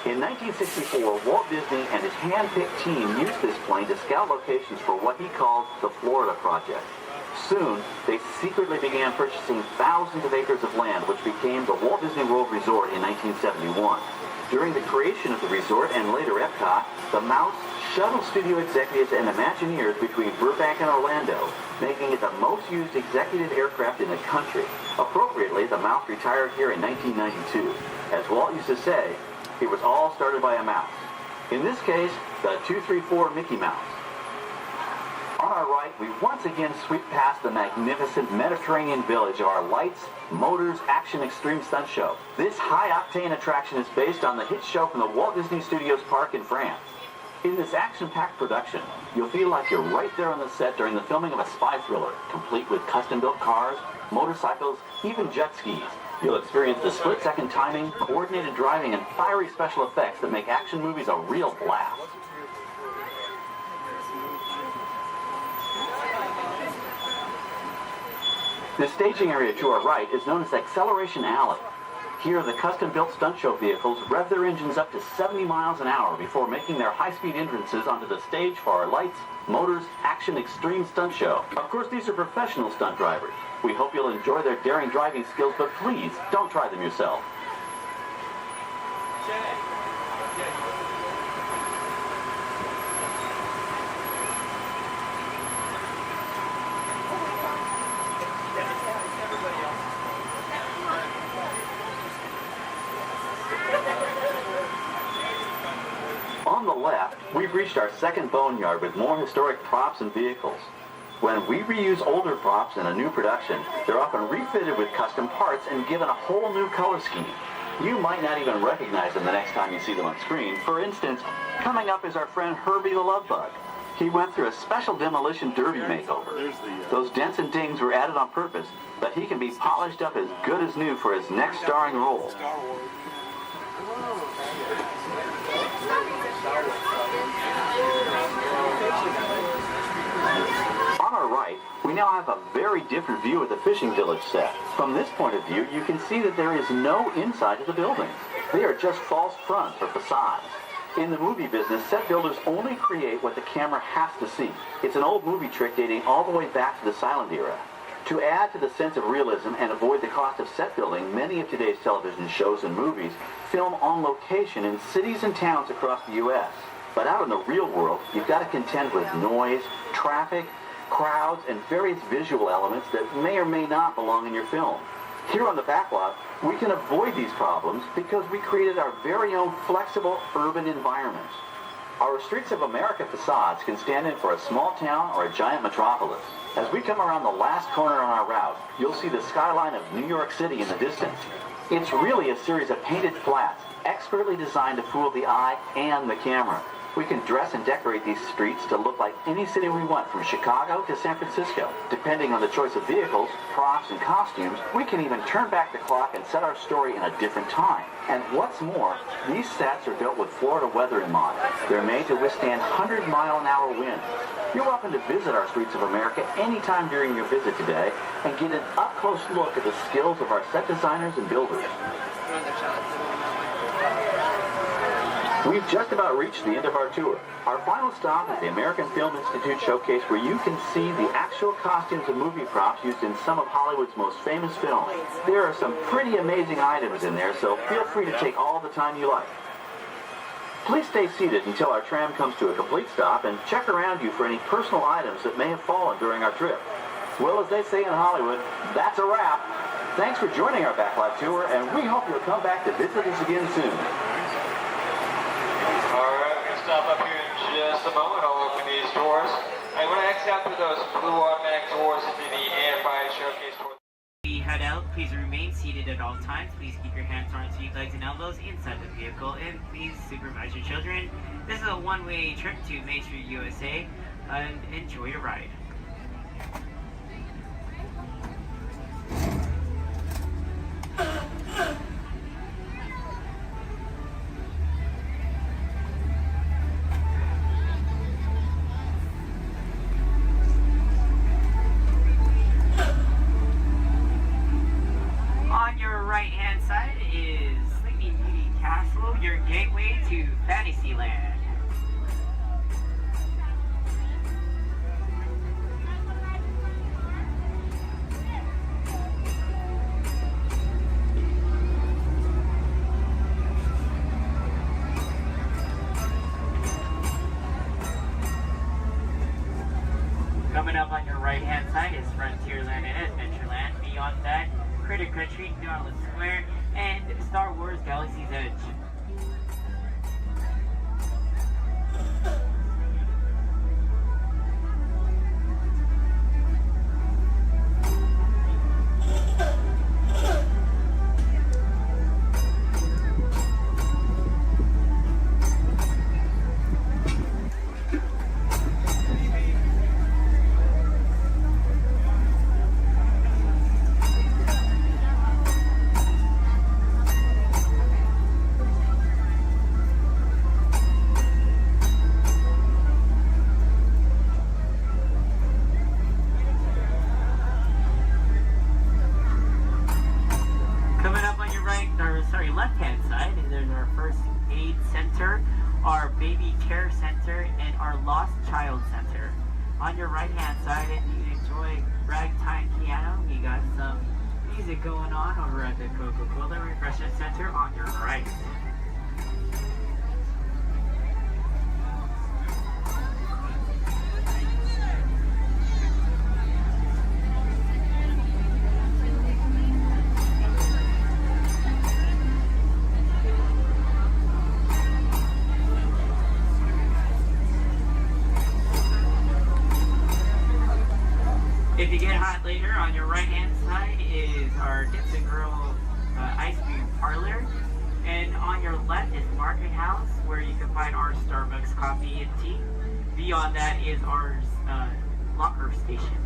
In 1964, Walt Disney and his hand-picked team used this plane to scout locations for what he called the Florida Project. Soon, they secretly began purchasing thousands of acres of land, which became the Walt Disney World Resort in 1971. During the creation of the resort and later Epcot, the Mouse shuttled studio executives and Imagineers between Burbank and Orlando, making it the most used executive aircraft in the country. Appropriately, the Mouse retired here in 1992. As Walt used to say, it was all started by a mouse. In this case, the 234 Mickey Mouse. On our right, we once again sweep past the magnificent Mediterranean village of our Lights, Motors, Action Extreme Stunt Show. This high-octane attraction is based on the hit show from the Walt Disney Studios Park in France. In this action-packed production, you'll feel like you're right there on the set during the filming of a spy thriller, complete with custom-built cars, motorcycles, even jet skis. You'll experience the split-second timing, coordinated driving, and fiery special effects that make action movies a real blast. The staging area to our right is known as Acceleration Alley. Here, the custom-built stunt show vehicles rev their engines up to 70 miles an hour before making their high-speed entrances onto the stage for our Lights, Motors, Action Extreme Stunt Show. Of course, these are professional stunt drivers. We hope you'll enjoy their daring driving skills, but please, don't try them yourself. On the left, we've reached our second boneyard with more historic props and vehicles. When we reuse older props in a new production, they're often refitted with custom parts and given a whole new color scheme. You might not even recognize them the next time you see them on screen. For instance, coming up is our friend Herbie the Love Bug. He went through a special demolition derby makeover. Those dents and dings were added on purpose, but he can be polished up as good as new for his next starring role. On our right, we now have a very different view of the fishing village set. From this point of view, you can see that there is no inside to the buildings. They are just false fronts or facades. In the movie business, set builders only create what the camera has to see. It's an old movie trick dating all the way back to the silent era. To add to the sense of realism and avoid the cost of set building, many of today's television shows and movies film on location in cities and towns across the U.S. But out in the real world, you've got to contend with noise, traffic, crowds, and various visual elements that may or may not belong in your film. Here on the backlot, we can avoid these problems because we created our very own flexible urban environment. Our Streets of America facades can stand in for a small town or a giant metropolis. As we come around the last corner on our route, you'll see the skyline of New York City in the distance. It's really a series of painted flats, expertly designed to fool the eye and the camera. We can dress and decorate these streets to look like any city we want, from Chicago to San Francisco. Depending on the choice of vehicles, props, and costumes, we can even turn back the clock and set our story in a different time. And what's more, these sets are built with Florida weather in mind. They're made to withstand 100-mile-an-hour winds. You're welcome to visit our Streets of America anytime during your visit today and get an up-close look at the skills of our set designers and builders. We've just about reached the end of our tour. Our final stop is the American Film Institute Showcase, where you can see the actual costumes and movie props used in some of Hollywood's most famous films. There are some pretty amazing items in there, so feel free to take all the time you like. Please stay seated until our tram comes to a complete stop and check around you for any personal items that may have fallen during our trip. Well, as they say in Hollywood, that's a wrap. Thanks for joining our backlot tour, and we hope you'll come back to visit us again soon. Stop up here in just a moment. I'll open these doors. And when I exit out through those blue automatic doors into the AFI showcase tour. We head out. Please remain seated at all times. Please keep your hands on seat legs and elbows inside the vehicle, and please supervise your children. This is a one-way trip to Main Street, USA, and enjoy your ride. right-hand side is Frontierland and Adventureland. Beyond that, Critter Country, Darling Square, and Star Wars Galaxy's Edge. Left-hand side, there's our first aid center, our baby care center, and our lost child center. On your right-hand side, if you enjoy ragtime piano, you got some music going on over at the Coca-Cola Refreshment Center on your right. If you get hot later, on your right-hand side is our Dips and Grill ice cream parlor. And on your left is Market House, where you can find our Starbucks coffee and tea. Beyond that is our locker station.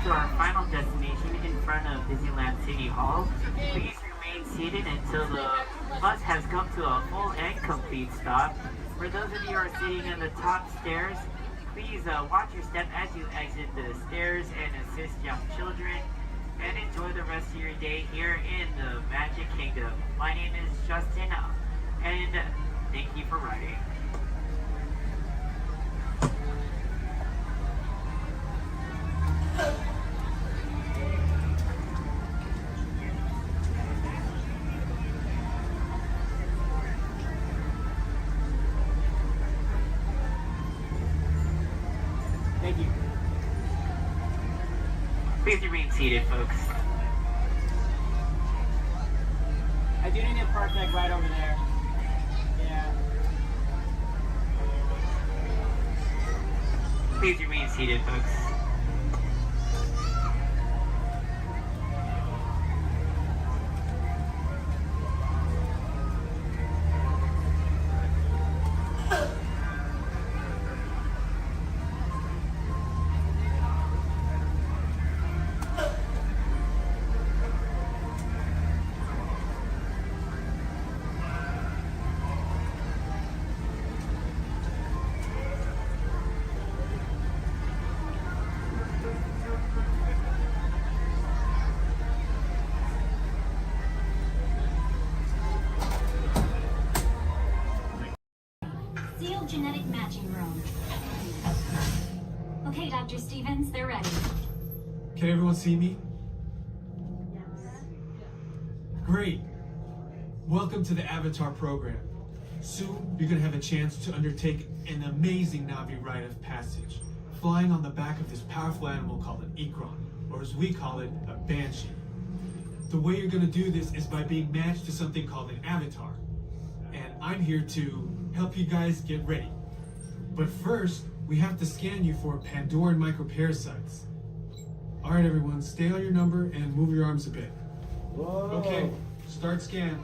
To our final destination in front of Disneyland City Hall. Please remain seated until the bus has come to a full and complete stop. For those of you who are sitting in the top stairs, please watch your step as you exit the stairs and assist young children, and enjoy the rest of your day here in the Magic Kingdom. My name is Justin, and thank you for riding. Thank you. Please remain seated, folks. I do need a park deck right over there. Yeah. Please remain seated, folks. Sealed genetic matching room. Okay, Dr. Stevens, they're ready. Can everyone see me? Yes. Great. Welcome to the Avatar program. Soon, you're going to have a chance to undertake an amazing Na'vi rite of passage, flying on the back of this powerful animal called an Ikron, or as we call it, a Banshee. The way you're going to do this is by being matched to something called an avatar. And I'm here to help you guys get ready. But first, we have to scan you for Pandoran microparasites. All right, everyone, stay on your number and move your arms a bit. Whoa. Okay, start scan.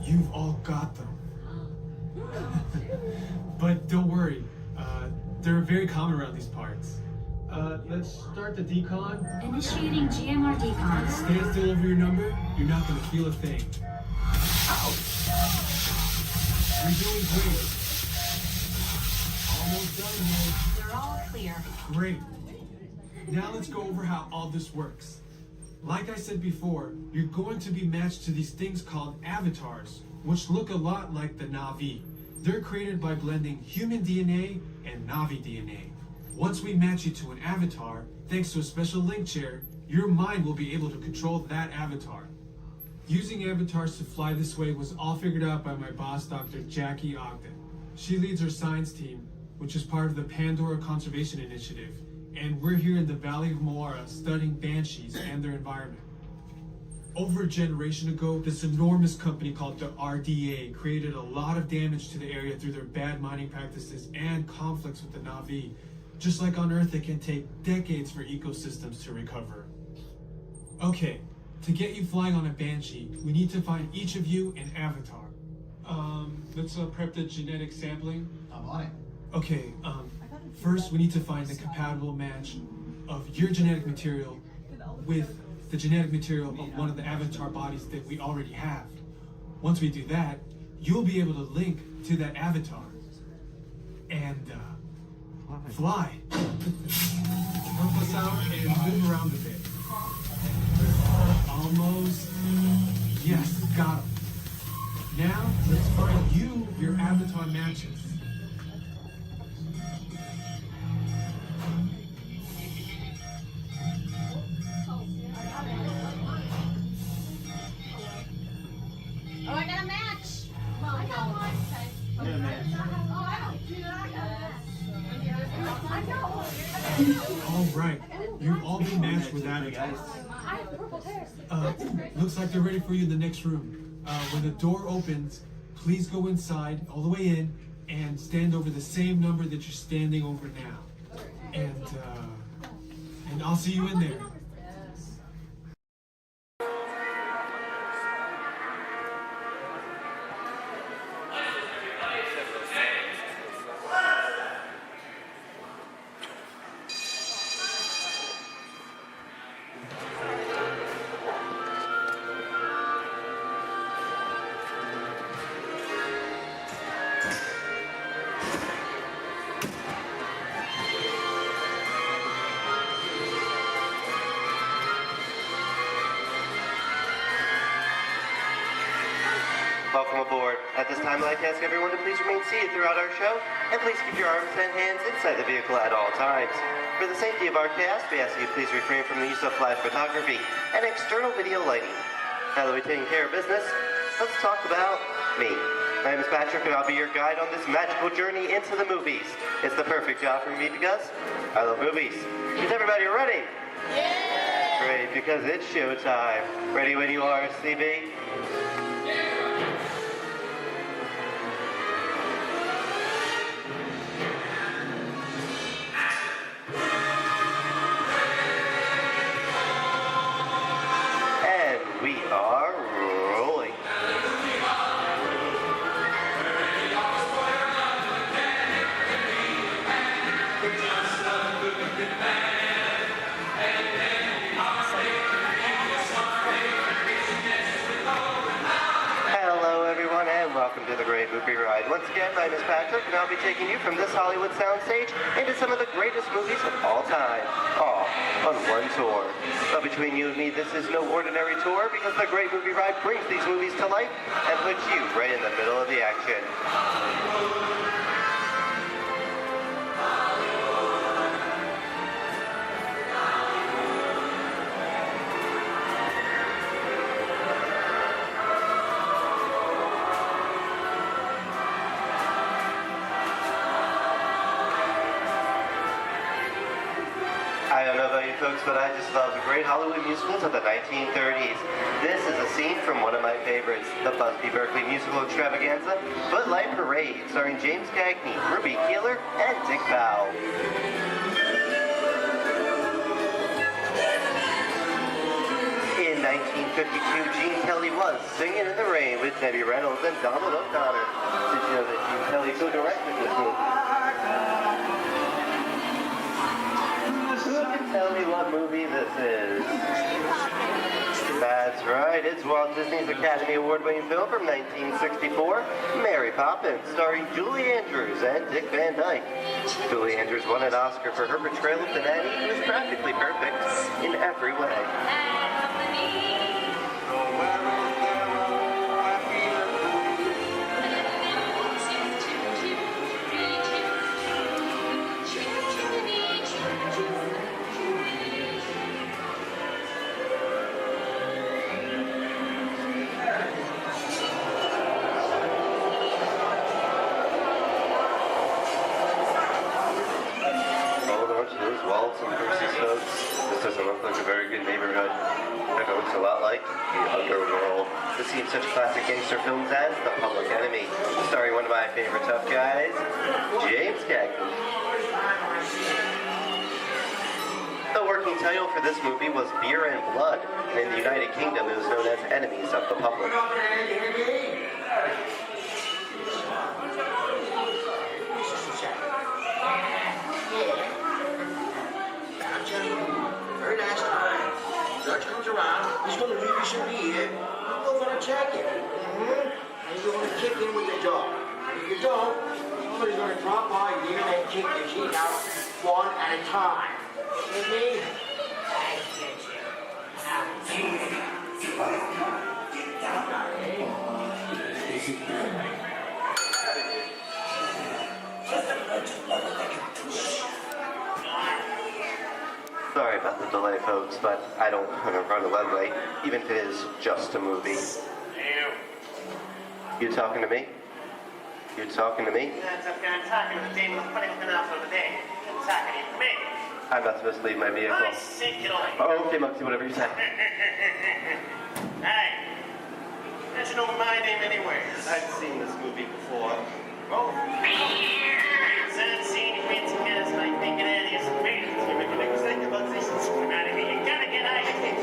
You've all got them. But don't worry, they're very common around these parts. Let's start the decon. Initiating GMR decon. Stand still over your number. You're not gonna feel a thing. You're doing great. Almost done here. They're all clear. Great. Now let's go over how all this works. Like I said before, you're going to be matched to these things called avatars, which look a lot like the Na'vi. They're created by blending human DNA and Na'vi DNA. Once we match you to an avatar, thanks to a special link chair, your mind will be able to control that avatar. Using avatars to fly this way was all figured out by my boss, Dr. Jackie Ogden. She leads our science team, which is part of the Pandora Conservation Initiative, and we're here in the Valley of Moara studying banshees and their environment. Over a generation ago, this enormous company called the RDA created a lot of damage to the area through their bad mining practices and conflicts with the Na'vi. Just like on Earth, it can take decades for ecosystems to recover. Okay, to get you flying on a banshee, we need to find each of you an avatar. Let's prep the genetic sampling. I'm on it. Okay, first we need to find the compatible match of your genetic material with the genetic material of one of the avatar bodies that we already have. Once we do that, you'll be able to link to that avatar and fly. Help us out and move around a bit. Almost. Yes, got him. Now, let's find you your avatar matches. Oh, I got a match. Well, I got one. Okay. Yeah, match. Oh, I don't do that. I got one. All right, you've all been matched with avatars. I have purple hair. Looks like they're ready for you in the next room. When the door opens, please go inside, all the way in, and stand over the same number that you're standing over now. And I'll see you in there. Welcome aboard. At this time, I'd like to ask everyone to please remain seated throughout our show, and please keep your arms and hands inside the vehicle at all times. For the safety of our cast, we ask you please refrain from the use of flash photography and external video lighting. Now that we've taken care of business, let's talk about me. My name is Patrick, and I'll be your guide on this magical journey into the movies. It's the perfect job for me because I love movies. Is everybody ready? Yeah! Great, because it's showtime. Ready when you are, CB? We are rolling. Hello everyone and welcome to the Great Movie Ride. Once again, my name is Patrick and I'll be taking you from this Hollywood soundstage into some of the greatest movies of all time, all on one tour. But between you and me, this is no ordinary tour because the Great Movie Ride brings these movies to life and puts you right in the middle of the action. I don't know about you folks, but I just love the great Hollywood musicals of the 1930s. This is a scene from one of my favorites, the Busby Berkeley musical extravaganza, Footlight Parade, starring James Cagney, Ruby Keeler, and Dick Powell. In 1952, Gene Kelly was Singing in the Rain with Debbie Reynolds and Donald O'Connor. Did you know that Gene Kelly co-directed this movie? can tell me what movie this is? That's right, it's Walt Disney's Academy Award-winning film from 1964, Mary Poppins, starring Julie Andrews and Dick Van Dyke. Julie Andrews won an Oscar for her portrayal of the nanny, who is practically perfect in every way. Walt and Bruce's folks. This doesn't look like a very good neighborhood. It looks a lot like the underworld. This seems such classic gangster films as The Public Enemy, starring one of my favorite tough guys, James Cagney. The working title for this movie was Beer and Blood, and in the United Kingdom it was known as Enemies of the Public. Very nice time. Judge comes around, he's going to leave you some beer. You go for a jacket. And you're going to kick in with the dog. If you don't, somebody's going to drop by here and kick your teeth out one at a time. With me? I get Sorry about the delay, folks, but I don't want to run a red light, even if it is just a movie. You talking to me? You talking to me? That's okay. I'm talking to the demon who's putting the mouth over there. I'm talking to me. I'm not supposed to leave my vehicle. I said get away. Oh, okay, Muggsy, whatever you say. Hey, how'd you know my name anyway? I've seen this movie before. Oh. Unseen fancy cats like thinking out of your space. You make a mistake about this and swim out of here. You gotta get out of here.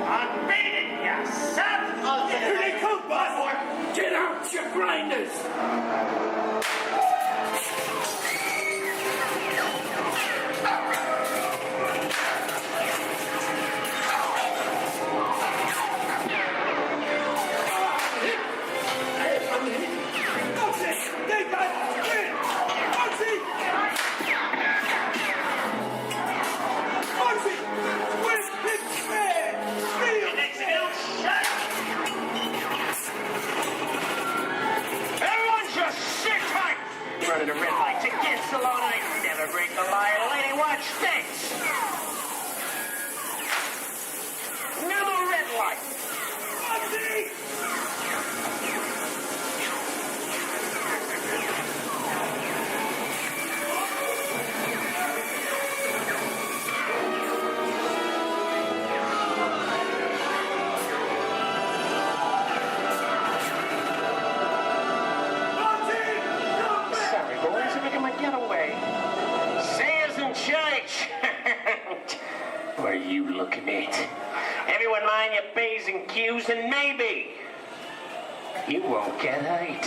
I'm beating you, son! Here they come, boss! Get out, you grinders! Running a red light against the law, I never break the law. Lady, watch this. Another red light. What are you looking at? Everyone mind your P's and Q's, and maybe you won't get hurt.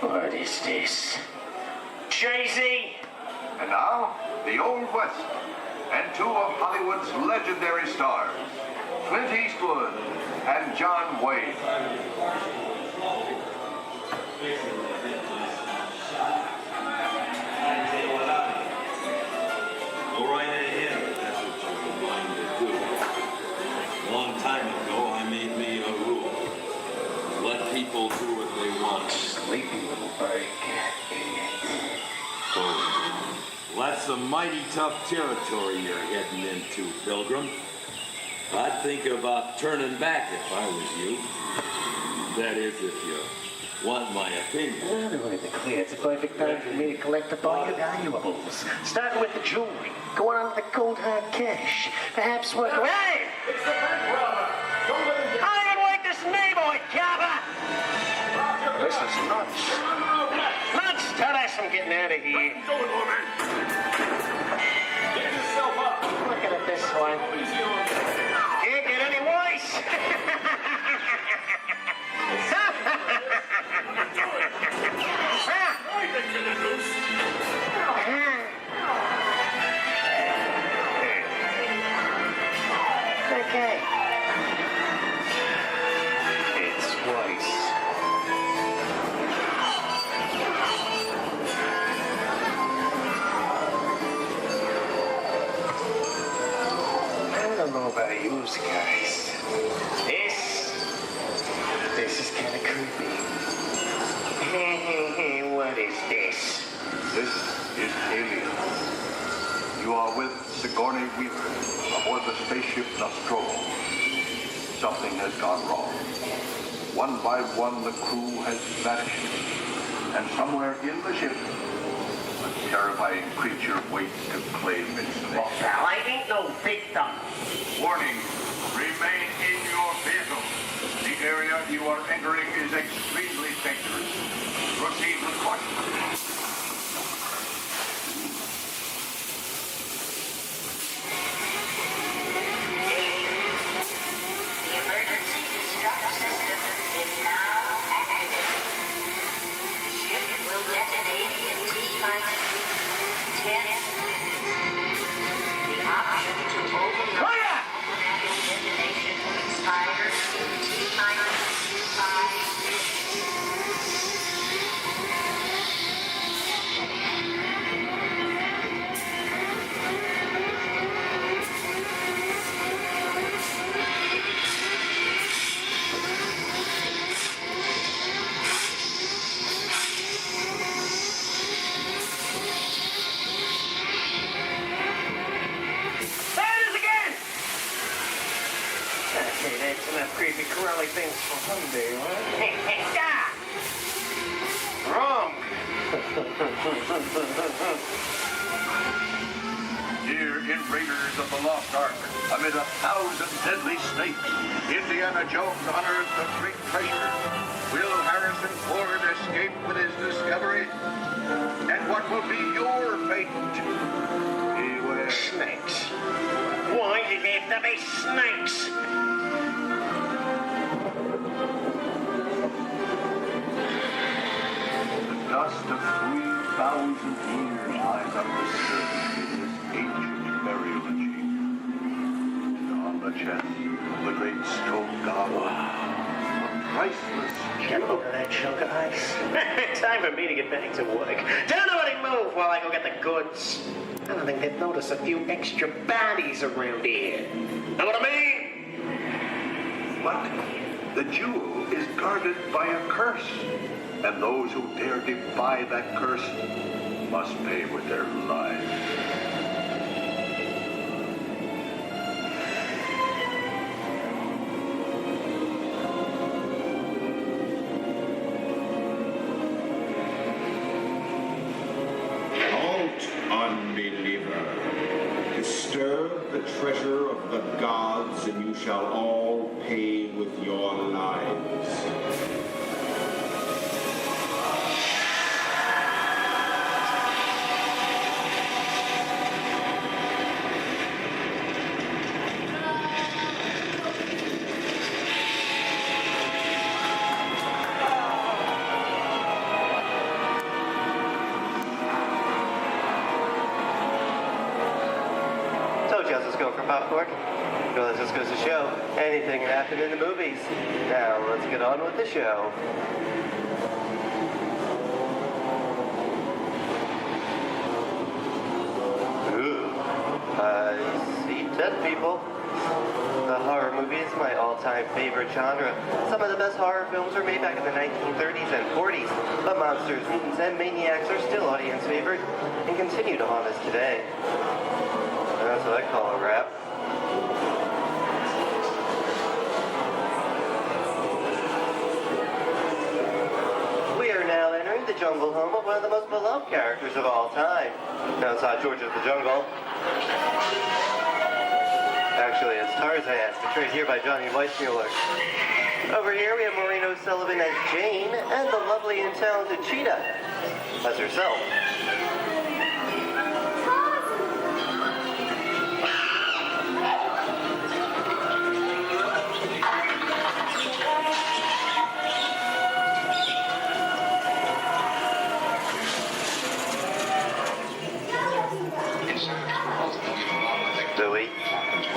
What is this? Jay-Z? And now, the Old West, and two of Hollywood's legendary stars, Clint Eastwood and John Wayne. Go right ahead, if that's what you're going to do. A long time ago, I made me a rule. Let people do what they want. Sleepy little bird. Well, that's some mighty tough territory you're heading into, Pilgrim. I'd think about turning back if I was you. That is, if you want my opinion. Well, to be clear, it's a perfect time for me to collect up all your valuables. Starting with the jewelry, going on to the cold hard cash. Perhaps work... Hey! I don't like this neighborhood, Kappa! This is nuts. Nuts! Tell us I'm getting out of here. Get yourself up! Looking at this one. Can't get any worse! those guys. This is kind of creepy. What is this? This is Alien. You are with Sigourney Weaver aboard the spaceship Nostromo. Something has gone wrong. One by one, the crew has vanished. And somewhere in the ship, a terrifying creature waits to claim its name. Well, pal, I ain't no victim. Warning, remain in your vehicle. The area you are entering is extremely dangerous. Proceed with caution. Creepy curly things for Hyundai, huh? Wrong. Here in Raiders of the Lost Ark, amid 1,000 deadly snakes, Indiana Jones unearthed a great treasure. Will Harrison Ford escape with his discovery? And what will be your fate? Beware. Snakes. Why did they have to be snakes? Dust of 3,000 years lies undisturbed in this ancient burial chamber. On the chest of the great stone god, a priceless Get over that chunk of ice. Time for me to get back to work. Don't nobody move while I go get the goods. I don't think they've noticed a few extra bodies around here. Know what I mean? But the jewel is guarded by a curse. And those who dare defy that curse must pay with their lives. Halt, unbeliever. Disturb the treasure of the gods, and you shall all pay with your lives. Popcorn. Well, this just goes to show anything can happen in the movies. Now, let's get on with the show. Ooh, I see dead people. The horror movie is my all-time favorite genre. Some of the best horror films were made back in the 1930s and 40s, but monsters, mutants, and maniacs are still audience favorite and continue to haunt us today. That's what I call a wrap. We are now entering the jungle home of one of the most beloved characters of all time. No, it's not George of the Jungle. Actually, it's Tarzan, portrayed here by Johnny Weissmuller. Over here we have Maureen O'Sullivan as Jane, and the lovely and talented Cheetah as herself.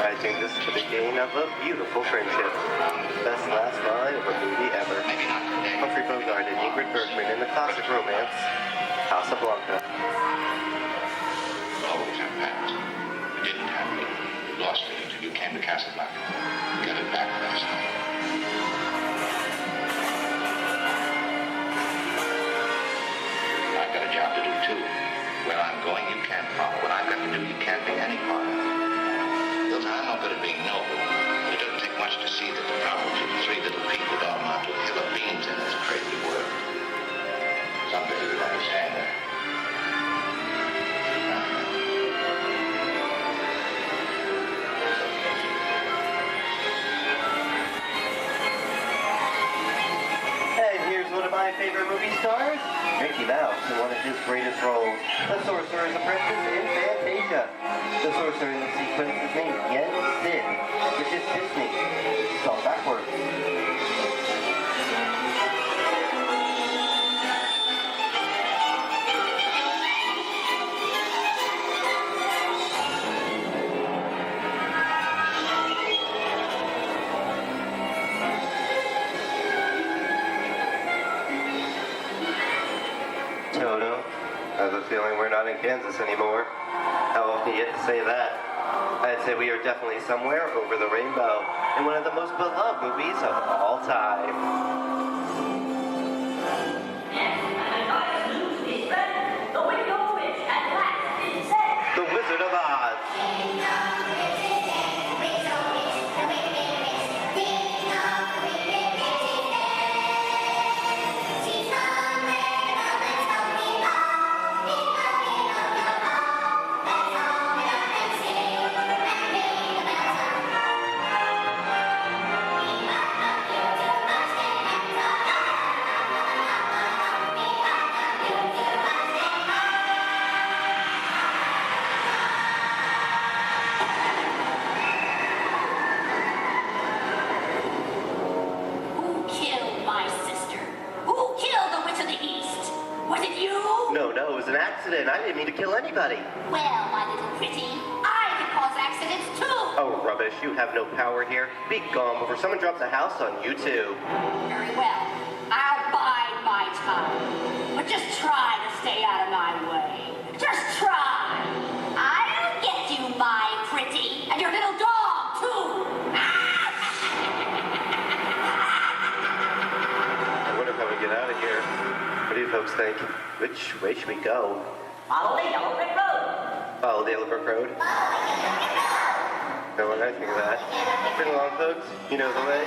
I think this is the beginning of a beautiful friendship. Best last line of a movie ever. Humphrey Bogart and Ingrid Bergman in the classic romance, Casablanca. Always have passed. It didn't happen. You lost it until you came to Casablanca. Got it back last night. I've got a job to do too. Where I'm going, you can't follow. What I've got to do, you can't be any part of. Hilton, I'm no good at being noble, but it doesn't take much to see that the problems of three little people don't amount to a hill of beans in this crazy world. Someday you'll understand that. And here's one of my favorite movie stars, Mickey Mouse, in one of his greatest roles, the Sorcerer's Apprentice in Fantasia. The sorcerer in the sequence is named Yen Sid, which is Disney, spelled backwards. Toto, I have a feeling we're not in Kansas anymore. How often do you get to say that? I'd say we are definitely somewhere over the rainbow in one of the most beloved movies of all time. The Wizard of Oz. Who killed my sister? Who killed the Witch of the East? Was it you? No, it was an accident. I didn't mean to kill anybody. Well, my little pretty, I can cause accidents too. Oh, rubbish. You have no power here. Be gone before someone drops a house on you, too. Very well. I'll bide my time. But just try to stay out of my way. Just try. I'll get you, my pretty, and your little dog, too. I wonder how we get out of here. What do you folks think? Which way should we go? Follow the yellow brick road. Follow the Yellow Brick Road? No, what did I think of that? Bring along, folks. You know the way.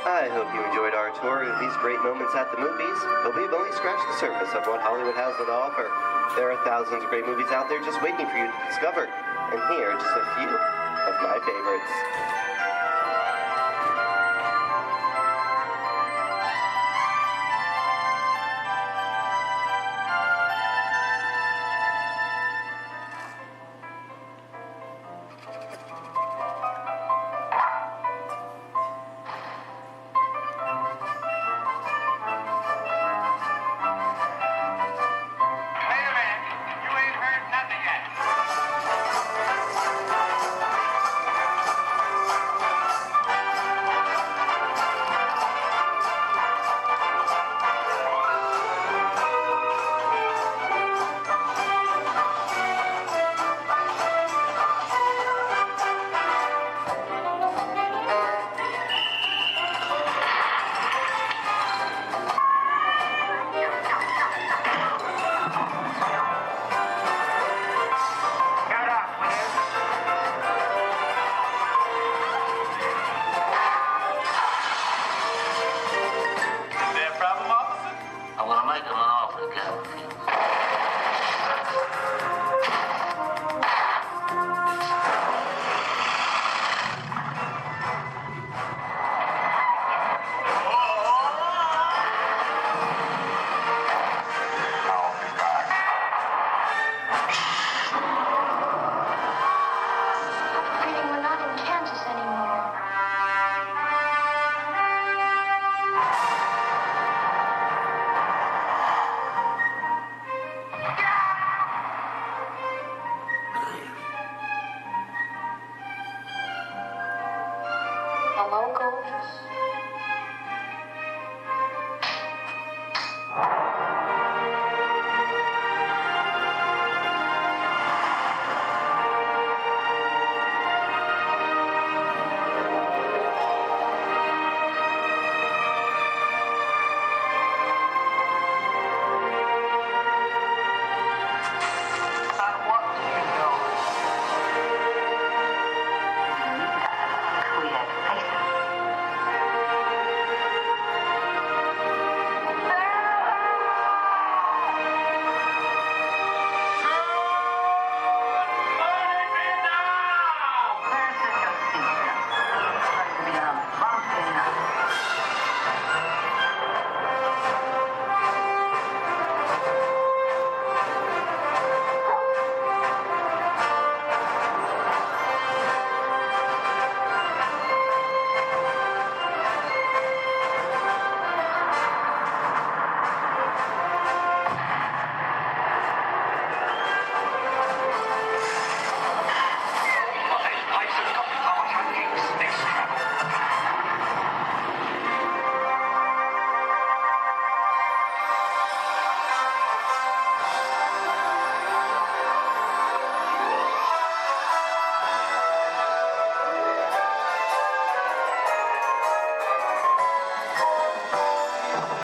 I hope you enjoyed our tour of these great moments at the movies, but we've only scratched the surface of what Hollywood has to offer. There are thousands of great movies out there just waiting for you to discover, and here are just a few of my favorites.